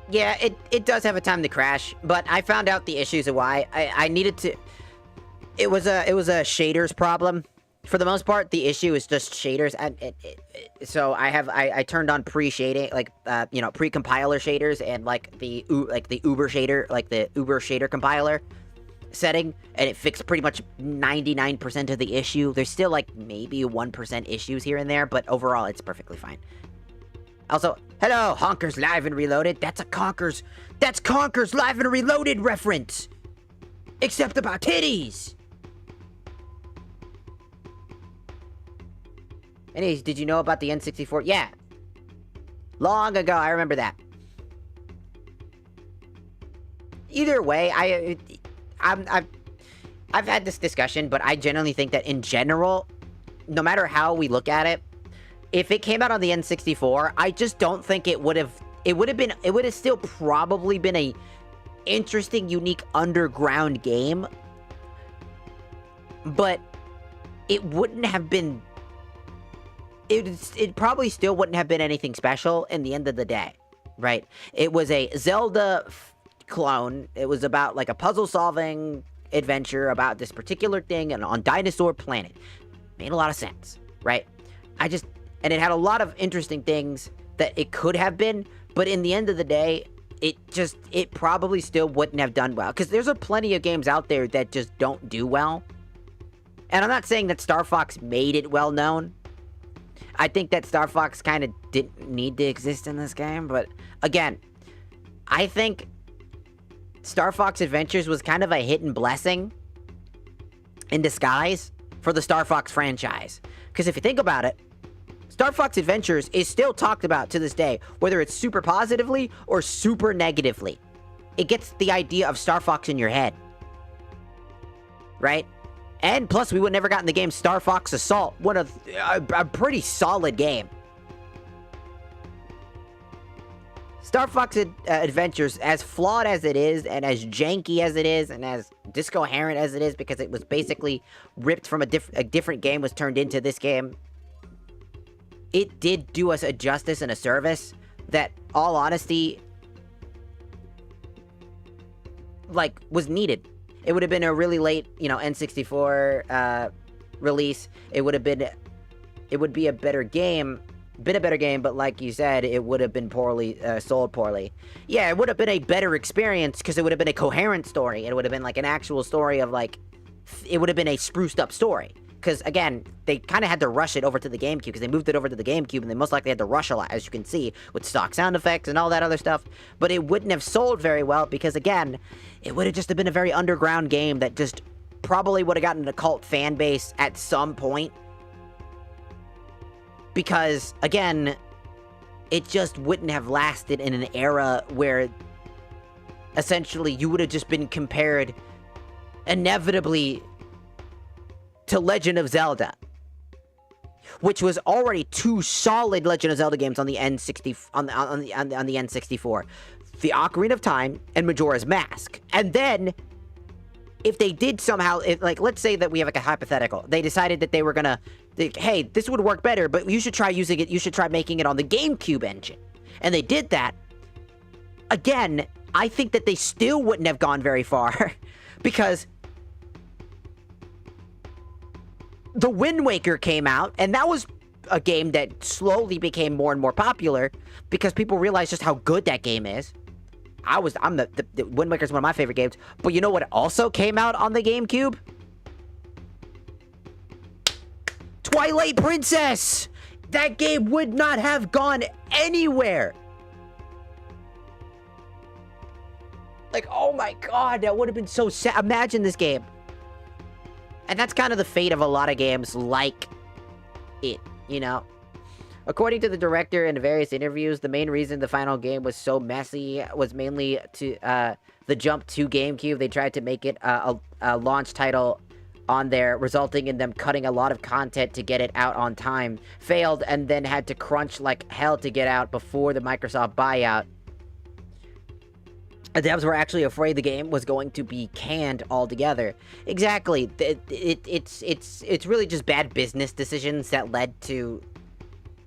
Yeah, it does have a time to crash, but I found out the issues of why. I needed to... It was a shaders problem. For the most part, the issue is just shaders, and so I turned on pre-shading, like pre-compiler shaders, and like the Uber shader, like the Uber shader compiler setting, and it fixed pretty much 99% of the issue. There's still like maybe 1% issues here and there, but overall it's perfectly fine. Also, hello, Honkers Live and Reloaded. That's Conker's Live and Reloaded reference, except about titties. Anyways, did you know about the N64? Yeah. Long ago, I remember that. Either way, I've had this discussion, but I genuinely think that in general, no matter how we look at it, if it came out on the N64, I just don't think it would have still probably been a interesting, unique underground game, but it wouldn't have been... It probably still wouldn't have been anything special in the end of the day, right? It was a Zelda clone. It was about like a puzzle-solving adventure about this particular thing and on Dinosaur Planet. Made a lot of sense, right? And it had a lot of interesting things that it could have been, but in the end of the day, it probably still wouldn't have done well. Because there's plenty of games out there that just don't do well. And I'm not saying that Star Fox made it well known. I think that Star Fox kind of didn't need to exist in this game, but again, I think Star Fox Adventures was kind of a hidden blessing in disguise for the Star Fox franchise. Because if you think about it, Star Fox Adventures is still talked about to this day, whether it's super positively or super negatively. It gets the idea of Star Fox in your head, right? And plus, we would never gotten the game Star Fox Assault. A pretty solid game. Star Fox Adventures, as flawed as it is, and as janky as it is, and as discoherent as it is, because it was basically ripped from a different game, was turned into this game, it did do us a justice and a service that, all honesty, like, was needed. It would have been a really late, N64 release. It would be a better game, but like you said, it would have been sold poorly. Yeah, it would have been a better experience because it would have been a coherent story. It would have been like an actual story of it would have been a spruced up story. Because, again, they kind of had to rush it over to the GameCube, because they moved it over to the GameCube, and they most likely had to rush a lot, as you can see, with stock sound effects and all that other stuff. But it wouldn't have sold very well, because, again, it would have just been a very underground game that just probably would have gotten a cult fan base at some point. Because, again, it just wouldn't have lasted in an era where, essentially, you would have just been compared, inevitably, to Legend of Zelda, which was already two solid Legend of Zelda games on the N64, on the N64, the Ocarina of Time and Majora's Mask. And then, if they did somehow, let's say that we have a hypothetical, they decided that they were gonna, hey, this would work better, but you should try using it. You should try making it on the GameCube engine, and they did that. Again, I think that they still wouldn't have gone very far, because The Wind Waker came out, and that was a game that slowly became more and more popular because people realized just how good that game is. the Wind Waker is one of my favorite games. But you know what also came out on the GameCube? Twilight Princess! That game would not have gone anywhere. Like, oh my god, that would have been so sad. Imagine this game. And that's kind of the fate of a lot of games like it, you know? According to the director in various interviews, the main reason the final game was so messy was mainly to the jump to GameCube. They tried to make it a launch title on there, resulting in them cutting a lot of content to get it out on time. Failed, and then had to crunch like hell to get out before the Microsoft buyout. The devs were actually afraid the game was going to be canned altogether. Exactly. It's really just bad business decisions that led to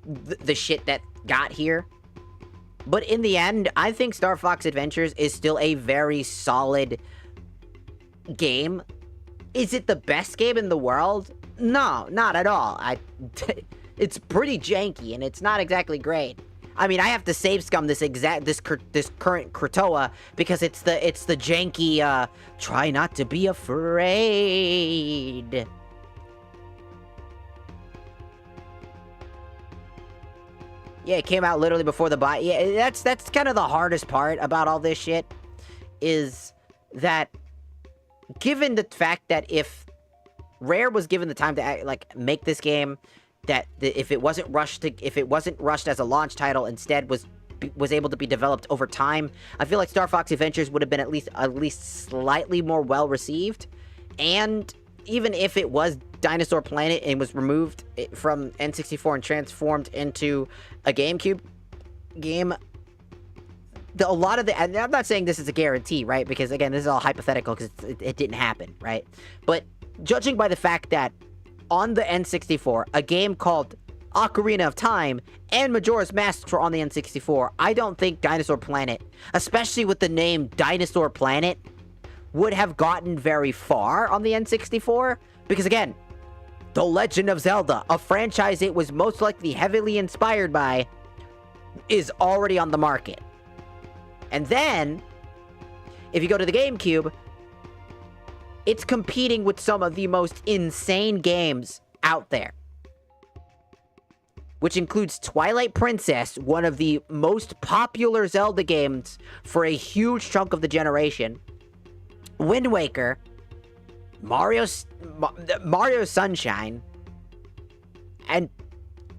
the shit that got here. But in the end, I think Star Fox Adventures is still a very solid game. Is it the best game in the world? No, not at all. It's pretty janky, and it's not exactly great. I mean, I have to save scum this current Kratos because it's the janky, try not to be afraid. Yeah, it came out literally before the buy. Yeah, that's kind of the hardest part about all this shit, is that given the fact that if Rare was given the time to make this game, that if it wasn't rushed as a launch title, instead was able to be developed over time, I feel like Star Fox Adventures would have been at least slightly more well received. And even if it was Dinosaur Planet and was removed from N64 and transformed into a GameCube game, a lot of and I'm not saying this is a guarantee, right? Because again, this is all hypothetical because it didn't happen, right? But judging by the fact that on the N64, a game called Ocarina of Time and Majora's Mask were on the N64, I don't think Dinosaur Planet, especially with the name Dinosaur Planet, would have gotten very far on the N64. Because again, The Legend of Zelda, a franchise it was most likely heavily inspired by, is already on the market. And then, if you go to the GameCube, it's competing with some of the most insane games out there. Which includes Twilight Princess, one of the most popular Zelda games for a huge chunk of the generation. Wind Waker, Mario Sunshine, and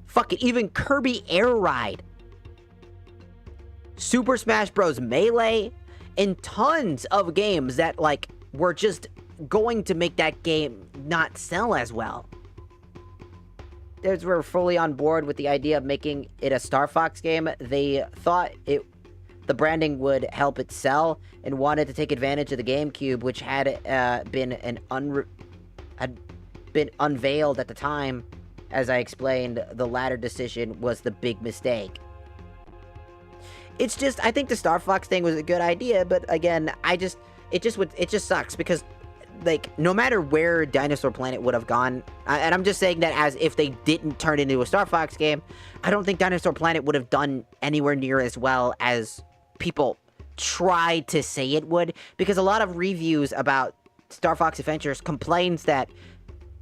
fucking even Kirby Air Ride. Super Smash Bros. Melee, and tons of games that, were just going to make that game not sell as well. We're fully on board with the idea of making it a Star Fox game. They thought the branding would help it sell and wanted to take advantage of the GameCube, which had been unveiled at the time. As I explained, the latter decision was the big mistake. It's just, I think the Star Fox thing was a good idea, but again, it just sucks because, no matter where Dinosaur Planet would have gone, and I'm just saying that as if they didn't turn it into a Star Fox game, I don't think Dinosaur Planet would have done anywhere near as well as people tried to say it would, because a lot of reviews about Star Fox Adventures complains that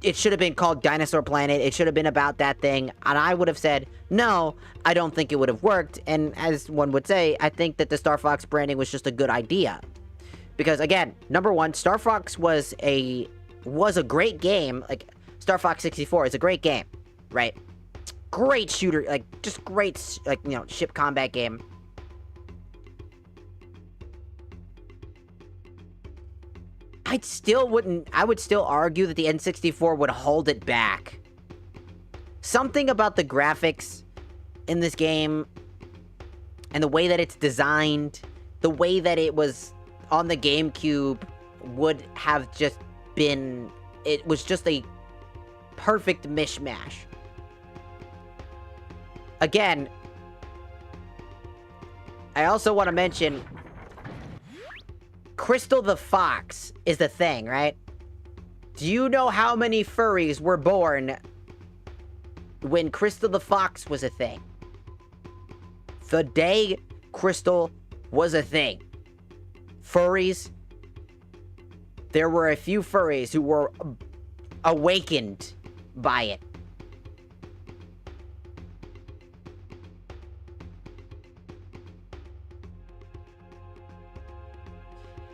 it should have been called Dinosaur Planet, it should have been about that thing, and I would have said, no, I don't think it would have worked, and as one would say, I think that the Star Fox branding was just a good idea. Because again, number one, Star Fox was a great game. Star Fox 64 is a great game, right? Great shooter, just great, ship combat game. I would still argue that the N64 would hold it back. Something about the graphics in this game and the way that it's designed, the way that it was on the GameCube would have just been... It was just a perfect mishmash. Again, I also want to mention... Crystal the Fox is the thing, right? Do you know how many furries were born when Crystal the Fox was a thing? The day Crystal was a thing. furries, there were a few furries who were awakened by it.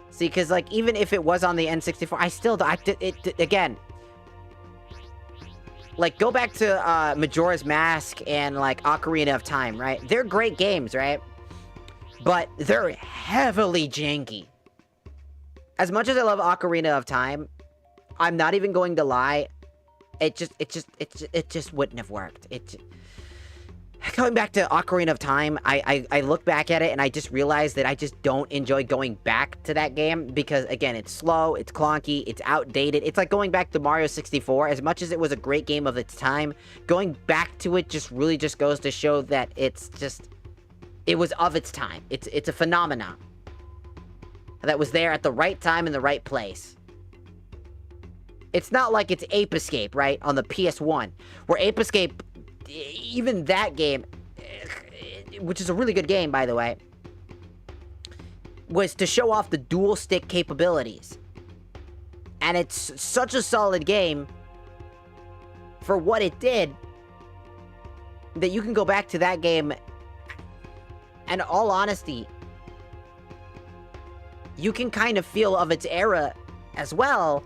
See, because, like, even if it was on the N64, again, like, go back to Majora's Mask and, like, Ocarina of Time, right? They're great games, right? But they're heavily janky. As much as I love Ocarina of Time, I'm not even going to lie, it just wouldn't have worked. Going back to Ocarina of Time, I look back at it and I just realized that I just don't enjoy going back to that game because, again, it's slow, it's clunky, it's outdated. It's like going back to Mario 64. As much as it was a great game of its time, going back to it just really just goes to show that it was of its time. It's a phenomenon that was there at the right time in the right place. It's not like it's Ape Escape, right, on the PS1, where Ape Escape, even that game, which is a really good game, by the way, was to show off the dual stick capabilities. And it's such a solid game for what it did that you can go back to that game, and in all honesty, you can kind of feel of its era as well.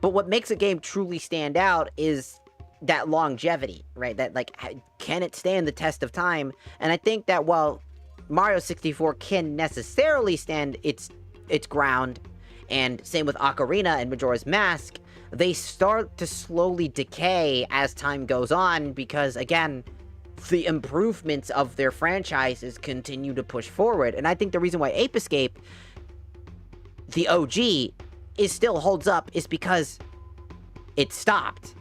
But what makes a game truly stand out is that longevity, right? That, like, can it stand the test of time? And I think that while Mario 64 can necessarily stand its ground, and same with Ocarina and Majora's Mask, they start to slowly decay as time goes on because, again, the improvements of their franchises continue to push forward. And I think the reason why Ape Escape, the OG, still holds up is because it stopped.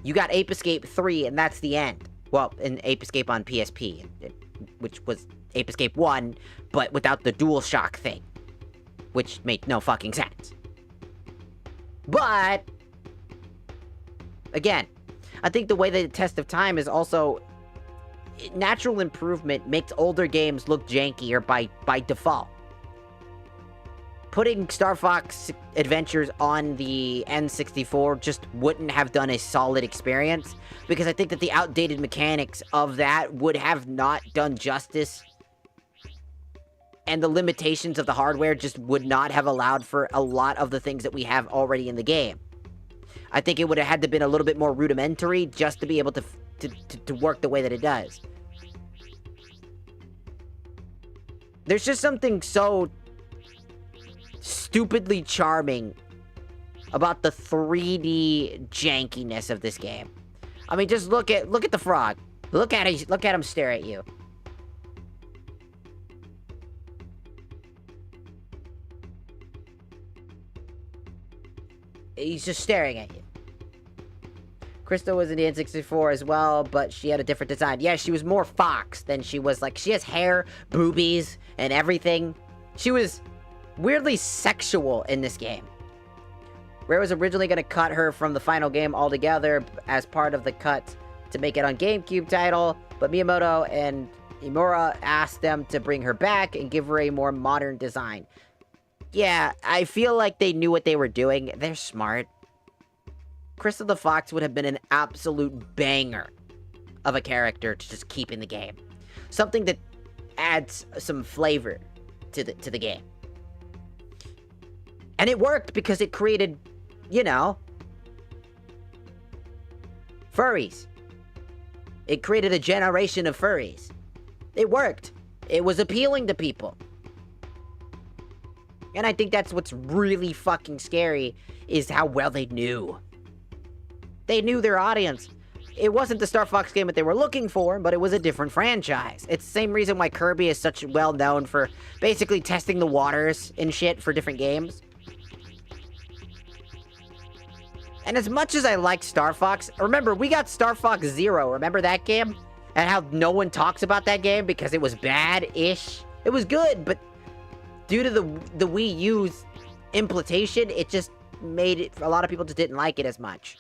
You got Ape Escape 3, and that's the end. Well, and Ape Escape on PSP, which was Ape Escape 1, but without the DualShock thing, which made no fucking sense. But, again, I think the way that the test of time is also, natural improvement makes older games look jankier by default. Putting Star Fox Adventures on the N64 just wouldn't have done a solid experience, because I think that the outdated mechanics of that would have not done justice, and the limitations of the hardware just would not have allowed for a lot of the things that we have already in the game. I think it would have had to been a little bit more rudimentary just to be able to work the way that it does. There's just something so stupidly charming about the 3D jankiness of this game. I mean, just look at the frog. Look at him stare at you. He's just staring at you. Crystal was in the N64 as well, but she had a different design. Yeah, she was more fox than she was, like, she has hair, boobies, and everything. She was weirdly sexual in this game. Rare was originally going to cut her from the final game altogether as part of the cut to make it on GameCube title, but Miyamoto and Imura asked them to bring her back and give her a more modern design. Yeah, I feel like they knew what they were doing. They're smart. Crystal the Fox would have been an absolute banger of a character to just keep in the game. Something that adds some flavor to the game. And it worked because it created, you know, furries. It created a generation of furries. It worked. It was appealing to people. And I think that's what's really fucking scary, is how well they knew. They knew their audience. It wasn't the Star Fox game that they were looking for, but it was a different franchise. It's the same reason why Kirby is such well known for basically testing the waters and shit for different games. And as much as I like Star Fox, remember, we got Star Fox Zero. Remember that game? And how no one talks about that game because it was bad-ish? It was good, but due to the Wii U's implementation, it just made it, a lot of people just didn't like it as much.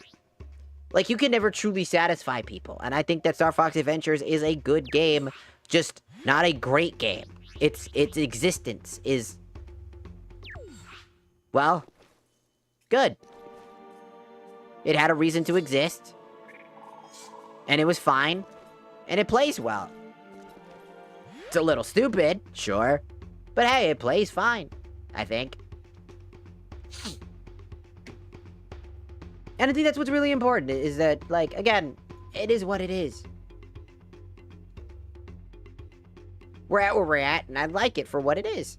Like, you can never truly satisfy people. And I think that Star Fox Adventures is a good game, just not a great game. Its existence is well, good. It had a reason to exist. And it was fine. And it plays well. It's a little stupid, sure. But hey, it plays fine, I think. And I think that's what's really important, is that, like, again, it is what it is. We're at where we're at, and I like it for what it is.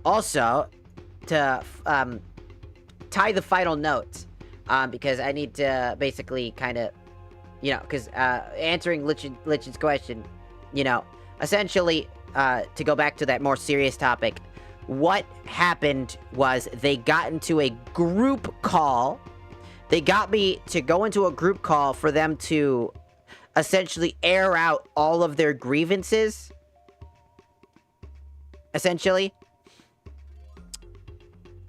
Also, to tie the final notes, because I need to basically kind of, you know, because answering Lich's question, you know, essentially, to go back to that more serious topic, what happened was they got into a group call. They got me to go into a group call for them to essentially air out all of their grievances. Essentially.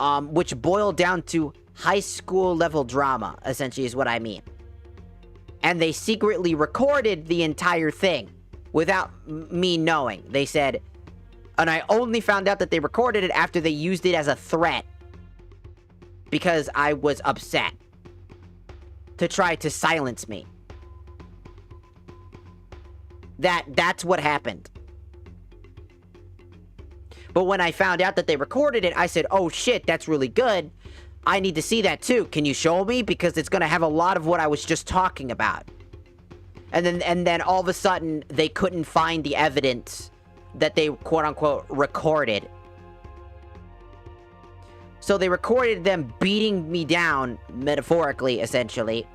Which boiled down to high school level drama, essentially, is what I mean. And they secretly recorded the entire thing without me knowing. They said, and I only found out that they recorded it after they used it as a threat because I was upset to try to silence me. That's what happened. But when I found out that they recorded it, I said, oh shit, that's really good. I need to see that too. Can you show me? Because it's going to have a lot of what I was just talking about. And then all of a sudden, they couldn't find the evidence that they, quote-unquote, recorded. So they recorded them beating me down, metaphorically, essentially,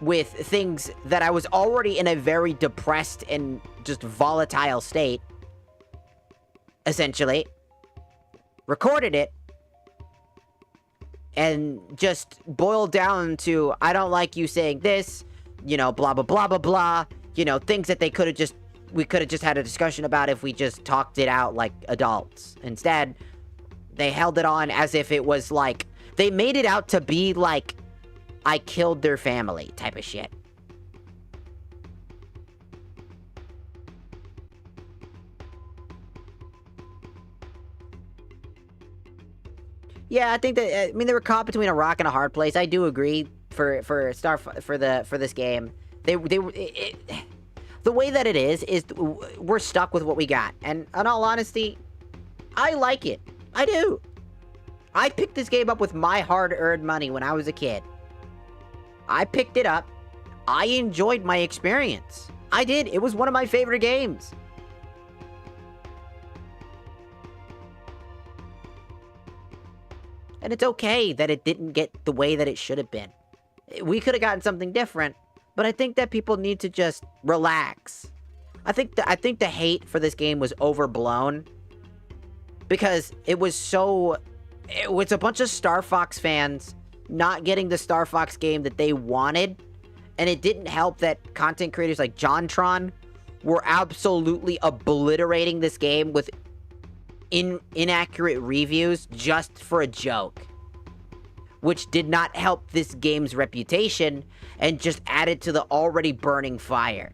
with things that I was already in a very depressed and just volatile state. Essentially. Recorded it. And just boiled down to, I don't like you saying this, you know, blah, blah, blah, blah, blah. You know, things that we could have just had a discussion about if we just talked it out like adults. Instead, they held it on as if it was like, they made it out to be like, I killed their family type of shit. Yeah, I think that, I mean, they were caught between a rock and a hard place. I do agree for this game. The way that it is we're stuck with what we got. And in all honesty, I like it. I do. I picked this game up with my hard-earned money when I was a kid. I picked it up. I enjoyed my experience. I did. It was one of my favorite games. And it's okay that it didn't get the way that it should have been. We could have gotten something different, but I think that people need to just relax. I think the hate for this game was overblown because it was a bunch of Star Fox fans not getting the Star Fox game that they wanted, and it didn't help that content creators like JONTRON were absolutely obliterating this game with inaccurate reviews just for a joke, which did not help this game's reputation and just added to the already burning fire.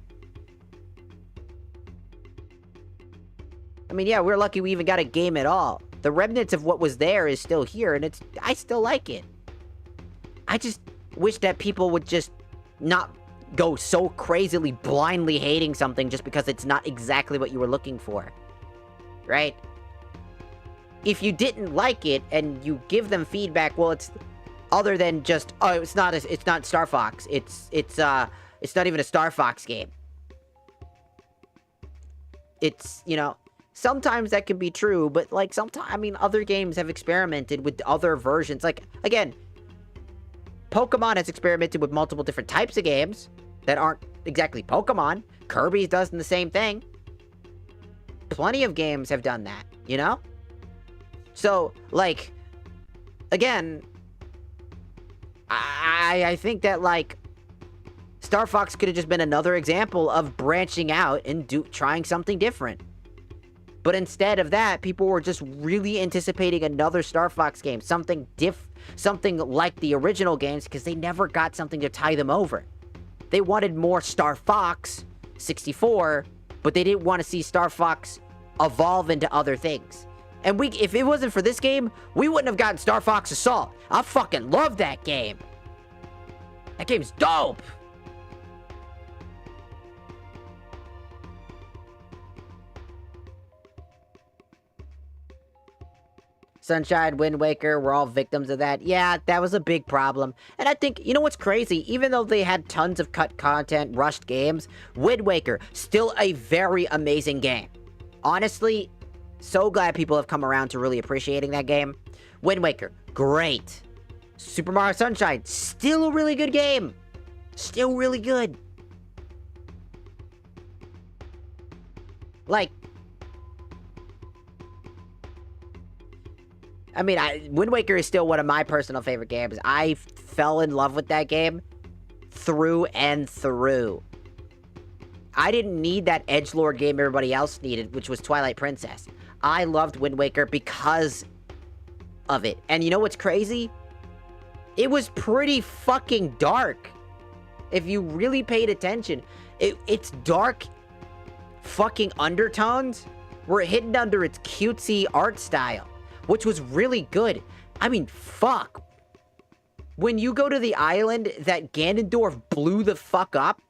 I mean, yeah, we're lucky we even got a game at all. The remnants of what was there is still here, and I still like it. I just wish that people would just not go so crazily blindly hating something just because it's not exactly what you were looking for. Right? If you didn't like it and you give them feedback, well, it's other than just, oh, it's not Star Fox. It's not even a Star Fox game. It's, you know, sometimes that can be true, but like sometimes, I mean, other games have experimented with other versions. Like, again, Pokemon has experimented with multiple different types of games that aren't exactly Pokemon. Kirby's does the same thing. Plenty of games have done that, you know? So, like, again, I think that, like, Star Fox could have just been another example of branching out and trying something different. But instead of that, people were just really anticipating another Star Fox game, something like the original games, because they never got something to tie them over. They wanted more Star Fox 64, but they didn't want to see Star Fox evolve into other things. And if it wasn't for this game, we wouldn't have gotten Star Fox Assault. I fucking love that game. That game's dope. Sunshine, Wind Waker, we're all victims of that. Yeah, that was a big problem. And I think, you know what's crazy? Even though they had tons of cut content, rushed games, Wind Waker, still a very amazing game. Honestly, so glad people have come around to really appreciating that game. Wind Waker, great. Super Mario Sunshine, still a really good game. Still really good. Like, I mean, Wind Waker is still one of my personal favorite games. I fell in love with that game through and through. I didn't need that edgelord game everybody else needed, which was Twilight Princess. I loved Wind Waker because of it. And you know what's crazy? It was pretty fucking dark. If you really paid attention, it's dark fucking undertones were hidden under its cutesy art style, which was really good. I mean, fuck. When you go to the island that Ganondorf blew the fuck up,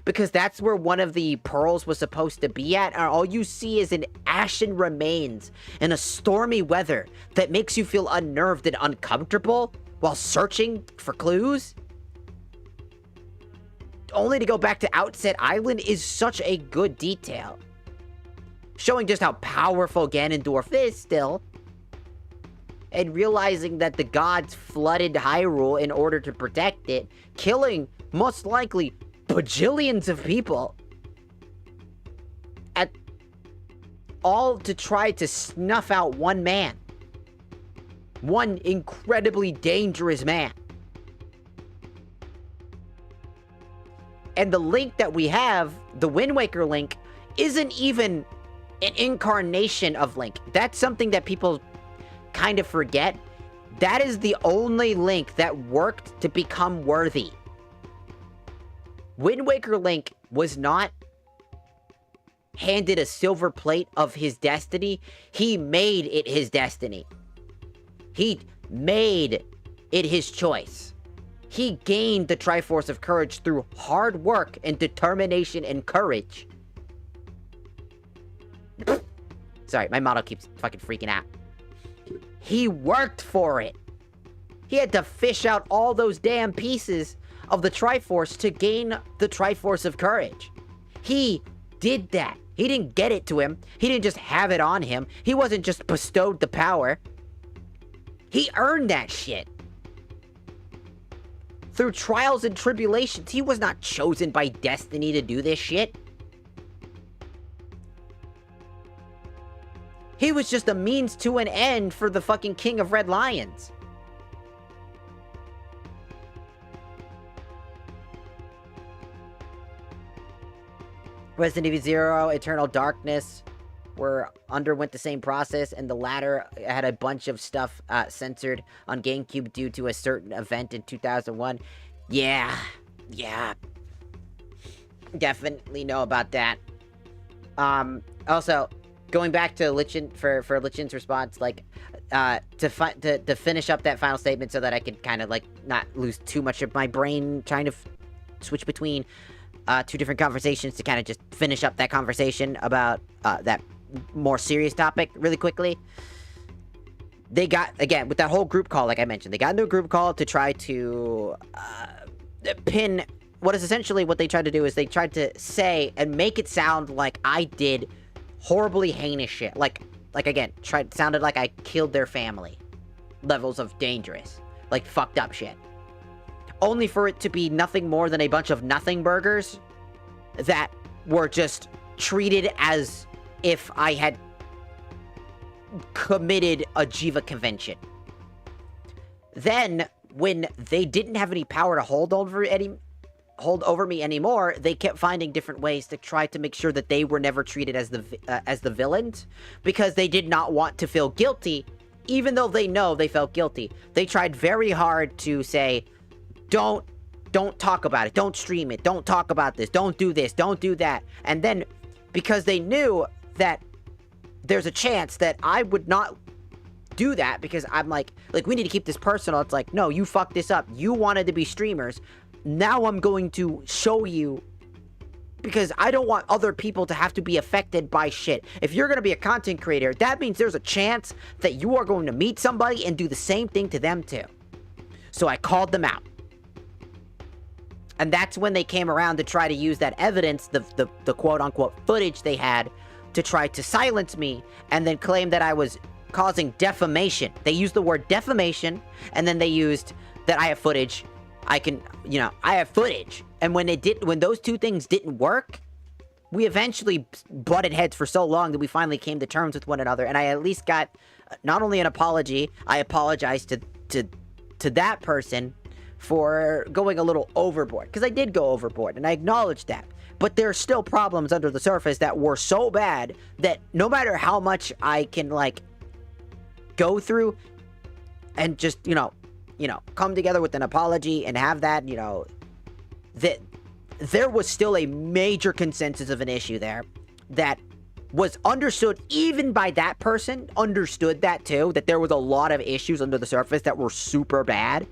because that's where one of the pearls was supposed to be at, and all you see is an ashen remains in a stormy weather that makes you feel unnerved and uncomfortable while searching for clues, only to go back to Outset Island, is such a good detail. Showing just how powerful Ganondorf is still, and realizing that the gods flooded Hyrule in order to protect it, killing, most likely, bajillions of people. All to try to snuff out one man. One incredibly dangerous man. And the Link that we have, the Wind Waker Link, isn't even an incarnation of Link. That's something that people kind of forget. That is the only Link that worked to become worthy. Wind Waker Link was not handed a silver plate of his destiny. He made it his destiny. He made it his choice. He gained the Triforce of Courage through hard work and determination and courage. Sorry, my model keeps fucking freaking out. He worked for it. He had to fish out all those damn pieces of the Triforce to gain the Triforce of Courage. He did that. He didn't get it to him. He didn't just have it on him. He wasn't just bestowed the power. He earned that shit. Through trials and tribulations, he was not chosen by destiny to do this shit. He was just a means to an end for the fucking King of Red Lions. Resident Evil 0, Eternal Darkness underwent the same process, and the latter had a bunch of stuff censored on GameCube due to a certain event in 2001. Yeah. Definitely know about that. Also, going back to Lichen, for Lichen's response, like, to finish up that final statement so that I could kind of, like, not lose too much of my brain trying to switch between two different conversations, to kind of just finish up that conversation about that more serious topic really quickly. They got, again, with that whole group call, like I mentioned, they got into a group call to try to pin what is essentially what they tried to do is they tried to say and make it sound like I did horribly heinous shit. Like again, sounded like I killed their family. Levels of dangerous. Like, fucked up shit. Only for it to be nothing more than a bunch of nothing burgers that were just treated as if I had committed a Jiva convention. Then, when they didn't have any power to hold over me anymore, they kept finding different ways to try to make sure that they were never treated as the villains, because they did not want to feel guilty, even though they know they felt guilty. They tried very hard to say, don't talk about it, don't stream it, don't talk about this, don't do this, don't do that. And then, because they knew that there's a chance that I would not do that because I'm like, we need to keep this personal. It's like, no, you fucked this up. You wanted to be streamers. Now I'm going to show you, because I don't want other people to have to be affected by shit. If you're going to be a content creator, that means there's a chance that you are going to meet somebody and do the same thing to them too. So I called them out. And that's when they came around to try to use that evidence, the quote-unquote footage they had, to try to silence me, and then claim that I was causing defamation. They used the word defamation, and then they used that I have footage. I have footage. And when those two things didn't work, we eventually butted heads for so long that we finally came to terms with one another, and I at least got not only an apology, I apologized to that person for going a little overboard, because I did go overboard, and I acknowledged that. But there are still problems under the surface that were so bad that no matter how much I can, go through and just, come together with an apology and have that, that there was still a major consensus of an issue there that was understood even by that person, understood that too, that there was a lot of issues under the surface that were super bad.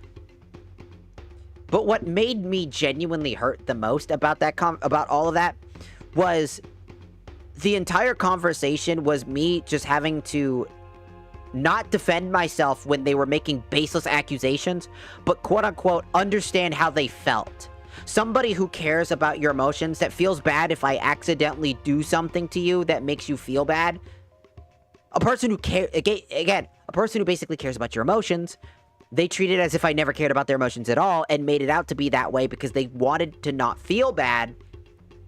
But what made me genuinely hurt the most about that about all of that was the entire conversation was me just having to not defend myself when they were making baseless accusations, but quote-unquote understand how they felt. Somebody who cares about your emotions, that feels bad if I accidentally do something to you that makes you feel bad. A person who a person who basically cares about your emotions, they treat it as if I never cared about their emotions at all and made it out to be that way because they wanted to not feel bad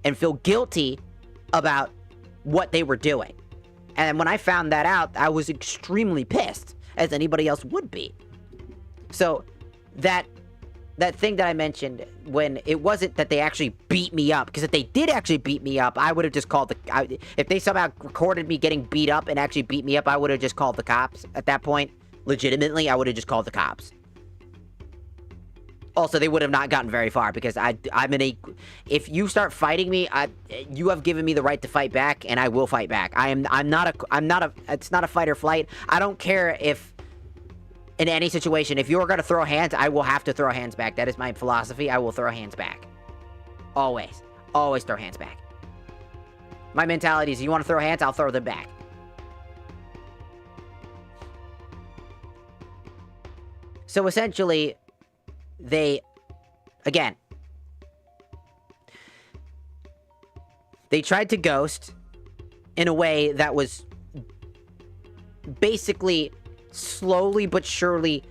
and feel guilty about what they were doing. And when I found that out, I was extremely pissed, as anybody else would be. So that thing that I mentioned, when it wasn't that they actually beat me up, because if they did actually beat me up, I would have just called if they somehow recorded me getting beat up and actually beat me up, I would have just called the cops at that point. Legitimately, I would have just called the cops. Also, they would have not gotten very far because if you start fighting me, you have given me the right to fight back, and I will fight back. It's not a fight or flight. I don't care if, in any situation, if you're going to throw hands, I will have to throw hands back. That is my philosophy. I will throw hands back. Always. Always throw hands back. My mentality is, you want to throw hands, I'll throw them back. So essentially, they tried to ghost in a way that was basically slowly but surely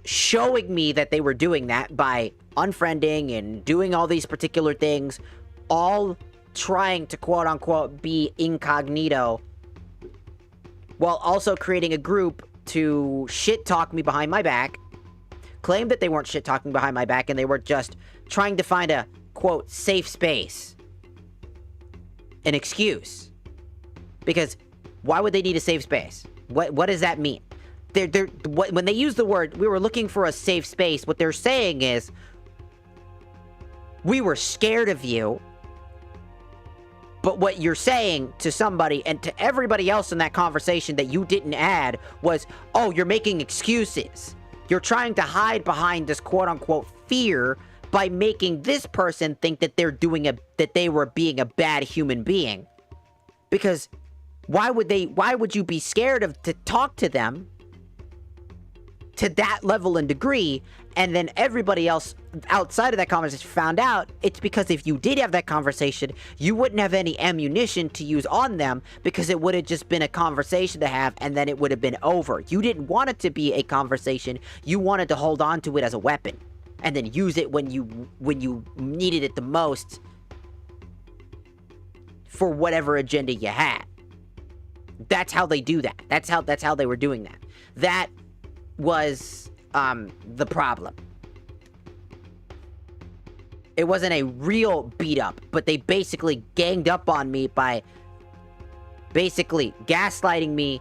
showing me that they were doing that by unfriending and doing all these particular things, all trying to quote-unquote be incognito, while also creating a group to shit-talk me behind my back, claim that they weren't shit-talking behind my back and they were just trying to find a, quote, safe space. An excuse. Because why would they need a safe space? What does that mean? When they use the word, we were looking for a safe space, what they're saying is, we were scared of you. But what you're saying to somebody and to everybody else in that conversation that you didn't add was, oh, you're making excuses. You're trying to hide behind this quote-unquote fear by making this person think that they were being a bad human being. Because why would you be scared to talk to them to that level and degree, and then everybody else outside of that conversation found out? It's because if you did have that conversation, you wouldn't have any ammunition to use on them, because it would have just been a conversation to have, and then it would have been over. You didn't want it to be a conversation. You wanted to hold on to it as a weapon, and then use it when you needed it the most for whatever agenda you had. That's how they do that. That's how they were doing that. That was the problem. It wasn't a real beat up, but they basically ganged up on me by basically gaslighting me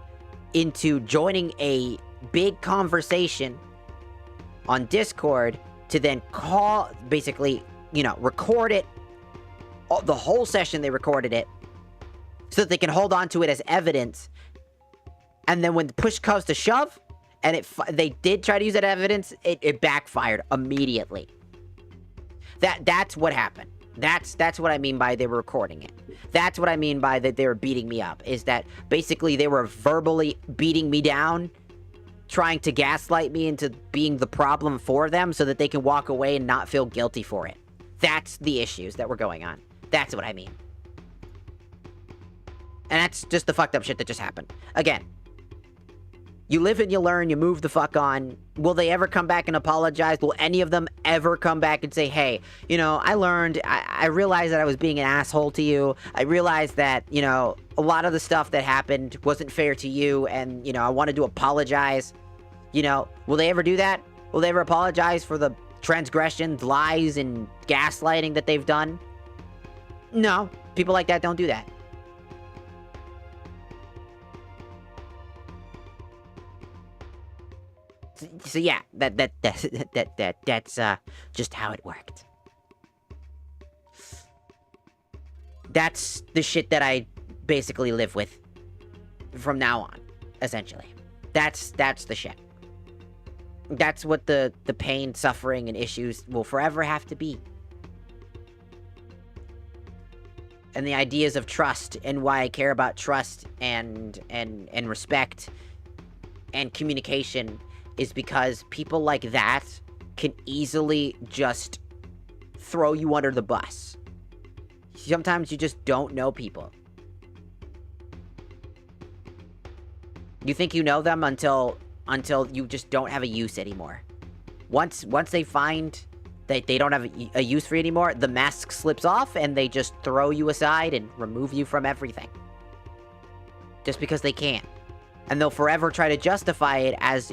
into joining a big conversation on Discord to then record it. The whole session they recorded it, so that they can hold on to it as evidence. And then when the push comes to shove, and they did try to use that evidence, it backfired immediately. That's what happened. That's what I mean by they were recording it. That's what I mean by that they were beating me up, is that basically they were verbally beating me down, trying to gaslight me into being the problem for them so that they can walk away and not feel guilty for it. That's the issues that were going on. That's what I mean. And that's just the fucked up shit that just happened. Again, you live and you learn, you move the fuck on. Will they ever come back and apologize? Will any of them ever come back and say, hey, you know, I learned, I realized that I was being an asshole to you. I realized that, you know, a lot of the stuff that happened wasn't fair to you, and, you know, I wanted to apologize. You know, will they ever do that? Will they ever apologize for the transgressions, lies, and gaslighting that they've done? No, people like that don't do that. So yeah, that's just how it worked. That's the shit that I basically live with from now on, essentially. That's the shit. That's what the pain, suffering, and issues will forever have to be. And the ideas of trust, and why I care about trust and respect and communication, is because people like that can easily just throw you under the bus. Sometimes you just don't know people. You think you know them until you just don't have a use anymore. Once they find that they don't have a use for you anymore, the mask slips off and they just throw you aside and remove you from everything. Just because they can. And they'll forever try to justify it as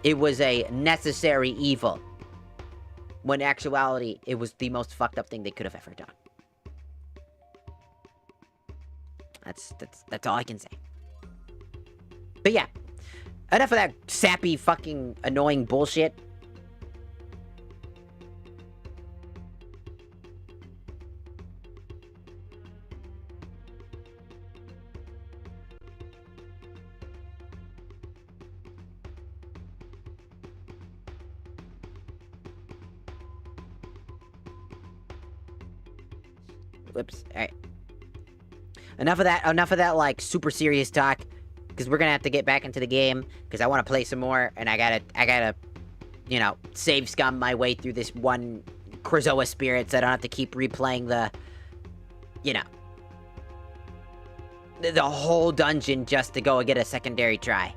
it was a necessary evil, when in actuality, it was the most fucked up thing they could have ever done. That's all I can say. But yeah, enough of that sappy, fucking, annoying bullshit. Whoops. Alright. Enough of that, like, super serious talk. Because we're gonna have to get back into the game. Because I want to play some more. And I gotta, you know, save scum my way through this one Krazoa spirit. So I don't have to keep replaying the, you know, the whole dungeon just to go and get a secondary try.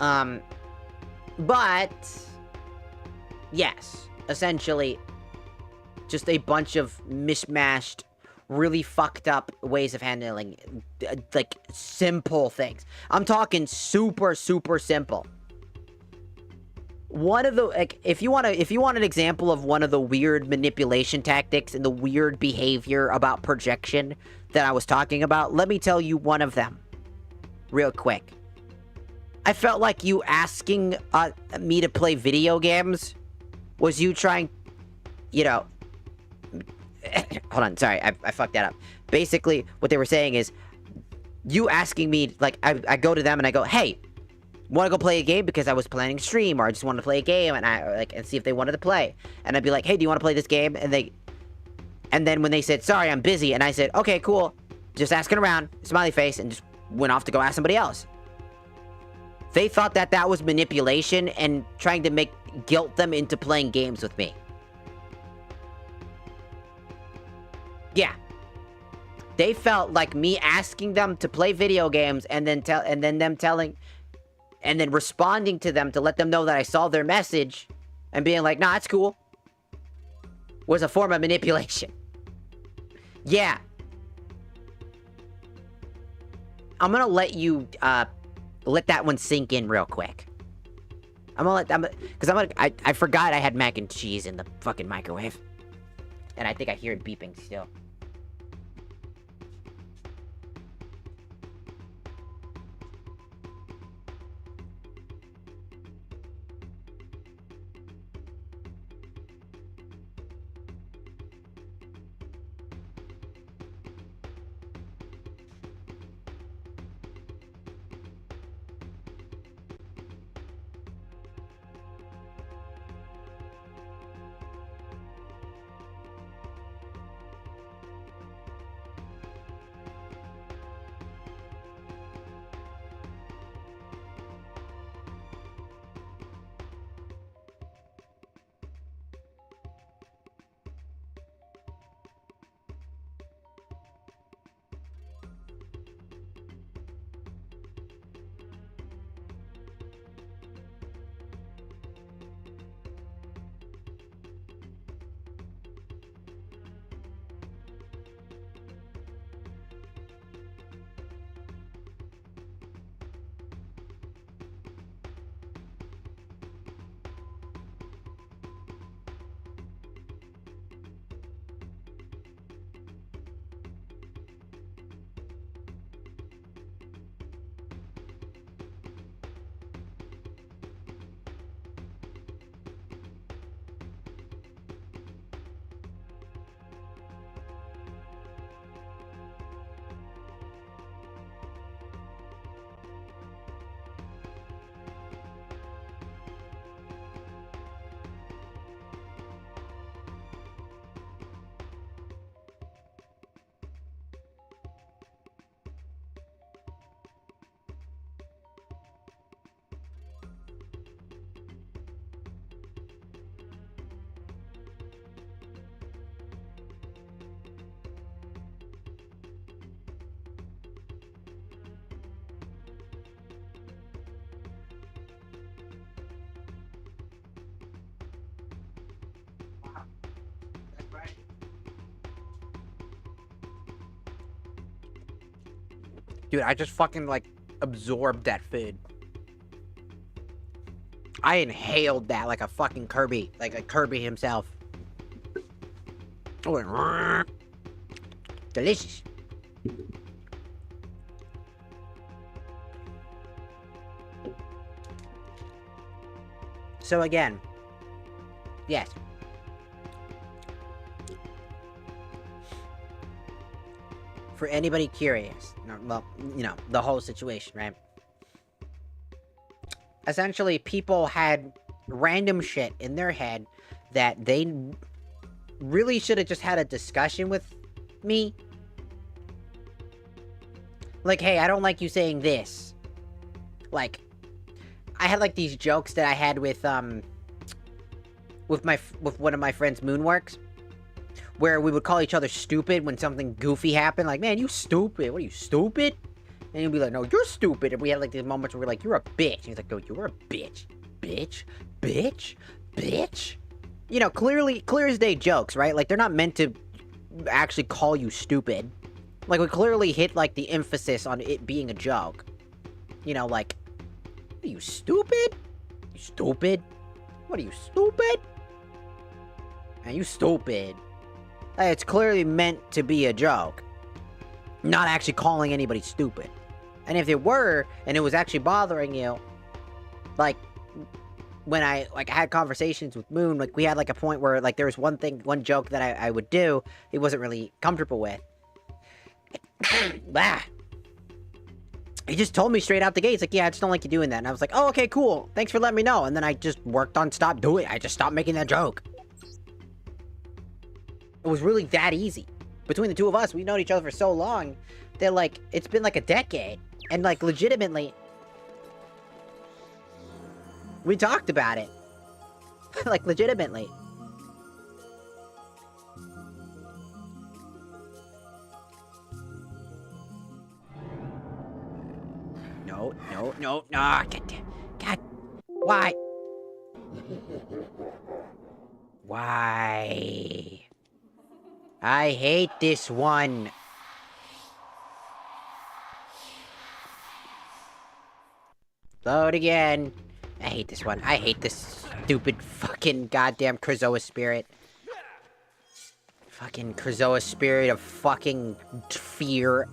But, yes. Essentially, just a bunch of mishmashed, really fucked up ways of handling, like, simple things. I'm talking super, super simple. One of the, like, if you want an example of one of the weird manipulation tactics and the weird behavior about projection that I was talking about, let me tell you one of them, real quick. I felt like you asking me to play video games was you trying, you know, hold on, sorry, I fucked that up. Basically, what they were saying is, you asking me, like, I go to them and I go, hey, want to go play a game because I was planning to stream, or I just wanted to play a game and and see if they wanted to play. And I'd be like, hey, do you want to play this game? And then when they said, sorry, I'm busy, and I said, okay, cool, just asking around, smiley face, and just went off to go ask somebody else. They thought that was manipulation and trying to guilt them into playing games with me. Yeah. They felt like me asking them to play video games and then responding to them to let them know that I saw their message and being like, nah, it's cool, was a form of manipulation. Yeah. I'm gonna let you, let that one sink in real quick. I forgot I had mac and cheese in the fucking microwave. And I think I hear it beeping still. Dude, I just fucking, like, absorbed that food. I inhaled that like a fucking Kirby. Like a Kirby himself. Oh, delicious. So again, yes. For anybody curious, well, you know, the whole situation, right? Essentially, people had random shit in their head that they really should have just had a discussion with me. Like, hey, I don't like you saying this. Like, I had like these jokes that I had with one of my friends, Moonworks, where we would call each other stupid when something goofy happened. Like, man, you stupid. What are you, stupid? And he'd be like, no, you're stupid. And we had like these moments where we're like, you're a bitch. And he's like, no, you're a bitch. Bitch. Bitch. Bitch. You know, clear as day jokes, right? Like, they're not meant to actually call you stupid. Like, we clearly hit like the emphasis on it being a joke. You know, like, are you stupid? You stupid? What are you, stupid? Man, you stupid. Like, it's clearly meant to be a joke. Not actually calling anybody stupid. And if it were, and it was actually bothering you, like, when I, like, had conversations with Moon, like, we had, like, a point where, like, there was one joke that I would do, he wasn't really comfortable with. He just told me straight out the gate, he's like, yeah, I just don't like you doing that. And I was like, oh, okay, cool, thanks for letting me know. And then I just worked on stop doing it. I just stopped making that joke. It was really that easy. Between the two of us, we've known each other for so long that, like, it's been like a decade. And, like, legitimately, we talked about it. Like, legitimately. No. God. Why? Why? I hate this one. Load again. I hate this one. I hate this stupid fucking goddamn Krazoa spirit. Fucking Krazoa spirit of fucking fear.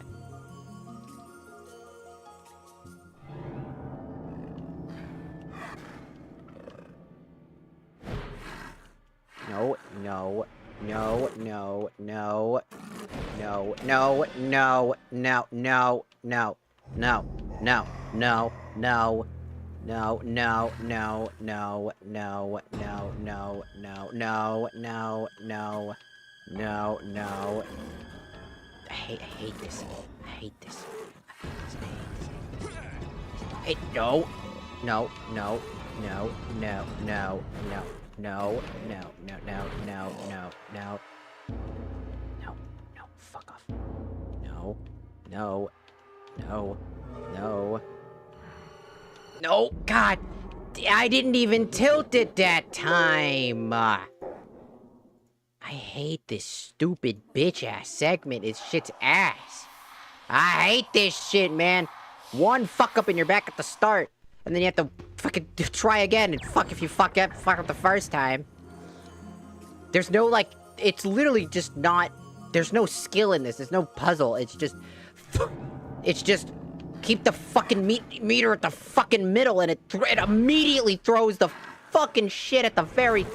No. I hate this. Hey, no. Fuck off. No, God. I didn't even tilt it that time. I hate this stupid bitch-ass segment. It's shit's ass. I hate this shit, man. One fuck up and you're back at the start. And then you have to fucking try again. And fuck if you fuck up the first time. There's no, like, it's literally just not, there's no skill in this. There's no puzzle. It's just keep the fucking meter at the fucking middle and it immediately throws the fucking shit at the very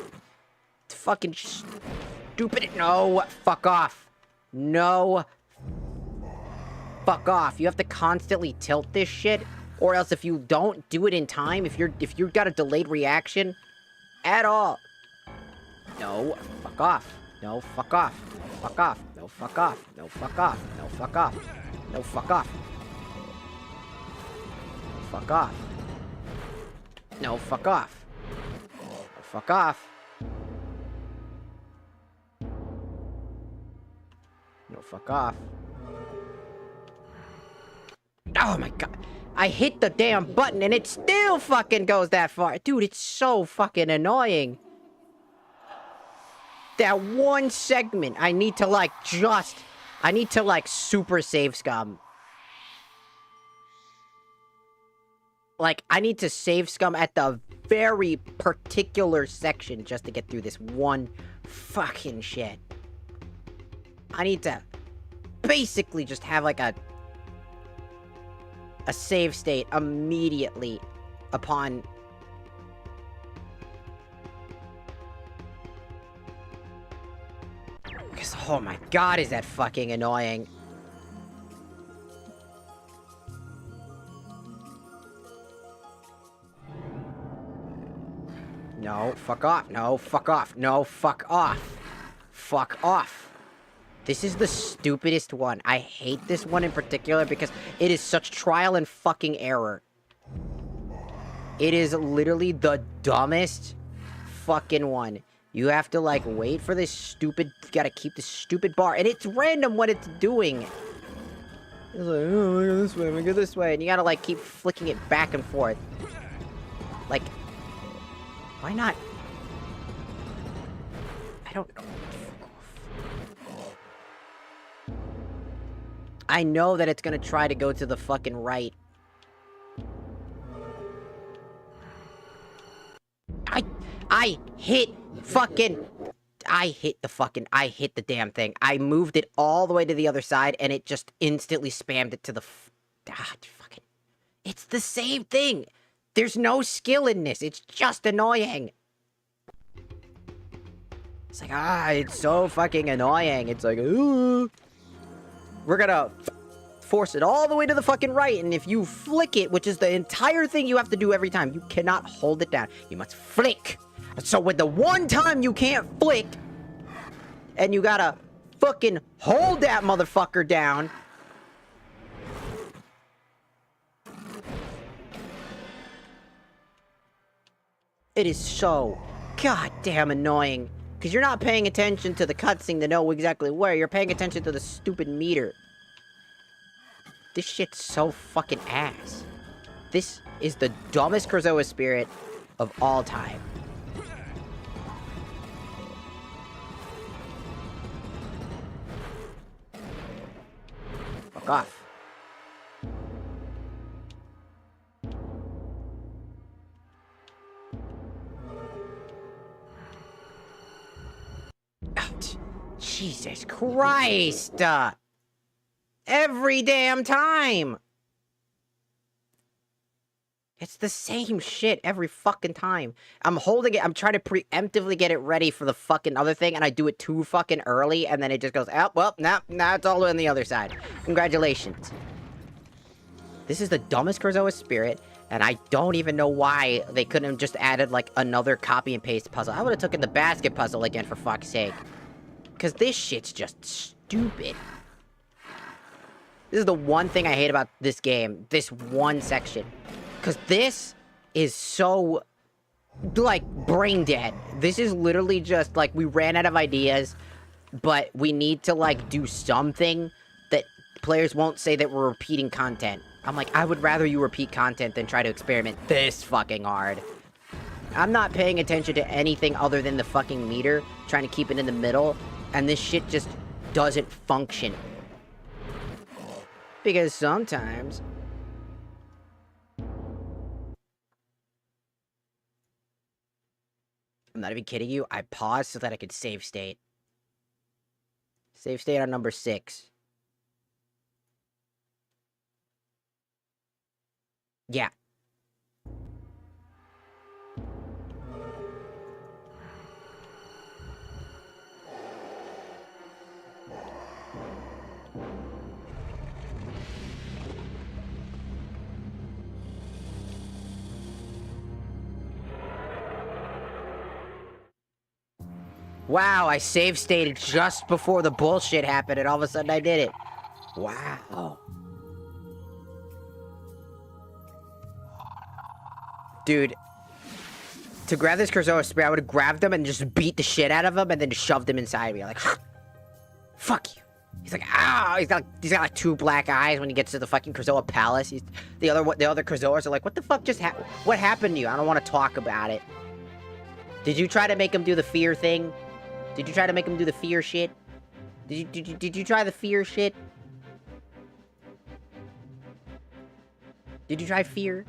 fucking stupid. No, fuck off. No. Fuck off. You have to constantly tilt this shit, or else if you don't do it in time, if you've got a delayed reaction at all. No, fuck off. No, fuck off. Fuck off. No, fuck off. No, fuck off. No, fuck off. No, fuck off. Fuck off. No, fuck off. No, fuck off. No, fuck off. Oh my god. I hit the damn button and it still fucking goes that far. Dude, it's so fucking annoying. That one segment, I need to, like, super save scum. Like, I need to save scum at the very particular section just to get through this one fucking shit. I need to basically just have, like, a save state immediately upon... Because, oh my god, is that fucking annoying. No, fuck off. No, fuck off. No, fuck off. Fuck off. This is the stupidest one. I hate this one in particular because it is such trial and fucking error. It is literally the dumbest fucking one. You have to, like, wait for this stupid... You gotta keep this stupid bar. And it's random what it's doing. It's like, oh, I'm gonna go this way, I'm gonna go this way. And you gotta, like, keep flicking it back and forth. Like... Why not? I don't know. I know that it's gonna try to go to the fucking right. I hit the damn thing. I moved it all the way to the other side, and it just instantly spammed it to the fucking... It's the same thing! There's no skill in this, it's just annoying! It's like, it's so fucking annoying. It's like, ooh. We're gonna force it all the way to the fucking right, and if you flick it, which is the entire thing you have to do every time, you cannot hold it down. You must flick. So with the one time you can't flick, and you gotta fucking hold that motherfucker down. It is so goddamn annoying. Because you're not paying attention to the cutscene to know exactly where. You're paying attention to the stupid meter. This shit's so fucking ass. This is the dumbest Krazoa spirit of all time. Fuck off. Jesus Christ! Every damn time! It's the same shit every fucking time. I'm holding it, I'm trying to preemptively get it ready for the fucking other thing, and I do it too fucking early, and then it just goes, oh, well, now it's all on the other side. Congratulations. This is the dumbest Krazoa spirit, and I don't even know why they couldn't have just added, like, another copy and paste puzzle. I would have taken the basket puzzle again, for fuck's sake. Because this shit's just stupid. This is the one thing I hate about this game. This one section. Because this is so, like, brain dead. This is literally just, like, we ran out of ideas, but we need to, like, do something that players won't say that we're repeating content. I'm like, I would rather you repeat content than try to experiment this fucking hard. I'm not paying attention to anything other than the fucking meter, trying to keep it in the middle. And this shit just doesn't function. Because sometimes... I'm not even kidding you. I paused so that I could save state. Save state on number 6. Yeah. Wow, I save stated just before the bullshit happened, and all of a sudden I did it. Wow. Dude, to grab this Krazoa spirit, I would have grabbed him and just beat the shit out of him and then just shoved him inside me. Like, fuck you. He's like, ah, he's got like 2 black eyes when he gets to the fucking Krazoa palace. The other Krazoas are like, what the fuck just happened? What happened to you? I don't want to talk about it. Did you try to make him do the fear thing? Did you try to make him do the fear shit? Did you try the fear shit? Did you try fear?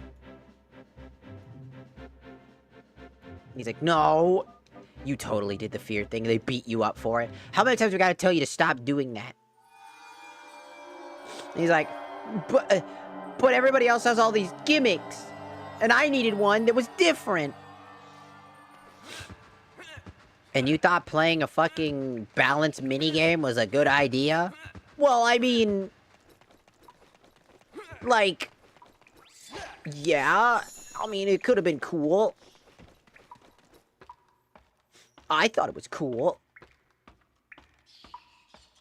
He's like, no. You totally did the fear thing. They beat you up for it. How many times we gotta tell you to stop doing that? And he's like, but everybody else has all these gimmicks. And I needed one that was different. And you thought playing a fucking balanced minigame was a good idea? Well, I mean... like... yeah. I mean, it could have been cool. I thought it was cool.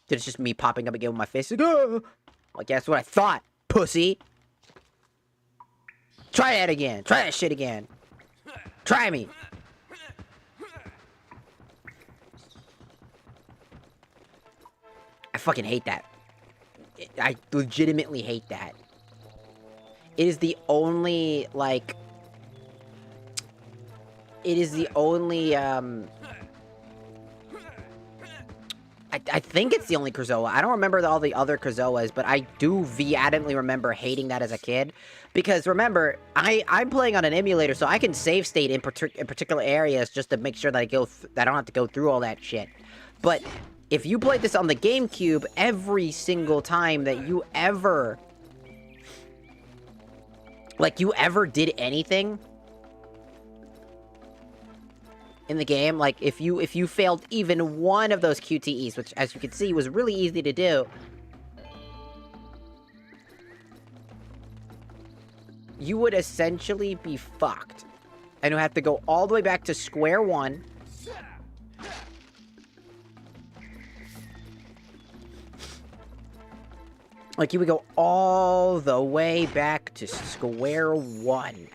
It's just me popping up again with my face. Like, oh! Like, that's what I thought, pussy. Try that again. Try that shit again. Try me. I fucking hate that. I legitimately hate that. It is the only, like... it is the only, I think it's the only Krazoa. I don't remember all the other Krazoas, but I do adamantly remember hating that as a kid. Because remember, I'm playing on an emulator, so I can save state in particular areas just to make sure that I don't have to go through all that shit. But if you played this on the GameCube, every single time that you ever... like, you ever did anything... in the game, like, if you failed even one of those QTEs, which, as you can see, was really easy to do, you would essentially be fucked. And you have to go all the way back to square one. Like, you would go all the way back to square one.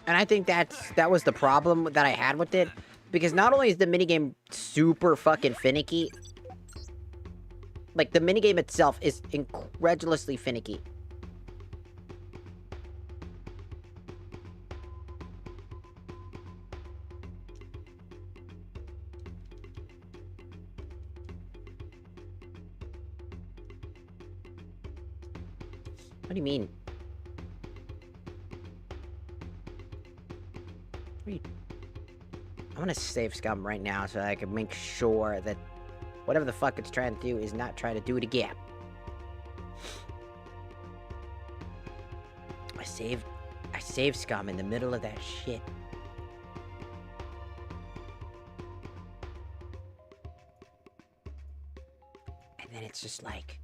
And I think that was the problem that I had with it. Because not only is the minigame super fucking finicky, like, the minigame itself is incredulously finicky. What do you mean? I'm gonna save Scum right now so that I can make sure that whatever the fuck it's trying to do is not trying to do it again. I saved Scum in the middle of that shit. And then it's just like...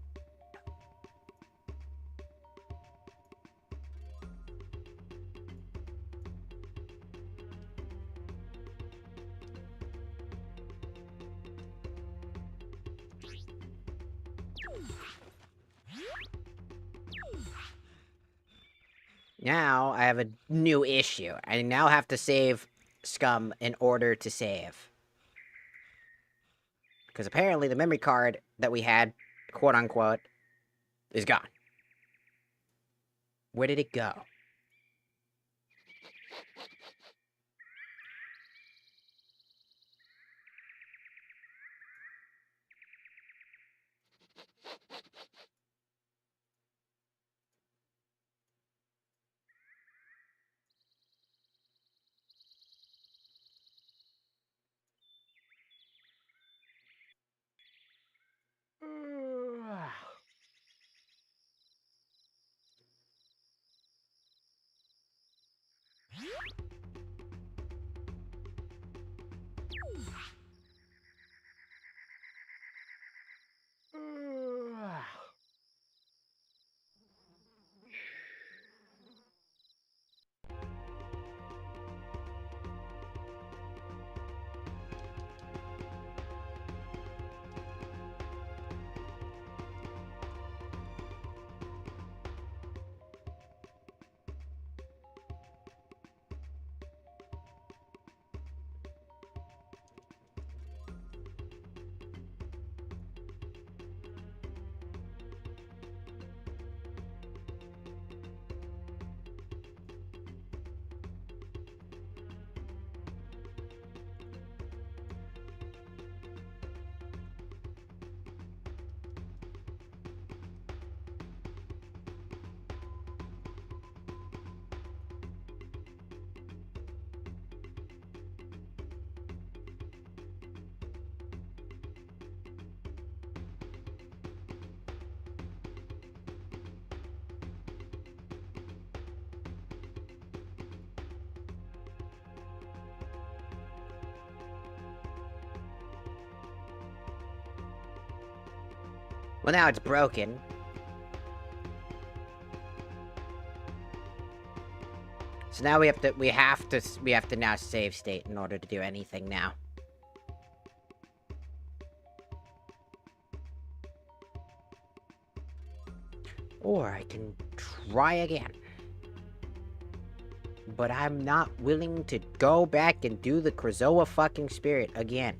now, I have a new issue. I now have to save Scum in order to save. Because apparently the memory card that we had, quote-unquote, is gone. Where did it go? Well, now it's broken. So now we have to now save state in order to do anything now. Or I can try again. But I'm not willing to go back and do the Krazoa fucking spirit again.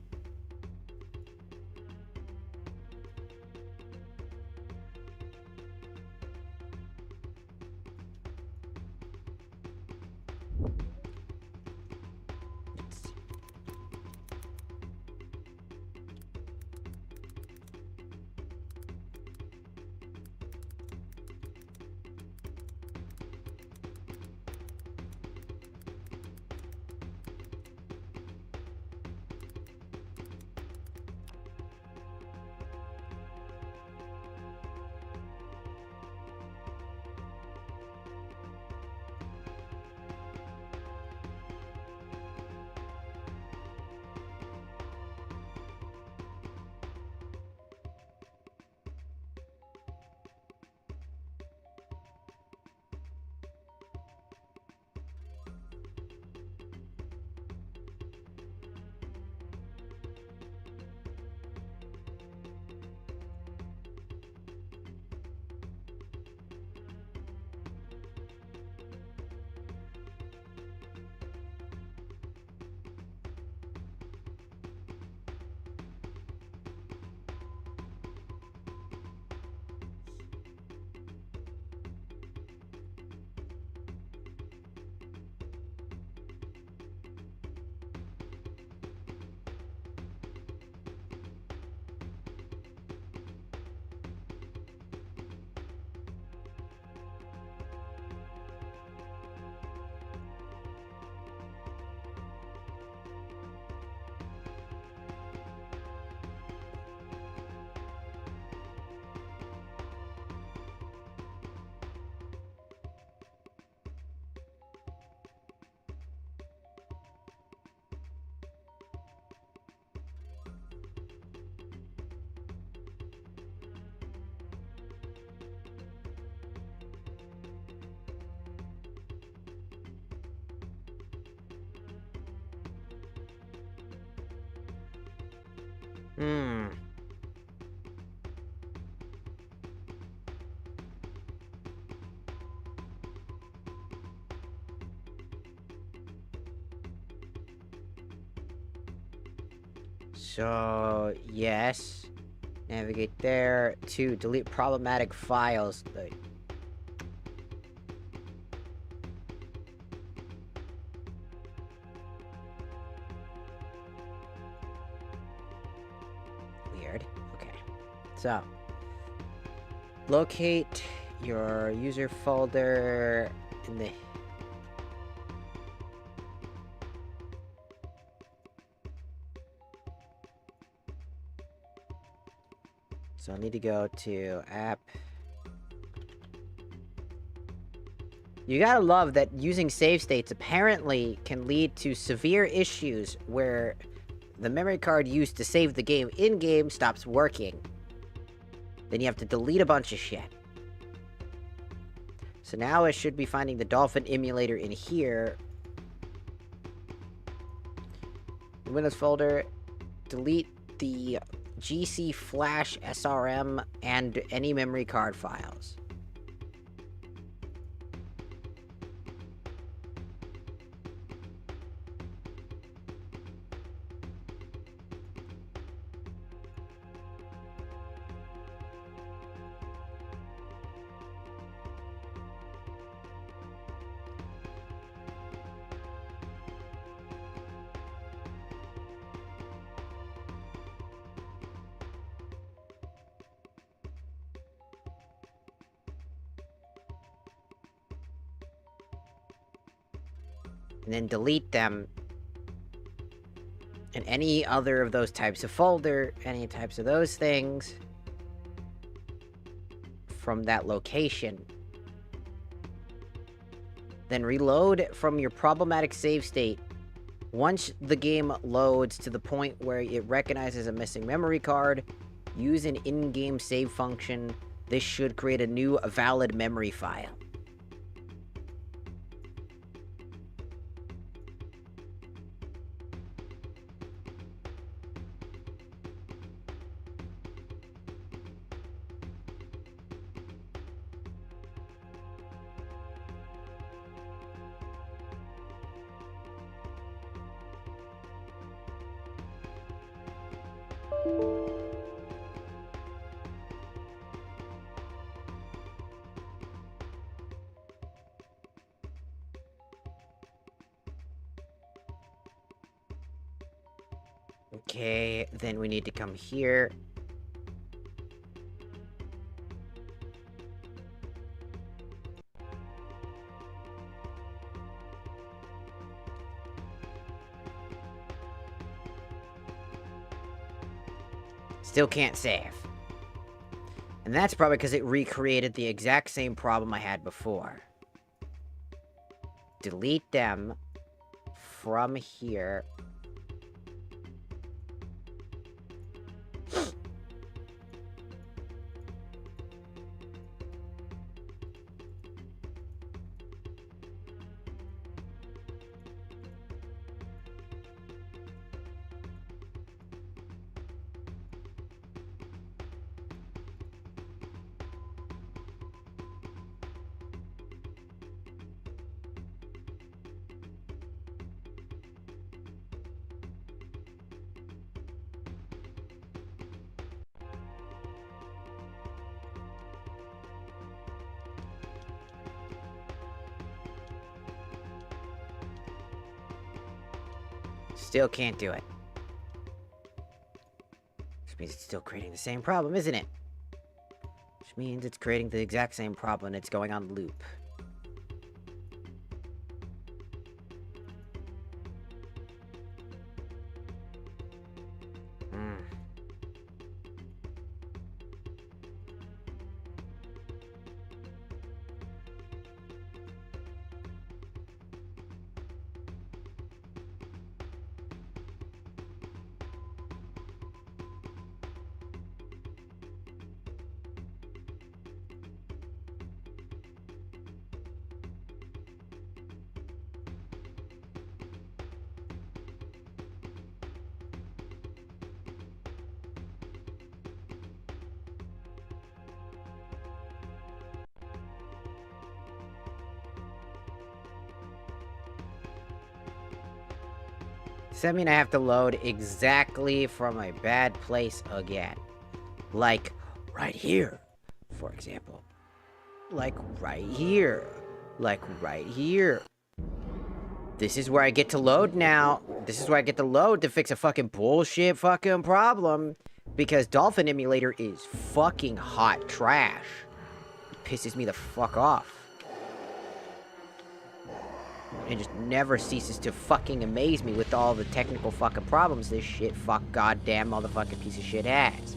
So, yes. Navigate there. 2, delete problematic files. Weird. Okay. So, locate your user folder in the... So I need to go to app. You gotta love that using save states apparently can lead to severe issues where the memory card used to save the game in-game stops working. Then you have to delete a bunch of shit. So now I should be finding the Dolphin emulator in here. The Windows folder, delete the GC Flash SRM and any memory card files. And then delete them and any other of those types of folder, any types of those things from that location. Then reload from your problematic save state. Once the game loads to the point where it recognizes a missing memory card, Use an in-game save function. This should create a new valid memory file. Okay, then we need to come here. Still can't save. And that's probably because it recreated the exact same problem I had before. Delete them from here. Still can't do it. Which means it's still creating the same problem, isn't it? Which means it's creating the exact same problem and it's going on loop. Does that mean I have to load exactly from a bad place again? Like, right here, for example. Like, right here. Like, right here. This is where I get to load now. This is where I get to load to fix a fucking bullshit fucking problem. Because Dolphin Emulator is fucking hot trash. It pisses me the fuck off. It just never ceases to fucking amaze me with all the technical fucking problems this shit fuck goddamn motherfucking piece of shit has.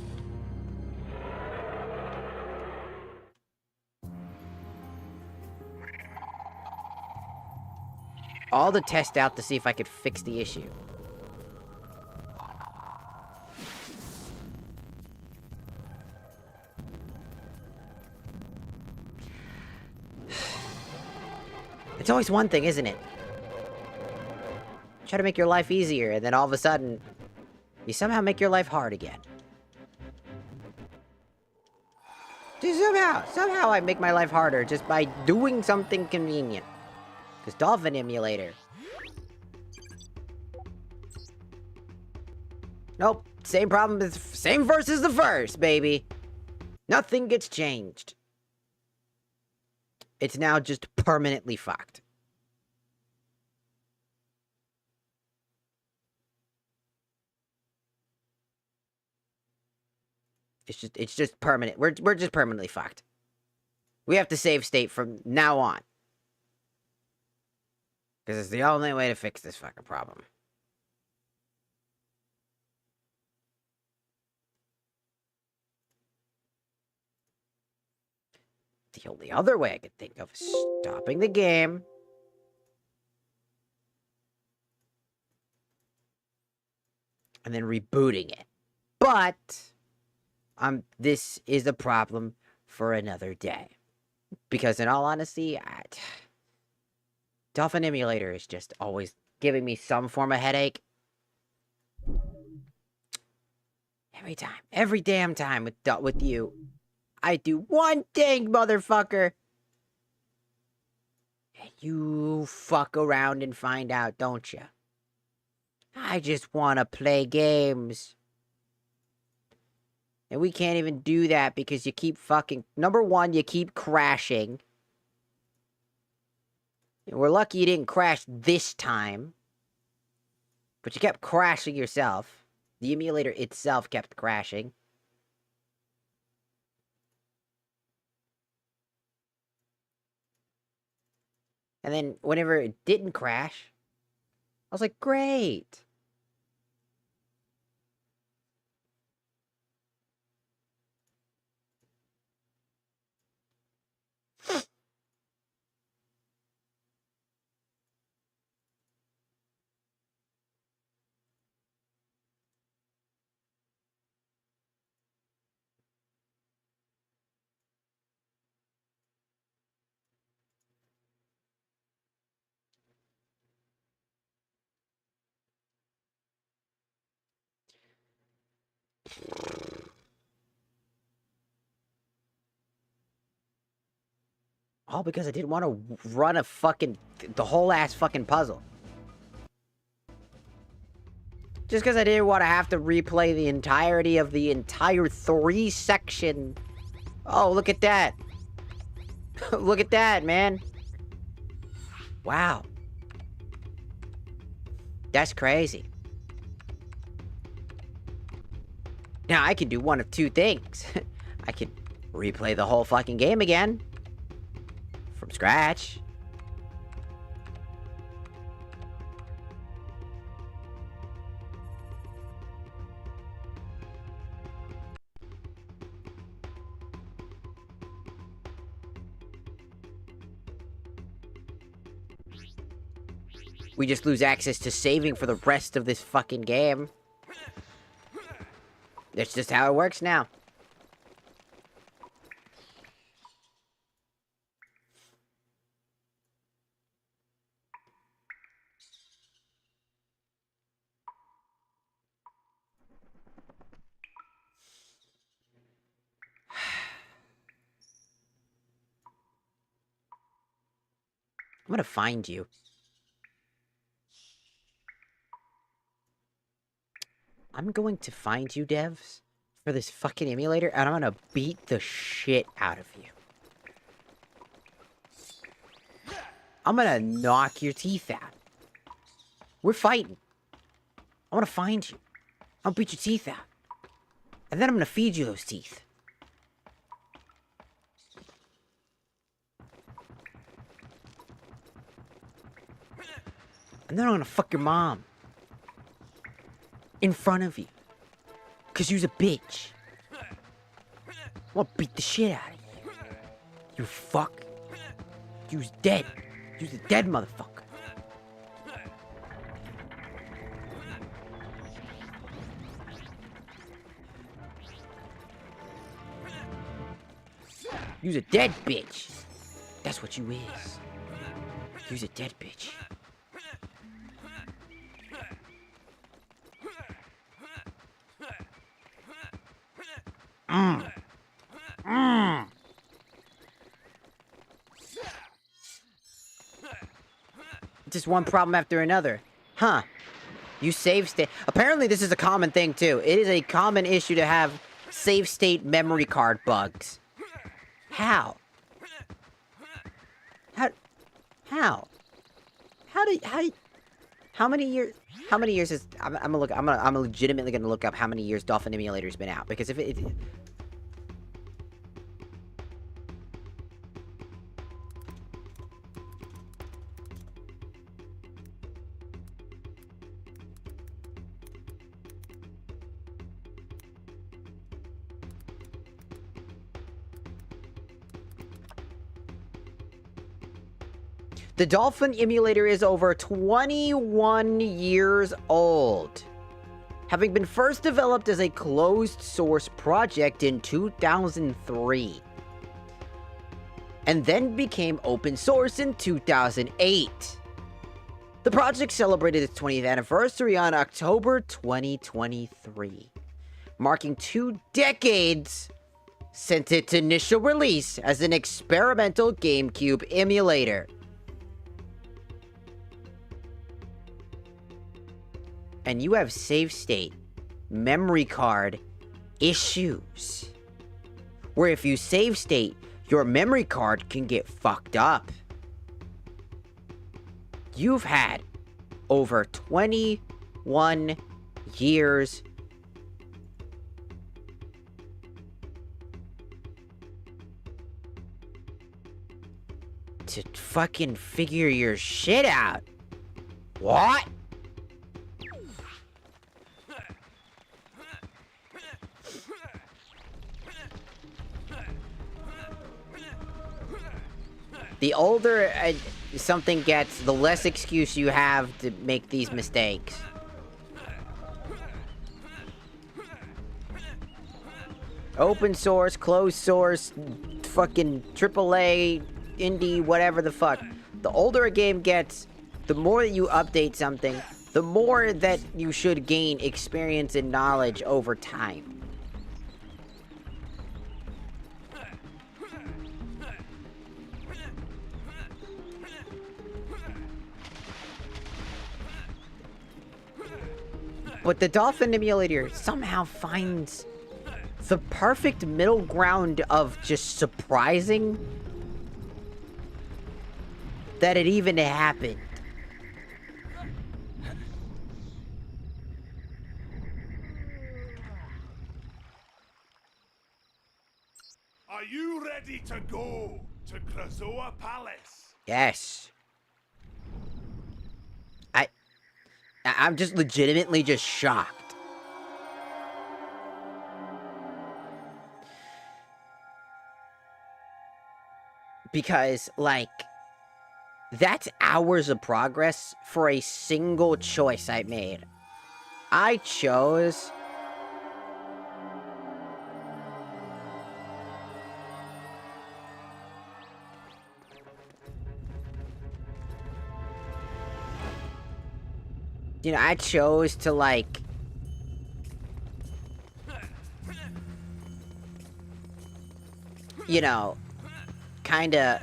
All to test out to see if I could fix the issue. It's always one thing, isn't it? Try to make your life easier, and then all of a sudden, you somehow make your life hard again. Just somehow I make my life harder just by doing something convenient. Because Dolphin Emulator. Nope, same problem, same verse as the first, baby. Nothing gets changed. It's now just permanently fucked. It's just permanent. We're just permanently fucked. We have to save state from now on. Because it's the only way to fix this fucking problem. The only other way I could think of is stopping the game. And then rebooting it. But this is a problem for another day. Because in all honesty, Dolphin Emulator is just always giving me some form of headache. Every damn time with you, I do one thing, motherfucker. And you fuck around and find out, don't you? I just want to play games. And we can't even do that because you keep fucking... Number one, you keep crashing. And we're lucky you didn't crash this time. But you kept crashing yourself. The emulator itself kept crashing. And then whenever it didn't crash, I was like, great. All because I didn't want to run the whole ass fucking puzzle. Just because I didn't want to have to replay the entirety of the entire 3-section. Oh, look at that. Look at that, man. Wow. That's crazy. Now, I can do one of two things. I could replay the whole fucking game again. From scratch. We just lose access to saving for the rest of this fucking game. That's just how it works now. I'm gonna find you. I'm going to find you, devs, for this fucking emulator, and I'm gonna beat the shit out of you. I'm gonna knock your teeth out. We're fighting. I wanna find you. I'll beat your teeth out. And then I'm gonna feed you those teeth. And then I'm gonna fuck your mom. In front of you. Cause you's a bitch. I wanna beat the shit out of you. You fuck. You's dead. You's a dead motherfucker. You's a dead bitch. That's what you is. You's a dead bitch. Just one problem after another. Huh. You save state. Apparently this is a common thing too. It is a common issue to have save state memory card bugs. How? How many years is I'm legitimately gonna look up how many years Dolphin Emulator's been out, because if it The Dolphin Emulator is over 21 years old. having been first developed as a closed source project in 2003, and then became open source in 2008. The project celebrated its 20th anniversary on October 2023, marking 2 decades since its initial release as an experimental GameCube emulator. And you have save state, memory card issues, where if you save state, your memory card can get fucked up. You've had over 21 years to fucking figure your shit out. What? The older something gets, the less excuse you have to make these mistakes. Open source, closed source, fucking AAA, indie, whatever the fuck. The older a game gets, the more that you update something, the more that you should gain experience and knowledge over time. But the Dolphin emulator somehow finds the perfect middle ground of just surprising that it even happened. Are you ready to go to Krazoa Palace? Yes. I'm just legitimately just shocked. Because, like, that's hours of progress for a single choice I made. I chose I chose to, like, kinda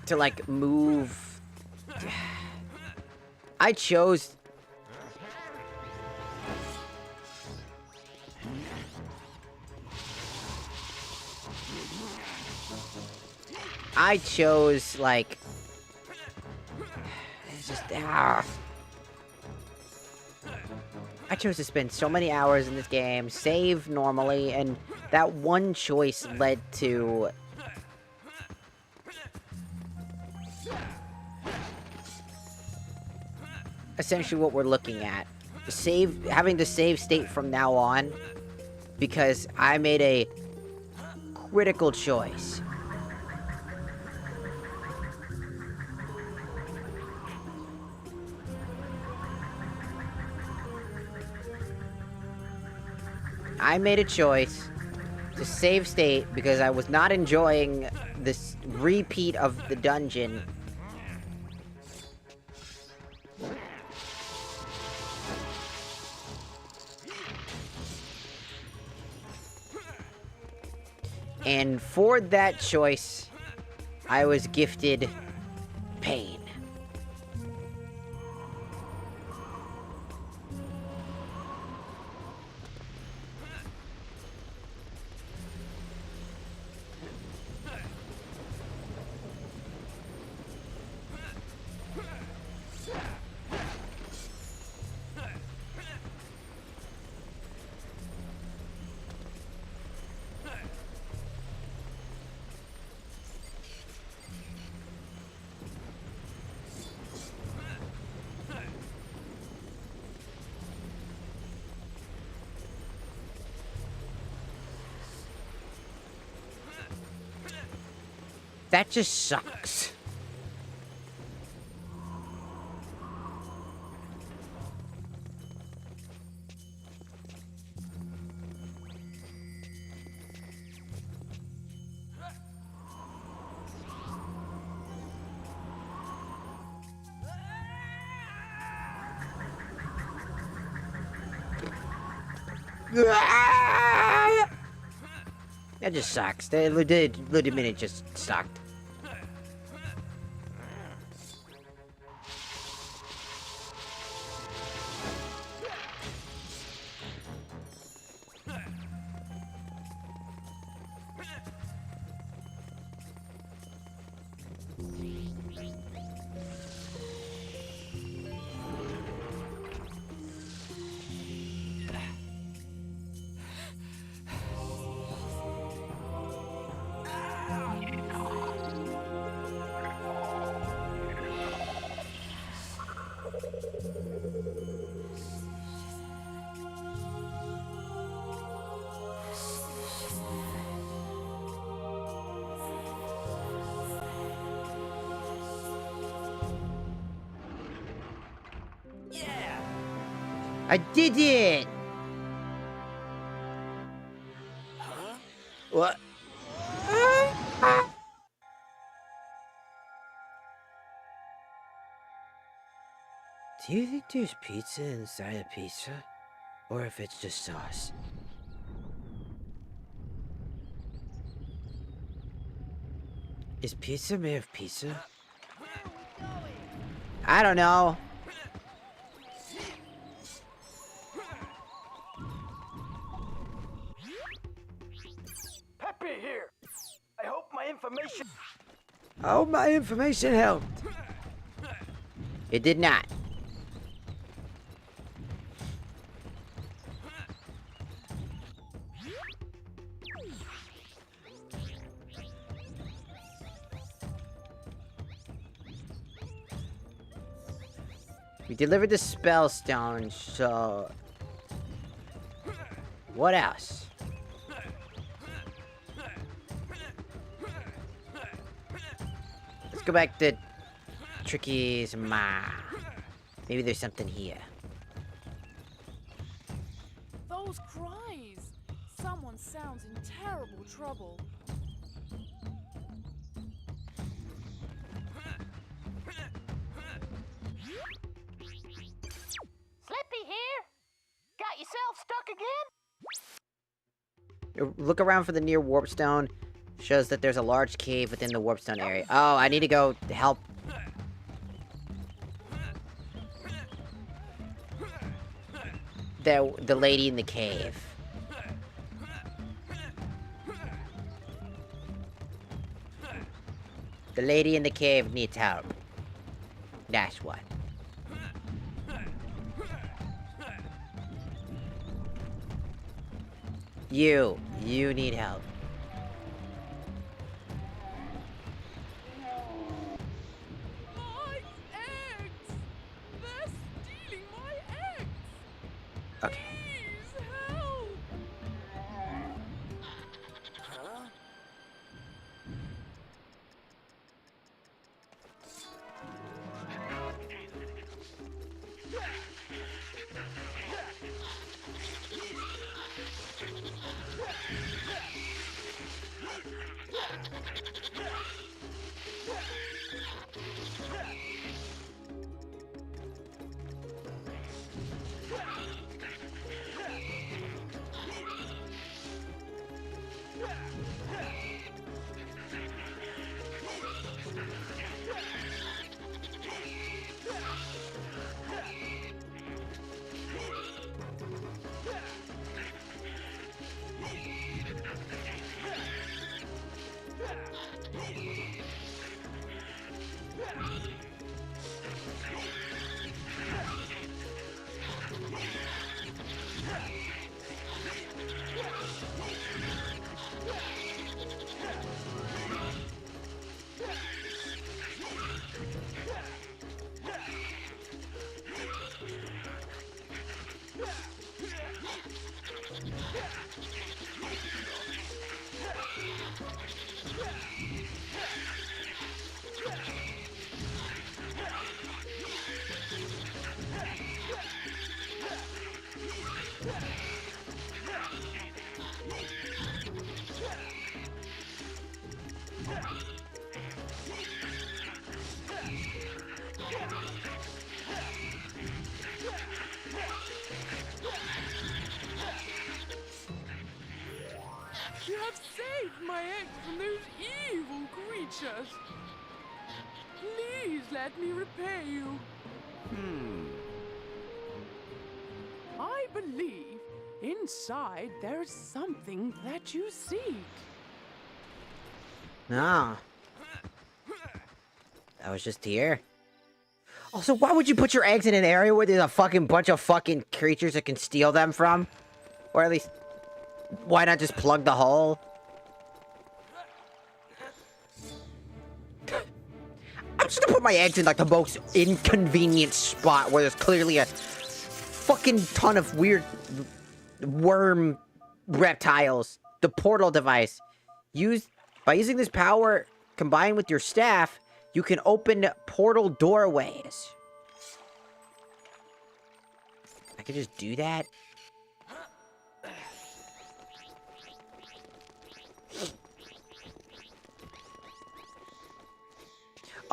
to, like, move. I chose like, it's just, I chose to spend so many hours in this game, save normally, and that one choice led to essentially what we're looking at. Having to save state from now on, because I made a critical choice. I made a choice to save state because I was not enjoying this repeat of the dungeon. And for that choice, I was gifted pain. That just sucks. That just sucks. The little minute just sucked. I did it! Huh? What? Do you think there's pizza inside a pizza? Or if it's just sauce? Is pizza made of pizza? I don't know. Peppy here. I hope my information. Oh, my information helped. It did not. We delivered the spell stone, so... What else? Let's go back to Tricky's ma. Maybe there's something here. Those cries! Someone sounds in terrible trouble. Slippy here? Got yourself stuck again? Look around for the near warp stone. Shows that there's a large cave within the warp stone area. Oh, I need to go help. The lady in the cave. The lady in the cave needs help. That's what. You need help. My eggs! They're stealing my eggs! Okay. Please help! Huh? precious. Please let me repay you. I believe inside there's something that you seek. Ah. That was just here. Also, why would you put your eggs in an area where there's a fucking bunch of fucking creatures that can steal them from? Or at least, why not just plug the hole? I'm just gonna put my eggs in like the most inconvenient spot where there's clearly a fucking ton of weird worm reptiles. The portal device. By using this power combined with your staff, you can open portal doorways. I could just do that.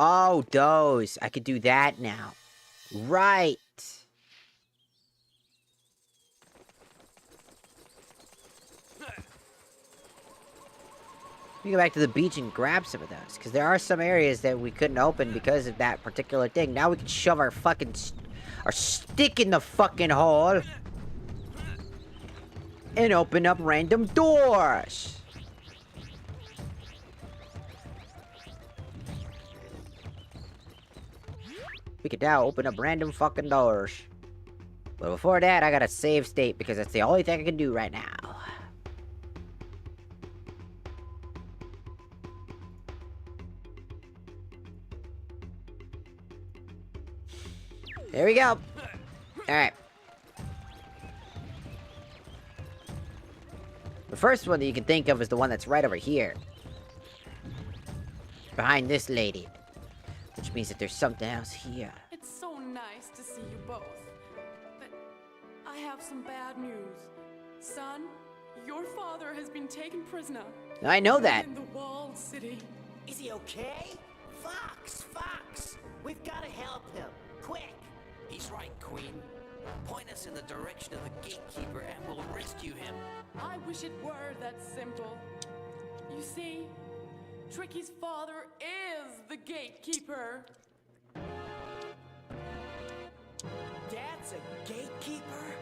Oh, those. I could do that now. Right. We go back to the beach and grab some of those, because there are some areas that we couldn't open because of that particular thing. Now we can shove our fucking our stick in the fucking hole and open up random doors. We can now open up random fucking doors. But before that, I gotta save state because that's the only thing I can do right now. There we go. Alright. The first one that you can think of is the one that's right over here. Behind this lady. Which means that there's something else here. It's so nice to see you both. But I have some bad news. Son, your father has been taken prisoner. I know that. In the walled city. Is he okay? Fox! We've got to help him. Quick! He's right, Queen. Point us in the direction of the gatekeeper and we'll rescue him. I wish it were that simple. You see, Tricky's father is the gatekeeper. Dad's a gatekeeper?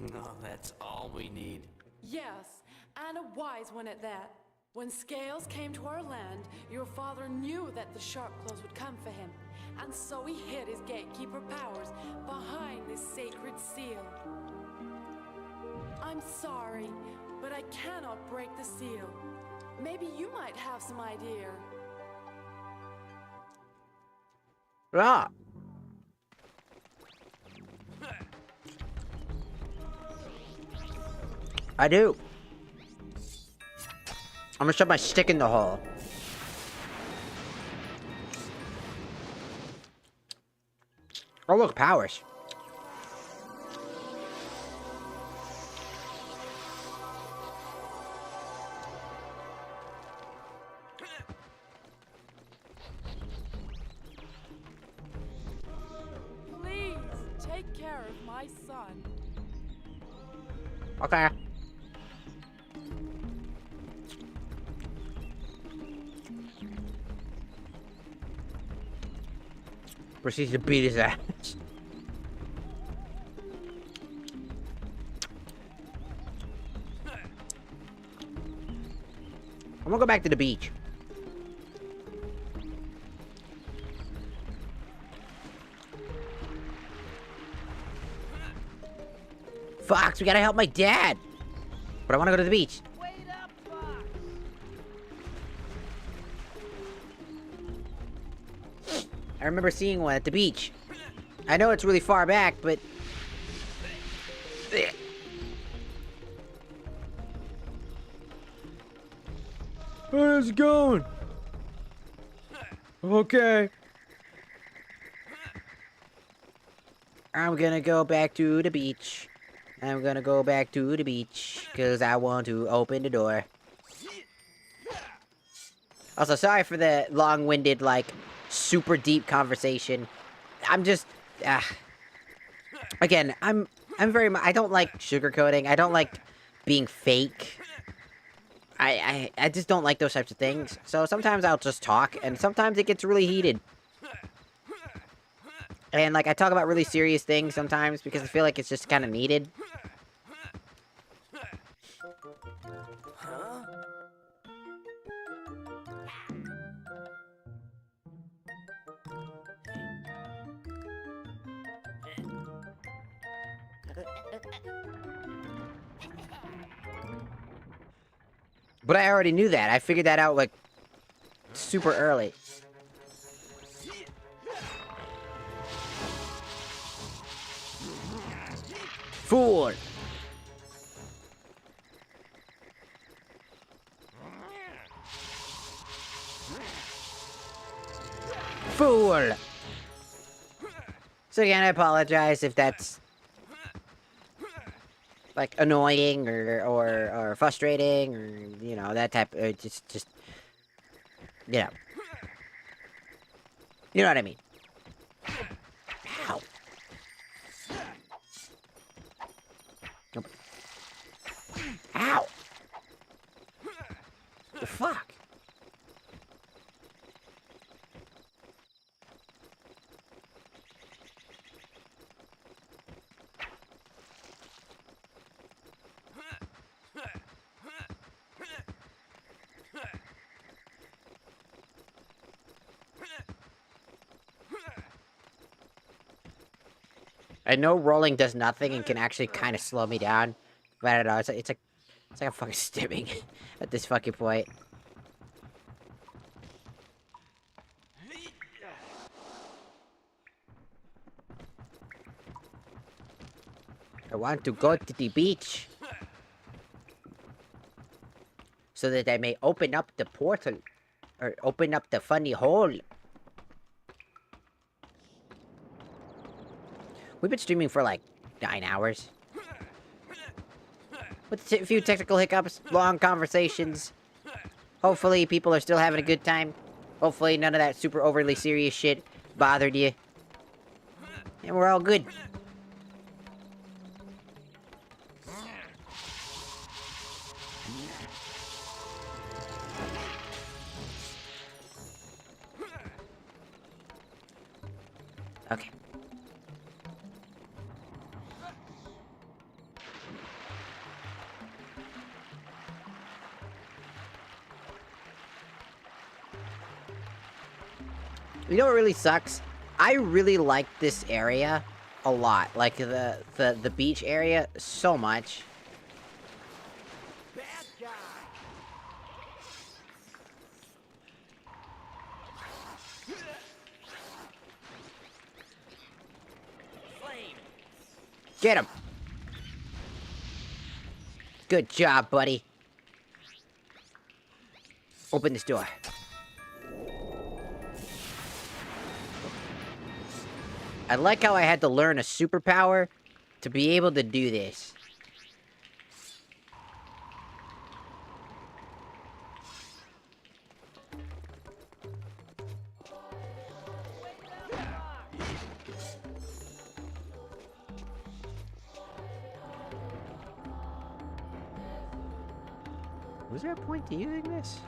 No, that's all we need. Yes, and a wise one at that. When Scales came to our land, your father knew that the Sharpclaws would come for him. And so he hid his gatekeeper powers behind this sacred seal. I'm sorry, but I cannot break the seal. Maybe you might have some idea. Ah. I do. I'm gonna shove my stick in the hole. Oh, look, powers. Please, take care of my son. Okay. Proceeds to beat his ass. I'm gonna go back to the beach. Fox, we gotta help my dad. But I wanna go to the beach. Wait up, Fox! I remember seeing one at the beach. I know it's really far back, but... How's it going? Okay. I'm gonna go back to the beach. I'm gonna go back to the beach, because I want to open the door. Also, sorry for the long-winded, like, super deep conversation. I'm just... Again, I'm very... I don't like sugarcoating. I don't like being fake. I just don't like those types of things. So sometimes I'll just talk, and sometimes it gets really heated. And, like, I talk about really serious things sometimes because I feel like it's just kind of needed. Huh? But I already knew that. I figured that out, like, super early. Fool! Fool! So again, I apologize if that's, like, annoying or frustrating or, you know, that type of, just, you know. You know what I mean. Ow. Ow! The fuck? I know rolling does nothing and can actually kind of slow me down, but I don't know. It's like I'm fucking stimming at this fucking point. I want to go to the beach so that I may open up the portal or open up the funny hole. We've been streaming for like 9 hours. With a few technical hiccups, long conversations. Hopefully people are still having a good time. Hopefully none of that super overly serious shit bothered you. And we're all good. Okay. You know what really sucks? I really like this area a lot. Like the beach area so much. Get him! Good job, buddy. Open this door. I like how I had to learn a superpower to be able to do this. Was there a point to using this?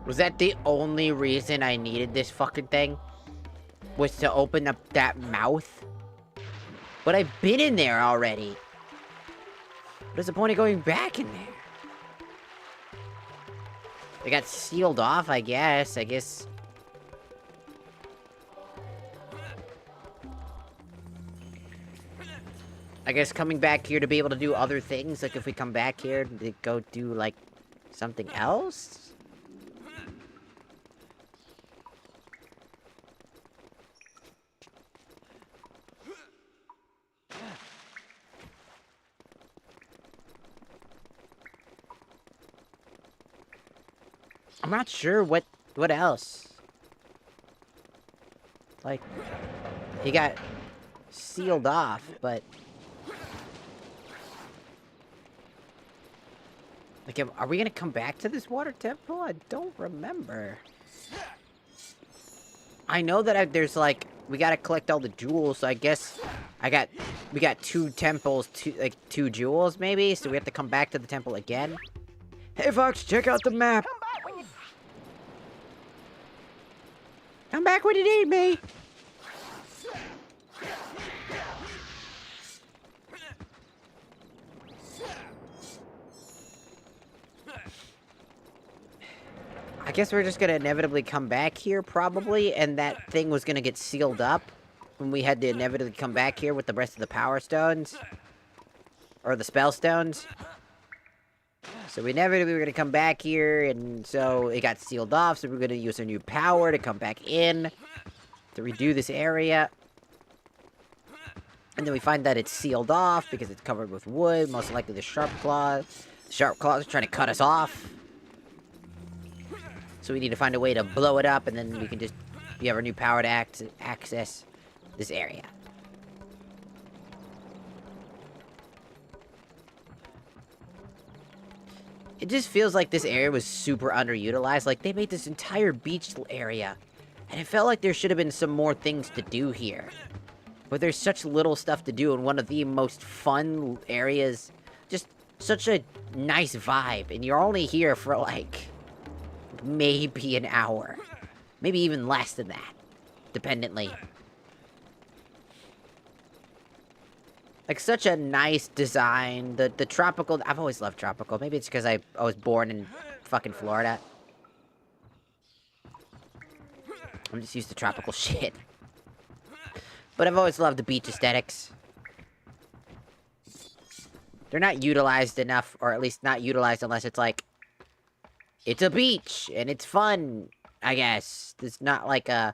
Was that the only reason I needed this fucking thing? Was to open up that mouth? But I've been in there already. What's the point of going back in there? They got sealed off, I guess. I guess coming back here to be able to do other things, like if we come back here to go do, like, something else? I'm not sure what else. Like, he got sealed off, but like, are we gonna come back to this water temple? I don't remember. I know that there's like, we gotta collect all the jewels, so I guess we got 2 temples, 2 jewels maybe, so we have to come back to the temple again. Hey Fox, check out the map. Come back when you need me. I guess we're just gonna inevitably come back here, probably, and that thing was gonna get sealed up when we had to inevitably come back here with the rest of the power stones. Or the spell stones. So we inevitably were gonna come back here, and so it got sealed off, so we're gonna use our new power to come back in to redo this area. And then we find that it's sealed off because it's covered with wood, most likely the sharp claws. The sharp claws are trying to cut us off. So we need to find a way to blow it up, and then we can just have our new power to access this area. It just feels like this area was super underutilized. Like, they made this entire beach area, and it felt like there should have been some more things to do here. But there's such little stuff to do in one of the most fun areas. Just such a nice vibe, and you're only here for, like, maybe an hour. Maybe even less than that, dependently. Like, such a nice design. The tropical... I've always loved tropical. Maybe it's because I was born in fucking Florida. I'm just used to tropical shit. But I've always loved the beach aesthetics. They're not utilized enough, or at least not utilized unless it's like... It's a beach, and it's fun, I guess. It's not like a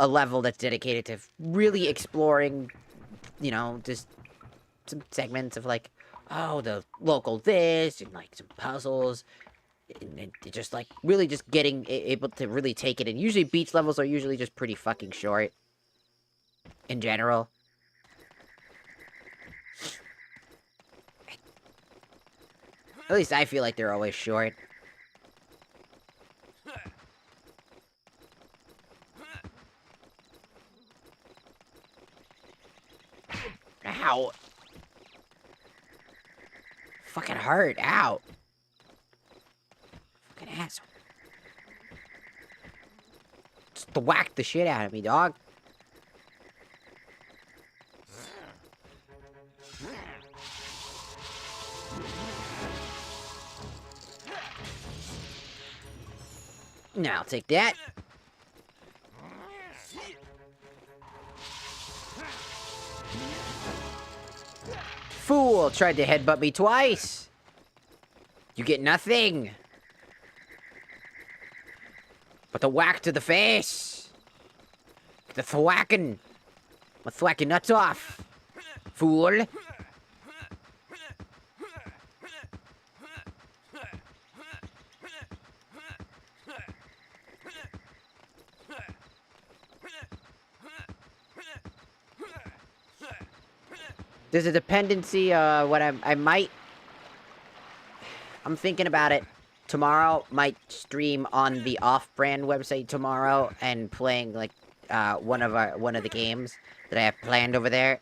level that's dedicated to really exploring, you know, just some segments of like, oh, the local this, and like some puzzles. And just like, really just getting able to really take it. And usually beach levels are usually just pretty fucking short. In general. At least I feel like they're always short. Ow. Fucking hurt. Ow. Fucking asshole. Just whack the shit out of me, dog. Now I'll take that. Fool tried to headbutt me twice. You get nothing. But the whack to the face. The thwacking. I'll thwack your nuts off. Fool. There's a dependency, I'm thinking about it. Tomorrow, might stream on the Off-Brand website tomorrow, and playing, like, one of the games that I have planned over there.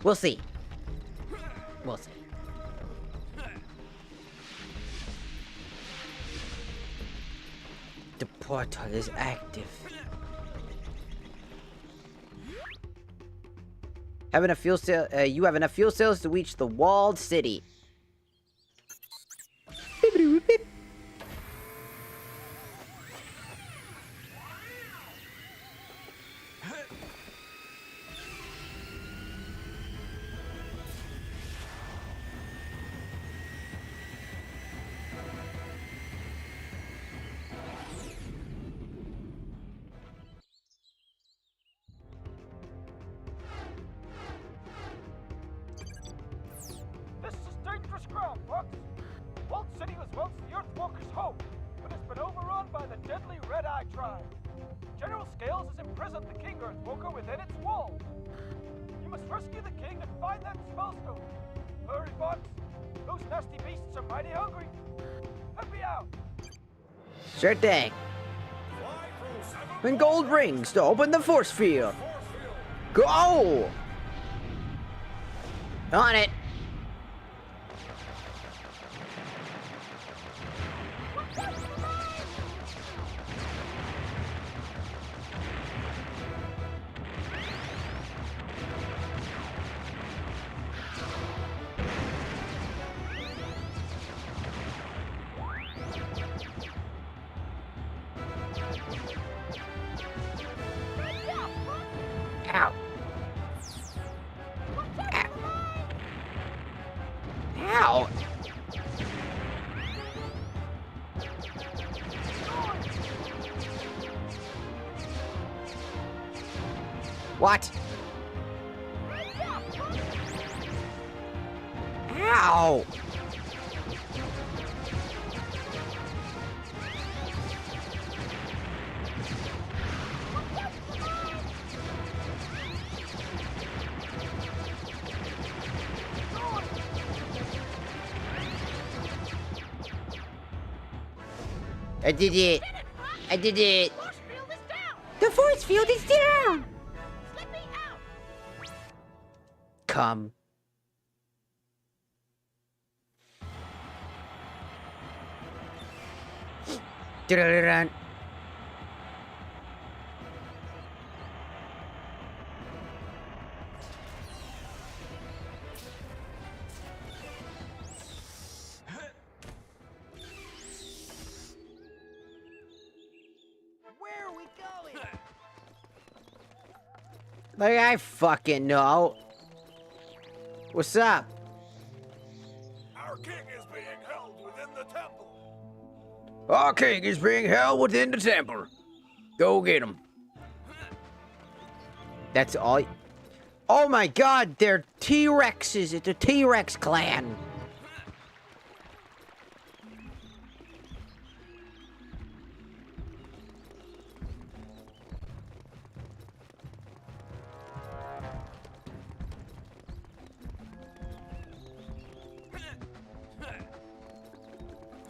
We'll see. We'll see. The portal is active. Have enough fuel cell. You have enough fuel cells to reach the walled city. This is dangerous ground, Fox. Walled City was once the Earthwalkers' home, but it's been overrun by the deadly Red-Eye tribe. General Scales has imprisoned the King Earthwalker within its walls. You must rescue the king and find that spellstone. Hurry, Fox. Those nasty beasts are mighty hungry. Let me out. Sure thing. And gold rings to open the force field. Go! On it. Ow. Ow. What? Ow. I did it. I did it. The force field is down. Come. Dun-dun-dun-dun. Where are we going? Like I fucking know. What's up? Our king is being held within the temple. Our king is being held within the temple. Go get him. That's all. Oh my god, they're T-Rexes. It's a T-Rex clan.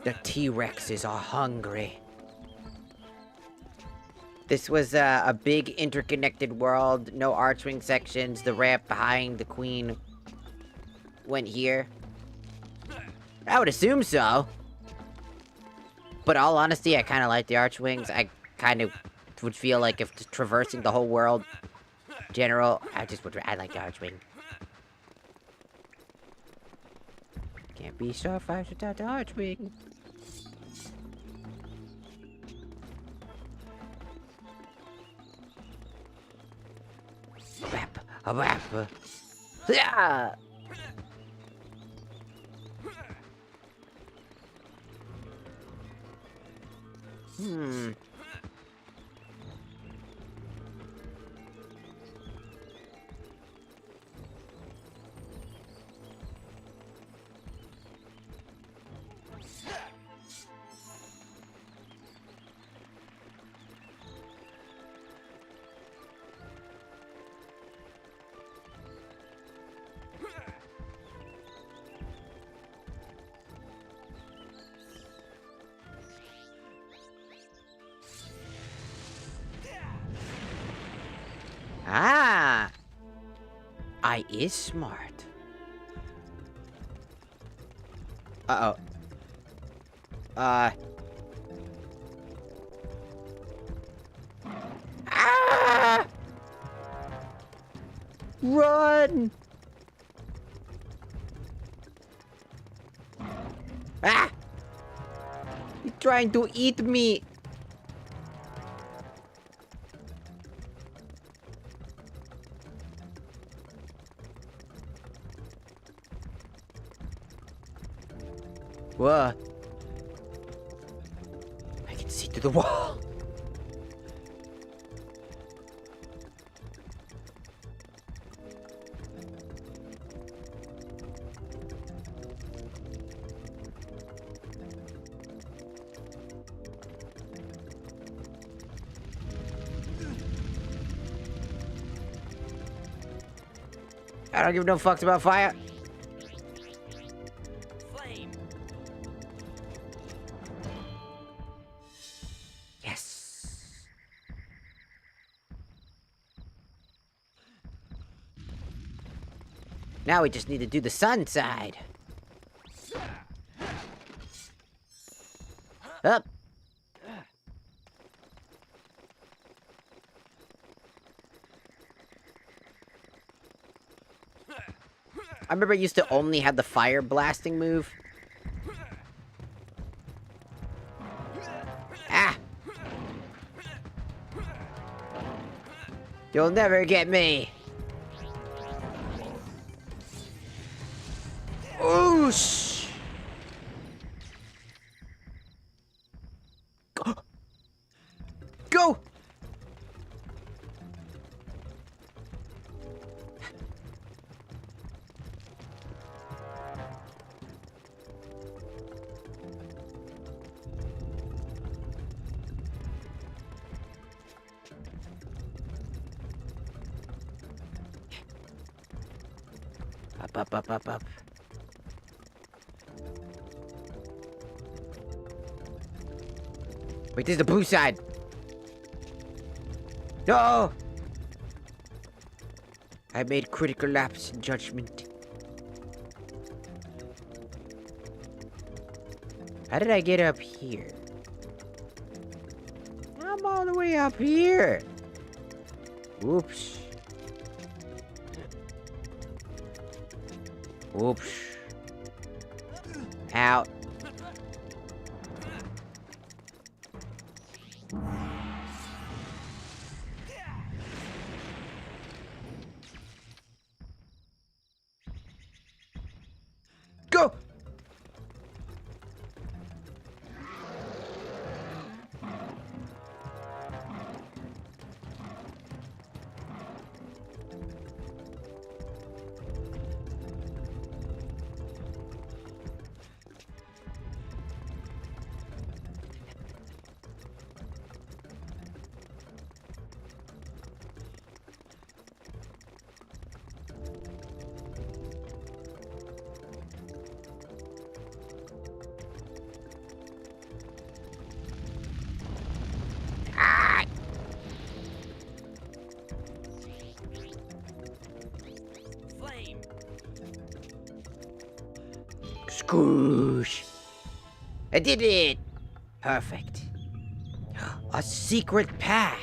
The T-Rexes are hungry. This was a big interconnected world. No archwing sections. The ramp behind the queen went here. I would assume so. But all honesty, I kind of like the archwings. I kind of would feel like if traversing the whole world, general, I like the archwing. Can't be so fast without the archwing. A wrap. Yeah. Ah! I is smart. Uh-oh. Ah! Run! Ah! He's trying to eat me. What? I can see through the wall. I don't give no fucks about fire. Flame. Yes. Now we just need to do the sun side. Up. I remember I used to only have the fire blasting move. Ah! You'll never get me! Oosh! Go! Go! Up. Wait, this is the blue side. No! I made critical lapse in judgment. How did I get up here? I'm all the way up here. Oops. Oops. Out. Go! Flame. Scoosh. I did it. Perfect. A secret path.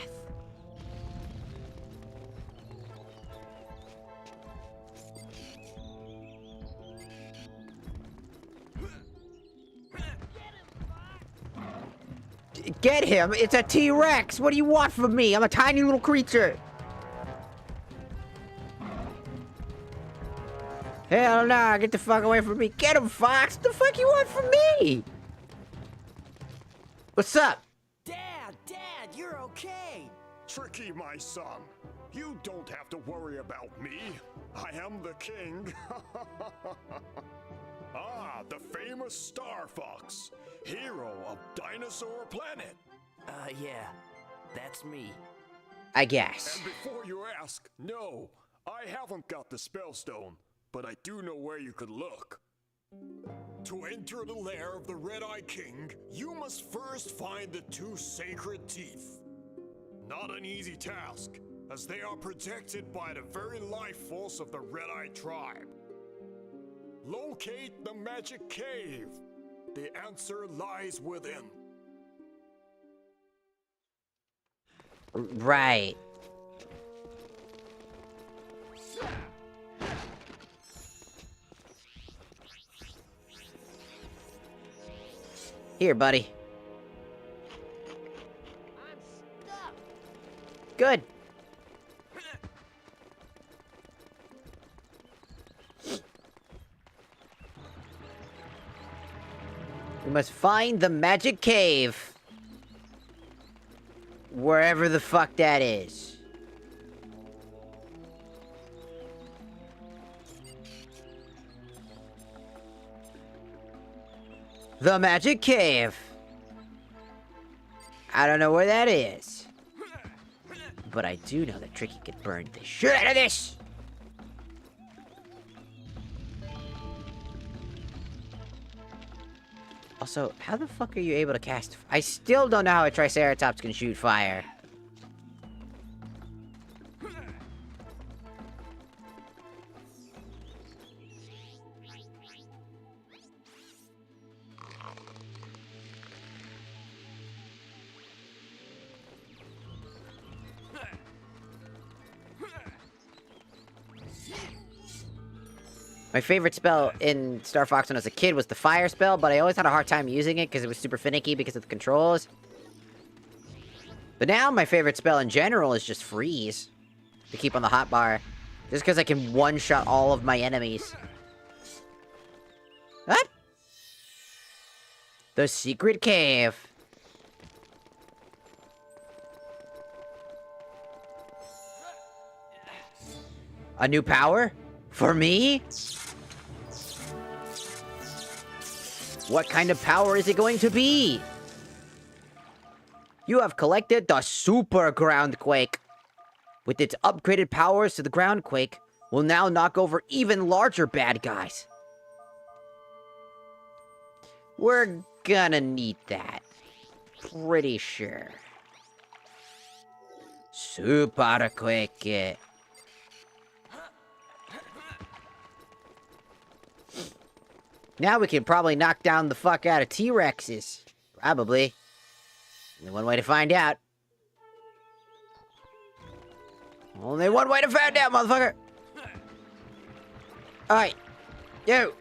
Get him! It's a T-Rex! What do you want from me? I'm a tiny little creature! Hell nah, get the fuck away from me. Get him, Fox! What the fuck you want from me? What's up? Dad, you're okay. Tricky, my son. You don't have to worry about me. I am the king. Ah, the famous Star Fox, hero of Dinosaur Planet. Yeah, that's me. I guess. And before you ask, no, I haven't got the Spellstone, but I do know where you could look. To enter the lair of the Red-Eye King, you must first find the two sacred teeth. Not an easy task, as they are protected by the very life force of the Red-Eye tribe. Locate the magic cave. The answer lies within. Right. Here, buddy. I'm stuck. Good. We must find the magic cave. Wherever the fuck that is. The magic cave. I don't know where that is. But I do know that Tricky could burn the shit out of this. Also, how the fuck are you able to cast... I still don't know how a Triceratops can shoot fire. My favorite spell in Star Fox when I was a kid was the fire spell, but I always had a hard time using it because it was super finicky because of the controls. But now my favorite spell in general is just freeze. To keep on the hotbar. Just because I can one-shot all of my enemies. What? The secret cave. A new power? For me? What kind of power is it going to be? You have collected the Super Groundquake. With its upgraded powers to the Groundquake, will now knock over even larger bad guys. We're gonna need that. Pretty sure. Super quick. Now we can probably knock down the fuck out of T-Rexes. Probably. Only one way to find out. Only one way to find out, motherfucker! Alright. You!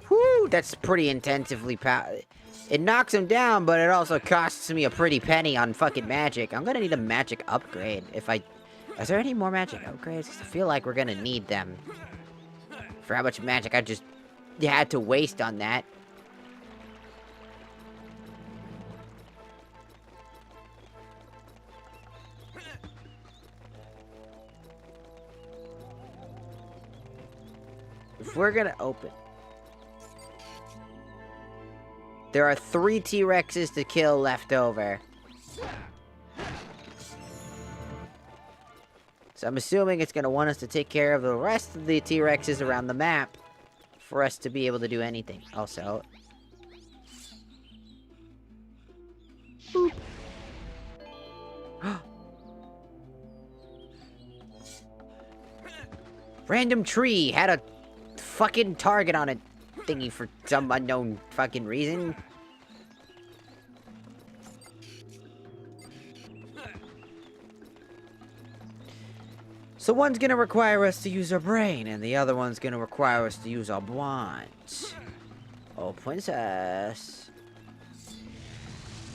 Whew, that's pretty intensively It knocks him down, but it also costs me a pretty penny on fucking magic. I'm gonna need a magic upgrade if I... Is there any more magic upgrades? 'Cause I feel like we're gonna need them. For how much magic I just had to waste on that. If we're gonna open... There are 3 T-Rexes to kill left over. So I'm assuming it's gonna want us to take care of the rest of the T-Rexes around the map for us to be able to do anything. Also... Boop. Random tree had a fucking target on it thingy for some unknown fucking reason. So one's gonna require us to use our brain, and the other one's gonna require us to use our wands. Oh, princess.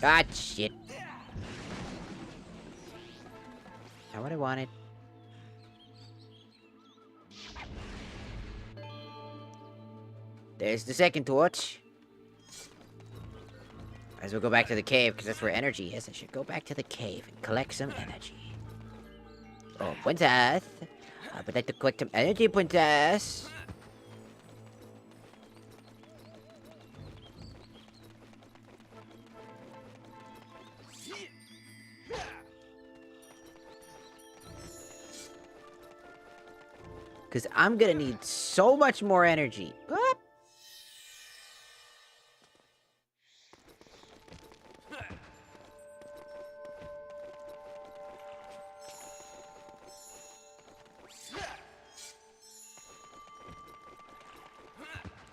Ah, shit. Not what I wanted. There's the second torch. Might as well go back to the cave, because that's where energy is. I should go back to the cave and collect some energy. Oh, princess. I would like to collect some energy, princess. Because I'm gonna need so much more energy. Ah!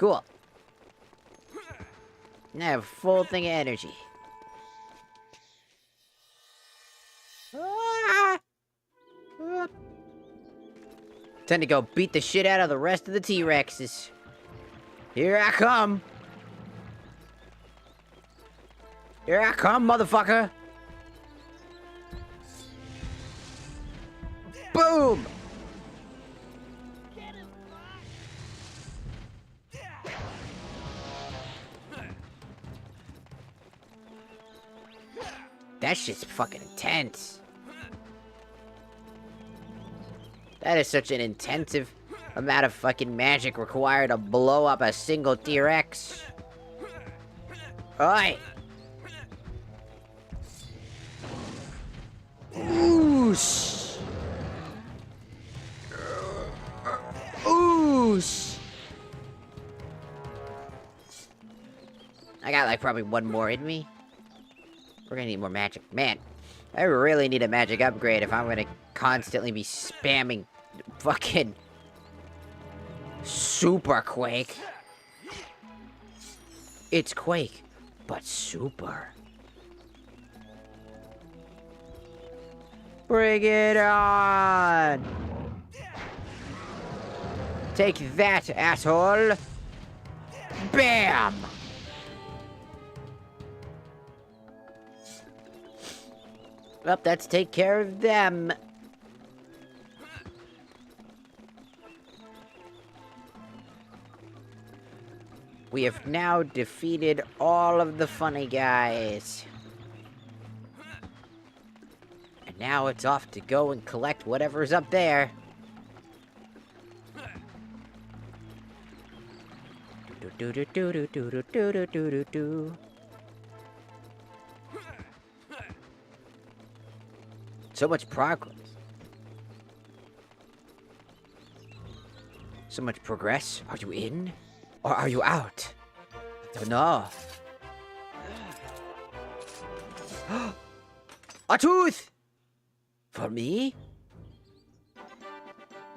Cool. Now I have a full thing of energy. Time to go beat the shit out of the rest of the T-Rexes. Here I come. Here I come, motherfucker. Boom! That shit's fucking intense. That is such an intensive amount of fucking magic required to blow up a single T-Rex. Oi! Oosh! Oosh! I got like probably one more in me. We're gonna need more magic. Man, I really need a magic upgrade if I'm gonna constantly be spamming fucking Super Quake. It's Quake, but super. Bring it on! Take that, asshole! Bam! Well, let's take care of them. We have now defeated all of the funny guys. And now it's off to go and collect whatever's up there. Do do do do do do do do do do do. So much progress. So much progress. Are you in? Or are you out? I don't know. A tooth! For me?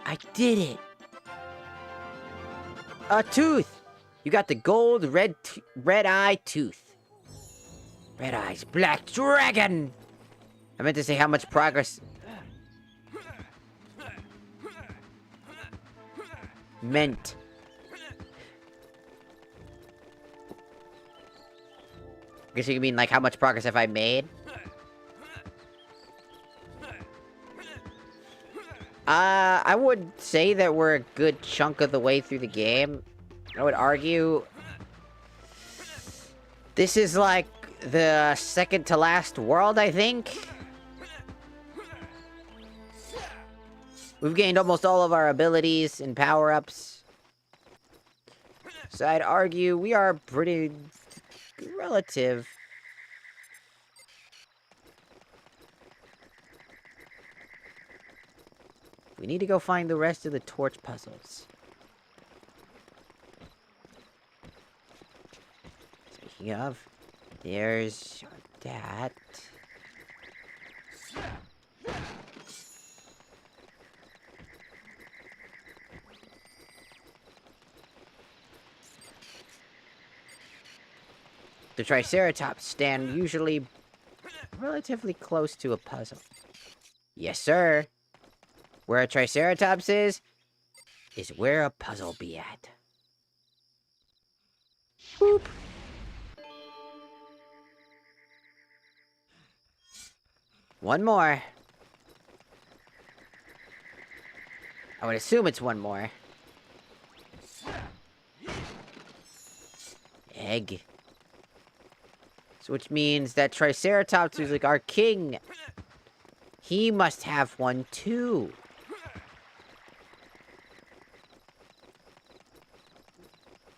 I did it. A tooth! You got the gold red eye tooth. Red eyes, black dragon! I meant to say how much progress... Meant. I guess you mean like how much progress have I made? I would say that we're a good chunk of the way through the game. I would argue this is like the second to last world, I think. We've gained almost all of our abilities and power-ups. So I'd argue we are pretty relative. We need to go find the rest of the torch puzzles. Speaking of, there's that. The Triceratops stand usually relatively close to a puzzle. Yes, sir. Where a Triceratops is where a puzzle be at. Boop. One more. I would assume it's one more. Egg. So which means that Triceratops is like our king. He must have one too.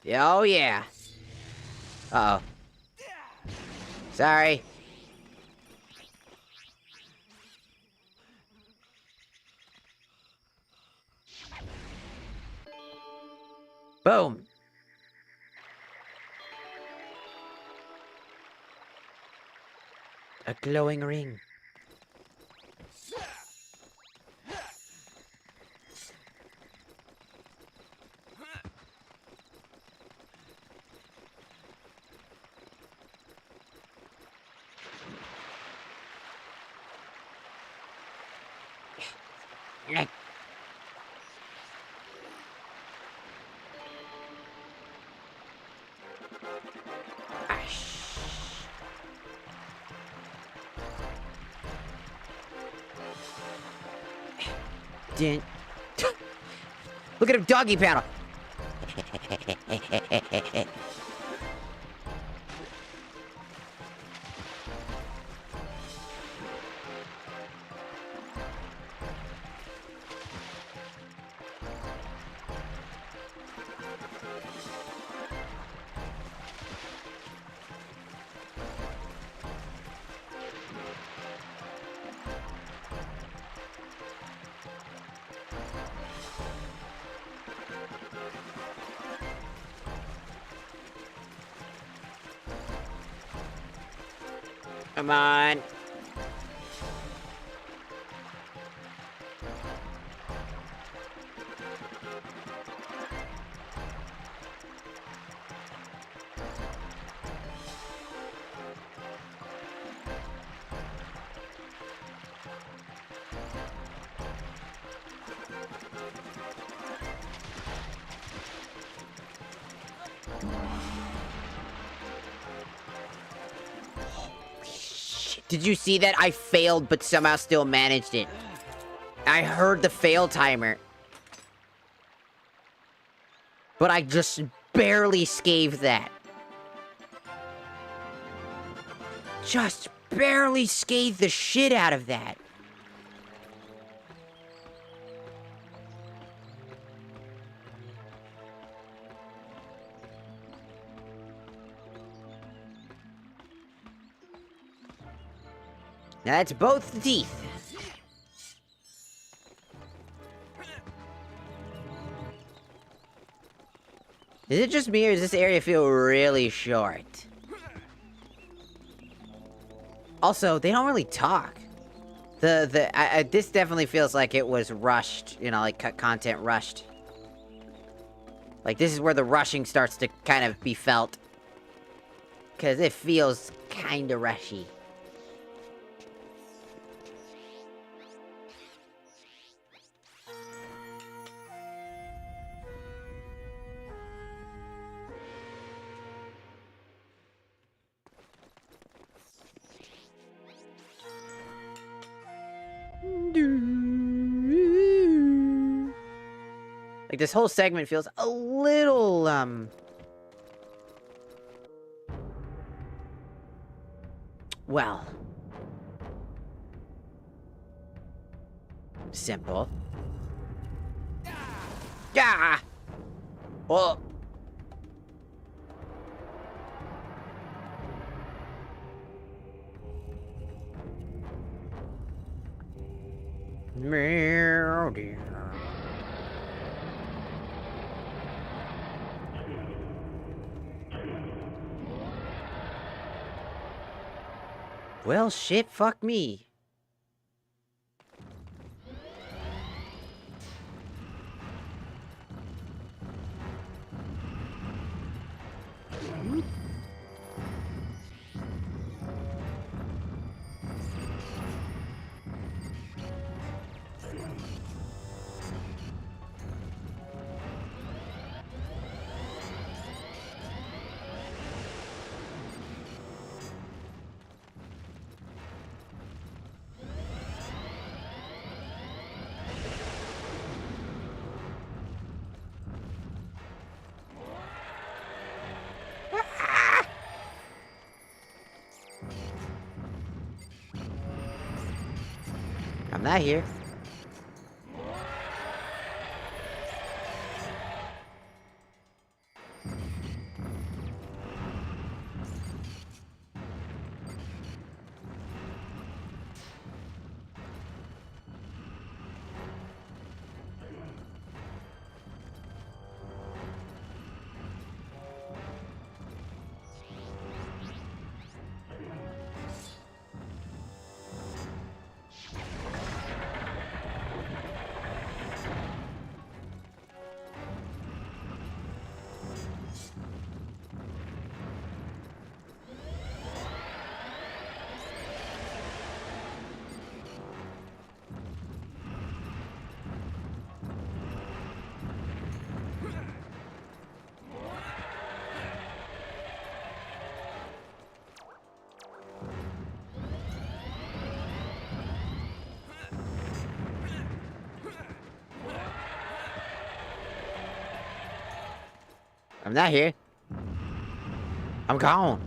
Oh yeah. Uh-oh. Sorry. Boom. A glowing ring. Didn't. Look at him doggy paddle. Come on. Did you see that? I failed, but somehow still managed it. I heard the fail timer. But I just barely scathed that. Just barely scathed the shit out of that. Now that's both teeth. Is it just me or does this area feel really short? Also, they don't really talk. This definitely feels like it was rushed, you know, like content rushed. Like this is where the rushing starts to kind of be felt. 'Cause it feels kinda rushy. Like, this whole segment feels a little, well, simple. Yeah! Well... Meow, dear. Well, shit, fuck me. I'm not here. I'm not here. I'm gone.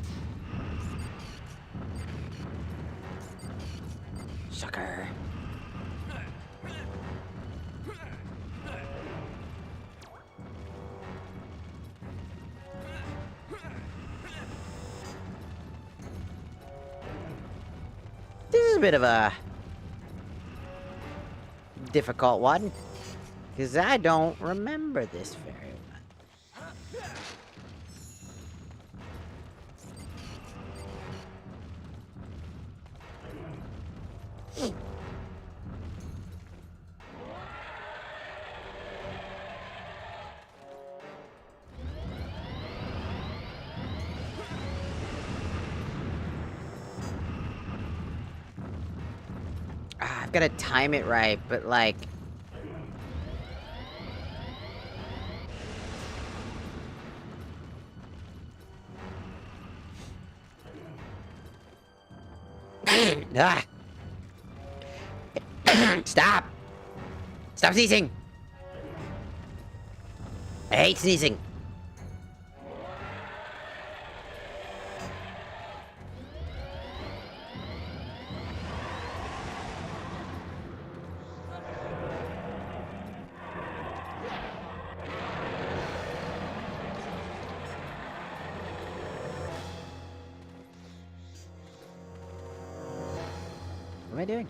Sucker. This is a bit of a difficult one, because I don't remember this very well. I've got to time it right, but like... ah. Stop! Stop sneezing! I hate sneezing. What am I doing?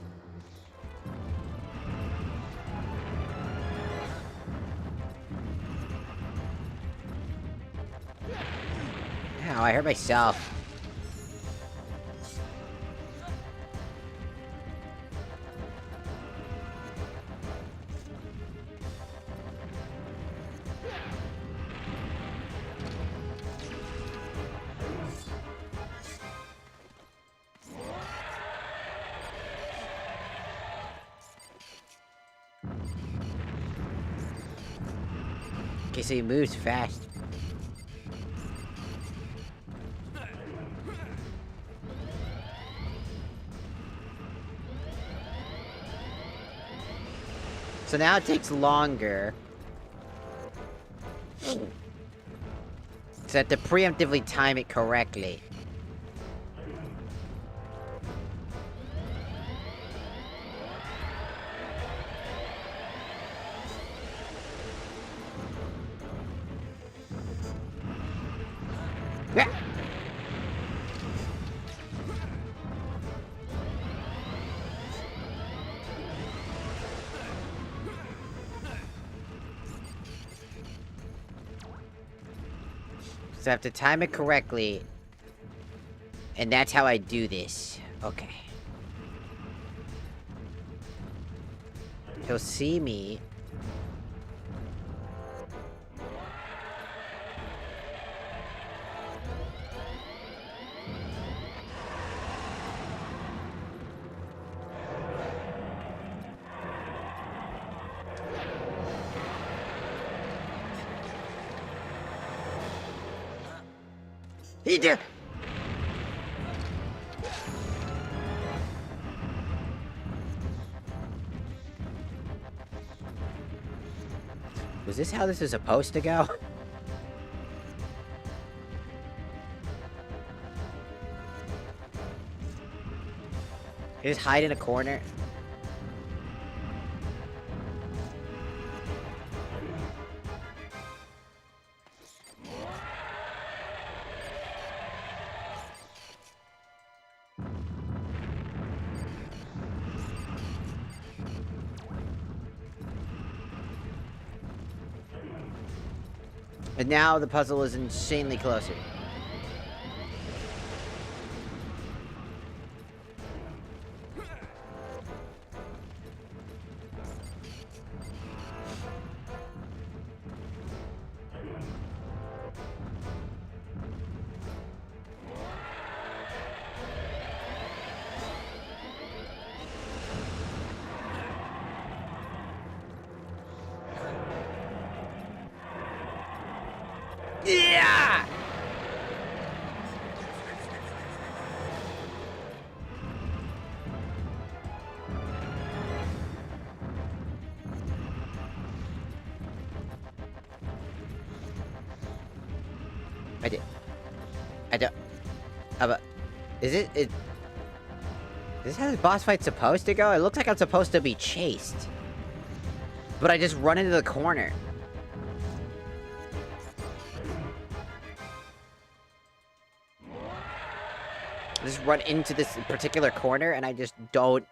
Ow, I hurt myself. Okay, so he moves fast. So now it takes longer. So I have to preemptively time it correctly. So I have to time it correctly. And that's how I do this. Okay. He'll see me. He did. Was this how this is supposed to go? Just hide in a corner. But now the puzzle is insanely closer. Yeah! don't... is this how the boss fight's supposed to go? It looks like I'm supposed to be chased. But I just run into the corner. I just run into this particular corner and I just don't...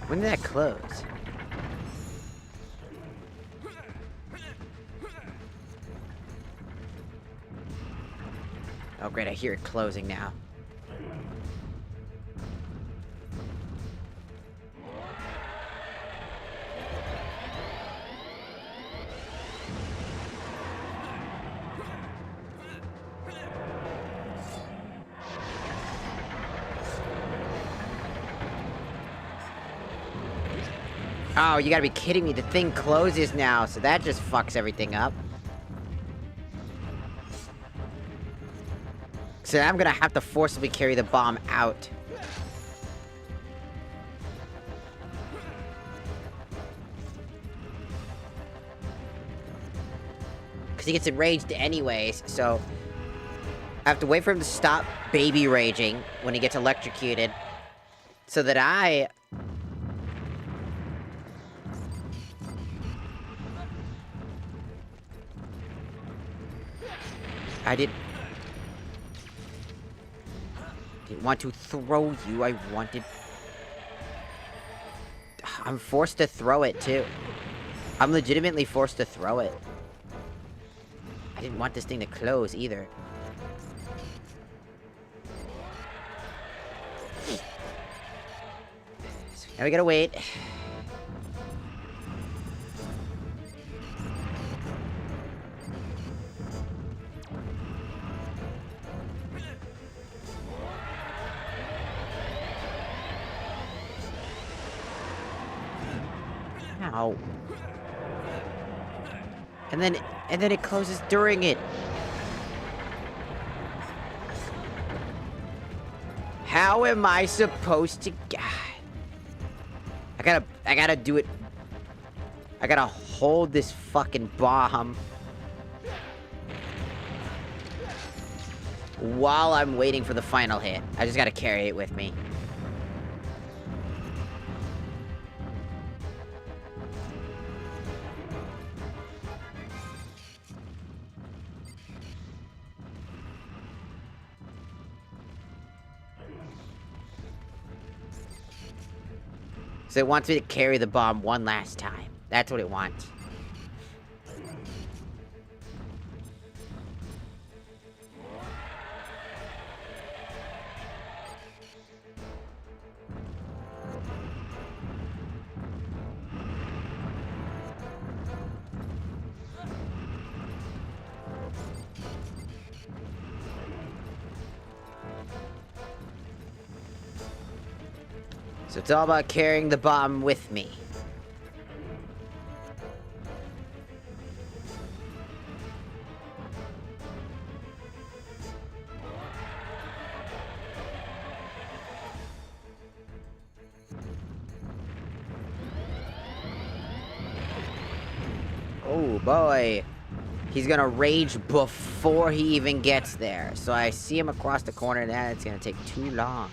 When did that close? Oh great, I hear it closing now. Oh, you gotta be kidding me. The thing closes now, so that just fucks everything up. So I'm gonna have to forcibly carry the bomb out. Because he gets enraged anyways, so... I have to wait for him to stop baby raging when he gets electrocuted. So that I didn't want to throw you, I wanted... I'm forced to throw it, too. I'm legitimately forced to throw it. I didn't want this thing to close, either. So now we gotta wait. Ow. And then it closes during it. How am I supposed to... God. I gotta do it. I gotta hold this fucking bomb while I'm waiting for the final hit. I just gotta carry it with me. So it wants me to carry the bomb one last time. That's what it wants. So it's all about carrying the bomb with me. Oh boy. He's gonna rage before he even gets there. So I see him across the corner and it's gonna take too long.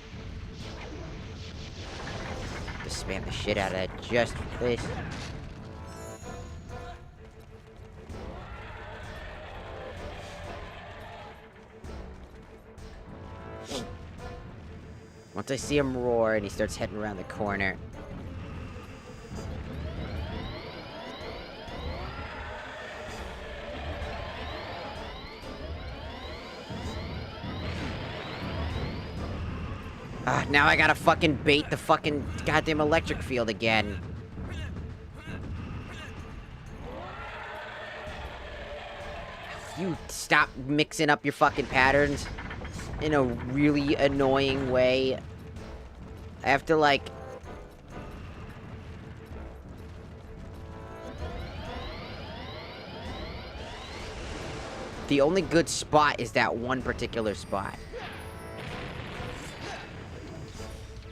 Spam the shit out of that just for this. Once I see him roar and he starts heading around the corner. Now I gotta fucking bait the fucking goddamn electric field again. You stop mixing up your fucking patterns in a really annoying way. I have to, like... The only good spot is that one particular spot.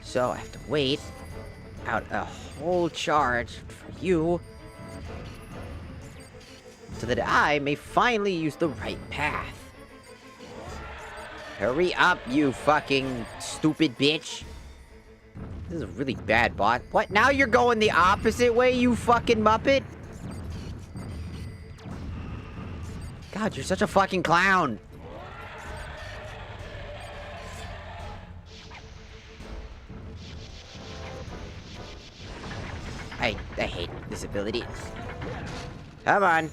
So I have to wait out a whole charge for you so that I may finally use the right path. Hurry up, you fucking stupid bitch. This is a really bad bot. What? Now you're going the opposite way, you fucking muppet? God, you're such a fucking clown. I hate this ability. Come on.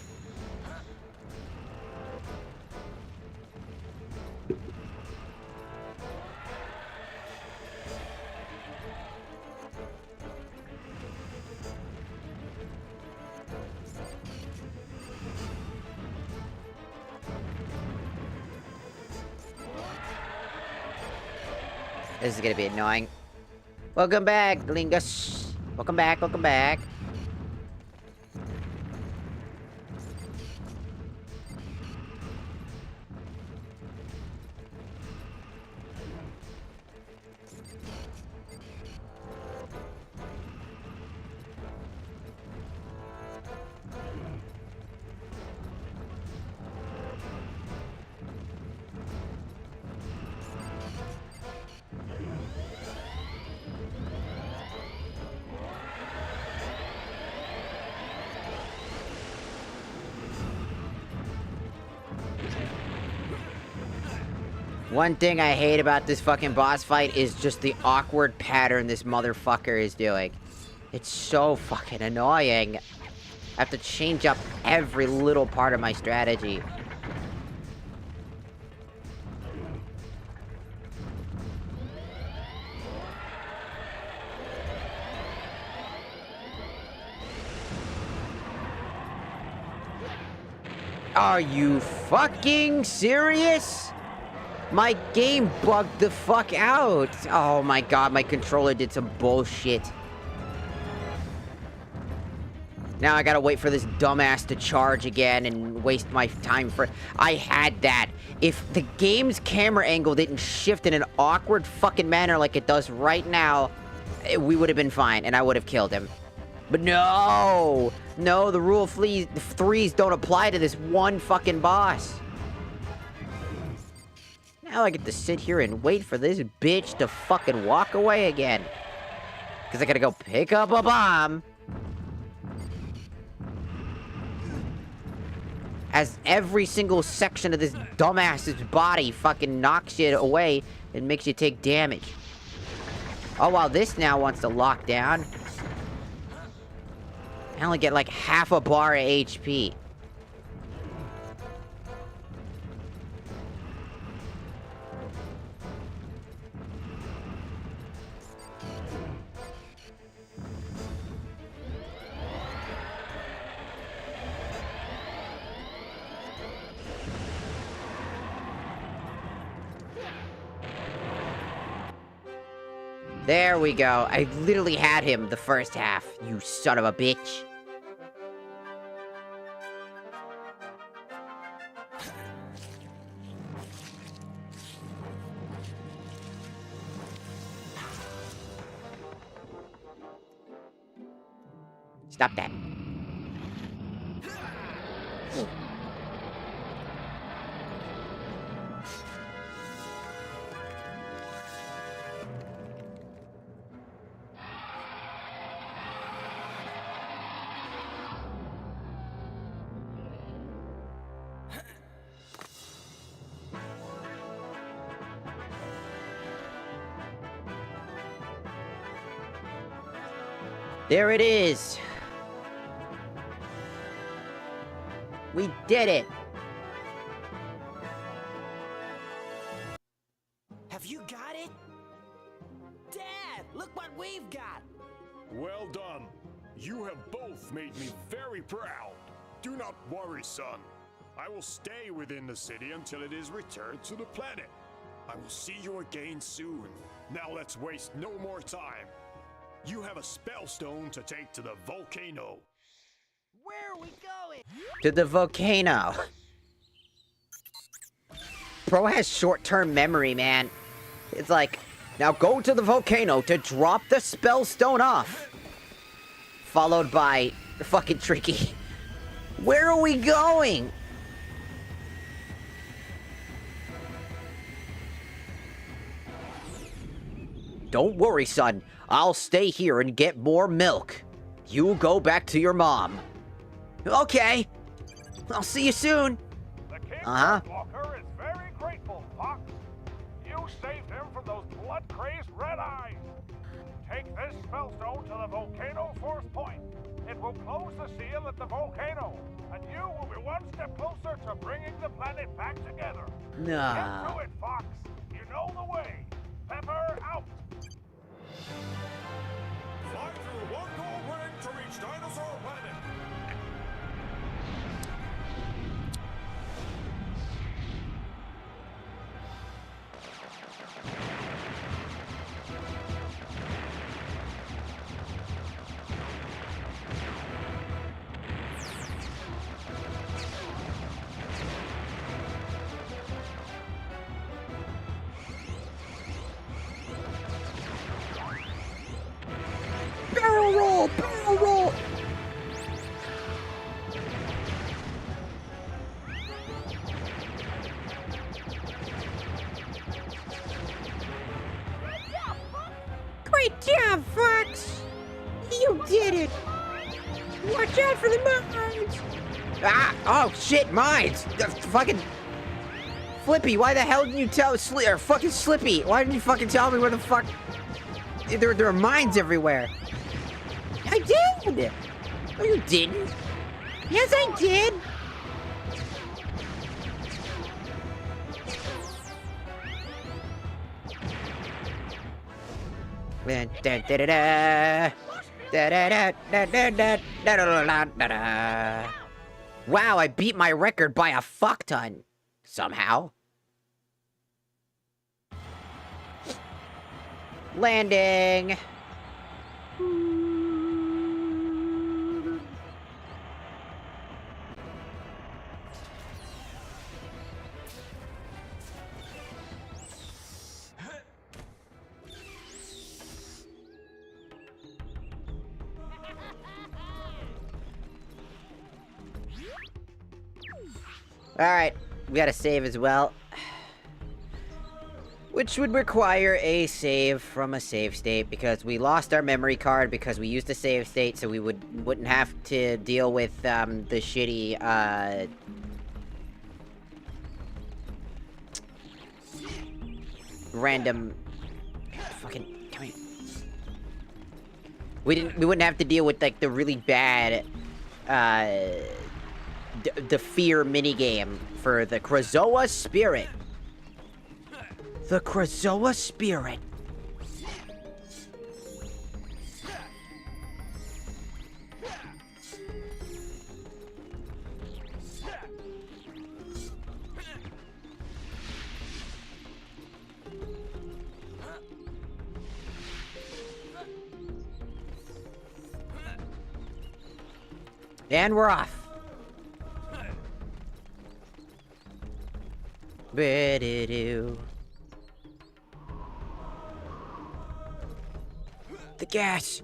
This is gonna be annoying. Welcome back, Lingus. Welcome back, welcome back. One thing I hate about this fucking boss fight is just the awkward pattern this motherfucker is doing. It's so fucking annoying. I have to change up every little part of my strategy. Are you fucking serious? My game bugged the fuck out. Oh my god, my controller did some bullshit. Now I gotta wait for this dumbass to charge again and waste my time for... I had that. If the game's camera angle didn't shift in an awkward fucking manner like it does right now, we would have been fine and I would have killed him. But no! No, the rule of threes don't apply to this one fucking boss. Now I get to sit here and wait for this bitch to fucking walk away again. Because I gotta go pick up a bomb. As every single section of this dumbass's body fucking knocks you away and makes you take damage. Oh, while this now wants to lock down. I only get like half a bar of HP. There we go. I literally had him the first half, you son of a bitch. Stop that. There it is. We did it. Have you got it? Well done. You have both made me very proud. Do not worry, son. I will stay within the city until it is returned to the planet. I will see you again soon. Now let's waste no more time. You have a spellstone to take to the volcano. Where are we going? To the volcano. Bro has short-term memory, man. It's like, now go to the volcano to drop the spellstone off. Followed by fucking Tricky. Where are we going? Don't worry, son. I'll stay here and get more milk. You go back to your mom. Okay. I'll see you soon. Walker is very grateful, Fox. You saved him from those blood-crazed red eyes. Take this spellstone to the volcano force point. It will close the seal at the volcano, and you will be one step closer to bringing the planet back together. Nah. Get to it, Fox. You know the way. Pepper out. Fly through one gold ring to reach Dinosaur Planet. Barrel roll! Barrel roll! Great job, Fox! You did it! Watch out for the mines! Ah! Oh shit, mines! Fucking Flippy, why the hell didn't you tell fucking Slippy? Why didn't you fucking tell me where the fuck? There are mines everywhere. I did! No, you didn't. Yes, I did! Wow, I beat my record by a fuck ton. Somehow. Landing. Alright, we gotta save as well. Which would require a save from a save state, because we lost our memory card because we used a save state, so we wouldn't have to deal with, the shitty, random... Fucking... Come here. We wouldn't have to deal with, like, the really bad, the fear minigame for the Krazoa Spirit. The Krazoa Spirit. And we're off. Ba-da-doo. The gas!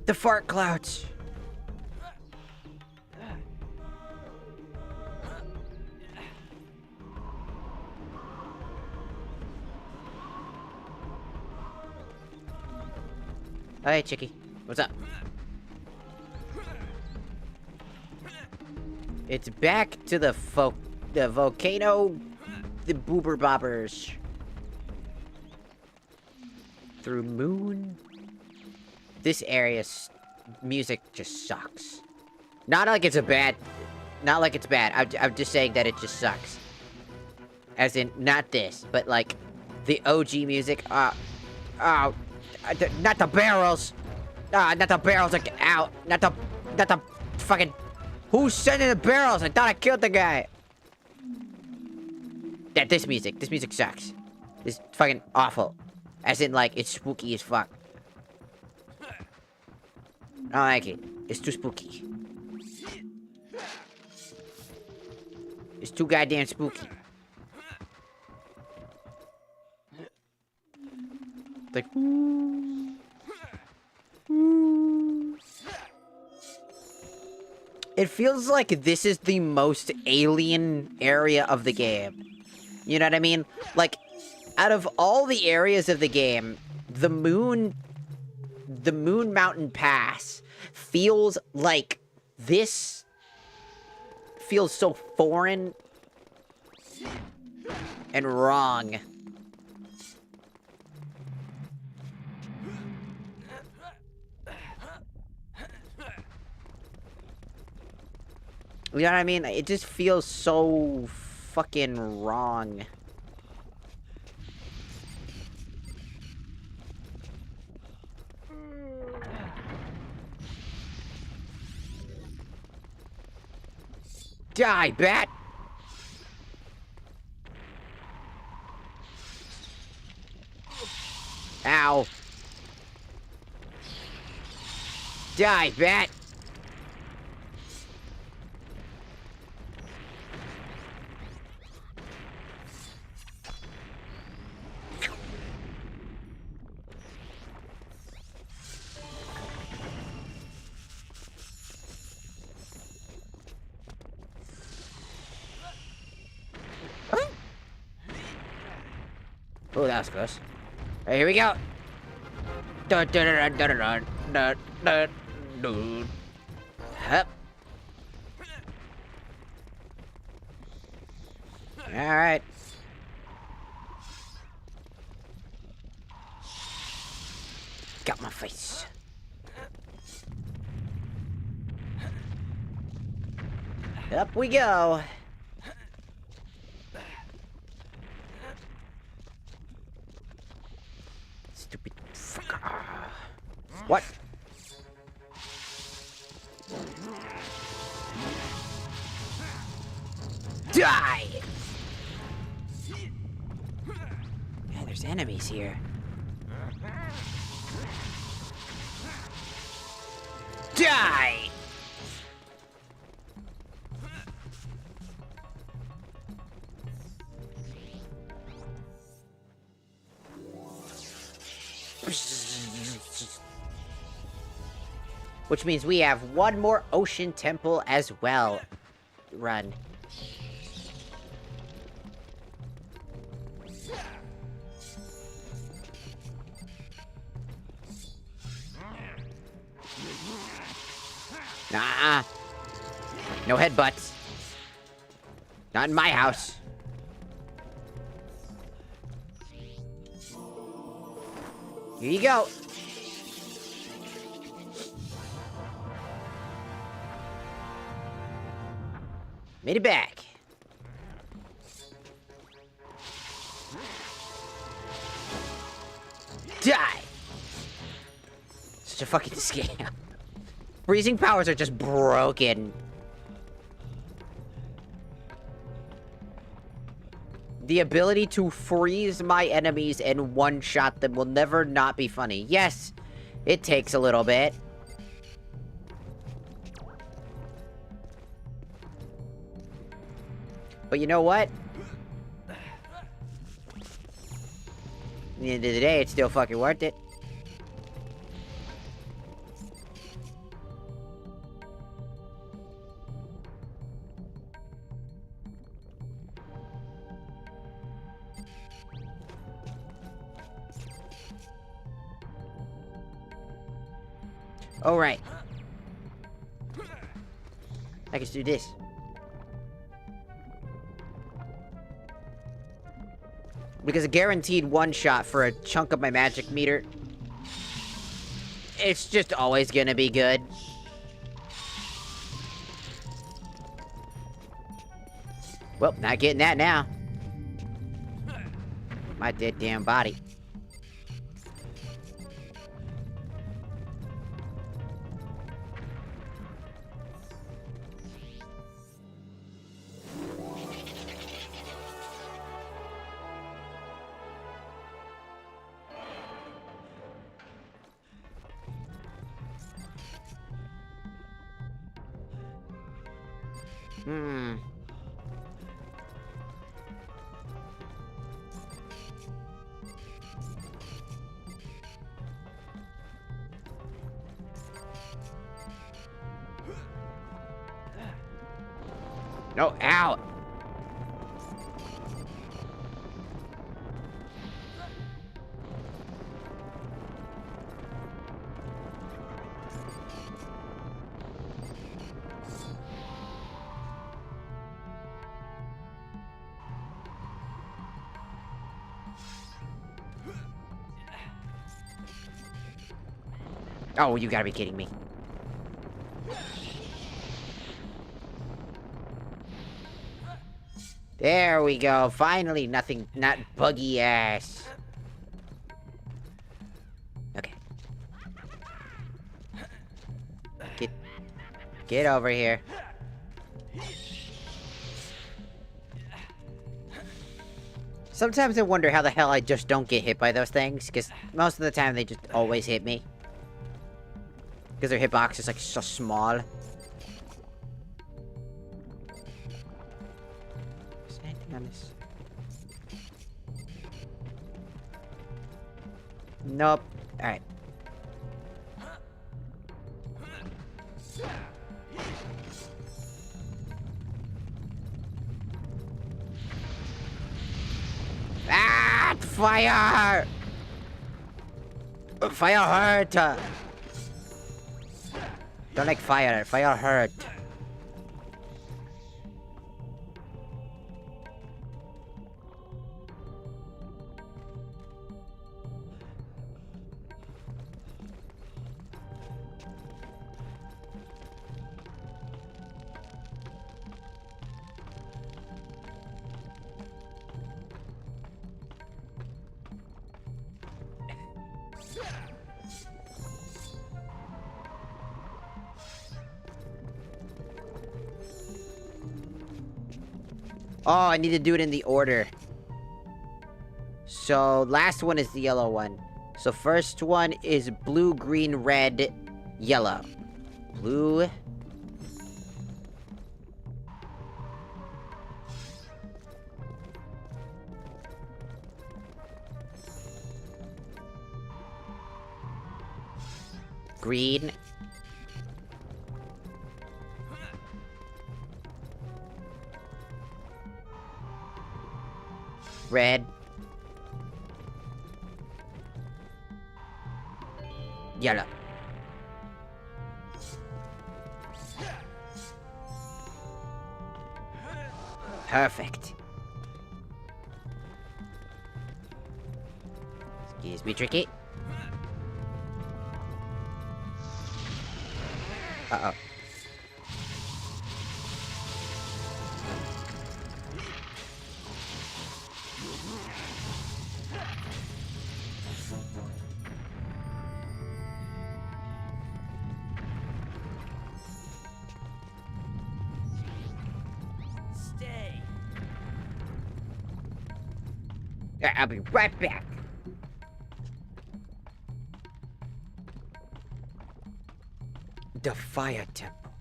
The fart clouds! Hey, Chicky. What's up? It's back to the volcano, the boober bobbers. Through moon. This area's music just sucks. Not like it's bad. I'm just saying that it just sucks. As in, not this, but like the OG music. Not the barrels. Ah, not the barrels again. Ow. Not the fucking... Who's sending the barrels? I thought I killed the guy. Yeah, this music sucks. It's fucking awful. As in, like, it's spooky as fuck. I don't like it. It's too spooky. It's too goddamn spooky. Like, it feels like this is the most alien area of the game. You know what I mean? Like, out of all the areas of the game, the Moon Mountain Pass feels like this feels so foreign and wrong. You know what I mean? It just feels so fucking wrong. Die, bat! Ow. Die, bat! Oh, that was close. Alright, here we go. Hup. Alright. Got my face. Up we go. Stupid fucker. What? Die! Yeah, there's enemies here. Die! Which means we have one more ocean temple as well. Run. Nah. No headbutts. Not in my house. Here you go. Made it back. Die! Such a fucking scam. Freezing powers are just broken. The ability to freeze my enemies and one-shot them will never not be funny. Yes, it takes a little bit. But you know what? At the end of the day, it's still fucking worth it. All right. I can do this. Because a guaranteed one-shot for a chunk of my magic meter, it's just always gonna be good. Well, not getting that now. My dead damn body. Hmm. No, ow! Oh, you gotta be kidding me. There we go. Finally, nothing, not buggy ass. Okay. Get over here. Sometimes I wonder how the hell I just don't get hit by those things, because most of the time they just always hit me. Because their hitbox is like so small. Is there anything on this? Nope. Alright. Ah! Fire! Fire hurt! Don't like fire. Fire hurt. Oh, I need to do it in the order. So, last one is the yellow one. So, first one is blue, green, red, yellow. Blue. Green. Red. Yellow. Perfect. Excuse me, Tricky. Uh-oh. Stay. I'll be right back. The Fire Temple.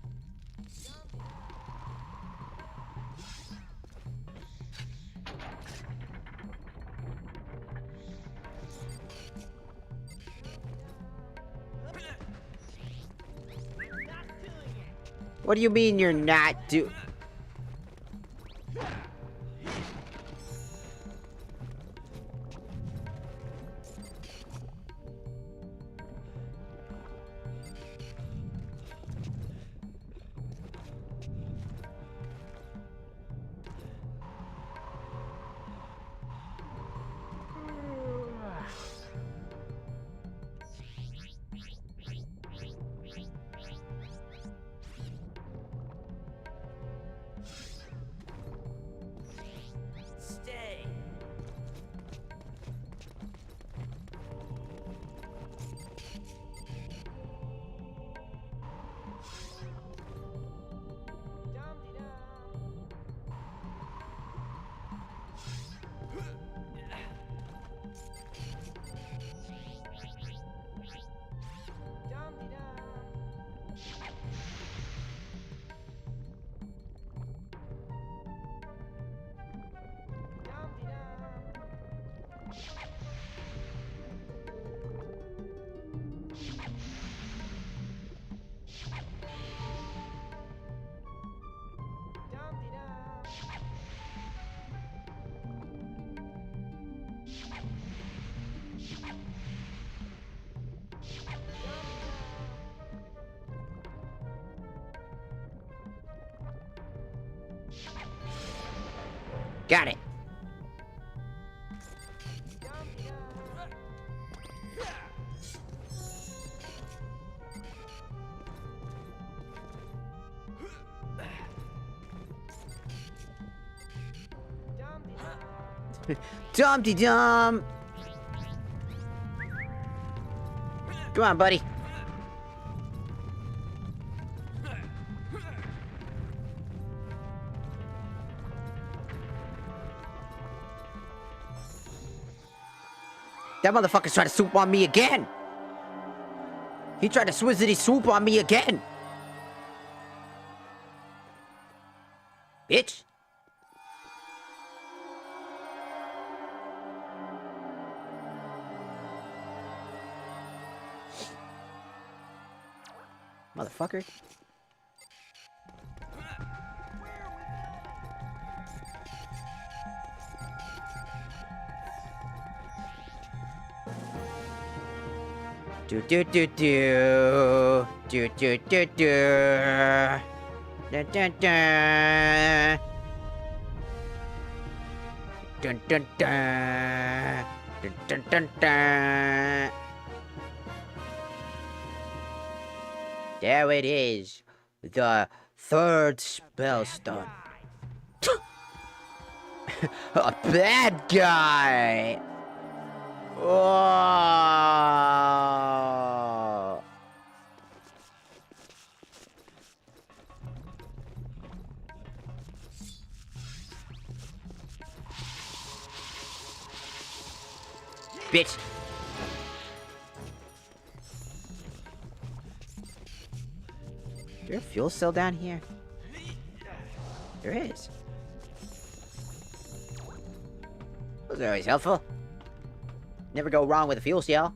What do you mean you're not do- Got it. Dum-de-dum! Come on, buddy. That motherfucker's trying to swoop on me again! He tried to swizzity swoop on me again! Bitch! Motherfucker. Do do do do do do do do da da da dun dun dun dun dun dun dun. There it is, the third spellstone. A bad guy. Oh. Bitch. Is there a fuel cell down here? There is. Those are always helpful. Never go wrong with a fuel cell.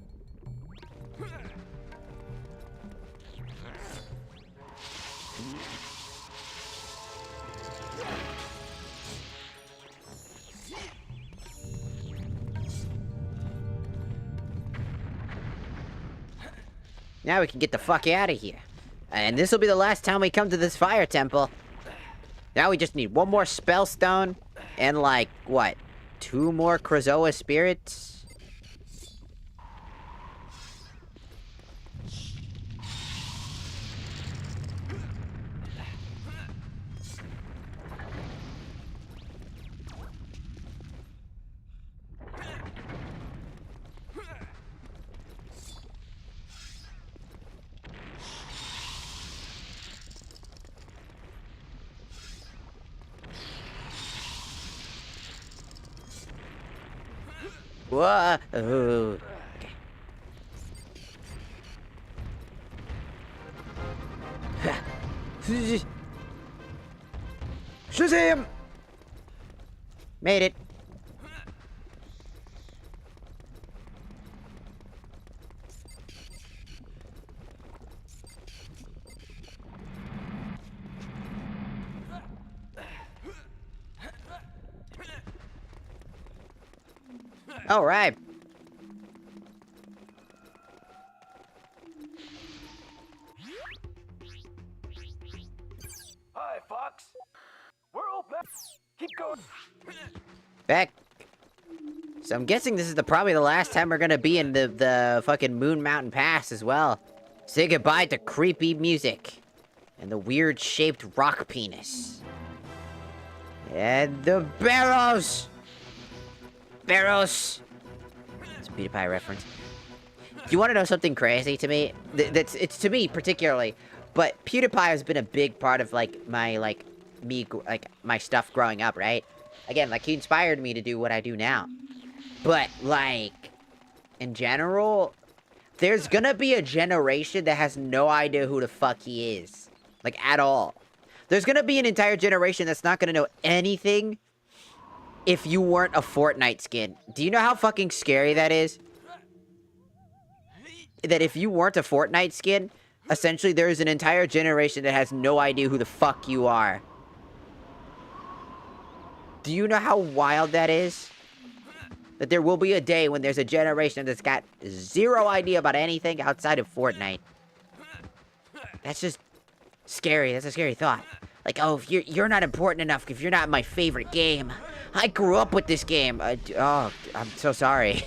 Now we can get the fuck out of here. And this will be the last time we come to this fire temple. Now we just need one more spellstone and like, what? 2 more Krazoa spirits? Whoa. Okay. Shazam! Made it. All right. Hi, Fox. We're all back. Keep going. Back. So I'm guessing this is probably the last time we're gonna be in the fucking Moon Mountain Pass as well. Say goodbye to creepy music and the weird shaped rock penis. And the barrows. Barrows. It's a PewDiePie reference. Do you want to know something crazy to me? It's to me particularly, but PewDiePie has been a big part of like my my stuff growing up, right? Again, like he inspired me to do what I do now. But like in general, there's gonna be a generation that has no idea who the fuck he is, like at all. There's gonna be an entire generation that's not gonna know anything if you weren't a Fortnite skin. Do you know how fucking scary that is? That if you weren't a Fortnite skin, essentially there is an entire generation that has no idea who the fuck you are. Do you know how wild that is? That there will be a day when there's a generation that's got zero idea about anything outside of Fortnite. That's just scary. That's a scary thought. Like, oh, if you're not important enough, if you're not my favorite game. I grew up with this game. Oh, I'm so sorry.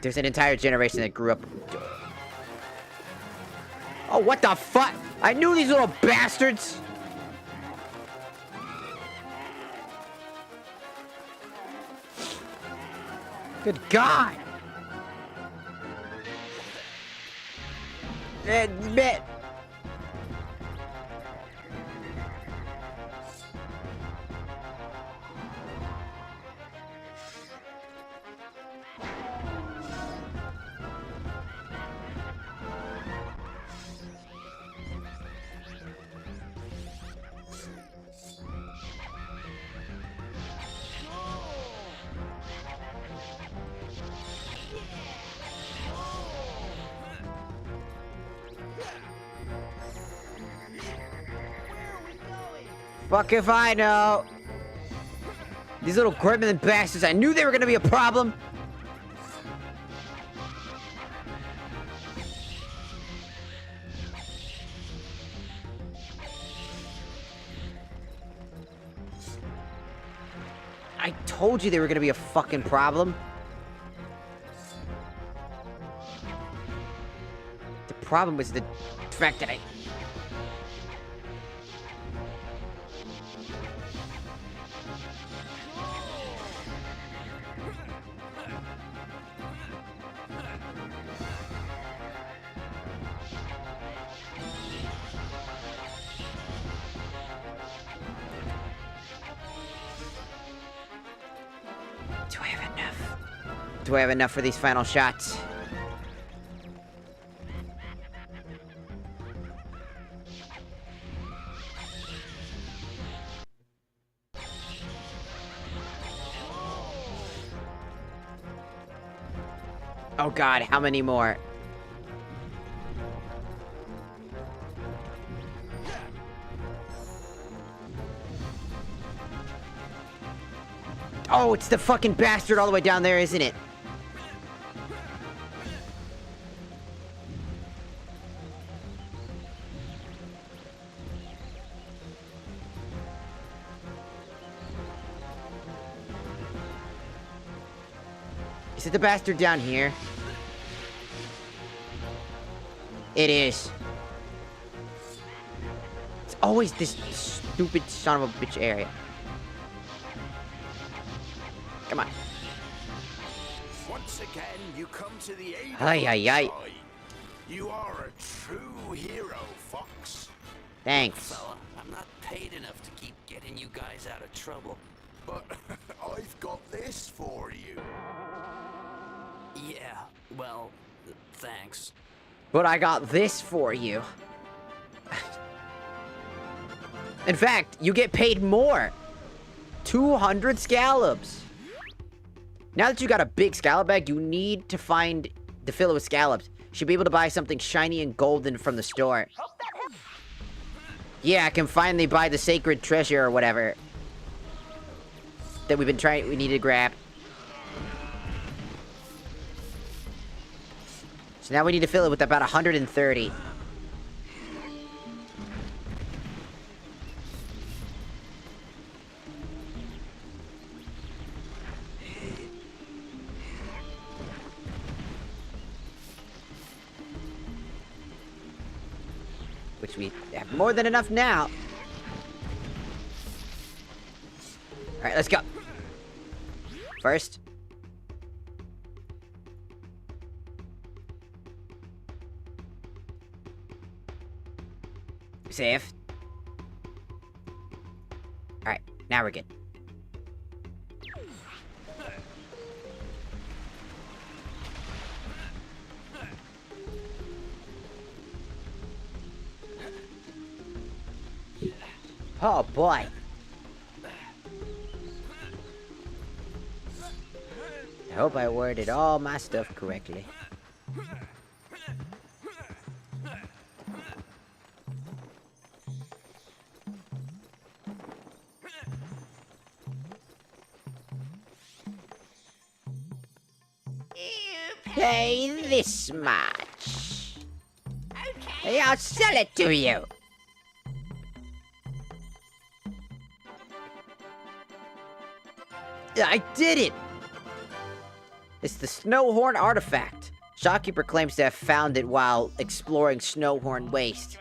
There's an entire generation that grew up. Oh, what the fuck? I knew these little bastards. Good God. Man. Fuck if I know. These little gremlin bastards, I knew they were gonna be a problem. I told you they were gonna be a fucking problem. The problem was the fact that Do I have enough for these final shots? Oh God, how many more? Oh, it's the fucking bastard all the way down there, isn't it? Is it the bastard down here? It is. It's always this stupid son of a bitch area. Come on. Once again, you come to the aid Ay, of ay, ay. Troy. You are a true hero, Fox. Thanks. Fella, I'm not paid enough to keep getting you guys out of trouble. But I've got this for you. Yeah, well, thanks. But I got this for you. In fact, you get paid more. 200 scallops. Now that you got a big scallop bag, you need to find the fill it with scallops. You should be able to buy something shiny and golden from the store. Yeah, I can finally buy the sacred treasure or whatever that we need to grab. So now we need to fill it with about 130. Which we have more than enough now. Alright, let's go. First. Save. Alright, now we're good. Oh boy. I hope I worded all my stuff correctly. Pay this much. Hey, I'll sell it to you. I did it! It's the Snowhorn artifact. Shopkeeper claims to have found it while exploring Snowhorn Waste.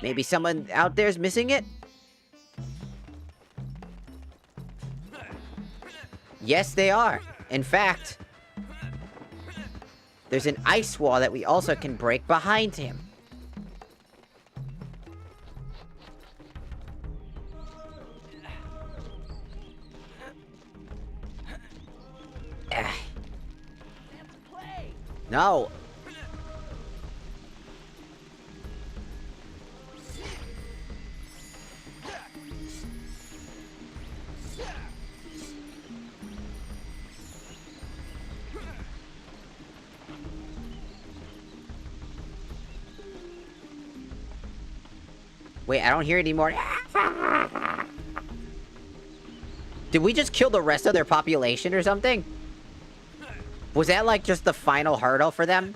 Maybe someone out there's missing it? Yes, they are. In fact, there's an ice wall that we also can break behind him. No. Wait, I don't hear it anymore. Did we just kill the rest of their population or something? Was that like just the final hurdle for them?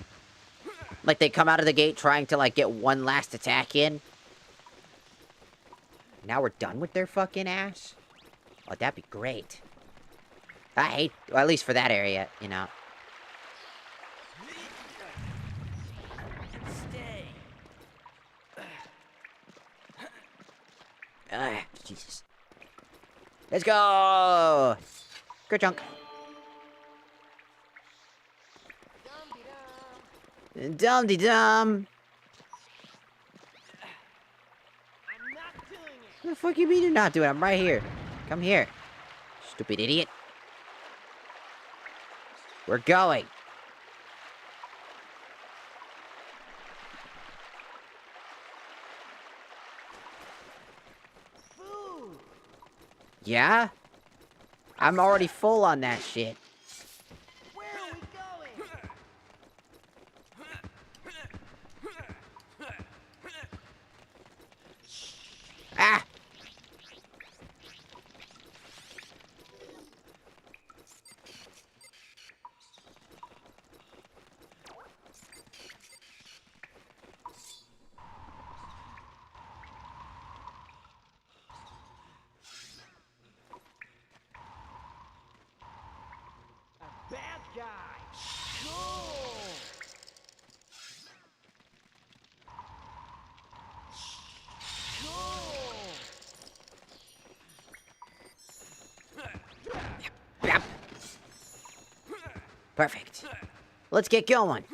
Like they come out of the gate trying to like get one last attack in? Now we're done with their fucking ass? Oh, that'd be great. I hate, well, at least for that area, you know. Jesus. Let's go! Good chunk. Dum-de-dum. What the fuck you mean you're not doing it? I'm right here. Come here. Stupid idiot. We're going. Yeah? I'm already full on that shit. Where are we going? Ah! Bad guy. Cool. Yep. Perfect. Let's get going.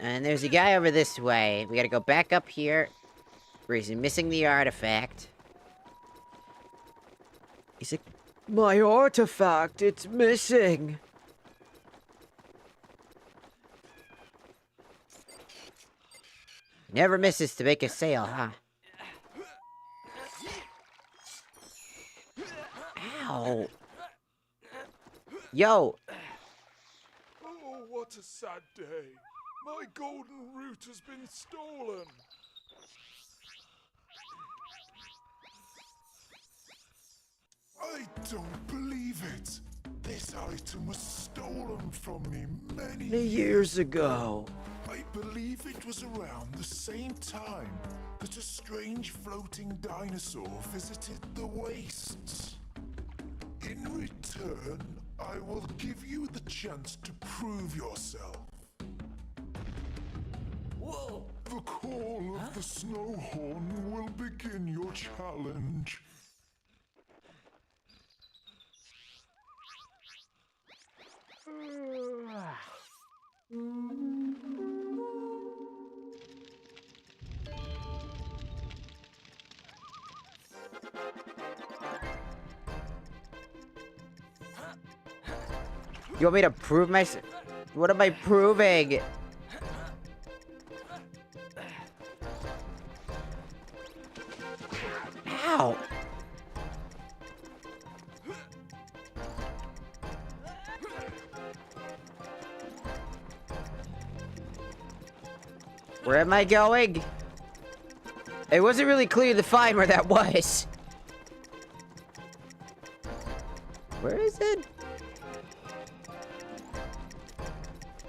And there's a guy over this way. We gotta go back up here. Where he's missing the artifact. He's like, my artifact, it's missing. Never misses to make a sale, huh? Ow. Yo. Oh, what a sad day. My golden root has been stolen. I don't believe it. This item was stolen from me many Years ago. I believe it was around the same time that a strange floating dinosaur visited the wastes. In return, I will give you the chance to prove yourself. Whoa! The call of the Snowhorn will begin your challenge. You want me to prove myself? What am I proving? Ow! Where am I going? It wasn't really clear to find where that was. Where is it?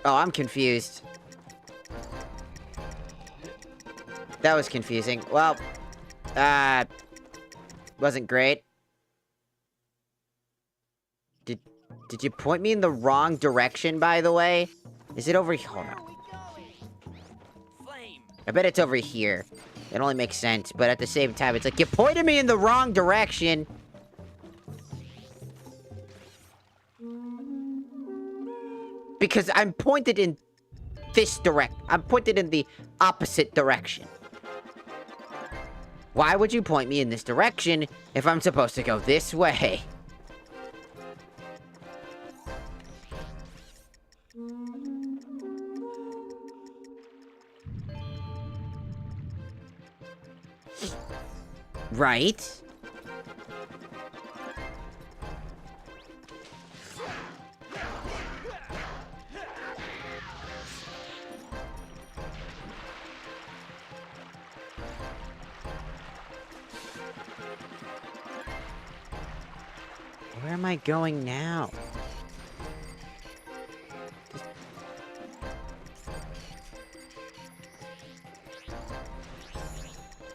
Oh, I'm confused. That was confusing. Well, wasn't great. Did you point me in the wrong direction, by the way? Is it over here? Hold on. I bet it's over here. It only makes sense, but at the same time, it's like, you pointed me in the wrong direction! Because I'm pointed in this I'm pointed in the opposite direction. Why would you point me in this direction if I'm supposed to go this way? Right? Where am I going now?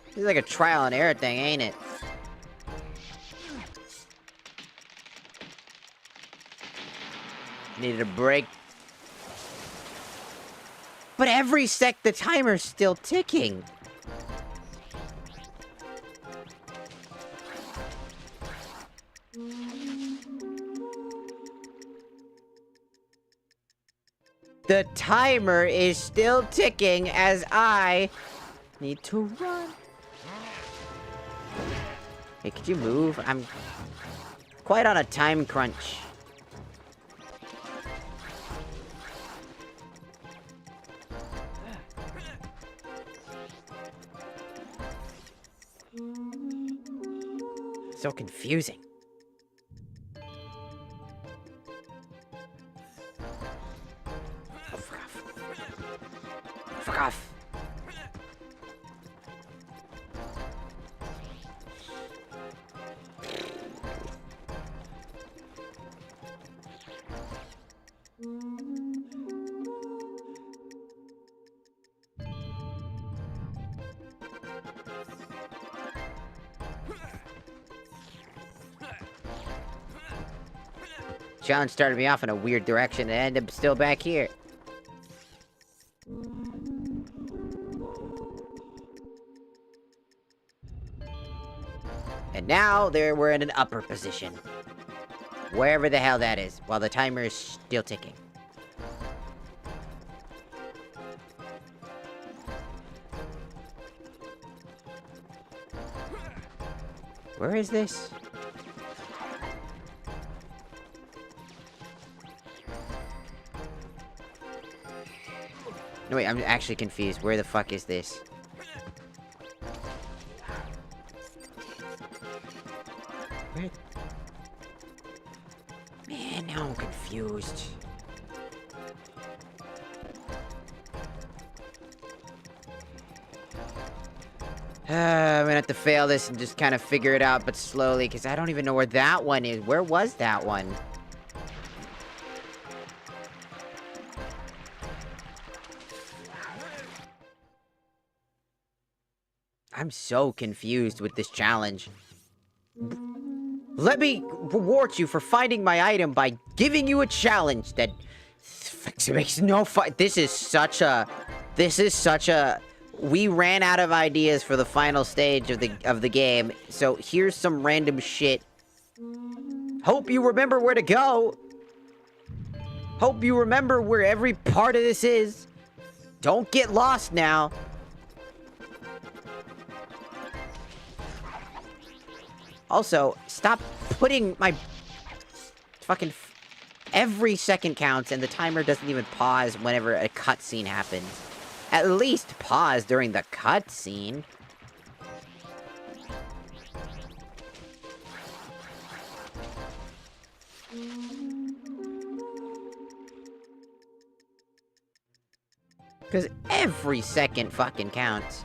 This is like a trial and error thing, ain't it? Needed a break. But every sec the timer's still ticking. The timer is still ticking as I need to run. Hey, could you move? I'm quite on a time crunch. So confusing. Fuck off. Challenge started me off in a weird direction and ended up still back here. And now we're in an upper position. Wherever the hell that is, while the timer is still ticking. Where is this? No, wait, I'm actually confused. Where the fuck is this? Where? Man, now I'm confused. I'm gonna have to fail this and just kind of figure it out, but slowly, because I don't even know where that one is. Where was that one? I'm so confused with this challenge. Let me reward you for finding my item by giving you a challenge that makes no This is such a... We ran out of ideas for the final stage of the game, so here's some random shit. Hope you remember where to go. Hope you remember where every part of this is. Don't get lost now. Also, stop putting my fucking... Every second counts, and the timer doesn't even pause whenever a cutscene happens. At least pause during the cutscene. Because every second fucking counts.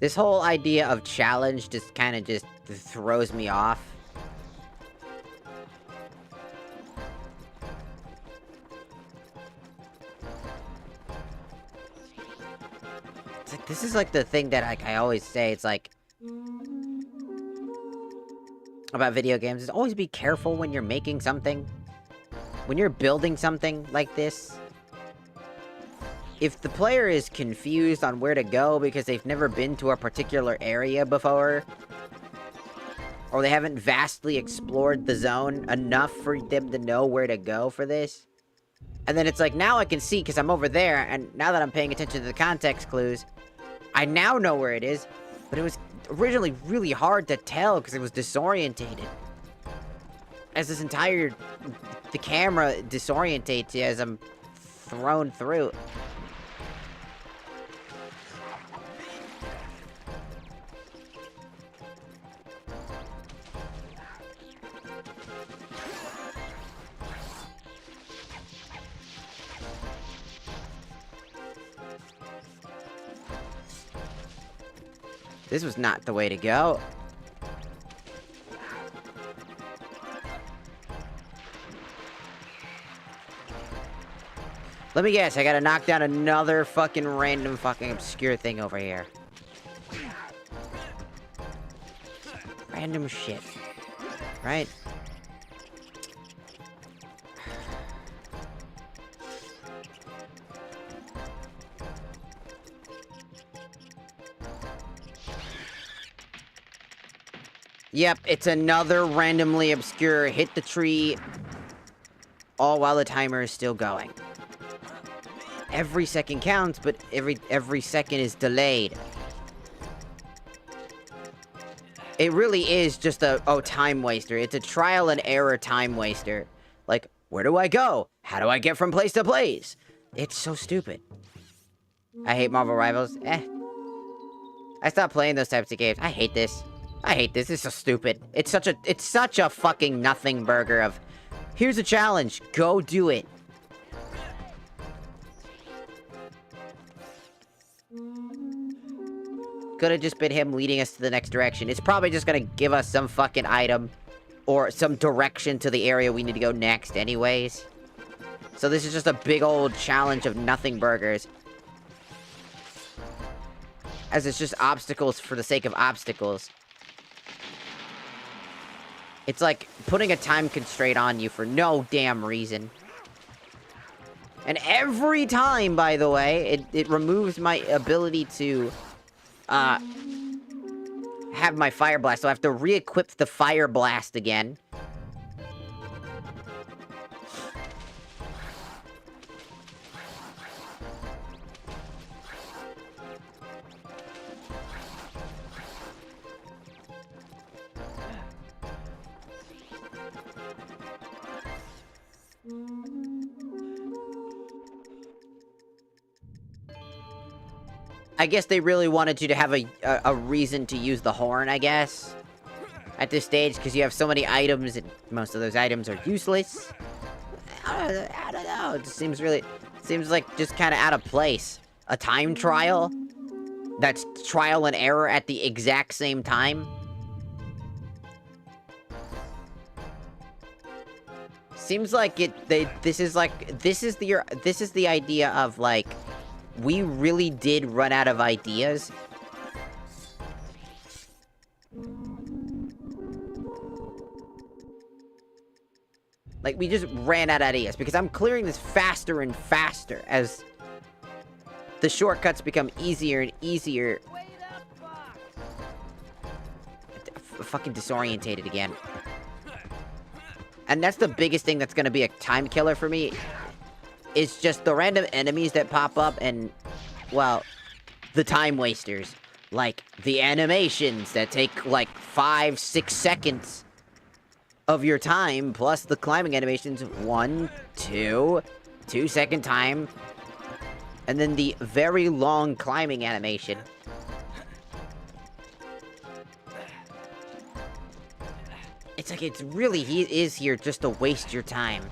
This whole idea of challenge just kind of just throws me off. It's like, this is like the thing that I always say, it's like, about video games, is always be careful when you're making something. When you're building something like this. If the player is confused on where to go because they've never been to a particular area before, or they haven't vastly explored the zone enough for them to know where to go for this, and then it's like, now I can see because I'm over there, and now that I'm paying attention to the context clues, I now know where it is, but it was originally really hard to tell because it was disorientated. As the camera disorientates you as I'm thrown through. This was not the way to go. Let me guess, I gotta knock down another fucking random fucking obscure thing over here. Random shit. Right? Yep, it's another randomly obscure hit the tree, all while the timer is still going. Every second counts, but every second is delayed. It really is just a time waster. It's a trial and error time waster. Like, where do I go? How do I get from place to place? It's so stupid. I hate Marvel Rivals. I stopped playing those types of games. I hate this. I hate this. It's so stupid. It's such a fucking nothing burger of, here's a challenge. Go do it. Could have just been him leading us to the next direction. It's probably just gonna give us some fucking item or some direction to the area we need to go next anyways. So this is just a big old challenge of nothing burgers. As it's just obstacles for the sake of obstacles. It's like putting a time constraint on you for no damn reason. And every time, by the way, it removes my ability to have my fire blast, so I have to re-equip the fire blast again. I guess they really wanted you to have a reason to use the horn, I guess. At this stage, because you have so many items, and most of those items are useless. I don't know, it just seems like just kind of out of place. A time trial? That's trial and error at the exact same time? Seems like this is the idea of, like, we really did run out of ideas. Like, we just ran out of ideas, because I'm clearing this faster and faster as the shortcuts become easier and easier. Fucking disorientated again. And that's the biggest thing that's gonna be a time killer for me. It's just the random enemies that pop up and, well, the time wasters. Like, the animations that take, like, 5-6 seconds of your time, plus the climbing animations, 1, 2 second time, and then the very long climbing animation. It's like, he is here just to waste your time.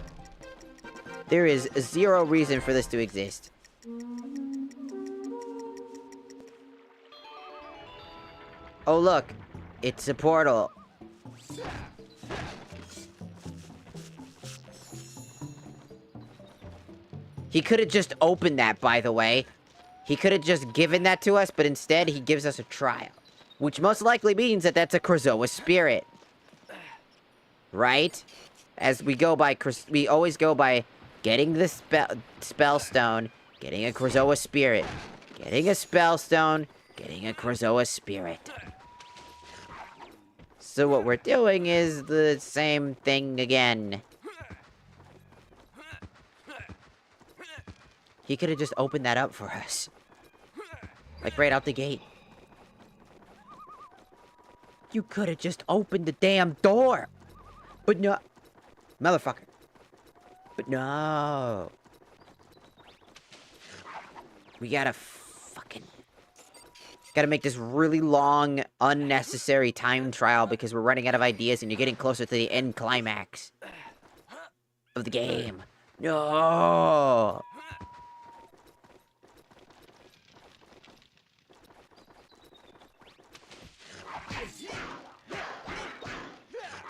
There is zero reason for this to exist. Oh, look. It's a portal. He could have just opened that, by the way. He could have just given that to us, but instead he gives us a trial. Which most likely means that that's a Krazoa spirit. Right? As we go by, we always go by getting the spell stone, getting a Krazoa spirit, getting a spell stone, getting a Krazoa spirit. So what we're doing is the same thing again. He could have just opened that up for us. Like right out the gate. You could have just opened the damn door. But no. Motherfucker. But no. We gotta make this really long, unnecessary time trial because we're running out of ideas and you're getting closer to the end climax of the game. No.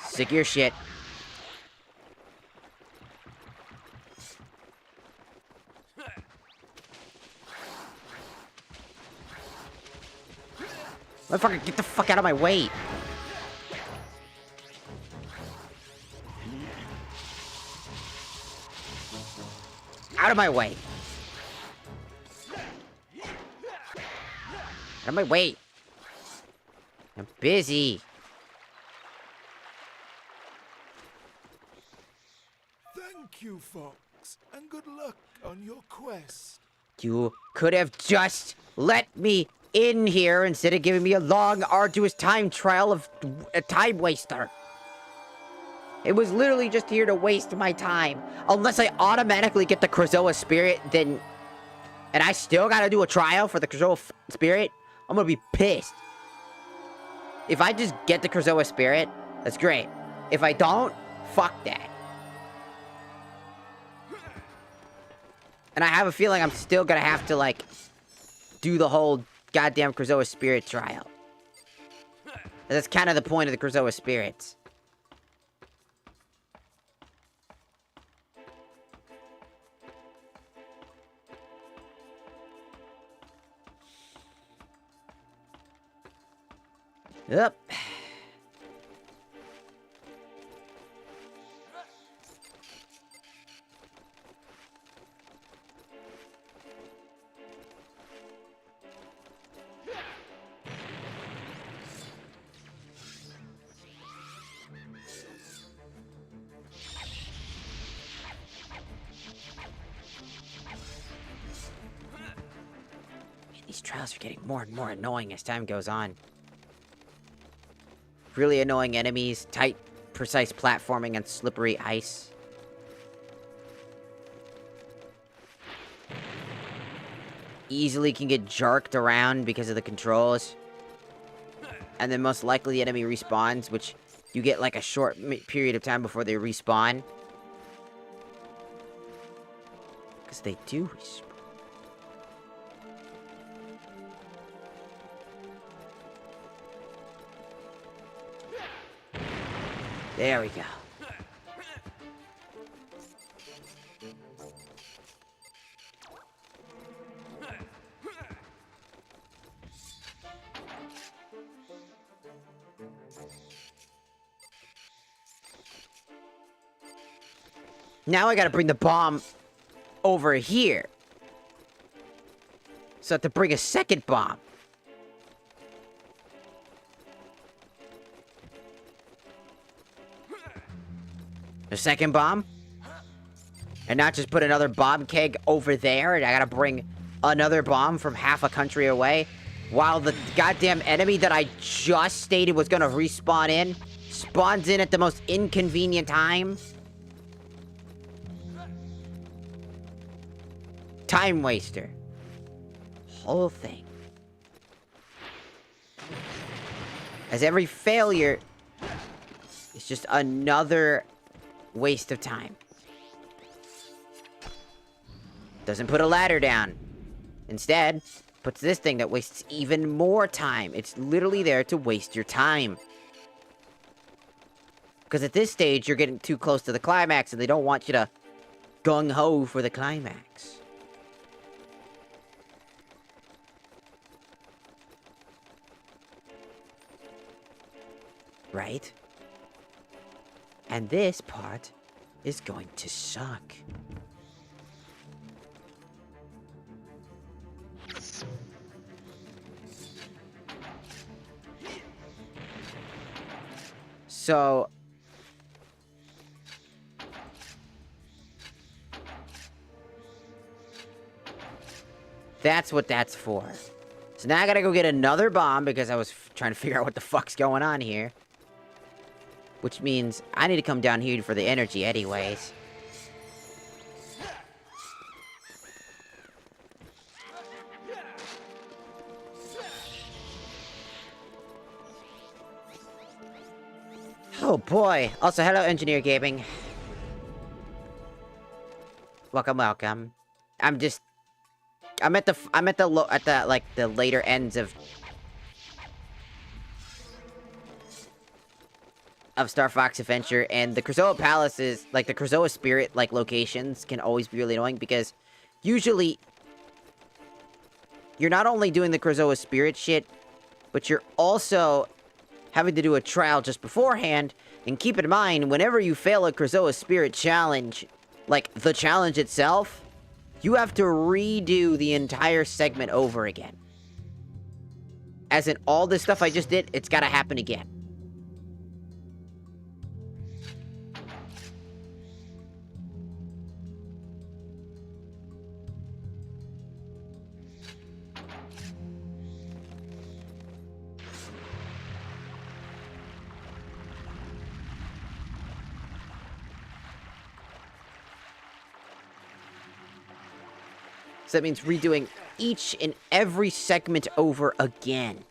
Sick of your shit. Motherfucker, get the fuck out of my way. Out of my way. Out of my way. I'm busy. Thank you, Fox, and good luck on your quest. You could have just let me in here instead of giving me a long, arduous time trial of a time waster. It was literally just here to waste my time. Unless I automatically get the Krazoa spirit, then... And I still gotta do a trial for the Krazoa spirit? I'm gonna be pissed. If I just get the Krazoa spirit, that's great. If I don't, fuck that. And I have a feeling I'm still gonna have to, like, do the whole goddamn Krazoa spirit trial. That's kind of the point of the Krazoa spirits. Yep. These trials are getting more and more annoying as time goes on. Really annoying enemies, tight, precise platforming, and slippery ice. Easily can get jerked around because of the controls. And then most likely the enemy respawns, which you get like a short period of time before they respawn. Because they do respawn. There we go. Now I gotta bring the bomb over here. So I have to bring a second bomb. A second bomb? And not just put another bomb keg over there, and I gotta bring another bomb from half a country away, while the goddamn enemy that I just stated was gonna respawn in, spawns in at the most inconvenient time? Time waster. Whole thing. As every failure is just another waste of time. Doesn't put a ladder down. Instead, puts this thing that wastes even more time. It's literally there to waste your time. Because at this stage, you're getting too close to the climax, and they don't want you to gung-ho for the climax. Right? And this part is going to suck. So... that's what that's for. So now I gotta go get another bomb because I was trying to figure out what the fuck's going on here. Which means I need to come down here for the energy anyways. Oh boy. Also, hello, Engineer Gaming. Welcome, welcome. I'm at the later ends of Star Fox Adventure, and the Krazoa Palaces, like the Krazoa Spirit, like locations can always be really annoying because usually you're not only doing the Krazoa Spirit shit, but you're also having to do a trial just beforehand. And keep in mind, whenever you fail a Krazoa Spirit challenge, like the challenge itself, you have to redo the entire segment over again. As in, all this stuff I just did, it's gotta happen again. So that means redoing each and every segment over again.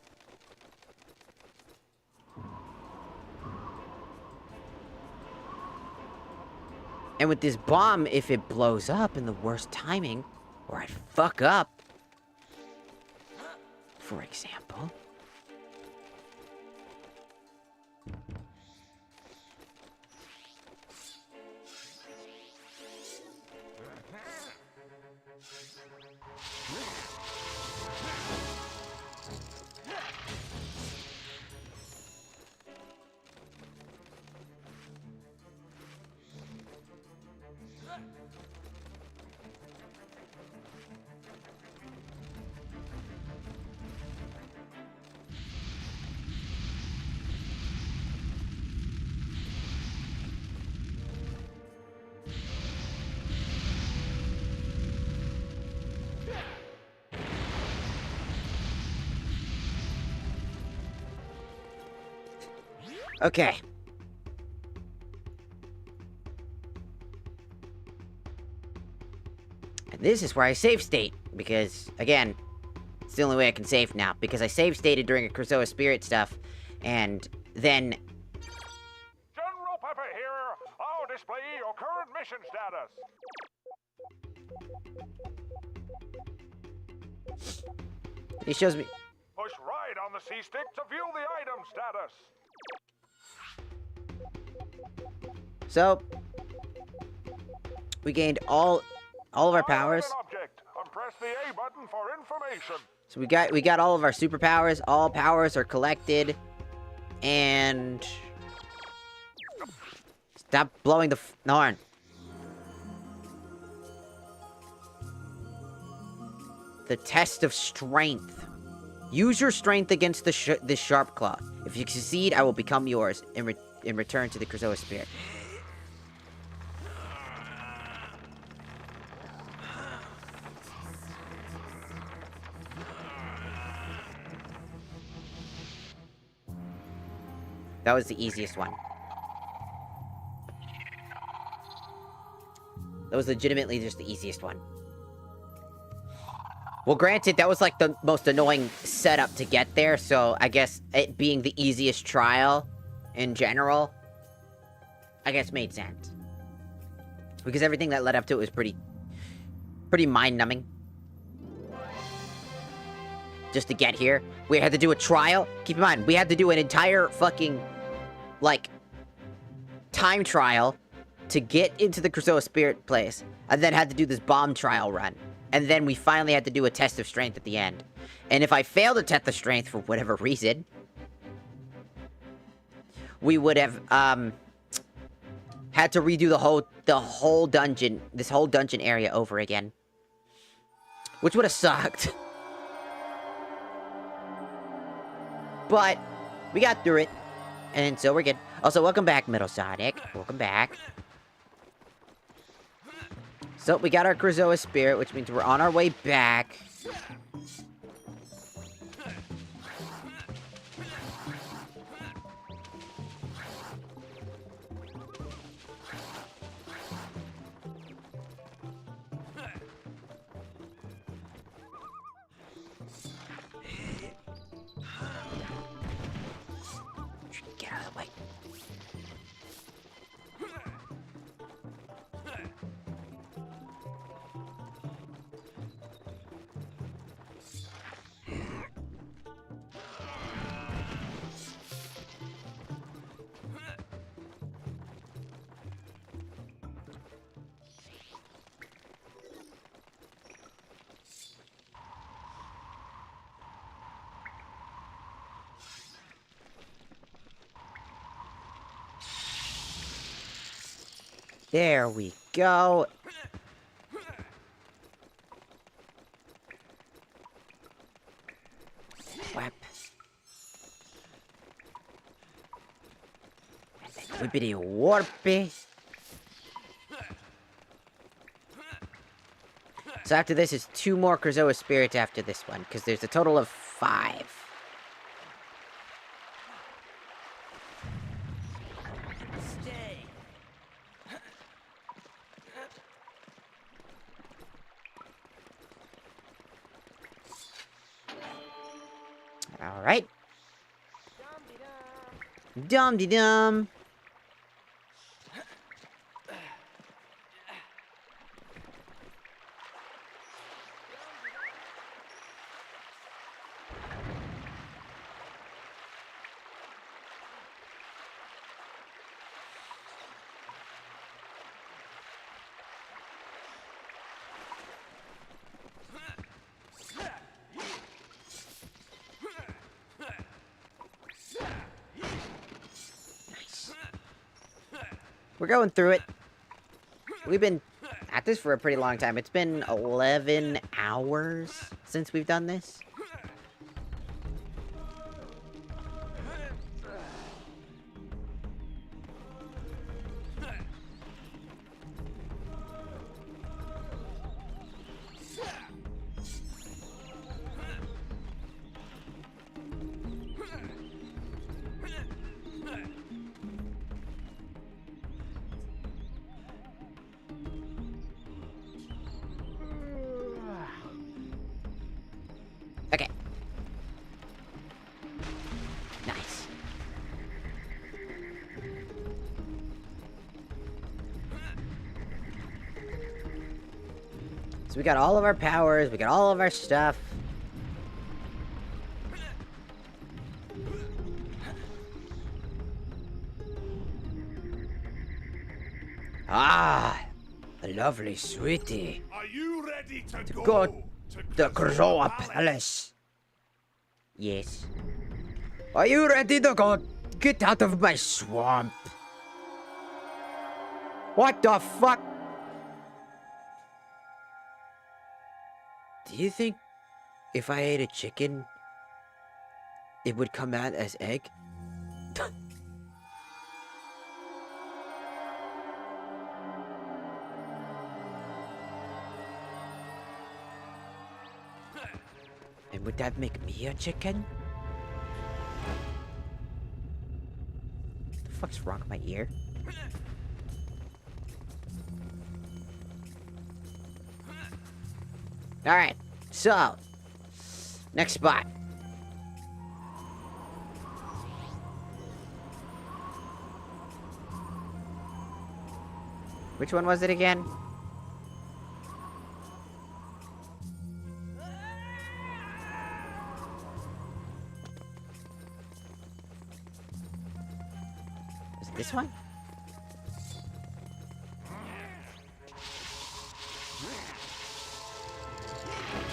And with this bomb, if it blows up in the worst timing, or I fuck up, for example... Okay. And this is where I save state, because, again, it's the only way I can save now, because I save stated during a Krazoa Spirit stuff, and then... General Pepper here. I'll display your current mission status. He shows me... Push right on the C-stick to view the item status. So, we gained all of our powers. Press the A button for information. So we got all of our superpowers. All powers are collected, and stop blowing the horn. The test of strength. Use your strength against the sharp claw. If you succeed, I will become yours in return to the Krazoa Spirit. That was the easiest one. That was legitimately just the easiest one. Well, granted, that was like the most annoying setup to get there, so I guess it being the easiest trial in general, I guess made sense. Because everything that led up to it was pretty mind-numbing. just to get here. We had to do a trial. Keep in mind, we had to do an entire fucking, like, time trial to get into the Krazoa Spirit place, and then had to do this bomb trial run. And then we finally had to do a test of strength at the end. And if I failed a test of strength for whatever reason, we would have, had to redo the whole dungeon, this whole dungeon area over again. Which would have sucked. But, we got through it. And so we're good. Also, welcome back, Middle Sonic. Welcome back. So, we got our Krazoa Spirit, which means we're on our way back. Get out of the way. There we go. Whap. Whippity warpy. So after this is 2 more Krazoa Spirits after this one, because there's a total of 5. Stay. Alright. Dum-de-dum. We're going through it. We've been at this for a pretty long time. It's been 11 hours since we've done this. Okay. Nice. So we got all of our powers, we got all of our stuff. Ah, a lovely sweetie. Are you ready to Go the Krazoa Palace. Yes. Are you ready to go? Get out of my swamp. What the fuck? Do you think if I ate a chicken, it would come out as egg? And would that make me a chicken? What the fuck's wrong with my ear? Alright, so next spot. Which one was it again? this one?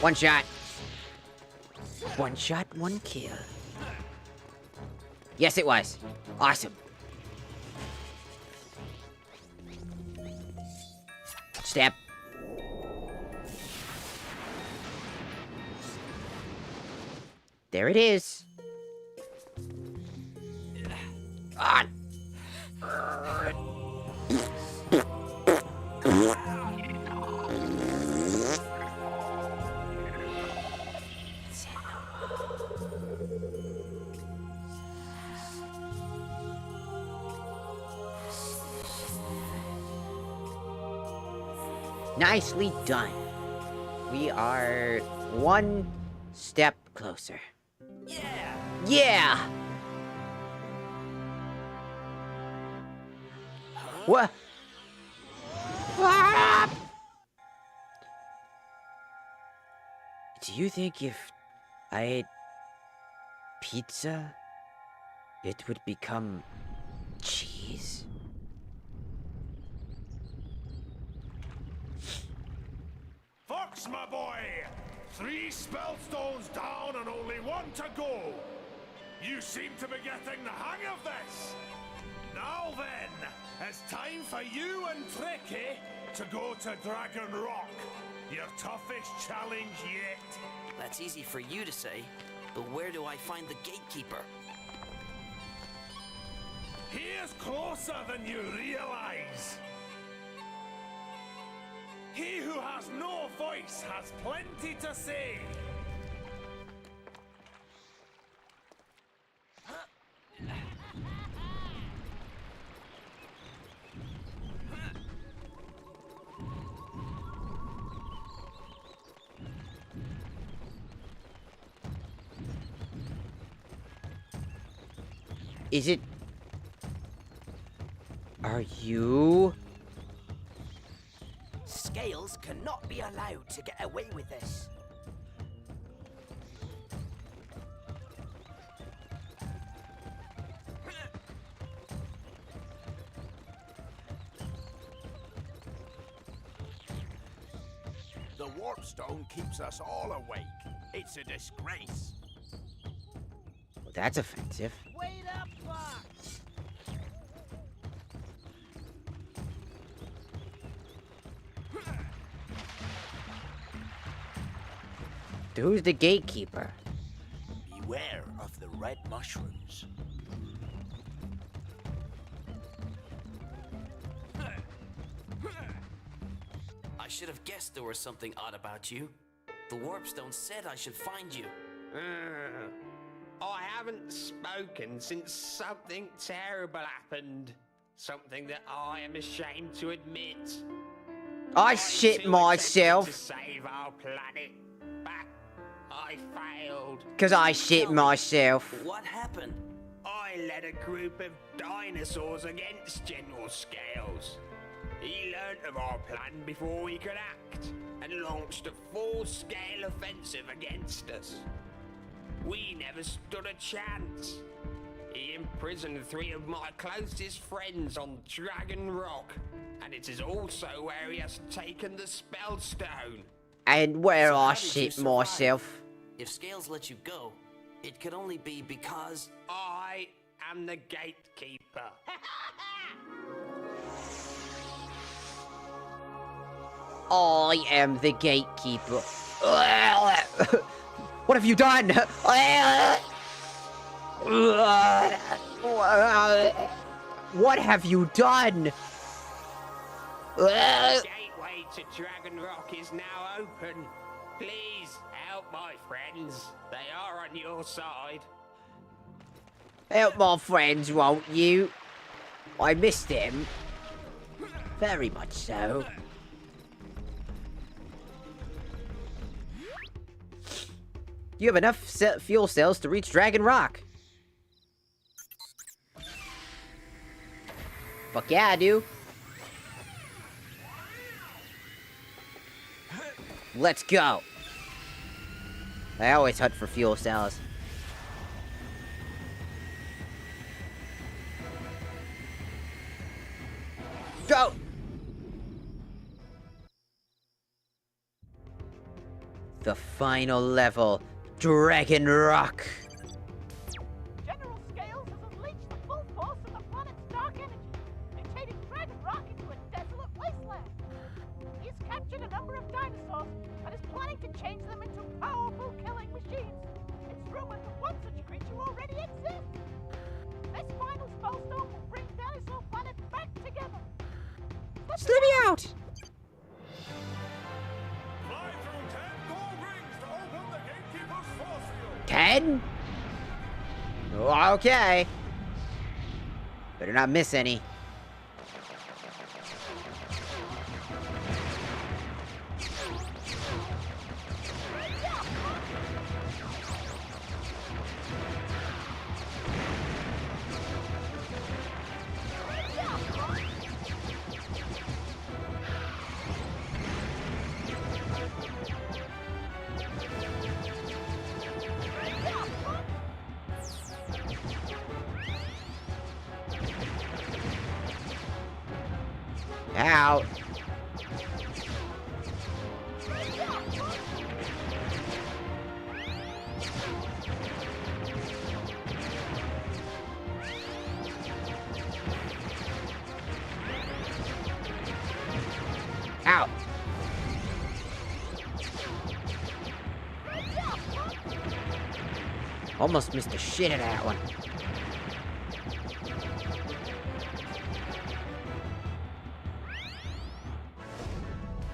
One shot. One shot, one kill. Yes, it was. Awesome. Step. There it is. On. Nicely done. We are one step closer. Yeah! Yeah! What? Ah! Do you think if I ate pizza, it would become cheese? Fox, my boy! 3 spellstones down and only 1 to go. You seem to be getting the hang of this. Now then, it's time for you and Tricky to go to Dragon Rock. Your toughest challenge yet. That's easy for you to say, but where do I find the gatekeeper? He is closer than you realize. He who has no voice has plenty to say. Is it... Are you... Scales cannot be allowed to get away with this. The warpstone keeps us all awake. It's a disgrace. Well, that's offensive. Wait up, Fox! Who's the gatekeeper? Beware of the red mushrooms. I should have guessed there was something odd about you. The Warpstone said I should find you. I haven't spoken since something terrible happened. Something that I am ashamed to admit. I shit myself. To save our planet, but I failed. Cause I shit myself. What happened? I led a group of dinosaurs against General Scales. He learnt of our plan before he could act, and launched a full-scale offensive against us. We never stood a chance. He imprisoned 3 of my closest friends on Dragon Rock, and it is also where he has taken the Spellstone. And where So I how did you shit survive? myself. If Scales let you go, it could only be because... I am the gatekeeper. I am the gatekeeper. What have you done? What have you done? The gateway to Dragon Rock is now open. Please help my friends. They are on your side. Help my friends, won't you? I missed him. Very much so. You have enough fuel cells to reach Dragon Rock. Fuck yeah, I do. Let's go. I always hunt for fuel cells. Go! The final level, Dragon Rock. General Scales has unleashed the full force of the planet's dark energy, mutating Dragon Rock into a desolate wasteland. He's captured a number of dinosaurs and is planning to change them into powerful killing machines. It's rumored that one such creature already exists. This final spellstone will bring Dinosaur Planet back together. Let me out! Fly through 10 gold rings to open the gatekeeper's force field. 10? Okay. Better not miss any. Out. Out. Almost missed the shit out of that one.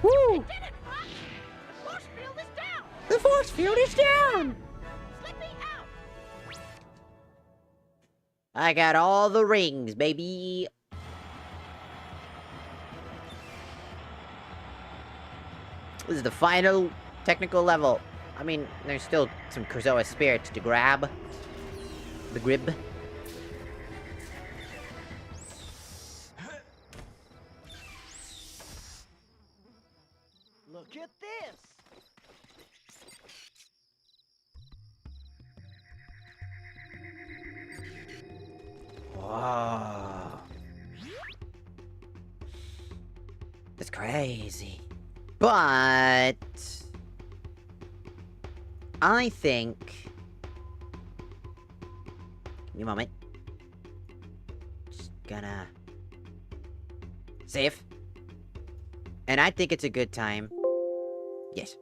Woo! The force field is down. The force field is down! Slippy out. I got all the rings, baby. This is the final technical level. I mean, there's still some Krazoa spirits to grab. The grib. Look at this. Whoa. That's crazy. But I think, give me a moment. Just gonna save. And I think it's a good time, yes,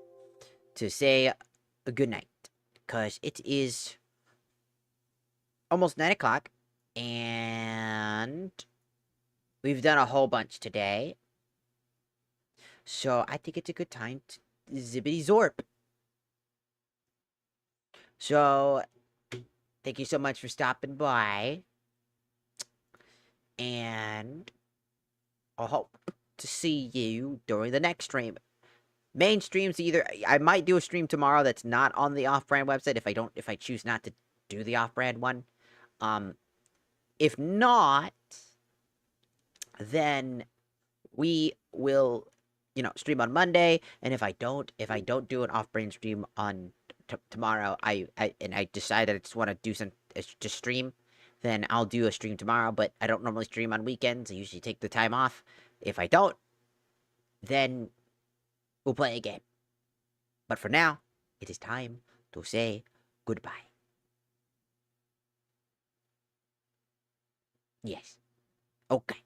to say a good night. Because it is almost 9 o'clock. And we've done a whole bunch today. So I think it's a good time to zippity zorp. So thank you so much for stopping by. And I hope to see you during the next stream. Main streams either I might do a stream tomorrow that's not on the off-brand website if I choose not to do the off-brand one. If not, then we will, stream on Monday. And if I don't do an off-brand stream on tomorrow, I decide that I just want to do just stream, then I'll do a stream tomorrow. But I don't normally stream on weekends. I usually take the time off. If I don't, then we'll play a game. But for now, it is time to say goodbye. Yes. Okay.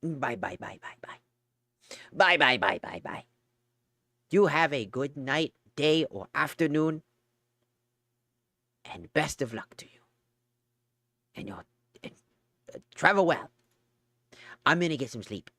Bye, bye, bye, bye, bye. Bye, bye, bye, bye, bye. You have a good night, day, or afternoon. And best of luck to you. And travel well. I'm gonna get some sleep.